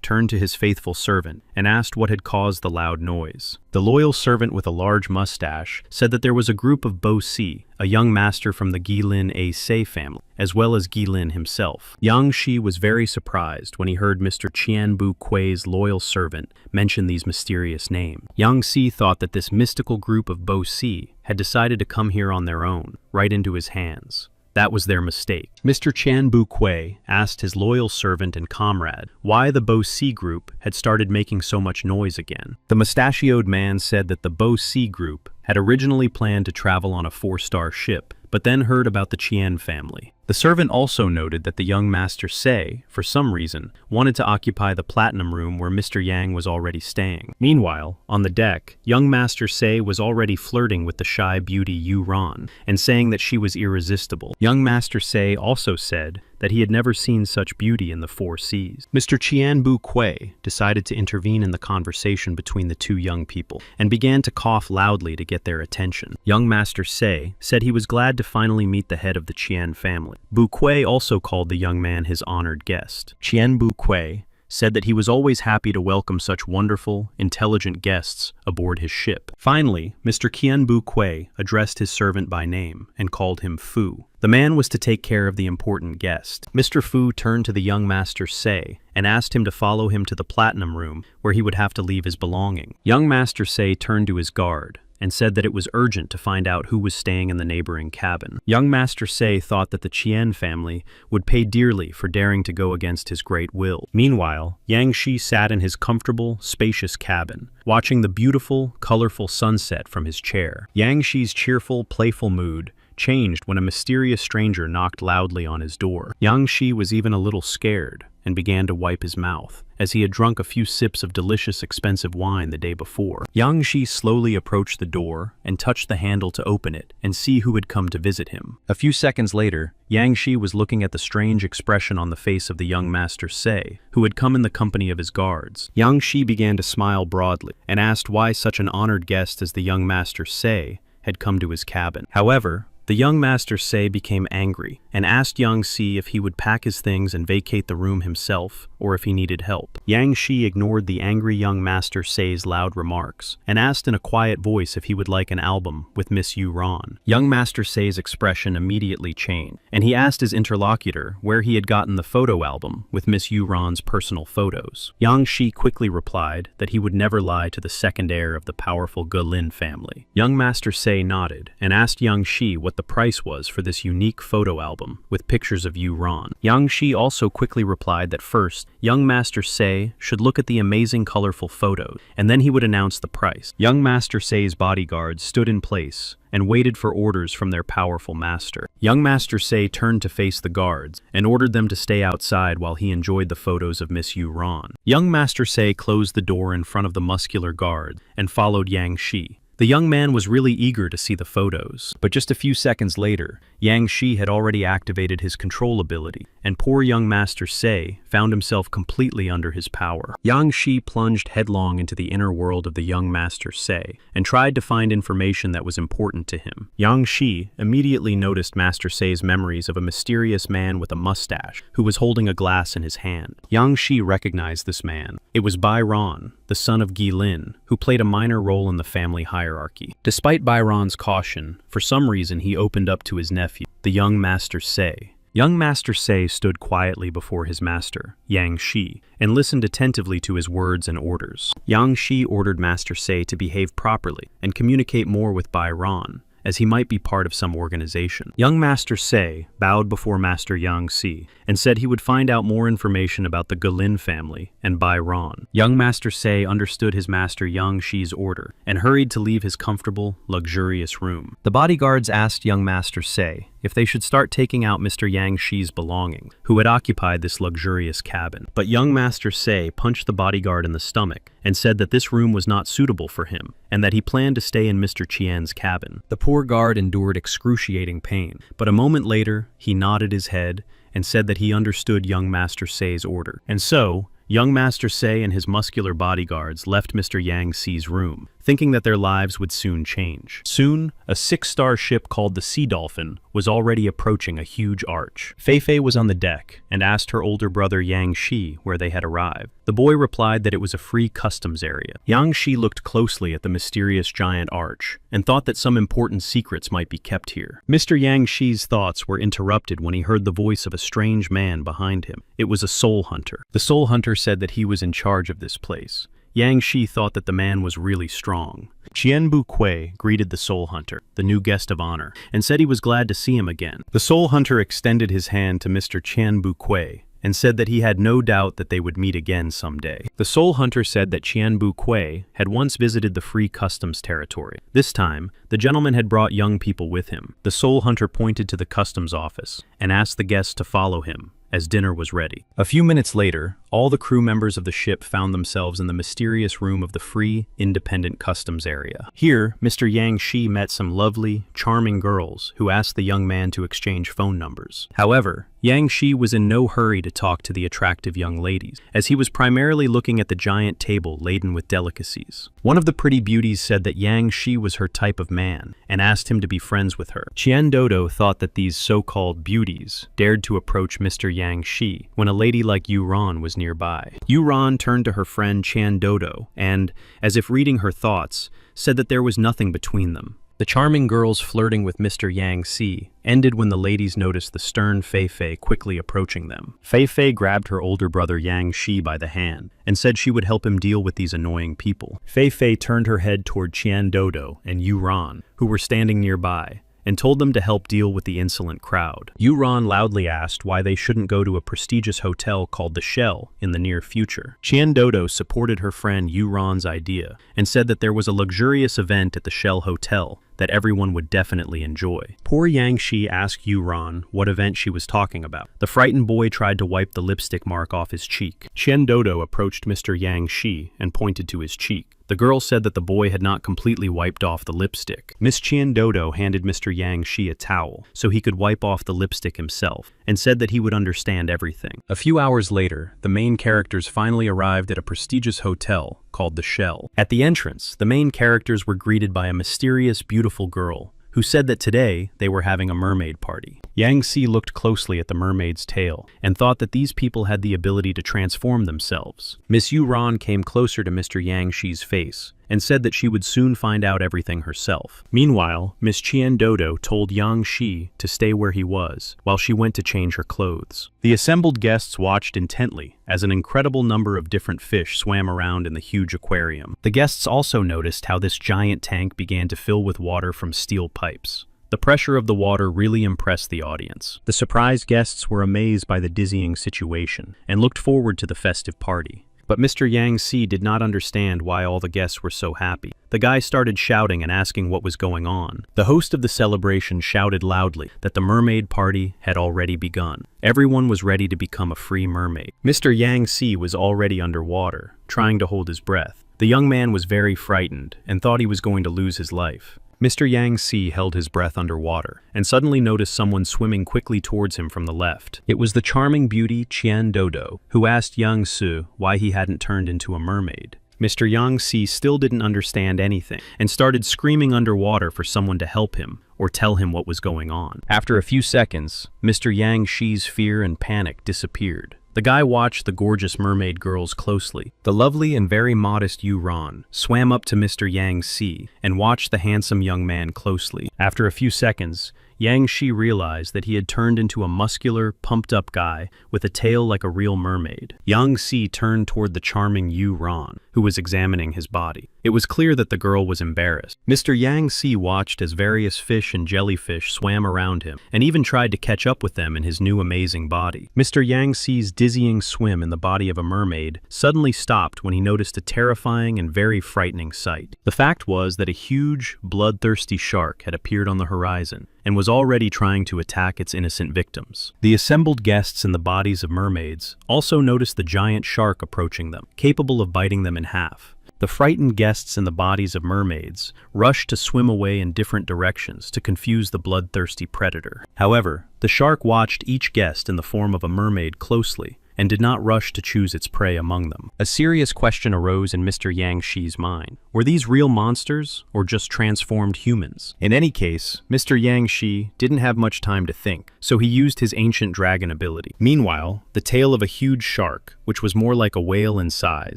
turned to his faithful servant and asked what had caused the loud noise. The loyal servant with a large mustache said that there was a group of Bo Si, a young master from the Guilin A Se family, as well as Guilin himself. Yang Shi was very surprised when he heard Mr. Qianbu loyal servant mention these mysterious names. Yang Xi thought that this mystical group of Bo Si had decided to come here on their own, right into his hands. That was their mistake. Mr. Qianbu asked his loyal servant and comrade why the Bo Si group had started making so much noise again. The mustachioed man said that the Bo Si group had originally planned to travel on a 4-star ship, but then heard about the Qian family. The servant also noted that the young Master Se, for some reason, wanted to occupy the platinum room where Mr. Yang was already staying. Meanwhile, on the deck, young Master Se was already flirting with the shy beauty Yu Ran and saying that she was irresistible. Young Master Se also said that he had never seen such beauty in the 4 seas. Mr. Qianbu decided to intervene in the conversation between the two young people and began to cough loudly to get their attention. Young Master Se said he was glad to finally meet the head of the Qian family. Bu also called the young man his honored guest. Qianbu said that he was always happy to welcome such wonderful, intelligent guests aboard his ship. Finally, Mr. Qianbu addressed his servant by name and called him Fu. The man was to take care of the important guest. Mr. Fu turned to the young Master Se and asked him to follow him to the platinum room where he would have to leave his belongings. Young Master Se turned to his guard, and said that it was urgent to find out who was staying in the neighboring cabin. Young Master Se thought that the Qian family would pay dearly for daring to go against his great will. Meanwhile, Yang Shi sat in his comfortable, spacious cabin, watching the beautiful, colorful sunset from his chair. Yang Shi's cheerful, playful mood changed when a mysterious stranger knocked loudly on his door. Yang Shi was even a little scared and began to wipe his mouth, as he had drunk a few sips of delicious, expensive wine the day before. Yang Shi slowly approached the door and touched the handle to open it and see who had come to visit him. A few seconds later, Yang Shi was looking at the strange expression on the face of the young Master Se, who had come in the company of his guards. Yang Shi began to smile broadly and asked why such an honored guest as the young Master Se had come to his cabin. However, the young Master Se became angry and asked Yang Shi if he would pack his things and vacate the room himself, or if he needed help. Yang Shi ignored the angry young Master Se's loud remarks and asked in a quiet voice if he would like an album with Miss Yu Ran. Young Master Se's expression immediately changed, and he asked his interlocutor where he had gotten the photo album with Miss Yu Ran's personal photos. Yang Shi quickly replied that he would never lie to the second heir of the powerful Gelin family. Young Master Se nodded and asked Yang Shi what the price was for this unique photo album with pictures of Yu Ran. Yang Shi also quickly replied that first, young Master Se should look at the amazing colorful photos, and then he would announce the price. Young Master Se's bodyguards stood in place and waited for orders from their powerful master. Young Master Se turned to face the guards and ordered them to stay outside while he enjoyed the photos of Miss Yu Ran. Young Master Se closed the door in front of the muscular guard and followed Yang Shi. The young man was really eager to see the photos, but just a few seconds later, Yang Shi had already activated his control ability, and poor young Master Se found himself completely under his power. Yang Shi plunged headlong into the inner world of the young Master Se and tried to find information that was important to him. Yang Shi immediately noticed Master Se's memories of a mysterious man with a mustache who was holding a glass in his hand. Yang Shi recognized this man. It was Bai Ran, the son of Gi Lin, who played a minor role in the family hierarchy. Despite Bai Ran's caution, for some reason he opened up to his nephew, the young Master Se. Young Master Se stood quietly before his master, Yang Shi, and listened attentively to his words and orders. Yang Shi ordered Master Se to behave properly and communicate more with Bai Ran, as he might be part of some organization. Young Master Se bowed before Master Yang Shi and said he would find out more information about the Gelin family and Bai Ran. Young Master Se understood his master Yang Shi's order and hurried to leave his comfortable, luxurious room. The bodyguards asked young Master Se if they should start taking out Mr. Yang Shi's belongings, who had occupied this luxurious cabin. But young Master Se punched the bodyguard in the stomach and said that this room was not suitable for him and that he planned to stay in Mr. Qian's cabin. The poor guard endured excruciating pain, but a moment later he nodded his head and said that he understood young Master Se's order. And so, young Master Se and his muscular bodyguards left Mr. Yang Shi's room, thinking that their lives would soon change. Soon, a 6-star ship called the Sea Dolphin was already approaching a huge arch. Fei Fei was on the deck and asked her older brother Yang Shi where they had arrived. The boy replied that it was a free customs area. Yang Shi looked closely at the mysterious giant arch and thought that some important secrets might be kept here. Mr. Yang Shi's thoughts were interrupted when he heard the voice of a strange man behind him. It was a soul hunter. The soul hunter said that he was in charge of this place. Yang Shi thought that the man was really strong. Qianbu Kui greeted the soul hunter, the new guest of honor, and said he was glad to see him again. The soul hunter extended his hand to Mr. Qianbu Kui and said that he had no doubt that they would meet again someday. The soul hunter said that Qianbu Kui had once visited the free customs territory. This time, the gentleman had brought young people with him. The soul hunter pointed to the customs office and asked the guests to follow him, as dinner was ready. A few minutes later, all the crew members of the ship found themselves in the mysterious room of the free, independent customs area. Here, Mr. Yang Shi met some lovely, charming girls who asked the young man to exchange phone numbers. However, Yang Shi was in no hurry to talk to the attractive young ladies, as he was primarily looking at the giant table laden with delicacies. One of the pretty beauties said that Yang Shi was her type of man and asked him to be friends with her. Qian Dodo thought that these so-called beauties dared to approach Mr. Yang Shi when a lady like Yu Ran was nearby. Yu Ran turned to her friend Qian Dodo and, as if reading her thoughts, said that there was nothing between them, The charming girls flirting with Mr. Yang Si ended when the ladies noticed the stern Fei Fei quickly approaching them. Fei Fei grabbed her older brother Yang Shi by the hand and said she would help him deal with these annoying people. Fei Fei turned her head toward Qian Dodo and Yu Ran, who were standing nearby, and told them to help deal with the insolent crowd. Yu Ran loudly asked why they shouldn't go to a prestigious hotel called the Shell in the near future. Qian Dodo supported her friend Yu Ran's idea and said that there was a luxurious event at the Shell Hotel that everyone would definitely enjoy. Poor Yang Shi asked Yu Ran what event she was talking about. The frightened boy tried to wipe the lipstick mark off his cheek. Qian Dodo approached Mr. Yang Shi and pointed to his cheek. The girl said that the boy had not completely wiped off the lipstick. Miss Qian Dodo handed Mr. Yang Shi a towel so he could wipe off the lipstick himself and said that he would understand everything. A few hours later, the main characters finally arrived at a prestigious hotel called the Shell. At the entrance, the main characters were greeted by a mysterious, beautiful girl who said that today they were having a mermaid party. Yang Si looked closely at the mermaid's tail and thought that these people had the ability to transform themselves. Miss Yu Ran came closer to Mr. Yang Shi's face and said that she would soon find out everything herself. Meanwhile, Miss Qian Dodo told Yang Shi to stay where he was while she went to change her clothes. The assembled guests watched intently as an incredible number of different fish swam around in the huge aquarium. The guests also noticed how this giant tank began to fill with water from steel pipes. The pressure of the water really impressed the audience. The surprised guests were amazed by the dizzying situation and looked forward to the festive party. But Mr. Yang Si did not understand why all the guests were so happy. The guy started shouting and asking what was going on. The host of the celebration shouted loudly that the mermaid party had already begun. Everyone was ready to become a free mermaid. Mr. Yang Si was already underwater, trying to hold his breath. The young man was very frightened and thought he was going to lose his life. Mr. Yang Si held his breath underwater and suddenly noticed someone swimming quickly towards him from the left. It was the charming beauty Qian Dodo, who asked Yang Su why he hadn't turned into a mermaid. Mr. Yang Si still didn't understand anything and started screaming underwater for someone to help him or tell him what was going on. After a few seconds, Mr. Yang Shi's fear and panic disappeared. The guy watched the gorgeous mermaid girls closely. The lovely and very modest Yu Ran swam up to Mr. Yang Si and watched the handsome young man closely. After a few seconds, Yang Shi realized that he had turned into a muscular, pumped-up guy with a tail like a real mermaid. Yang Si turned toward the charming Yu Ran, who was examining his body. It was clear that the girl was embarrassed. Mr. Yang Si watched as various fish and jellyfish swam around him and even tried to catch up with them in his new amazing body. Mr. Yang Si's dizzying swim in the body of a mermaid suddenly stopped when he noticed a terrifying and very frightening sight. The fact was that a huge, bloodthirsty shark had appeared on the horizon and was already trying to attack its innocent victims. The assembled guests in the bodies of mermaids also noticed the giant shark approaching them, capable of biting them in half. The frightened guests in the bodies of mermaids rushed to swim away in different directions to confuse the bloodthirsty predator. However, the shark watched each guest in the form of a mermaid closely and did not rush to choose its prey among them. A serious question arose in Mr. Yang Shi's mind. Were these real monsters or just transformed humans? In any case, Mr. Yang Shi didn't have much time to think, so he used his ancient dragon ability. Meanwhile, the tail of a huge shark, which was more like a whale in size,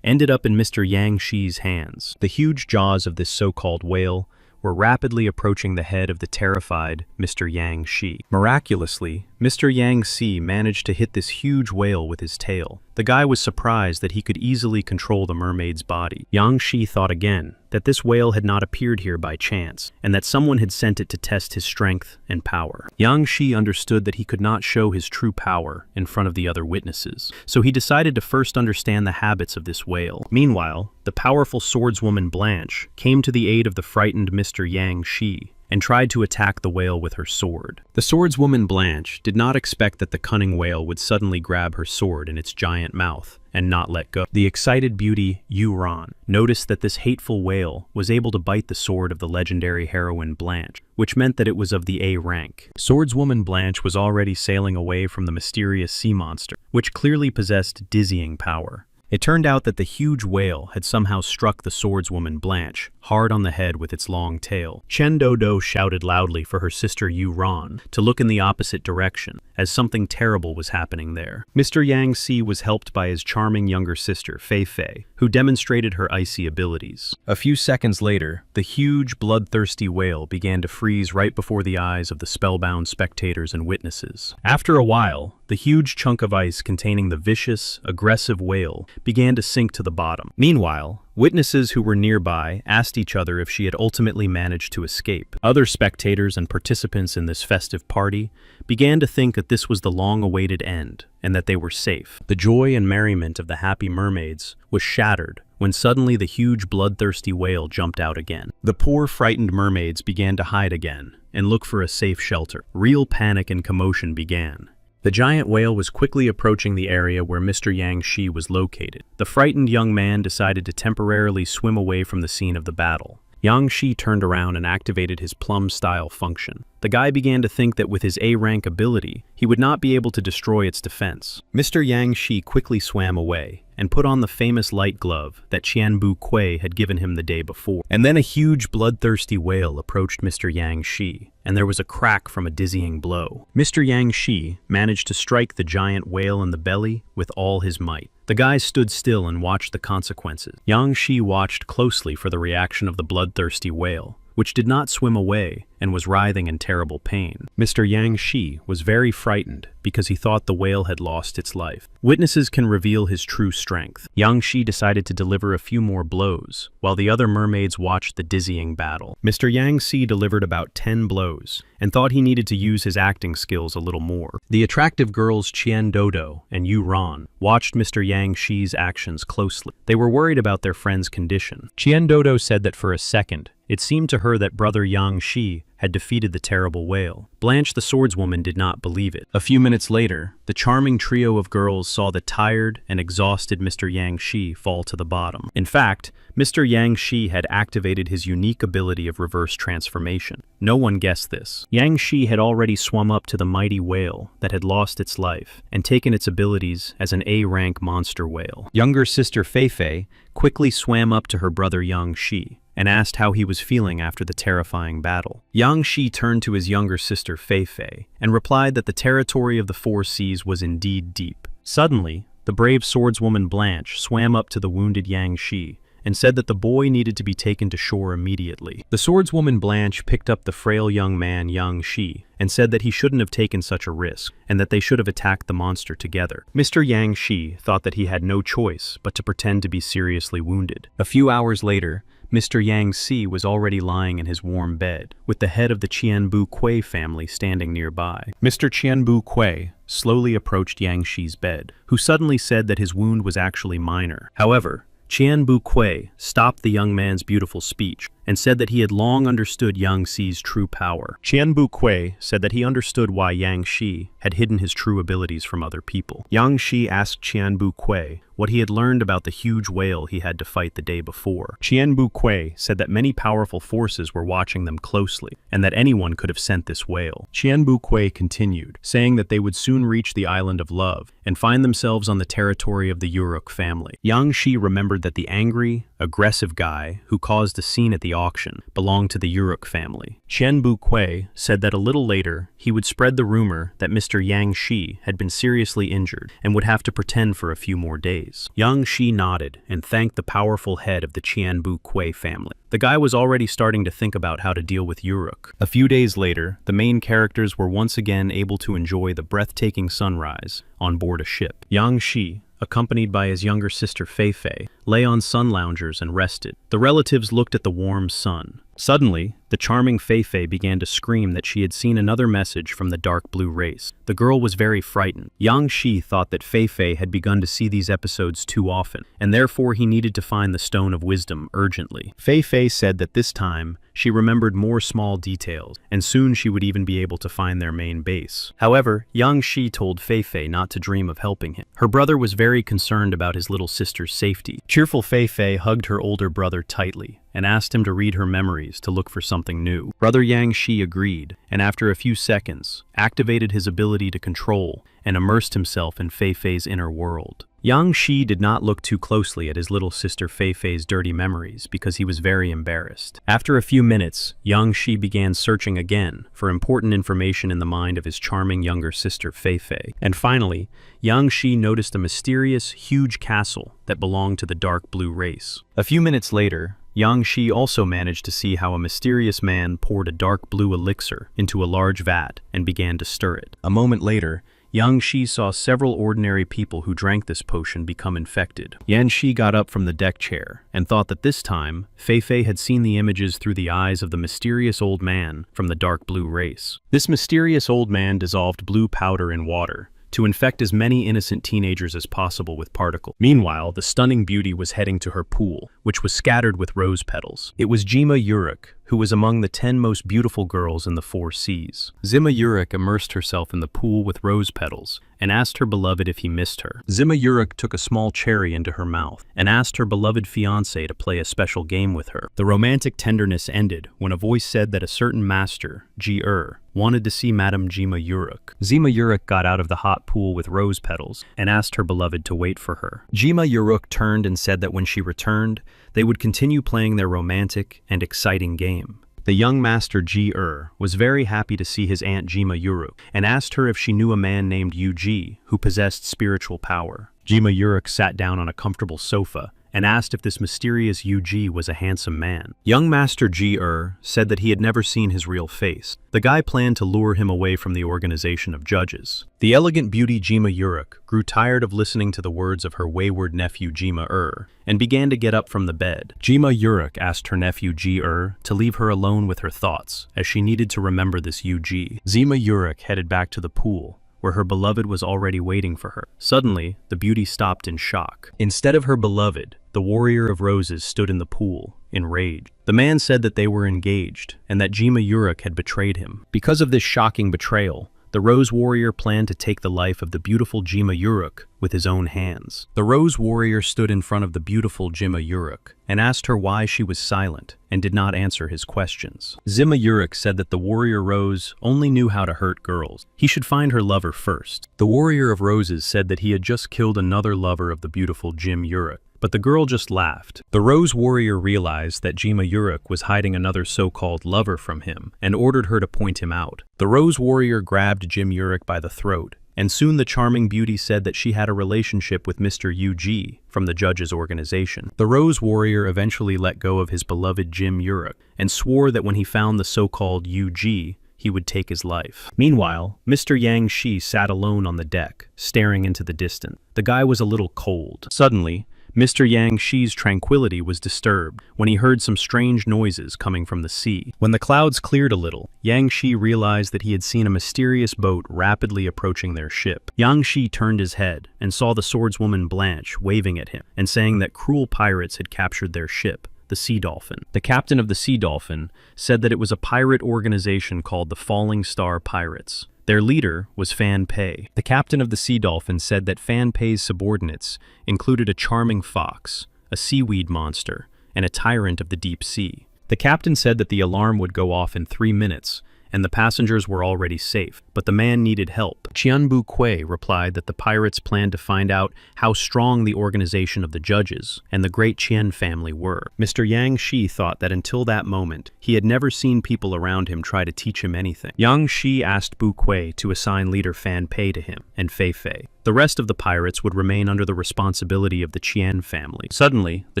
ended up in Mr. Yang Shi's hands. The huge jaws of this so-called whale were rapidly approaching the head of the terrified Mr. Yang Shi. Miraculously, Mr. Yang Si managed to hit this huge whale with his tail. The guy was surprised that he could easily control the mermaid's body. Yang Shi thought again that this whale had not appeared here by chance, and that someone had sent it to test his strength and power. Yang Shi understood that he could not show his true power in front of the other witnesses, so he decided to first understand the habits of this whale. Meanwhile, the powerful swordswoman Blanche came to the aid of the frightened Mr. Yang Shi and tried to attack the whale with her sword. The swordswoman Blanche did not expect that the cunning whale would suddenly grab her sword in its giant mouth and not let go. The excited beauty Yu Ran noticed that this hateful whale was able to bite the sword of the legendary heroine Blanche, which meant that it was of the A rank. Swordswoman Blanche was already sailing away from the mysterious sea monster, which clearly possessed dizzying power. It turned out that the huge whale had somehow struck the swordswoman Blanche hard on the head with its long tail. Chen Dodo shouted loudly for her sister Yu Ran to look in the opposite direction, as something terrible was happening there. Mr. Yang Si was helped by his charming younger sister Fei Fei, who demonstrated her icy abilities. A few seconds later, the huge, bloodthirsty whale began to freeze right before the eyes of the spellbound spectators and witnesses. After a while, the huge chunk of ice containing the vicious, aggressive whale began to sink to the bottom. Meanwhile, witnesses who were nearby asked each other if she had ultimately managed to escape. Other spectators and participants in this festive party began to think that this was the long-awaited end and that they were safe. The joy and merriment of the happy mermaids was shattered when suddenly the huge bloodthirsty whale jumped out again. The poor frightened mermaids began to hide again and look for a safe shelter. Real panic and commotion began. The giant whale was quickly approaching the area where Mr. Yang Shi was located. The frightened young man decided to temporarily swim away from the scene of the battle. Yang Shi turned around and activated his plum-style function. The guy began to think that with his A-rank ability, he would not be able to destroy its defense. Mr. Yang Shi quickly swam away and put on the famous light glove that Qianbu Kui had given him the day before. And then a huge bloodthirsty whale approached Mr. Yang Shi, and there was a crack from a dizzying blow. Mr. Yang Shi managed to strike the giant whale in the belly with all his might. The guy stood still and watched the consequences. Yang Shi watched closely for the reaction of the bloodthirsty whale, which did not swim away and was writhing in terrible pain. Mr. Yang Shi was very frightened because he thought the whale had lost its life. Witnesses can reveal his true strength. Yang Shi decided to deliver a few more blows, while the other mermaids watched the dizzying battle. Mr. Yang Shi delivered about 10 blows, and thought he needed to use his acting skills a little more. The attractive girls Qian Dodo and Yu Ran watched Mr. Yang Shi's actions closely. They were worried about their friend's condition. Qian Dodo said that for a second, it seemed to her that brother Yang Shi had defeated the terrible whale. Blanche the swordswoman did not believe it. A few minutes later, the charming trio of girls saw the tired and exhausted Mr. Yang Shi fall to the bottom. In fact, Mr. Yang Shi had activated his unique ability of reverse transformation. No one guessed this. Yang Shi had already swum up to the mighty whale that had lost its life and taken its abilities as an A-rank monster whale. Younger sister Fei Fei quickly swam up to her brother Yang Shi and asked how he was feeling after the terrifying battle. Yang Shi turned to his younger sister Fei Fei and replied that the territory of the four seas was indeed deep. Suddenly, the brave swordswoman Blanche swam up to the wounded Yang Shi and said that the boy needed to be taken to shore immediately. The swordswoman Blanche picked up the frail young man Yang Shi and said that he shouldn't have taken such a risk and that they should have attacked the monster together. Mr. Yang Shi thought that he had no choice but to pretend to be seriously wounded. A few hours later, Mr. Yang Si was already lying in his warm bed, with the head of the Qianbu Kui family standing nearby. Mr. Qianbu Kui slowly approached Yang Shi's bed, who suddenly said that his wound was actually minor. However, Qianbu Kui stopped the young man's beautiful speech and said that he had long understood Yang Si's true power. Qianbu Kui said that he understood why Yang Shi had hidden his true abilities from other people. Yang Shi asked Qianbu Kui what he had learned about the huge whale he had to fight the day before. Qianbu Kui said that many powerful forces were watching them closely, and that anyone could have sent this whale. Qianbu Kui continued, saying that they would soon reach the Island of Love and find themselves on the territory of the Uruk family. Yang Shi remembered that the angry, aggressive guy who caused a scene at the auction belonged to the Uruk family. Qianbu Kui said that a little later he would spread the rumor that Mr. Yang Shi had been seriously injured and would have to pretend for a few more days. Yang Shi nodded and thanked the powerful head of the Qianbu Kui family. The guy was already starting to think about how to deal with Uruk. A few days later, the main characters were once again able to enjoy the breathtaking sunrise on board a ship. Yang Shi, accompanied by his younger sister Fei Fei, lay on sun loungers and rested. The relatives looked at the warm sun. Suddenly, the charming Fei Fei began to scream that she had seen another message from the dark blue race. The girl was very frightened. Yang Shi thought that Fei Fei had begun to see these episodes too often, and therefore he needed to find the Stone of Wisdom urgently. Fei Fei said that this time, she remembered more small details, and soon she would even be able to find their main base. However, Yang Shi told Fei Fei not to dream of helping him. Her brother was very concerned about his little sister's safety. Cheerful Fei Fei hugged her older brother tightly and asked him to read her memories to look for something new. Brother Yang Shi agreed, and after a few seconds, activated his ability to control and immersed himself in Fei Fei's inner world. Yang Shi did not look too closely at his little sister Fei Fei's dirty memories because he was very embarrassed. After a few minutes, Yang Shi began searching again for important information in the mind of his charming younger sister Fei Fei. And finally, Yang Shi noticed a mysterious, huge castle that belonged to the dark blue race. A few minutes later, Yang Shi also managed to see how a mysterious man poured a dark blue elixir into a large vat and began to stir it. A moment later, Yang Shi saw several ordinary people who drank this potion become infected. Yan Shi got up from the deck chair and thought that this time, Fei Fei had seen the images through the eyes of the mysterious old man from the dark blue race. This mysterious old man dissolved blue powder in water to infect as many innocent teenagers as possible with particles. Meanwhile, the stunning beauty was heading to her pool, which was scattered with rose petals. It was Jima Yurik, who was among the 10 most beautiful girls in the 4 seas. Zima Yurik immersed herself in the pool with rose petals and asked her beloved if he missed her. Zima Yurik took a small cherry into her mouth and asked her beloved fiancé to play a special game with her. The romantic tenderness ended when a voice said that a certain master, Ji-er, wanted to see Madame Jima Yurik. Zima Yurik got out of the hot pool with rose petals and asked her beloved to wait for her. Jima Yurik turned and said that when she returned, they would continue playing their romantic and exciting game. The young master Ji-er was very happy to see his aunt Jima Yurik and asked her if she knew a man named Yu-ji who possessed spiritual power. Jima Yurik sat down on a comfortable sofa and asked if this mysterious Yu-ji was a handsome man. Young Master Ji-er said that he had never seen his real face. The guy planned to lure him away from the organization of judges. The elegant beauty Jima Yurik grew tired of listening to the words of her wayward nephew Jima-er and began to get up from the bed. Jima Yurik asked her nephew Ji-er to leave her alone with her thoughts, as she needed to remember this Yu-ji. Jima Yurik headed back to the pool, where her beloved was already waiting for her. Suddenly, the beauty stopped in shock. Instead of her beloved, the warrior of roses stood in the pool, enraged. The man said that they were engaged, and that Jima Yurik had betrayed him. Because of this shocking betrayal, the Rose Warrior planned to take the life of the beautiful Jima Yurik with his own hands. The Rose Warrior stood in front of the beautiful Jima Yurik and asked her why she was silent and did not answer his questions. Jima Yurik said that the Warrior Rose only knew how to hurt girls. He should find her lover first. The Warrior of Roses said that he had just killed another lover of the beautiful Jim Yurik, but the girl just laughed. The Rose Warrior realized that Jima Yurik was hiding another so-called lover from him and ordered her to point him out. The Rose Warrior grabbed Jim Yurik by the throat, and soon the charming beauty said that she had a relationship with Mr. Yu-ji from the judges' organization. The Rose Warrior eventually let go of his beloved Jim Yurik and swore that when he found the so-called Yu-ji, he would take his life. Meanwhile, Mr. Yang Shi sat alone on the deck, staring into the distance. The guy was a little cold. Suddenly, Mr. Yang Shi's tranquility was disturbed when he heard some strange noises coming from the sea. When the clouds cleared a little, Yang Shi realized that he had seen a mysterious boat rapidly approaching their ship. Yang Shi turned his head and saw the swordswoman Blanche waving at him and saying that cruel pirates had captured their ship, the Sea Dolphin. The captain of the Sea Dolphin said that it was a pirate organization called the Falling Star Pirates. Their leader was Fan Pei. The captain of the Sea Dolphin said that Fan Pei's subordinates included a charming fox, a seaweed monster, and a tyrant of the deep sea. The captain said that the alarm would go off in 3 minutes, and the passengers were already safe, but the man needed help. Qianbu Kui replied that the pirates planned to find out how strong the organization of the judges and the great Qian family were. Mr. Yang Shi thought that until that moment, he had never seen people around him try to teach him anything. Yang Shi asked Bu Kui to assign leader Fan Pei to him, and Fei Fei. The rest of the pirates would remain under the responsibility of the Qian family. Suddenly, the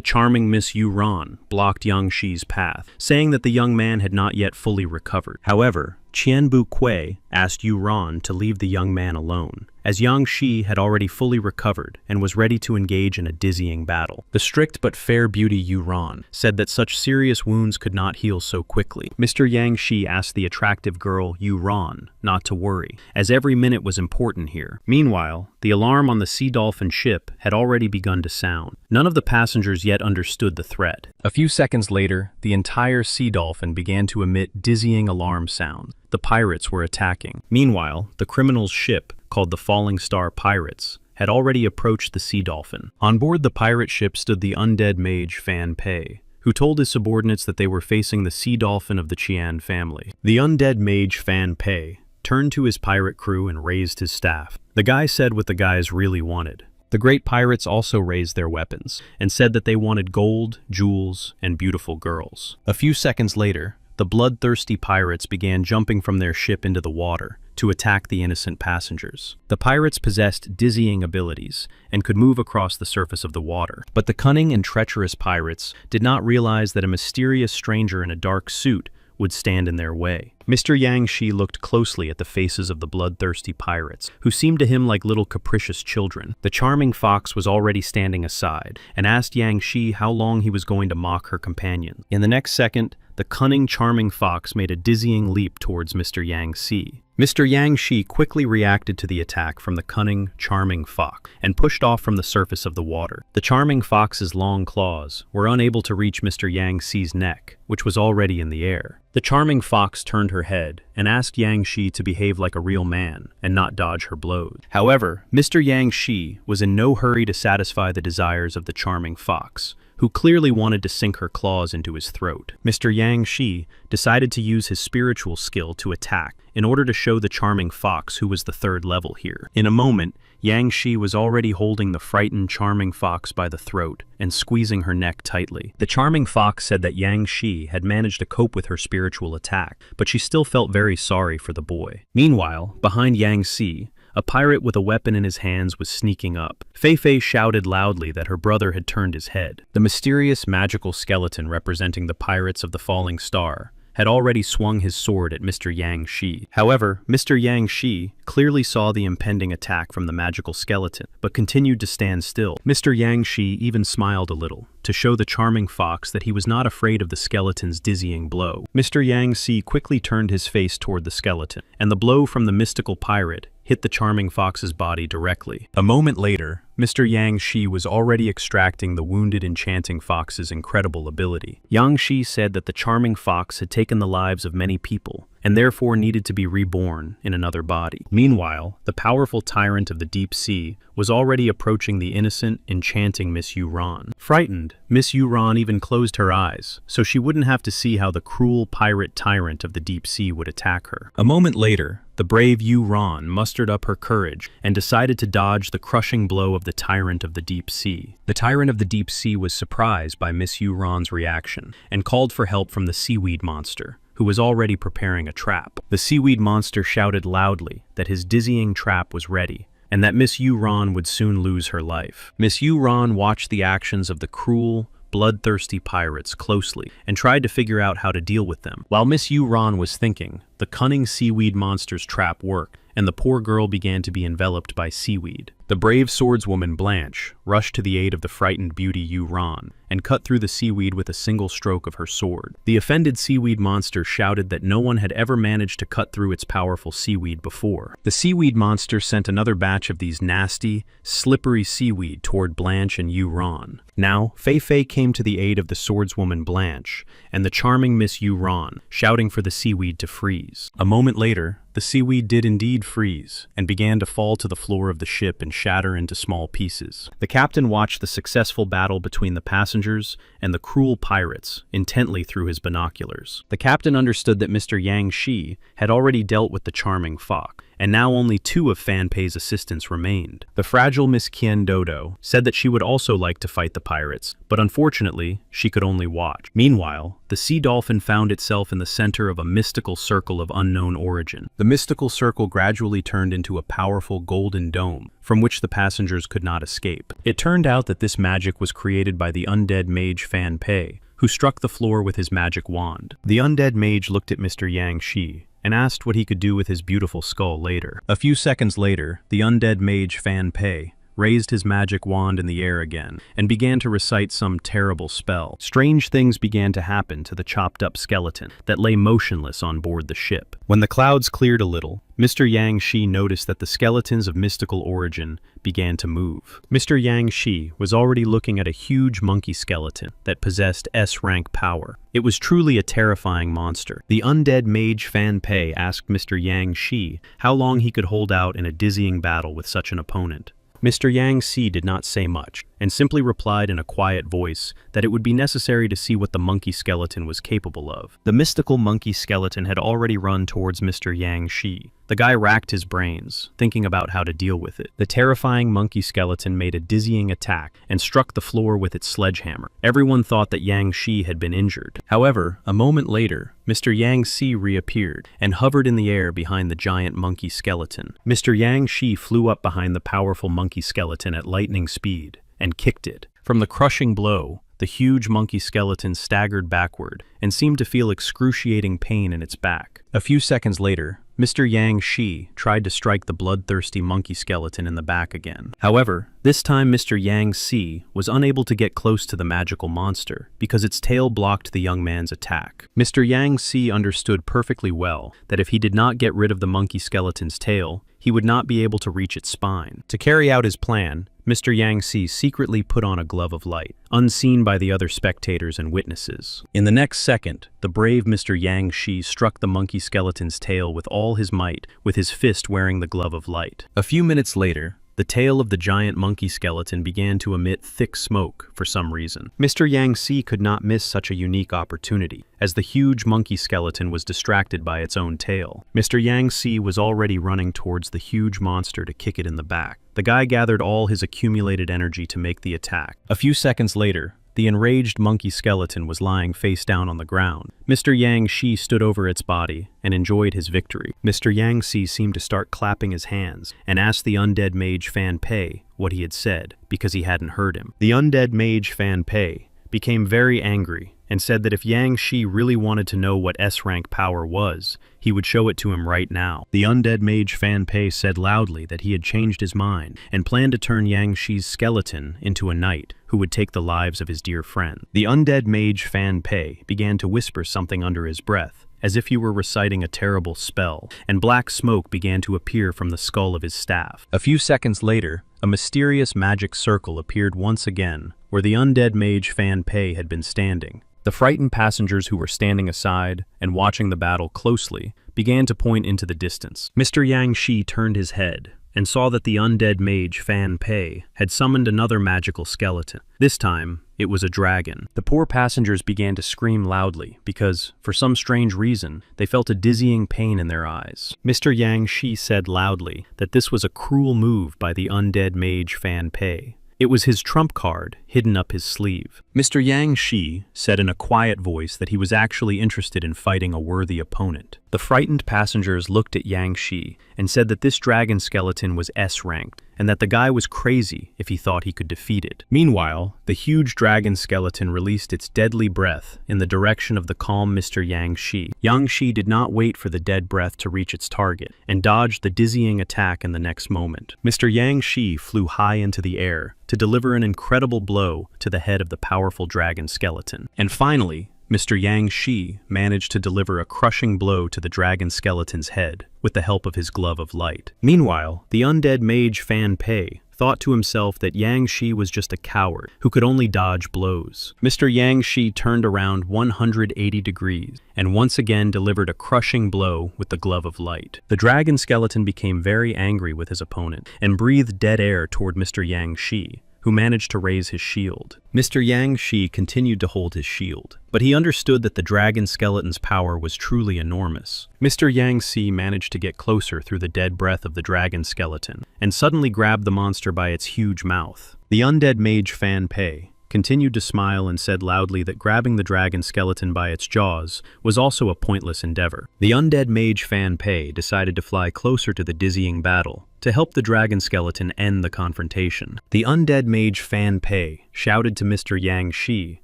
charming Miss Yu Ran blocked Yang Shi's path, saying that the young man had not yet fully recovered. However, Qianbu Kui asked Yu Ran to leave the young man alone, as Yang Shi had already fully recovered and was ready to engage in a dizzying battle. The strict but fair beauty Yu Ran said that such serious wounds could not heal so quickly. Mr. Yang Shi asked the attractive girl Yu Ran not to worry, as every minute was important here. Meanwhile, the alarm on the Sea Dolphin ship had already begun to sound. None of the passengers yet understood the threat. A few seconds later, the entire Sea Dolphin began to emit dizzying alarm sounds. The pirates were attacking. Meanwhile, the criminal's ship, called the Falling Star Pirates, had already approached the Sea Dolphin. On board the pirate ship stood the undead mage Fan Pei, who told his subordinates that they were facing the Sea Dolphin of the Qian family. The undead mage Fan Pei turned to his pirate crew and raised his staff. The guy said what the guys really wanted. The great pirates also raised their weapons and said that they wanted gold, jewels, and beautiful girls. A few seconds later, the bloodthirsty pirates began jumping from their ship into the water to attack the innocent passengers. The pirates possessed dizzying abilities and could move across the surface of the water, but the cunning and treacherous pirates did not realize that a mysterious stranger in a dark suit would stand in their way. Mr. Yang Shi looked closely at the faces of the bloodthirsty pirates, who seemed to him like little capricious children. The charming fox was already standing aside and asked Yang Shi how long he was going to mock her companion. In the next second, the cunning, charming fox made a dizzying leap towards Mr. Yang Shi. Mr. Yang Shi quickly reacted to the attack from the cunning, charming fox and pushed off from the surface of the water. The charming fox's long claws were unable to reach Mr. Yang Shi's neck, which was already in the air. The charming fox turned her head and asked Yang Shi to behave like a real man and not dodge her blows. However, Mr. Yang Shi was in no hurry to satisfy the desires of the charming fox, who clearly wanted to sink her claws into his throat. Mr. Yang Shi decided to use his spiritual skill to attack in order to show the charming fox who was the third level here. In a moment, Yang Shi was already holding the frightened charming fox by the throat and squeezing her neck tightly. The charming fox said that Yang Shi had managed to cope with her spiritual attack, but she still felt very sorry for the boy. Meanwhile, behind Yang Shi, a pirate with a weapon in his hands was sneaking up. Fei Fei shouted loudly that her brother had turned his head. The mysterious magical skeleton representing the pirates of the falling star had already swung his sword at Mr. Yang Shi. However, Mr. Yang Shi clearly saw the impending attack from the magical skeleton, but continued to stand still. Mr. Yang Shi even smiled a little, to show the charming fox that he was not afraid of the skeleton's dizzying blow. Mr. Yang Shi quickly turned his face toward the skeleton, and the blow from the mystical pirate hit the charming fox's body directly. A moment later, Mr. Yang Shi was already extracting the wounded enchanting fox's incredible ability. Yang Shi said that the charming fox had taken the lives of many people, and therefore needed to be reborn in another body. Meanwhile, the powerful tyrant of the deep sea was already approaching the innocent, enchanting Miss Yu Ran. Frightened, Miss Yu Ran even closed her eyes, so she wouldn't have to see how the cruel pirate tyrant of the deep sea would attack her. A moment later, the brave Yu Ran mustered up her courage and decided to dodge the crushing blow of the tyrant of the deep sea. The tyrant of the deep sea was surprised by Miss Yu Ran's reaction and called for help from the seaweed monster, who was already preparing a trap. The seaweed monster shouted loudly that his dizzying trap was ready, and that Miss Yu Ran would soon lose her life. Miss Yu Ran watched the actions of the cruel, bloodthirsty pirates closely and tried to figure out how to deal with them. While Miss Yu Ran was thinking, the cunning seaweed monster's trap worked, and the poor girl began to be enveloped by seaweed. The brave swordswoman Blanche rushed to the aid of the frightened beauty Yu Ran and cut through the seaweed with a single stroke of her sword. The offended seaweed monster shouted that no one had ever managed to cut through its powerful seaweed before. The seaweed monster sent another batch of these nasty, slippery seaweed toward Blanche and Yu Ran. Now, Fei Fei came to the aid of the swordswoman Blanche and the charming Miss Yu Ran, shouting for the seaweed to freeze. A moment later, the seaweed did indeed freeze and began to fall to the floor of the ship and shatter into small pieces. The captain watched the successful battle between the passengers and the cruel pirates intently through his binoculars. The captain understood that Mr. Yang Shi had already dealt with the charming fox, and now only 2 of Fan Pei's assistants remained. The fragile Miss Qian Dodo said that she would also like to fight the pirates, but unfortunately, she could only watch. Meanwhile, the sea dolphin found itself in the center of a mystical circle of unknown origin. The mystical circle gradually turned into a powerful golden dome, from which the passengers could not escape. It turned out that this magic was created by the undead mage Fan Pei, who struck the floor with his magic wand. The undead mage looked at Mr. Yang Shi and asked what he could do with his beautiful skull later. A few seconds later, the undead mage Fan Pei raised his magic wand in the air again and began to recite some terrible spell. Strange things began to happen to the chopped-up skeleton that lay motionless on board the ship. When the clouds cleared a little, Mr. Yang Shi noticed that the skeletons of mystical origin began to move. Mr. Yang Shi was already looking at a huge monkey skeleton that possessed S-rank power. It was truly a terrifying monster. The undead mage Fan Pei asked Mr. Yang Shi how long he could hold out in a dizzying battle with such an opponent. Mr. Yang Shi did not say much, and simply replied in a quiet voice that it would be necessary to see what the monkey skeleton was capable of. The mystical monkey skeleton had already run towards Mr. Yang Shi. The guy racked his brains, thinking about how to deal with it. The terrifying monkey skeleton made a dizzying attack and struck the floor with its sledgehammer. Everyone thought that Yang Shi had been injured. However, a moment later, Mr. Yang Shi reappeared and hovered in the air behind the giant monkey skeleton. Mr. Yang Shi flew up behind the powerful monkey skeleton at lightning speed and kicked it. From the crushing blow, the huge monkey skeleton staggered backward and seemed to feel excruciating pain in its back. A few seconds later, Mr. Yang Shi tried to strike the bloodthirsty monkey skeleton in the back again. However, this time Mr. Yang Shi was unable to get close to the magical monster because its tail blocked the young man's attack. Mr. Yang Shi understood perfectly well that if he did not get rid of the monkey skeleton's tail, he would not be able to reach its spine. To carry out his plan, Mr. Yang Shi secretly put on a glove of light, unseen by the other spectators and witnesses. In the next second, the brave Mr. Yang Shi struck the monkey skeleton's tail with all his might, with his fist wearing the glove of light. A few minutes later, the tail of the giant monkey skeleton began to emit thick smoke for some reason. Mr. Yang Shi could not miss such a unique opportunity, as the huge monkey skeleton was distracted by its own tail. Mr. Yang Shi was already running towards the huge monster to kick it in the back. The guy gathered all his accumulated energy to make the attack. A few seconds later, the enraged monkey skeleton was lying face down on the ground. Mr. Yang Shi stood over its body and enjoyed his victory. Mr. Yang Shi seemed to start clapping his hands and asked the undead mage Fan Pei what he had said because he hadn't heard him. The undead mage Fan Pei became very angry and said that if Yang Shi really wanted to know what S-rank power was, he would show it to him right now. The undead mage Fan Pei said loudly that he had changed his mind and planned to turn Yang Shi's skeleton into a knight who would take the lives of his dear friend. The undead mage Fan Pei began to whisper something under his breath, as if he were reciting a terrible spell, and black smoke began to appear from the skull of his staff. A few seconds later, a mysterious magic circle appeared once again, where the undead mage Fan Pei had been standing. The frightened passengers who were standing aside and watching the battle closely began to point into the distance. Mr. Yang Shi turned his head and saw that the undead mage Fan Pei had summoned another magical skeleton. This time, it was a dragon. The poor passengers began to scream loudly because, for some strange reason, they felt a dizzying pain in their eyes. Mr. Yang Shi said loudly that this was a cruel move by the undead mage Fan Pei. It was his trump card hidden up his sleeve. Mr. Yang Shi said in a quiet voice that he was actually interested in fighting a worthy opponent. The frightened passengers looked at Yang Shi and said that this dragon skeleton was S-ranked and that the guy was crazy if he thought he could defeat it. Meanwhile, the huge dragon skeleton released its deadly breath in the direction of the calm Mr. Yang Shi. Yang Shi did not wait for the dead breath to reach its target and dodged the dizzying attack in the next moment. Mr. Yang Shi flew high into the air to deliver an incredible blow to the head of the powerful dragon skeleton. And finally, Mr. Yang Shi managed to deliver a crushing blow to the dragon skeleton's head with the help of his glove of light. Meanwhile, the undead mage Fan Pei thought to himself that Yang Shi was just a coward who could only dodge blows. Mr. Yang Shi turned around 180 degrees and once again delivered a crushing blow with the glove of light. The dragon skeleton became very angry with his opponent and breathed dead air toward Mr. Yang Shi, who managed to raise his shield. Mr. Yang Shi continued to hold his shield, but he understood that the dragon skeleton's power was truly enormous. Mr. Yang Shi managed to get closer through the dead breath of the dragon skeleton, and suddenly grabbed the monster by its huge mouth. The undead mage Fan Pei continued to smile and said loudly that grabbing the dragon skeleton by its jaws was also a pointless endeavor. The undead mage Fan Pei decided to fly closer to the dizzying battle to help the dragon skeleton end the confrontation. The undead mage Fan Pei shouted to Mr. Yang Shi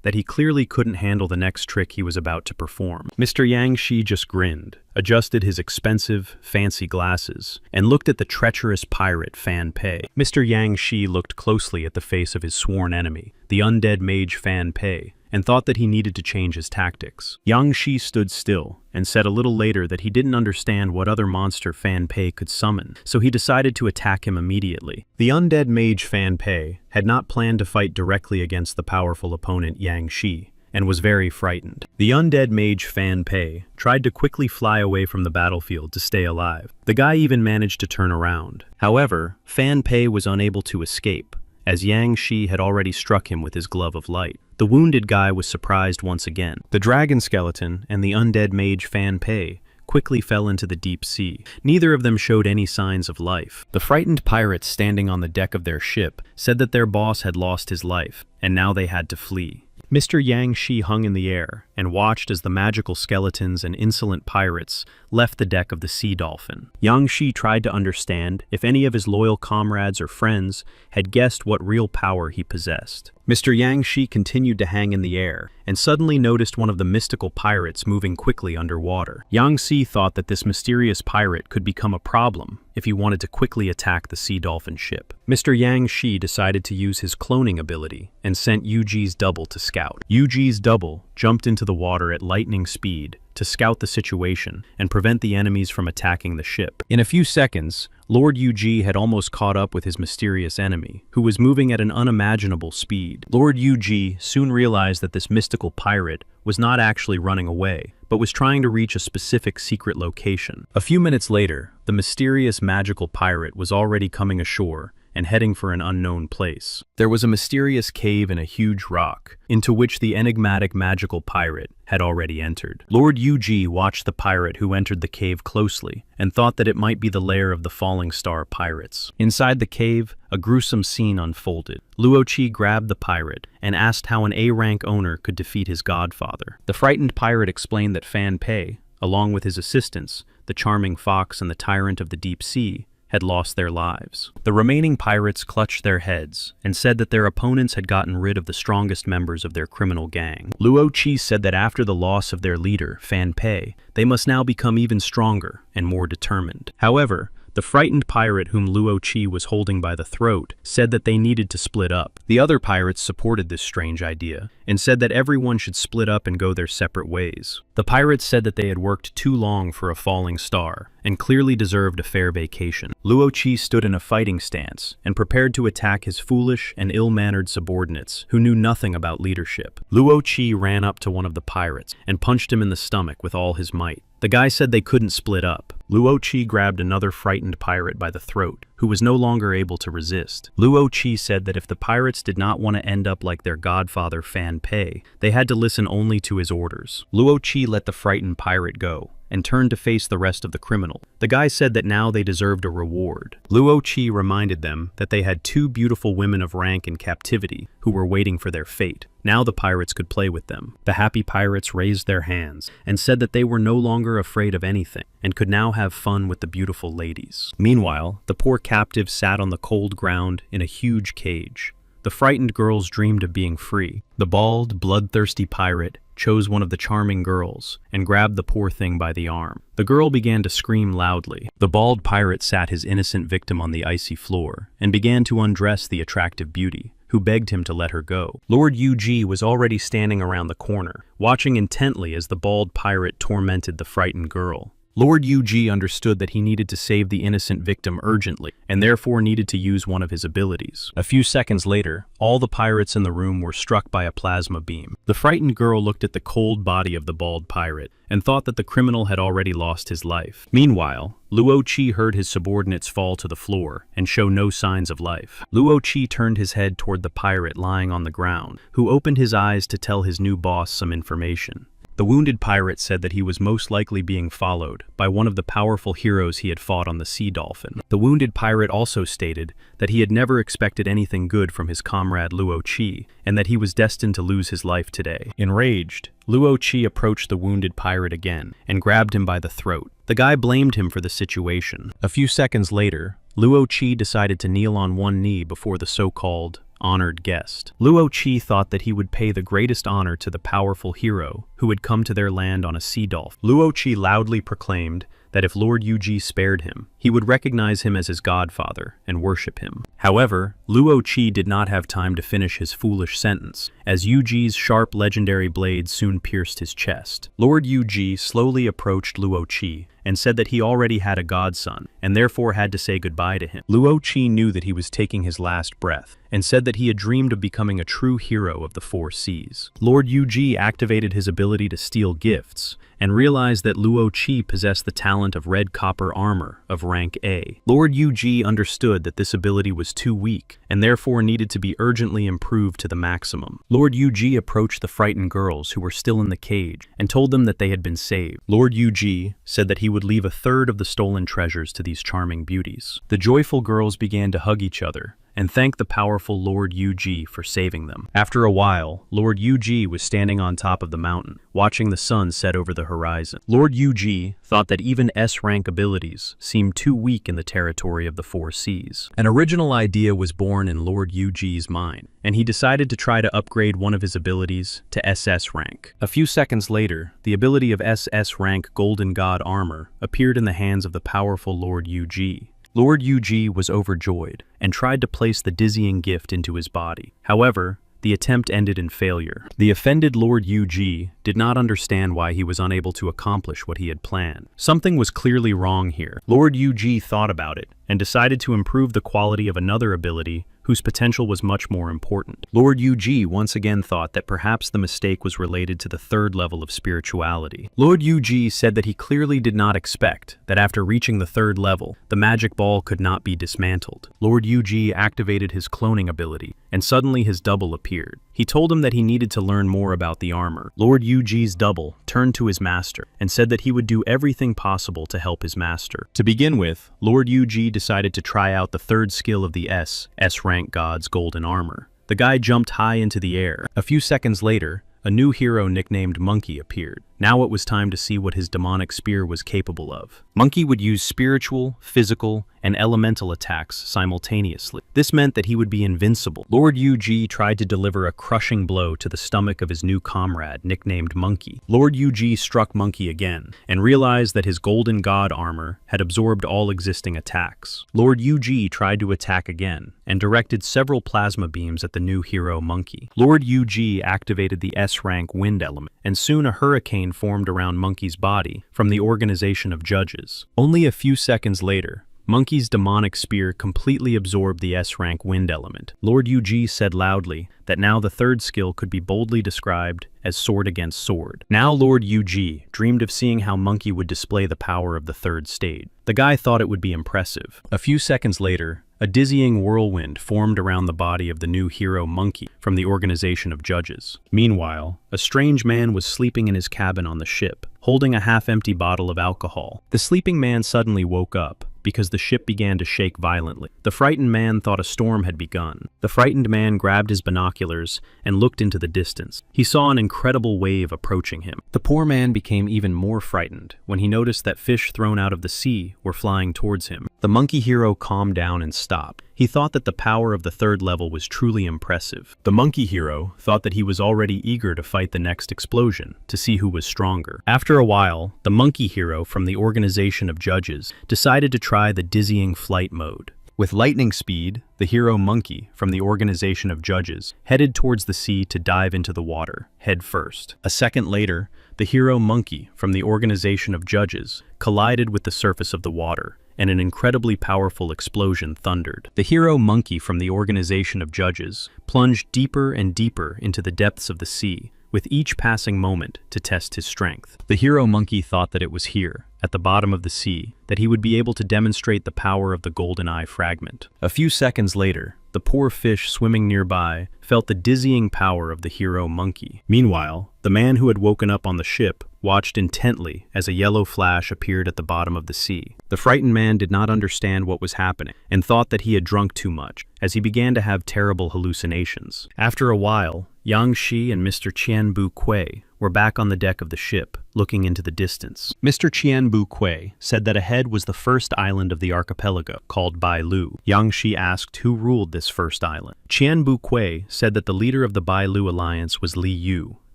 that he clearly couldn't handle the next trick he was about to perform. Mr. Yang Shi just grinned, adjusted his expensive, fancy glasses, and looked at the treacherous pirate Fan Pei. Mr. Yang Shi looked closely at the face of his sworn enemy, the undead mage Fan Pei, and thought that he needed to change his tactics. Yang Shi stood still and said a little later that he didn't understand what other monster Fan Pei could summon, so he decided to attack him immediately. The undead mage Fan Pei had not planned to fight directly against the powerful opponent Yang Shi, and was very frightened. The undead mage Fan Pei tried to quickly fly away from the battlefield to stay alive. The guy even managed to turn around. However, Fan Pei was unable to escape, as Yang Shi had already struck him with his glove of light. The wounded guy was surprised once again. The dragon skeleton and the undead mage Fan Pei quickly fell into the deep sea. Neither of them showed any signs of life. The frightened pirates standing on the deck of their ship said that their boss had lost his life, and now they had to flee. Mr. Yang Shi hung in the air and watched as the magical skeletons and insolent pirates left the deck of the Sea Dolphin. Yang Shi tried to understand if any of his loyal comrades or friends had guessed what real power he possessed. Mr. Yang Shi continued to hang in the air and suddenly noticed one of the mystical pirates moving quickly underwater. Yang Shi thought that this mysterious pirate could become a problem if he wanted to quickly attack the Sea Dolphin ship. Mr. Yang Shi decided to use his cloning ability and sent Yuji's double to scout. Yuji's double jumped into the water at lightning speed to scout the situation and prevent the enemies from attacking the ship. In a few seconds, Lord Yuji had almost caught up with his mysterious enemy, who was moving at an unimaginable speed. Lord Yuji soon realized that this mystical pirate was not actually running away, but was trying to reach a specific secret location. A few minutes later, the mysterious magical pirate was already coming ashore and heading for an unknown place. There was a mysterious cave in a huge rock, into which the enigmatic magical pirate had already entered. Lord Yuji watched the pirate who entered the cave closely and thought that it might be the lair of the Falling Star pirates. Inside the cave, a gruesome scene unfolded. Luochi grabbed the pirate and asked how an A-rank owner could defeat his godfather. The frightened pirate explained that Fan Pei, along with his assistants, the charming fox and the tyrant of the deep sea, had lost their lives. The remaining pirates clutched their heads and said that their opponents had gotten rid of the strongest members of their criminal gang. Luo Qi said that after the loss of their leader, Fan Pei, they must now become even stronger and more determined. However, the frightened pirate whom Luo Qi was holding by the throat said that they needed to split up. The other pirates supported this strange idea and said that everyone should split up and go their separate ways. The pirates said that they had worked too long for a falling star and clearly deserved a fair vacation. Luo Qi stood in a fighting stance and prepared to attack his foolish and ill-mannered subordinates who knew nothing about leadership. Luo Qi ran up to one of the pirates and punched him in the stomach with all his might. The guy said they couldn't split up. Luo Qi grabbed another frightened pirate by the throat, who was no longer able to resist. Luo Qi said that if the pirates did not want to end up like their godfather Fan Pei, they had to listen only to his orders. Luo Qi let the frightened pirate go and turned to face the rest of the criminal. The guy said that now they deserved a reward. Luo Qi reminded them that they had two beautiful women of rank in captivity who were waiting for their fate. Now the pirates could play with them. The happy pirates raised their hands and said that they were no longer afraid of anything and could now have fun with the beautiful ladies. Meanwhile, the poor captives sat on the cold ground in a huge cage. The frightened girls dreamed of being free. The bald, bloodthirsty pirate chose one of the charming girls and grabbed the poor thing by the arm. The girl began to scream loudly. The bald pirate sat his innocent victim on the icy floor and began to undress the attractive beauty, who begged him to let her go. Lord Yuji was already standing around the corner, watching intently as the bald pirate tormented the frightened girl. Lord Yuji understood that he needed to save the innocent victim urgently, and therefore needed to use one of his abilities. A few seconds later, all the pirates in the room were struck by a plasma beam. The frightened girl looked at the cold body of the bald pirate and thought that the criminal had already lost his life. Meanwhile, Luo Qi heard his subordinates fall to the floor and show no signs of life. Luo Qi turned his head toward the pirate lying on the ground, who opened his eyes to tell his new boss some information. The wounded pirate said that he was most likely being followed by one of the powerful heroes he had fought on the Sea Dolphin. The wounded pirate also stated that he had never expected anything good from his comrade Luo Qi, and that he was destined to lose his life today. Enraged, Luo Qi approached the wounded pirate again and grabbed him by the throat. The guy blamed him for the situation. A few seconds later, Luo Qi decided to kneel on one knee before the so-called honored guest. Luo Qi thought that he would pay the greatest honor to the powerful hero who had come to their land on a sea dolphin. Luo Qi loudly proclaimed that if Lord Yuji spared him, he would recognize him as his godfather and worship him. However, Luo Qi did not have time to finish his foolish sentence, as Yuji's sharp legendary blade soon pierced his chest. Lord Yuji slowly approached Luo Qi and said that he already had a godson and therefore had to say goodbye to him. Luo Qi knew that he was taking his last breath and said that he had dreamed of becoming a true hero of the four seas. Lord Yuji activated his ability to steal gifts and realized that Luo Qi possessed the talent of red copper armor of rank A. Lord Yuji understood that this ability was too weak, and therefore needed to be urgently improved to the maximum. Lord Yuji approached the frightened girls who were still in the cage, and told them that they had been saved. Lord Yuji said that he would leave a third of the stolen treasures to these charming beauties. The joyful girls began to hug each other, and thanked the powerful Lord Yuji for saving them. After a while, Lord Yuji was standing on top of the mountain, watching the sun set over the horizon. Lord Yuji thought that even S-rank abilities seemed too weak in the territory of the Four Seas. An original idea was born in Lord Yuji's mind, and he decided to try to upgrade one of his abilities to SS rank. A few seconds later, the ability of SS rank Golden God Armor appeared in the hands of the powerful Lord Yuji. Lord Yuji was overjoyed and tried to place the dizzying gift into his body. However, the attempt ended in failure. The offended Lord Yuji did not understand why he was unable to accomplish what he had planned. Something was clearly wrong here. Lord Yuji thought about it and decided to improve the quality of another ability whose potential was much more important. Lord Yuji once again thought that perhaps the mistake was related to the third level of spirituality. Lord Yuji said that he clearly did not expect that after reaching the third level, the magic ball could not be dismantled. Lord Yuji activated his cloning ability, and suddenly his double appeared. He told him that he needed to learn more about the armor. Lord Yuji's double turned to his master and said that he would do everything possible to help his master. To begin with, Lord Yuji decided to try out the third skill of the S-rank God's golden armor. The guy jumped high into the air. A few seconds later, a new hero nicknamed Monkey appeared. Now it was time to see what his demonic spear was capable of. Monkey would use spiritual, physical, and elemental attacks simultaneously. This meant that he would be invincible. Lord Yuji tried to deliver a crushing blow to the stomach of his new comrade, nicknamed Monkey. Lord Yuji struck Monkey again, and realized that his golden god armor had absorbed all existing attacks. Lord Yuji tried to attack again, and directed several plasma beams at the new hero Monkey. Lord Yuji activated the S-rank wind element, and soon a hurricane formed around Monkey's body from the organization of judges. Only a few seconds later, Monkey's demonic spear completely absorbed the S-rank wind element. Lord Yuji said loudly that now the third skill could be boldly described as sword against sword. Now Lord Yuji dreamed of seeing how Monkey would display the power of the third stage. The guy thought it would be impressive. A few seconds later, a dizzying whirlwind formed around the body of the new hero Monkey from the organization of judges. Meanwhile, a strange man was sleeping in his cabin on the ship, holding a half-empty bottle of alcohol. The sleeping man suddenly woke up because the ship began to shake violently. The frightened man thought a storm had begun. The frightened man grabbed his binoculars and looked into the distance. He saw an incredible wave approaching him. The poor man became even more frightened when he noticed that fish thrown out of the sea were flying towards him. The monkey hero calmed down and stopped. He thought that the power of the third level was truly impressive. The monkey hero thought that he was already eager to fight the next explosion to see who was stronger. After a while, the monkey hero from the organization of judges decided to try the dizzying flight mode. With lightning speed, the hero Monkey from the organization of judges headed towards the sea to dive into the water, head first. A second later, the hero Monkey from the organization of judges collided with the surface of the water, and an incredibly powerful explosion thundered. The hero Monkey from the organization of judges plunged deeper and deeper into the depths of the sea, with each passing moment to test his strength. The hero Monkey thought that it was here, at the bottom of the sea, that he would be able to demonstrate the power of the golden eye fragment. A few seconds later, the poor fish swimming nearby felt the dizzying power of the hero Monkey. Meanwhile, the man who had woken up on the ship watched intently as a yellow flash appeared at the bottom of the sea. The frightened man did not understand what was happening and thought that he had drunk too much, as he began to have terrible hallucinations. After a while, Yang Shi and Mr. Qianbu Kui were back on the deck of the ship, looking into the distance. Mr. Qianbu Kui said that ahead was the first island of the archipelago, called Bailu. Yang Shi asked who ruled this first island. Qianbu Kui said that the leader of the Bailu alliance was Li Yu,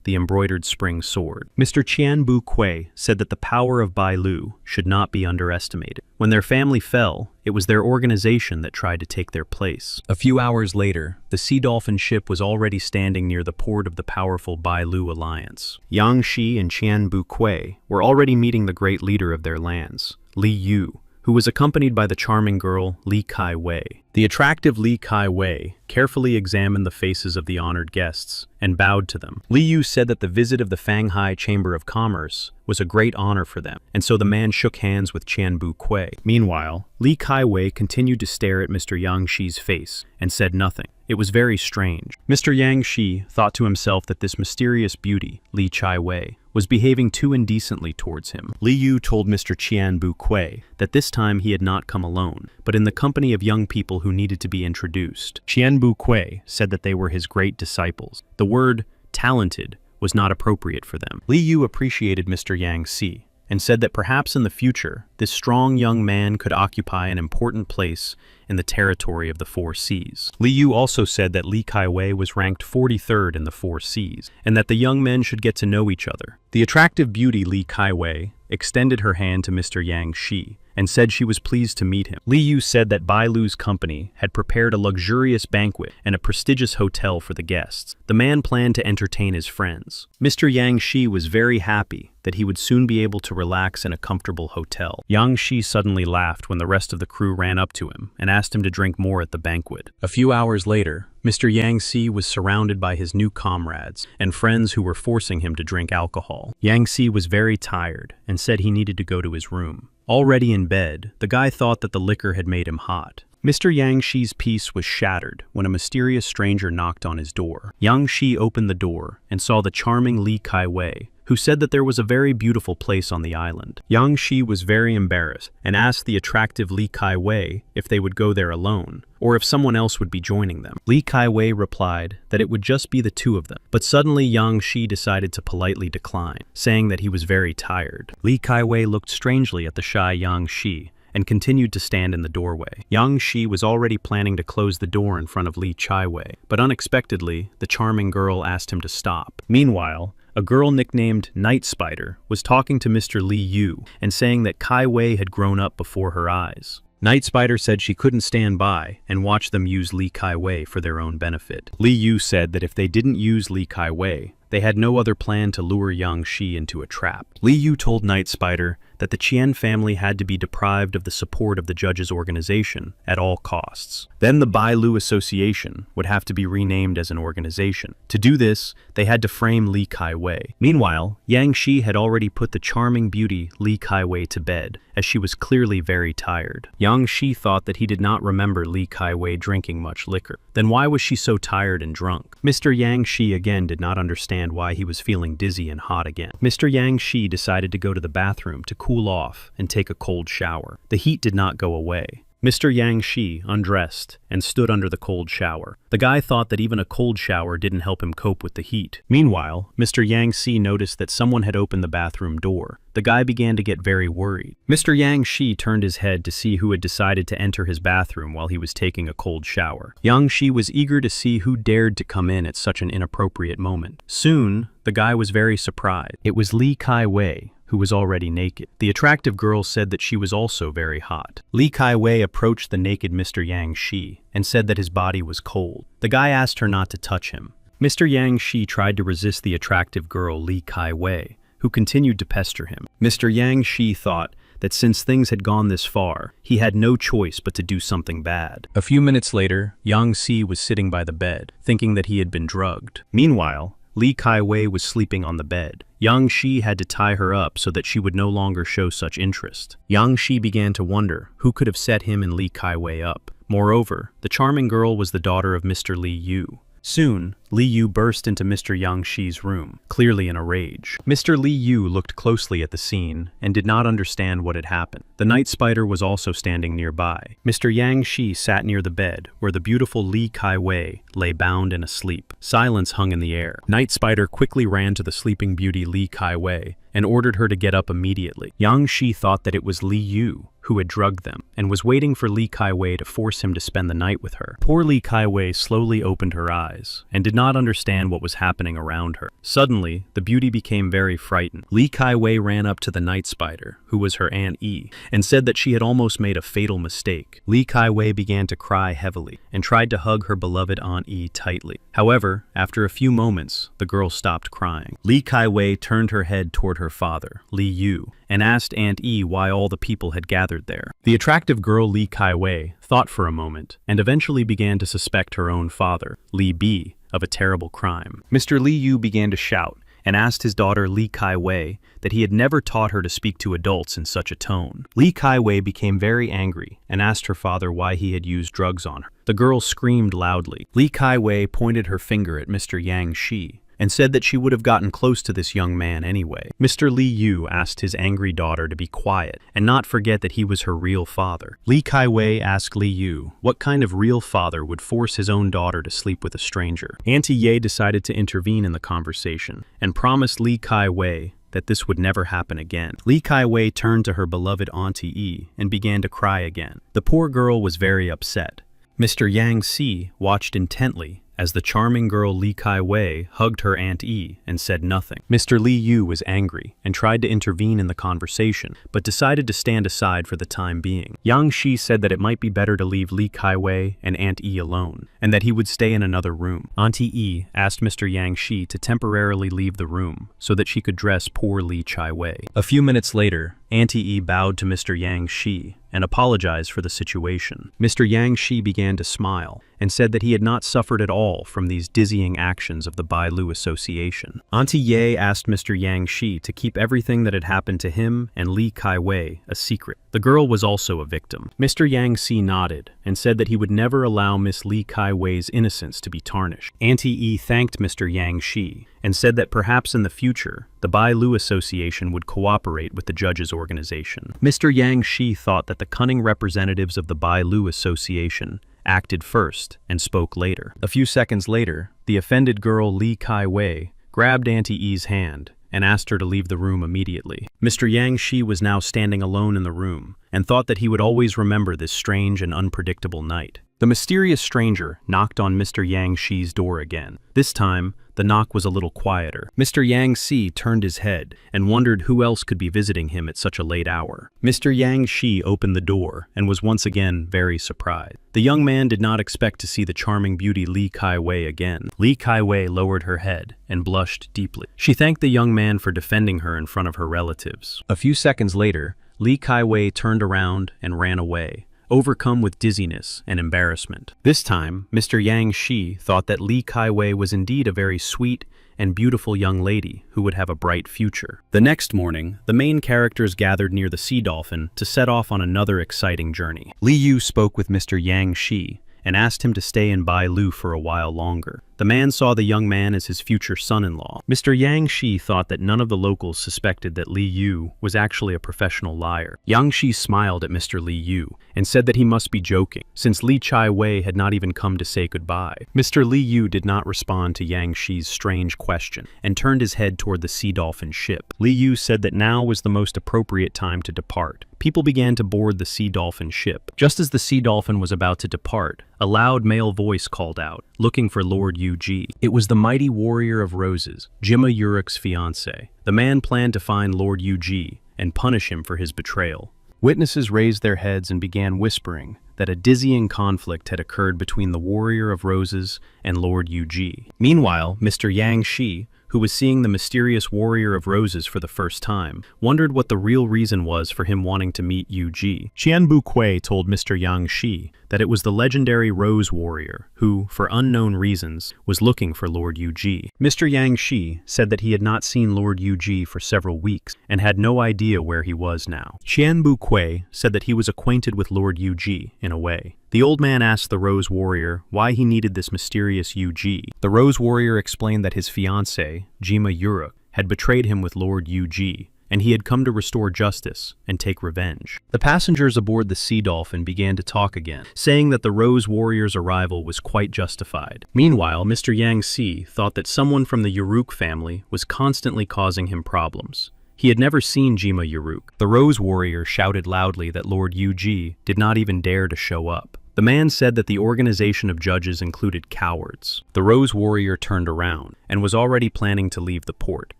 the embroidered spring sword. Mr. Qianbu Kui said that the power of Bailu should not be underestimated. When their family fell, it was their organization that tried to take their place. A few hours later, the Sea Dolphin ship was already standing near the port of the powerful Bailu alliance. Yang Shi and Qianbu Kui were already meeting the great leader of their lands, Li Yu, who was accompanied by the charming girl Li Kai Wei. The attractive Li Kai-wei carefully examined the faces of the honored guests and bowed to them. Li Yu said that the visit of the Fanghai Chamber of Commerce was a great honor for them, and so the man shook hands with Qianbu Kui. Meanwhile, Li Kai-wei continued to stare at Mr. Yang Shi's face and said nothing. It was very strange. Mr. Yang Shi thought to himself that this mysterious beauty, Li Kai-wei, was behaving too indecently towards him. Li Yu told Mr. Qianbu Kui that this time he had not come alone, but in the company of young people who needed to be introduced. Qianbu Kui said that they were his great disciples. The word talented was not appropriate for them. Li Yu appreciated Mr. Yang Shi and said that perhaps in the future, this strong young man could occupy an important place in the territory of the Four Seas. Li Yu also said that Li Kai-wei was ranked 43rd in the Four Seas, and that the young men should get to know each other. The attractive beauty Li Kai-wei extended her hand to Mr. Yang Shi and said she was pleased to meet him. Li Yu said that Bai Lu's company had prepared a luxurious banquet and a prestigious hotel for the guests. The man planned to entertain his friends. Mr. Yang Shi was very happy that he would soon be able to relax in a comfortable hotel. Yang Shi suddenly laughed when the rest of the crew ran up to him and asked him to drink more at the banquet. A few hours later, Mr. Yang Shi was surrounded by his new comrades and friends who were forcing him to drink alcohol. Yang Shi was very tired and said he needed to go to his room. Already in bed, the guy thought that the liquor had made him hot. Mr. Yang Shi's peace was shattered when a mysterious stranger knocked on his door. Yang Shi opened the door and saw the charming Li Kai-wei, who said that there was a very beautiful place on the island. Yang Shi was very embarrassed and asked the attractive Li Kai-wei if they would go there alone, or if someone else would be joining them. Li Kai-wei replied that it would just be the two of them, but suddenly Yang Shi decided to politely decline, saying that he was very tired. Li Kai-wei looked strangely at the shy Yang Shi and continued to stand in the doorway. Yang Shi was already planning to close the door in front of Li Kai-wei, but unexpectedly, the charming girl asked him to stop. Meanwhile, a girl nicknamed Night Spider was talking to Mr. Li Yu and saying that Kai-wei had grown up before her eyes. Night Spider said she couldn't stand by and watch them use Li Kai-wei for their own benefit. Li Yu said that if they didn't use Li Kai-wei, they had no other plan to lure Yang Shi into a trap. Li Yu told Night Spider that the Qian family had to be deprived of the support of the judges' organization at all costs. Then the Bai Lu Association would have to be renamed as an organization. To do this, they had to frame Li Kai-wei. Meanwhile, Yang Shi had already put the charming beauty Li Kai-wei to bed, as she was clearly very tired. Yang Shi thought that he did not remember Li Kai-wei drinking much liquor. Then why was she so tired and drunk? Mr. Yang Shi again did not understand why he was feeling dizzy and hot again. Mr. Yang Shi decided to go to the bathroom to cool off and take a cold shower. The heat did not go away. Mr. Yang Shi undressed and stood under the cold shower. The guy thought that even a cold shower didn't help him cope with the heat. Meanwhile, Mr. Yang Shi noticed that someone had opened the bathroom door. The guy began to get very worried. Mr. Yang Shi turned his head to see who had decided to enter his bathroom while he was taking a cold shower. Yang Shi was eager to see who dared to come in at such an inappropriate moment. Soon, the guy was very surprised. It was Li Kai-wei, who was already naked. The attractive girl said that she was also very hot. Li Kai-wei approached the naked Mr. Yang Shi and said that his body was cold. The guy asked her not to touch him. Mr. Yang Shi tried to resist the attractive girl Li Kai-wei, who continued to pester him. Mr. Yang Shi thought that since things had gone this far, he had no choice but to do something bad. A few minutes later, Yang Shi was sitting by the bed, thinking that he had been drugged. Meanwhile, Li Kai-wei was sleeping on the bed. Yang Shi had to tie her up so that she would no longer show such interest. Yang Shi began to wonder who could have set him and Li Kai-wei up. Moreover, the charming girl was the daughter of Mr. Li Yu. Soon, Li Yu burst into Mr. Yang Shi's room, clearly in a rage. Mr. Li Yu looked closely at the scene and did not understand what had happened. The Night Spider was also standing nearby. Mr. Yang Shi sat near the bed where the beautiful Li Kai-wei lay bound and asleep. Silence hung in the air. Night Spider quickly ran to the sleeping beauty Li Kai-wei and ordered her to get up immediately. Yang Shi thought that it was Li Yu who had drugged them, and was waiting for Li Kai-wei to force him to spend the night with her. Poor Li Kai-wei slowly opened her eyes, and did not understand what was happening around her. Suddenly, the beauty became very frightened. Li Kai-wei ran up to the Night Spider, who was her Aunt Yi, and said that she had almost made a fatal mistake. Li Kai-wei began to cry heavily, and tried to hug her beloved Aunt Yi tightly. However, after a few moments, the girl stopped crying. Li Kai-wei turned her head toward her father, Li Yu, and asked Aunt E why all the people had gathered there. The attractive girl Li Kai-wei thought for a moment and eventually began to suspect her own father, Li Bi, of a terrible crime. Mr. Li Yu began to shout and asked his daughter Li Kai-wei that he had never taught her to speak to adults in such a tone. Li Kai-wei became very angry and asked her father why he had used drugs on her. The girl screamed loudly. Li Kai-wei pointed her finger at Mr. Yang Shi and said that she would have gotten close to this young man anyway. Mr. Li Yu asked his angry daughter to be quiet and not forget that he was her real father. Li Kai-wei asked Li Yu what kind of real father would force his own daughter to sleep with a stranger. Auntie Ye decided to intervene in the conversation and promised Li Kai-wei that this would never happen again. Li Kai-wei turned to her beloved Auntie Yi and began to cry again. The poor girl was very upset. Mr. Yang Si watched intently as the charming girl Li Kai-wei hugged her Aunt E and said nothing. Mr. Li Yu was angry and tried to intervene in the conversation, but decided to stand aside for the time being. Yang Shi said that it might be better to leave Li Kai-wei and Aunt E alone, and that he would stay in another room. Auntie E asked Mr. Yang Shi to temporarily leave the room so that she could dress poor Li Kai-wei. A few minutes later, Auntie E bowed to Mr. Yang Shi and apologized for the situation. Mr. Yang Shi began to smile and said that he had not suffered at all from these dizzying actions of the Bailu Association. Auntie Ye asked Mr. Yang Shi to keep everything that had happened to him and Li Kai-wei a secret. The girl was also a victim. Mr. Yang Shi nodded and said that he would never allow Miss Li Kai-wei's innocence to be tarnished. Auntie E thanked Mr. Yang Shi and said that perhaps in the future, the Bailu Association would cooperate with the judges' organization. Mr. Yang Shi thought that the cunning representatives of the Bailu Association acted first and spoke later. A few seconds later, the offended girl Li Kai-wei grabbed Auntie E's hand and asked her to leave the room immediately. Mr. Yang Shi was now standing alone in the room and thought that he would always remember this strange and unpredictable night. The mysterious stranger knocked on Mr. Yang Shi's door again. This time, the knock was a little quieter. Mr. Yang Shi turned his head and wondered who else could be visiting him at such a late hour. Mr. Yang Shi opened the door and was once again very surprised. The young man did not expect to see the charming beauty Li Kai-wei again. Li Kai-wei lowered her head and blushed deeply. She thanked the young man for defending her in front of her relatives. A few seconds later, Li Kai-wei turned around and ran away, overcome with dizziness and embarrassment. This time, Mr. Yang Shi thought that Li Kai-wei was indeed a very sweet and beautiful young lady who would have a bright future. The next morning, the main characters gathered near the sea dolphin to set off on another exciting journey. Li Yu spoke with Mr. Yang Shi and asked him to stay in Bailu for a while longer. The man saw the young man as his future son-in-law. Mr. Yang Shi thought that none of the locals suspected that Li Yu was actually a professional liar. Yang Shi smiled at Mr. Li Yu and said that he must be joking, since Li Kai-wei had not even come to say goodbye. Mr. Li Yu did not respond to Yang Shi's strange question and turned his head toward the sea dolphin ship. Li Yu said that now was the most appropriate time to depart. People began to board the sea dolphin ship. Just as the sea dolphin was about to depart, a loud male voice called out, looking for Lord Yu-ji. It was the mighty warrior of roses, Jima Uruk's fiancé. The man planned to find Lord Yu-ji and punish him for his betrayal. Witnesses raised their heads and began whispering that a dizzying conflict had occurred between the warrior of roses and Lord Yu-ji. Meanwhile, Mr. Yang Shi, who was seeing the mysterious warrior of roses for the first time, wondered what the real reason was for him wanting to meet Yu-ji. Qianbu Kui told Mr. Yang Shi that it was the legendary Rose Warrior who, for unknown reasons, was looking for Lord Yu-ji. Mr. Yang Shi said that he had not seen Lord Yu-ji for several weeks and had no idea where he was now. Qianbu Kui said that he was acquainted with Lord Yu-ji in a way. The old man asked the Rose Warrior why he needed this mysterious Yu-ji. The Rose Warrior explained that his fiancée, Jima Uruk, had betrayed him with Lord Yu-ji, and he had come to restore justice and take revenge. The passengers aboard the Sea Dolphin began to talk again, saying that the Rose Warrior's arrival was quite justified. Meanwhile, Mr. Yang Si thought that someone from the Uruk family was constantly causing him problems. He had never seen Jima Uruk. The Rose Warrior shouted loudly that Lord Yu-ji did not even dare to show up. The man said that the organization of judges included cowards. The Rose Warrior turned around and was already planning to leave the port.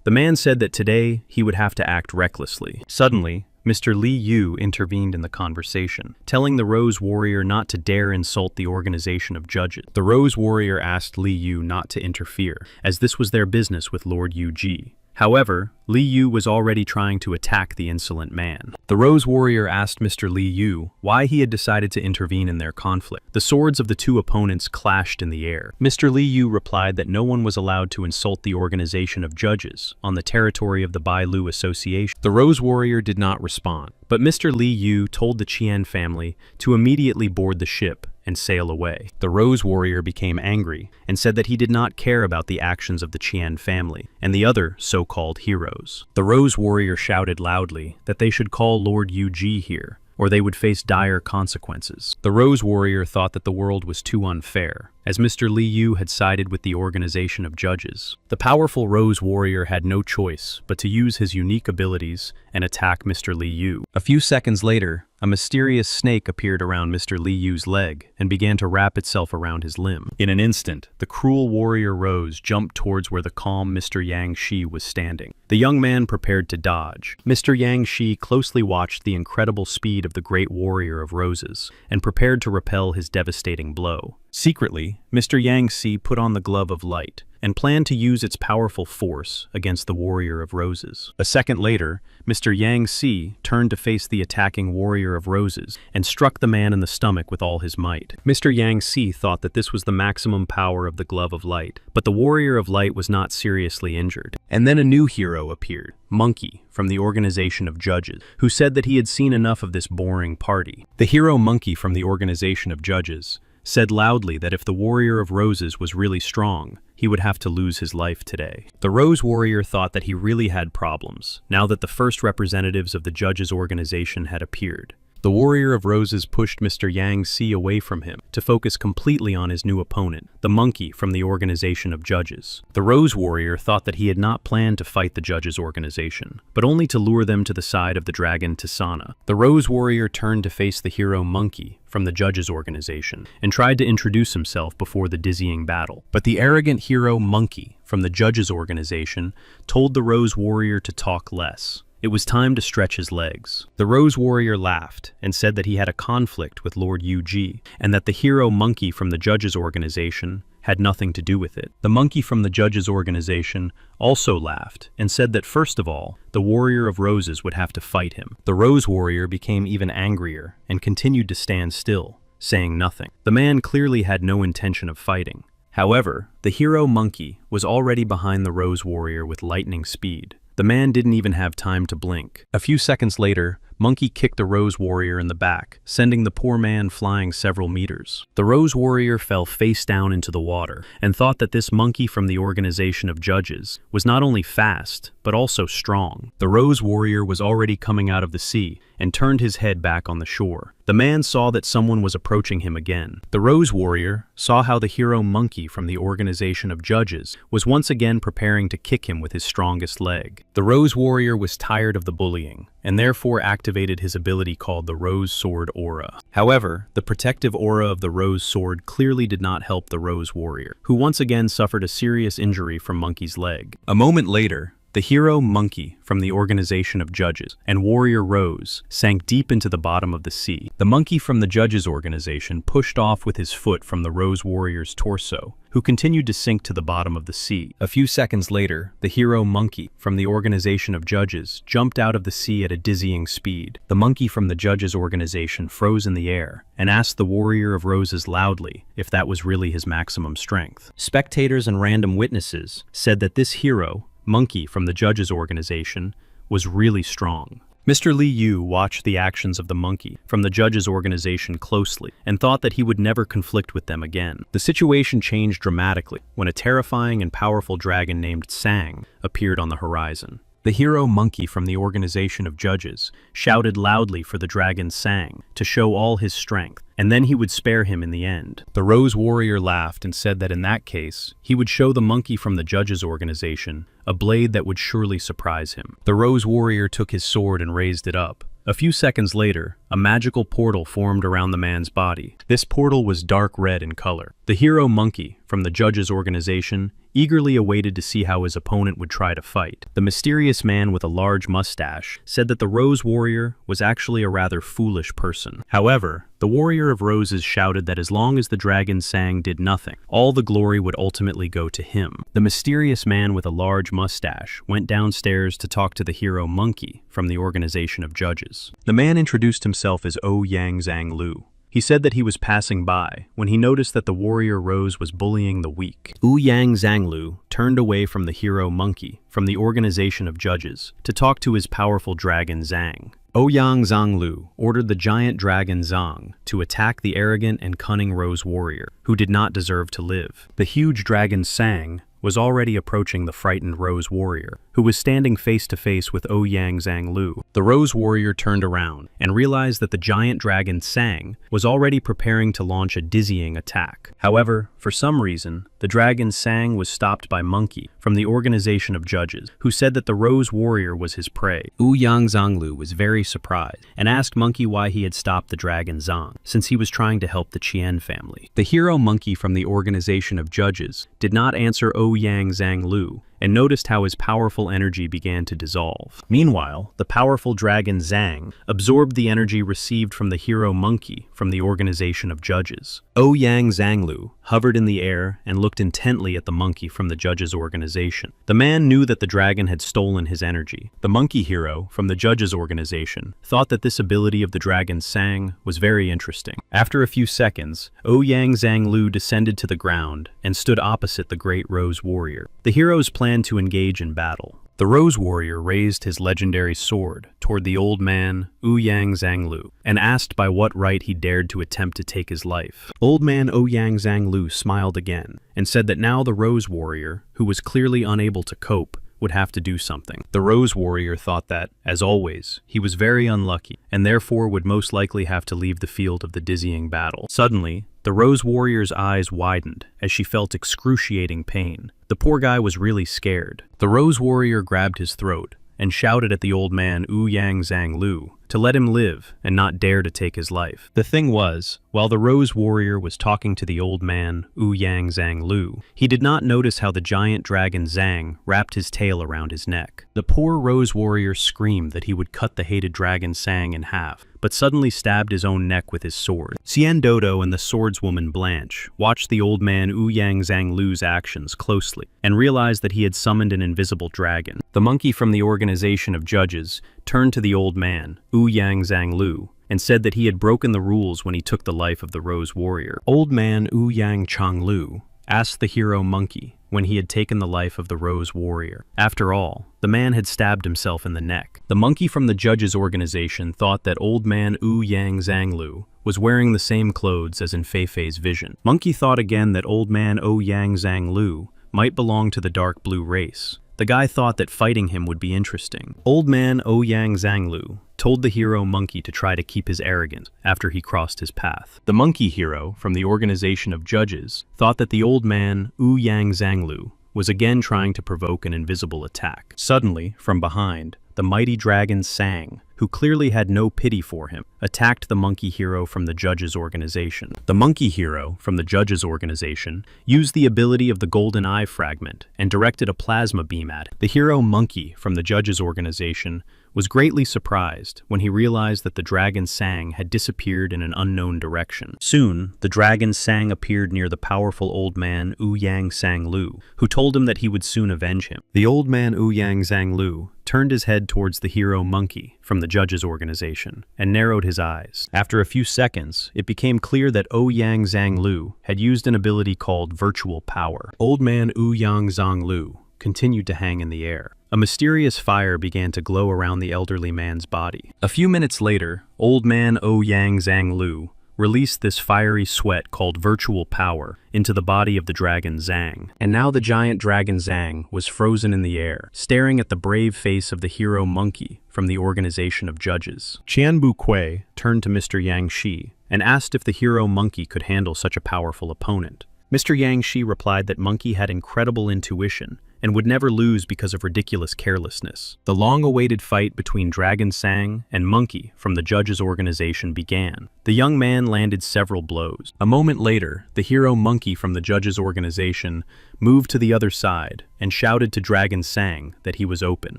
The man said that today he would have to act recklessly. Suddenly, Mr. Li Yu intervened in the conversation, telling the Rose Warrior not to dare insult the organization of judges. The Rose Warrior asked Li Yu not to interfere, as this was their business with Lord Yu-ji. However, Li Yu was already trying to attack the insolent man. The Rose Warrior asked Mr. Li Yu why he had decided to intervene in their conflict. The swords of the two opponents clashed in the air. Mr. Li Yu replied that no one was allowed to insult the organization of judges on the territory of the Bailu Association. The Rose Warrior did not respond, but Mr. Li Yu told the Qian family to immediately board the ship and sail away. The Rose Warrior became angry and said that he did not care about the actions of the Qian family and the other so-called heroes. The Rose Warrior shouted loudly that they should call Lord Yu Ji here, or they would face dire consequences. The Rose Warrior thought that the world was too unfair, as Mr. Li Yu had sided with the organization of judges. The powerful Rose Warrior had no choice but to use his unique abilities and attack Mr. Li Yu. A few seconds later, a mysterious snake appeared around Mr. Li Yu's leg and began to wrap itself around his limb. In an instant, the cruel warrior Rose jumped towards where the calm Mr. Yang Shi was standing. The young man prepared to dodge. Mr. Yang Shi closely watched the incredible speed of the great warrior of roses and prepared to repel his devastating blow. Secretly, Mr. Yang Shi put on the glove of light and planned to use its powerful force against the warrior of roses. A second later, Mr. Yang Shi turned to face the attacking warrior of roses and struck the man in the stomach with all his might. Mr. Yang Shi thought that this was the maximum power of the glove of light, but the warrior of light was not seriously injured. And then a new hero appeared, Monkey, from the organization of judges, who said that he had seen enough of this boring party. The hero Monkey from the organization of judges said loudly that if the warrior of roses was really strong, he would have to lose his life today. The Rose Warrior thought that he really had problems, now that the first representatives of the judges' organization had appeared. The warrior of roses pushed Mr. Yang Shi away from him to focus completely on his new opponent, the monkey from the organization of judges. The Rose Warrior thought that he had not planned to fight the judges' organization, but only to lure them to the side of the dragon Tisana. The Rose Warrior turned to face the hero Monkey from the judges' organization and tried to introduce himself before the dizzying battle. But the arrogant hero Monkey from the judges' organization told the Rose Warrior to talk less. It was time to stretch his legs. The Rose Warrior laughed and said that he had a conflict with Lord Yu Ji and that the hero Monkey from the judges' organization had nothing to do with it. The monkey from the judges' organization also laughed and said that first of all, the warrior of roses would have to fight him. The Rose Warrior became even angrier and continued to stand still, saying nothing. The man clearly had no intention of fighting. However, the hero Monkey was already behind the Rose Warrior with lightning speed. The man didn't even have time to blink. A few seconds later, Monkey kicked the Rose Warrior in the back, sending the poor man flying several meters. The Rose Warrior fell face down into the water and thought that this monkey from the organization of judges was not only fast, but also strong. The Rose Warrior was already coming out of the sea and turned his head back on the shore. The man saw that someone was approaching him again. The Rose Warrior saw how the hero Monkey from the organization of judges was once again preparing to kick him with his strongest leg. The Rose Warrior was tired of the bullying and therefore activated his ability called the Rose Sword Aura. However, the protective aura of the Rose Sword clearly did not help the Rose Warrior, who once again suffered a serious injury from Monkey's leg. A moment later, the hero Monkey from the organization of judges and warrior Rose sank deep into the bottom of the sea. The monkey from the judges organization pushed off with his foot from the Rose Warrior's torso, who continued to sink to the bottom of the sea. A few seconds later, the hero Monkey from the organization of judges jumped out of the sea at a dizzying speed. The monkey from the judges organization froze in the air and asked the warrior of roses loudly if that was really his maximum strength. Spectators and random witnesses said that this hero, Monkey from the judges organization, was really strong. Mr. Li Yu watched the actions of the monkey from the judges organization closely and thought that he would never conflict with them again. The situation changed dramatically when a terrifying and powerful dragon named Sang appeared on the horizon. The hero Monkey from the organization of judges shouted loudly for the dragon Sang to show all his strength, and then he would spare him in the end. The Rose Warrior laughed and said that in that case, he would show the monkey from the judges organization a blade that would surely surprise him. The Rose Warrior took his sword and raised it up. A few seconds later, a magical portal formed around the man's body. This portal was dark red in color. The hero Monkey from the judges' organization, eagerly awaited to see how his opponent would try to fight. The mysterious man with a large mustache said that the Rose Warrior was actually a rather foolish person. However, the Warrior of Roses shouted that as long as the dragon sang did nothing, all the glory would ultimately go to him. The mysterious man with a large mustache went downstairs to talk to the hero Monkey from the organization of judges. The man introduced himself as Yang Zhang Lu. He said that he was passing by when he noticed that the Warrior Rose was bullying the weak. Yang Zhanglu turned away from the hero Monkey from the organization of judges to talk to his powerful dragon Zhang. Yang Zhanglu ordered the giant dragon Zhang to attack the arrogant and cunning Rose Warrior, who did not deserve to live. The huge dragon Sang was already approaching the frightened Rose Warrior, who was standing face to face with Yang Zhanglu. The Rose Warrior turned around and realized that the giant dragon Sang was already preparing to launch a dizzying attack. However, for some reason, the dragon Sang was stopped by Monkey from the organization of judges, who said that the Rose Warrior was his prey. Yang Zhanglu was very surprised and asked Monkey why he had stopped the dragon Zhang, since he was trying to help the Qian family. The hero Monkey from the organization of judges did not answer Yang Zhanglu and noticed how his powerful energy began to dissolve. Meanwhile, the powerful dragon Zhang absorbed the energy received from the hero Monkey from the organization of judges. Yang Zhanglu hovered in the air and looked intently at the monkey from the judges' organization. The man knew that the dragon had stolen his energy. The monkey hero from the judges' organization thought that this ability of the dragon Sang was very interesting. After a few seconds, Yang Zhanglu descended to the ground and stood opposite the great Rose Warrior. The heroes planned to engage in battle. The Rose Warrior raised his legendary sword toward the old man, Yang Zhanglu, and asked by what right he dared to attempt to take his life. Old man Yang Zhanglu smiled again and said that now the Rose Warrior, who was clearly unable to cope, would have to do something. The Rose Warrior thought that, as always, he was very unlucky and therefore would most likely have to leave the field of the dizzying battle. Suddenly, the Rose Warrior's eyes widened as she felt excruciating pain. The poor guy was really scared. The Rose Warrior grabbed his throat and shouted at the old man Yang Zhanglu to let him live and not dare to take his life. The thing was, while the Rose Warrior was talking to the old man Yang Zhanglu, he did not notice how the giant dragon Zhang wrapped his tail around his neck. The poor Rose Warrior screamed that he would cut the hated dragon Sang in half, but suddenly stabbed his own neck with his sword. Xian Dodo and the swordswoman Blanche watched the old man Yang Zhanglu's actions closely and realized that he had summoned an invisible dragon. The monkey from the organization of judges turned to the old man, Yang Zhanglu, and said that he had broken the rules when he took the life of the Rose Warrior. Old man Yang Changlu asked the hero Monkey when he had taken the life of the Rose Warrior. After all, the man had stabbed himself in the neck. The monkey from the judges' organization thought that old man Yang Zhanglu was wearing the same clothes as in Feifei's vision. Monkey thought again that old man Yang Zhanglu might belong to the dark blue race. The guy thought that fighting him would be interesting. Old man Yang Zhanglu told the hero Monkey to try to keep his arrogance after he crossed his path. The monkey hero from the organization of judges thought that the old man Yang Zhanglu was again trying to provoke an invisible attack. Suddenly, from behind, the mighty dragon Sang, who clearly had no pity for him, attacked the monkey hero from the judges' organization. The monkey hero from the judges' organization used the ability of the golden eye fragment and directed a plasma beam at it. The hero Monkey from the judges' organization was greatly surprised when he realized that the dragon Sang had disappeared in an unknown direction. Soon, the dragon Sang appeared near the powerful old man Yang Zhanglu, who told him that he would soon avenge him. The old man Yang Zhanglu turned his head towards the hero Monkey from the judges' organization and narrowed his eyes. After a few seconds, it became clear that Yang Zhanglu had used an ability called Virtual Power. Old man Yang Zhanglu continued to hang in the air. A mysterious fire began to glow around the elderly man's body. A few minutes later, old man Yang Zhanglu released this fiery sweat called Virtual Power into the body of the dragon Zhang. And now the giant dragon Zhang was frozen in the air, staring at the brave face of the hero Monkey from the organization of judges. Qianbu Kui turned to Mr. Yang Shi and asked if the hero Monkey could handle such a powerful opponent. Mr. Yang Shi replied that Monkey had incredible intuition and would never lose because of ridiculous carelessness. The long-awaited fight between Dragon Sang and Monkey from the judges' organization began. The young man landed several blows. A moment later, the hero Monkey from the judges' organization moved to the other side and shouted to Dragon Sang that he was open.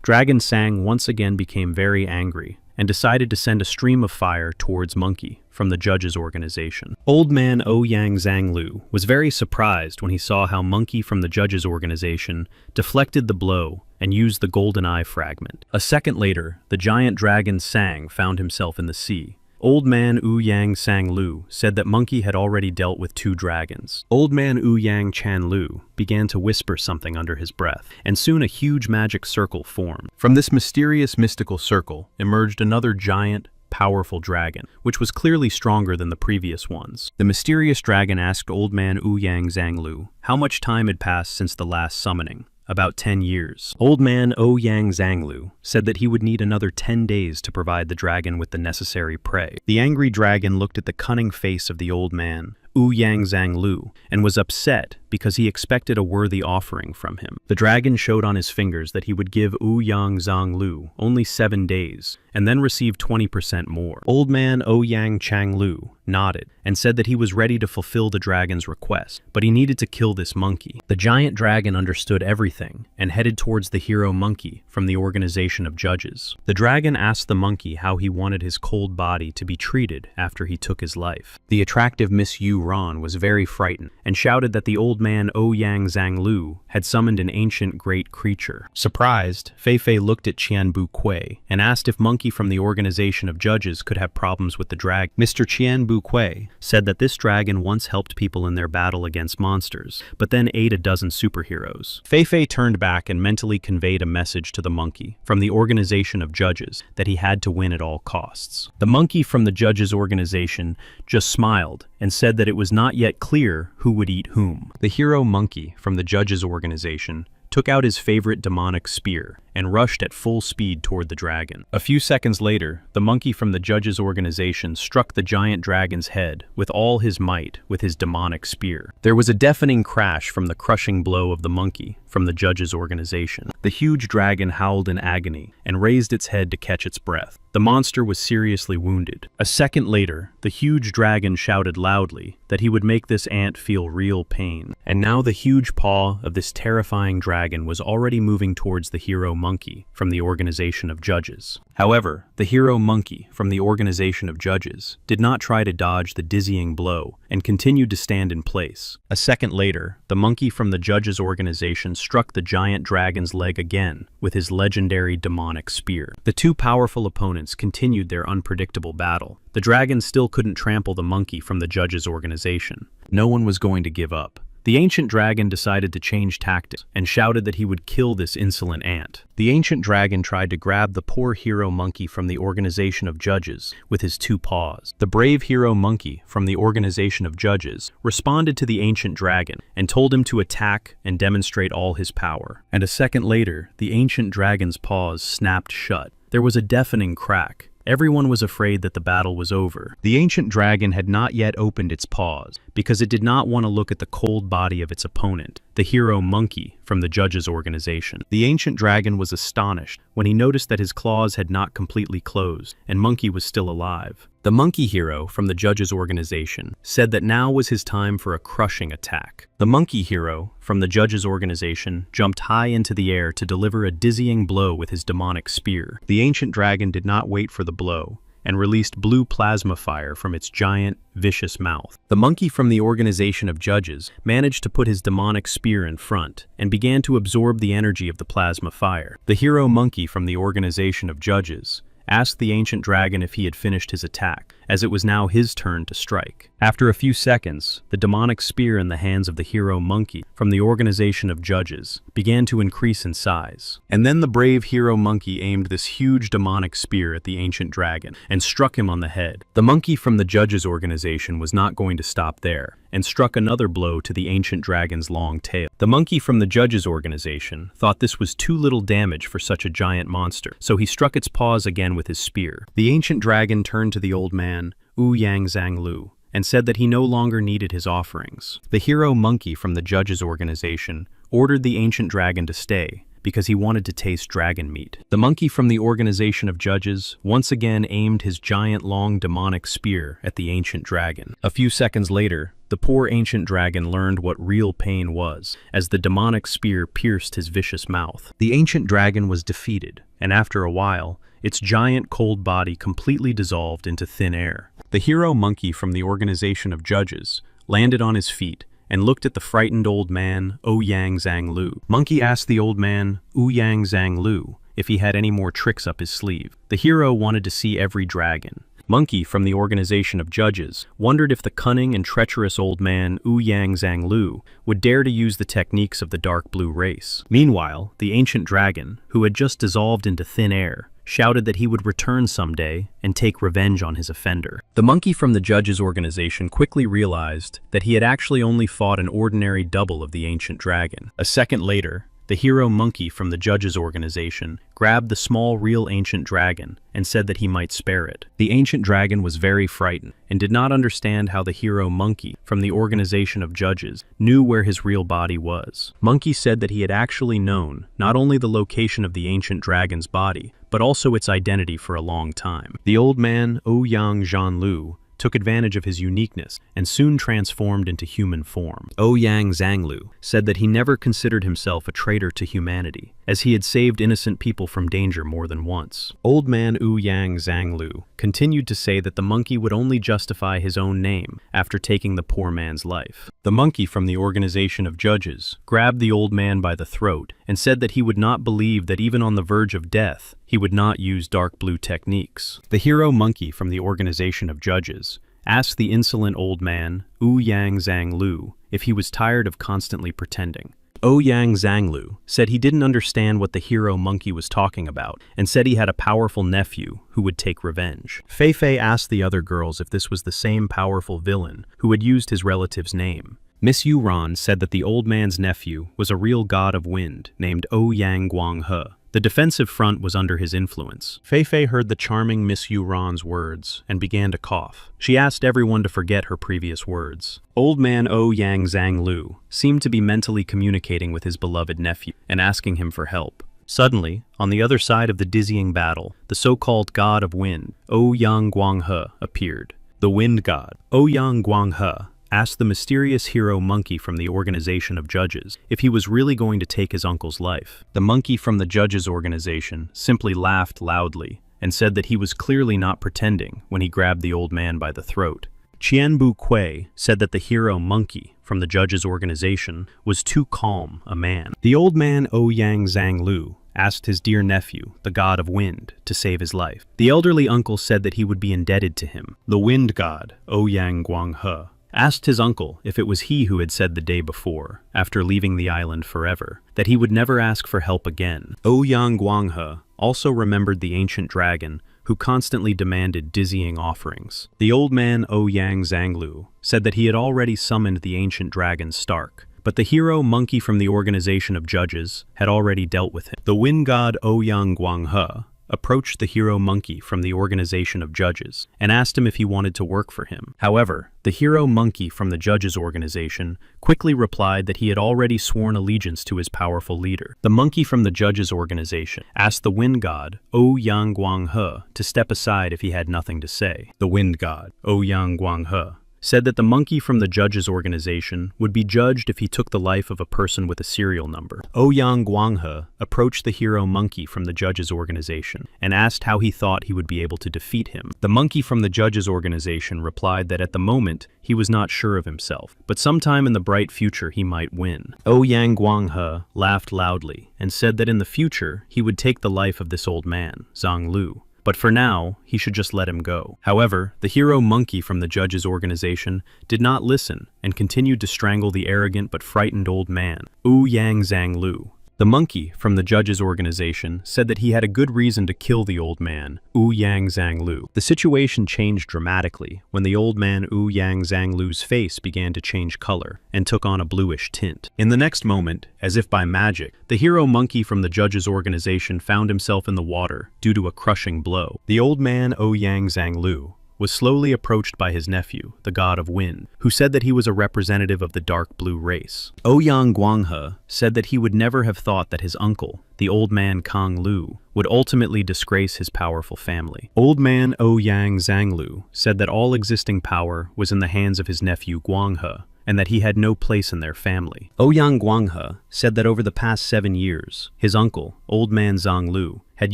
Dragon Sang once again became very angry and decided to send a stream of fire towards Monkey from the judges' organization. Old man Ouyang Zhanglu was very surprised when he saw how Monkey from the judges' organization deflected the blow and used the golden eye fragment. A second later, the giant dragon Sang found himself in the sea. Old man Ouyang Sanglu said that Monkey had already dealt with 2 dragons. Old man Ouyang Chanlu began to whisper something under his breath, and soon a huge magic circle formed. From this mysterious mystical circle emerged another giant, powerful dragon, which was clearly stronger than the previous ones. The mysterious dragon asked Old man Ouyang Zhanglu how much time had passed since the last summoning. About 10 years. Old man Ouyang Zhanglu said that he would need another 10 days to provide the dragon with the necessary prey. The angry dragon looked at the cunning face of the old man, Ouyang Zhanglu, and was upset because he expected a worthy offering from him. The dragon showed on his fingers that he would give Ouyang Zhanglu only 7 days, and then receive 20% more. Old man Ouyang Changlu nodded and said that he was ready to fulfill the dragon's request, but he needed to kill this monkey. The giant dragon understood everything and headed towards the hero Monkey from the organization of judges. The dragon asked the monkey how he wanted his cold body to be treated after he took his life. The attractive Miss Yu Ran was very frightened and shouted that the old man Ouyang Zhanglu had summoned an ancient great creature. Surprised, Fei Fei looked at Qian Bu Kui and asked if Monkey from the organization of judges could have problems with the dragon. Mr. Qian Bu Kui said that this dragon once helped people in their battle against monsters, but then ate a dozen superheroes. Fei Fei turned back and mentally conveyed a message to the monkey from the organization of judges that he had to win at all costs. The monkey from the judges' organization just smiled and said that it was not yet clear who would eat whom. The hero Monkey from the judges' organization took out his favorite demonic spear and rushed at full speed toward the dragon. A few seconds later, the monkey from the judges' organization struck the giant dragon's head with all his might with his demonic spear. There was a deafening crash from the crushing blow of the monkey from the judges' organization. The huge dragon howled in agony and raised its head to catch its breath. The monster was seriously wounded. A second later, the huge dragon shouted loudly that he would make this ant feel real pain. And now the huge paw of this terrifying dragon was already moving towards the hero Monkey from the organization of judges. However, the hero Monkey from the organization of judges did not try to dodge the dizzying blow and continued to stand in place. A second later, the monkey from the judges' organization struck the giant dragon's leg again with his legendary demonic spear. The two powerful opponents continued their unpredictable battle. The dragon still couldn't trample the monkey from the judges' organization. No one was going to give up. The ancient dragon decided to change tactics and shouted that he would kill this insolent ant. The ancient dragon tried to grab the poor hero monkey from the organization of judges with his two paws. The brave hero monkey from the organization of judges responded to the ancient dragon and told him to attack and demonstrate all his power. And a second later, the ancient dragon's paws snapped shut. There was a deafening crack. Everyone was afraid that the battle was over. The ancient dragon had not yet opened its paws because it did not want to look at the cold body of its opponent, the hero monkey from the judges' organization. The ancient dragon was astonished when he noticed that his claws had not completely closed and Monkey was still alive. The monkey hero from the judges' organization said that now was his time for a crushing attack. The monkey hero from the judges' organization jumped high into the air to deliver a dizzying blow with his demonic spear. The ancient dragon did not wait for the blow and released blue plasma fire from its giant, vicious mouth. The monkey from the organization of judges managed to put his demonic spear in front and began to absorb the energy of the plasma fire. The hero monkey from the organization of judges asked the ancient dragon if he had finished his attack, as it was now his turn to strike. After a few seconds, the demonic spear in the hands of the hero monkey from the organization of judges began to increase in size. And then the brave hero monkey aimed this huge demonic spear at the ancient dragon and struck him on the head. The monkey from the judges' organization was not going to stop there and struck another blow to the ancient dragon's long tail. The monkey from the judges' organization thought this was too little damage for such a giant monster, so he struck its paws again with his spear. The ancient dragon turned to the old man, Ouyang Zhanglu, and said that he no longer needed his offerings. The hero monkey from the judges' organization ordered the ancient dragon to stay, because he wanted to taste dragon meat. The monkey from the organization of judges once again aimed his giant long demonic spear at the ancient dragon. A few seconds later, the poor ancient dragon learned what real pain was, as the demonic spear pierced his vicious mouth. The ancient dragon was defeated, and after a while, its giant cold body completely dissolved into thin air. The hero monkey from the organization of judges landed on his feet and looked at the frightened old man, Ouyang Zhang Lu. Monkey asked the old man, Ouyang Zhang Lu, if he had any more tricks up his sleeve. The hero wanted to see every dragon. Monkey from the organization of judges wondered if the cunning and treacherous old man Ouyang Zhang Lu would dare to use the techniques of the dark blue race. Meanwhile, the ancient dragon, who had just dissolved into thin air, shouted that he would return someday and take revenge on his offender. The monkey from the judges' organization quickly realized that he had actually only fought an ordinary double of the ancient dragon. A second later, the hero monkey from the judges' organization grabbed the small real ancient dragon and said that he might spare it. The ancient dragon was very frightened and did not understand how the hero monkey from the organization of judges knew where his real body was. Monkey said that he had actually known not only the location of the ancient dragon's body, but also its identity for a long time. The old man, Ouyang Zhang Lu, took advantage of his uniqueness and soon transformed into human form. Ouyang Zhang Lu said that he never considered himself a traitor to humanity, as he had saved innocent people from danger more than once. Old man Ouyang Zhang Lu continued to say that the monkey would only justify his own name after taking the poor man's life. The monkey from the organization of judges grabbed the old man by the throat and said that he would not believe that even on the verge of death, he would not use dark blue techniques. The hero monkey from the organization of judges asked the insolent old man, Ouyang Zhang Lu, if he was tired of constantly pretending. Ouyang Zhang Lu said he didn't understand what the hero monkey was talking about and said he had a powerful nephew who would take revenge. Fei Fei asked the other girls if this was the same powerful villain who had used his relative's name. Miss Yuran said that the old man's nephew was a real god of wind named Ouyang Guanghe. The defensive front was under his influence. Fei Fei heard the charming Miss Yuran's words and began to cough. She asked everyone to forget her previous words. Old man Ouyang Zhang Lu seemed to be mentally communicating with his beloved nephew and asking him for help. Suddenly, on the other side of the dizzying battle, the so-called god of wind, Ouyang Guanghe, appeared. The wind god, Ouyang Guanghe, asked the mysterious hero monkey from the organization of judges if he was really going to take his uncle's life. The monkey from the judges' organization simply laughed loudly and said that he was clearly not pretending when he grabbed the old man by the throat. Qianbu Kui said that the hero monkey from the judges' organization was too calm a man. The old man Ouyang Zhang Lu asked his dear nephew, the god of wind, to save his life. The elderly uncle said that he would be indebted to him. The wind god, Ouyang Guanghe, asked his uncle if it was he who had said the day before, after leaving the island forever, that he would never ask for help again. Ouyang Guanghe also remembered the ancient dragon who constantly demanded dizzying offerings. The old man Ouyang Zhang Lu said that he had already summoned the ancient dragon Stark, but the hero monkey from the organization of judges had already dealt with him. The wind god Ouyang Guanghe approached the hero monkey from the organization of judges and asked him if he wanted to work for him. However, the hero monkey from the judges organization quickly replied that he had already sworn allegiance to his powerful leader. The monkey from the judges organization asked the wind god, Ouyang Guanghe, to step aside if he had nothing to say. The wind god, Ouyang Guanghe, said that the monkey from the judges organization would be judged if he took the life of a person with a serial number. Ouyang Guanghe approached the hero monkey from the judges organization and asked how he thought he would be able to defeat him. The monkey from the judges organization replied that at the moment he was not sure of himself, but sometime in the bright future he might win. Ouyang Guanghe laughed loudly and said that in the future he would take the life of this old man, Zhang Lu. But for now, he should just let him go. However, the hero monkey from the judges' organization did not listen and continued to strangle the arrogant but frightened old man, Ouyang Zhang Lu. The monkey from the judges' organization said that he had a good reason to kill the old man, Ouyang Zhang Lu. The situation changed dramatically when the old man Ouyang Zhang Lu's face began to change color and took on a bluish tint. In the next moment, as if by magic, the hero monkey from the judges' organization found himself in the water due to a crushing blow. The old man Ouyang Zhang Lu was slowly approached by his nephew, the god of wind, who said that he was a representative of the dark blue race. Ouyang Guanghe said that he would never have thought that his uncle, the old man Kang Lu, would ultimately disgrace his powerful family. Old man Ouyang Zhanglu said that all existing power was in the hands of his nephew Guanghe, and that he had no place in their family. Ouyang Guanghe said that over the past 7 years, his uncle, Old Man Zhang Lu, had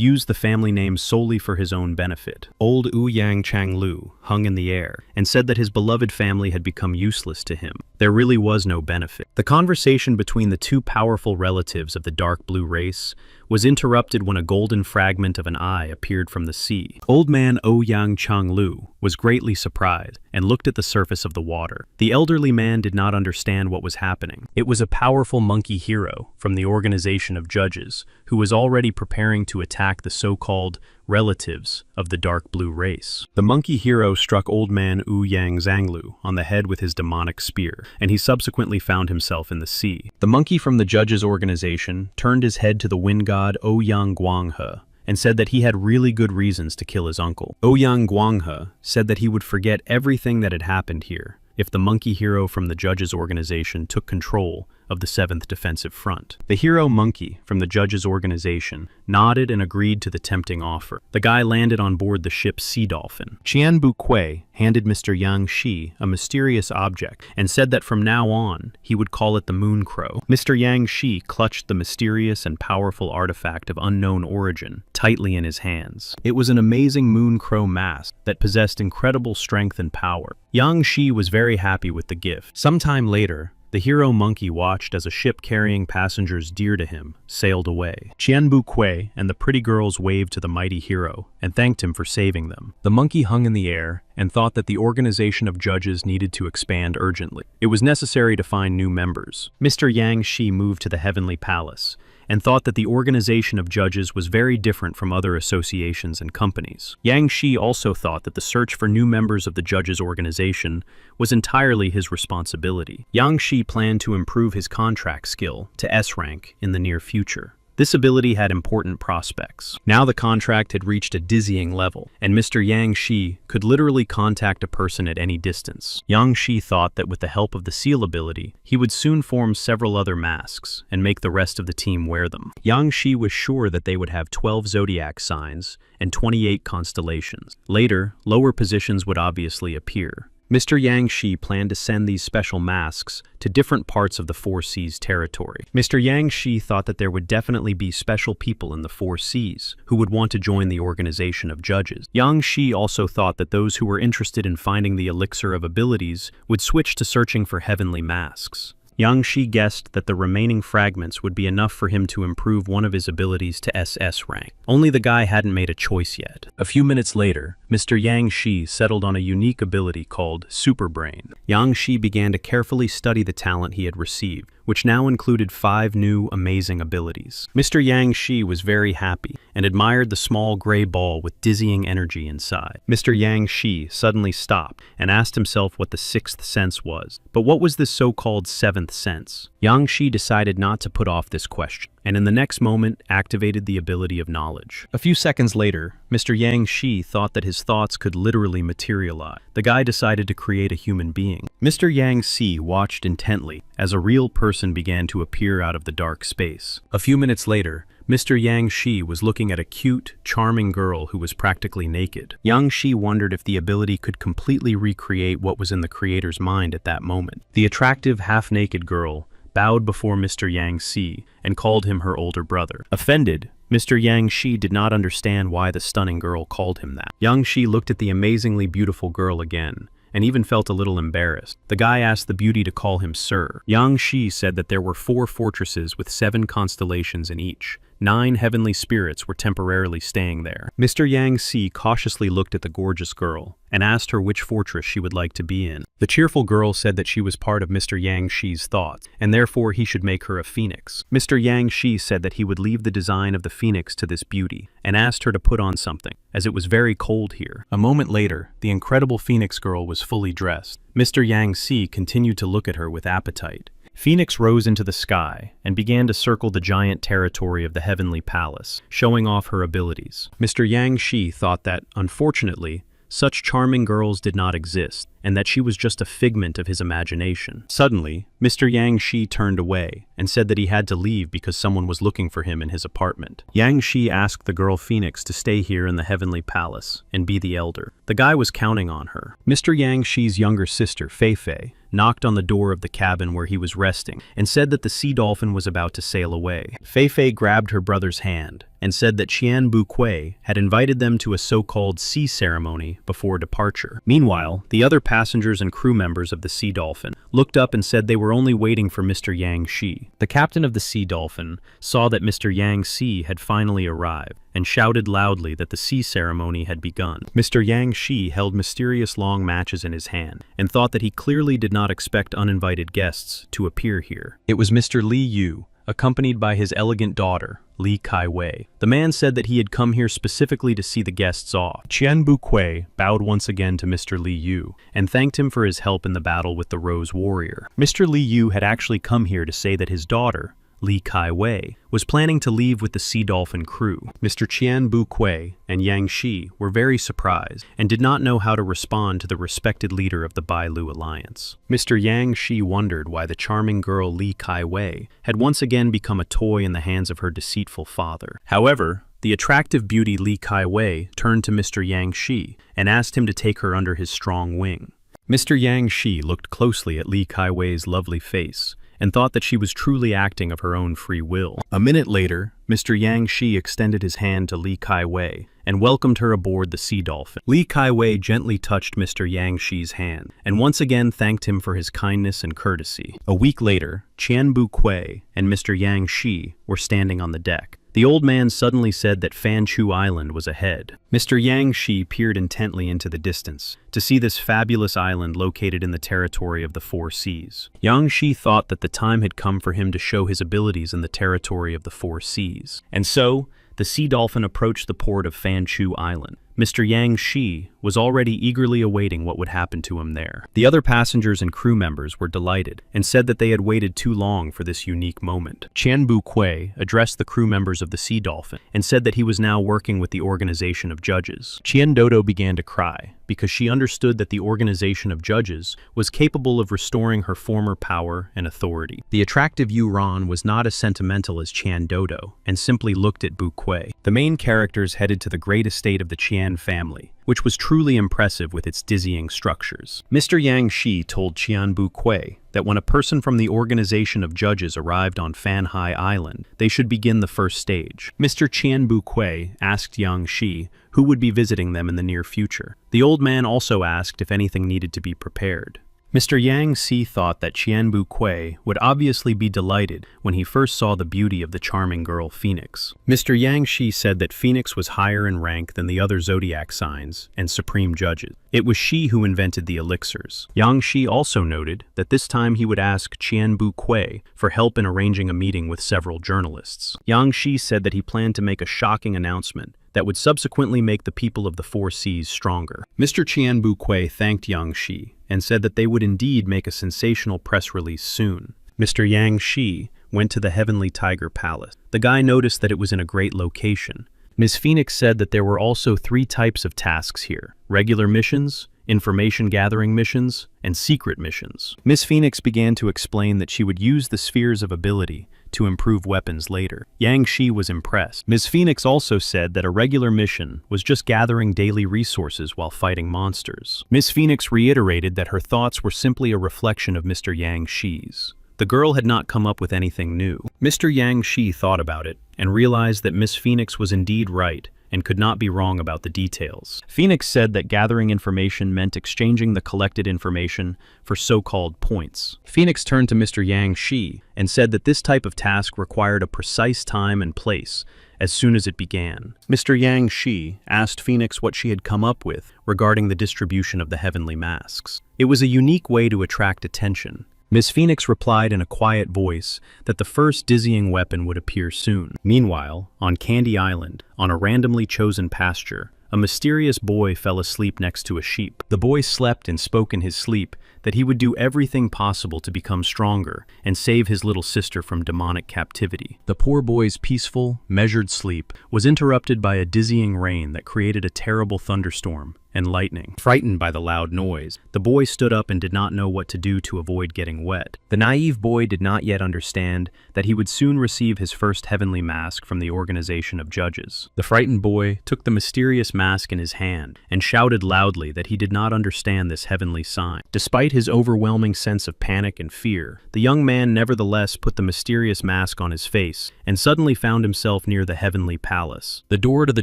used the family name solely for his own benefit. Old Ouyang Changlu hung in the air and said that his beloved family had become useless to him. There really was no benefit. The conversation between the two powerful relatives of the dark blue race was interrupted when a golden fragment of an eye appeared from the sea. Old man Ouyang Changlu was greatly surprised and looked at the surface of the water. The elderly man did not understand what was happening. It was a powerful monkey hero from the organization of judges who was already preparing to attack the so-called relatives of the dark blue race. The monkey hero struck old man Ouyang Zhanglu on the head with his demonic spear, and he subsequently found himself in the sea. The monkey from the judges' organization turned his head to the wind god Ouyang Guanghe and said that he had really good reasons to kill his uncle. Ouyang Guanghe said that he would forget everything that had happened here if the monkey hero from the judges' organization took control of the 7th Defensive Front. The hero monkey from the judges' organization nodded and agreed to the tempting offer. The guy landed on board the ship Sea Dolphin. Qian Bukui handed Mr. Yang Shi a mysterious object and said that from now on, he would call it the Moon Crow. Mr. Yang Shi clutched the mysterious and powerful artifact of unknown origin tightly in his hands. It was an amazing Moon Crow mask that possessed incredible strength and power. Yang Shi was very happy with the gift. Sometime later, the hero monkey watched as a ship carrying passengers dear to him sailed away. Qian Bukui and the pretty girls waved to the mighty hero and thanked him for saving them. The monkey hung in the air and thought that the organization of judges needed to expand urgently. It was necessary to find new members. Mr. Yang Shi moved to the Heavenly Palace and thought that the organization of judges was very different from other associations and companies. Yang Shi also thought that the search for new members of the judges' organization was entirely his responsibility. Yang Shi planned to improve his contract skill to S rank in the near future. This ability had important prospects. Now the contract had reached a dizzying level, and Mr. Yang Shi could literally contact a person at any distance. Yang Shi thought that with the help of the seal ability, he would soon form several other masks and make the rest of the team wear them. Yang Shi was sure that they would have 12 zodiac signs and 28 constellations. Later, lower positions would obviously appear. Mr. Yang Shi planned to send these special masks to different parts of the Four Seas territory. Mr. Yang Shi thought that there would definitely be special people in the Four Seas who would want to join the organization of judges. Yang Shi also thought that those who were interested in finding the elixir of abilities would switch to searching for heavenly masks. Yang Shi guessed that the remaining fragments would be enough for him to improve one of his abilities to SS rank. Only the guy hadn't made a choice yet. A few minutes later, Mr. Yang Shi settled on a unique ability called Super Brain. Yang Shi began to carefully study the talent he had received, which now included 5 new, amazing abilities. Mr. Yang Shi was very happy and admired the small gray ball with dizzying energy inside. Mr. Yang Shi suddenly stopped and asked himself what the 6th sense was. But what was this so-called 7th sense? Yang Shi decided not to put off this question, and in the next moment activated the ability of knowledge. A few seconds later, Mr. Yang Shi thought that his thoughts could literally materialize. The guy decided to create a human being. Mr. Yang Shi watched intently as a real person began to appear out of the dark space. A few minutes later, Mr. Yang Shi was looking at a cute, charming girl who was practically naked. Yang Shi wondered if the ability could completely recreate what was in the creator's mind at that moment. The attractive, half-naked girl bowed before Mr. Yang Shi and called him her older brother. Offended, Mr. Yang Shi did not understand why the stunning girl called him that. Yang Shi looked at the amazingly beautiful girl again, and even felt a little embarrassed. The guy asked the beauty to call him sir. Yang Shi said that there were 4 fortresses with 7 constellations in each. 9 heavenly spirits were temporarily staying there. Mr. Yang Shi cautiously looked at the gorgeous girl and asked her which fortress she would like to be in. The cheerful girl said that she was part of Mr. Yang Shi's thoughts, and therefore he should make her a phoenix. Mr. Yang Shi said that he would leave the design of the phoenix to this beauty, and asked her to put on something, as it was very cold here. A moment later, the incredible phoenix girl was fully dressed. Mr. Yang Shi continued to look at her with appetite. Phoenix rose into the sky and began to circle the giant territory of the Heavenly Palace, showing off her abilities. Mr. Yang Shi thought that, unfortunately, such charming girls did not exist, and that she was just a figment of his imagination. Suddenly, Mr. Yang Shi turned away and said that he had to leave because someone was looking for him in his apartment. Yang Shi asked the girl Phoenix to stay here in the Heavenly Palace and be the elder. The guy was counting on her. Mr. Yang Shi's younger sister, Fei Fei, knocked on the door of the cabin where he was resting and said that the sea dolphin was about to sail away. Fei Fei grabbed her brother's hand and said that Qian Bu Kui had invited them to a so-called sea ceremony before departure. Meanwhile, the other passengers and crew members of the Sea Dolphin looked up and said they were only waiting for Mr. Yang Shi. The captain of the Sea Dolphin saw that Mr. Yang Shi had finally arrived and shouted loudly that the sea ceremony had begun. Mr. Yang Shi held mysterious long matches in his hand and thought that he clearly did not expect uninvited guests to appear here. It was Mr. Li Yu, accompanied by his elegant daughter, Li Kai Wei. The man said that he had come here specifically to see the guests off. Qian Bu Kui bowed once again to Mr. Li Yu and thanked him for his help in the battle with the Rose Warrior. Mr. Li Yu had actually come here to say that his daughter, Li Kai Wei, was planning to leave with the Sea Dolphin crew. Mr. Qian Bu Kui and Yang Shi were very surprised and did not know how to respond to the respected leader of the Bai Lu Alliance. Mr. Yang Shi wondered why the charming girl Li Kai Wei had once again become a toy in the hands of her deceitful father. However, the attractive beauty Li Kai Wei turned to Mr. Yang Shi and asked him to take her under his strong wing. Mr. Yang Shi looked closely at Li Kai Wei's lovely face and thought that she was truly acting of her own free will. A minute later, Mr. Yang Shi extended his hand to Li Kai Wei and welcomed her aboard the Sea Dolphin. Li Kai Wei gently touched Mr. Yang Shi's hand and once again thanked him for his kindness and courtesy. A week later, Qian Bu Kui and Mr. Yang Shi were standing on the deck. The old man suddenly said that Fanchu Island was ahead. Mr. Yang Shi peered intently into the distance to see this fabulous island located in the territory of the Four Seas. Yang Shi thought that the time had come for him to show his abilities in the territory of the Four Seas. And so, the Sea Dolphin approached the port of Fanchu Island. Mr. Yang Shi was already eagerly awaiting what would happen to him there. The other passengers and crew members were delighted and said that they had waited too long for this unique moment. Qian Bu Kui addressed the crew members of the Sea Dolphin and said that he was now working with the organization of judges. Qian Dodo began to cry because she understood that the organization of judges was capable of restoring her former power and authority. The attractive Yu Ran was not as sentimental as Qian Dodo and simply looked at Bu Kui. The main characters headed to the great estate of the Qian family, which was truly impressive with its dizzying structures. Mr. Yang Shi told Qian Bu Kui that when a person from the organization of judges arrived on Fanhai Island, they should begin the first stage. Mr. Qian Bu Kui asked Yang Shi who would be visiting them in the near future. The old man also asked if anything needed to be prepared. Mr. Yang Shi thought that Qian Bu Kui would obviously be delighted when he first saw the beauty of the charming girl Phoenix. Mr. Yang Shi said that Phoenix was higher in rank than the other zodiac signs and supreme judges. It was she who invented the elixirs. Yang Shi also noted that this time he would ask Qian Bu Kui for help in arranging a meeting with several journalists. Yang Shi said that he planned to make a shocking announcement that would subsequently make the people of the Four Seas stronger. Mr. Qian Bu Kui thanked Yang Shi and said that they would indeed make a sensational press release soon. Mr. Yang Shi went to the Heavenly Tiger Palace. The guy noticed that it was in a great location. Ms. Phoenix said that there were also 3 types of tasks here: regular missions, information gathering missions, and secret missions. Ms. Phoenix began to explain that she would use the spheres of ability to improve weapons later. Yang Shi was impressed. Ms. Phoenix also said that a regular mission was just gathering daily resources while fighting monsters. Ms. Phoenix reiterated that her thoughts were simply a reflection of Mr. Yang Shi's. The girl had not come up with anything new. Mr. Yang Shi thought about it and realized that Miss Phoenix was indeed right and could not be wrong about the details. Phoenix said that gathering information meant exchanging the collected information for so-called points. Phoenix turned to Mr. Yang Shi and said that this type of task required a precise time and place as soon as it began. Mr. Yang Shi asked Phoenix what she had come up with regarding the distribution of the heavenly masks. It was a unique way to attract attention. Miss Phoenix replied in a quiet voice that the first dizzying weapon would appear soon. Meanwhile, on Candy Island, on a randomly chosen pasture, a mysterious boy fell asleep next to a sheep. The boy slept and spoke in his sleep that he would do everything possible to become stronger and save his little sister from demonic captivity. The poor boy's peaceful, measured sleep was interrupted by a dizzying rain that created a terrible thunderstorm and lightning. Frightened by the loud noise, the boy stood up and did not know what to do to avoid getting wet. The naive boy did not yet understand that he would soon receive his first heavenly mask from the organization of judges. The frightened boy took the mysterious mask in his hand and shouted loudly that he did not understand this heavenly sign. Despite his overwhelming sense of panic and fear, the young man nevertheless put the mysterious mask on his face and suddenly found himself near the heavenly palace. The door to the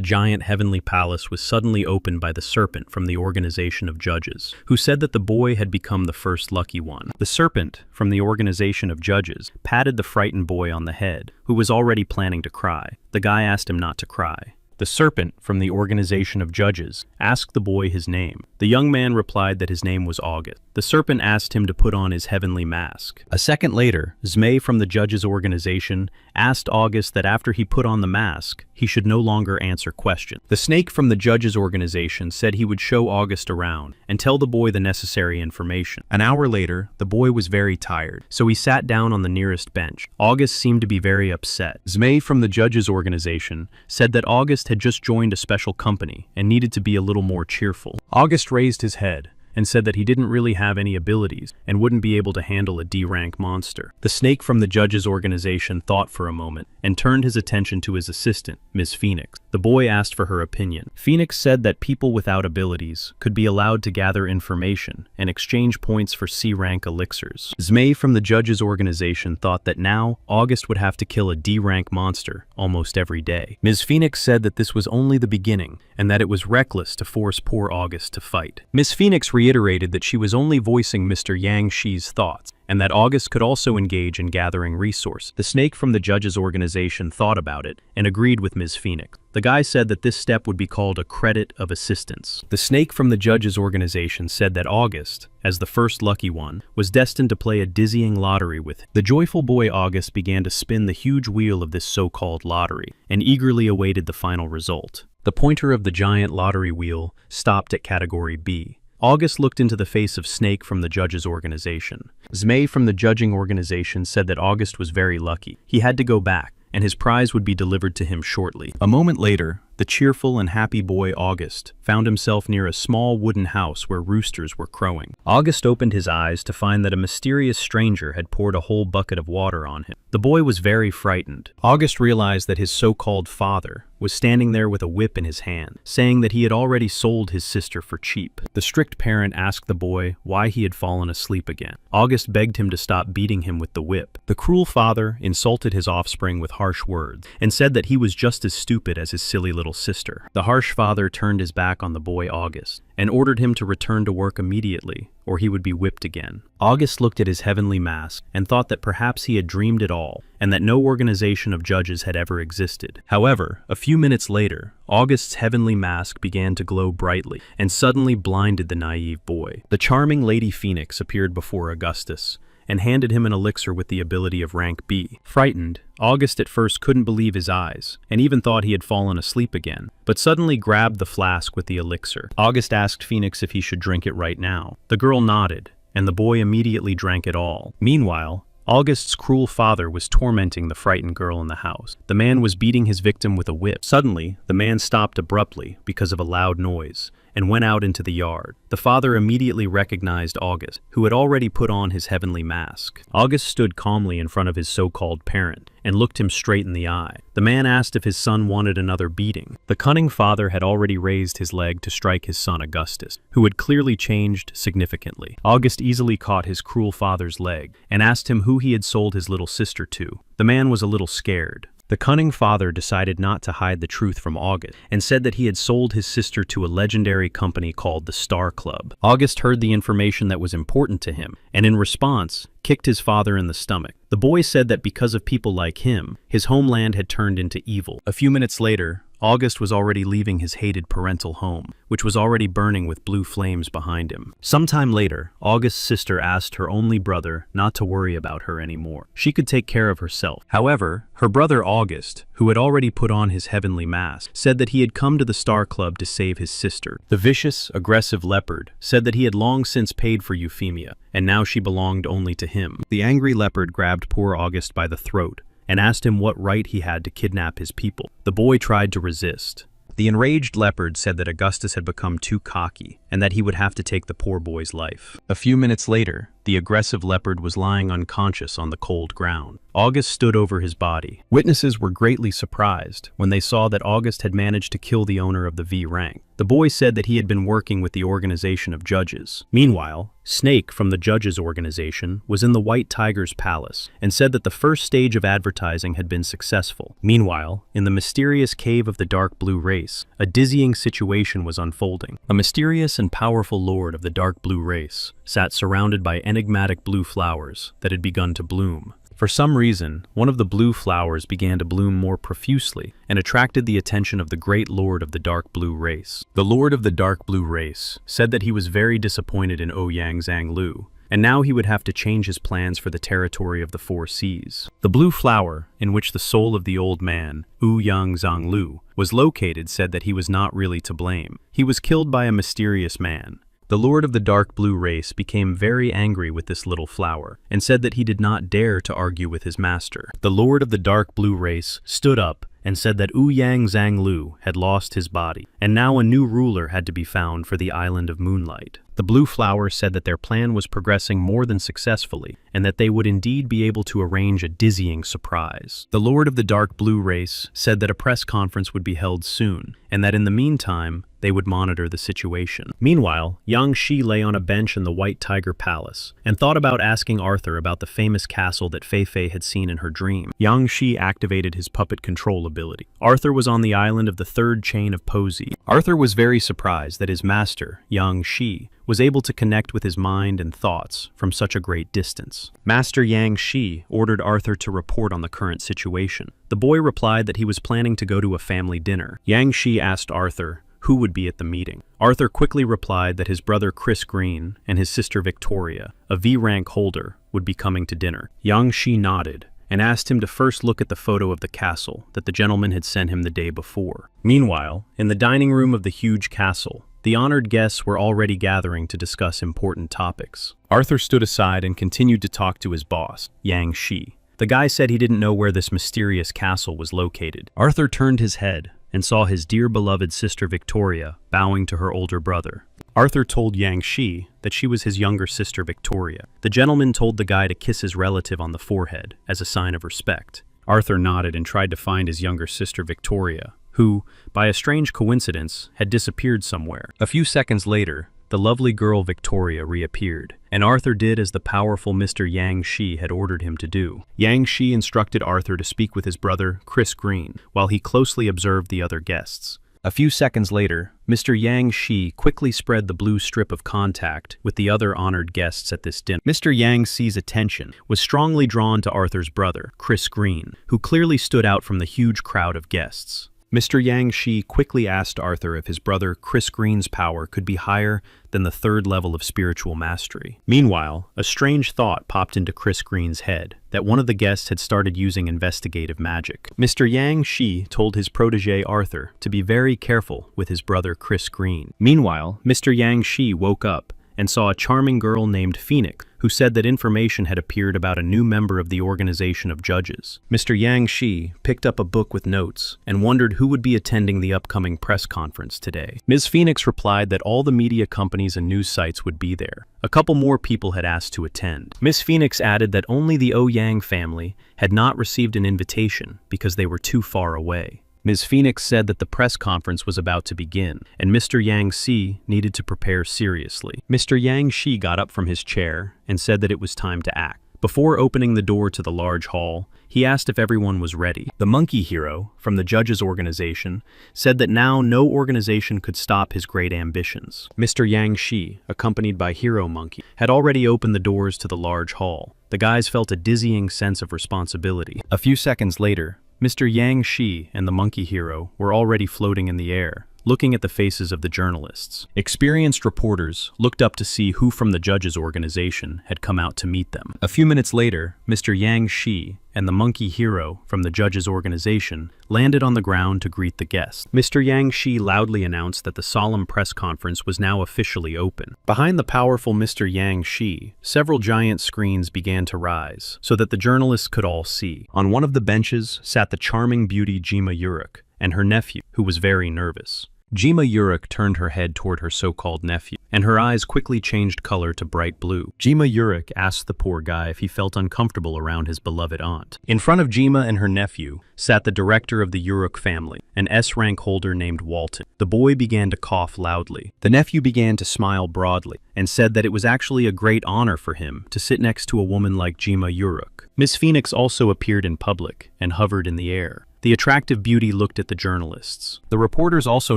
giant heavenly palace was suddenly opened by the serpent from the organization of judges, who said that the boy had become the first lucky one. The serpent from the organization of judges patted the frightened boy on the head, who was already planning to cry. The guy asked him not to cry. The serpent from the organization of judges asked the boy his name. The young man replied that his name was August. The serpent asked him to put on his heavenly mask. A second later, Zmei from the judges' organization asked August that after he put on the mask, he should no longer answer questions. The snake from the judges' organization said he would show August around and tell the boy the necessary information. An hour later, the boy was very tired, so he sat down on the nearest bench. August seemed to be very upset. Zmei from the judges' organization said that August had just joined a special company and needed to be a little more cheerful. August raised his head and said that he didn't really have any abilities and wouldn't be able to handle a D-rank monster. The snake from the judges' organization thought for a moment and turned his attention to his assistant, Ms. Phoenix. The boy asked for her opinion. Phoenix said that people without abilities could be allowed to gather information and exchange points for C-rank elixirs. Zmei from the judges' organization thought that now August would have to kill a D-rank monster almost every day. Ms. Phoenix said that this was only the beginning and that it was reckless to force poor August to fight. Ms. Phoenix reiterated that she was only voicing Mr. Yang Shi's thoughts and that August could also engage in gathering resources. The snake from the judges' organization thought about it and agreed with Ms. Phoenix. The guy said that this step would be called a credit of assistance. The snake from the judges' organization said that August, as the first lucky one, was destined to play a dizzying lottery with him. The joyful boy August began to spin the huge wheel of this so-called lottery and eagerly awaited the final result. The pointer of the giant lottery wheel stopped at category B. August looked into the face of Snake from the judges' organization. Zmei from the judging organization said that August was very lucky. He had to go back, and his prize would be delivered to him shortly. A moment later, the cheerful and happy boy August found himself near a small wooden house where roosters were crowing. August opened his eyes to find that a mysterious stranger had poured a whole bucket of water on him. The boy was very frightened. August realized that his so-called father was standing there with a whip in his hand, saying that he had already sold his sister for cheap. The strict parent asked the boy why he had fallen asleep again. August begged him to stop beating him with the whip. The cruel father insulted his offspring with harsh words and said that he was just as stupid as his silly little sister. The harsh father turned his back on the boy August and ordered him to return to work immediately or he would be whipped again. August looked at his heavenly mask and thought that perhaps he had dreamed it all and that no organization of judges had ever existed. However, a few minutes later, August's heavenly mask began to glow brightly and suddenly blinded the naive boy. The charming Lady Phoenix appeared before Augustus and handed him an elixir with the ability of rank B. Frightened, August at first couldn't believe his eyes, and even thought he had fallen asleep again, but suddenly grabbed the flask with the elixir. August asked Phoenix if he should drink it right now. The girl nodded, and the boy immediately drank it all. Meanwhile, August's cruel father was tormenting the frightened girl in the house. The man was beating his victim with a whip. Suddenly, the man stopped abruptly because of a loud noise and went out into the yard. The father immediately recognized August, who had already put on his heavenly mask. August stood calmly in front of his so-called parent and looked him straight in the eye. The man asked if his son wanted another beating. The cunning father had already raised his leg to strike his son Augustus, who had clearly changed significantly. August easily caught his cruel father's leg and asked him who he had sold his little sister to. The man was a little scared. The cunning father decided not to hide the truth from August and said that he had sold his sister to a legendary company called the Star Club. August heard the information that was important to him and in response kicked his father in the stomach. The boy said that because of people like him, his homeland had turned into evil. A few minutes later, August was already leaving his hated parental home, which was already burning with blue flames behind him. Sometime later, August's sister asked her only brother not to worry about her anymore. She could take care of herself. However, her brother August, who had already put on his heavenly mask, said that he had come to the Star Club to save his sister. The vicious, aggressive leopard said that he had long since paid for Euphemia, and now she belonged only to him. The angry leopard grabbed poor August by the throat and asked him what right he had to kidnap his people. The boy tried to resist. The enraged leopard said that Augustus had become too cocky and that he would have to take the poor boy's life. A few minutes later, the aggressive leopard was lying unconscious on the cold ground. August stood over his body. Witnesses were greatly surprised when they saw that August had managed to kill the owner of the V rank. The boy said that he had been working with the organization of judges. Meanwhile, Snake from the judges organization was in the White Tiger's palace and said that the first stage of advertising had been successful. Meanwhile, in the mysterious cave of the dark blue race, a dizzying situation was unfolding. A mysterious and powerful lord of the dark blue race sat surrounded by enigmatic blue flowers that had begun to bloom. For some reason, one of the blue flowers began to bloom more profusely and attracted the attention of the great lord of the dark blue race. The lord of the dark blue race said that he was very disappointed in Ouyang Zhanglu, and now he would have to change his plans for the territory of the four seas. The blue flower, in which the soul of the old man, Ouyang Zhanglu, was located, said that he was not really to blame. He was killed by a mysterious man. The lord of the dark blue race became very angry with this little flower and said that he did not dare to argue with his master. The lord of the dark blue race stood up and said that Ouyang Zhanglu had lost his body, and now a new ruler had to be found for the island of Moonlight. The blue flower said that their plan was progressing more than successfully, and that they would indeed be able to arrange a dizzying surprise. The lord of the dark blue race said that a press conference would be held soon, and that in the meantime, they would monitor the situation. Meanwhile, Yang Shi lay on a bench in the White Tiger Palace, and thought about asking Arthur about the famous castle that Fei Fei had seen in her dream. Yang Shi activated his puppet control ability. Arthur was on the island of the third chain of Posey. Arthur was very surprised that his master, Yang Shi, was able to connect with his mind and thoughts from such a great distance. Master Yang Shi ordered Arthur to report on the current situation. The boy replied that he was planning to go to a family dinner. Yang Shi asked Arthur who would be at the meeting. Arthur quickly replied that his brother Chris Green and his sister Victoria, a V rank holder, would be coming to dinner. Yang Shi nodded and asked him to first look at the photo of the castle that the gentleman had sent him the day before. Meanwhile, in the dining room of the huge castle, the honored guests were already gathering to discuss important topics. Arthur stood aside and continued to talk to his boss, Yang Shi. The guy said he didn't know where this mysterious castle was located. Arthur turned his head and saw his dear beloved sister Victoria bowing to her older brother. Arthur told Yang Shi that she was his younger sister Victoria. The gentleman told the guy to kiss his relative on the forehead as a sign of respect. Arthur nodded and tried to find his younger sister Victoria, who, by a strange coincidence, had disappeared somewhere. A few seconds later, the lovely girl Victoria reappeared, and Arthur did as the powerful Mr. Yang Shi had ordered him to do. Yang Shi instructed Arthur to speak with his brother, Chris Green, while he closely observed the other guests. A few seconds later, Mr. Yang Shi quickly spread the blue strip of contact with the other honored guests at this dinner. Mr. Yang Shi's attention was strongly drawn to Arthur's brother, Chris Green, who clearly stood out from the huge crowd of guests. Mr. Yang Shi quickly asked Arthur if his brother Chris Green's power could be higher than the third level of spiritual mastery. Meanwhile, a strange thought popped into Chris Green's head, that one of the guests had started using investigative magic. Mr. Yang Shi told his protege Arthur to be very careful with his brother Chris Green. Meanwhile, Mr. Yang Shi woke up and saw a charming girl named Phoenix, who said that information had appeared about a new member of the organization of judges. Mr. Yang Shi picked up a book with notes and wondered who would be attending the upcoming press conference today. Ms. Phoenix replied that all the media companies and news sites would be there. A couple more people had asked to attend. Ms. Phoenix added that only the Ouyang family had not received an invitation because they were too far away. Ms. Phoenix said that the press conference was about to begin, and Mr. Yang Shi needed to prepare seriously. Mr. Yang Shi got up from his chair and said that it was time to act. Before opening the door to the large hall, he asked if everyone was ready. The monkey hero, from the judges' organization, said that now no organization could stop his great ambitions. Mr. Yang Shi, accompanied by Hero Monkey, had already opened the doors to the large hall. The guys felt a dizzying sense of responsibility. A few seconds later, Mr. Yang Shi and the monkey hero were already floating in the air, looking at the faces of the journalists. Experienced reporters looked up to see who from the judges' organization had come out to meet them. A few minutes later, Mr. Yang Shi and the monkey hero from the judges' organization landed on the ground to greet the guests. Mr. Yang Shi loudly announced that the solemn press conference was now officially open. Behind the powerful Mr. Yang Shi, several giant screens began to rise so that the journalists could all see. On one of the benches sat the charming beauty Jima Uruk, and her nephew, who was very nervous. Jima Yurik turned her head toward her so-called nephew, and her eyes quickly changed color to bright blue. Jima Yurik asked the poor guy if he felt uncomfortable around his beloved aunt. In front of Jima and her nephew sat the director of the Yurik family, an S-rank holder named Walton. The boy began to cough loudly. The nephew began to smile broadly and said that it was actually a great honor for him to sit next to a woman like Jima Yurik. Miss Phoenix also appeared in public and hovered in the air. The attractive beauty looked at the journalists. The reporters also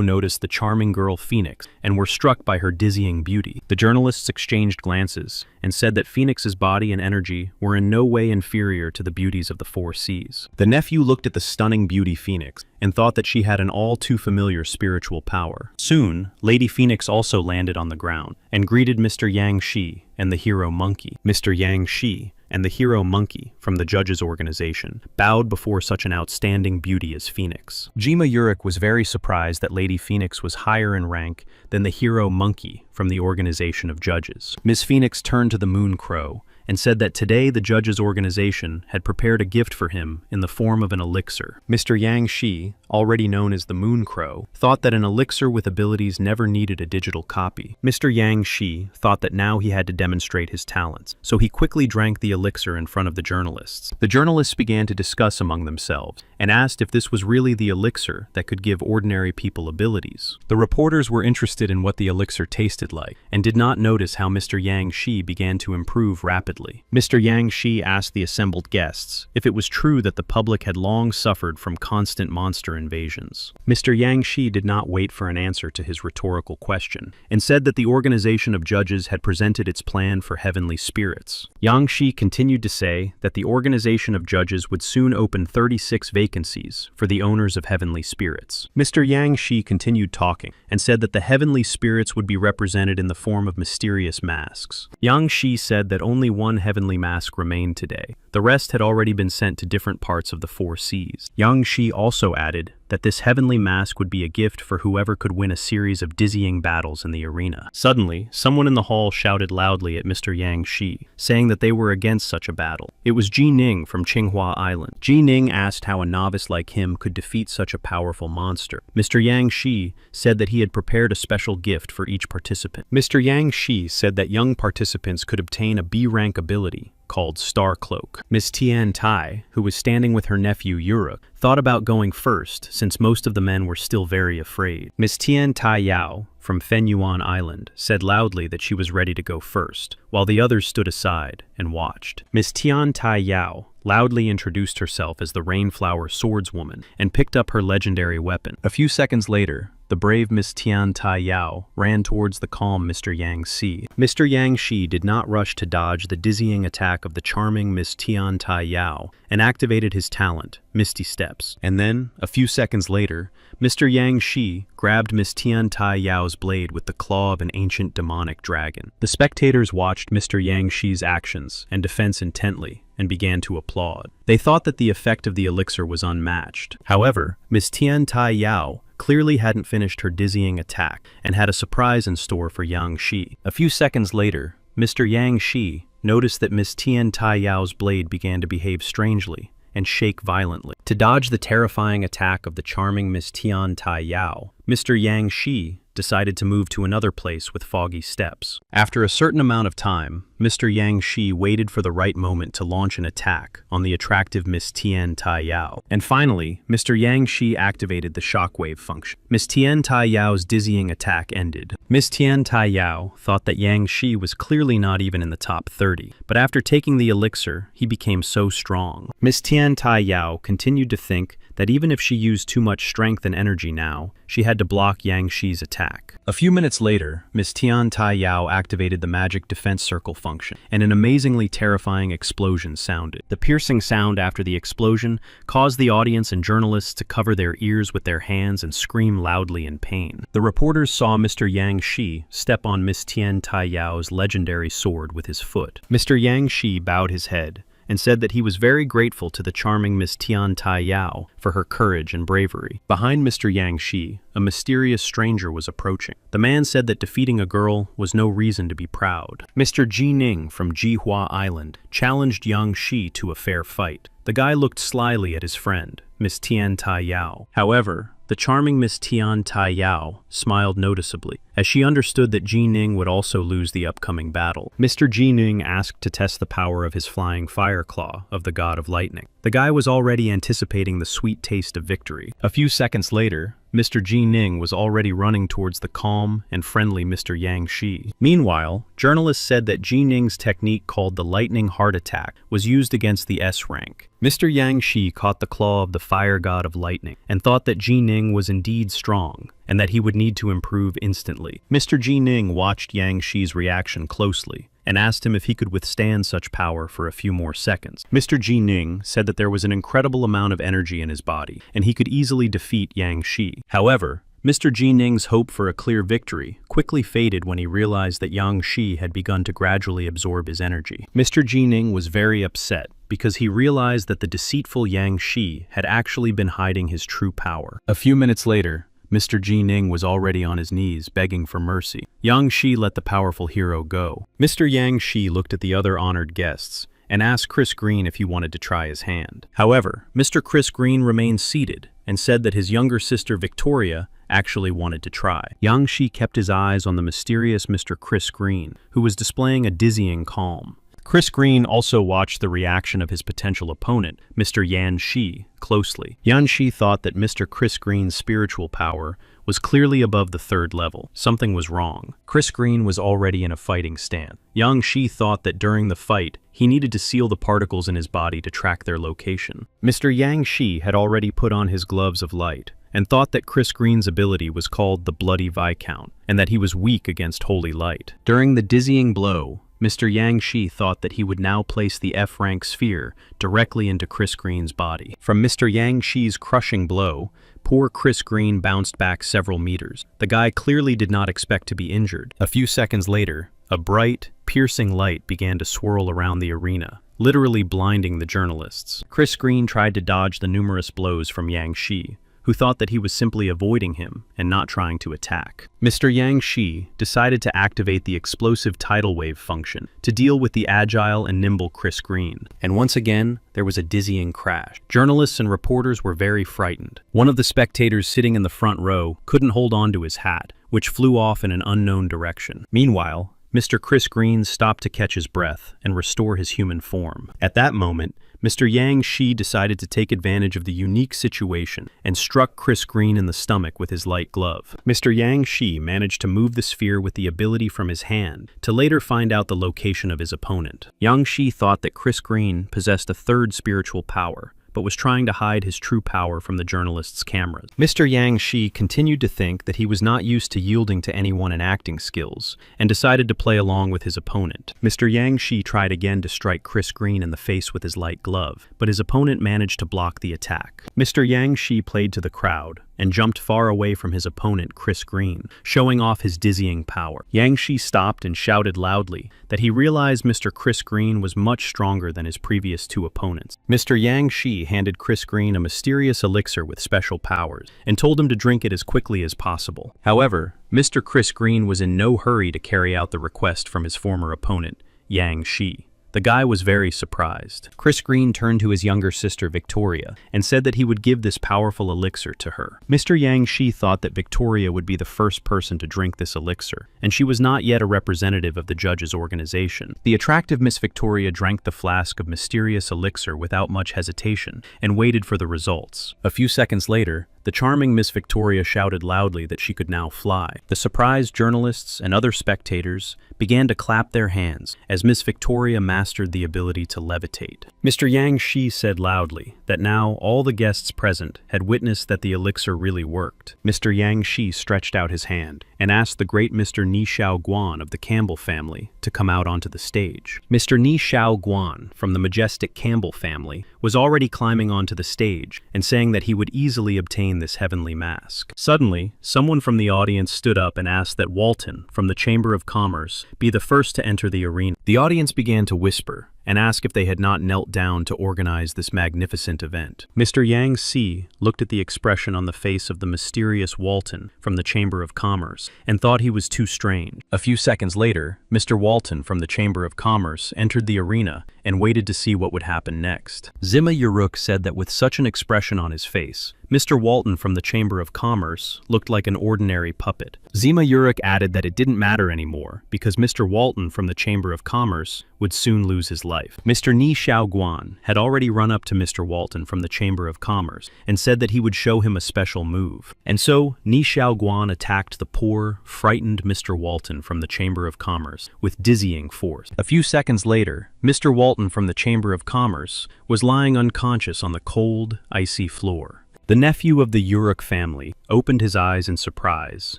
noticed the charming girl Phoenix and were struck by her dizzying beauty. The journalists exchanged glances and said that Phoenix's body and energy were in no way inferior to the beauties of the four seas. The nephew looked at the stunning beauty Phoenix and thought that she had an all too familiar spiritual power. Soon, Lady Phoenix also landed on the ground and greeted Mr. Yang Shi and the hero monkey. Mr. Yang Shi and the hero monkey from the judges' organization bowed before such an outstanding beauty as Phoenix. Jima Yurik was very surprised that Lady Phoenix was higher in rank than the hero monkey from the organization of judges. Miss Phoenix turned to the Moon Crow and said that today the judges' organization had prepared a gift for him in the form of an elixir. Mr. Yang Shi, already known as the Moon Crow, thought that an elixir with abilities never needed a digital copy. Mr. Yang Shi thought that now he had to demonstrate his talents, so he quickly drank the elixir in front of the journalists. The journalists began to discuss among themselves and asked if this was really the elixir that could give ordinary people abilities. The reporters were interested in what the elixir tasted like and did not notice how Mr. Yang Shi began to improve rapidly. Mr. Yang Shi asked the assembled guests if it was true that the public had long suffered from constant monster invasions. Mr. Yang Shi did not wait for an answer to his rhetorical question and said that the organization of judges had presented its plan for heavenly spirits. Yang Shi continued to say that the organization of judges would soon open 36 vacancies for the owners of heavenly spirits. Mr. Yang Shi continued talking and said that the heavenly spirits would be represented in the form of mysterious masks. Yang Shi said that only one heavenly mask remained today. The rest had already been sent to different parts of the four seas. Yang Shi also added that this heavenly mask would be a gift for whoever could win a series of dizzying battles in the arena. Suddenly, someone in the hall shouted loudly at Mr. Yang Shi, saying that they were against such a battle. It was Ji Ning from Tsinghua Island. Ji Ning asked how a novice like him could defeat such a powerful monster. Mr. Yang Shi said that he had prepared a special gift for each participant. Mr. Yang Shi said that young participants could obtain a B-rank ability called Star Cloak. Miss Tian Tai, who was standing with her nephew Yurik, thought about going first since most of the men were still very afraid. Miss Tian Tai Yao from Fenyuan Island said loudly that she was ready to go first, while the others stood aside and watched. Miss Tian Tai Yao loudly introduced herself as the Rainflower Swordswoman and picked up her legendary weapon. A few seconds later, the brave Miss Tian Tai Yao ran towards the calm Mr. Yang Shi. Mr. Yang Shi did not rush to dodge the dizzying attack of the charming Miss Tian Tai Yao and activated his talent, Misty Steps. And then, a few seconds later, Mr. Yang Shi grabbed Miss Tian Tai Yao's blade with the claw of an ancient demonic dragon. The spectators watched Mr. Yang Shi's actions and defense intently and began to applaud. They thought that the effect of the elixir was unmatched. However, Miss Tian Tai Yao clearly hadn't finished her dizzying attack and had a surprise in store for Yang Shi. A few seconds later, Mr. Yang Shi noticed that Miss Tian Tai Yao's blade began to behave strangely and shake violently. To dodge the terrifying attack of the charming Miss Tian Tai Yao, Mr. Yang Shi decided to move to another place with foggy steps. After a certain amount of time, Mr. Yang Shi waited for the right moment to launch an attack on the attractive Miss Tian Tai Yao. And finally, Mr. Yang Shi activated the shockwave function. Miss Tian Tai Yao's dizzying attack ended. Miss Tian Tai Yao thought that Yang Shi was clearly not even in the top 30, but after taking the elixir, he became so strong. Miss Tian Tai Yao continued to think that even if she used too much strength and energy now, she had to block Yang Shi's attack. A few minutes later, Miss Tian Tai Yao activated the magic defense circle function, and an amazingly terrifying explosion sounded. The piercing sound after the explosion caused the audience and journalists to cover their ears with their hands and scream loudly in pain. The reporters saw Mr. Yang Shi step on Miss Tian Tai Yao's legendary sword with his foot. Mr. Yang Shi bowed his head and said that he was very grateful to the charming Miss Tian Tai Yao for her courage and bravery. Behind Mr. Yang Shi, a mysterious stranger was approaching. The man said that defeating a girl was no reason to be proud. Mr. Ji Ning from Jihua Island challenged Yang Shi to a fair fight. The guy looked slyly at his friend, Miss Tian Tai Yao. However, the charming Miss Tian Tai Yao smiled noticeably, as she understood that Ji Ning would also lose the upcoming battle. Mr. Ji Ning asked to test the power of his flying fire claw of the god of lightning. The guy was already anticipating the sweet taste of victory. A few seconds later, Mr. Ji Ning was already running towards the calm and friendly Mr. Yang Shi. Meanwhile, journalists said that Ji Ning's technique called the lightning heart attack was used against the S rank. Mr. Yang Shi caught the claw of the fire god of lightning and thought that Ji Ning was indeed strong and that he would need to improve instantly. Mr. Ji Ning watched Yang Shi's reaction closely and asked him if he could withstand such power for a few more seconds. Mr. Ji Ning said that there was an incredible amount of energy in his body, and he could easily defeat Yang Shi. However, Mr. Ji Ning's hope for a clear victory quickly faded when he realized that Yang Shi had begun to gradually absorb his energy. Mr. Ji Ning was very upset because he realized that the deceitful Yang Shi had actually been hiding his true power. A few minutes later, Mr. Ji Ning was already on his knees, begging for mercy. Yang Shi let the powerful hero go. Mr. Yang Shi looked at the other honored guests and asked Chris Green if he wanted to try his hand. However, Mr. Chris Green remained seated and said that his younger sister Victoria actually wanted to try. Yang Shi kept his eyes on the mysterious Mr. Chris Green, who was displaying a dizzying calm. Chris Green also watched the reaction of his potential opponent, Mr. Yan Shi, closely. Yan Shi thought that Mr. Chris Green's spiritual power was clearly above the 3rd level. Something was wrong. Chris Green was already in a fighting stance. Yang Shi thought that during the fight, he needed to seal the particles in his body to track their location. Mr. Yang Shi had already put on his gloves of light and thought that Chris Green's ability was called the Bloody Viscount and that he was weak against holy light. During the dizzying blow, Mr. Yang Shi thought that he would now place the F-rank sphere directly into Chris Green's body. From Mr. Yang Shi's crushing blow, poor Chris Green bounced back several meters. The guy clearly did not expect to be injured. A few seconds later, a bright, piercing light began to swirl around the arena, literally blinding the journalists. Chris Green tried to dodge the numerous blows from Yang Shi, who thought that he was simply avoiding him and not trying to attack. Mr. Yang Shi decided to activate the explosive tidal wave function to deal with the agile and nimble Chris Green. And once again, there was a dizzying crash. Journalists and reporters were very frightened. One of the spectators sitting in the front row couldn't hold on to his hat, which flew off in an unknown direction. Meanwhile, Mr. Chris Green stopped to catch his breath and restore his human form. At that moment, Mr. Yang Shi decided to take advantage of the unique situation and struck Chris Green in the stomach with his light glove. Mr. Yang Shi managed to move the sphere with the ability from his hand to later find out the location of his opponent. Yang Shi thought that Chris Green possessed a 3rd spiritual power, but was trying to hide his true power from the journalists' cameras. Mr. Yang Shi continued to think that he was not used to yielding to anyone in acting skills, and decided to play along with his opponent. Mr. Yang Shi tried again to strike Chris Green in the face with his light glove, but his opponent managed to block the attack. Mr. Yang Shi played to the crowd and jumped far away from his opponent, Chris Green, showing off his dizzying power. Yang Shi stopped and shouted loudly that he realized Mr. Chris Green was much stronger than his previous 2 opponents. Mr. Yang Shi handed Chris Green a mysterious elixir with special powers and told him to drink it as quickly as possible. However, Mr. Chris Green was in no hurry to carry out the request from his former opponent, Yang Shi. The guy was very surprised. Chris Green turned to his younger sister Victoria and said that he would give this powerful elixir to her. Mr. Yang Shi thought that Victoria would be the first person to drink this elixir, and she was not yet a representative of the judges' organization. The attractive Miss Victoria drank the flask of mysterious elixir without much hesitation and waited for the results. A few seconds later, the charming Miss Victoria shouted loudly that she could now fly. The surprised journalists and other spectators began to clap their hands as Miss Victoria mastered the ability to levitate. Mr. Yang Shi said loudly that now all the guests present had witnessed that the elixir really worked. Mr. Yang Shi stretched out his hand and asked the great Mr. Ni Xiao Guan of the Campbell family to come out onto the stage. Mr. Ni Xiao Guan from the majestic Campbell family was already climbing onto the stage and saying that he would easily obtain this heavenly mask. Suddenly, someone from the audience stood up and asked that Walton from the Chamber of Commerce be the first to enter the arena. The audience began to whisper and ask if they had not knelt down to organize this magnificent event. Mr. Yang Si looked at the expression on the face of the mysterious Walton from the Chamber of Commerce and thought he was too strange. A few seconds later, Mr. Walton from the Chamber of Commerce entered the arena and waited to see what would happen next. Zima Uruk said that with such an expression on his face, Mr. Walton from the Chamber of Commerce looked like an ordinary puppet. Zima Uruk added that it didn't matter anymore because Mr. Walton from the Chamber of Commerce would soon lose his life. Mr. Ni Xiaoguan had already run up to Mr. Walton from the Chamber of Commerce and said that he would show him a special move. And so, Ni Xiaoguan attacked the poor, frightened Mr. Walton from the Chamber of Commerce with dizzying force. A few seconds later, Mr. Walton from the Chamber of Commerce was lying unconscious on the cold, icy floor. The nephew of the Uruk family opened his eyes in surprise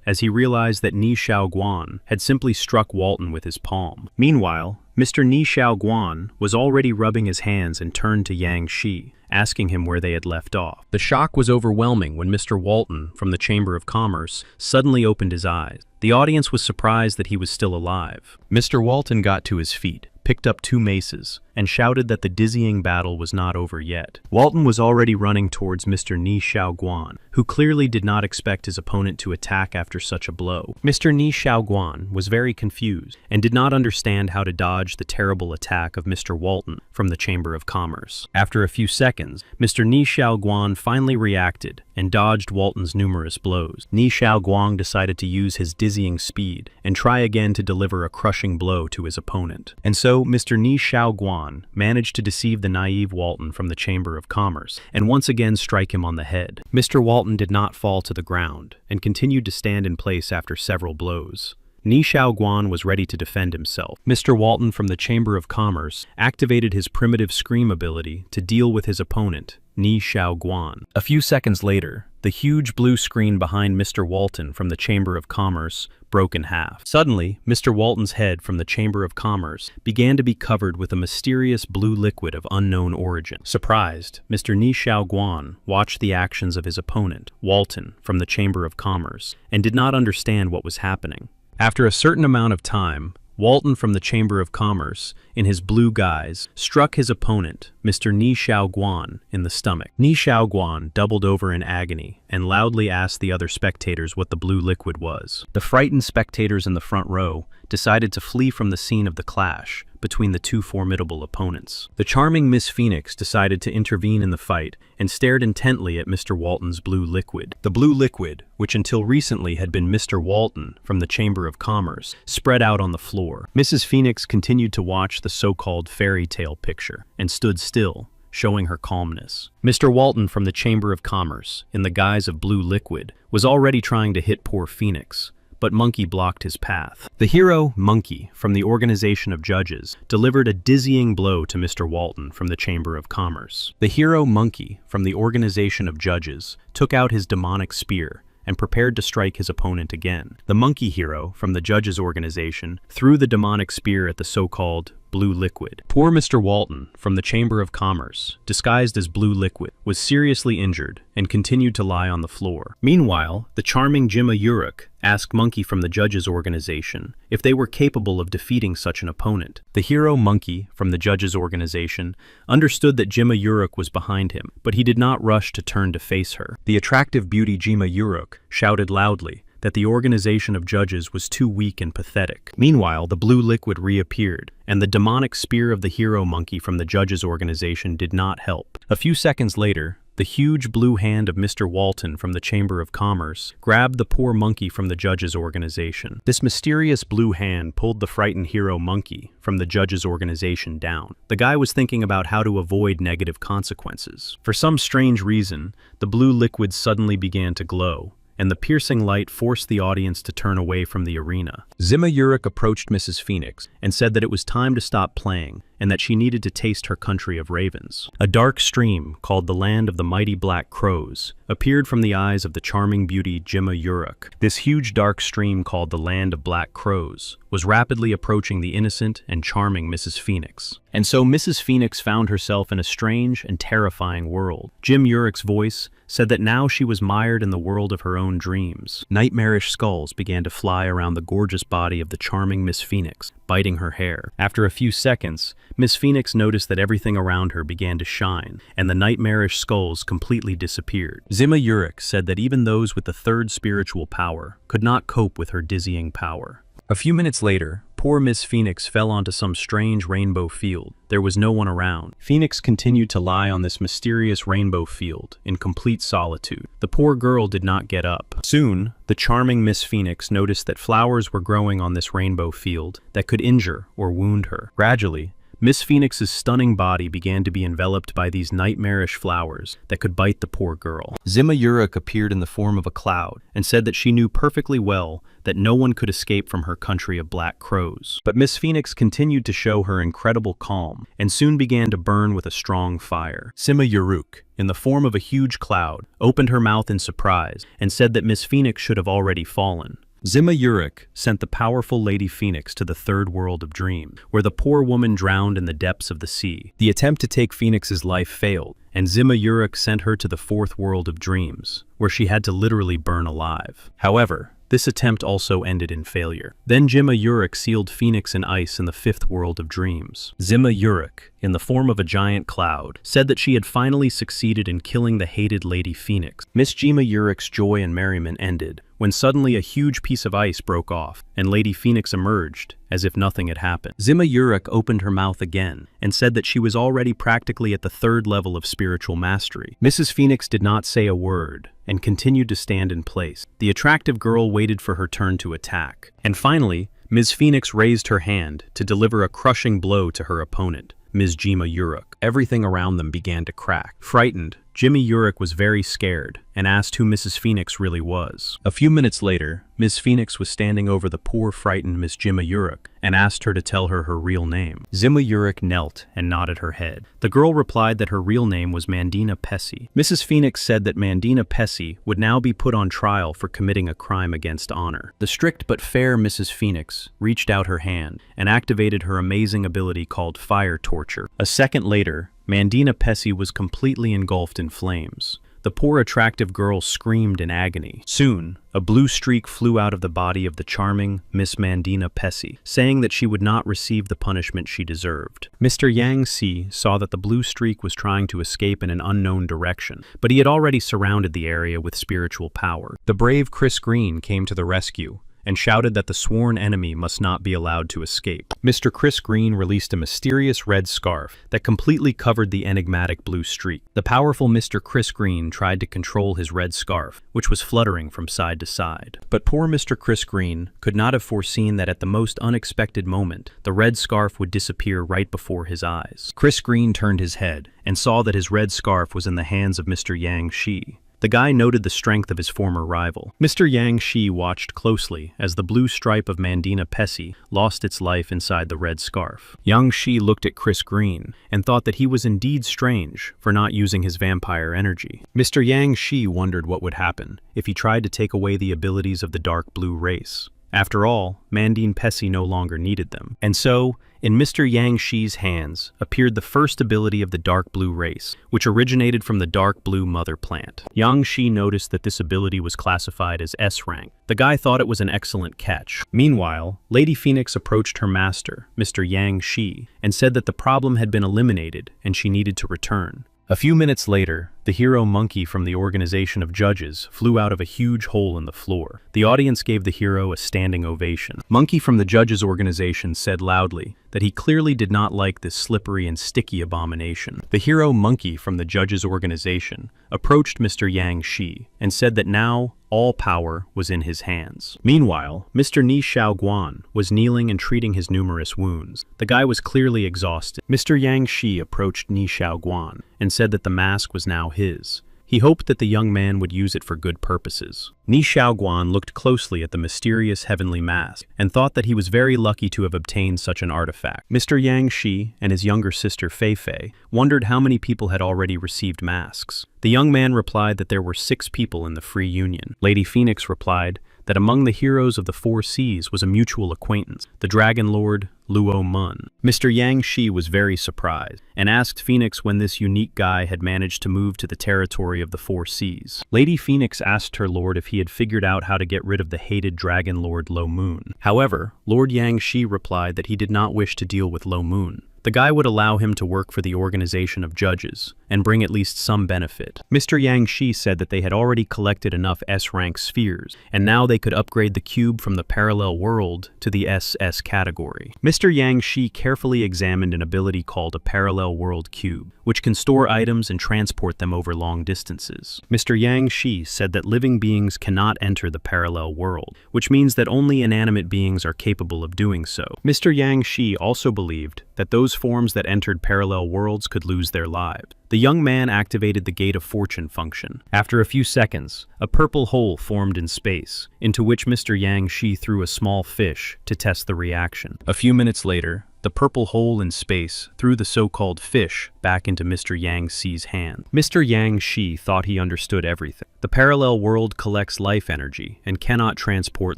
as he realized that Ni Xiaoguan had simply struck Walton with his palm. Meanwhile, Mr. Ni Xiaoguan was already rubbing his hands and turned to Yang Shi, asking him where they had left off. The shock was overwhelming when Mr. Walton from the Chamber of Commerce suddenly opened his eyes. The audience was surprised that he was still alive. Mr. Walton got to his feet, picked up 2 maces, and shouted that the dizzying battle was not over yet. Walton was already running towards Mr. Ni Xiaoguan, who clearly did not expect his opponent to attack after such a blow. Mr. Ni Xiaoguan was very confused and did not understand how to dodge the terrible attack of Mr. Walton from the Chamber of Commerce. After a few seconds, Mr. Ni Xiaoguan finally reacted and dodged Walton's numerous blows. Ni Xiaoguan decided to use his dizzying speed and try again to deliver a crushing blow to his opponent. And so, Mr. Ni Xiaoguan managed to deceive the naive Walton from the Chamber of Commerce and once again strike him on the head. Mr. Walton did not fall to the ground and continued to stand in place after several blows. Ni Xiaoguan was ready to defend himself. Mr. Walton from the Chamber of Commerce activated his primitive scream ability to deal with his opponent, Ni Xiaoguan. A few seconds later, the huge blue screen behind Mr. Walton from the Chamber of Commerce broke in half. Suddenly, Mr. Walton's head from the Chamber of Commerce began to be covered with a mysterious blue liquid of unknown origin. Surprised, Mr. Ni Xiaoguan watched the actions of his opponent, Walton from the Chamber of Commerce, and did not understand what was happening. After a certain amount of time, Walton from the Chamber of Commerce, in his blue guise, struck his opponent, Mr. Ni Xiaoguan, in the stomach. Ni Xiaoguan doubled over in agony and loudly asked the other spectators what the blue liquid was. The frightened spectators in the front row decided to flee from the scene of the clash between the 2 formidable opponents. The charming Miss Phoenix decided to intervene in the fight and stared intently at Mr. Walton's blue liquid. The blue liquid, which until recently had been Mr. Walton from the Chamber of Commerce, spread out on the floor. Mrs. Phoenix continued to watch the so-called fairy tale picture and stood still, showing her calmness. Mr. Walton from the Chamber of Commerce, in the guise of blue liquid, was already trying to hit poor Phoenix, but Monkey blocked his path. The hero, Monkey, from the Organization of Judges, delivered a dizzying blow to Mr. Walton from the Chamber of Commerce. The hero, Monkey, from the Organization of Judges, took out his demonic spear and prepared to strike his opponent again. The monkey hero from the Judges Organization threw the demonic spear at the so-called blue liquid. Poor Mr. Walton, from the Chamber of Commerce, disguised as blue liquid, was seriously injured and continued to lie on the floor. Meanwhile, the charming Jima Uruk asked Monkey from the Judges Organization if they were capable of defeating such an opponent. The hero Monkey from the Judges Organization understood that Jima Uruk was behind him, but he did not rush to turn to face her. The attractive beauty Jima Uruk shouted loudly that the Organization of Judges was too weak and pathetic. Meanwhile, the blue liquid reappeared, and the demonic spear of the hero Monkey from the Judges Organization did not help. A few seconds later, the huge blue hand of Mr. Walton from the Chamber of Commerce grabbed the poor monkey from the Judges Organization. This mysterious blue hand pulled the frightened hero Monkey from the Judges Organization down. The guy was thinking about how to avoid negative consequences. For some strange reason, the blue liquid suddenly began to glow, and the piercing light forced the audience to turn away from the arena. Jima Uruk approached Mrs. Phoenix and said that it was time to stop playing and that she needed to taste her country of ravens. A dark stream, called the Land of the Mighty Black Crows, appeared from the eyes of the charming beauty Jima Uruk. This huge dark stream, called the Land of Black Crows, was rapidly approaching the innocent and charming Mrs. Phoenix. And so Mrs. Phoenix found herself in a strange and terrifying world. Jim Uruk's voice said that now she was mired in the world of her own dreams. Nightmarish skulls began to fly around the gorgeous body of the charming Miss Phoenix, biting her hair. After a few seconds, Miss Phoenix noticed that everything around her began to shine, and the nightmarish skulls completely disappeared. Jima Uruk said that even those with the third spiritual power could not cope with her dizzying power. A few minutes later, poor Miss Phoenix fell onto some strange rainbow field. There was no one around. Phoenix continued to lie on this mysterious rainbow field, in complete solitude. The poor girl did not get up. Soon, the charming Miss Phoenix noticed that flowers were growing on this rainbow field that could injure or wound her. Gradually, Miss Phoenix's stunning body began to be enveloped by these nightmarish flowers that could bite the poor girl. Zima Uruk appeared in the form of a cloud and said that she knew perfectly well that no one could escape from her country of black crows. But Miss Phoenix continued to show her incredible calm and soon began to burn with a strong fire. Zima Uruk, in the form of a huge cloud, opened her mouth in surprise and said that Miss Phoenix should have already fallen. Zima Uruk sent the powerful Lady Phoenix to the third world of dreams, where the poor woman drowned in the depths of the sea. The attempt to take Phoenix's life failed, and Zima Uruk sent her to the fourth world of dreams, where she had to literally burn alive. However, this attempt also ended in failure. Then Zima Uruk sealed Phoenix in ice in the fifth world of dreams. Zima Uruk, in the form of a giant cloud, said that she had finally succeeded in killing the hated Lady Phoenix. Miss Zima Uruk's joy and merriment ended when suddenly a huge piece of ice broke off and Lady Phoenix emerged as if nothing had happened. Zima Uruk opened her mouth again and said that she was already practically at the third level of spiritual mastery. Mrs. Phoenix did not say a word and continued to stand in place. The attractive girl waited for her turn to attack. And finally, Ms. Phoenix raised her hand to deliver a crushing blow to her opponent, Ms. Zima Uruk. Everything around them began to crack. Frightened, Zima Uruk was very scared and asked who Mrs. Phoenix really was. A few minutes later, Ms. Phoenix was standing over the poor frightened Miss Zima Uruk and asked her to tell her her real name. Zima Uruk knelt and nodded her head. The girl replied that her real name was Mandina Pessi. Mrs. Phoenix said that Mandina Pessi would now be put on trial for committing a crime against honor. The strict but fair Mrs. Phoenix reached out her hand and activated her amazing ability called fire torture. A second later, Mandina Pessi was completely engulfed in flames. The poor attractive girl screamed in agony. Soon, a blue streak flew out of the body of the charming Miss Mandina Pessi, saying that she would not receive the punishment she deserved. Mr. Yang Si saw that the blue streak was trying to escape in an unknown direction, but he had already surrounded the area with spiritual power. The brave Chris Green came to the rescue and shouted that the sworn enemy must not be allowed to escape. Mr. Chris Green released a mysterious red scarf that completely covered the enigmatic blue streak. The powerful Mr. Chris Green tried to control his red scarf, which was fluttering from side to side. But poor Mr. Chris Green could not have foreseen that at the most unexpected moment, the red scarf would disappear right before his eyes. Chris Green turned his head and saw that his red scarf was in the hands of Mr. Yang Shi. The guy noted the strength of his former rival. Mr. Yang Shi watched closely as the blue stripe of Mandina Pessi lost its life inside the red scarf. Yang Shi looked at Chris Green and thought that he was indeed strange for not using his vampire energy. Mr. Yang Shi wondered what would happen if he tried to take away the abilities of the dark blue race. After all, Mandina Pessi no longer needed them. And so, in Mr. Yang Shi's hands appeared the first ability of the dark blue race, which originated from the dark blue mother plant. Yang Shi noticed that this ability was classified as S rank. The guy thought it was an excellent catch. Meanwhile, Lady Phoenix approached her master, Mr. Yang Shi, and said that the problem had been eliminated and she needed to return. A few minutes later, the hero monkey from the organization of judges flew out of a huge hole in the floor. The audience gave the hero a standing ovation. Monkey from the judges organization said loudly that he clearly did not like this slippery and sticky abomination. The hero monkey from the judges organization approached Mr. Yang Shi and said that now all power was in his hands. Meanwhile, Mr. Ni Shaoguan was kneeling and treating his numerous wounds. The guy was clearly exhausted. Mr. Yang Shi approached Ni Shaoguan and said that the mask was now his. He hoped that the young man would use it for good purposes. Ni Shaoguan looked closely at the mysterious heavenly mask and thought that he was very lucky to have obtained such an artifact. Mr. Yang Shi and his younger sister Fei Fei wondered how many people had already received masks. The young man replied that there were 6 people in the Free Union. Lady Phoenix replied that among the heroes of the 4 seas was a mutual acquaintance, the Dragon Lord Luo Mun. Mr. Yang Shi was very surprised and asked Phoenix when this unique guy had managed to move to the territory of the 4 seas. Lady Phoenix asked her lord if he had figured out how to get rid of the hated Dragon Lord Lo Moon. However, Lord Yang Shi replied that he did not wish to deal with Lo Moon. The guy would allow him to work for the organization of judges, and bring at least some benefit. Mr. Yang Shi said that they had already collected enough S-rank spheres, and now they could upgrade the cube from the parallel world to the SS category. Mr. Yang Shi carefully examined an ability called a parallel world cube, which can store items and transport them over long distances. Mr. Yang Shi said that living beings cannot enter the parallel world, which means that only inanimate beings are capable of doing so. Mr. Yang Shi also believed that those forms that entered parallel worlds could lose their lives. The young man activated the Gate of Fortune function. After a few seconds, a purple hole formed in space, into which Mr. Yang Shi threw a small fish to test the reaction. A few minutes later, the purple hole in space threw the so-called fish back into Mr. Yang Shi's hand. Mr. Yang Shi thought he understood everything. The parallel world collects life energy and cannot transport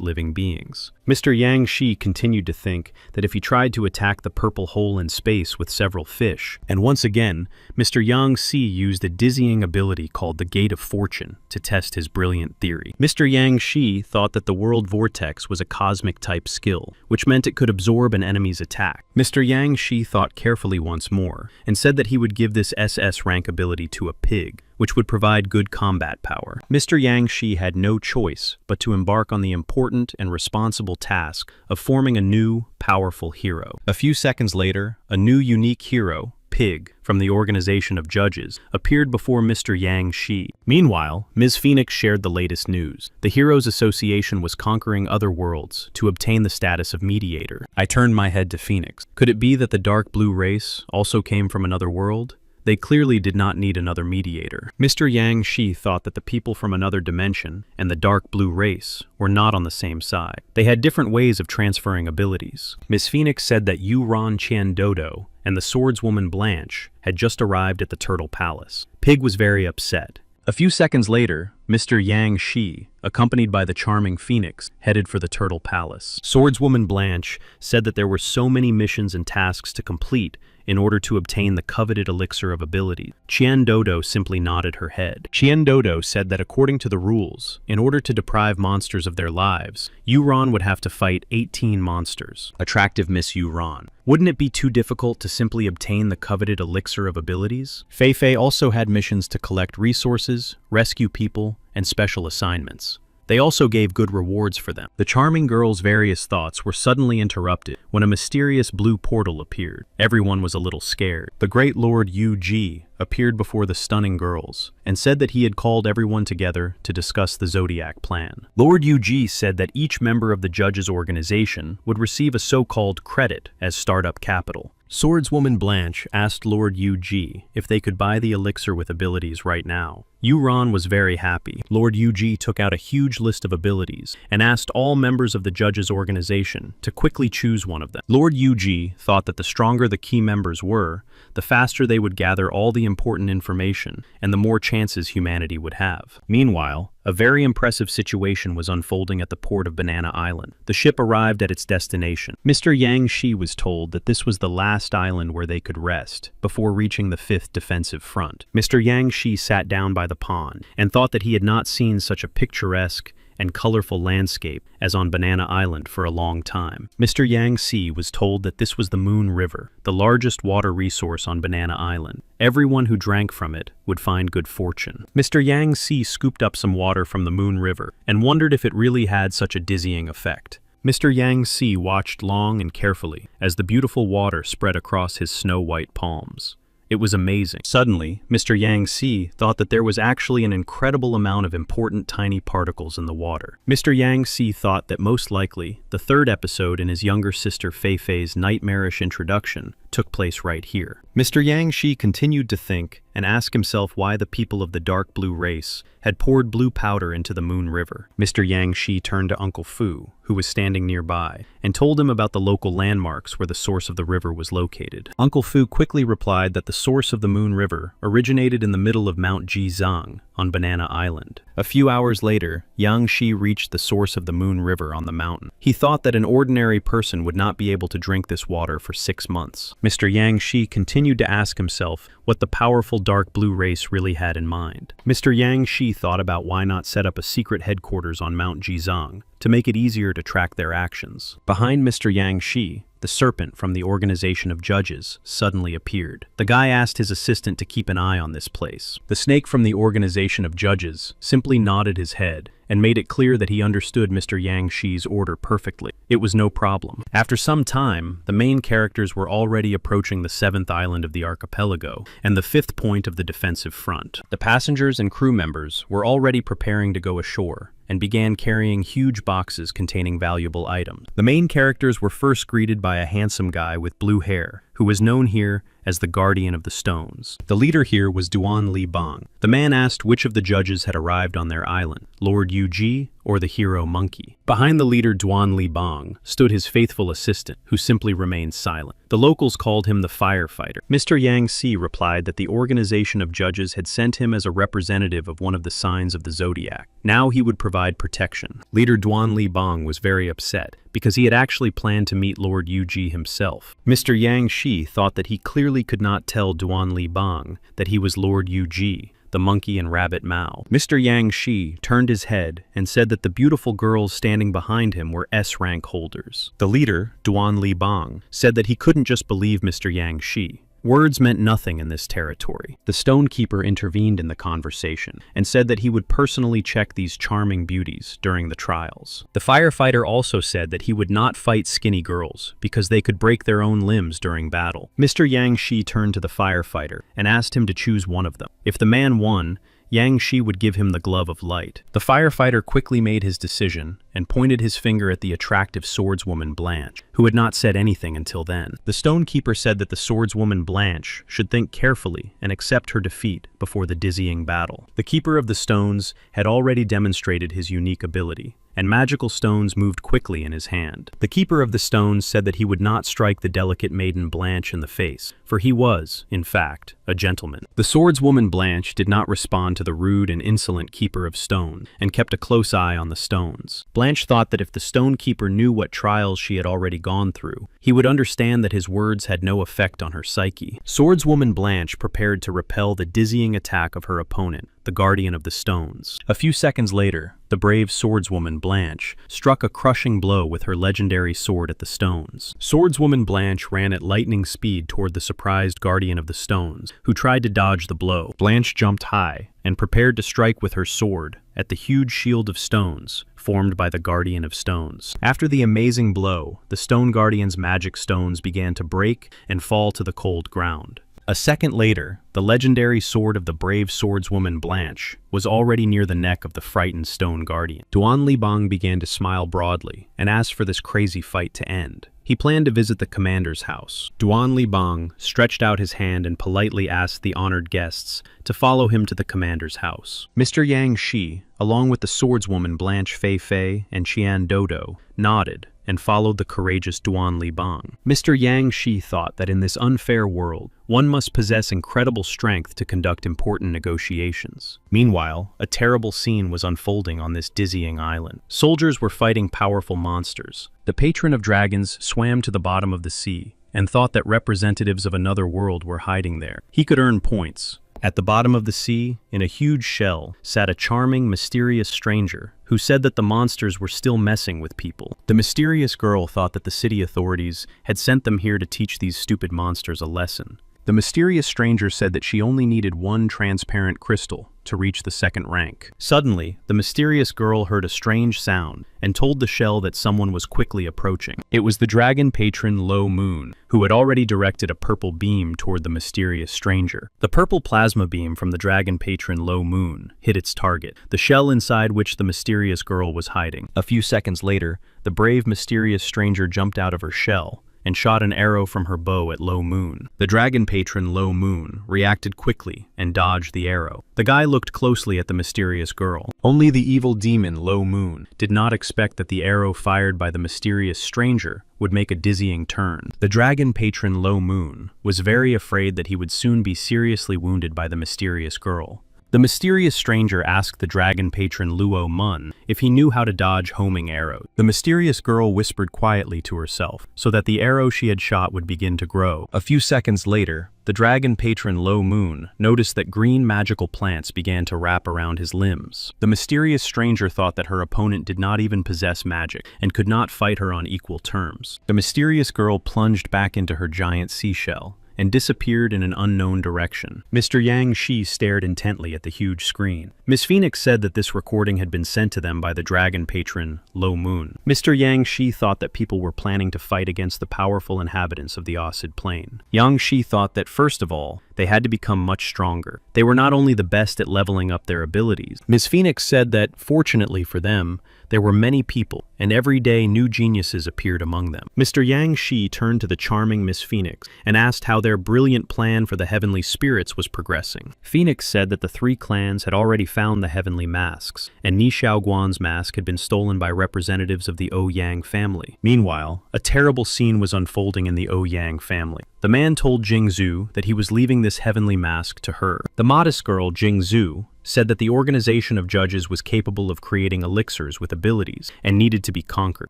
living beings. Mr. Yang Shi continued to think that if he tried to attack the purple hole in space with several fish, and once again, Mr. Yang Shi used a dizzying ability called the Gate of Fortune to test his brilliant theory. Mr. Yang Shi thought that the world vortex was a cosmic-type skill, which meant it could absorb an enemy's attack. Mr. Yang Shi thought carefully once more, and said that he would give this SS rank ability to a pig, which would provide good combat power. Mr. Yang Shi had no choice but to embark on the important and responsible task of forming a new, powerful hero. A few seconds later, a new unique hero, Pig, from the organization of judges, appeared before Mr. Yang Shi. Meanwhile, Ms. Phoenix shared the latest news. The Heroes Association was conquering other worlds to obtain the status of mediator. I turned my head to Phoenix. Could it be that the dark blue race also came from another world? They clearly did not need another mediator. Mr. Yang Shi thought that the people from another dimension and the dark blue race were not on the same side. They had different ways of transferring abilities. Ms. Phoenix said that Yu Ran Qian Dodo and the swordswoman Blanche had just arrived at the Turtle Palace. Pig was very upset. A few seconds later, Mr. Yang Shi, accompanied by the charming Phoenix, headed for the Turtle Palace. Swordswoman Blanche said that there were so many missions and tasks to complete in order to obtain the coveted elixir of abilities. Qian Dodo simply nodded her head. Qian Dodo said that according to the rules, in order to deprive monsters of their lives, Yu Ran would have to fight 18 monsters. Attractive Miss Yu Ran. Wouldn't it be too difficult to simply obtain the coveted elixir of abilities? Fei Fei also had missions to collect resources, rescue people, and special assignments. They also gave good rewards for them. The charming girl's various thoughts were suddenly interrupted when a mysterious blue portal appeared. Everyone was a little scared. The great Lord Yu Ji appeared before the stunning girls and said that he had called everyone together to discuss the Zodiac plan. Lord Yu Ji said that each member of the judges' organization would receive a so-called credit as startup capital. Swordswoman Blanche asked Lord Yu Ji if they could buy the elixir with abilities right now. Yu Ran was very happy. Lord Yu Ji took out a huge list of abilities and asked all members of the judges' organization to quickly choose one of them. Lord Yu Ji thought that the stronger the key members were, the faster they would gather all the important information and the more chances humanity would have. Meanwhile, a very impressive situation was unfolding at the port of Banana Island. The ship arrived at its destination. Mr. Yang Shi was told that this was the last island where they could rest before reaching the 5th defensive front. Mr. Yang Shi sat down by the pond and thought that he had not seen such a picturesque and colorful landscape as on Banana Island for a long time. Mr. Yang Shi was told that this was the Moon River, the largest water resource on Banana Island. Everyone who drank from it would find good fortune. Mr. Yang Shi scooped up some water from the Moon River and wondered if it really had such a dizzying effect. Mr. Yang Shi watched long and carefully as the beautiful water spread across his snow-white palms. It was amazing. Suddenly, Mr. Yang Shi thought that there was actually an incredible amount of important tiny particles in the water. Mr. Yang Shi thought that most likely, the 3rd episode in his younger sister Fei Fei's nightmarish introduction took place right here. Mr. Yang Shi continued to think and ask himself why the people of the dark blue race had poured blue powder into the Moon River. Mr. Yang Shi turned to Uncle Fu, who was standing nearby, and told him about the local landmarks where the source of the river was located. Uncle Fu quickly replied that the source of the Moon River originated in the middle of Mount Jizang on Banana Island. A few hours later, Yang Shi reached the source of the Moon River on the mountain. He thought that an ordinary person would not be able to drink this water for 6 months. Mr. Yang Shi continued to ask himself what the powerful dark blue race really had in mind. Mr. Yang Shi thought about why not set up a secret headquarters on Mount Jizang to make it easier to track their actions. Behind Mr. Yang Shi, the serpent from the organization of judges suddenly appeared. The guy asked his assistant to keep an eye on this place. The snake from the organization of judges simply nodded his head and made it clear that he understood Mr. Yang Shi's order perfectly. It was no problem. After some time, the main characters were already approaching the 7th island of the archipelago and the 5th point of the defensive front. The passengers and crew members were already preparing to go ashore and began carrying huge boxes containing valuable items. The main characters were first greeted by a handsome guy with blue hair, who was known here as the Guardian of the Stones. The leader here was Duan Li Bang. The man asked which of the judges had arrived on their island, Lord Yu Ji or the hero Monkey. Behind the leader Duan Li Bang stood his faithful assistant, who simply remained silent. The locals called him the firefighter. Mr. Yang Si replied that the organization of judges had sent him as a representative of one of the signs of the zodiac. Now he would provide protection. Leader Duan Li Bang was very upset because he had actually planned to meet Lord Yu Ji himself. Mr. Yang Shi thought that he clearly could not tell Duan Li Bang that he was Lord Yu Ji, the monkey and rabbit Mao. Mr. Yang Shi turned his head and said that the beautiful girls standing behind him were S-rank holders. The leader, Duan Li Bang, said that he couldn't just believe Mr. Yang Shi. Words meant nothing in this territory. The stonekeeper intervened in the conversation and said that he would personally check these charming beauties during the trials. The firefighter also said that he would not fight skinny girls because they could break their own limbs during battle. Mr. Yang Shi turned to the firefighter and asked him to choose one of them. If the man won, Yang Shi would give him the glove of light. The firefighter quickly made his decision and pointed his finger at the attractive swordswoman Blanche, who had not said anything until then. The stonekeeper said that the swordswoman Blanche should think carefully and accept her defeat before the dizzying battle. The keeper of the stones had already demonstrated his unique ability, and magical stones moved quickly in his hand. The keeper of the stones said that he would not strike the delicate maiden Blanche in the face, for he was, in fact, a gentleman. The swordswoman Blanche did not respond to the rude and insolent keeper of stone, and kept a close eye on the stones. Blanche thought that if the stonekeeper knew what trials she had already gone through, he would understand that his words had no effect on her psyche. Swordswoman Blanche prepared to repel the dizzying attack of her opponent, the Guardian of the Stones. A few seconds later, the brave swordswoman Blanche struck a crushing blow with her legendary sword at the stones. Swordswoman Blanche ran at lightning speed toward the surprised Guardian of the Stones, who tried to dodge the blow. Blanche jumped high and prepared to strike with her sword at the huge shield of stones formed by the Guardian of Stones. After the amazing blow, the Stone Guardian's magic stones began to break and fall to the cold ground. A second later, the legendary sword of the brave swordswoman Blanche was already near the neck of the frightened Stone Guardian. Duan Li Bang began to smile broadly and asked for this crazy fight to end. He planned to visit the commander's house. Duan Li Bang stretched out his hand and politely asked the honored guests to follow him to the commander's house. Mr. Yang Shi, along with the swordswoman Blanche Fei Fei and Qian Dodo, nodded and followed the courageous Duan Li Bang. Mr. Yang Shi thought that in this unfair world, one must possess incredible strength to conduct important negotiations. Meanwhile, a terrible scene was unfolding on this dizzying island. Soldiers were fighting powerful monsters. The patron of dragons swam to the bottom of the sea and thought that representatives of another world were hiding there. He could earn points. At the bottom of the sea, in a huge shell, sat a charming, mysterious stranger who said that the monsters were still messing with people. The mysterious girl thought that the city authorities had sent them here to teach these stupid monsters a lesson. The mysterious stranger said that she only needed one transparent crystal to reach the second rank. Suddenly, the mysterious girl heard a strange sound and told the shell that someone was quickly approaching. It was the dragon patron Lo Moon, who had already directed a purple beam toward the mysterious stranger. The purple plasma beam from the dragon patron Lo Moon hit its target, the shell inside which the mysterious girl was hiding. A few seconds later, the brave mysterious stranger jumped out of her shell and shot an arrow from her bow at Lo Moon. The dragon patron Lo Moon reacted quickly and dodged the arrow. The guy looked closely at the mysterious girl. Only the evil demon Lo Moon did not expect that the arrow fired by the mysterious stranger would make a dizzying turn. The dragon patron Lo Moon was very afraid that he would soon be seriously wounded by the mysterious girl. The mysterious stranger asked the dragon patron Luo Mun if he knew how to dodge homing arrows. The mysterious girl whispered quietly to herself so that the arrow she had shot would begin to grow. A few seconds later, the dragon patron Lo Moon noticed that green magical plants began to wrap around his limbs. The mysterious stranger thought that her opponent did not even possess magic and could not fight her on equal terms. The mysterious girl plunged back into her giant seashell and disappeared in an unknown direction. Mr. Yang Shi stared intently at the huge screen. Miss Phoenix said that this recording had been sent to them by the dragon patron, Lo Moon. Mr. Yang Shi thought that people were planning to fight against the powerful inhabitants of the Osid Plain. Yang Shi thought that, first of all, they had to become much stronger. They were not only the best at leveling up their abilities. Miss Phoenix said that, fortunately for them, there were many people, and every day new geniuses appeared among them. Mr. Yang Shi turned to the charming Miss Phoenix and asked how their brilliant plan for the heavenly spirits was progressing. Phoenix said that the three clans had already found the heavenly masks, and Ni Xiaoguan's mask had been stolen by representatives of the Ouyang family. Meanwhile, a terrible scene was unfolding in the Ouyang family. The man told Jingzhu that he was leaving this heavenly mask to her. The modest girl, Jingzhu, said that the organization of judges was capable of creating elixirs with abilities and needed to be conquered.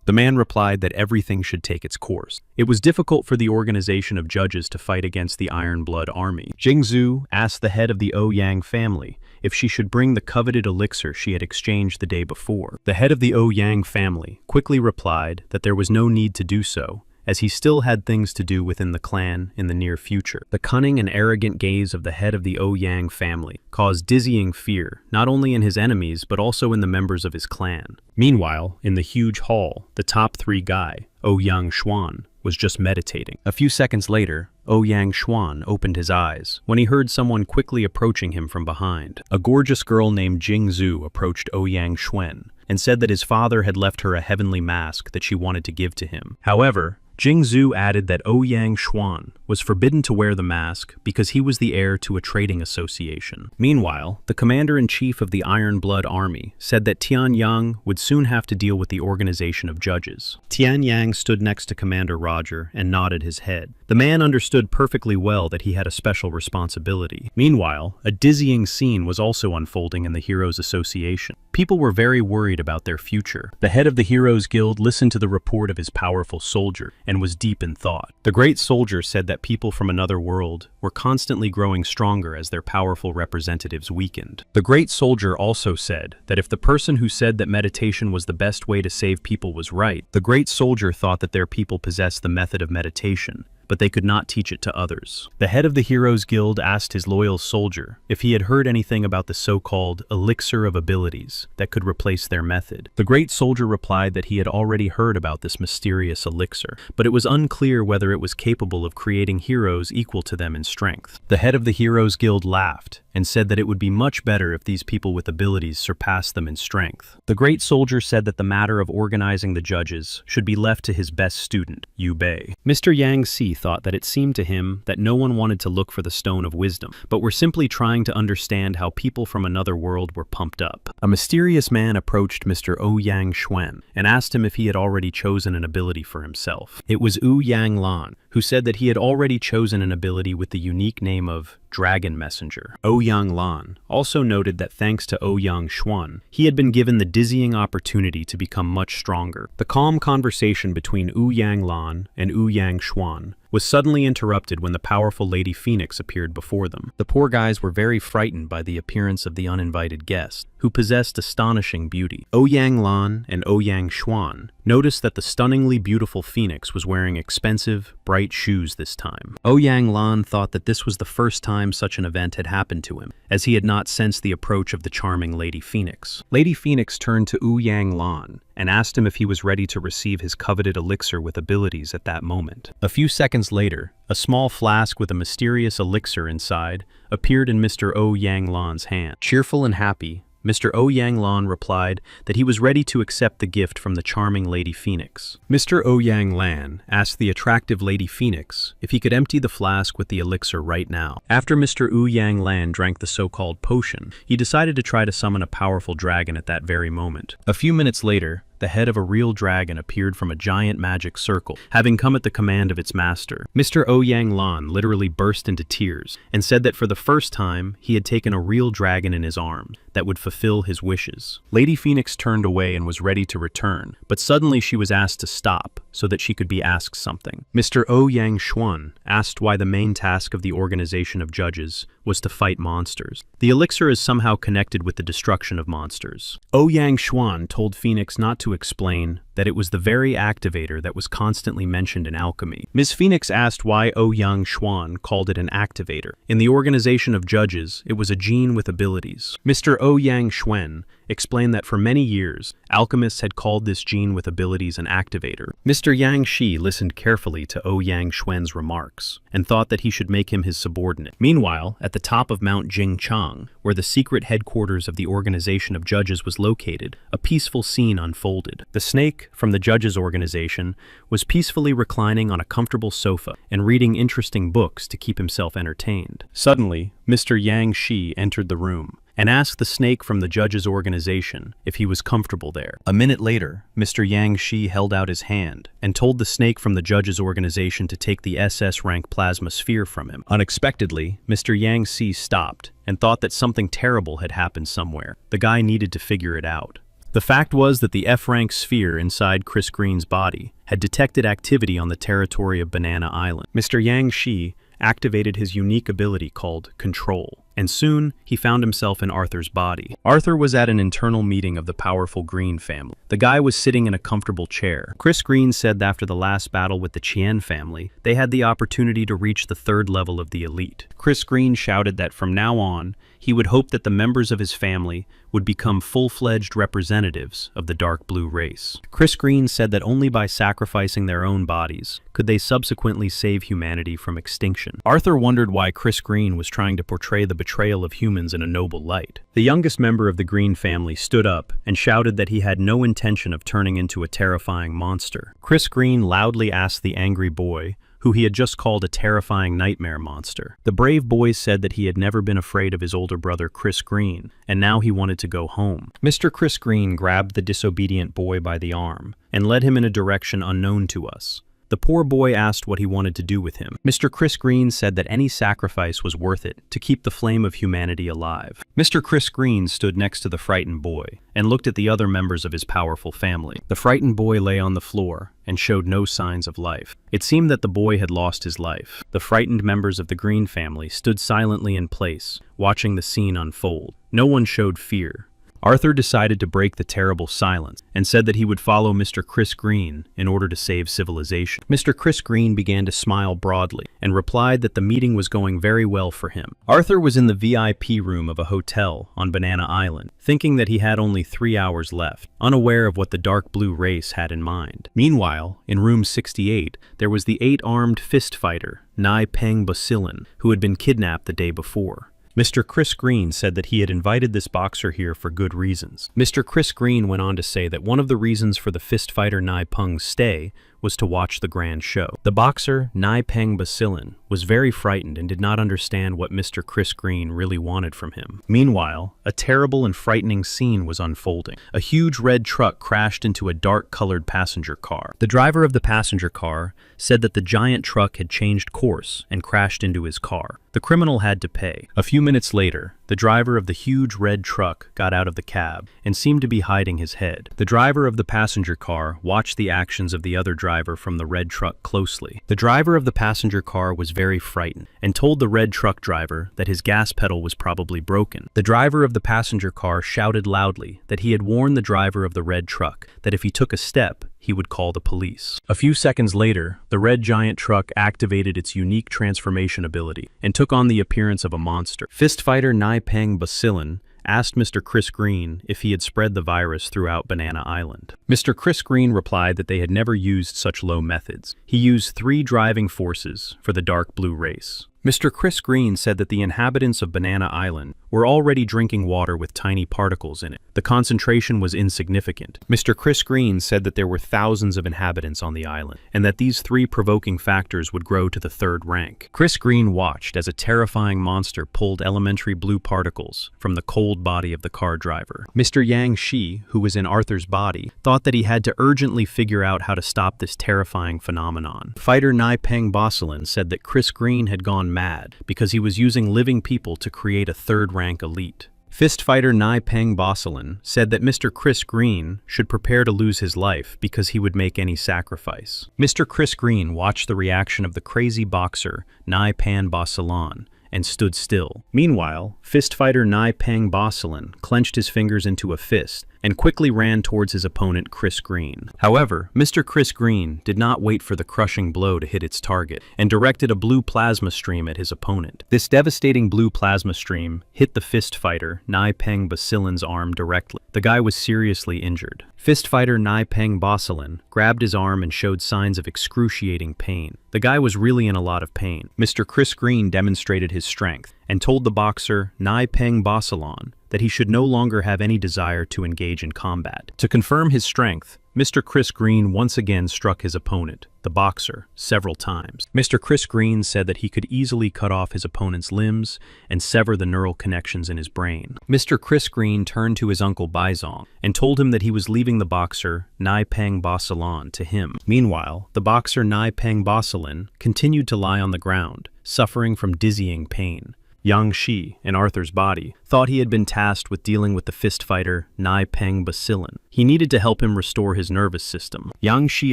The man replied that everything should take its course. It was difficult for the organization of judges to fight against the Iron Blood army. Jingzhu asked the head of the Ouyang family if she should bring the coveted elixir she had exchanged the day before. The head of the Ouyang family quickly replied that there was no need to do so, as he still had things to do within the clan in the near future. The cunning and arrogant gaze of the head of the Ouyang family caused dizzying fear, not only in his enemies but also in the members of his clan. Meanwhile, in the huge hall, the top three guy, Ouyang Xuan, was just meditating. A few seconds later, Ouyang Xuan opened his eyes when he heard someone quickly approaching him from behind. A gorgeous girl named Jingzhu approached Ouyang Xuan and said that his father had left her a heavenly mask that she wanted to give to him. However, Jingzhu added that Ouyang Xuan was forbidden to wear the mask because he was the heir to a trading association. Meanwhile, the commander-in-chief of the Iron Blood army said that Tian Yang would soon have to deal with the organization of judges. Tian Yang stood next to Commander Roger and nodded his head. The man understood perfectly well that he had a special responsibility. Meanwhile, a dizzying scene was also unfolding in the Heroes Association. People were very worried about their future. The head of the Heroes Guild listened to the report of his powerful soldier and was deep in thought. The great soldier said that people from another world were constantly growing stronger as their powerful representatives weakened. The great soldier also said that if the person who said that meditation was the best way to save people was right, the great soldier thought that their people possessed the method of meditation, but they could not teach it to others. The head of the Heroes Guild asked his loyal soldier if he had heard anything about the so-called elixir of abilities that could replace their method. The great soldier replied that he had already heard about this mysterious elixir, but it was unclear whether it was capable of creating heroes equal to them in strength. The head of the Heroes Guild laughed and said that it would be much better if these people with abilities surpassed them in strength. The great soldier said that the matter of organizing the judges should be left to his best student, Yu Bei. Mr. Yang Si thought that it seemed to him that no one wanted to look for the Stone of Wisdom, but were simply trying to understand how people from another world were pumped up. A mysterious man approached Mr. Ouyang Xuan and asked him if he had already chosen an ability for himself. It was Ouyang Lan, who said that he had already chosen an ability with the unique name of Dragon Messenger. Ouyang Lan also noted that thanks to Ouyang Xuan, he had been given the dizzying opportunity to become much stronger. The calm conversation between Ouyang Lan and Ouyang Xuan was suddenly interrupted when the powerful Lady Phoenix appeared before them. The poor guys were very frightened by the appearance of the uninvited guest, who possessed astonishing beauty. Ouyang Lan and Ouyang Xuan noticed that the stunningly beautiful Phoenix was wearing expensive, bright shoes this time. Ouyang Lan thought that this was the first time such an event had happened to him, as he had not sensed the approach of the charming Lady Phoenix. Lady Phoenix turned to Ouyang Lan and asked him if he was ready to receive his coveted elixir with abilities at that moment. A few seconds later, a small flask with a mysterious elixir inside appeared in Mr. Ouyang Lan's hand. Cheerful and happy, Mr. Ouyang Lan replied that he was ready to accept the gift from the charming Lady Phoenix. Mr. Ouyang Lan asked the attractive Lady Phoenix if he could empty the flask with the elixir right now. After Mr. Ouyang Lan drank the so-called potion, he decided to try to summon a powerful dragon at that very moment. A few minutes later, the head of a real dragon appeared from a giant magic circle, having come at the command of its master. Mr. Ouyang Lan literally burst into tears and said that for the first time he had taken a real dragon in his arms that would fulfill his wishes. Lady Phoenix turned away and was ready to return, but suddenly she was asked to stop so that she could be asked something. Mr. Ouyang Xuan asked why the main task of the organization of judges was to fight monsters. The elixir is somehow connected with the destruction of monsters. Ouyang Xuan told Phoenix not to explain that it was the very activator that was constantly mentioned in alchemy. Ms. Phoenix asked why Ouyang Xuan called it an activator. In the organization of judges, it was a gene with abilities. Mr. Ouyang Xuan explained that for many years, alchemists had called this gene with abilities an activator. Mr. Yang Shi listened carefully to Ouyang Xuan's remarks and thought that he should make him his subordinate. Meanwhile, at the top of Mount Jingchang, where the secret headquarters of the organization of judges was located, a peaceful scene unfolded. The snake from the judges' organization was peacefully reclining on a comfortable sofa and reading interesting books to keep himself entertained. Suddenly, Mr. Yang Shi entered the room and asked the snake from the judges' organization if he was comfortable there. A minute later, Mr. Yang Shi held out his hand and told the snake from the judges' organization to take the SS rank plasma sphere from him. Unexpectedly, Mr. Yang Shi stopped and thought that something terrible had happened somewhere. The guy needed to figure it out. The fact was that the F-rank sphere inside Chris Green's body had detected activity on the territory of Banana Island. Mr. Yang Shi activated his unique ability called Control, and soon he found himself in Arthur's body. Arthur was at an internal meeting of the powerful Green family. The guy was sitting in a comfortable chair. Chris Green said that after the last battle with the Chien family, they had the opportunity to reach the 3rd level of the elite. Chris Green shouted that from now on, he would hope that the members of his family would become full-fledged representatives of the dark blue race. Chris Green said that only by sacrificing their own bodies could they subsequently save humanity from extinction. Arthur wondered why Chris Green was trying to portray the betrayal of humans in a noble light. The youngest member of the Green family stood up and shouted that he had no intention of turning into a terrifying monster. Chris Green loudly asked the angry boy, who he had just called a terrifying nightmare monster. The brave boy said that he had never been afraid of his older brother Chris Green, and now he wanted to go home. Mr. Chris Green grabbed the disobedient boy by the arm and led him in a direction unknown to us. The poor boy asked what he wanted to do with him. Mr. Chris Green said that any sacrifice was worth it to keep the flame of humanity alive. Mr. Chris Green stood next to the frightened boy and looked at the other members of his powerful family. The frightened boy lay on the floor and showed no signs of life. It seemed that the boy had lost his life. The frightened members of the Green family stood silently in place, watching the scene unfold. No one showed fear. Arthur decided to break the terrible silence and said that he would follow Mr. Chris Green in order to save civilization. Mr. Chris Green began to smile broadly and replied that the meeting was going very well for him. Arthur was in the VIP room of a hotel on Banana Island, thinking that he had only 3 hours left, unaware of what the dark blue race had in mind. Meanwhile, in room 68, there was the 8-armed fist fighter, Nai Peng Basilin, who had been kidnapped the day before. Mr. Chris Green said that he had invited this boxer here for good reasons. Mr. Chris Green went on to say that one of the reasons for the fist fighter Nai Peng's stay was to watch the grand show. The boxer, Nai Peng Basilin, was very frightened and did not understand what Mr. Chris Green really wanted from him. Meanwhile, a terrible and frightening scene was unfolding. A huge red truck crashed into a dark-colored passenger car. The driver of the passenger car said that the giant truck had changed course and crashed into his car. The criminal had to pay. A few minutes later, the driver of the huge red truck got out of the cab and seemed to be hiding his head. The driver of the passenger car watched the actions of the other driver from the red truck closely. The driver of the passenger car was very frightened and told the red truck driver that his gas pedal was probably broken. The driver of the passenger car shouted loudly that he had warned the driver of the red truck that if he took a step, he would call the police. A few seconds later, the red giant truck activated its unique transformation ability and took on the appearance of a monster. Fist fighter Nai Peng Basilin asked Mr. Chris Green if he had spread the virus throughout Banana Island. Mr. Chris Green replied that they had never used such low methods. He used 3 driving forces for the dark blue race. Mr. Chris Green said that the inhabitants of Banana Island were already drinking water with tiny particles in it. The concentration was insignificant. Mr. Chris Green said that there were thousands of inhabitants on the island, and that these three provoking factors would grow to the third rank. Chris Green watched as a terrifying monster pulled elementary blue particles from the cold body of the car driver. Mr. Yang Shi, who was in Arthur's body, thought that he had to urgently figure out how to stop this terrifying phenomenon. Fighter Nai Peng Bosselin said that Chris Green had gone mad because he was using living people to create a third-rank elite. Fist fighter Nai Peng Bosselin said that Mr. Chris Green should prepare to lose his life because he would make any sacrifice. Mr. Chris Green watched the reaction of the crazy boxer Nai Pan Bosselin and stood still. Meanwhile, fist fighter Nai Peng Bosselin clenched his fingers into a fist and quickly ran towards his opponent Chris Green. However, Mr. Chris Green did not wait for the crushing blow to hit its target and directed a blue plasma stream at his opponent. This devastating blue plasma stream hit the fist fighter Nai Peng Bosselin's arm directly. The guy was seriously injured. Fist fighter Nai Peng Bosselin grabbed his arm and showed signs of excruciating pain. The guy was really in a lot of pain. Mr. Chris Green demonstrated his strength and told the boxer Nai Peng Bosselin that he should no longer have any desire to engage in combat. To confirm his strength, Mr. Chris Green once again struck his opponent, the boxer, several times. Mr. Chris Green said that he could easily cut off his opponent's limbs and sever the neural connections in his brain. Mr. Chris Green turned to his uncle Baizong and told him that he was leaving the boxer Nai Peng Bosselin to him. Meanwhile, the boxer Nai Peng Bosselin continued to lie on the ground, suffering from dizzying pain. Yang Shi, in Arthur's body, thought he had been tasked with dealing with the fist fighter Nai Peng Bosselin. He needed to help him restore his nervous system. Yang Shi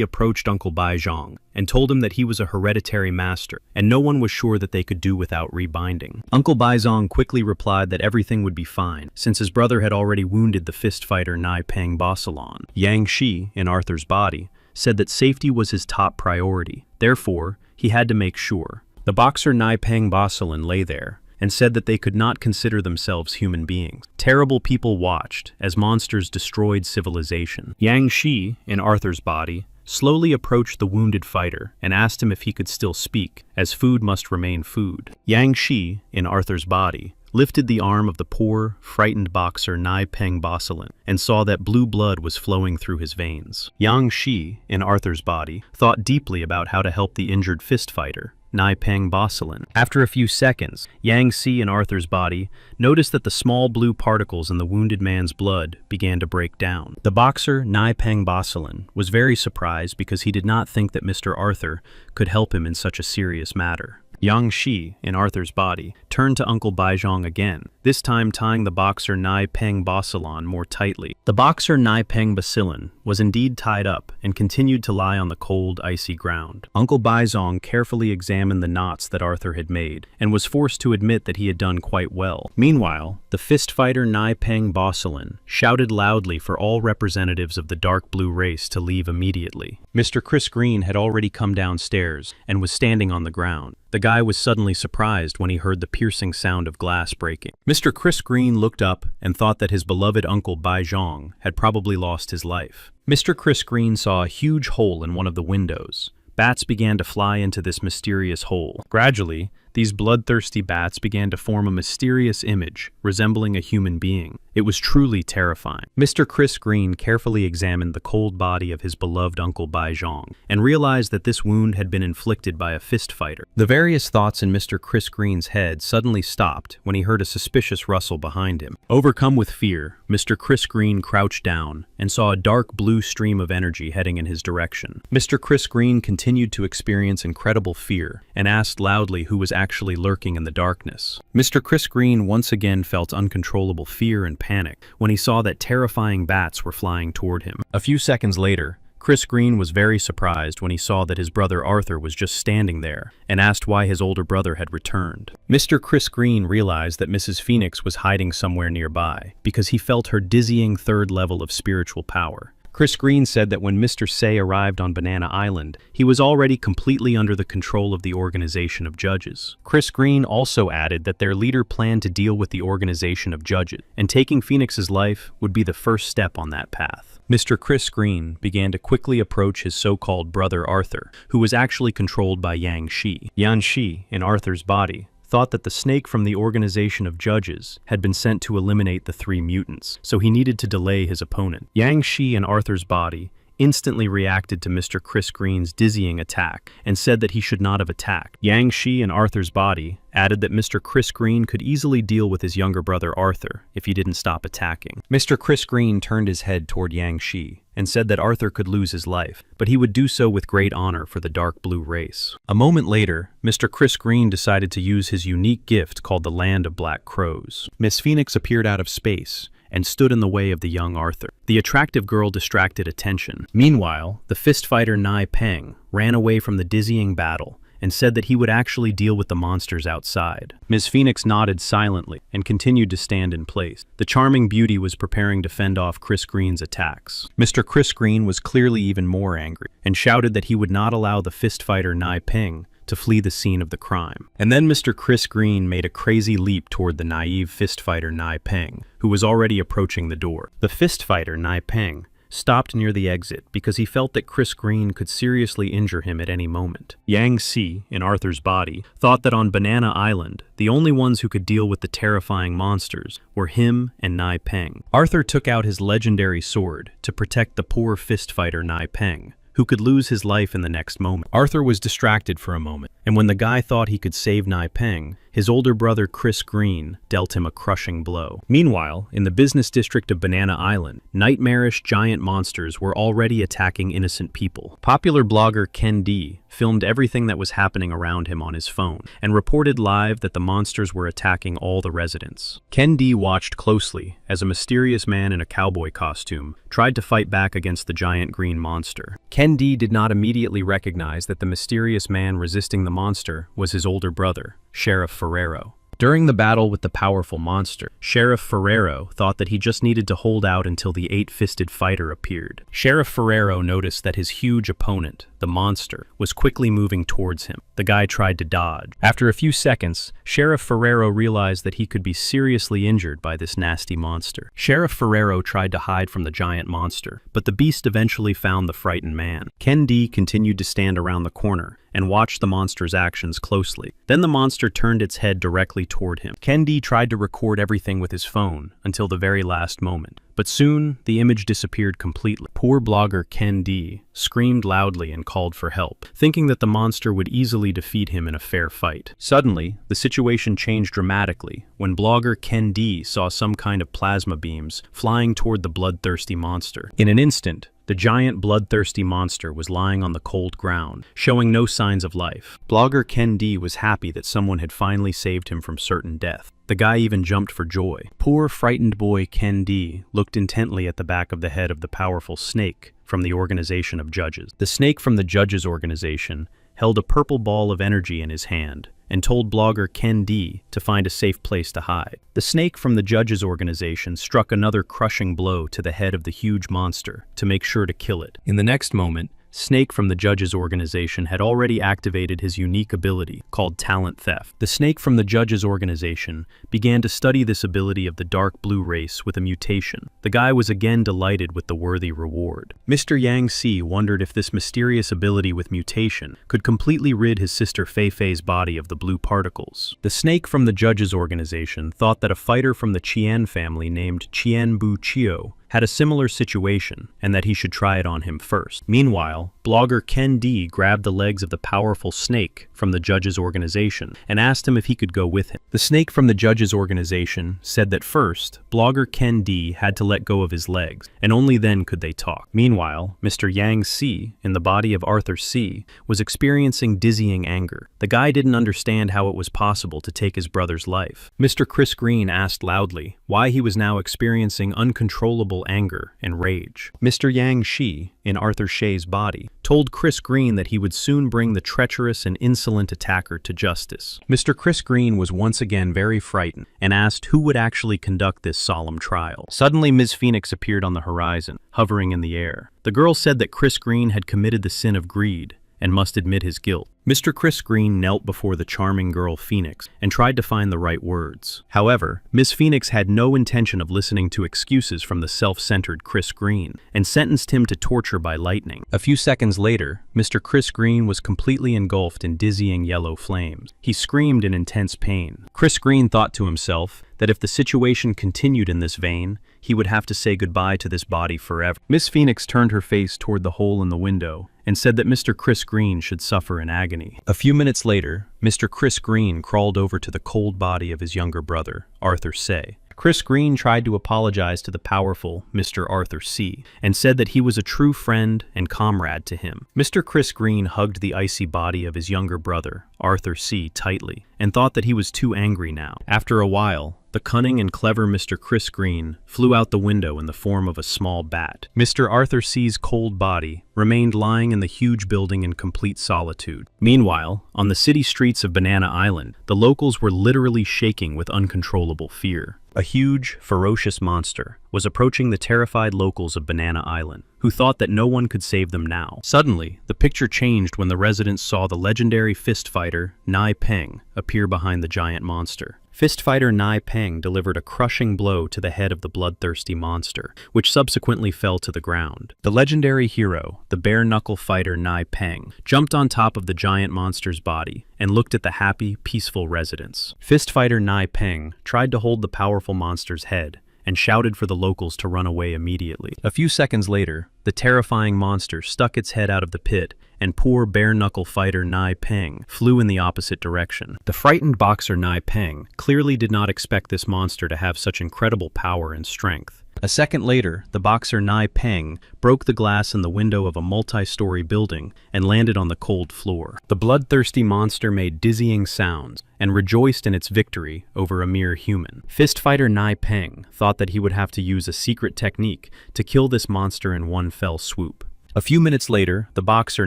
approached Uncle Baizong and told him that he was a hereditary master, and no one was sure that they could do without rebinding. Uncle Baizong quickly replied that everything would be fine, since his brother had already wounded the fist fighter Nai Peng Bosselin. Yang Shi, in Arthur's body, said that safety was his top priority. Therefore, he had to make sure. The boxer Nai Peng Bosselin lay there and said that they could not consider themselves human beings. Terrible people watched as monsters destroyed civilization. Yang Shi, in Arthur's body, slowly approached the wounded fighter and asked him if he could still speak, as food must remain food. Yang Shi, in Arthur's body, lifted the arm of the poor, frightened boxer Nai Peng Bosselin and saw that blue blood was flowing through his veins. Yang Shi, in Arthur's body, thought deeply about how to help the injured fist fighter Nai Peng Bosselin. After a few seconds, Yang Shi, in Arthur's body, noticed that the small blue particles in the wounded man's blood began to break down. The boxer Nai Peng Bosselin was very surprised because he did not think that Mr. Arthur could help him in such a serious matter. Yang Shi, in Arthur's body, turned to Uncle Baizong again, this time tying the boxer Nai Peng Bosselin more tightly. The boxer Nai Peng Bosselin was indeed tied up and continued to lie on the cold, icy ground. Uncle Baizong carefully examined the knots that Arthur had made and was forced to admit that he had done quite well. Meanwhile, the fist fighter Nai Peng Bosselin shouted loudly for all representatives of the dark blue race to leave immediately. Mr. Chris Green had already come downstairs and was standing on the ground. The guy was suddenly surprised when he heard the piercing sound of glass breaking. Mr. Chris Green looked up and thought that his beloved Uncle Baizong had probably lost his life. Mr. Chris Green saw a huge hole in one of the windows. Bats began to fly into this mysterious hole. Gradually, these bloodthirsty bats began to form a mysterious image resembling a human being. It was truly terrifying. Mr. Chris Green carefully examined the cold body of his beloved Uncle Baizong and realized that this wound had been inflicted by a fist fighter. The various thoughts in Mr. Chris Green's head suddenly stopped when he heard a suspicious rustle behind him. Overcome with fear, Mr. Chris Green crouched down and saw a dark blue stream of energy heading in his direction. Mr. Chris Green continued to experience incredible fear and asked loudly who was actually lurking in the darkness. Mr. Chris Green once again felt uncontrollable fear and panic when he saw that terrifying bats were flying toward him. A few seconds later, Chris Green was very surprised when he saw that his brother Arthur was just standing there and asked why his older brother had returned. Mr. Chris Green realized that Mrs. Phoenix was hiding somewhere nearby because he felt her dizzying third level of spiritual power. Chris Green said that when Mr. Say arrived on Banana Island, he was already completely under the control of the organization of judges. Chris Green also added that their leader planned to deal with the organization of judges, and taking Phoenix's life would be the first step on that path. Mr. Chris Green began to quickly approach his so-called brother Arthur, who was actually controlled by Yang Shi. Yang Shi, in Arthur's body, thought that the snake from the organization of judges had been sent to eliminate the 3 mutants, so he needed to delay his opponent. Yang Shi in Arthur's body instantly reacted to Mr. Chris Green's dizzying attack and said that he should not have attacked. Yang Shi in Arthur's body added that Mr. Chris Green could easily deal with his younger brother Arthur if he didn't stop attacking. Mr. Chris Green turned his head toward Yang Shi and said that Arthur could lose his life, but he would do so with great honor for the dark blue race. A moment later, Mr. Chris Green decided to use his unique gift called the Land of Black Crows. Miss Phoenix appeared out of space and stood in the way of the young Arthur. The attractive girl distracted attention. Meanwhile, the fist fighter Nai Peng ran away from the dizzying battle and said that he would actually deal with the monsters outside. Ms. Phoenix nodded silently and continued to stand in place. The charming beauty was preparing to fend off Chris Green's attacks. Mr. Chris Green was clearly even more angry and shouted that he would not allow the fist fighter Nai Peng to flee the scene of the crime. And then Mr. Chris Green made a crazy leap toward the naive fist fighter Nai Peng, who was already approaching the door. The fist fighter Nai Peng stopped near the exit because he felt that Chris Green could seriously injure him at any moment. Yang Si, in Arthur's body, thought that on Banana Island, the only ones who could deal with the terrifying monsters were him and Nai Peng. Arthur took out his legendary sword to protect the poor fist fighter Nai Peng, who could lose his life in the next moment. Arthur was distracted for a moment, and when the guy thought he could save Nai Peng, his older brother Chris Green dealt him a crushing blow. Meanwhile, in the business district of Banana Island, nightmarish giant monsters were already attacking innocent people. Popular blogger Ken D filmed everything that was happening around him on his phone and reported live that the monsters were attacking all the residents. Ken D watched closely as a mysterious man in a cowboy costume tried to fight back against the giant green monster. Ken D did not immediately recognize that the mysterious man resisting the monster was his older brother, Sheriff Ferrero. During the battle with the powerful monster, Sheriff Ferrero thought that he just needed to hold out until the 8-fisted fighter appeared. Sheriff Ferrero noticed that his huge opponent, the monster, was quickly moving towards him. The guy tried to dodge. After a few seconds, Sheriff Ferrero realized that he could be seriously injured by this nasty monster. Sheriff Ferrero tried to hide from the giant monster, but the beast eventually found the frightened man. Ken D continued to stand around the corner and watched the monster's actions closely. Then the monster turned its head directly toward him. Ken D tried to record everything with his phone until the very last moment, but soon the image disappeared completely. Poor blogger Ken D screamed loudly and called for help, thinking that the monster would easily defeat him in a fair fight. Suddenly, the situation changed dramatically when blogger Ken D saw some kind of plasma beams flying toward the bloodthirsty monster. In an instant, the giant bloodthirsty monster was lying on the cold ground, showing no signs of life. Blogger Ken D was happy that someone had finally saved him from certain death. The guy even jumped for joy. Poor frightened boy Ken D looked intently at the back of the head of the powerful snake from the organization of judges. The snake from the judges organization held a purple ball of energy in his hand and told blogger Ken D to find a safe place to hide. The snake from the judges organization struck another crushing blow to the head of the huge monster to make sure to kill it. In the next moment, Snake from the judges organization had already activated his unique ability called talent theft. The Snake from the judges organization began to study this ability of the dark blue race with a mutation. The guy was again delighted with the worthy reward. Mr. Yang Si wondered if this mysterious ability with mutation could completely rid his sister Fei Fei's body of the blue particles. The Snake from the judges organization thought that a fighter from the Qian family named Qian Bu Chio had a similar situation and that he should try it on him first. Meanwhile, blogger Ken D grabbed the legs of the powerful Snake from the judges organization and asked him if he could go with him. The Snake from the judges organization said that first, blogger Ken D had to let go of his legs, and only then could they talk. Meanwhile, Mr. Yang Si, in the body of Arthur C, was experiencing dizzying anger. The guy didn't understand how it was possible to take his brother's life. Mr. Chris Green asked loudly why he was now experiencing uncontrollable anger and rage. Mr. Yang Shi, in Arthur Shea's body, told Chris Green that he would soon bring the treacherous and insolent attacker to justice. Mr. Chris Green was once again very frightened and asked who would actually conduct this solemn trial. Suddenly, Ms. Phoenix appeared on the horizon, hovering in the air. The girl said that Chris Green had committed the sin of greed and must admit his guilt. Mr. Chris Green knelt before the charming girl Phoenix and tried to find the right words. However, Miss Phoenix had no intention of listening to excuses from the self-centered Chris Green and sentenced him to torture by lightning. A few seconds later, Mr. Chris Green was completely engulfed in dizzying yellow flames. He screamed in intense pain. Chris Green thought to himself that if the situation continued in this vein, he would have to say goodbye to this body forever. Miss Phoenix turned her face toward the hole in the window and said that Mr. Chris Green should suffer in agony. A few minutes later, Mr. Chris Green crawled over to the cold body of his younger brother, Arthur Say. Chris Green tried to apologize to the powerful Mr. Arthur C. and said that he was a true friend and comrade to him. Mr. Chris Green hugged the icy body of his younger brother, Arthur C. tightly, and thought that he was too angry now. After a while, the cunning and clever Mr. Chris Green flew out the window in the form of a small bat. Mr. Arthur C.'s cold body remained lying in the huge building in complete solitude. Meanwhile, on the city streets of Banana Island, the locals were literally shaking with uncontrollable fear. A huge, ferocious monster was approaching the terrified locals of Banana Island, who thought that no one could save them now. Suddenly, the picture changed when the residents saw the legendary fist fighter, Nai Peng, appear behind the giant monster. Fist fighter Nai Peng delivered a crushing blow to the head of the bloodthirsty monster, which subsequently fell to the ground. The legendary hero, the bare-knuckle fighter Nai Peng, jumped on top of the giant monster's body and looked at the happy, peaceful residents. Fist fighter Nai Peng tried to hold the powerful monster's head and shouted for the locals to run away immediately. A few seconds later, the terrifying monster stuck its head out of the pit, and poor bare-knuckle fighter Nai Peng flew in the opposite direction. The frightened boxer Nai Peng clearly did not expect this monster to have such incredible power and strength. A second later, the boxer Nai Peng broke the glass in the window of a multi-story building and landed on the cold floor. The bloodthirsty monster made dizzying sounds and rejoiced in its victory over a mere human. Fist fighter Nai Peng thought that he would have to use a secret technique to kill this monster in one fell swoop. A few minutes later, the boxer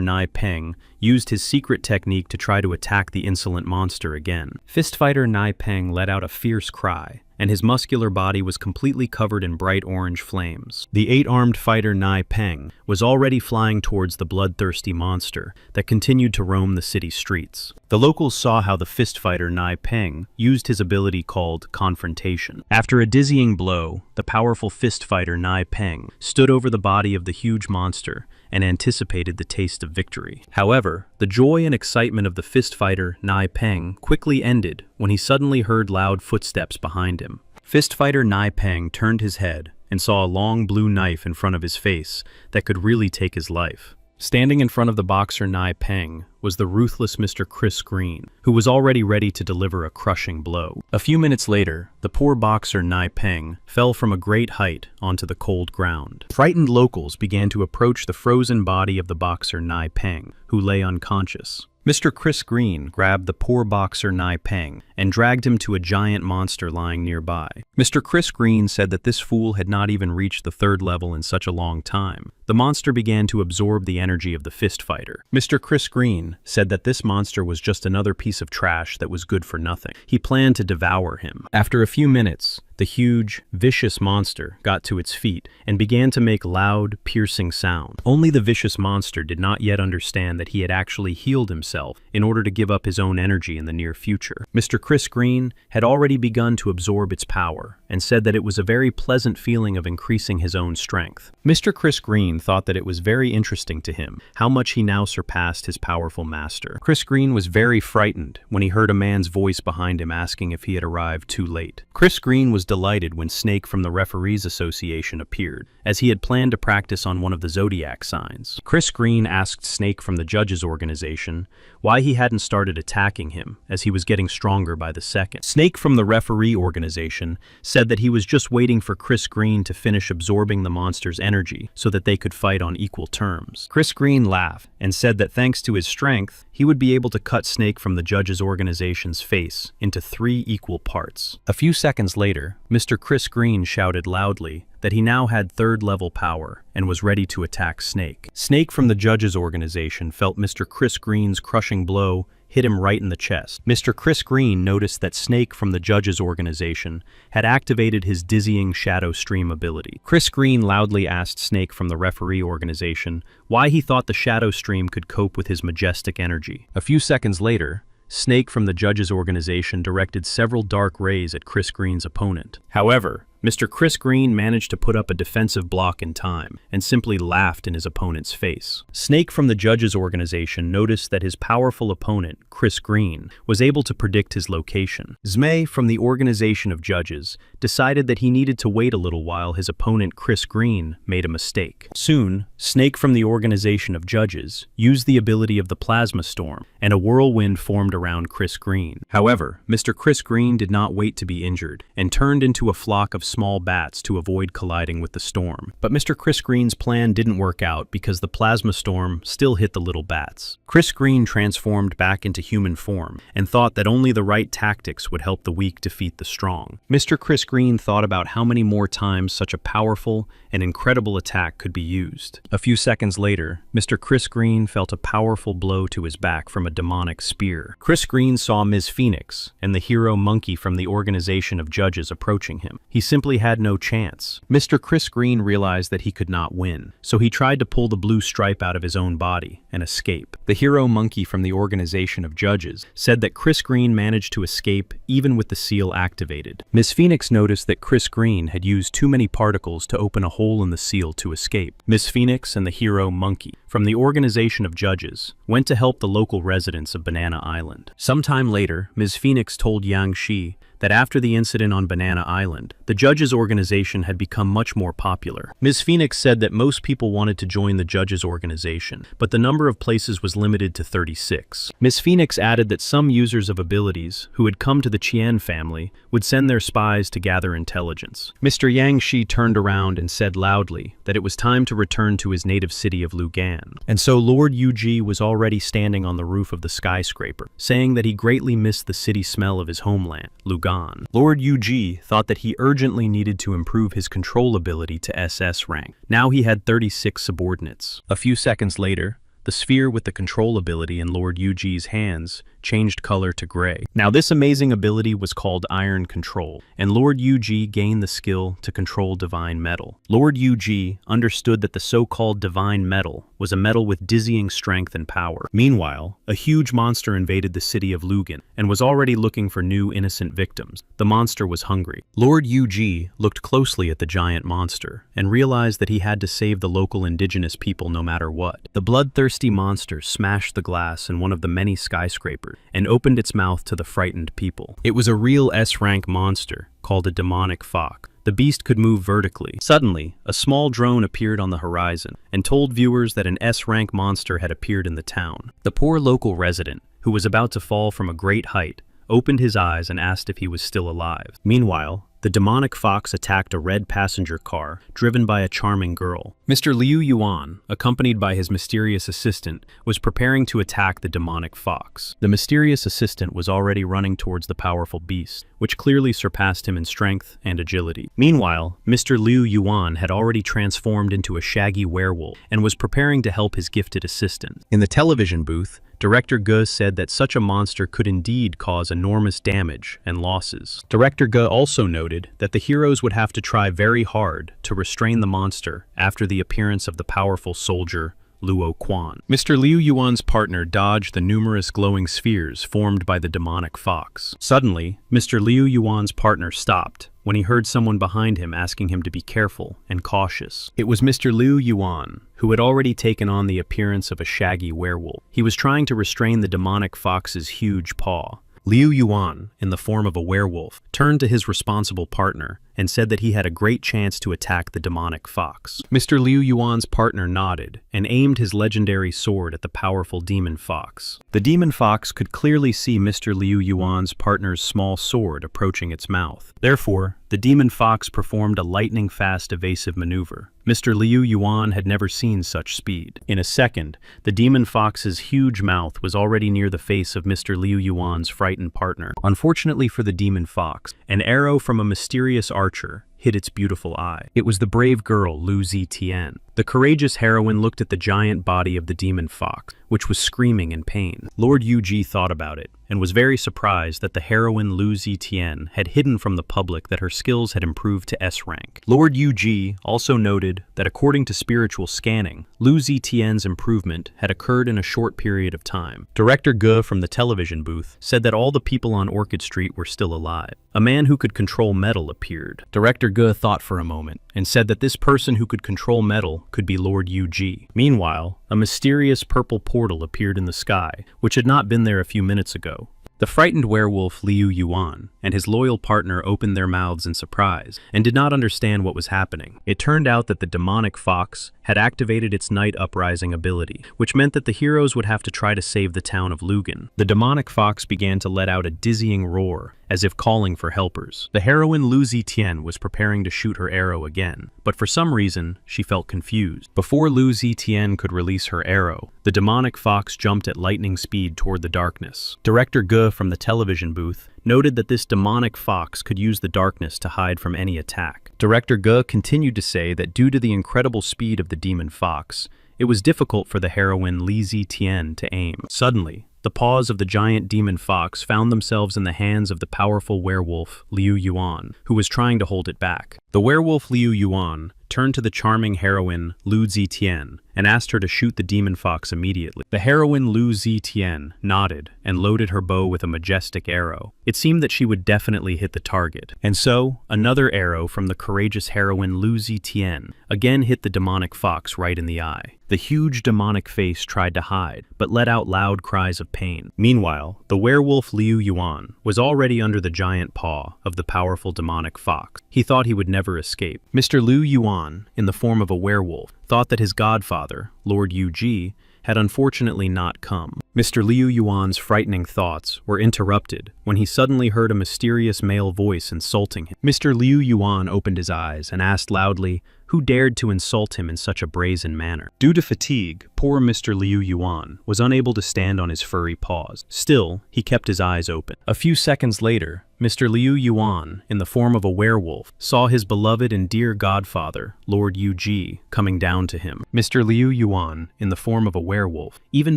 Nai Peng used his secret technique to try to attack the insolent monster again. Fist fighter Nai Peng let out a fierce cry, and his muscular body was completely covered in bright orange flames. The eight-armed fighter Nai Peng was already flying towards the bloodthirsty monster that continued to roam the city streets. The locals saw how the fist fighter Nai Peng used his ability called confrontation. After a dizzying blow, the powerful fist fighter Nai Peng stood over the body of the huge monster and anticipated the taste of victory. However, the joy and excitement of the fist fighter Nai Peng quickly ended when he suddenly heard loud footsteps behind him. Fist fighter Nai Peng turned his head and saw a long blue knife in front of his face that could really take his life. Standing in front of the boxer Nai Peng was the ruthless Mr. Chris Green, who was already ready to deliver a crushing blow. A few minutes later, the poor boxer Nai Peng fell from a great height onto the cold ground. Frightened locals began to approach the frozen body of the boxer Nai Peng, who lay unconscious. Mr. Chris Green grabbed the poor boxer Nai Peng and dragged him to a giant monster lying nearby. Mr. Chris Green said that this fool had not even reached the third level in such a long time. The monster began to absorb the energy of the fist fighter. Mr. Chris Green said that this monster was just another piece of trash that was good for nothing. He planned to devour him. After a few minutes, the huge, vicious monster got to its feet and began to make loud, piercing sound. Only the vicious monster did not yet understand that he had actually healed himself in order to give up his own energy in the near future. Mr. Chris Green had already begun to absorb its power and said that it was a very pleasant feeling of increasing his own strength. Mr. Chris Green thought that it was very interesting to him how much he now surpassed his powerful master. Chris Green was very frightened when he heard a man's voice behind him asking if he had arrived too late. Chris Green was delighted when Snake from the Referees Association appeared, as he had planned to practice on one of the zodiac signs. Chris Green asked Snake from the Judges Organization why he hadn't started attacking him, as he was getting stronger by the second. Snake from the referee organization said that he was just waiting for Chris Green to finish absorbing the monster's energy so that they could fight on equal terms. Chris Green laughed and said that thanks to his strength, he would be able to cut Snake from the judges' organization's face into 3 equal parts. A few seconds later, Mr. Chris Green shouted loudly that he now had 3rd-level power and was ready to attack Snake. Snake from the judges' organization felt Mr. Chris Green's crushing blow hit him right in the chest. Mr. Chris Green noticed that Snake from the judges' organization had activated his dizzying shadow stream ability. Chris Green loudly asked Snake from the referee organization why he thought the shadow stream could cope with his majestic energy. A few seconds later, Snake from the judges' organization directed several dark rays at Chris Green's opponent. However, Mr. Chris Green managed to put up a defensive block in time and simply laughed in his opponent's face. Snake from the judges' organization noticed that his powerful opponent, Chris Green, was able to predict his location. Zmei from the organization of judges decided that he needed to wait a little while his opponent, Chris Green, made a mistake. Soon, Snake from the organization of judges used the ability of the plasma storm, and a whirlwind formed around Chris Green. However, Mr. Chris Green did not wait to be injured and turned into a flock of small bats to avoid colliding with the storm. But Mr. Chris Green's plan didn't work out because the plasma storm still hit the little bats. Chris Green transformed back into human form and thought that only the right tactics would help the weak defeat the strong. Mr. Chris Green thought about how many more times such a powerful and incredible attack could be used. A few seconds later, Mr. Chris Green felt a powerful blow to his back from a demonic spear. Chris Green saw Ms. Phoenix and the hero monkey from the organization of judges approaching him. He simply had no chance. Mr. Chris Green realized that he could not win, so he tried to pull the blue stripe out of his own body and escape. The hero monkey from the organization of judges said that Chris Green managed to escape even with the seal activated. Ms. Phoenix noticed that Chris Green had used too many particles to open a hole in the seal to escape. Ms. Phoenix and the hero monkey from the organization of judges went to help the local residents of Banana Island. Sometime later, Ms. Phoenix told Yang Shi that after the incident on Banana Island, the judges' organization had become much more popular. Ms. Phoenix said that most people wanted to join the judges' organization, but the number of places was limited to 36. Ms. Phoenix added that some users of abilities who had come to the Qian family would send their spies to gather intelligence. Mr. Yang Shi turned around and said loudly that it was time to return to his native city of Lugan. And so Lord Yuji was already standing on the roof of the skyscraper, saying that he greatly missed the city smell of his homeland, Lugan. Lord Yuji thought that he urgently needed to improve his control ability to SS rank. Now he had 36 subordinates. A few seconds later, the sphere with the control ability in Lord Yuji's hands changed color to gray. Now this amazing ability was called Iron Control, and Lord Yuji gained the skill to control divine metal. Lord Yuji understood that the so-called divine metal was a metal with dizzying strength and power. Meanwhile, a huge monster invaded the city of Lugan and was already looking for new innocent victims. The monster was hungry. Lord Yuji looked closely at the giant monster and realized that he had to save the local indigenous people no matter what. The bloodthirsty monster smashed the glass in one of the many skyscrapers and opened its mouth to the frightened people. It was a real S-rank monster called a demonic fox. The beast could move vertically. Suddenly, a small drone appeared on the horizon and told viewers that an S-rank monster had appeared in the town. The poor local resident, who was about to fall from a great height, opened his eyes and asked if he was still alive. Meanwhile, the demonic fox attacked a red passenger car driven by a charming girl. Mr. Liu Yuan, accompanied by his mysterious assistant, was preparing to attack the demonic fox. The mysterious assistant was already running towards the powerful beast, which clearly surpassed him in strength and agility. Meanwhile, Mr. Liu Yuan had already transformed into a shaggy werewolf and was preparing to help his gifted assistant. In the television booth, Director Ge said that such a monster could indeed cause enormous damage and losses. Director Ge also noted that the heroes would have to try very hard to restrain the monster after the appearance of the powerful soldier Luo Quan. Mr. Liu Yuan's partner dodged the numerous glowing spheres formed by the demonic fox. Suddenly, Mr. Liu Yuan's partner stopped when he heard someone behind him asking him to be careful and cautious. It was Mr. Liu Yuan, who had already taken on the appearance of a shaggy werewolf. He was trying to restrain the demonic fox's huge paw. Liu Yuan, in the form of a werewolf, turned to his responsible partner and said that he had a great chance to attack the demonic fox. Mr. Liu Yuan's partner nodded and aimed his legendary sword at the powerful demon fox. The demon fox could clearly see Mr. Liu Yuan's partner's small sword approaching its mouth. Therefore, the demon fox performed a lightning-fast evasive maneuver. Mr. Liu Yuan had never seen such speed. In a second, the demon fox's huge mouth was already near the face of Mr. Liu Yuan's frightened partner. Unfortunately for the demon fox, an arrow from a mysterious archer hit its beautiful eye. It was the brave girl, Lu Zitian. The courageous heroine looked at the giant body of the demon fox, which was screaming in pain. Lord Yuji thought about it, and was very surprised that the heroine Lu Zitian had hidden from the public that her skills had improved to S rank. Lord Yuji also noted that according to spiritual scanning, Lu Zitian's improvement had occurred in a short period of time. Director Ge from the television booth said that all the people on Orchid Street were still alive. A man who could control metal appeared. Director Ge thought for a moment and said that this person who could control metal could be Lord Yuji. Meanwhile, a mysterious purple portal appeared in the sky, which had not been there a few minutes ago. The frightened werewolf Liu Yuan and his loyal partner opened their mouths in surprise and did not understand what was happening. It turned out that the demonic fox had activated its night uprising ability, which meant that the heroes would have to try to save the town of Lugan. The demonic fox began to let out a dizzying roar, as if calling for helpers. The heroine Lu Zitian was preparing to shoot her arrow again, but for some reason, she felt confused. Before Lu Zitian could release her arrow, the demonic fox jumped at lightning speed toward the darkness. Director Ge from the television booth noted that this demonic fox could use the darkness to hide from any attack. Director Ge continued to say that due to the incredible speed of the demon fox, it was difficult for the heroine Li Zitian to aim. Suddenly, the paws of the giant demon fox found themselves in the hands of the powerful werewolf Liu Yuan, who was trying to hold it back. The werewolf Liu Yuan turned to the charming heroine Lu Zitian and asked her to shoot the demon fox immediately. The heroine Lu Zitian nodded and loaded her bow with a majestic arrow. It seemed that she would definitely hit the target. And so, another arrow from the courageous heroine Lu Zitian again hit the demonic fox right in the eye. The huge demonic face tried to hide, but let out loud cries of pain. Meanwhile, the werewolf Liu Yuan was already under the giant paw of the powerful demonic fox. He thought he would never escape. Mr. Liu Yuan, in the form of a werewolf, thought that his godfather, Lord Yuji, had unfortunately not come. Mr. Liu Yuan's frightening thoughts were interrupted when he suddenly heard a mysterious male voice insulting him. Mr. Liu Yuan opened his eyes and asked loudly, who dared to insult him in such a brazen manner? Due to fatigue, poor Mr. Liu Yuan was unable to stand on his furry paws. Still, he kept his eyes open. A few seconds later, Mr. Liu Yuan, in the form of a werewolf, saw his beloved and dear godfather, Lord Yuji, coming down to him. Mr. Liu Yuan, in the form of a werewolf, even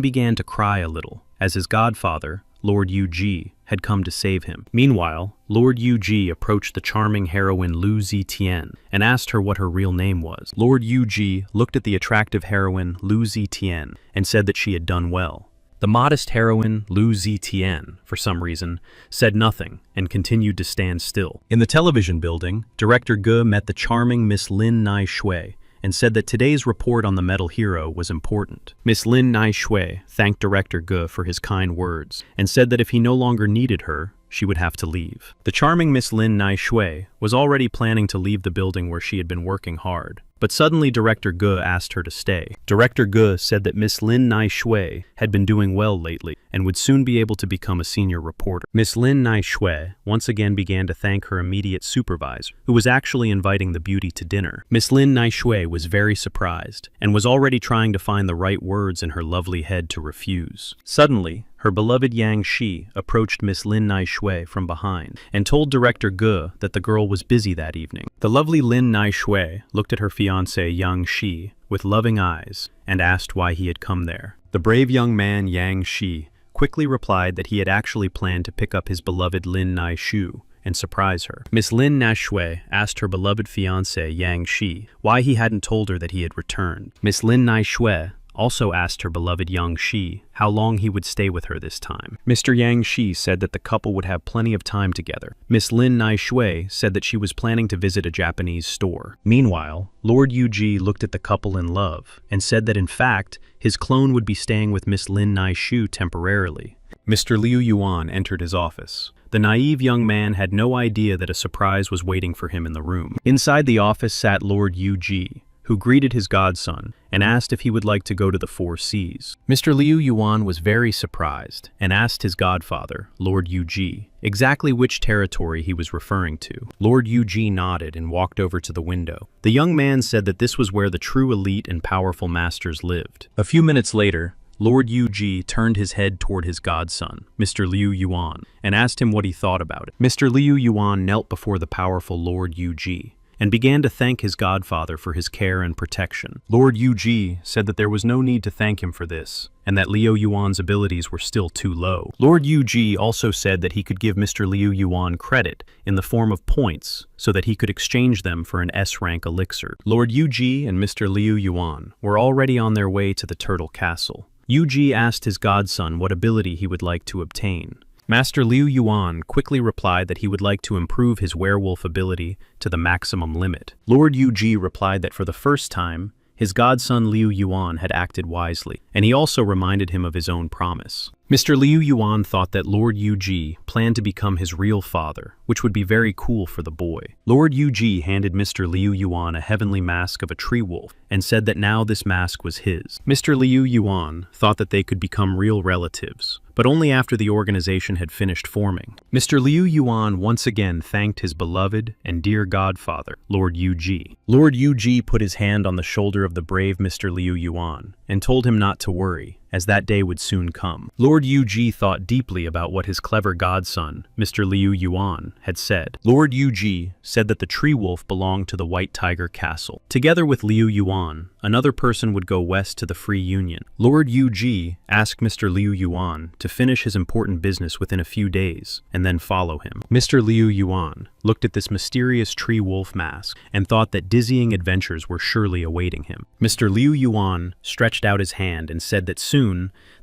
began to cry a little, as his godfather, Lord Yuji, had come to save him. Meanwhile, Lord Yuji approached the charming heroine Lu Zitian and asked her what her real name was. Lord Yuji looked at the attractive heroine Lu Zitian and said that she had done well. The modest heroine Lu Zitian, for some reason, said nothing and continued to stand still. In the television building, Director Ge met the charming Miss Lin Nai Shui and said that today's report on the metal hero was important. Miss Lin Nai Shui thanked Director Ge for his kind words and said that if he no longer needed her, she would have to leave. The charming Miss Lin Nai Shui was already planning to leave the building where she had been working hard, but suddenly Director Ge asked her to stay. Director Ge said that Miss Lin Nai Shui had been doing well lately and would soon be able to become a senior reporter. Miss Lin Nai Shui once again began to thank her immediate supervisor, who was actually inviting the beauty to dinner. Miss Lin Nai Shui was very surprised and was already trying to find the right words in her lovely head to refuse. Suddenly, her beloved Yang Shi approached Miss Lin Nai Shui from behind and told Director Ge that the girl was busy that evening. The lovely Lin Nai Shui looked at her fiancé Yang Shi with loving eyes and asked why he had come there. The brave young man Yang Shi quickly replied that he had actually planned to pick up his beloved Lin Nai Shu and surprise her. Miss Lin Nai Shui asked her beloved fiancé Yang Shi why he hadn't told her that he had returned. Miss Lin Nai Shui also asked her beloved Yang Shi how long he would stay with her this time. Mr. Yang Shi said that the couple would have plenty of time together. Miss Lin Nai Shui said that she was planning to visit a Japanese store. Meanwhile, Lord Yuji looked at the couple in love and said that in fact, his clone would be staying with Miss Lin Nai Shu temporarily. Mr. Liu Yuan entered his office. The naive young man had no idea that a surprise was waiting for him in the room. Inside the office sat Lord Yu-ji, who greeted his godson and asked if he would like to go to the Four Seas. Mr. Liu Yuan was very surprised and asked his godfather, Lord Yu-ji, exactly which territory he was referring to. Lord Yu-ji nodded and walked over to the window. The young man said that this was where the true elite and powerful masters lived. A few minutes later, Lord Yu-ji turned his head toward his godson, Mr. Liu Yuan, and asked him what he thought about it. Mr. Liu Yuan knelt before the powerful Lord Yu-ji and began to thank his godfather for his care and protection. Lord Yu-ji said that there was no need to thank him for this, and that Liu Yuan's abilities were still too low. Lord Yu-ji also said that he could give Mr. Liu Yuan credit in the form of points so that he could exchange them for an S-rank elixir. Lord Yu-ji and Mr. Liu Yuan were already on their way to the Turtle Castle. Yu-ji asked his godson what ability he would like to obtain. Master Liu Yuan quickly replied that he would like to improve his werewolf ability to the maximum limit. Lord Yu-ji replied that for the first time, his godson Liu Yuan had acted wisely, and he also reminded him of his own promise. Mr. Liu Yuan thought that Lord Yu-ji planned to become his real father, which would be very cool for the boy. Lord Yu-ji handed Mr. Liu Yuan a heavenly mask of a tree wolf and said that now this mask was his. Mr. Liu Yuan thought that they could become real relatives, but only after the organization had finished forming. Mr. Liu Yuan once again thanked his beloved and dear godfather, Lord Yu-ji. Lord Yu-ji put his hand on the shoulder of the brave Mr. Liu Yuan and told him not to worry, as that day would soon come. Lord Yu-ji thought deeply about what his clever godson, Mr. Liu Yuan, had said. Lord Yu-ji said that the tree wolf belonged to the White Tiger Castle. Together with Liu Yuan, another person would go west to the Free Union. Lord Yu-ji asked Mr. Liu Yuan to finish his important business within a few days and then follow him. Mr. Liu Yuan looked at this mysterious tree wolf mask and thought that dizzying adventures were surely awaiting him. Mr. Liu Yuan stretched out his hand and said that soon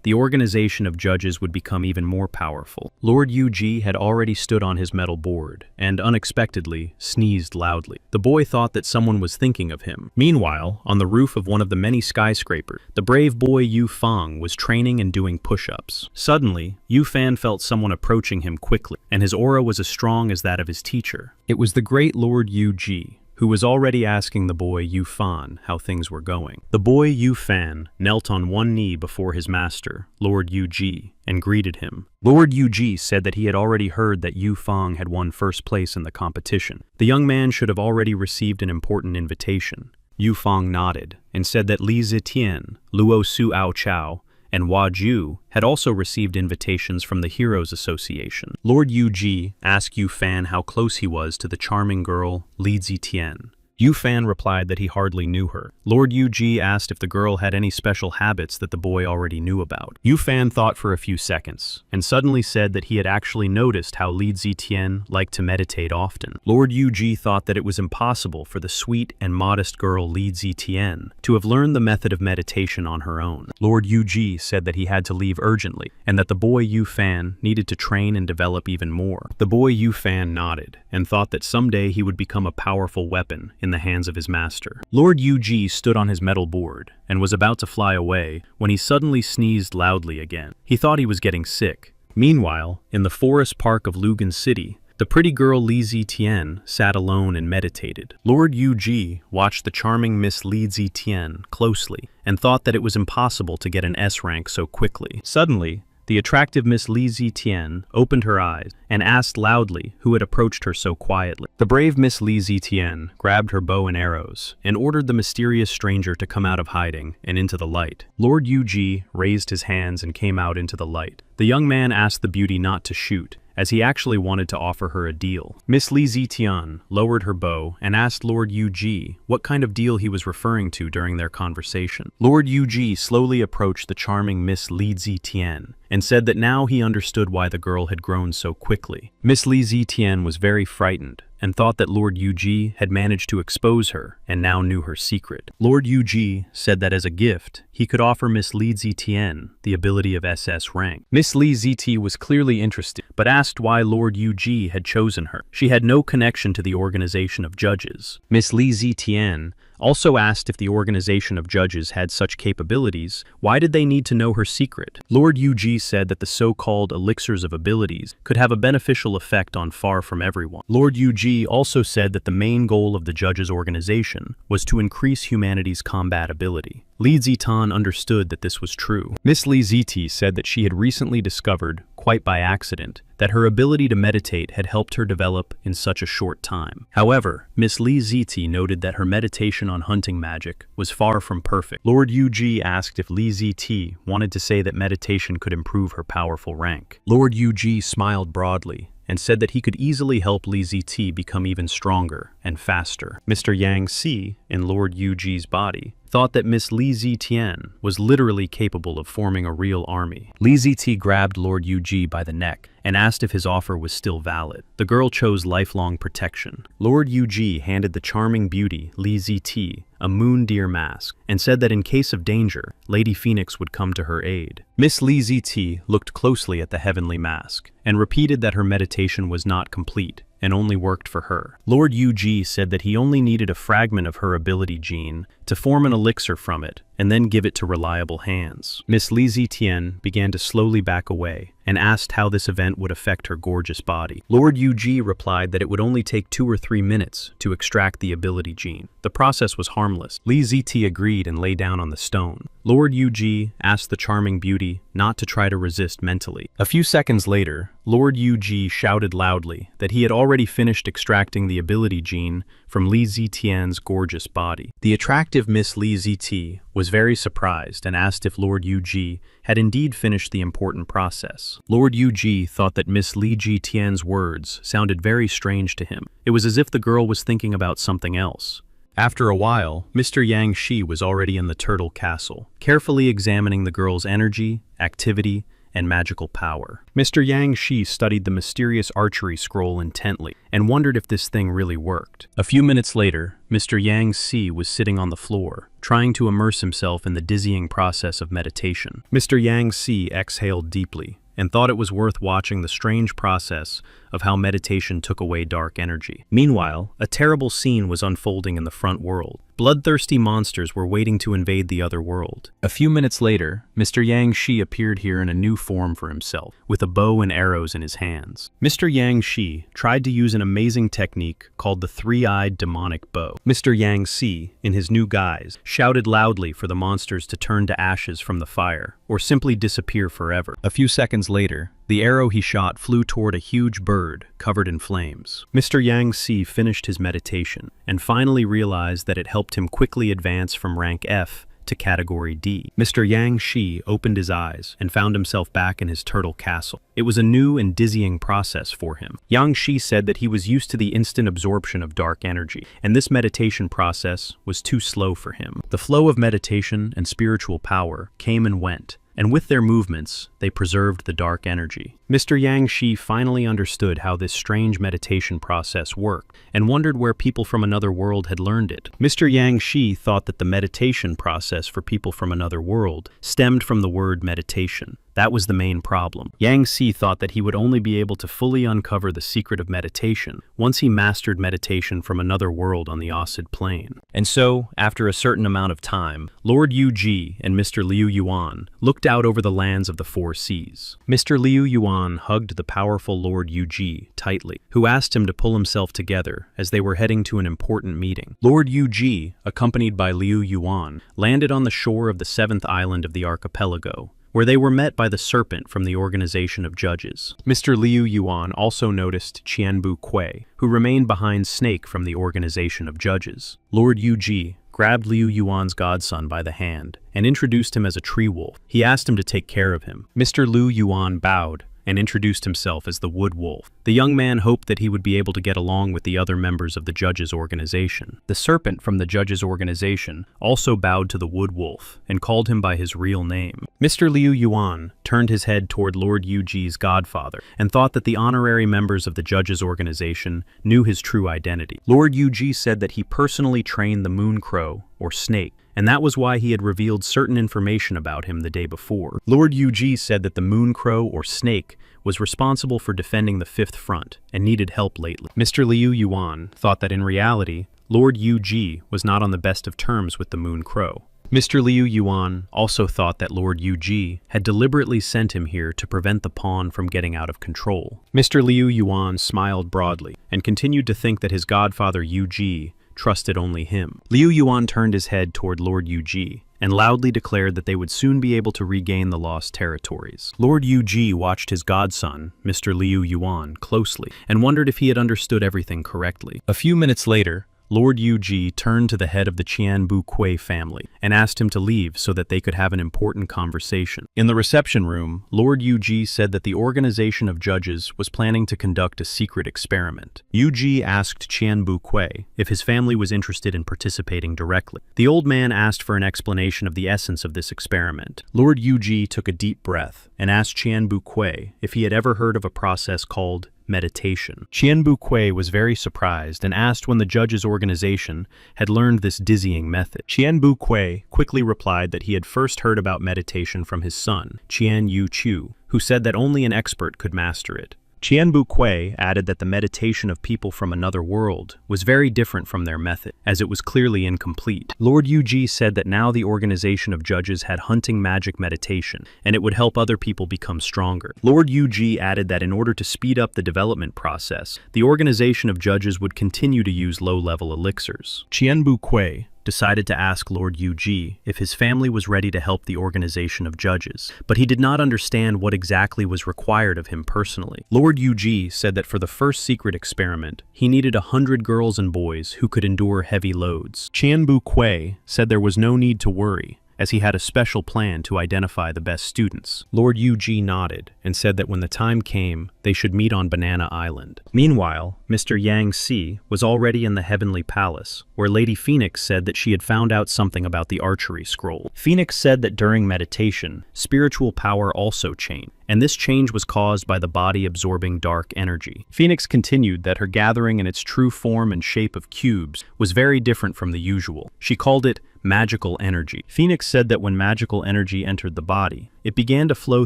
the organization of judges would become even more powerful. Lord Yu-ji had already stood on his metal board and unexpectedly sneezed loudly. The boy thought that someone was thinking of him. Meanwhile, on the roof of one of the many skyscrapers, the brave boy Yu Fang was training and doing push-ups. Suddenly, Yu Fan felt someone approaching him quickly, and his aura was as strong as that of his teacher. It was the great Lord Yu-ji, who was already asking the boy Yu Fan how things were going. The boy Yu Fan knelt on one knee before his master, Lord Yu-ji, and greeted him. Lord Yu-ji said that he had already heard that Yu Fang had won first place in the competition. The young man should have already received an important invitation. Yu Fang nodded and said that Li Zitian, Luo Su Ao Chao, and Hua Ju had also received invitations from the Heroes Association. Lord Yu-ji asked Yu Fan how close he was to the charming girl Li Zitian. Yu Fan replied that he hardly knew her. Lord Yu-ji asked if the girl had any special habits that the boy already knew about. Yu Fan thought for a few seconds, and suddenly said that he had actually noticed how Li Zitian liked to meditate often. Lord Yu-ji thought that it was impossible for the sweet and modest girl Li Zitian to have learned the method of meditation on her own. Lord Yu-ji said that he had to leave urgently, and that the boy Yu Fan needed to train and develop even more. The boy Yu Fan nodded, and thought that someday he would become a powerful weapon in the hands of his master. Lord Yu-ji stood on his metal board and was about to fly away when he suddenly sneezed loudly again. He thought he was getting sick. Meanwhile, in the forest park of Lugan City, the pretty girl Li Zitian sat alone and meditated. Lord Yu-ji watched the charming Miss Li Zitian closely and thought that it was impossible to get an S rank so quickly. Suddenly, the attractive Miss Li Zitian opened her eyes and asked loudly who had approached her so quietly. The brave Miss Li Zitian grabbed her bow and arrows and ordered the mysterious stranger to come out of hiding and into the light. Lord Yu-ji raised his hands and came out into the light. The young man asked the beauty not to shoot, as he actually wanted to offer her a deal. Miss Li Zitian lowered her bow and asked Lord Yu-ji what kind of deal he was referring to during their conversation. Lord Yu-ji slowly approached the charming Miss Li Zitian and said that now he understood why the girl had grown so quickly. Miss Li Zitian was very frightened and thought that Lord Yu-ji had managed to expose her and now knew her secret. Lord Yu-ji said that as a gift, he could offer Miss Li Zitian the ability of SS rank. Miss Li Ziti was clearly interested, but asked why Lord Yu-ji had chosen her. She had no connection to the organization of judges. Miss Li Zitian Also asked if the organization of judges had such capabilities, why did they need to know her secret? Lord Yuji said that the so-called elixirs of abilities could have a beneficial effect on far from everyone. Lord Yuji also said that the main goal of the judges' organization was to increase humanity's combat ability. Li Zitan understood that this was true. Miss Li Ziti said that she had recently discovered, quite by accident, that her ability to meditate had helped her develop in such a short time. However, Miss Li Ziti noted that her meditation on hunting magic was far from perfect. Lord Yuji asked if Li Ziti wanted to say that meditation could improve her powerful rank. Lord Yuji smiled broadly and said that he could easily help Li Ziti become even stronger and faster. Mr. Yang Si, in Lord Yuji's body, thought that Miss Li Zitian was literally capable of forming a real army. Li Ziti grabbed Lord Yuji by the neck and asked if his offer was still valid. The girl chose lifelong protection. Lord Yuji handed the charming beauty, Li Ziti, a moon deer mask and said that in case of danger, Lady Phoenix would come to her aid. Miss Li Ziti looked closely at the heavenly mask and repeated that her meditation was not complete and only worked for her. Lord Yuji said that he only needed a fragment of her ability gene to form an elixir from it and then give it to reliable hands. Miss Li Zitian began to slowly back away and asked how this event would affect her gorgeous body. Lord Yuji replied that it would only take 2 or 3 minutes to extract the ability gene. The process was harmless. Li Ziti agreed and lay down on the stone. Lord Yuji asked the charming beauty not to try to resist mentally. A few seconds later, Lord Yuji shouted loudly that he had already finished extracting the ability gene from Li Zitian's gorgeous body. The attractive Miss Li Ziti was very surprised and asked if Lord Yuji had indeed finished the important process. Lord Yuji thought that Miss Li Zitian's words sounded very strange to him. It was as if the girl was thinking about something else. After a while, Mr. Yang Shi was already in the turtle castle, carefully examining the girl's energy, activity, and magical power. Mr. Yang Shi studied the mysterious archery scroll intently and wondered if this thing really worked. A few minutes later, Mr. Yang Si was sitting on the floor, trying to immerse himself in the dizzying process of meditation. Mr. Yang Si exhaled deeply and thought it was worth watching the strange process of how meditation took away dark energy. Meanwhile, a terrible scene was unfolding in the front world. Bloodthirsty monsters were waiting to invade the other world. A few minutes later, Mr. Yang Shi appeared here in a new form for himself, with a bow and arrows in his hands. Mr. Yang Shi tried to use an amazing technique called the three-eyed demonic bow. Mr. Yang Si, in his new guise, shouted loudly for the monsters to turn to ashes from the fire, or simply disappear forever. A few seconds later, the arrow he shot flew toward a huge bird covered in flames. Mr. Yang Si finished his meditation and finally realized that it helped him quickly advance from rank F to category D. Mr. Yang Shi opened his eyes and found himself back in his turtle castle. It was a new and dizzying process for him. Yang Shi said that he was used to the instant absorption of dark energy, and this meditation process was too slow for him. The flow of meditation and spiritual power came and went, and with their movements, they preserved the dark energy. Mr. Yang Shi finally understood how this strange meditation process worked and wondered where people from another world had learned it. Mr. Yang Shi thought that the meditation process for people from another world stemmed from the word meditation. That was the main problem. Yang Si thought that he would only be able to fully uncover the secret of meditation once he mastered meditation from another world on the Osid plane. And so, after a certain amount of time, Lord Yu Ji and Mr. Liu Yuan looked out over the lands of the four seas. Mr. Liu Yuan hugged the powerful Lord Yu Ji tightly, who asked him to pull himself together as they were heading to an important meeting. Lord Yu Ji, accompanied by Liu Yuan, landed on the shore of the 7th island of the archipelago, where they were met by the serpent from the organization of judges. Mr. Liu Yuan also noticed Qianbu Kui, who remained behind Snake from the organization of judges. Lord Yu Ji grabbed Liu Yuan's godson by the hand and introduced him as a tree wolf. He asked him to take care of him. Mr. Liu Yuan bowed and introduced himself as the Wood Wolf. The young man hoped that he would be able to get along with the other members of the judges' organization. The serpent from the judges' organization also bowed to the Wood Wolf and called him by his real name. Mr. Liu Yuan turned his head toward Lord Yu Ji's godfather and thought that the honorary members of the judges' organization knew his true identity. Lord Yu Ji said that he personally trained the Moon Crow, or Snake, and that was why he had revealed certain information about him the day before. Lord Yu Ji said that the Moon Crow, or Snake, was responsible for defending the 5th front and needed help lately. Mr. Liu Yuan thought that in reality, Lord Yu-ji was not on the best of terms with the Moon Crow. Mr. Liu Yuan also thought that Lord Yu-ji had deliberately sent him here to prevent the pawn from getting out of control. Mr. Liu Yuan smiled broadly and continued to think that his godfather Yu-ji trusted only him. Liu Yuan turned his head toward Lord Yu-ji and loudly declared that they would soon be able to regain the lost territories. Lord Yu-ji watched his godson, Mr. Liu Yuan, closely and wondered if he had understood everything correctly. A few minutes later, Lord Yu-ji turned to the head of the Qianbu Kui family and asked him to leave so that they could have an important conversation. In the reception room, Lord Yu-ji said that the organization of judges was planning to conduct a secret experiment. Yu-ji asked Qianbu Kui if his family was interested in participating directly. The old man asked for an explanation of the essence of this experiment. Lord Yu-ji took a deep breath and asked Qianbu Kui if he had ever heard of a process called meditation. Qianbu Kui was very surprised and asked when the judges' organization had learned this dizzying method. Qianbu Kui quickly replied that he had first heard about meditation from his son, Qian Yu Chu, who said that only an expert could master it. Qianbu Kui added that the meditation of people from another world was very different from their method, as it was clearly incomplete. Lord Yu-ji said that now the organization of judges had hunting magic meditation, and it would help other people become stronger. Lord Yu-ji added that in order to speed up the development process, the organization of judges would continue to use low-level elixirs. Qianbu Kui decided to ask Lord Yu-ji if his family was ready to help the organization of judges, but he did not understand what exactly was required of him personally. Lord Yu-ji said that for the first secret experiment, he needed 100 girls and boys who could endure heavy loads. Qianbu Kui said there was no need to worry, as he had a special plan to identify the best students. Lord Yu-ji nodded and said that when the time came, they should meet on Banana Island. Meanwhile, Mr. Yang Si was already in the Heavenly Palace, where Lady Phoenix said that she had found out something about the archery scroll. Phoenix said that during meditation, spiritual power also changed, and this change was caused by the body absorbing dark energy. Phoenix continued that her gathering in its true form and shape of cubes was very different from the usual. She called it magical energy. Phoenix said that when magical energy entered the body, it began to flow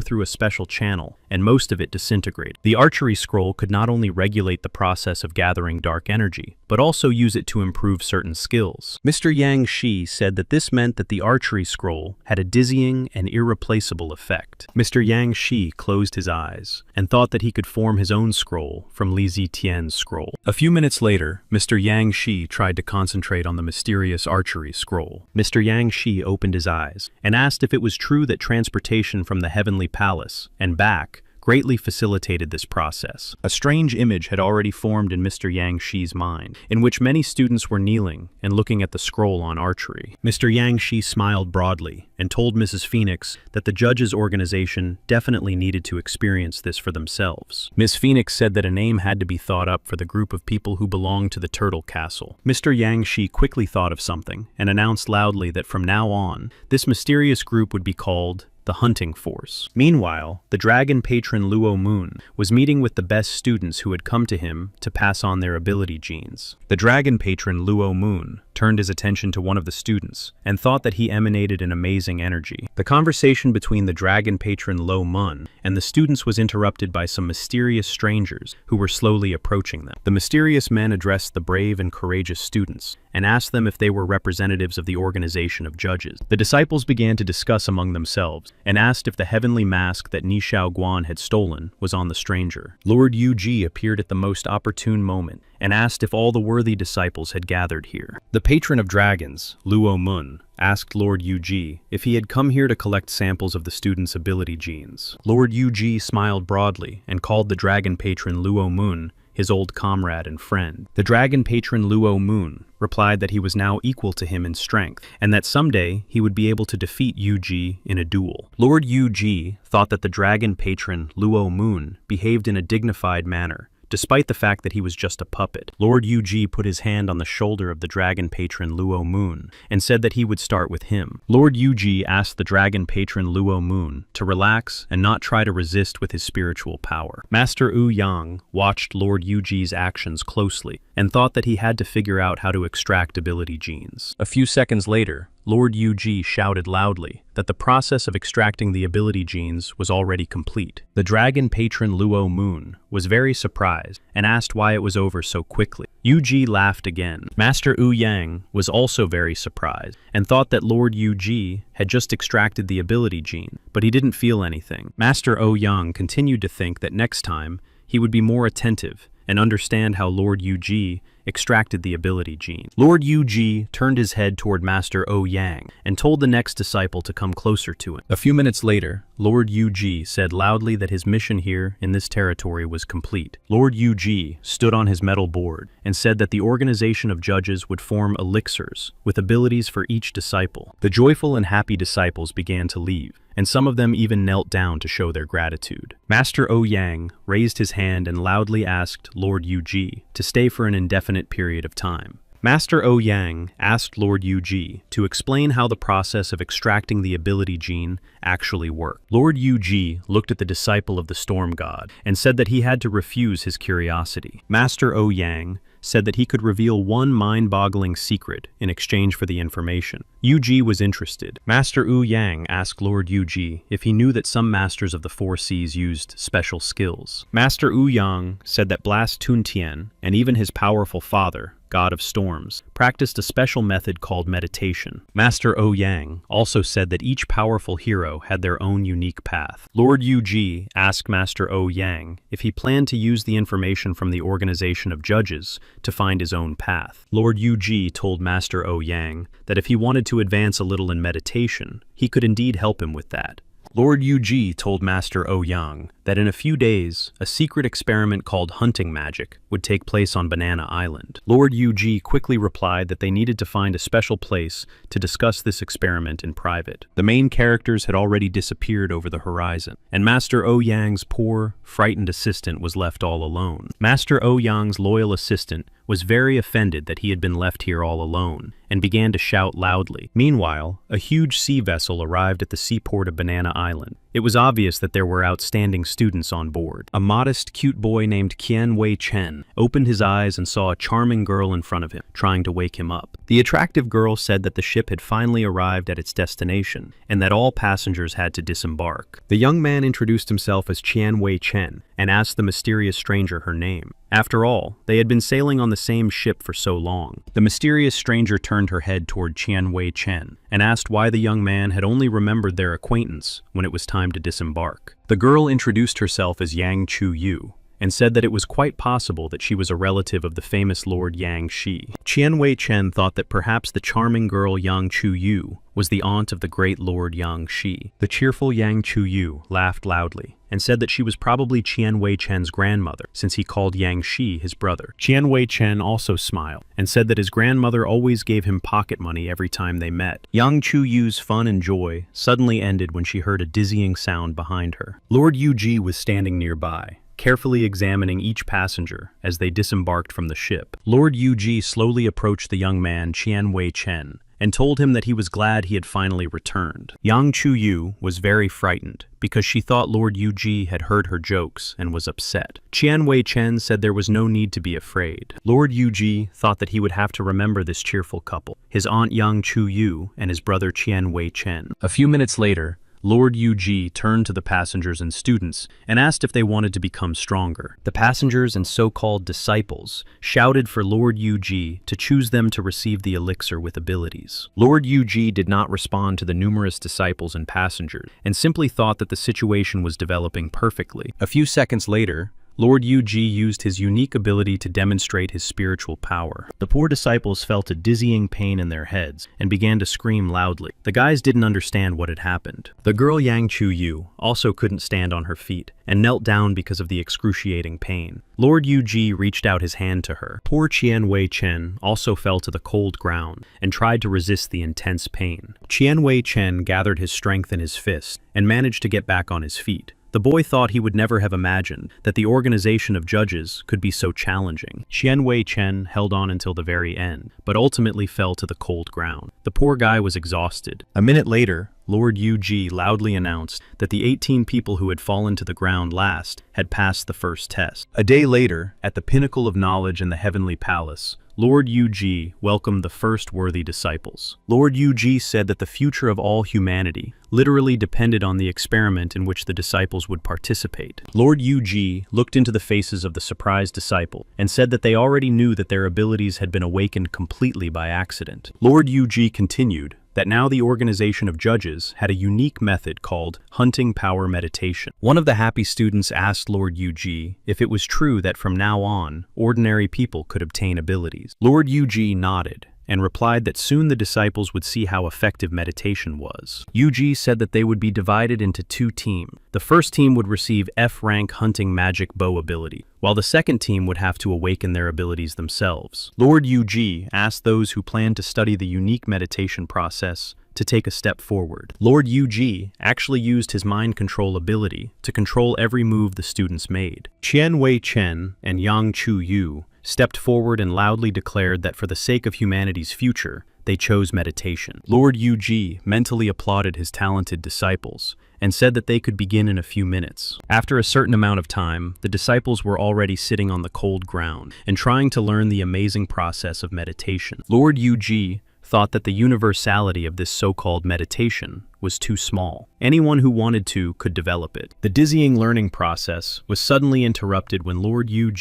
through a special channel, and most of it disintegrated. The archery scroll could not only regulate the process of gathering dark energy, but also use it to improve certain skills. Mr. Yang Shi said that this meant that the archery scroll had a dizzying and irreplaceable effect. Mr. Yang Shi closed his eyes and thought that he could form his own scroll from Li Zitian's scroll. A few minutes later, Mr. Yang Shi tried to concentrate on the mysterious archery scroll. Mr. Yang Shi opened his eyes and asked if it was true that transportation from the Heavenly Palace and back greatly facilitated this process. A strange image had already formed in Mr. Yang Shi's mind, in which many students were kneeling and looking at the scroll on archery. Mr. Yang Shi smiled broadly and told Mrs. Phoenix that the judges' organization definitely needed to experience this for themselves. Ms. Phoenix said that a name had to be thought up for the group of people who belonged to the Turtle Castle. Mr. Yang Shi quickly thought of something and announced loudly that from now on, this mysterious group would be called the Hunting Force. Meanwhile, the dragon patron Luo Moon was meeting with the best students who had come to him to pass on their ability genes. The dragon patron Luo Moon turned his attention to one of the students and thought that he emanated an amazing energy. The conversation between the dragon patron Lo Mun and the students was interrupted by some mysterious strangers who were slowly approaching them. The mysterious men addressed the brave and courageous students and asked them if they were representatives of the organization of judges. The disciples began to discuss among themselves and asked if the heavenly mask that Ni Shao Guan had stolen was on the stranger. Lord Yu-ji appeared at the most opportune moment and asked if all the worthy disciples had gathered here. The patron of dragons, Luo Mun, asked Lord Yu-ji if he had come here to collect samples of the students' ability genes. Lord Yu-ji smiled broadly and called the dragon patron Luo Mun his old comrade and friend. The dragon patron Luo Moon replied that he was now equal to him in strength, and that someday he would be able to defeat Yu-ji in a duel. Lord Yu-ji thought that the dragon patron Luo Moon behaved in a dignified manner, despite the fact that he was just a puppet. Lord Yu-ji put his hand on the shoulder of the dragon patron Luo Moon and said that he would start with him. Lord Yu-ji asked the dragon patron Luo Moon to relax and not try to resist with his spiritual power. Master Wu Yang watched Lord Yu-ji's actions closely and thought that he had to figure out how to extract ability genes. A few seconds later, Lord Yuji shouted loudly that the process of extracting the ability genes was already complete. The dragon patron Luo Moon was very surprised and asked why it was over so quickly. Yuji laughed again. Master Wu Yang was also very surprised and thought that Lord Yuji had just extracted the ability gene, but he didn't feel anything. Master O Yang continued to think that next time he would be more attentive and understand how Lord Yuji extracted the ability gene. Lord Yuji turned his head toward Master O Yang and told the next disciple to come closer to him. A few minutes later, Lord Yuji said loudly that his mission here in this territory was complete. Lord Yuji stood on his metal board and said that the organization of judges would form elixirs with abilities for each disciple. The joyful and happy disciples began to leave, and some of them even knelt down to show their gratitude. Master O Yang raised his hand and loudly asked Lord Yuji to stay for an indefinite period of time. Master O Yang asked Lord Yuji to explain how the process of extracting the ability gene actually worked. Lord Yuji looked at the disciple of the storm god and said that he had to refuse his curiosity. Master O Yang said that he could reveal one mind-boggling secret in exchange for the information. Yuji was interested. Master Wu Yang asked Lord Yuji if he knew that some masters of the Four Seas used special skills. Master Wu Yang said that Blast Tuntian and even his powerful father, God of Storms, practiced a special method called meditation. Master O Yang also said that each powerful hero had their own unique path. Lord Yuji asked Master O Yang if he planned to use the information from the organization of judges to find his own path. Lord Yuji told Master O Yang that if he wanted to advance a little in meditation, he could indeed help him with that. Lord Yuji told Master O Yang that in a few days, a secret experiment called hunting magic would take place on Banana Island. Lord Yuji quickly replied that they needed to find a special place to discuss this experiment in private. The main characters had already disappeared over the horizon, and Master O Yang's poor, frightened assistant was left all alone. Master O Yang's loyal assistant was very offended that he had been left here all alone, and began to shout loudly. Meanwhile, a huge sea vessel arrived at the seaport of Banana Island. It was obvious that there were outstanding students on board. A modest, cute boy named Qian Wei Chen opened his eyes and saw a charming girl in front of him, trying to wake him up. The attractive girl said that the ship had finally arrived at its destination, and that all passengers had to disembark. The young man introduced himself as Qian Wei Chen, and asked the mysterious stranger her name. After all, they had been sailing on the same ship for so long. The mysterious stranger turned her head toward Qian Wei Chen, and asked why the young man had only remembered their acquaintance when it was time to disembark. The girl introduced herself as Yang Chu Yu, and said that it was quite possible that she was a relative of the famous Lord Yang Shi. Qian Wei Chen thought that perhaps the charming girl Yang Chu Yu was the aunt of the great Lord Yang Shi. The cheerful Yang Chu Yu laughed loudly, and said that she was probably Qian Wei Chen's grandmother, since he called Yang Shi his brother. Qian Wei Chen also smiled, and said that his grandmother always gave him pocket money every time they met. Yang Chu Yu's fun and joy suddenly ended when she heard a dizzying sound behind her. Lord Yuji was standing nearby, carefully examining each passenger as they disembarked from the ship. Lord Yuji slowly approached the young man Qian Wei Chen and told him that he was glad he had finally returned. Yang Chu Yu was very frightened because she thought Lord Yuji had heard her jokes and was upset. Qian Wei Chen said there was no need to be afraid. Lord Yuji thought that he would have to remember this cheerful couple, his aunt Yang Chu Yu and his brother Qian Wei Chen. A few minutes later, Lord Yuji turned to the passengers and students and asked if they wanted to become stronger. The passengers and so-called disciples shouted for Lord Yuji to choose them to receive the elixir with abilities. Lord Yuji did not respond to the numerous disciples and passengers, and simply thought that the situation was developing perfectly. A few seconds later, Lord Yuji used his unique ability to demonstrate his spiritual power. The poor disciples felt a dizzying pain in their heads and began to scream loudly. The guys didn't understand what had happened. The girl Yang Chu Yu also couldn't stand on her feet and knelt down because of the excruciating pain. Lord Yuji reached out his hand to her. Poor Qian Wei Chen also fell to the cold ground and tried to resist the intense pain. Qian Wei Chen gathered his strength in his fist and managed to get back on his feet. The boy thought he would never have imagined that the organization of judges could be so challenging. Qian Wei Chen held on until the very end, but ultimately fell to the cold ground. The poor guy was exhausted. A minute later, Lord Yuji loudly announced that the 18 people who had fallen to the ground last had passed the first test. A day later, at the pinnacle of knowledge in the heavenly palace, Lord Yu welcomed the first worthy disciples. Lord Yu said that the future of all humanity literally depended on the experiment in which the disciples would participate. Lord Yu looked into the faces of the surprised disciple and said that they already knew that their abilities had been awakened completely by accident. Lord Yu continued that now the organization of judges had a unique method called hunting power meditation. One of the happy students asked Lord Yu if it was true that from now on, ordinary people could obtain abilities. Lord Yu nodded and replied that soon the disciples would see how effective meditation was. Yu said that they would be divided into two teams. The first team would receive F-rank hunting magic bow ability, while the second team would have to awaken their abilities themselves. Lord Yu asked those who planned to study the unique meditation process to take a step forward. Lord Yu actually used his mind control ability to control every move the students made. Qian Wei Chen and Yang Chu Yu stepped forward and loudly declared that for the sake of humanity's future, they chose meditation. Lord Yu mentally applauded his talented disciples and said that they could begin in a few minutes. After a certain amount of time, the disciples were already sitting on the cold ground and trying to learn the amazing process of meditation. Lord Yu thought that the universality of this so-called meditation was too small. Anyone who wanted to could develop it. The dizzying learning process was suddenly interrupted when Lord Yu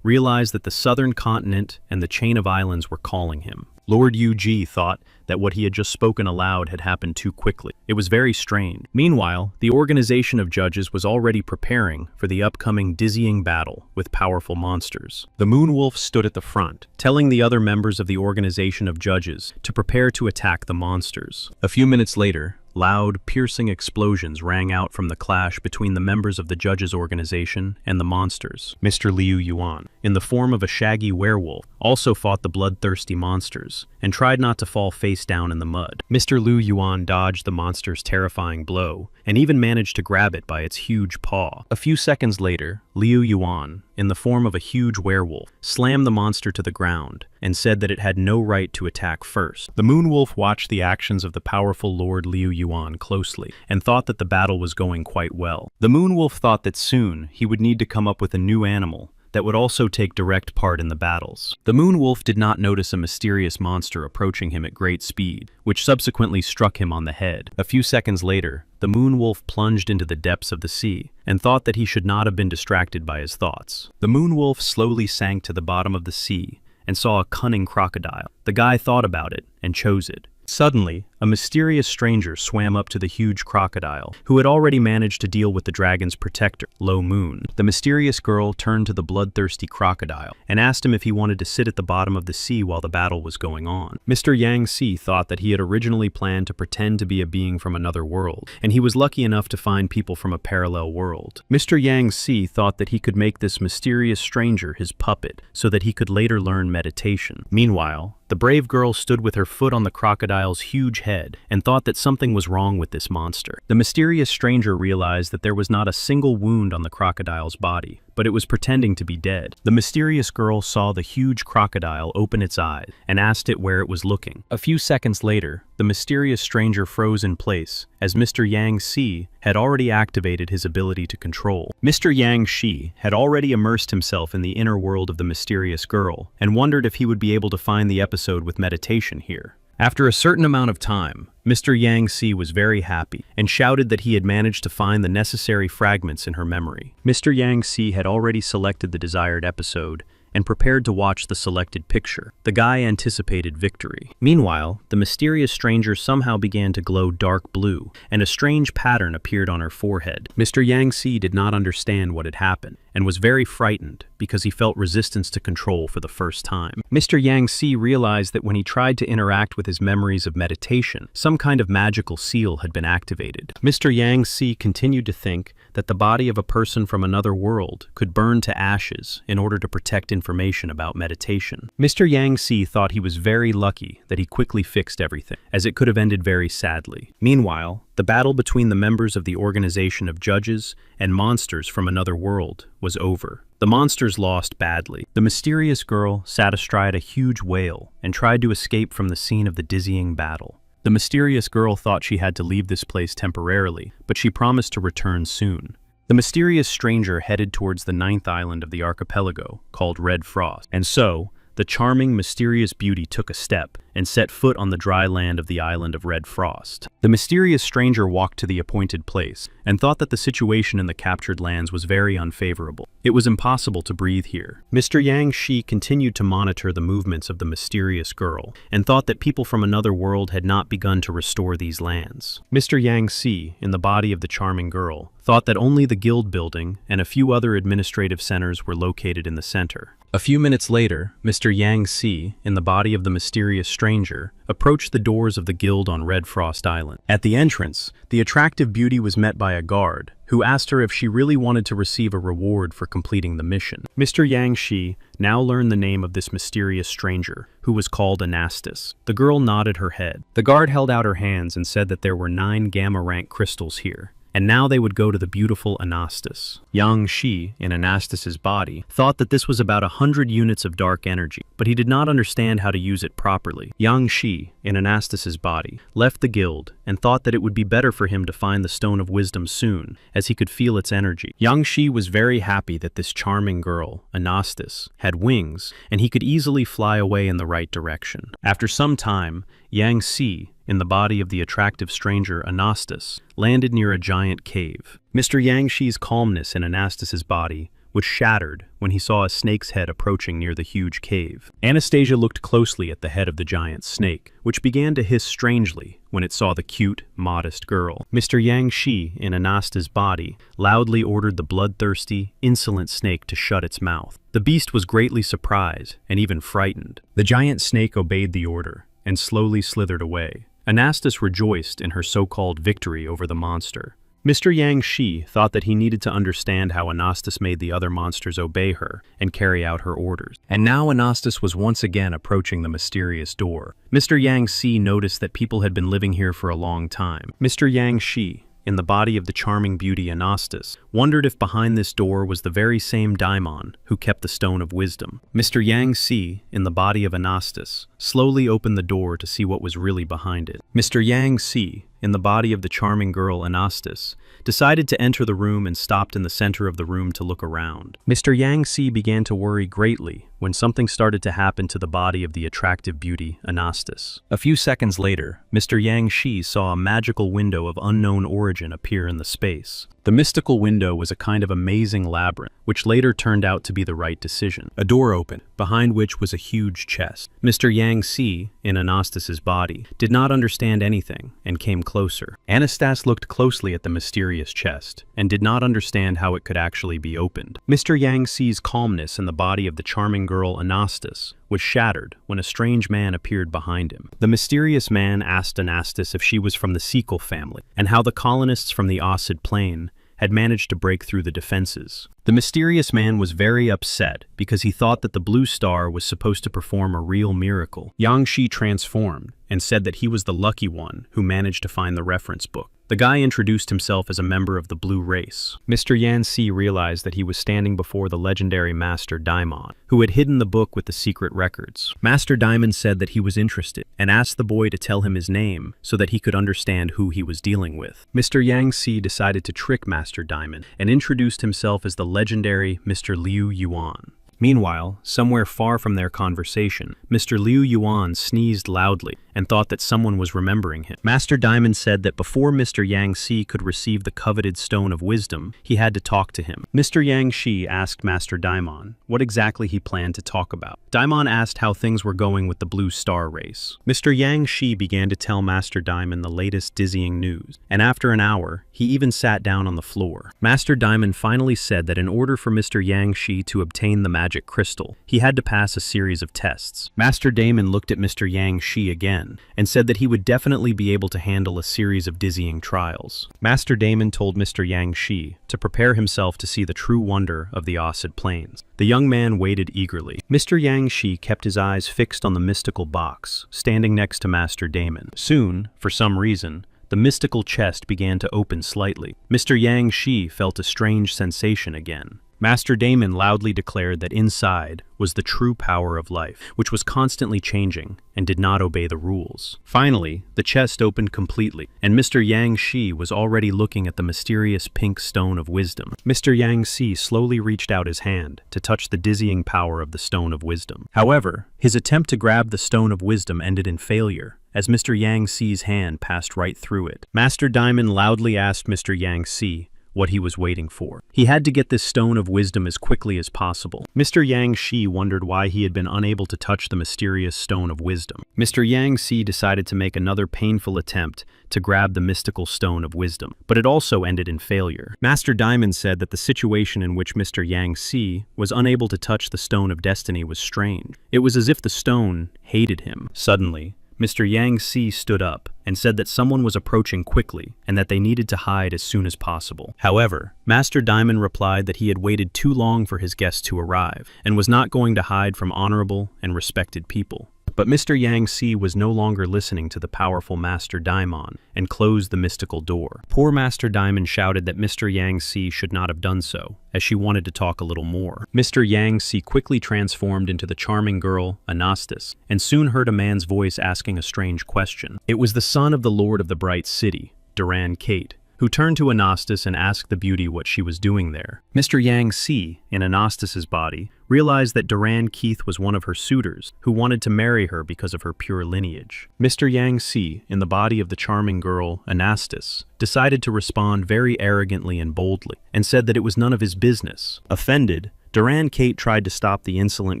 realized that the southern continent and the chain of islands were calling him. Lord Yu thought that what he had just spoken aloud had happened too quickly. It was very strange. Meanwhile, the organization of judges was already preparing for the upcoming dizzying battle with powerful monsters. The Moon Wolf stood at the front, telling the other members of the organization of judges to prepare to attack the monsters. A few minutes later, loud, piercing explosions rang out from the clash between the members of the judges' organization and the monsters. Mr. Liu Yuan, in the form of a shaggy werewolf, also fought the bloodthirsty monsters and tried not to fall face down in the mud. Mr. Liu Yuan dodged the monster's terrifying blow and even managed to grab it by its huge paw. A few seconds later, Liu Yuan, in the form of a huge werewolf, slammed the monster to the ground and said that it had no right to attack first. The Moon Wolf watched the actions of the powerful Lord Liu Yuan closely and thought that the battle was going quite well. The Moon Wolf thought that soon he would need to come up with a new animal that would also take direct part in the battles. The Moon Wolf did not notice a mysterious monster approaching him at great speed, which subsequently struck him on the head. A few seconds later, the Moon Wolf plunged into the depths of the sea and thought that he should not have been distracted by his thoughts. The Moon Wolf slowly sank to the bottom of the sea and saw a cunning crocodile. The guy thought about it and chose it. Suddenly, a mysterious stranger swam up to the huge crocodile, who had already managed to deal with the dragon's protector, Lo Moon. The mysterious girl turned to the bloodthirsty crocodile and asked him if he wanted to sit at the bottom of the sea while the battle was going on. Mr. Yang Si thought that he had originally planned to pretend to be a being from another world, and he was lucky enough to find people from a parallel world. Mr. Yang Si thought that he could make this mysterious stranger his puppet so that he could later learn meditation. Meanwhile, the brave girl stood with her foot on the crocodile's huge head and thought that something was wrong with this monster. The mysterious stranger realized that there was not a single wound on the crocodile's body, but it was pretending to be dead. The mysterious girl saw the huge crocodile open its eyes and asked it where it was looking. A few seconds later, the mysterious stranger froze in place as Mr. Yang Si had already activated his ability to control. Mr. Yang Shi had already immersed himself in the inner world of the mysterious girl and wondered if he would be able to find the episode with meditation here. After a certain amount of time, Mr. Yang Si was very happy and shouted that he had managed to find the necessary fragments in her memory. Mr. Yang Si had already selected the desired episode and prepared to watch the selected picture. The guy anticipated victory. Meanwhile, the mysterious stranger somehow began to glow dark blue, and a strange pattern appeared on her forehead. Mr. Yang Si did not understand what had happened, and was very frightened because he felt resistance to control for the first time. Mr. Yang Si realized that when he tried to interact with his memories of meditation, some kind of magical seal had been activated. Mr. Yang Si continued to think that the body of a person from another world could burn to ashes in order to protect information about meditation. Mr. Yang Si thought he was very lucky that he quickly fixed everything, as it could have ended very sadly. Meanwhile, the battle between the members of the organization of judges and monsters from another world was over. The monsters lost badly. The mysterious girl sat astride a huge whale and tried to escape from the scene of the dizzying battle. The mysterious girl thought she had to leave this place temporarily, but she promised to return soon. The mysterious stranger headed towards the 9th island of the archipelago, called Red Frost, and so, the charming, mysterious beauty took a step and set foot on the dry land of the island of Red Frost. The mysterious stranger walked to the appointed place and thought that the situation in the captured lands was very unfavorable. It was impossible to breathe here. Mr. Yang Shi continued to monitor the movements of the mysterious girl and thought that people from another world had not begun to restore these lands. Mr. Yang Si, in the body of the charming girl, thought that only the guild building and a few other administrative centers were located in the center. A few minutes later, Mr. Yang Si, in the body of the mysterious stranger, approached the doors of the guild on Red Frost Island. At the entrance, the attractive beauty was met by a guard, who asked her if she really wanted to receive a reward for completing the mission. Mr. Yang Shi now learned the name of this mysterious stranger, who was called Anastas. The girl nodded her head. The guard held out her hands and said that there were 9 gamma rank crystals here, and now they would go to the beautiful Anastas. Yang Shi, in Anastas's body, thought that this was about 100 units of dark energy, but he did not understand how to use it properly. Yang Shi, in Anastas's body, left the guild and thought that it would be better for him to find the Stone of Wisdom soon, as he could feel its energy. Yang Shi was very happy that this charming girl, Anastas, had wings, and he could easily fly away in the right direction. After some time, Yang Si, in the body of the attractive stranger Anastas, landed near a giant cave. Mr. Yang Shi's calmness in Anastas's body was shattered when he saw a snake's head approaching near the huge cave. Anastasia looked closely at the head of the giant snake, which began to hiss strangely when it saw the cute, modest girl. Mr. Yang Shi, in Anastas's body, loudly ordered the bloodthirsty, insolent snake to shut its mouth. The beast was greatly surprised and even frightened. The giant snake obeyed the order and slowly slithered away. Anastas rejoiced in her so-called victory over the monster. Mr. Yang Shi thought that he needed to understand how Anastas made the other monsters obey her and carry out her orders. And now Anastas was once again approaching the mysterious door. Mr. Yang Si noticed that people had been living here for a long time. Mr. Yang Shi, in the body of the charming beauty Anastas, wondered if behind this door was the very same daimon who kept the Stone of Wisdom. Mr. Yang Si, in the body of Anastas, slowly opened the door to see what was really behind it. Mr. Yang Si, in the body of the charming girl Anastas, decided to enter the room and stopped in the center of the room to look around. Mr. Yang Si began to worry greatly when something started to happen to the body of the attractive beauty Anastas. A few seconds later, Mr. Yang Shi saw a magical window of unknown origin appear in the space. The mystical window was a kind of amazing labyrinth, which later turned out to be the right decision. A door opened, behind which was a huge chest. Mr. Yang Si, in Anastas's body, did not understand anything and came closer. Anastas looked closely at the mysterious chest and did not understand how it could actually be opened. Mr. Yang Si's calmness in the body of the charming girl Anastas was shattered when a strange man appeared behind him. The mysterious man asked Anastas if she was from the Sequel family and how the colonists from the Ossid Plain had managed to break through the defenses. The mysterious man was very upset because he thought that the blue star was supposed to perform a real miracle. Yang Shi transformed and said that he was the lucky one who managed to find the reference book. The guy introduced himself as a member of the blue race. Mr. Yan Si realized that he was standing before the legendary Master Daimon, who had hidden the book with the secret records. Master Daimon said that he was interested and asked the boy to tell him his name so that he could understand who he was dealing with. Mr. Yang Si decided to trick Master Daimon and introduced himself as the legendary Mr. Liu Yuan. Meanwhile, somewhere far from their conversation, Mr. Liu Yuan sneezed loudly and thought that someone was remembering him. Master Diamond said that before Mr. Yang Si could receive the coveted Stone of Wisdom, he had to talk to him. Mr. Yang Shi asked Master Daimon what exactly he planned to talk about. Daimon asked how things were going with the Blue Star race. Mr. Yang Shi began to tell Master Diamond the latest dizzying news, and after an hour, he even sat down on the floor. Master Diamond finally said that in order for Mr. Yang Shi to obtain the magic crystal, he had to pass a series of tests. Master Damon looked at Mr. Yang Shi again and said that he would definitely be able to handle a series of dizzying trials. Master Damon told Mr. Yang Shi to prepare himself to see the true wonder of the Ossid Plains. The young man waited eagerly. Mr. Yang Shi kept his eyes fixed on the mystical box, standing next to Master Damon. Soon, for some reason, the mystical chest began to open slightly. Mr. Yang Shi felt a strange sensation again. Master Damon loudly declared that inside was the true power of life, which was constantly changing and did not obey the rules. Finally, the chest opened completely, and Mr. Yang Shi was already looking at the mysterious pink stone of wisdom. Mr. Yang Shi slowly reached out his hand to touch the dizzying power of the stone of wisdom. However, his attempt to grab the stone of wisdom ended in failure, as Mr. Yang Xi's hand passed right through it. Master Diamond loudly asked Mr. Yang Xi what he was waiting for. He had to get this stone of wisdom as quickly as possible. Mr. Yang Shi wondered why he had been unable to touch the mysterious stone of wisdom. Mr. Yang Xi decided to make another painful attempt to grab the mystical stone of wisdom, but it also ended in failure. Master Diamond said that the situation in which Mr. Yang Xi was unable to touch the stone of destiny was strange. It was as if the stone hated him. Suddenly, Mr. Yang Xi stood up and said that someone was approaching quickly and that they needed to hide as soon as possible. However, Master Diamond replied that he had waited too long for his guests to arrive and was not going to hide from honorable and respected people. But Mr. Yang Xi was no longer listening to the powerful Master Daimon and closed the mystical door. Poor Master Diamond shouted that Mr. Yang Xi should not have done so, as she wanted to talk a little more. Mr. Yang Xi quickly transformed into the charming girl, Anastas, and soon heard a man's voice asking a strange question. It was the son of the Lord of the Bright City, Duran Kate, who turned to Anastas and asked the beauty what she was doing there. Mr. Yang Xi, in Anastas's body, realized that Duran Keith was one of her suitors who wanted to marry her because of her pure lineage. Mr. Yang Xi, in the body of the charming girl, Anastas, decided to respond very arrogantly and boldly, and said that it was none of his business. Offended, Duran Kate tried to stop the insolent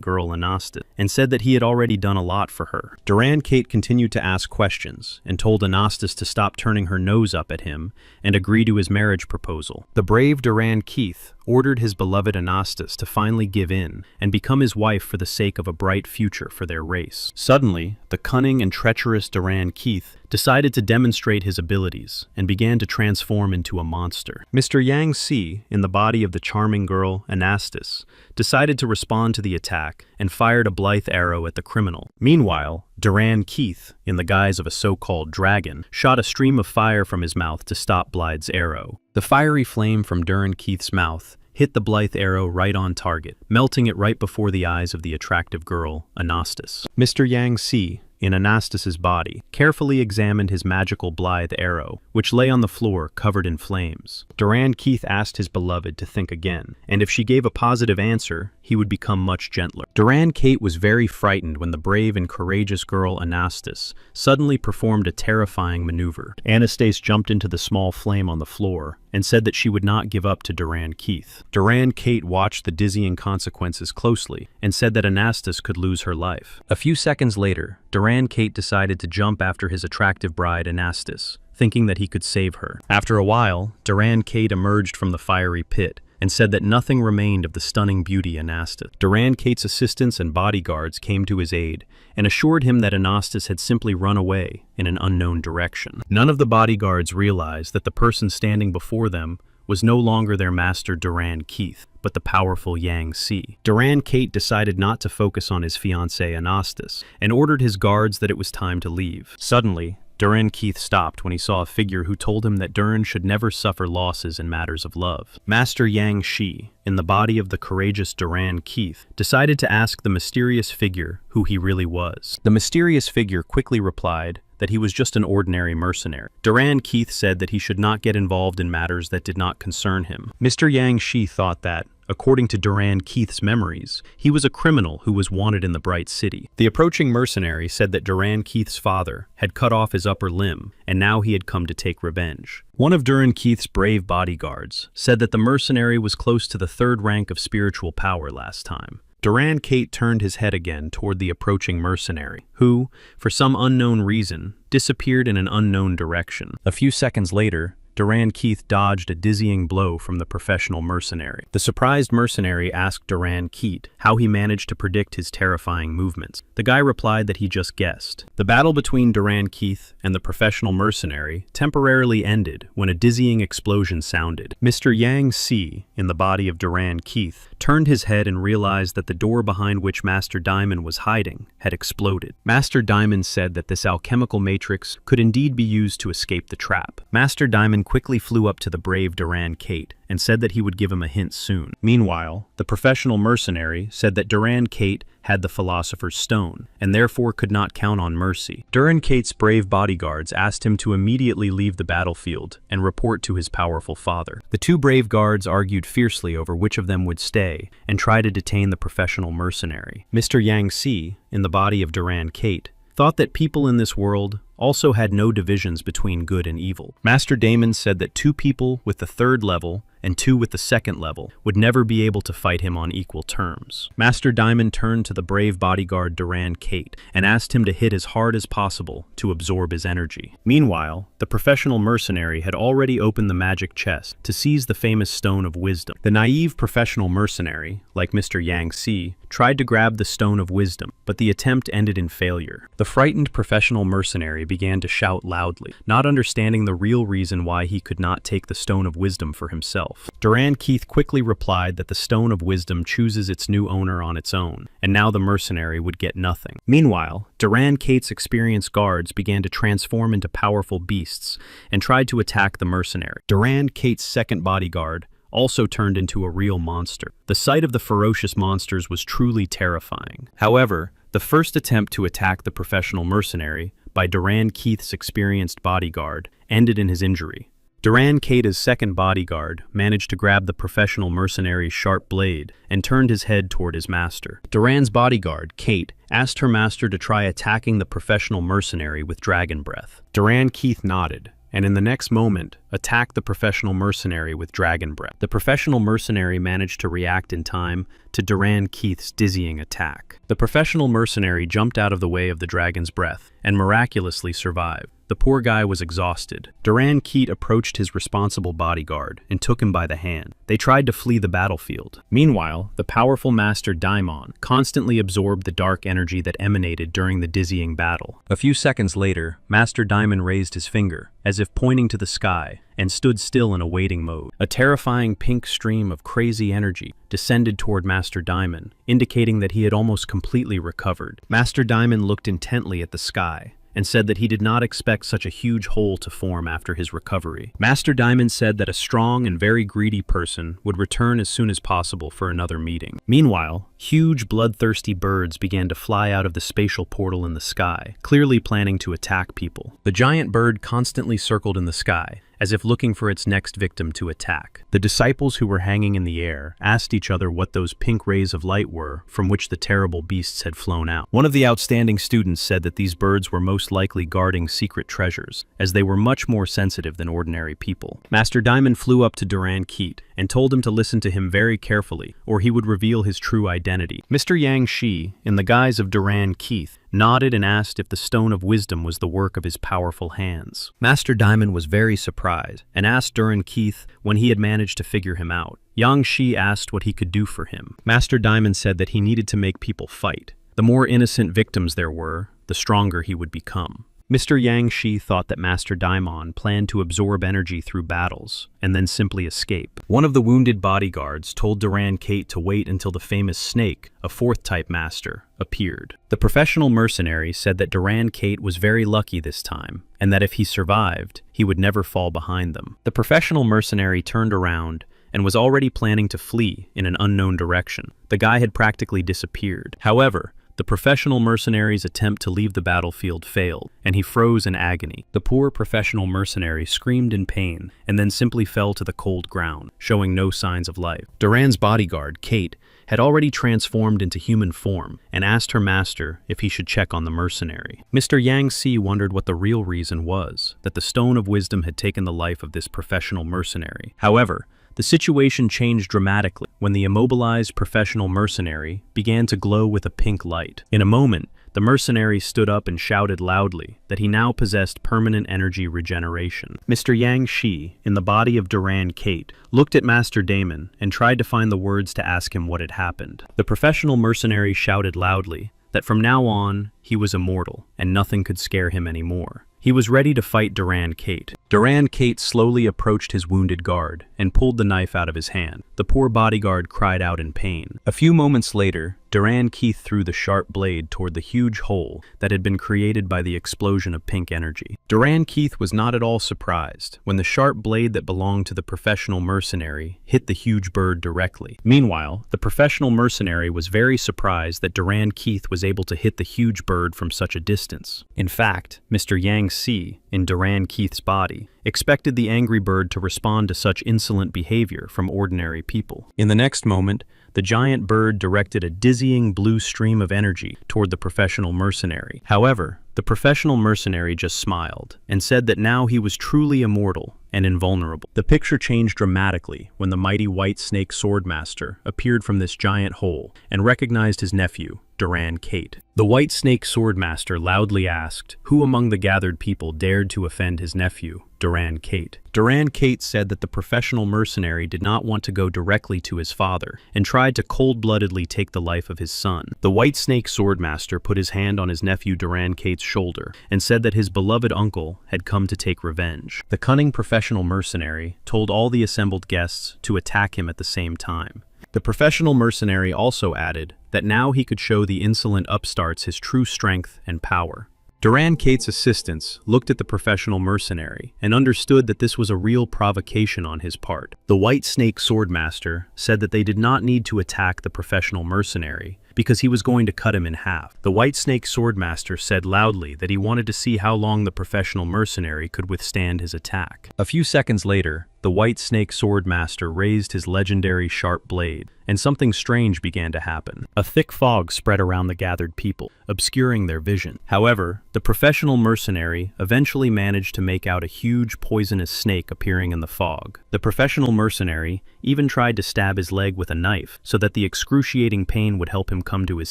girl Anastas and said that he had already done a lot for her. Duran Kate continued to ask questions and told Anastas to stop turning her nose up at him and agree to his marriage proposal. The brave Duran Keith ordered his beloved Anastas to finally give in and become his wife for the sake of a bright future for their race. Suddenly, the cunning and treacherous Duran Keith decided to demonstrate his abilities and began to transform into a monster. Mr. Yang Xi, in the body of the charming girl Anastas, decided to respond to the attack and fired a blithe arrow at the criminal. Meanwhile, Duran Keith, in the guise of a so-called dragon, shot a stream of fire from his mouth to stop Blythe's arrow. The fiery flame from Duran Keith's mouth hit the blithe arrow right on target, melting it right before the eyes of the attractive girl, Anastas. Mr. Yang Xi, in Anastas's body, carefully examined his magical blithe arrow, which lay on the floor covered in flames. Duran Keith asked his beloved to think again, and if she gave a positive answer, he would become much gentler. Duran Kate was very frightened when the brave and courageous girl Anastas suddenly performed a terrifying maneuver. Anastas jumped into the small flame on the floor and said that she would not give up to Duran Keith. Duran Kate watched the dizzying consequences closely and said that Anastas could lose her life. A few seconds later, Duran Kate decided to jump after his attractive bride Anastas, thinking that he could save her. After a while, Duran Kate emerged from the fiery pit and said that nothing remained of the stunning beauty Anastas. Duran Kate's assistants and bodyguards came to his aid and assured him that Anastas had simply run away in an unknown direction. None of the bodyguards realized that the person standing before them was no longer their master Duran Keith, but the powerful Yang Xi. Duran Kate decided not to focus on his fiancée Anastas and ordered his guards that it was time to leave. Suddenly, Duran Keith stopped when he saw a figure who told him that Duran should never suffer losses in matters of love. Master Yang Xi, in the body of the courageous Duran Keith, decided to ask the mysterious figure who he really was. The mysterious figure quickly replied that he was just an ordinary mercenary. Duran Keith said that he should not get involved in matters that did not concern him. Mr. Yang Xi thought that, according to Duran Keith's memories, he was a criminal who was wanted in the Bright City. The approaching mercenary said that Duran Keith's father had cut off his upper limb, and now he had come to take revenge. One of Duran Keith's brave bodyguards said that the mercenary was close to the third rank of spiritual power last time. Duran Kate turned his head again toward the approaching mercenary, who, for some unknown reason, disappeared in an unknown direction. A few seconds later, Duran Keith dodged a dizzying blow from the professional mercenary. The surprised mercenary asked Duran Keith how he managed to predict his terrifying movements. The guy replied that he just guessed. The battle between Duran Keith and the professional mercenary temporarily ended when a dizzying explosion sounded. Mr. Yang Xi, in the body of Duran Keith, turned his head and realized that the door behind which Master Diamond was hiding had exploded. Master Diamond said that this alchemical matrix could indeed be used to escape the trap. Master Diamond quickly flew up to the brave Duran Kate and said that he would give him a hint soon. Meanwhile, the professional mercenary said that Duran Kate had the Philosopher's Stone, and therefore could not count on mercy. Duran Kate's brave bodyguards asked him to immediately leave the battlefield and report to his powerful father. The two brave guards argued fiercely over which of them would stay and try to detain the professional mercenary. Mr. Yang Si, in the body of Duran Kate, thought that people in this world also had no divisions between good and evil. Master Damon said that 2 people with the 3rd level and 2 with the 2nd level would never be able to fight him on equal terms. Master Diamond turned to the brave bodyguard Duran Kate and asked him to hit as hard as possible to absorb his energy. Meanwhile, the professional mercenary had already opened the magic chest to seize the famous Stone of Wisdom. The naive professional mercenary, like Mr. Yang Si, tried to grab the Stone of Wisdom, but the attempt ended in failure. The frightened professional mercenary began to shout loudly, not understanding the real reason why he could not take the Stone of Wisdom for himself. Duran Keith quickly replied that the Stone of Wisdom chooses its new owner on its own, and now the mercenary would get nothing. Meanwhile, Duran Kate's experienced guards began to transform into powerful beasts and tried to attack the mercenary. Duran Kate's 2nd bodyguard also turned into a real monster. The sight of the ferocious monsters was truly terrifying. However, the first attempt to attack the professional mercenary by Duran Keith's experienced bodyguard ended in his injury. Duran Kate's 2nd bodyguard managed to grab the professional mercenary's sharp blade and turned his head toward his master. Duran's bodyguard, Kate, asked her master to try attacking the professional mercenary with dragon breath. Duran Keith nodded, and in the next moment, attacked the professional mercenary with dragon breath. The professional mercenary managed to react in time to Duran Keith's dizzying attack. The professional mercenary jumped out of the way of the dragon's breath and miraculously survived. The poor guy was exhausted. Duran Keith approached his responsible bodyguard and took him by the hand. They tried to flee the battlefield. Meanwhile, the powerful Master Daimon constantly absorbed the dark energy that emanated during the dizzying battle. A few seconds later, Master Diamond raised his finger, as if pointing to the sky, and stood still in a waiting mode. A terrifying pink stream of crazy energy descended toward Master Diamond, indicating that he had almost completely recovered. Master Diamond looked intently at the sky and said that he did not expect such a huge hole to form after his recovery. Master Diamond said that a strong and very greedy person would return as soon as possible for another meeting. Meanwhile, huge bloodthirsty birds began to fly out of the spatial portal in the sky, clearly planning to attack people. The giant bird constantly circled in the sky, as if looking for its next victim to attack. The disciples who were hanging in the air asked each other what those pink rays of light were from which the terrible beasts had flown out. One of the outstanding students said that these birds were most likely guarding secret treasures, as they were much more sensitive than ordinary people. Master Diamond flew up to Duran Keith and told him to listen to him very carefully, or he would reveal his true identity. Mr. Yang Shi, in the guise of Duran Keith, nodded and asked if the Stone of Wisdom was the work of his powerful hands. Master Diamond was very surprised and asked Duran Keith when he had managed to figure him out. Yang Shi asked what he could do for him. Master Diamond said that he needed to make people fight. The more innocent victims there were, the stronger he would become. Mr. Yang Shi thought that Master Daimon planned to absorb energy through battles and then simply escape. One of the wounded bodyguards told Duran Kate to wait until the famous Snake, a 4th type master, appeared. The professional mercenary said that Duran Kate was very lucky this time, and that if he survived, he would never fall behind them. The professional mercenary turned around and was already planning to flee in an unknown direction. The guy had practically disappeared. However, the professional mercenary's attempt to leave the battlefield failed, and he froze in agony. The poor professional mercenary screamed in pain and then simply fell to the cold ground, showing no signs of life. Duran's bodyguard, Kate, had already transformed into human form and asked her master if he should check on the mercenary. Mr. Yang Si wondered what the real reason was, that the Stone of Wisdom had taken the life of this professional mercenary. However, the situation changed dramatically when the immobilized professional mercenary began to glow with a pink light. In a moment, the mercenary stood up and shouted loudly that he now possessed permanent energy regeneration. Mr. Yang Shi, in the body of Duran Kate, looked at Master Damon and tried to find the words to ask him what had happened. The professional mercenary shouted loudly that from now on, he was immortal and nothing could scare him anymore. He was ready to fight Duran Kate. Duran Kate slowly approached his wounded guard and pulled the knife out of his hand. The poor bodyguard cried out in pain. A few moments later, Duran Keith threw the sharp blade toward the huge hole that had been created by the explosion of pink energy. Duran Keith was not at all surprised when the sharp blade that belonged to the professional mercenary hit the huge bird directly. Meanwhile, the professional mercenary was very surprised that Duran Keith was able to hit the huge bird from such a distance. In fact, Mr. Yang Si, in Duran Keith's body, expected the angry bird to respond to such insolent behavior from ordinary people. In the next moment, the giant bird directed a dizzying blue stream of energy toward the professional mercenary. However, the professional mercenary just smiled and said that now he was truly immortal and invulnerable. The picture changed dramatically when the mighty White Snake Swordmaster appeared from this giant hole and recognized his nephew, Duran Kate. The White Snake Swordmaster loudly asked who among the gathered people dared to offend his nephew, Duran Kate. Duran Kate said that the professional mercenary did not want to go directly to his father and tried to cold-bloodedly take the life of his son. The White Snake Swordmaster put his hand on his nephew Duran Kate's shoulder and said that his beloved uncle had come to take revenge. The cunning professional mercenary told all the assembled guests to attack him at the same time. The professional mercenary also added that now he could show the insolent upstarts his true strength and power. Duran Kate's assistants looked at the professional mercenary and understood that this was a real provocation on his part. The White Snake Swordmaster said that they did not need to attack the professional mercenary because he was going to cut him in half. The White Snake Swordmaster said loudly that he wanted to see how long the professional mercenary could withstand his attack. A few seconds later, the White Snake Swordmaster raised his legendary sharp blade, and something strange began to happen. A thick fog spread around the gathered people, obscuring their vision. However, the professional mercenary eventually managed to make out a huge poisonous snake appearing in the fog. The professional mercenary even tried to stab his leg with a knife so that the excruciating pain would help him come to his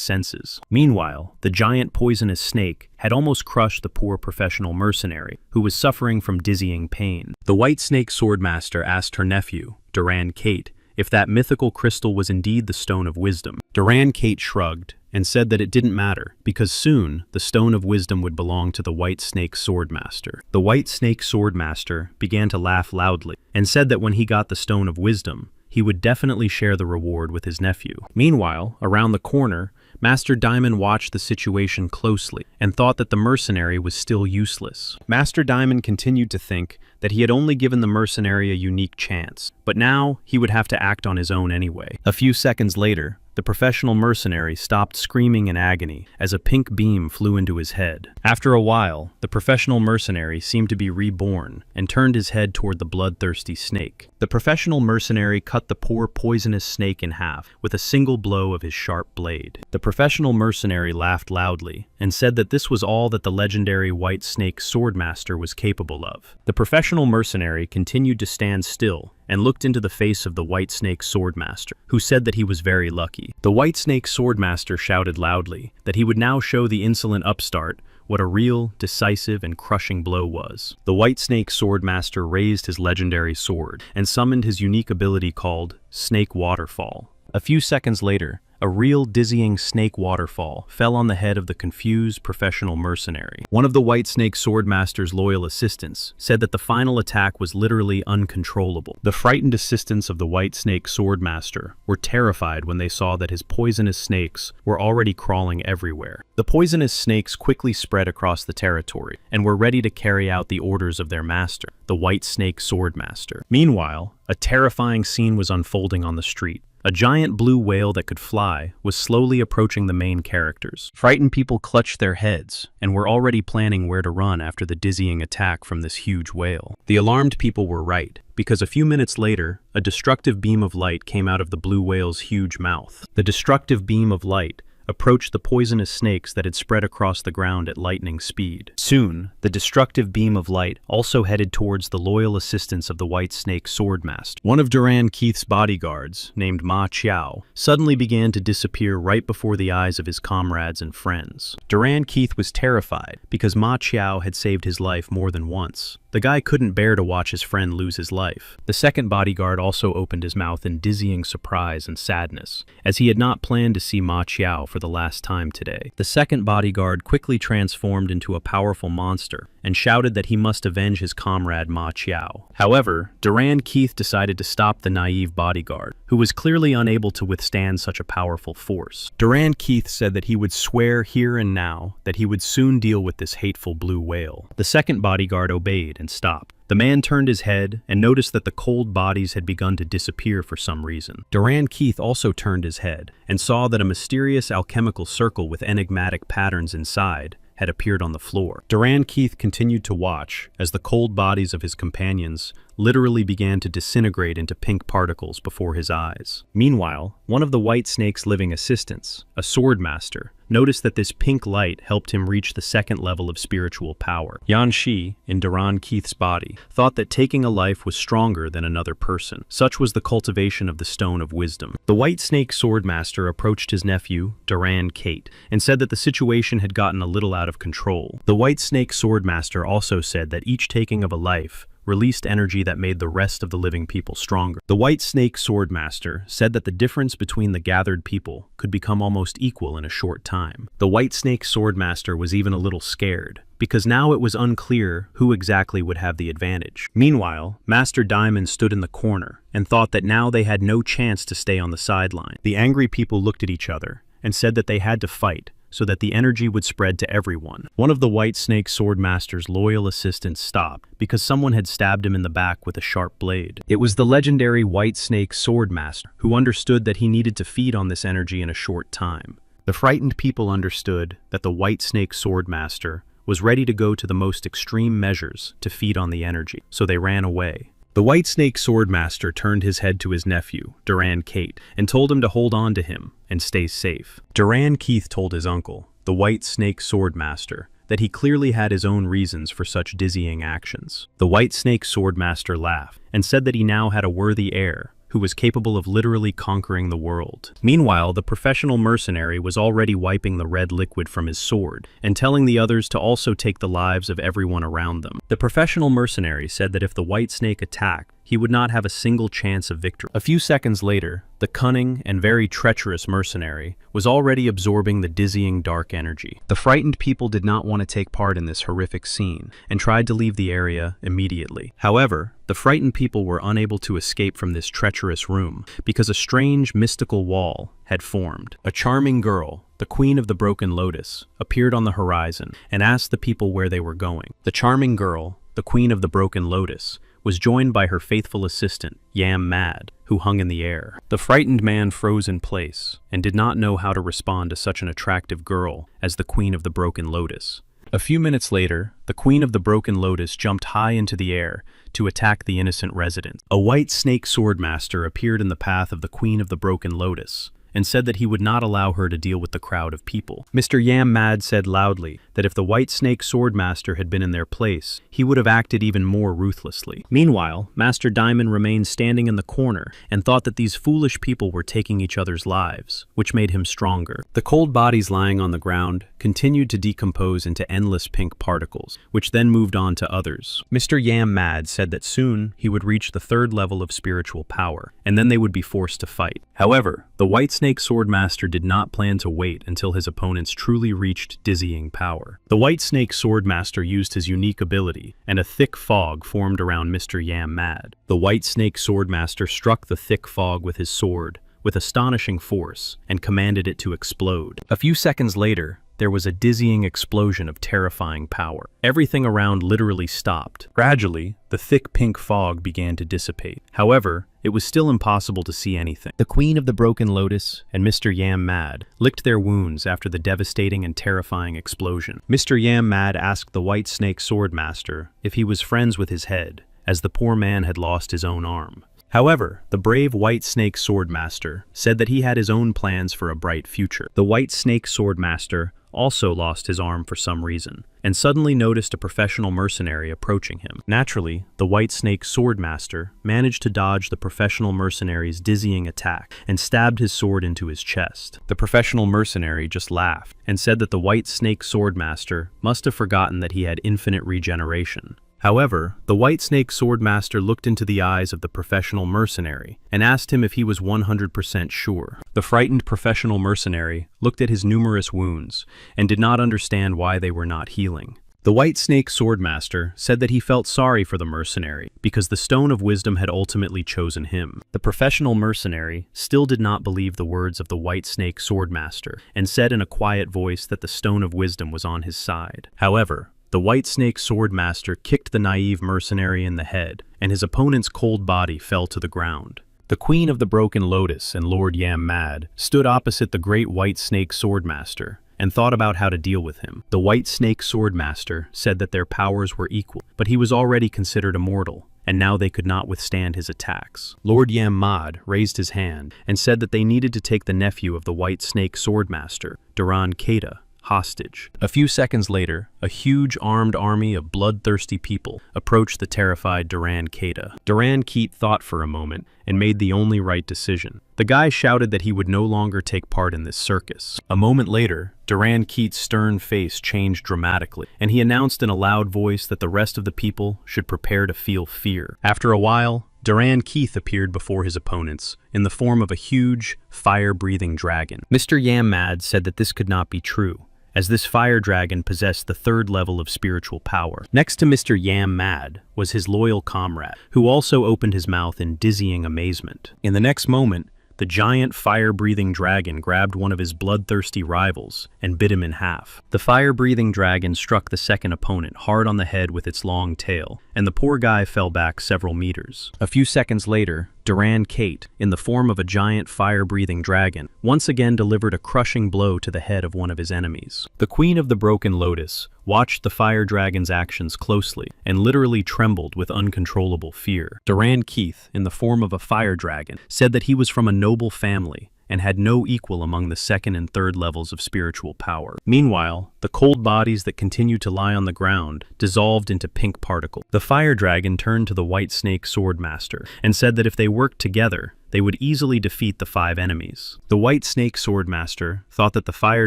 senses. Meanwhile, the giant poisonous snake had almost crushed the poor professional mercenary, who was suffering from dizzying pain. The White Snake Swordmaster asked her nephew, Duran Kate, if that mythical crystal was indeed the Stone of Wisdom. Duran Kate shrugged and said that it didn't matter, because soon the Stone of Wisdom would belong to the White Snake Swordmaster. The White Snake Swordmaster began to laugh loudly and said that when he got the Stone of Wisdom, he would definitely share the reward with his nephew. Meanwhile, around the corner, Master Diamond watched the situation closely and thought that the mercenary was still useless. Master Diamond continued to think that he had only given the mercenary a unique chance, but now he would have to act on his own anyway. A few seconds later, the professional mercenary stopped screaming in agony as a pink beam flew into his head. After a while, the professional mercenary seemed to be reborn and turned his head toward the bloodthirsty snake. The professional mercenary cut the poor poisonous snake in half with a single blow of his sharp blade. The professional mercenary laughed loudly and said that this was all that the legendary White Snake Swordmaster was capable of. The professional mercenary continued to stand still and looked into the face of the White Snake Swordmaster, who said that he was very lucky. The White Snake Swordmaster shouted loudly that he would now show the insolent upstart what a real, decisive, and crushing blow was. The White Snake Swordmaster raised his legendary sword and summoned his unique ability called Snake Waterfall. A few seconds later, a real dizzying snake waterfall fell on the head of the confused professional mercenary. One of the White Snake Swordmaster's loyal assistants said that the final attack was literally uncontrollable. The frightened assistants of the White Snake Swordmaster were terrified when they saw that his poisonous snakes were already crawling everywhere. The poisonous snakes quickly spread across the territory and were ready to carry out the orders of their master, the White Snake Swordmaster. Meanwhile, a terrifying scene was unfolding on the street. A giant blue whale that could fly was slowly approaching the main characters. Frightened people clutched their heads and were already planning where to run after the dizzying attack from this huge whale. The alarmed people were right, because a few minutes later, a destructive beam of light came out of the blue whale's huge mouth. The destructive beam of light approached the poisonous snakes that had spread across the ground at lightning speed. Soon, the destructive beam of light also headed towards the loyal assistants of the White Snake Swordmaster. One of Duran Keith's bodyguards, named Ma Chiao, suddenly began to disappear right before the eyes of his comrades and friends. Duran Keith was terrified because Ma Chiao had saved his life more than once. The guy couldn't bear to watch his friend lose his life. The second bodyguard also opened his mouth in dizzying surprise and sadness, as he had not planned to see Ma Chiao for the last time today. The second bodyguard quickly transformed into a powerful monster and shouted that he must avenge his comrade Ma Chiao. However, Durand Keith decided to stop the naive bodyguard, who was clearly unable to withstand such a powerful force. Durand Keith said that he would swear here and now that he would soon deal with this hateful blue whale. The second bodyguard obeyed and stopped. The man turned his head and noticed that the cold bodies had begun to disappear for some reason. Durand Keith also turned his head and saw that a mysterious alchemical circle with enigmatic patterns inside had appeared on the floor. Durand Keith continued to watch as the cold bodies of his companions literally began to disintegrate into pink particles before his eyes. Meanwhile, one of the White Snake's living assistants, a sword master, noticed that this pink light helped him reach the second level of spiritual power. Yan Shi, in Durand Keith's body, thought that taking a life was stronger than another person. Such was the cultivation of the Stone of Wisdom. The White Snake sword master approached his nephew, Durand Kate, and said that the situation had gotten a little out of control. The White Snake sword master also said that each taking of a life released energy that made the rest of the living people stronger. The White Snake Swordmaster said that the difference between the gathered people could become almost equal in a short time. The White Snake Swordmaster was even a little scared, because now it was unclear who exactly would have the advantage. Meanwhile, Master Diamond stood in the corner and thought that now they had no chance to stay on the sideline. The angry people looked at each other and said that they had to fight, so that the energy would spread to everyone. One of the White Snake Swordmaster's loyal assistants stopped because someone had stabbed him in the back with a sharp blade. It was the legendary White Snake Swordmaster, who understood that he needed to feed on this energy in a short time. The frightened people understood that the White Snake Swordmaster was ready to go to the most extreme measures to feed on the energy, so they ran away. The White Snake Swordmaster turned his head to his nephew, Durand Kate, and told him to hold on to him and stay safe. Durand Keith told his uncle, the White Snake Swordmaster, that he clearly had his own reasons for such dizzying actions. The White Snake Swordmaster laughed and said that he now had a worthy heir who was capable of literally conquering the world. Meanwhile, the professional mercenary was already wiping the red liquid from his sword and telling the others to also take the lives of everyone around them. The professional mercenary said that if the White Snake attacked, he would not have a single chance of victory. A few seconds later, the cunning and very treacherous mercenary was already absorbing the dizzying dark energy. The frightened people did not want to take part in this horrific scene and tried to leave the area immediately. However, the frightened people were unable to escape from this treacherous room because a strange mystical wall had formed. A charming girl, the Queen of the Broken Lotus, appeared on the horizon and asked the people where they were going. The charming girl, the Queen of the Broken Lotus, was joined by her faithful assistant, Yam Mad, who hung in the air. The frightened man froze in place and did not know how to respond to such an attractive girl as the Queen of the Broken Lotus. A few minutes later, the Queen of the Broken Lotus jumped high into the air to attack the innocent residents. A White Snake Swordmaster appeared in the path of the Queen of the Broken Lotus and said that he would not allow her to deal with the crowd of people. Mr. Yam Mad said loudly that if the White Snake Swordmaster had been in their place, he would have acted even more ruthlessly. Meanwhile, Master Diamond remained standing in the corner and thought that these foolish people were taking each other's lives, which made him stronger. The cold bodies lying on the ground continued to decompose into endless pink particles, which then moved on to others. Mr. Yam Mad said that soon he would reach the third level of spiritual power, and then they would be forced to fight. However, the White Snake Swordmaster did not plan to wait until his opponents truly reached dizzying power. The White Snake Swordmaster used his unique ability, and a thick fog formed around Mr. Yam Mad. The White Snake Swordmaster struck the thick fog with his sword with astonishing force and commanded it to explode. A few seconds later, there was a dizzying explosion of terrifying power. Everything around literally stopped. Gradually, the thick pink fog began to dissipate. However, it was still impossible to see anything. The Queen of the Broken Lotus and Mr. Yam Mad licked their wounds after the devastating and terrifying explosion. Mr. Yam Mad asked the White Snake Swordmaster if he was friends with his head, as the poor man had lost his own arm. However, the brave White Snake Swordmaster said that he had his own plans for a bright future. The White Snake Swordmaster also lost his arm for some reason, and suddenly noticed a professional mercenary approaching him. Naturally, the White Snake Swordmaster managed to dodge the professional mercenary's dizzying attack and stabbed his sword into his chest. The professional mercenary just laughed and said that the White Snake Swordmaster must have forgotten that he had infinite regeneration. However, the White Snake Swordmaster looked into the eyes of the professional mercenary and asked him if he was 100% sure. The frightened professional mercenary looked at his numerous wounds and did not understand why they were not healing. The White Snake Swordmaster said that he felt sorry for the mercenary because the Stone of Wisdom had ultimately chosen him. The professional mercenary still did not believe the words of the White Snake Swordmaster and said in a quiet voice that the Stone of Wisdom was on his side. However, the White Snake Swordmaster kicked the naive mercenary in the head, and his opponent's cold body fell to the ground. The Queen of the Broken Lotus and Lord Yam Mad stood opposite the great White Snake Swordmaster and thought about how to deal with him. The White Snake Swordmaster said that their powers were equal, but he was already considered immortal, and now they could not withstand his attacks. Lord Yam Mad raised his hand and said that they needed to take the nephew of the White Snake Swordmaster, Duran Keta, hostage. A few seconds later, a huge armed army of bloodthirsty people approached the terrified Duran Keta. Duran Keet thought for a moment and made the only right decision. The guy shouted that he would no longer take part in this circus. A moment later, Duran Keet's stern face changed dramatically, and he announced in a loud voice that the rest of the people should prepare to feel fear. After a while, Duran Keith appeared before his opponents in the form of a huge, fire-breathing dragon. Mr. Yam Mad said that this could not be true, as this fire dragon possessed the third level of spiritual power. Next to Mr. Yam Mad was his loyal comrade, who also opened his mouth in dizzying amazement. In the next moment, the giant fire-breathing dragon grabbed one of his bloodthirsty rivals and bit him in half. The fire-breathing dragon struck the second opponent hard on the head with its long tail, and the poor guy fell back several meters. A few seconds later, Duran Kate, in the form of a giant fire-breathing dragon, once again delivered a crushing blow to the head of one of his enemies. The Queen of the Broken Lotus watched the fire dragon's actions closely and literally trembled with uncontrollable fear. Duran Keith, in the form of a fire dragon, said that he was from a noble family and had no equal among the second and third levels of spiritual power. Meanwhile, the cold bodies that continued to lie on the ground dissolved into pink particles. The fire dragon turned to the White Snake Swordmaster and said that if they worked together, they would easily defeat the 5 enemies. The White Snake Swordmaster thought that the fire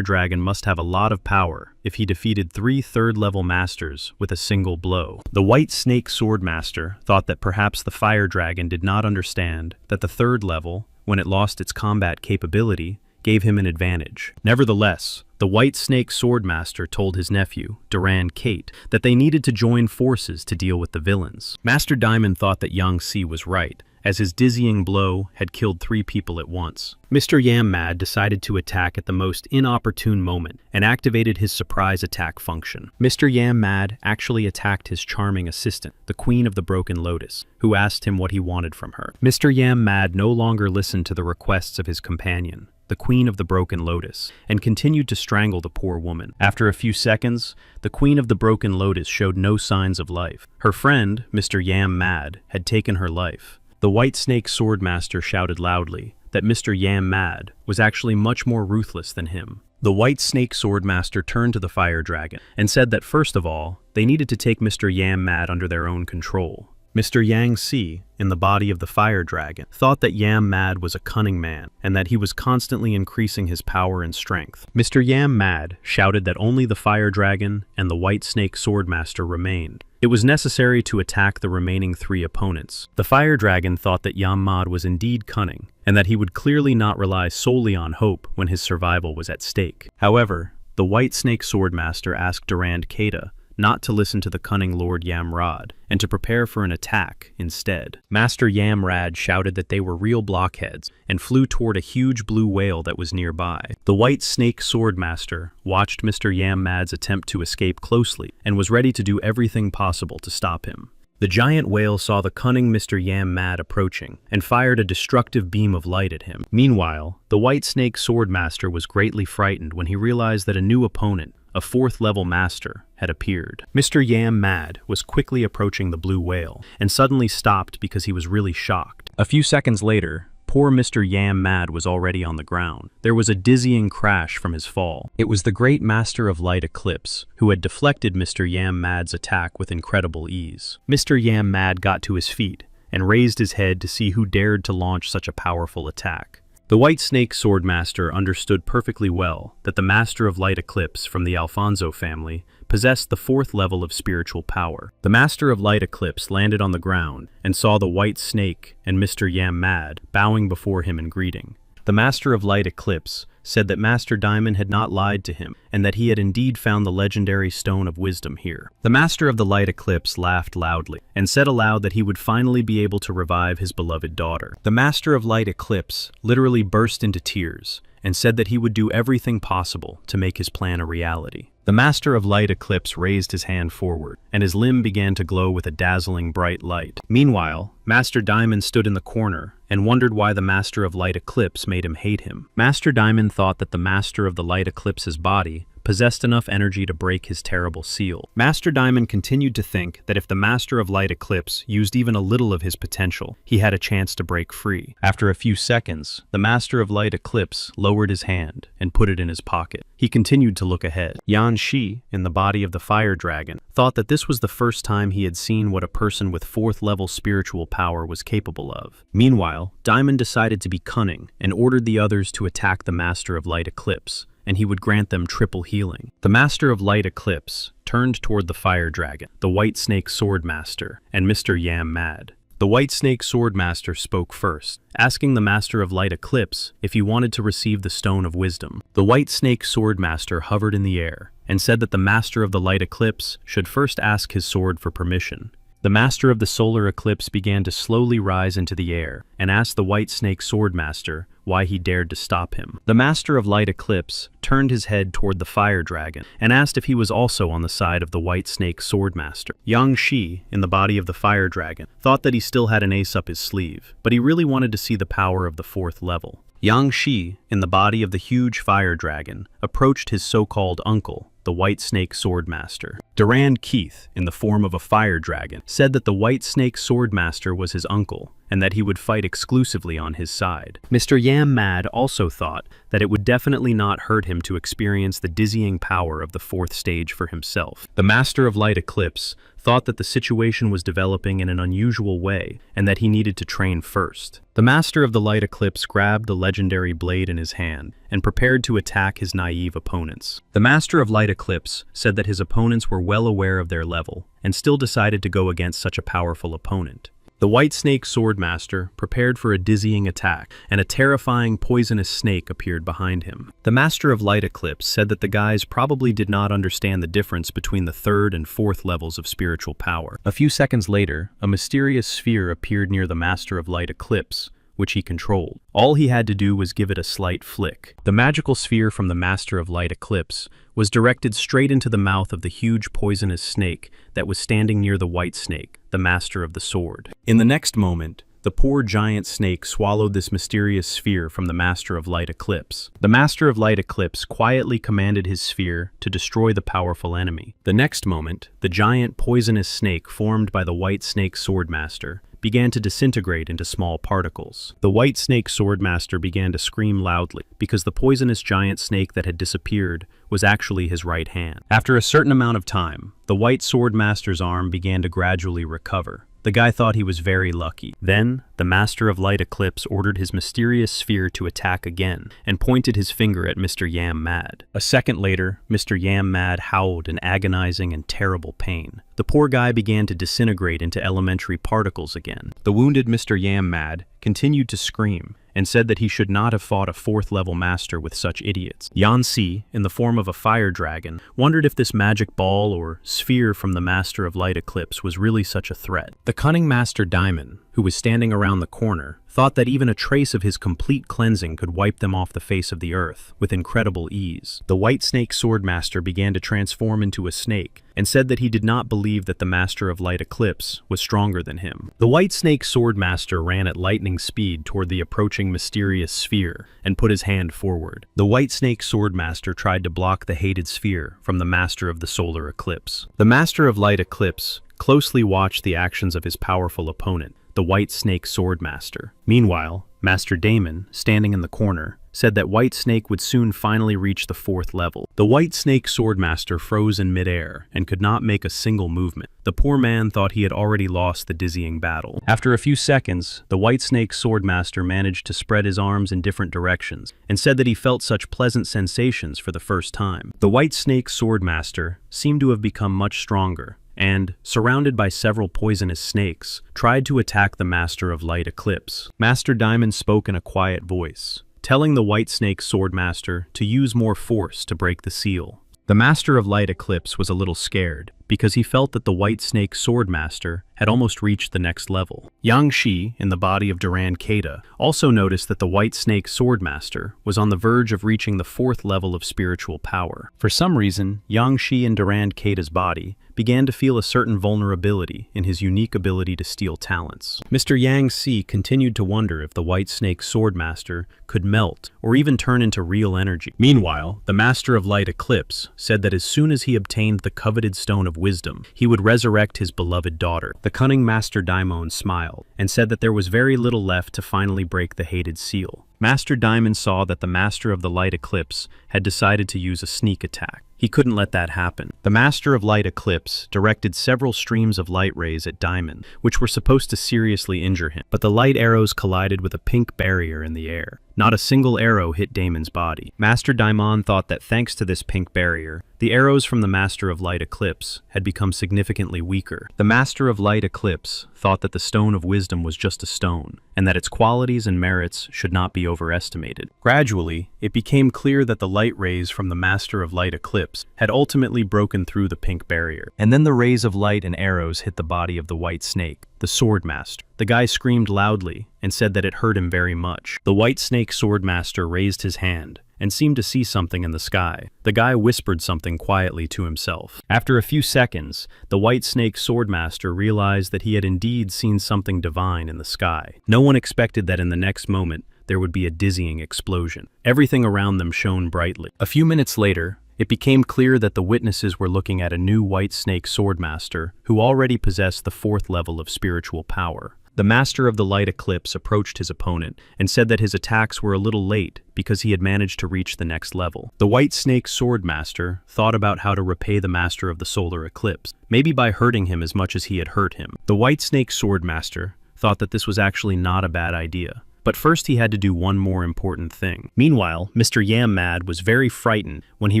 dragon must have a lot of power if he defeated 3 third-level masters with a single blow. The White Snake Swordmaster thought that perhaps the fire dragon did not understand that the third level, when it lost its combat capability, gave him an advantage. Nevertheless, the White Snake Swordmaster told his nephew, Duran Kate, that they needed to join forces to deal with the villains. Master Diamond thought that Yang Si was right, as his dizzying blow had killed 3 people at once. Mr. Yam Mad decided to attack at the most inopportune moment and activated his surprise attack function. Mr. Yam Mad actually attacked his charming assistant, the Queen of the Broken Lotus, who asked him what he wanted from her. Mr. Yam Mad no longer listened to the requests of his companion, the Queen of the Broken Lotus, and continued to strangle the poor woman. After a few seconds, the Queen of the Broken Lotus showed no signs of life. Her friend, Mr. Yam Mad, had taken her life. The White Snake Swordmaster shouted loudly that Mr. Yam Mad was actually much more ruthless than him. The White Snake Swordmaster turned to the fire dragon and said that first of all, they needed to take Mr. Yam Mad under their own control. Mr. Yang Si, in the body of the fire dragon, thought that Yam Mad was a cunning man and that he was constantly increasing his power and strength. Mr. Yam Mad shouted that only the fire dragon and the White Snake Swordmaster remained. It was necessary to attack the remaining 3 opponents. The fire dragon thought that Yam Mad was indeed cunning and that he would clearly not rely solely on hope when his survival was at stake. However, the White Snake Swordmaster asked Durand Keta not to listen to the cunning Lord Yamrad, and to prepare for an attack instead. Master Yamrad shouted that they were real blockheads, and flew toward a huge blue whale that was nearby. The White Snake Swordmaster watched Mr. Yammad's attempt to escape closely, and was ready to do everything possible to stop him. The giant whale saw the cunning Mr. Yammad approaching, and fired a destructive beam of light at him. Meanwhile, the White Snake Swordmaster was greatly frightened when he realized that a new opponent, a 4th-level master, had appeared. Mr. Yammad was quickly approaching the blue whale, and suddenly stopped because he was really shocked. A few seconds later, poor Mr. Yammad was already on the ground. There was a dizzying crash from his fall. It was the great Master of Light Eclipse, who had deflected Mr. Yammad's attack with incredible ease. Mr. Yammad got to his feet, and raised his head to see who dared to launch such a powerful attack. The White Snake Swordmaster understood perfectly well that the Master of Light Eclipse from the Alfonso family possessed the 4th level of spiritual power. The Master of Light Eclipse landed on the ground and saw the White Snake and Mr. Yam Mad bowing before him in greeting. The Master of Light Eclipse said that Master Diamond had not lied to him and that he had indeed found the legendary Stone of Wisdom here. The Master of the Light Eclipse laughed loudly and said aloud that he would finally be able to revive his beloved daughter. The Master of Light Eclipse literally burst into tears and said that he would do everything possible to make his plan a reality. The Master of Light Eclipse raised his hand forward, and his limb began to glow with a dazzling bright light. Meanwhile, Master Diamond stood in the corner and wondered why the Master of Light Eclipse made him hate him. Master Diamond thought that the Master of the Light Eclipse's body possessed enough energy to break his terrible seal. Master Diamond continued to think that if the Master of Light Eclipse used even a little of his potential, he had a chance to break free. After a few seconds, the Master of Light Eclipse lowered his hand and put it in his pocket. He continued to look ahead. Yan Shi, in the body of the fire dragon, thought that this was the first time he had seen what a person with 4th level spiritual power was capable of. Meanwhile, Diamond decided to be cunning and ordered the others to attack the Master of Light Eclipse, and he would grant them triple healing. The Master of Light Eclipse turned toward the fire dragon, the White Snake Swordmaster, and Mr. Yam Mad. The White Snake Swordmaster spoke first, asking the Master of Light Eclipse if he wanted to receive the Stone of Wisdom. The White Snake Swordmaster hovered in the air and said that the Master of the Light Eclipse should first ask his sword for permission. The Master of the Solar Eclipse began to slowly rise into the air and asked the White Snake Swordmaster why he dared to stop him. The Master of Light Eclipse turned his head toward the fire dragon and asked if he was also on the side of the White Snake Swordmaster. Yang Shi, in the body of the fire dragon, thought that he still had an ace up his sleeve, but he really wanted to see the power of the 4th level. Yang Shi, in the body of the huge fire dragon, approached his so-called uncle, the White Snake Swordmaster. Durand Keith, in the form of a fire dragon, said that the White Snake Swordmaster was his uncle, and that he would fight exclusively on his side. Mr. Yam Mad also thought that it would definitely not hurt him to experience the dizzying power of the 4th stage for himself. The Master of Light Eclipse thought that the situation was developing in an unusual way, and that he needed to train first. The Master of the Light Eclipse grabbed the legendary blade in his hand and prepared to attack his naive opponents. The Master of Light Eclipse said that his opponents were well aware of their level, and still decided to go against such a powerful opponent. The White Snake Swordmaster prepared for a dizzying attack, and a terrifying poisonous snake appeared behind him. The Master of Light Eclipse said that the guys probably did not understand the difference between the 3rd and 4th levels of spiritual power. A few seconds later, a mysterious sphere appeared near the Master of Light Eclipse, which he controlled. All he had to do was give it a slight flick. The magical sphere from the Master of Light Eclipse was directed straight into the mouth of the huge poisonous snake that was standing near the White Snake, the Master of the Sword. In the next moment, the poor giant snake swallowed this mysterious sphere from the Master of Light Eclipse. The Master of Light Eclipse quietly commanded his sphere to destroy the powerful enemy. The next moment, the giant poisonous snake formed by the White Snake Swordmaster began to disintegrate into small particles. The White Snake Swordmaster began to scream loudly because the poisonous giant snake that had disappeared was actually his right hand. After a certain amount of time, the White Swordmaster's arm began to gradually recover. The guy thought he was very lucky. Then, the Master of Light Eclipse ordered his mysterious sphere to attack again and pointed his finger at Mr. Yam Mad. A second later, Mr. Yam Mad howled in agonizing and terrible pain. The poor guy began to disintegrate into elementary particles again. The wounded Mr. Yam Mad continued to scream and said that he should not have fought a 4th level master with such idiots. Yan Si, in the form of a fire dragon, wondered if this magic ball or sphere from the Master of Light Eclipse was really such a threat. The cunning Master Diamond, who was standing around the corner, thought that even a trace of his complete cleansing could wipe them off the face of the earth with incredible ease. The White Snake Swordmaster began to transform into a snake and said that he did not believe that the Master of Light Eclipse was stronger than him. The White Snake Swordmaster ran at lightning speed toward the approaching mysterious sphere and put his hand forward. The White Snake Swordmaster tried to block the hated sphere from the Master of the Solar Eclipse. The Master of Light Eclipse closely watched the actions of his powerful opponent, the White Snake Swordmaster. Meanwhile, Master Damon, standing in the corner, said that White Snake would soon finally reach the 4th level. The White Snake Swordmaster froze in midair and could not make a single movement. The poor man thought he had already lost the dizzying battle. After a few seconds, the White Snake Swordmaster managed to spread his arms in different directions and said that he felt such pleasant sensations for the first time. The White Snake Swordmaster seemed to have become much stronger and, surrounded by several poisonous snakes, tried to attack the Master of Light Eclipse. Master Diamond spoke in a quiet voice, telling the White Snake Swordmaster to use more force to break the seal. The Master of Light Eclipse was a little scared, because he felt that the White Snake Swordmaster had almost reached the next level. Yang Shi, in the body of Durand Kata, also noticed that the White Snake Swordmaster was on the verge of reaching the 4th level of spiritual power. For some reason, Yang Shi in Durand Kata's body began to feel a certain vulnerability in his unique ability to steal talents. Mr. Yang Si continued to wonder if the White Snake Swordmaster could melt or even turn into real energy. Meanwhile, the Master of Light Eclipse said that as soon as he obtained the coveted Stone of Wisdom, he would resurrect his beloved daughter. The cunning Master Daimon smiled and said that there was very little left to finally break the hated seal. Master Diamond saw that the Master of the Light Eclipse had decided to use a sneak attack. He couldn't let that happen. The Master of Light Eclipse directed several streams of light rays at Diamond, which were supposed to seriously injure him, but the light arrows collided with a pink barrier in the air. Not a single arrow hit Damon's body. Master Daimon thought that thanks to this pink barrier, the arrows from the Master of Light Eclipse had become significantly weaker. The Master of Light Eclipse thought that the Stone of Wisdom was just a stone, and that its qualities and merits should not be overestimated. Gradually, it became clear that the light rays from the Master of Light Eclipse had ultimately broken through the pink barrier. And then the rays of light and arrows hit the body of the White Snake, the Swordmaster. The guy screamed loudly and said that it hurt him very much. The White Snake Swordmaster raised his hand and seemed to see something in the sky. The guy whispered something quietly to himself. After a few seconds, the White Snake Swordmaster realized that he had indeed seen something divine in the sky. No one expected that in the next moment there would be a dizzying explosion. Everything around them shone brightly. A few minutes later, it became clear that the witnesses were looking at a new White Snake Swordmaster who already possessed the 4th level of spiritual power. The Master of the Light Eclipse approached his opponent and said that his attacks were a little late because he had managed to reach the next level. The White Snake Swordmaster thought about how to repay the Master of the Solar Eclipse, maybe by hurting him as much as he had hurt him. The White Snake Swordmaster thought that this was actually not a bad idea. But first he had to do one more important thing. Meanwhile, Mr. Yam Mad was very frightened when he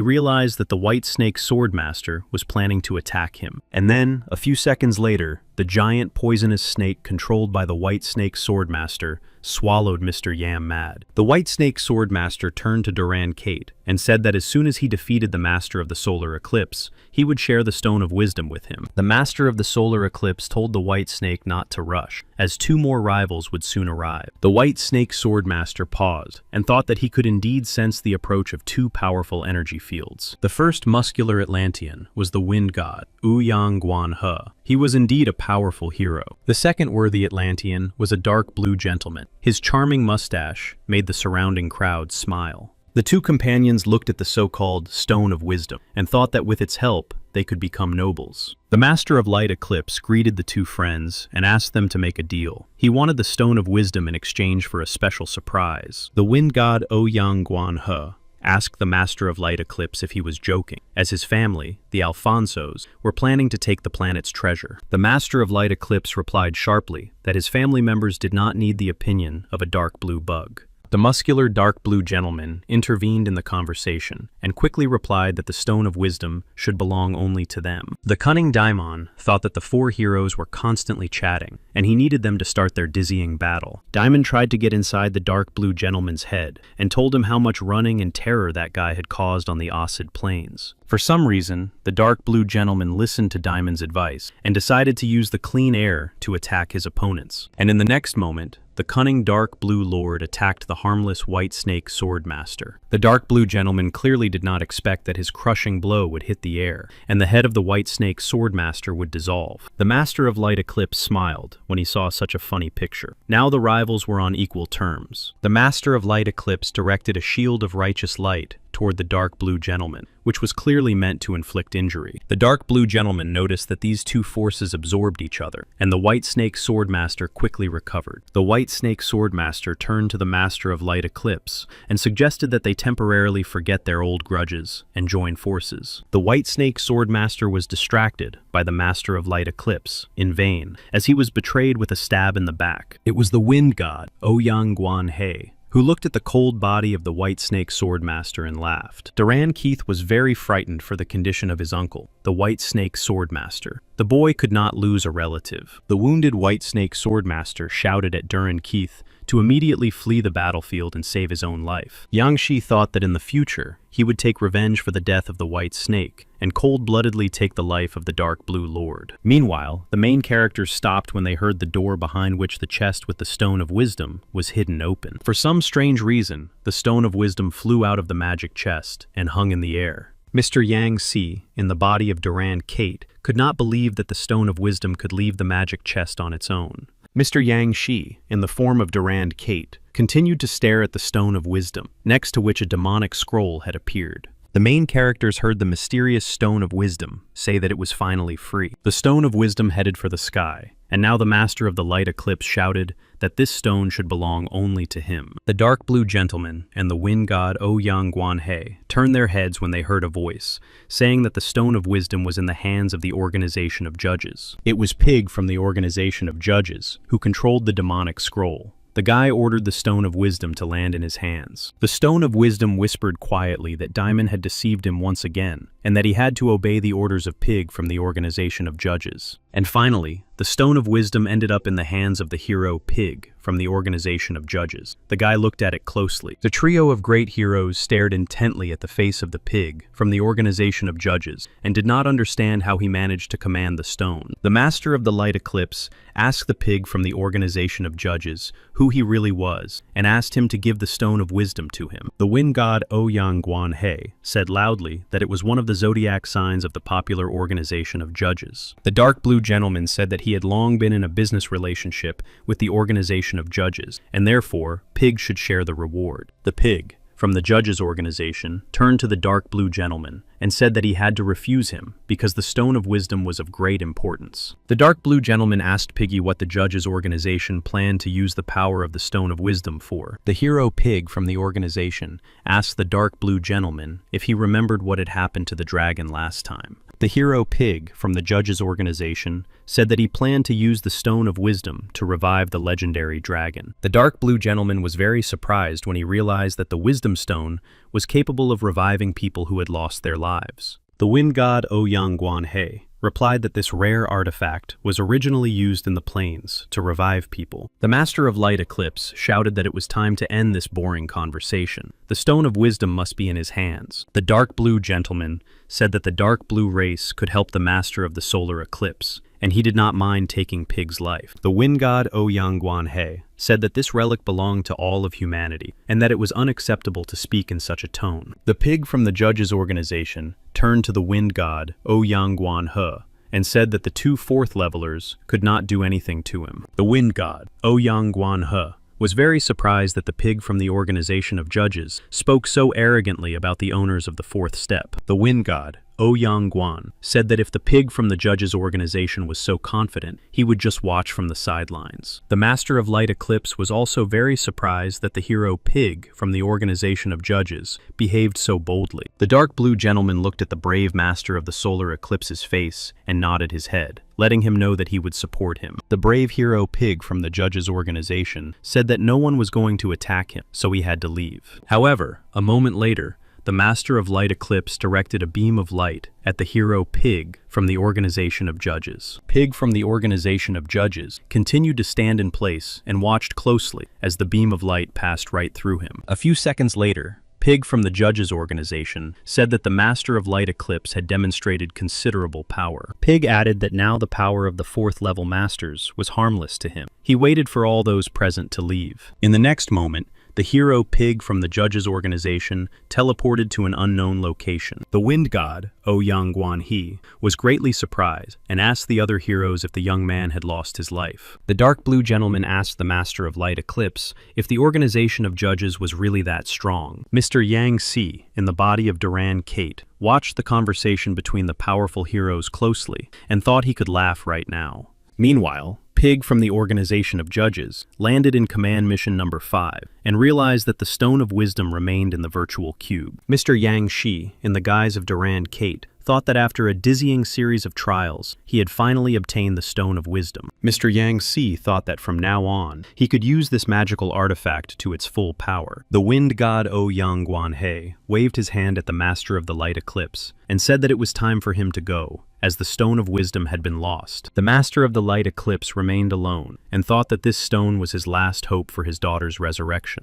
realized that the White Snake Swordmaster was planning to attack him. And then, a few seconds later, the giant poisonous snake controlled by the White Snake Swordmaster swallowed Mr. Yam Mad. The White Snake Swordmaster turned to Durand Kate and said that as soon as he defeated the Master of the Solar Eclipse, he would share the Stone of Wisdom with him. The Master of the Solar Eclipse told the White Snake not to rush, as 2 more rivals would soon arrive. The White Snake Swordmaster paused and thought that he could indeed sense the approach of 2 powerful energy fields. The first muscular Atlantean was the Wind God, Ouyang Guanhe. He was indeed a powerful hero. The second worthy Atlantean was a dark blue gentleman. His charming mustache made the surrounding crowd smile. The 2 companions looked at the so-called Stone of Wisdom and thought that with its help, they could become nobles. The Master of Light Eclipse greeted the 2 friends and asked them to make a deal. He wanted the Stone of Wisdom in exchange for a special surprise. The Wind God Ouyang Guanhe asked the Master of Light Eclipse if he was joking, as his family, the Alfonsos, were planning to take the planet's treasure. The Master of Light Eclipse replied sharply that his family members did not need the opinion of a dark blue bug. The muscular dark blue gentleman intervened in the conversation and quickly replied that the Stone of Wisdom should belong only to them. The cunning Daimon thought that the 4 heroes were constantly chatting, and he needed them to start their dizzying battle. Daimon tried to get inside the dark blue gentleman's head and told him how much running and terror that guy had caused on the Osid Plains. For some reason, the dark blue gentleman listened to Daimon's advice and decided to use the clean air to attack his opponents. And in the next moment, the cunning dark blue lord attacked the harmless White Snake Swordmaster. The dark blue gentleman clearly did not expect that his crushing blow would hit the air, and the head of the White Snake Swordmaster would dissolve. The Master of Light Eclipse smiled when he saw such a funny picture. Now the rivals were on equal terms. The Master of Light Eclipse directed a shield of righteous light toward the dark blue gentleman, which was clearly meant to inflict injury. The dark blue gentleman noticed that these two forces absorbed each other, and the white snake swordmaster quickly recovered. The white snake swordmaster turned to the master of light eclipse and suggested that they temporarily forget their old grudges and join forces. The white snake swordmaster was distracted by the master of light eclipse in vain, as he was betrayed with a stab in the back. It was the wind god, Ouyang Guanhe, who looked at the cold body of the white snake swordmaster and laughed. Duran Keith was very frightened for the condition of his uncle, the white snake swordmaster. The boy could not lose a relative. The wounded white snake swordmaster shouted at Duran Keith to immediately flee the battlefield and save his own life. Yang Shi thought that in the future, he would take revenge for the death of the white snake and cold-bloodedly take the life of the dark blue lord. Meanwhile, the main characters stopped when they heard the door behind which the chest with the Stone of Wisdom was hidden open. For some strange reason, the Stone of Wisdom flew out of the magic chest and hung in the air. Mr. Yang Si, in the body of Duran Kate, could not believe that the Stone of Wisdom could leave the magic chest on its own. Mr. Yang Shi, in the form of Durand Kate, continued to stare at the Stone of Wisdom, next to which a demonic scroll had appeared. The main characters heard the mysterious Stone of Wisdom say that it was finally free. The Stone of Wisdom headed for the sky, and now the Master of the Light Eclipse shouted that this stone should belong only to him. The dark blue gentleman and the wind god Ouyang Guanhe turned their heads when they heard a voice, saying that the Stone of Wisdom was in the hands of the Organization of Judges. It was Pig from the Organization of Judges who controlled the demonic scroll. The guy ordered the Stone of Wisdom to land in his hands. The Stone of Wisdom whispered quietly that Diamond had deceived him once again, and that he had to obey the orders of Pig from the Organization of Judges. And finally, the Stone of Wisdom ended up in the hands of the hero Pig from the Organization of Judges. The guy looked at it closely. The trio of great heroes stared intently at the face of the Pig from the Organization of Judges and did not understand how he managed to command the stone. The Master of the Light Eclipse asked the Pig from the Organization of Judges who he really was and asked him to give the Stone of Wisdom to him. The wind god Ouyang Guanhe said loudly that it was one of the zodiac signs of the popular Organization of Judges. The dark blue gentleman said that he had long been in a business relationship with the Organization of Judges, and therefore Pig should share the reward. The Pig from the Judges Organization turned to the dark blue gentleman and said that he had to refuse him because the Stone of Wisdom was of great importance. The dark blue gentleman asked Piggy what the Judges Organization planned to use the power of the Stone of Wisdom for. The hero Pig from the organization asked the dark blue gentleman if he remembered what had happened to the dragon last time. The hero Pig from the Judges Organization said that he planned to use the Stone of Wisdom to revive the legendary dragon. The dark blue gentleman was very surprised when he realized that the Wisdom Stone was capable of reviving people who had lost their lives. The wind god Ouyang Guanhe replied that this rare artifact was originally used in the plains to revive people. The Master of Light Eclipse shouted that it was time to end this boring conversation. The Stone of Wisdom must be in his hands. The dark blue gentleman said that the dark blue race could help the Master of the Solar Eclipse, and he did not mind taking Pig's life. The wind god Ouyang Guanhe said that this relic belonged to all of humanity, and that it was unacceptable to speak in such a tone. The Pig from the Judges Organization turned to the wind god Ouyang Guanhe and said that the two fourth levelers could not do anything to him. The wind god Ouyang Guanhe was very surprised that the Pig from the Organization of Judges spoke so arrogantly about the owners of the fourth step. The wind god Ouyang Guan said that if the Pig from the Judges Organization was so confident, he would just watch from the sidelines. The Master of Light Eclipse was also very surprised that the hero Pig from the Organization of Judges behaved so boldly. The dark blue gentleman looked at the brave Master of the Solar Eclipse's face and nodded his head, letting him know that he would support him. The brave hero Pig from the Judges Organization said that no one was going to attack him, so he had to leave. However, a moment later, the Master of Light Eclipse directed a beam of light at the hero Pig from the Organization of Judges. Pig from the Organization of Judges continued to stand in place and watched closely as the beam of light passed right through him. A few seconds later, Pig from the Judges Organization said that the Master of Light Eclipse had demonstrated considerable power. Pig added that now the power of the fourth level masters was harmless to him. He waited for all those present to leave. In the next moment, The hero Pig from the judges' organization teleported to an unknown location. The wind god, Ouyang Guanhe, was greatly surprised and asked the other heroes if the young man had lost his life. The dark blue gentleman asked the Master of Light Eclipse if the organization of judges was really that strong. Mr. Yang Si, in the body of Duran Kate, watched the conversation between the powerful heroes closely and thought he could laugh right now. Meanwhile, Pig from the organization of judges landed in command mission number 5 and realized that the Stone of Wisdom remained in the virtual cube. Mr. Yang Shi, in the guise of Duran Kate, thought that after a dizzying series of trials, he had finally obtained the Stone of Wisdom. Mr. Yang Si thought that from now on, he could use this magical artifact to its full power. The wind god Ouyang Guanhe waved his hand at the Master of the Light Eclipse and said that it was time for him to go, as the Stone of Wisdom had been lost. The Master of the Light Eclipse remained alone and thought that this stone was his last hope for his daughter's resurrection.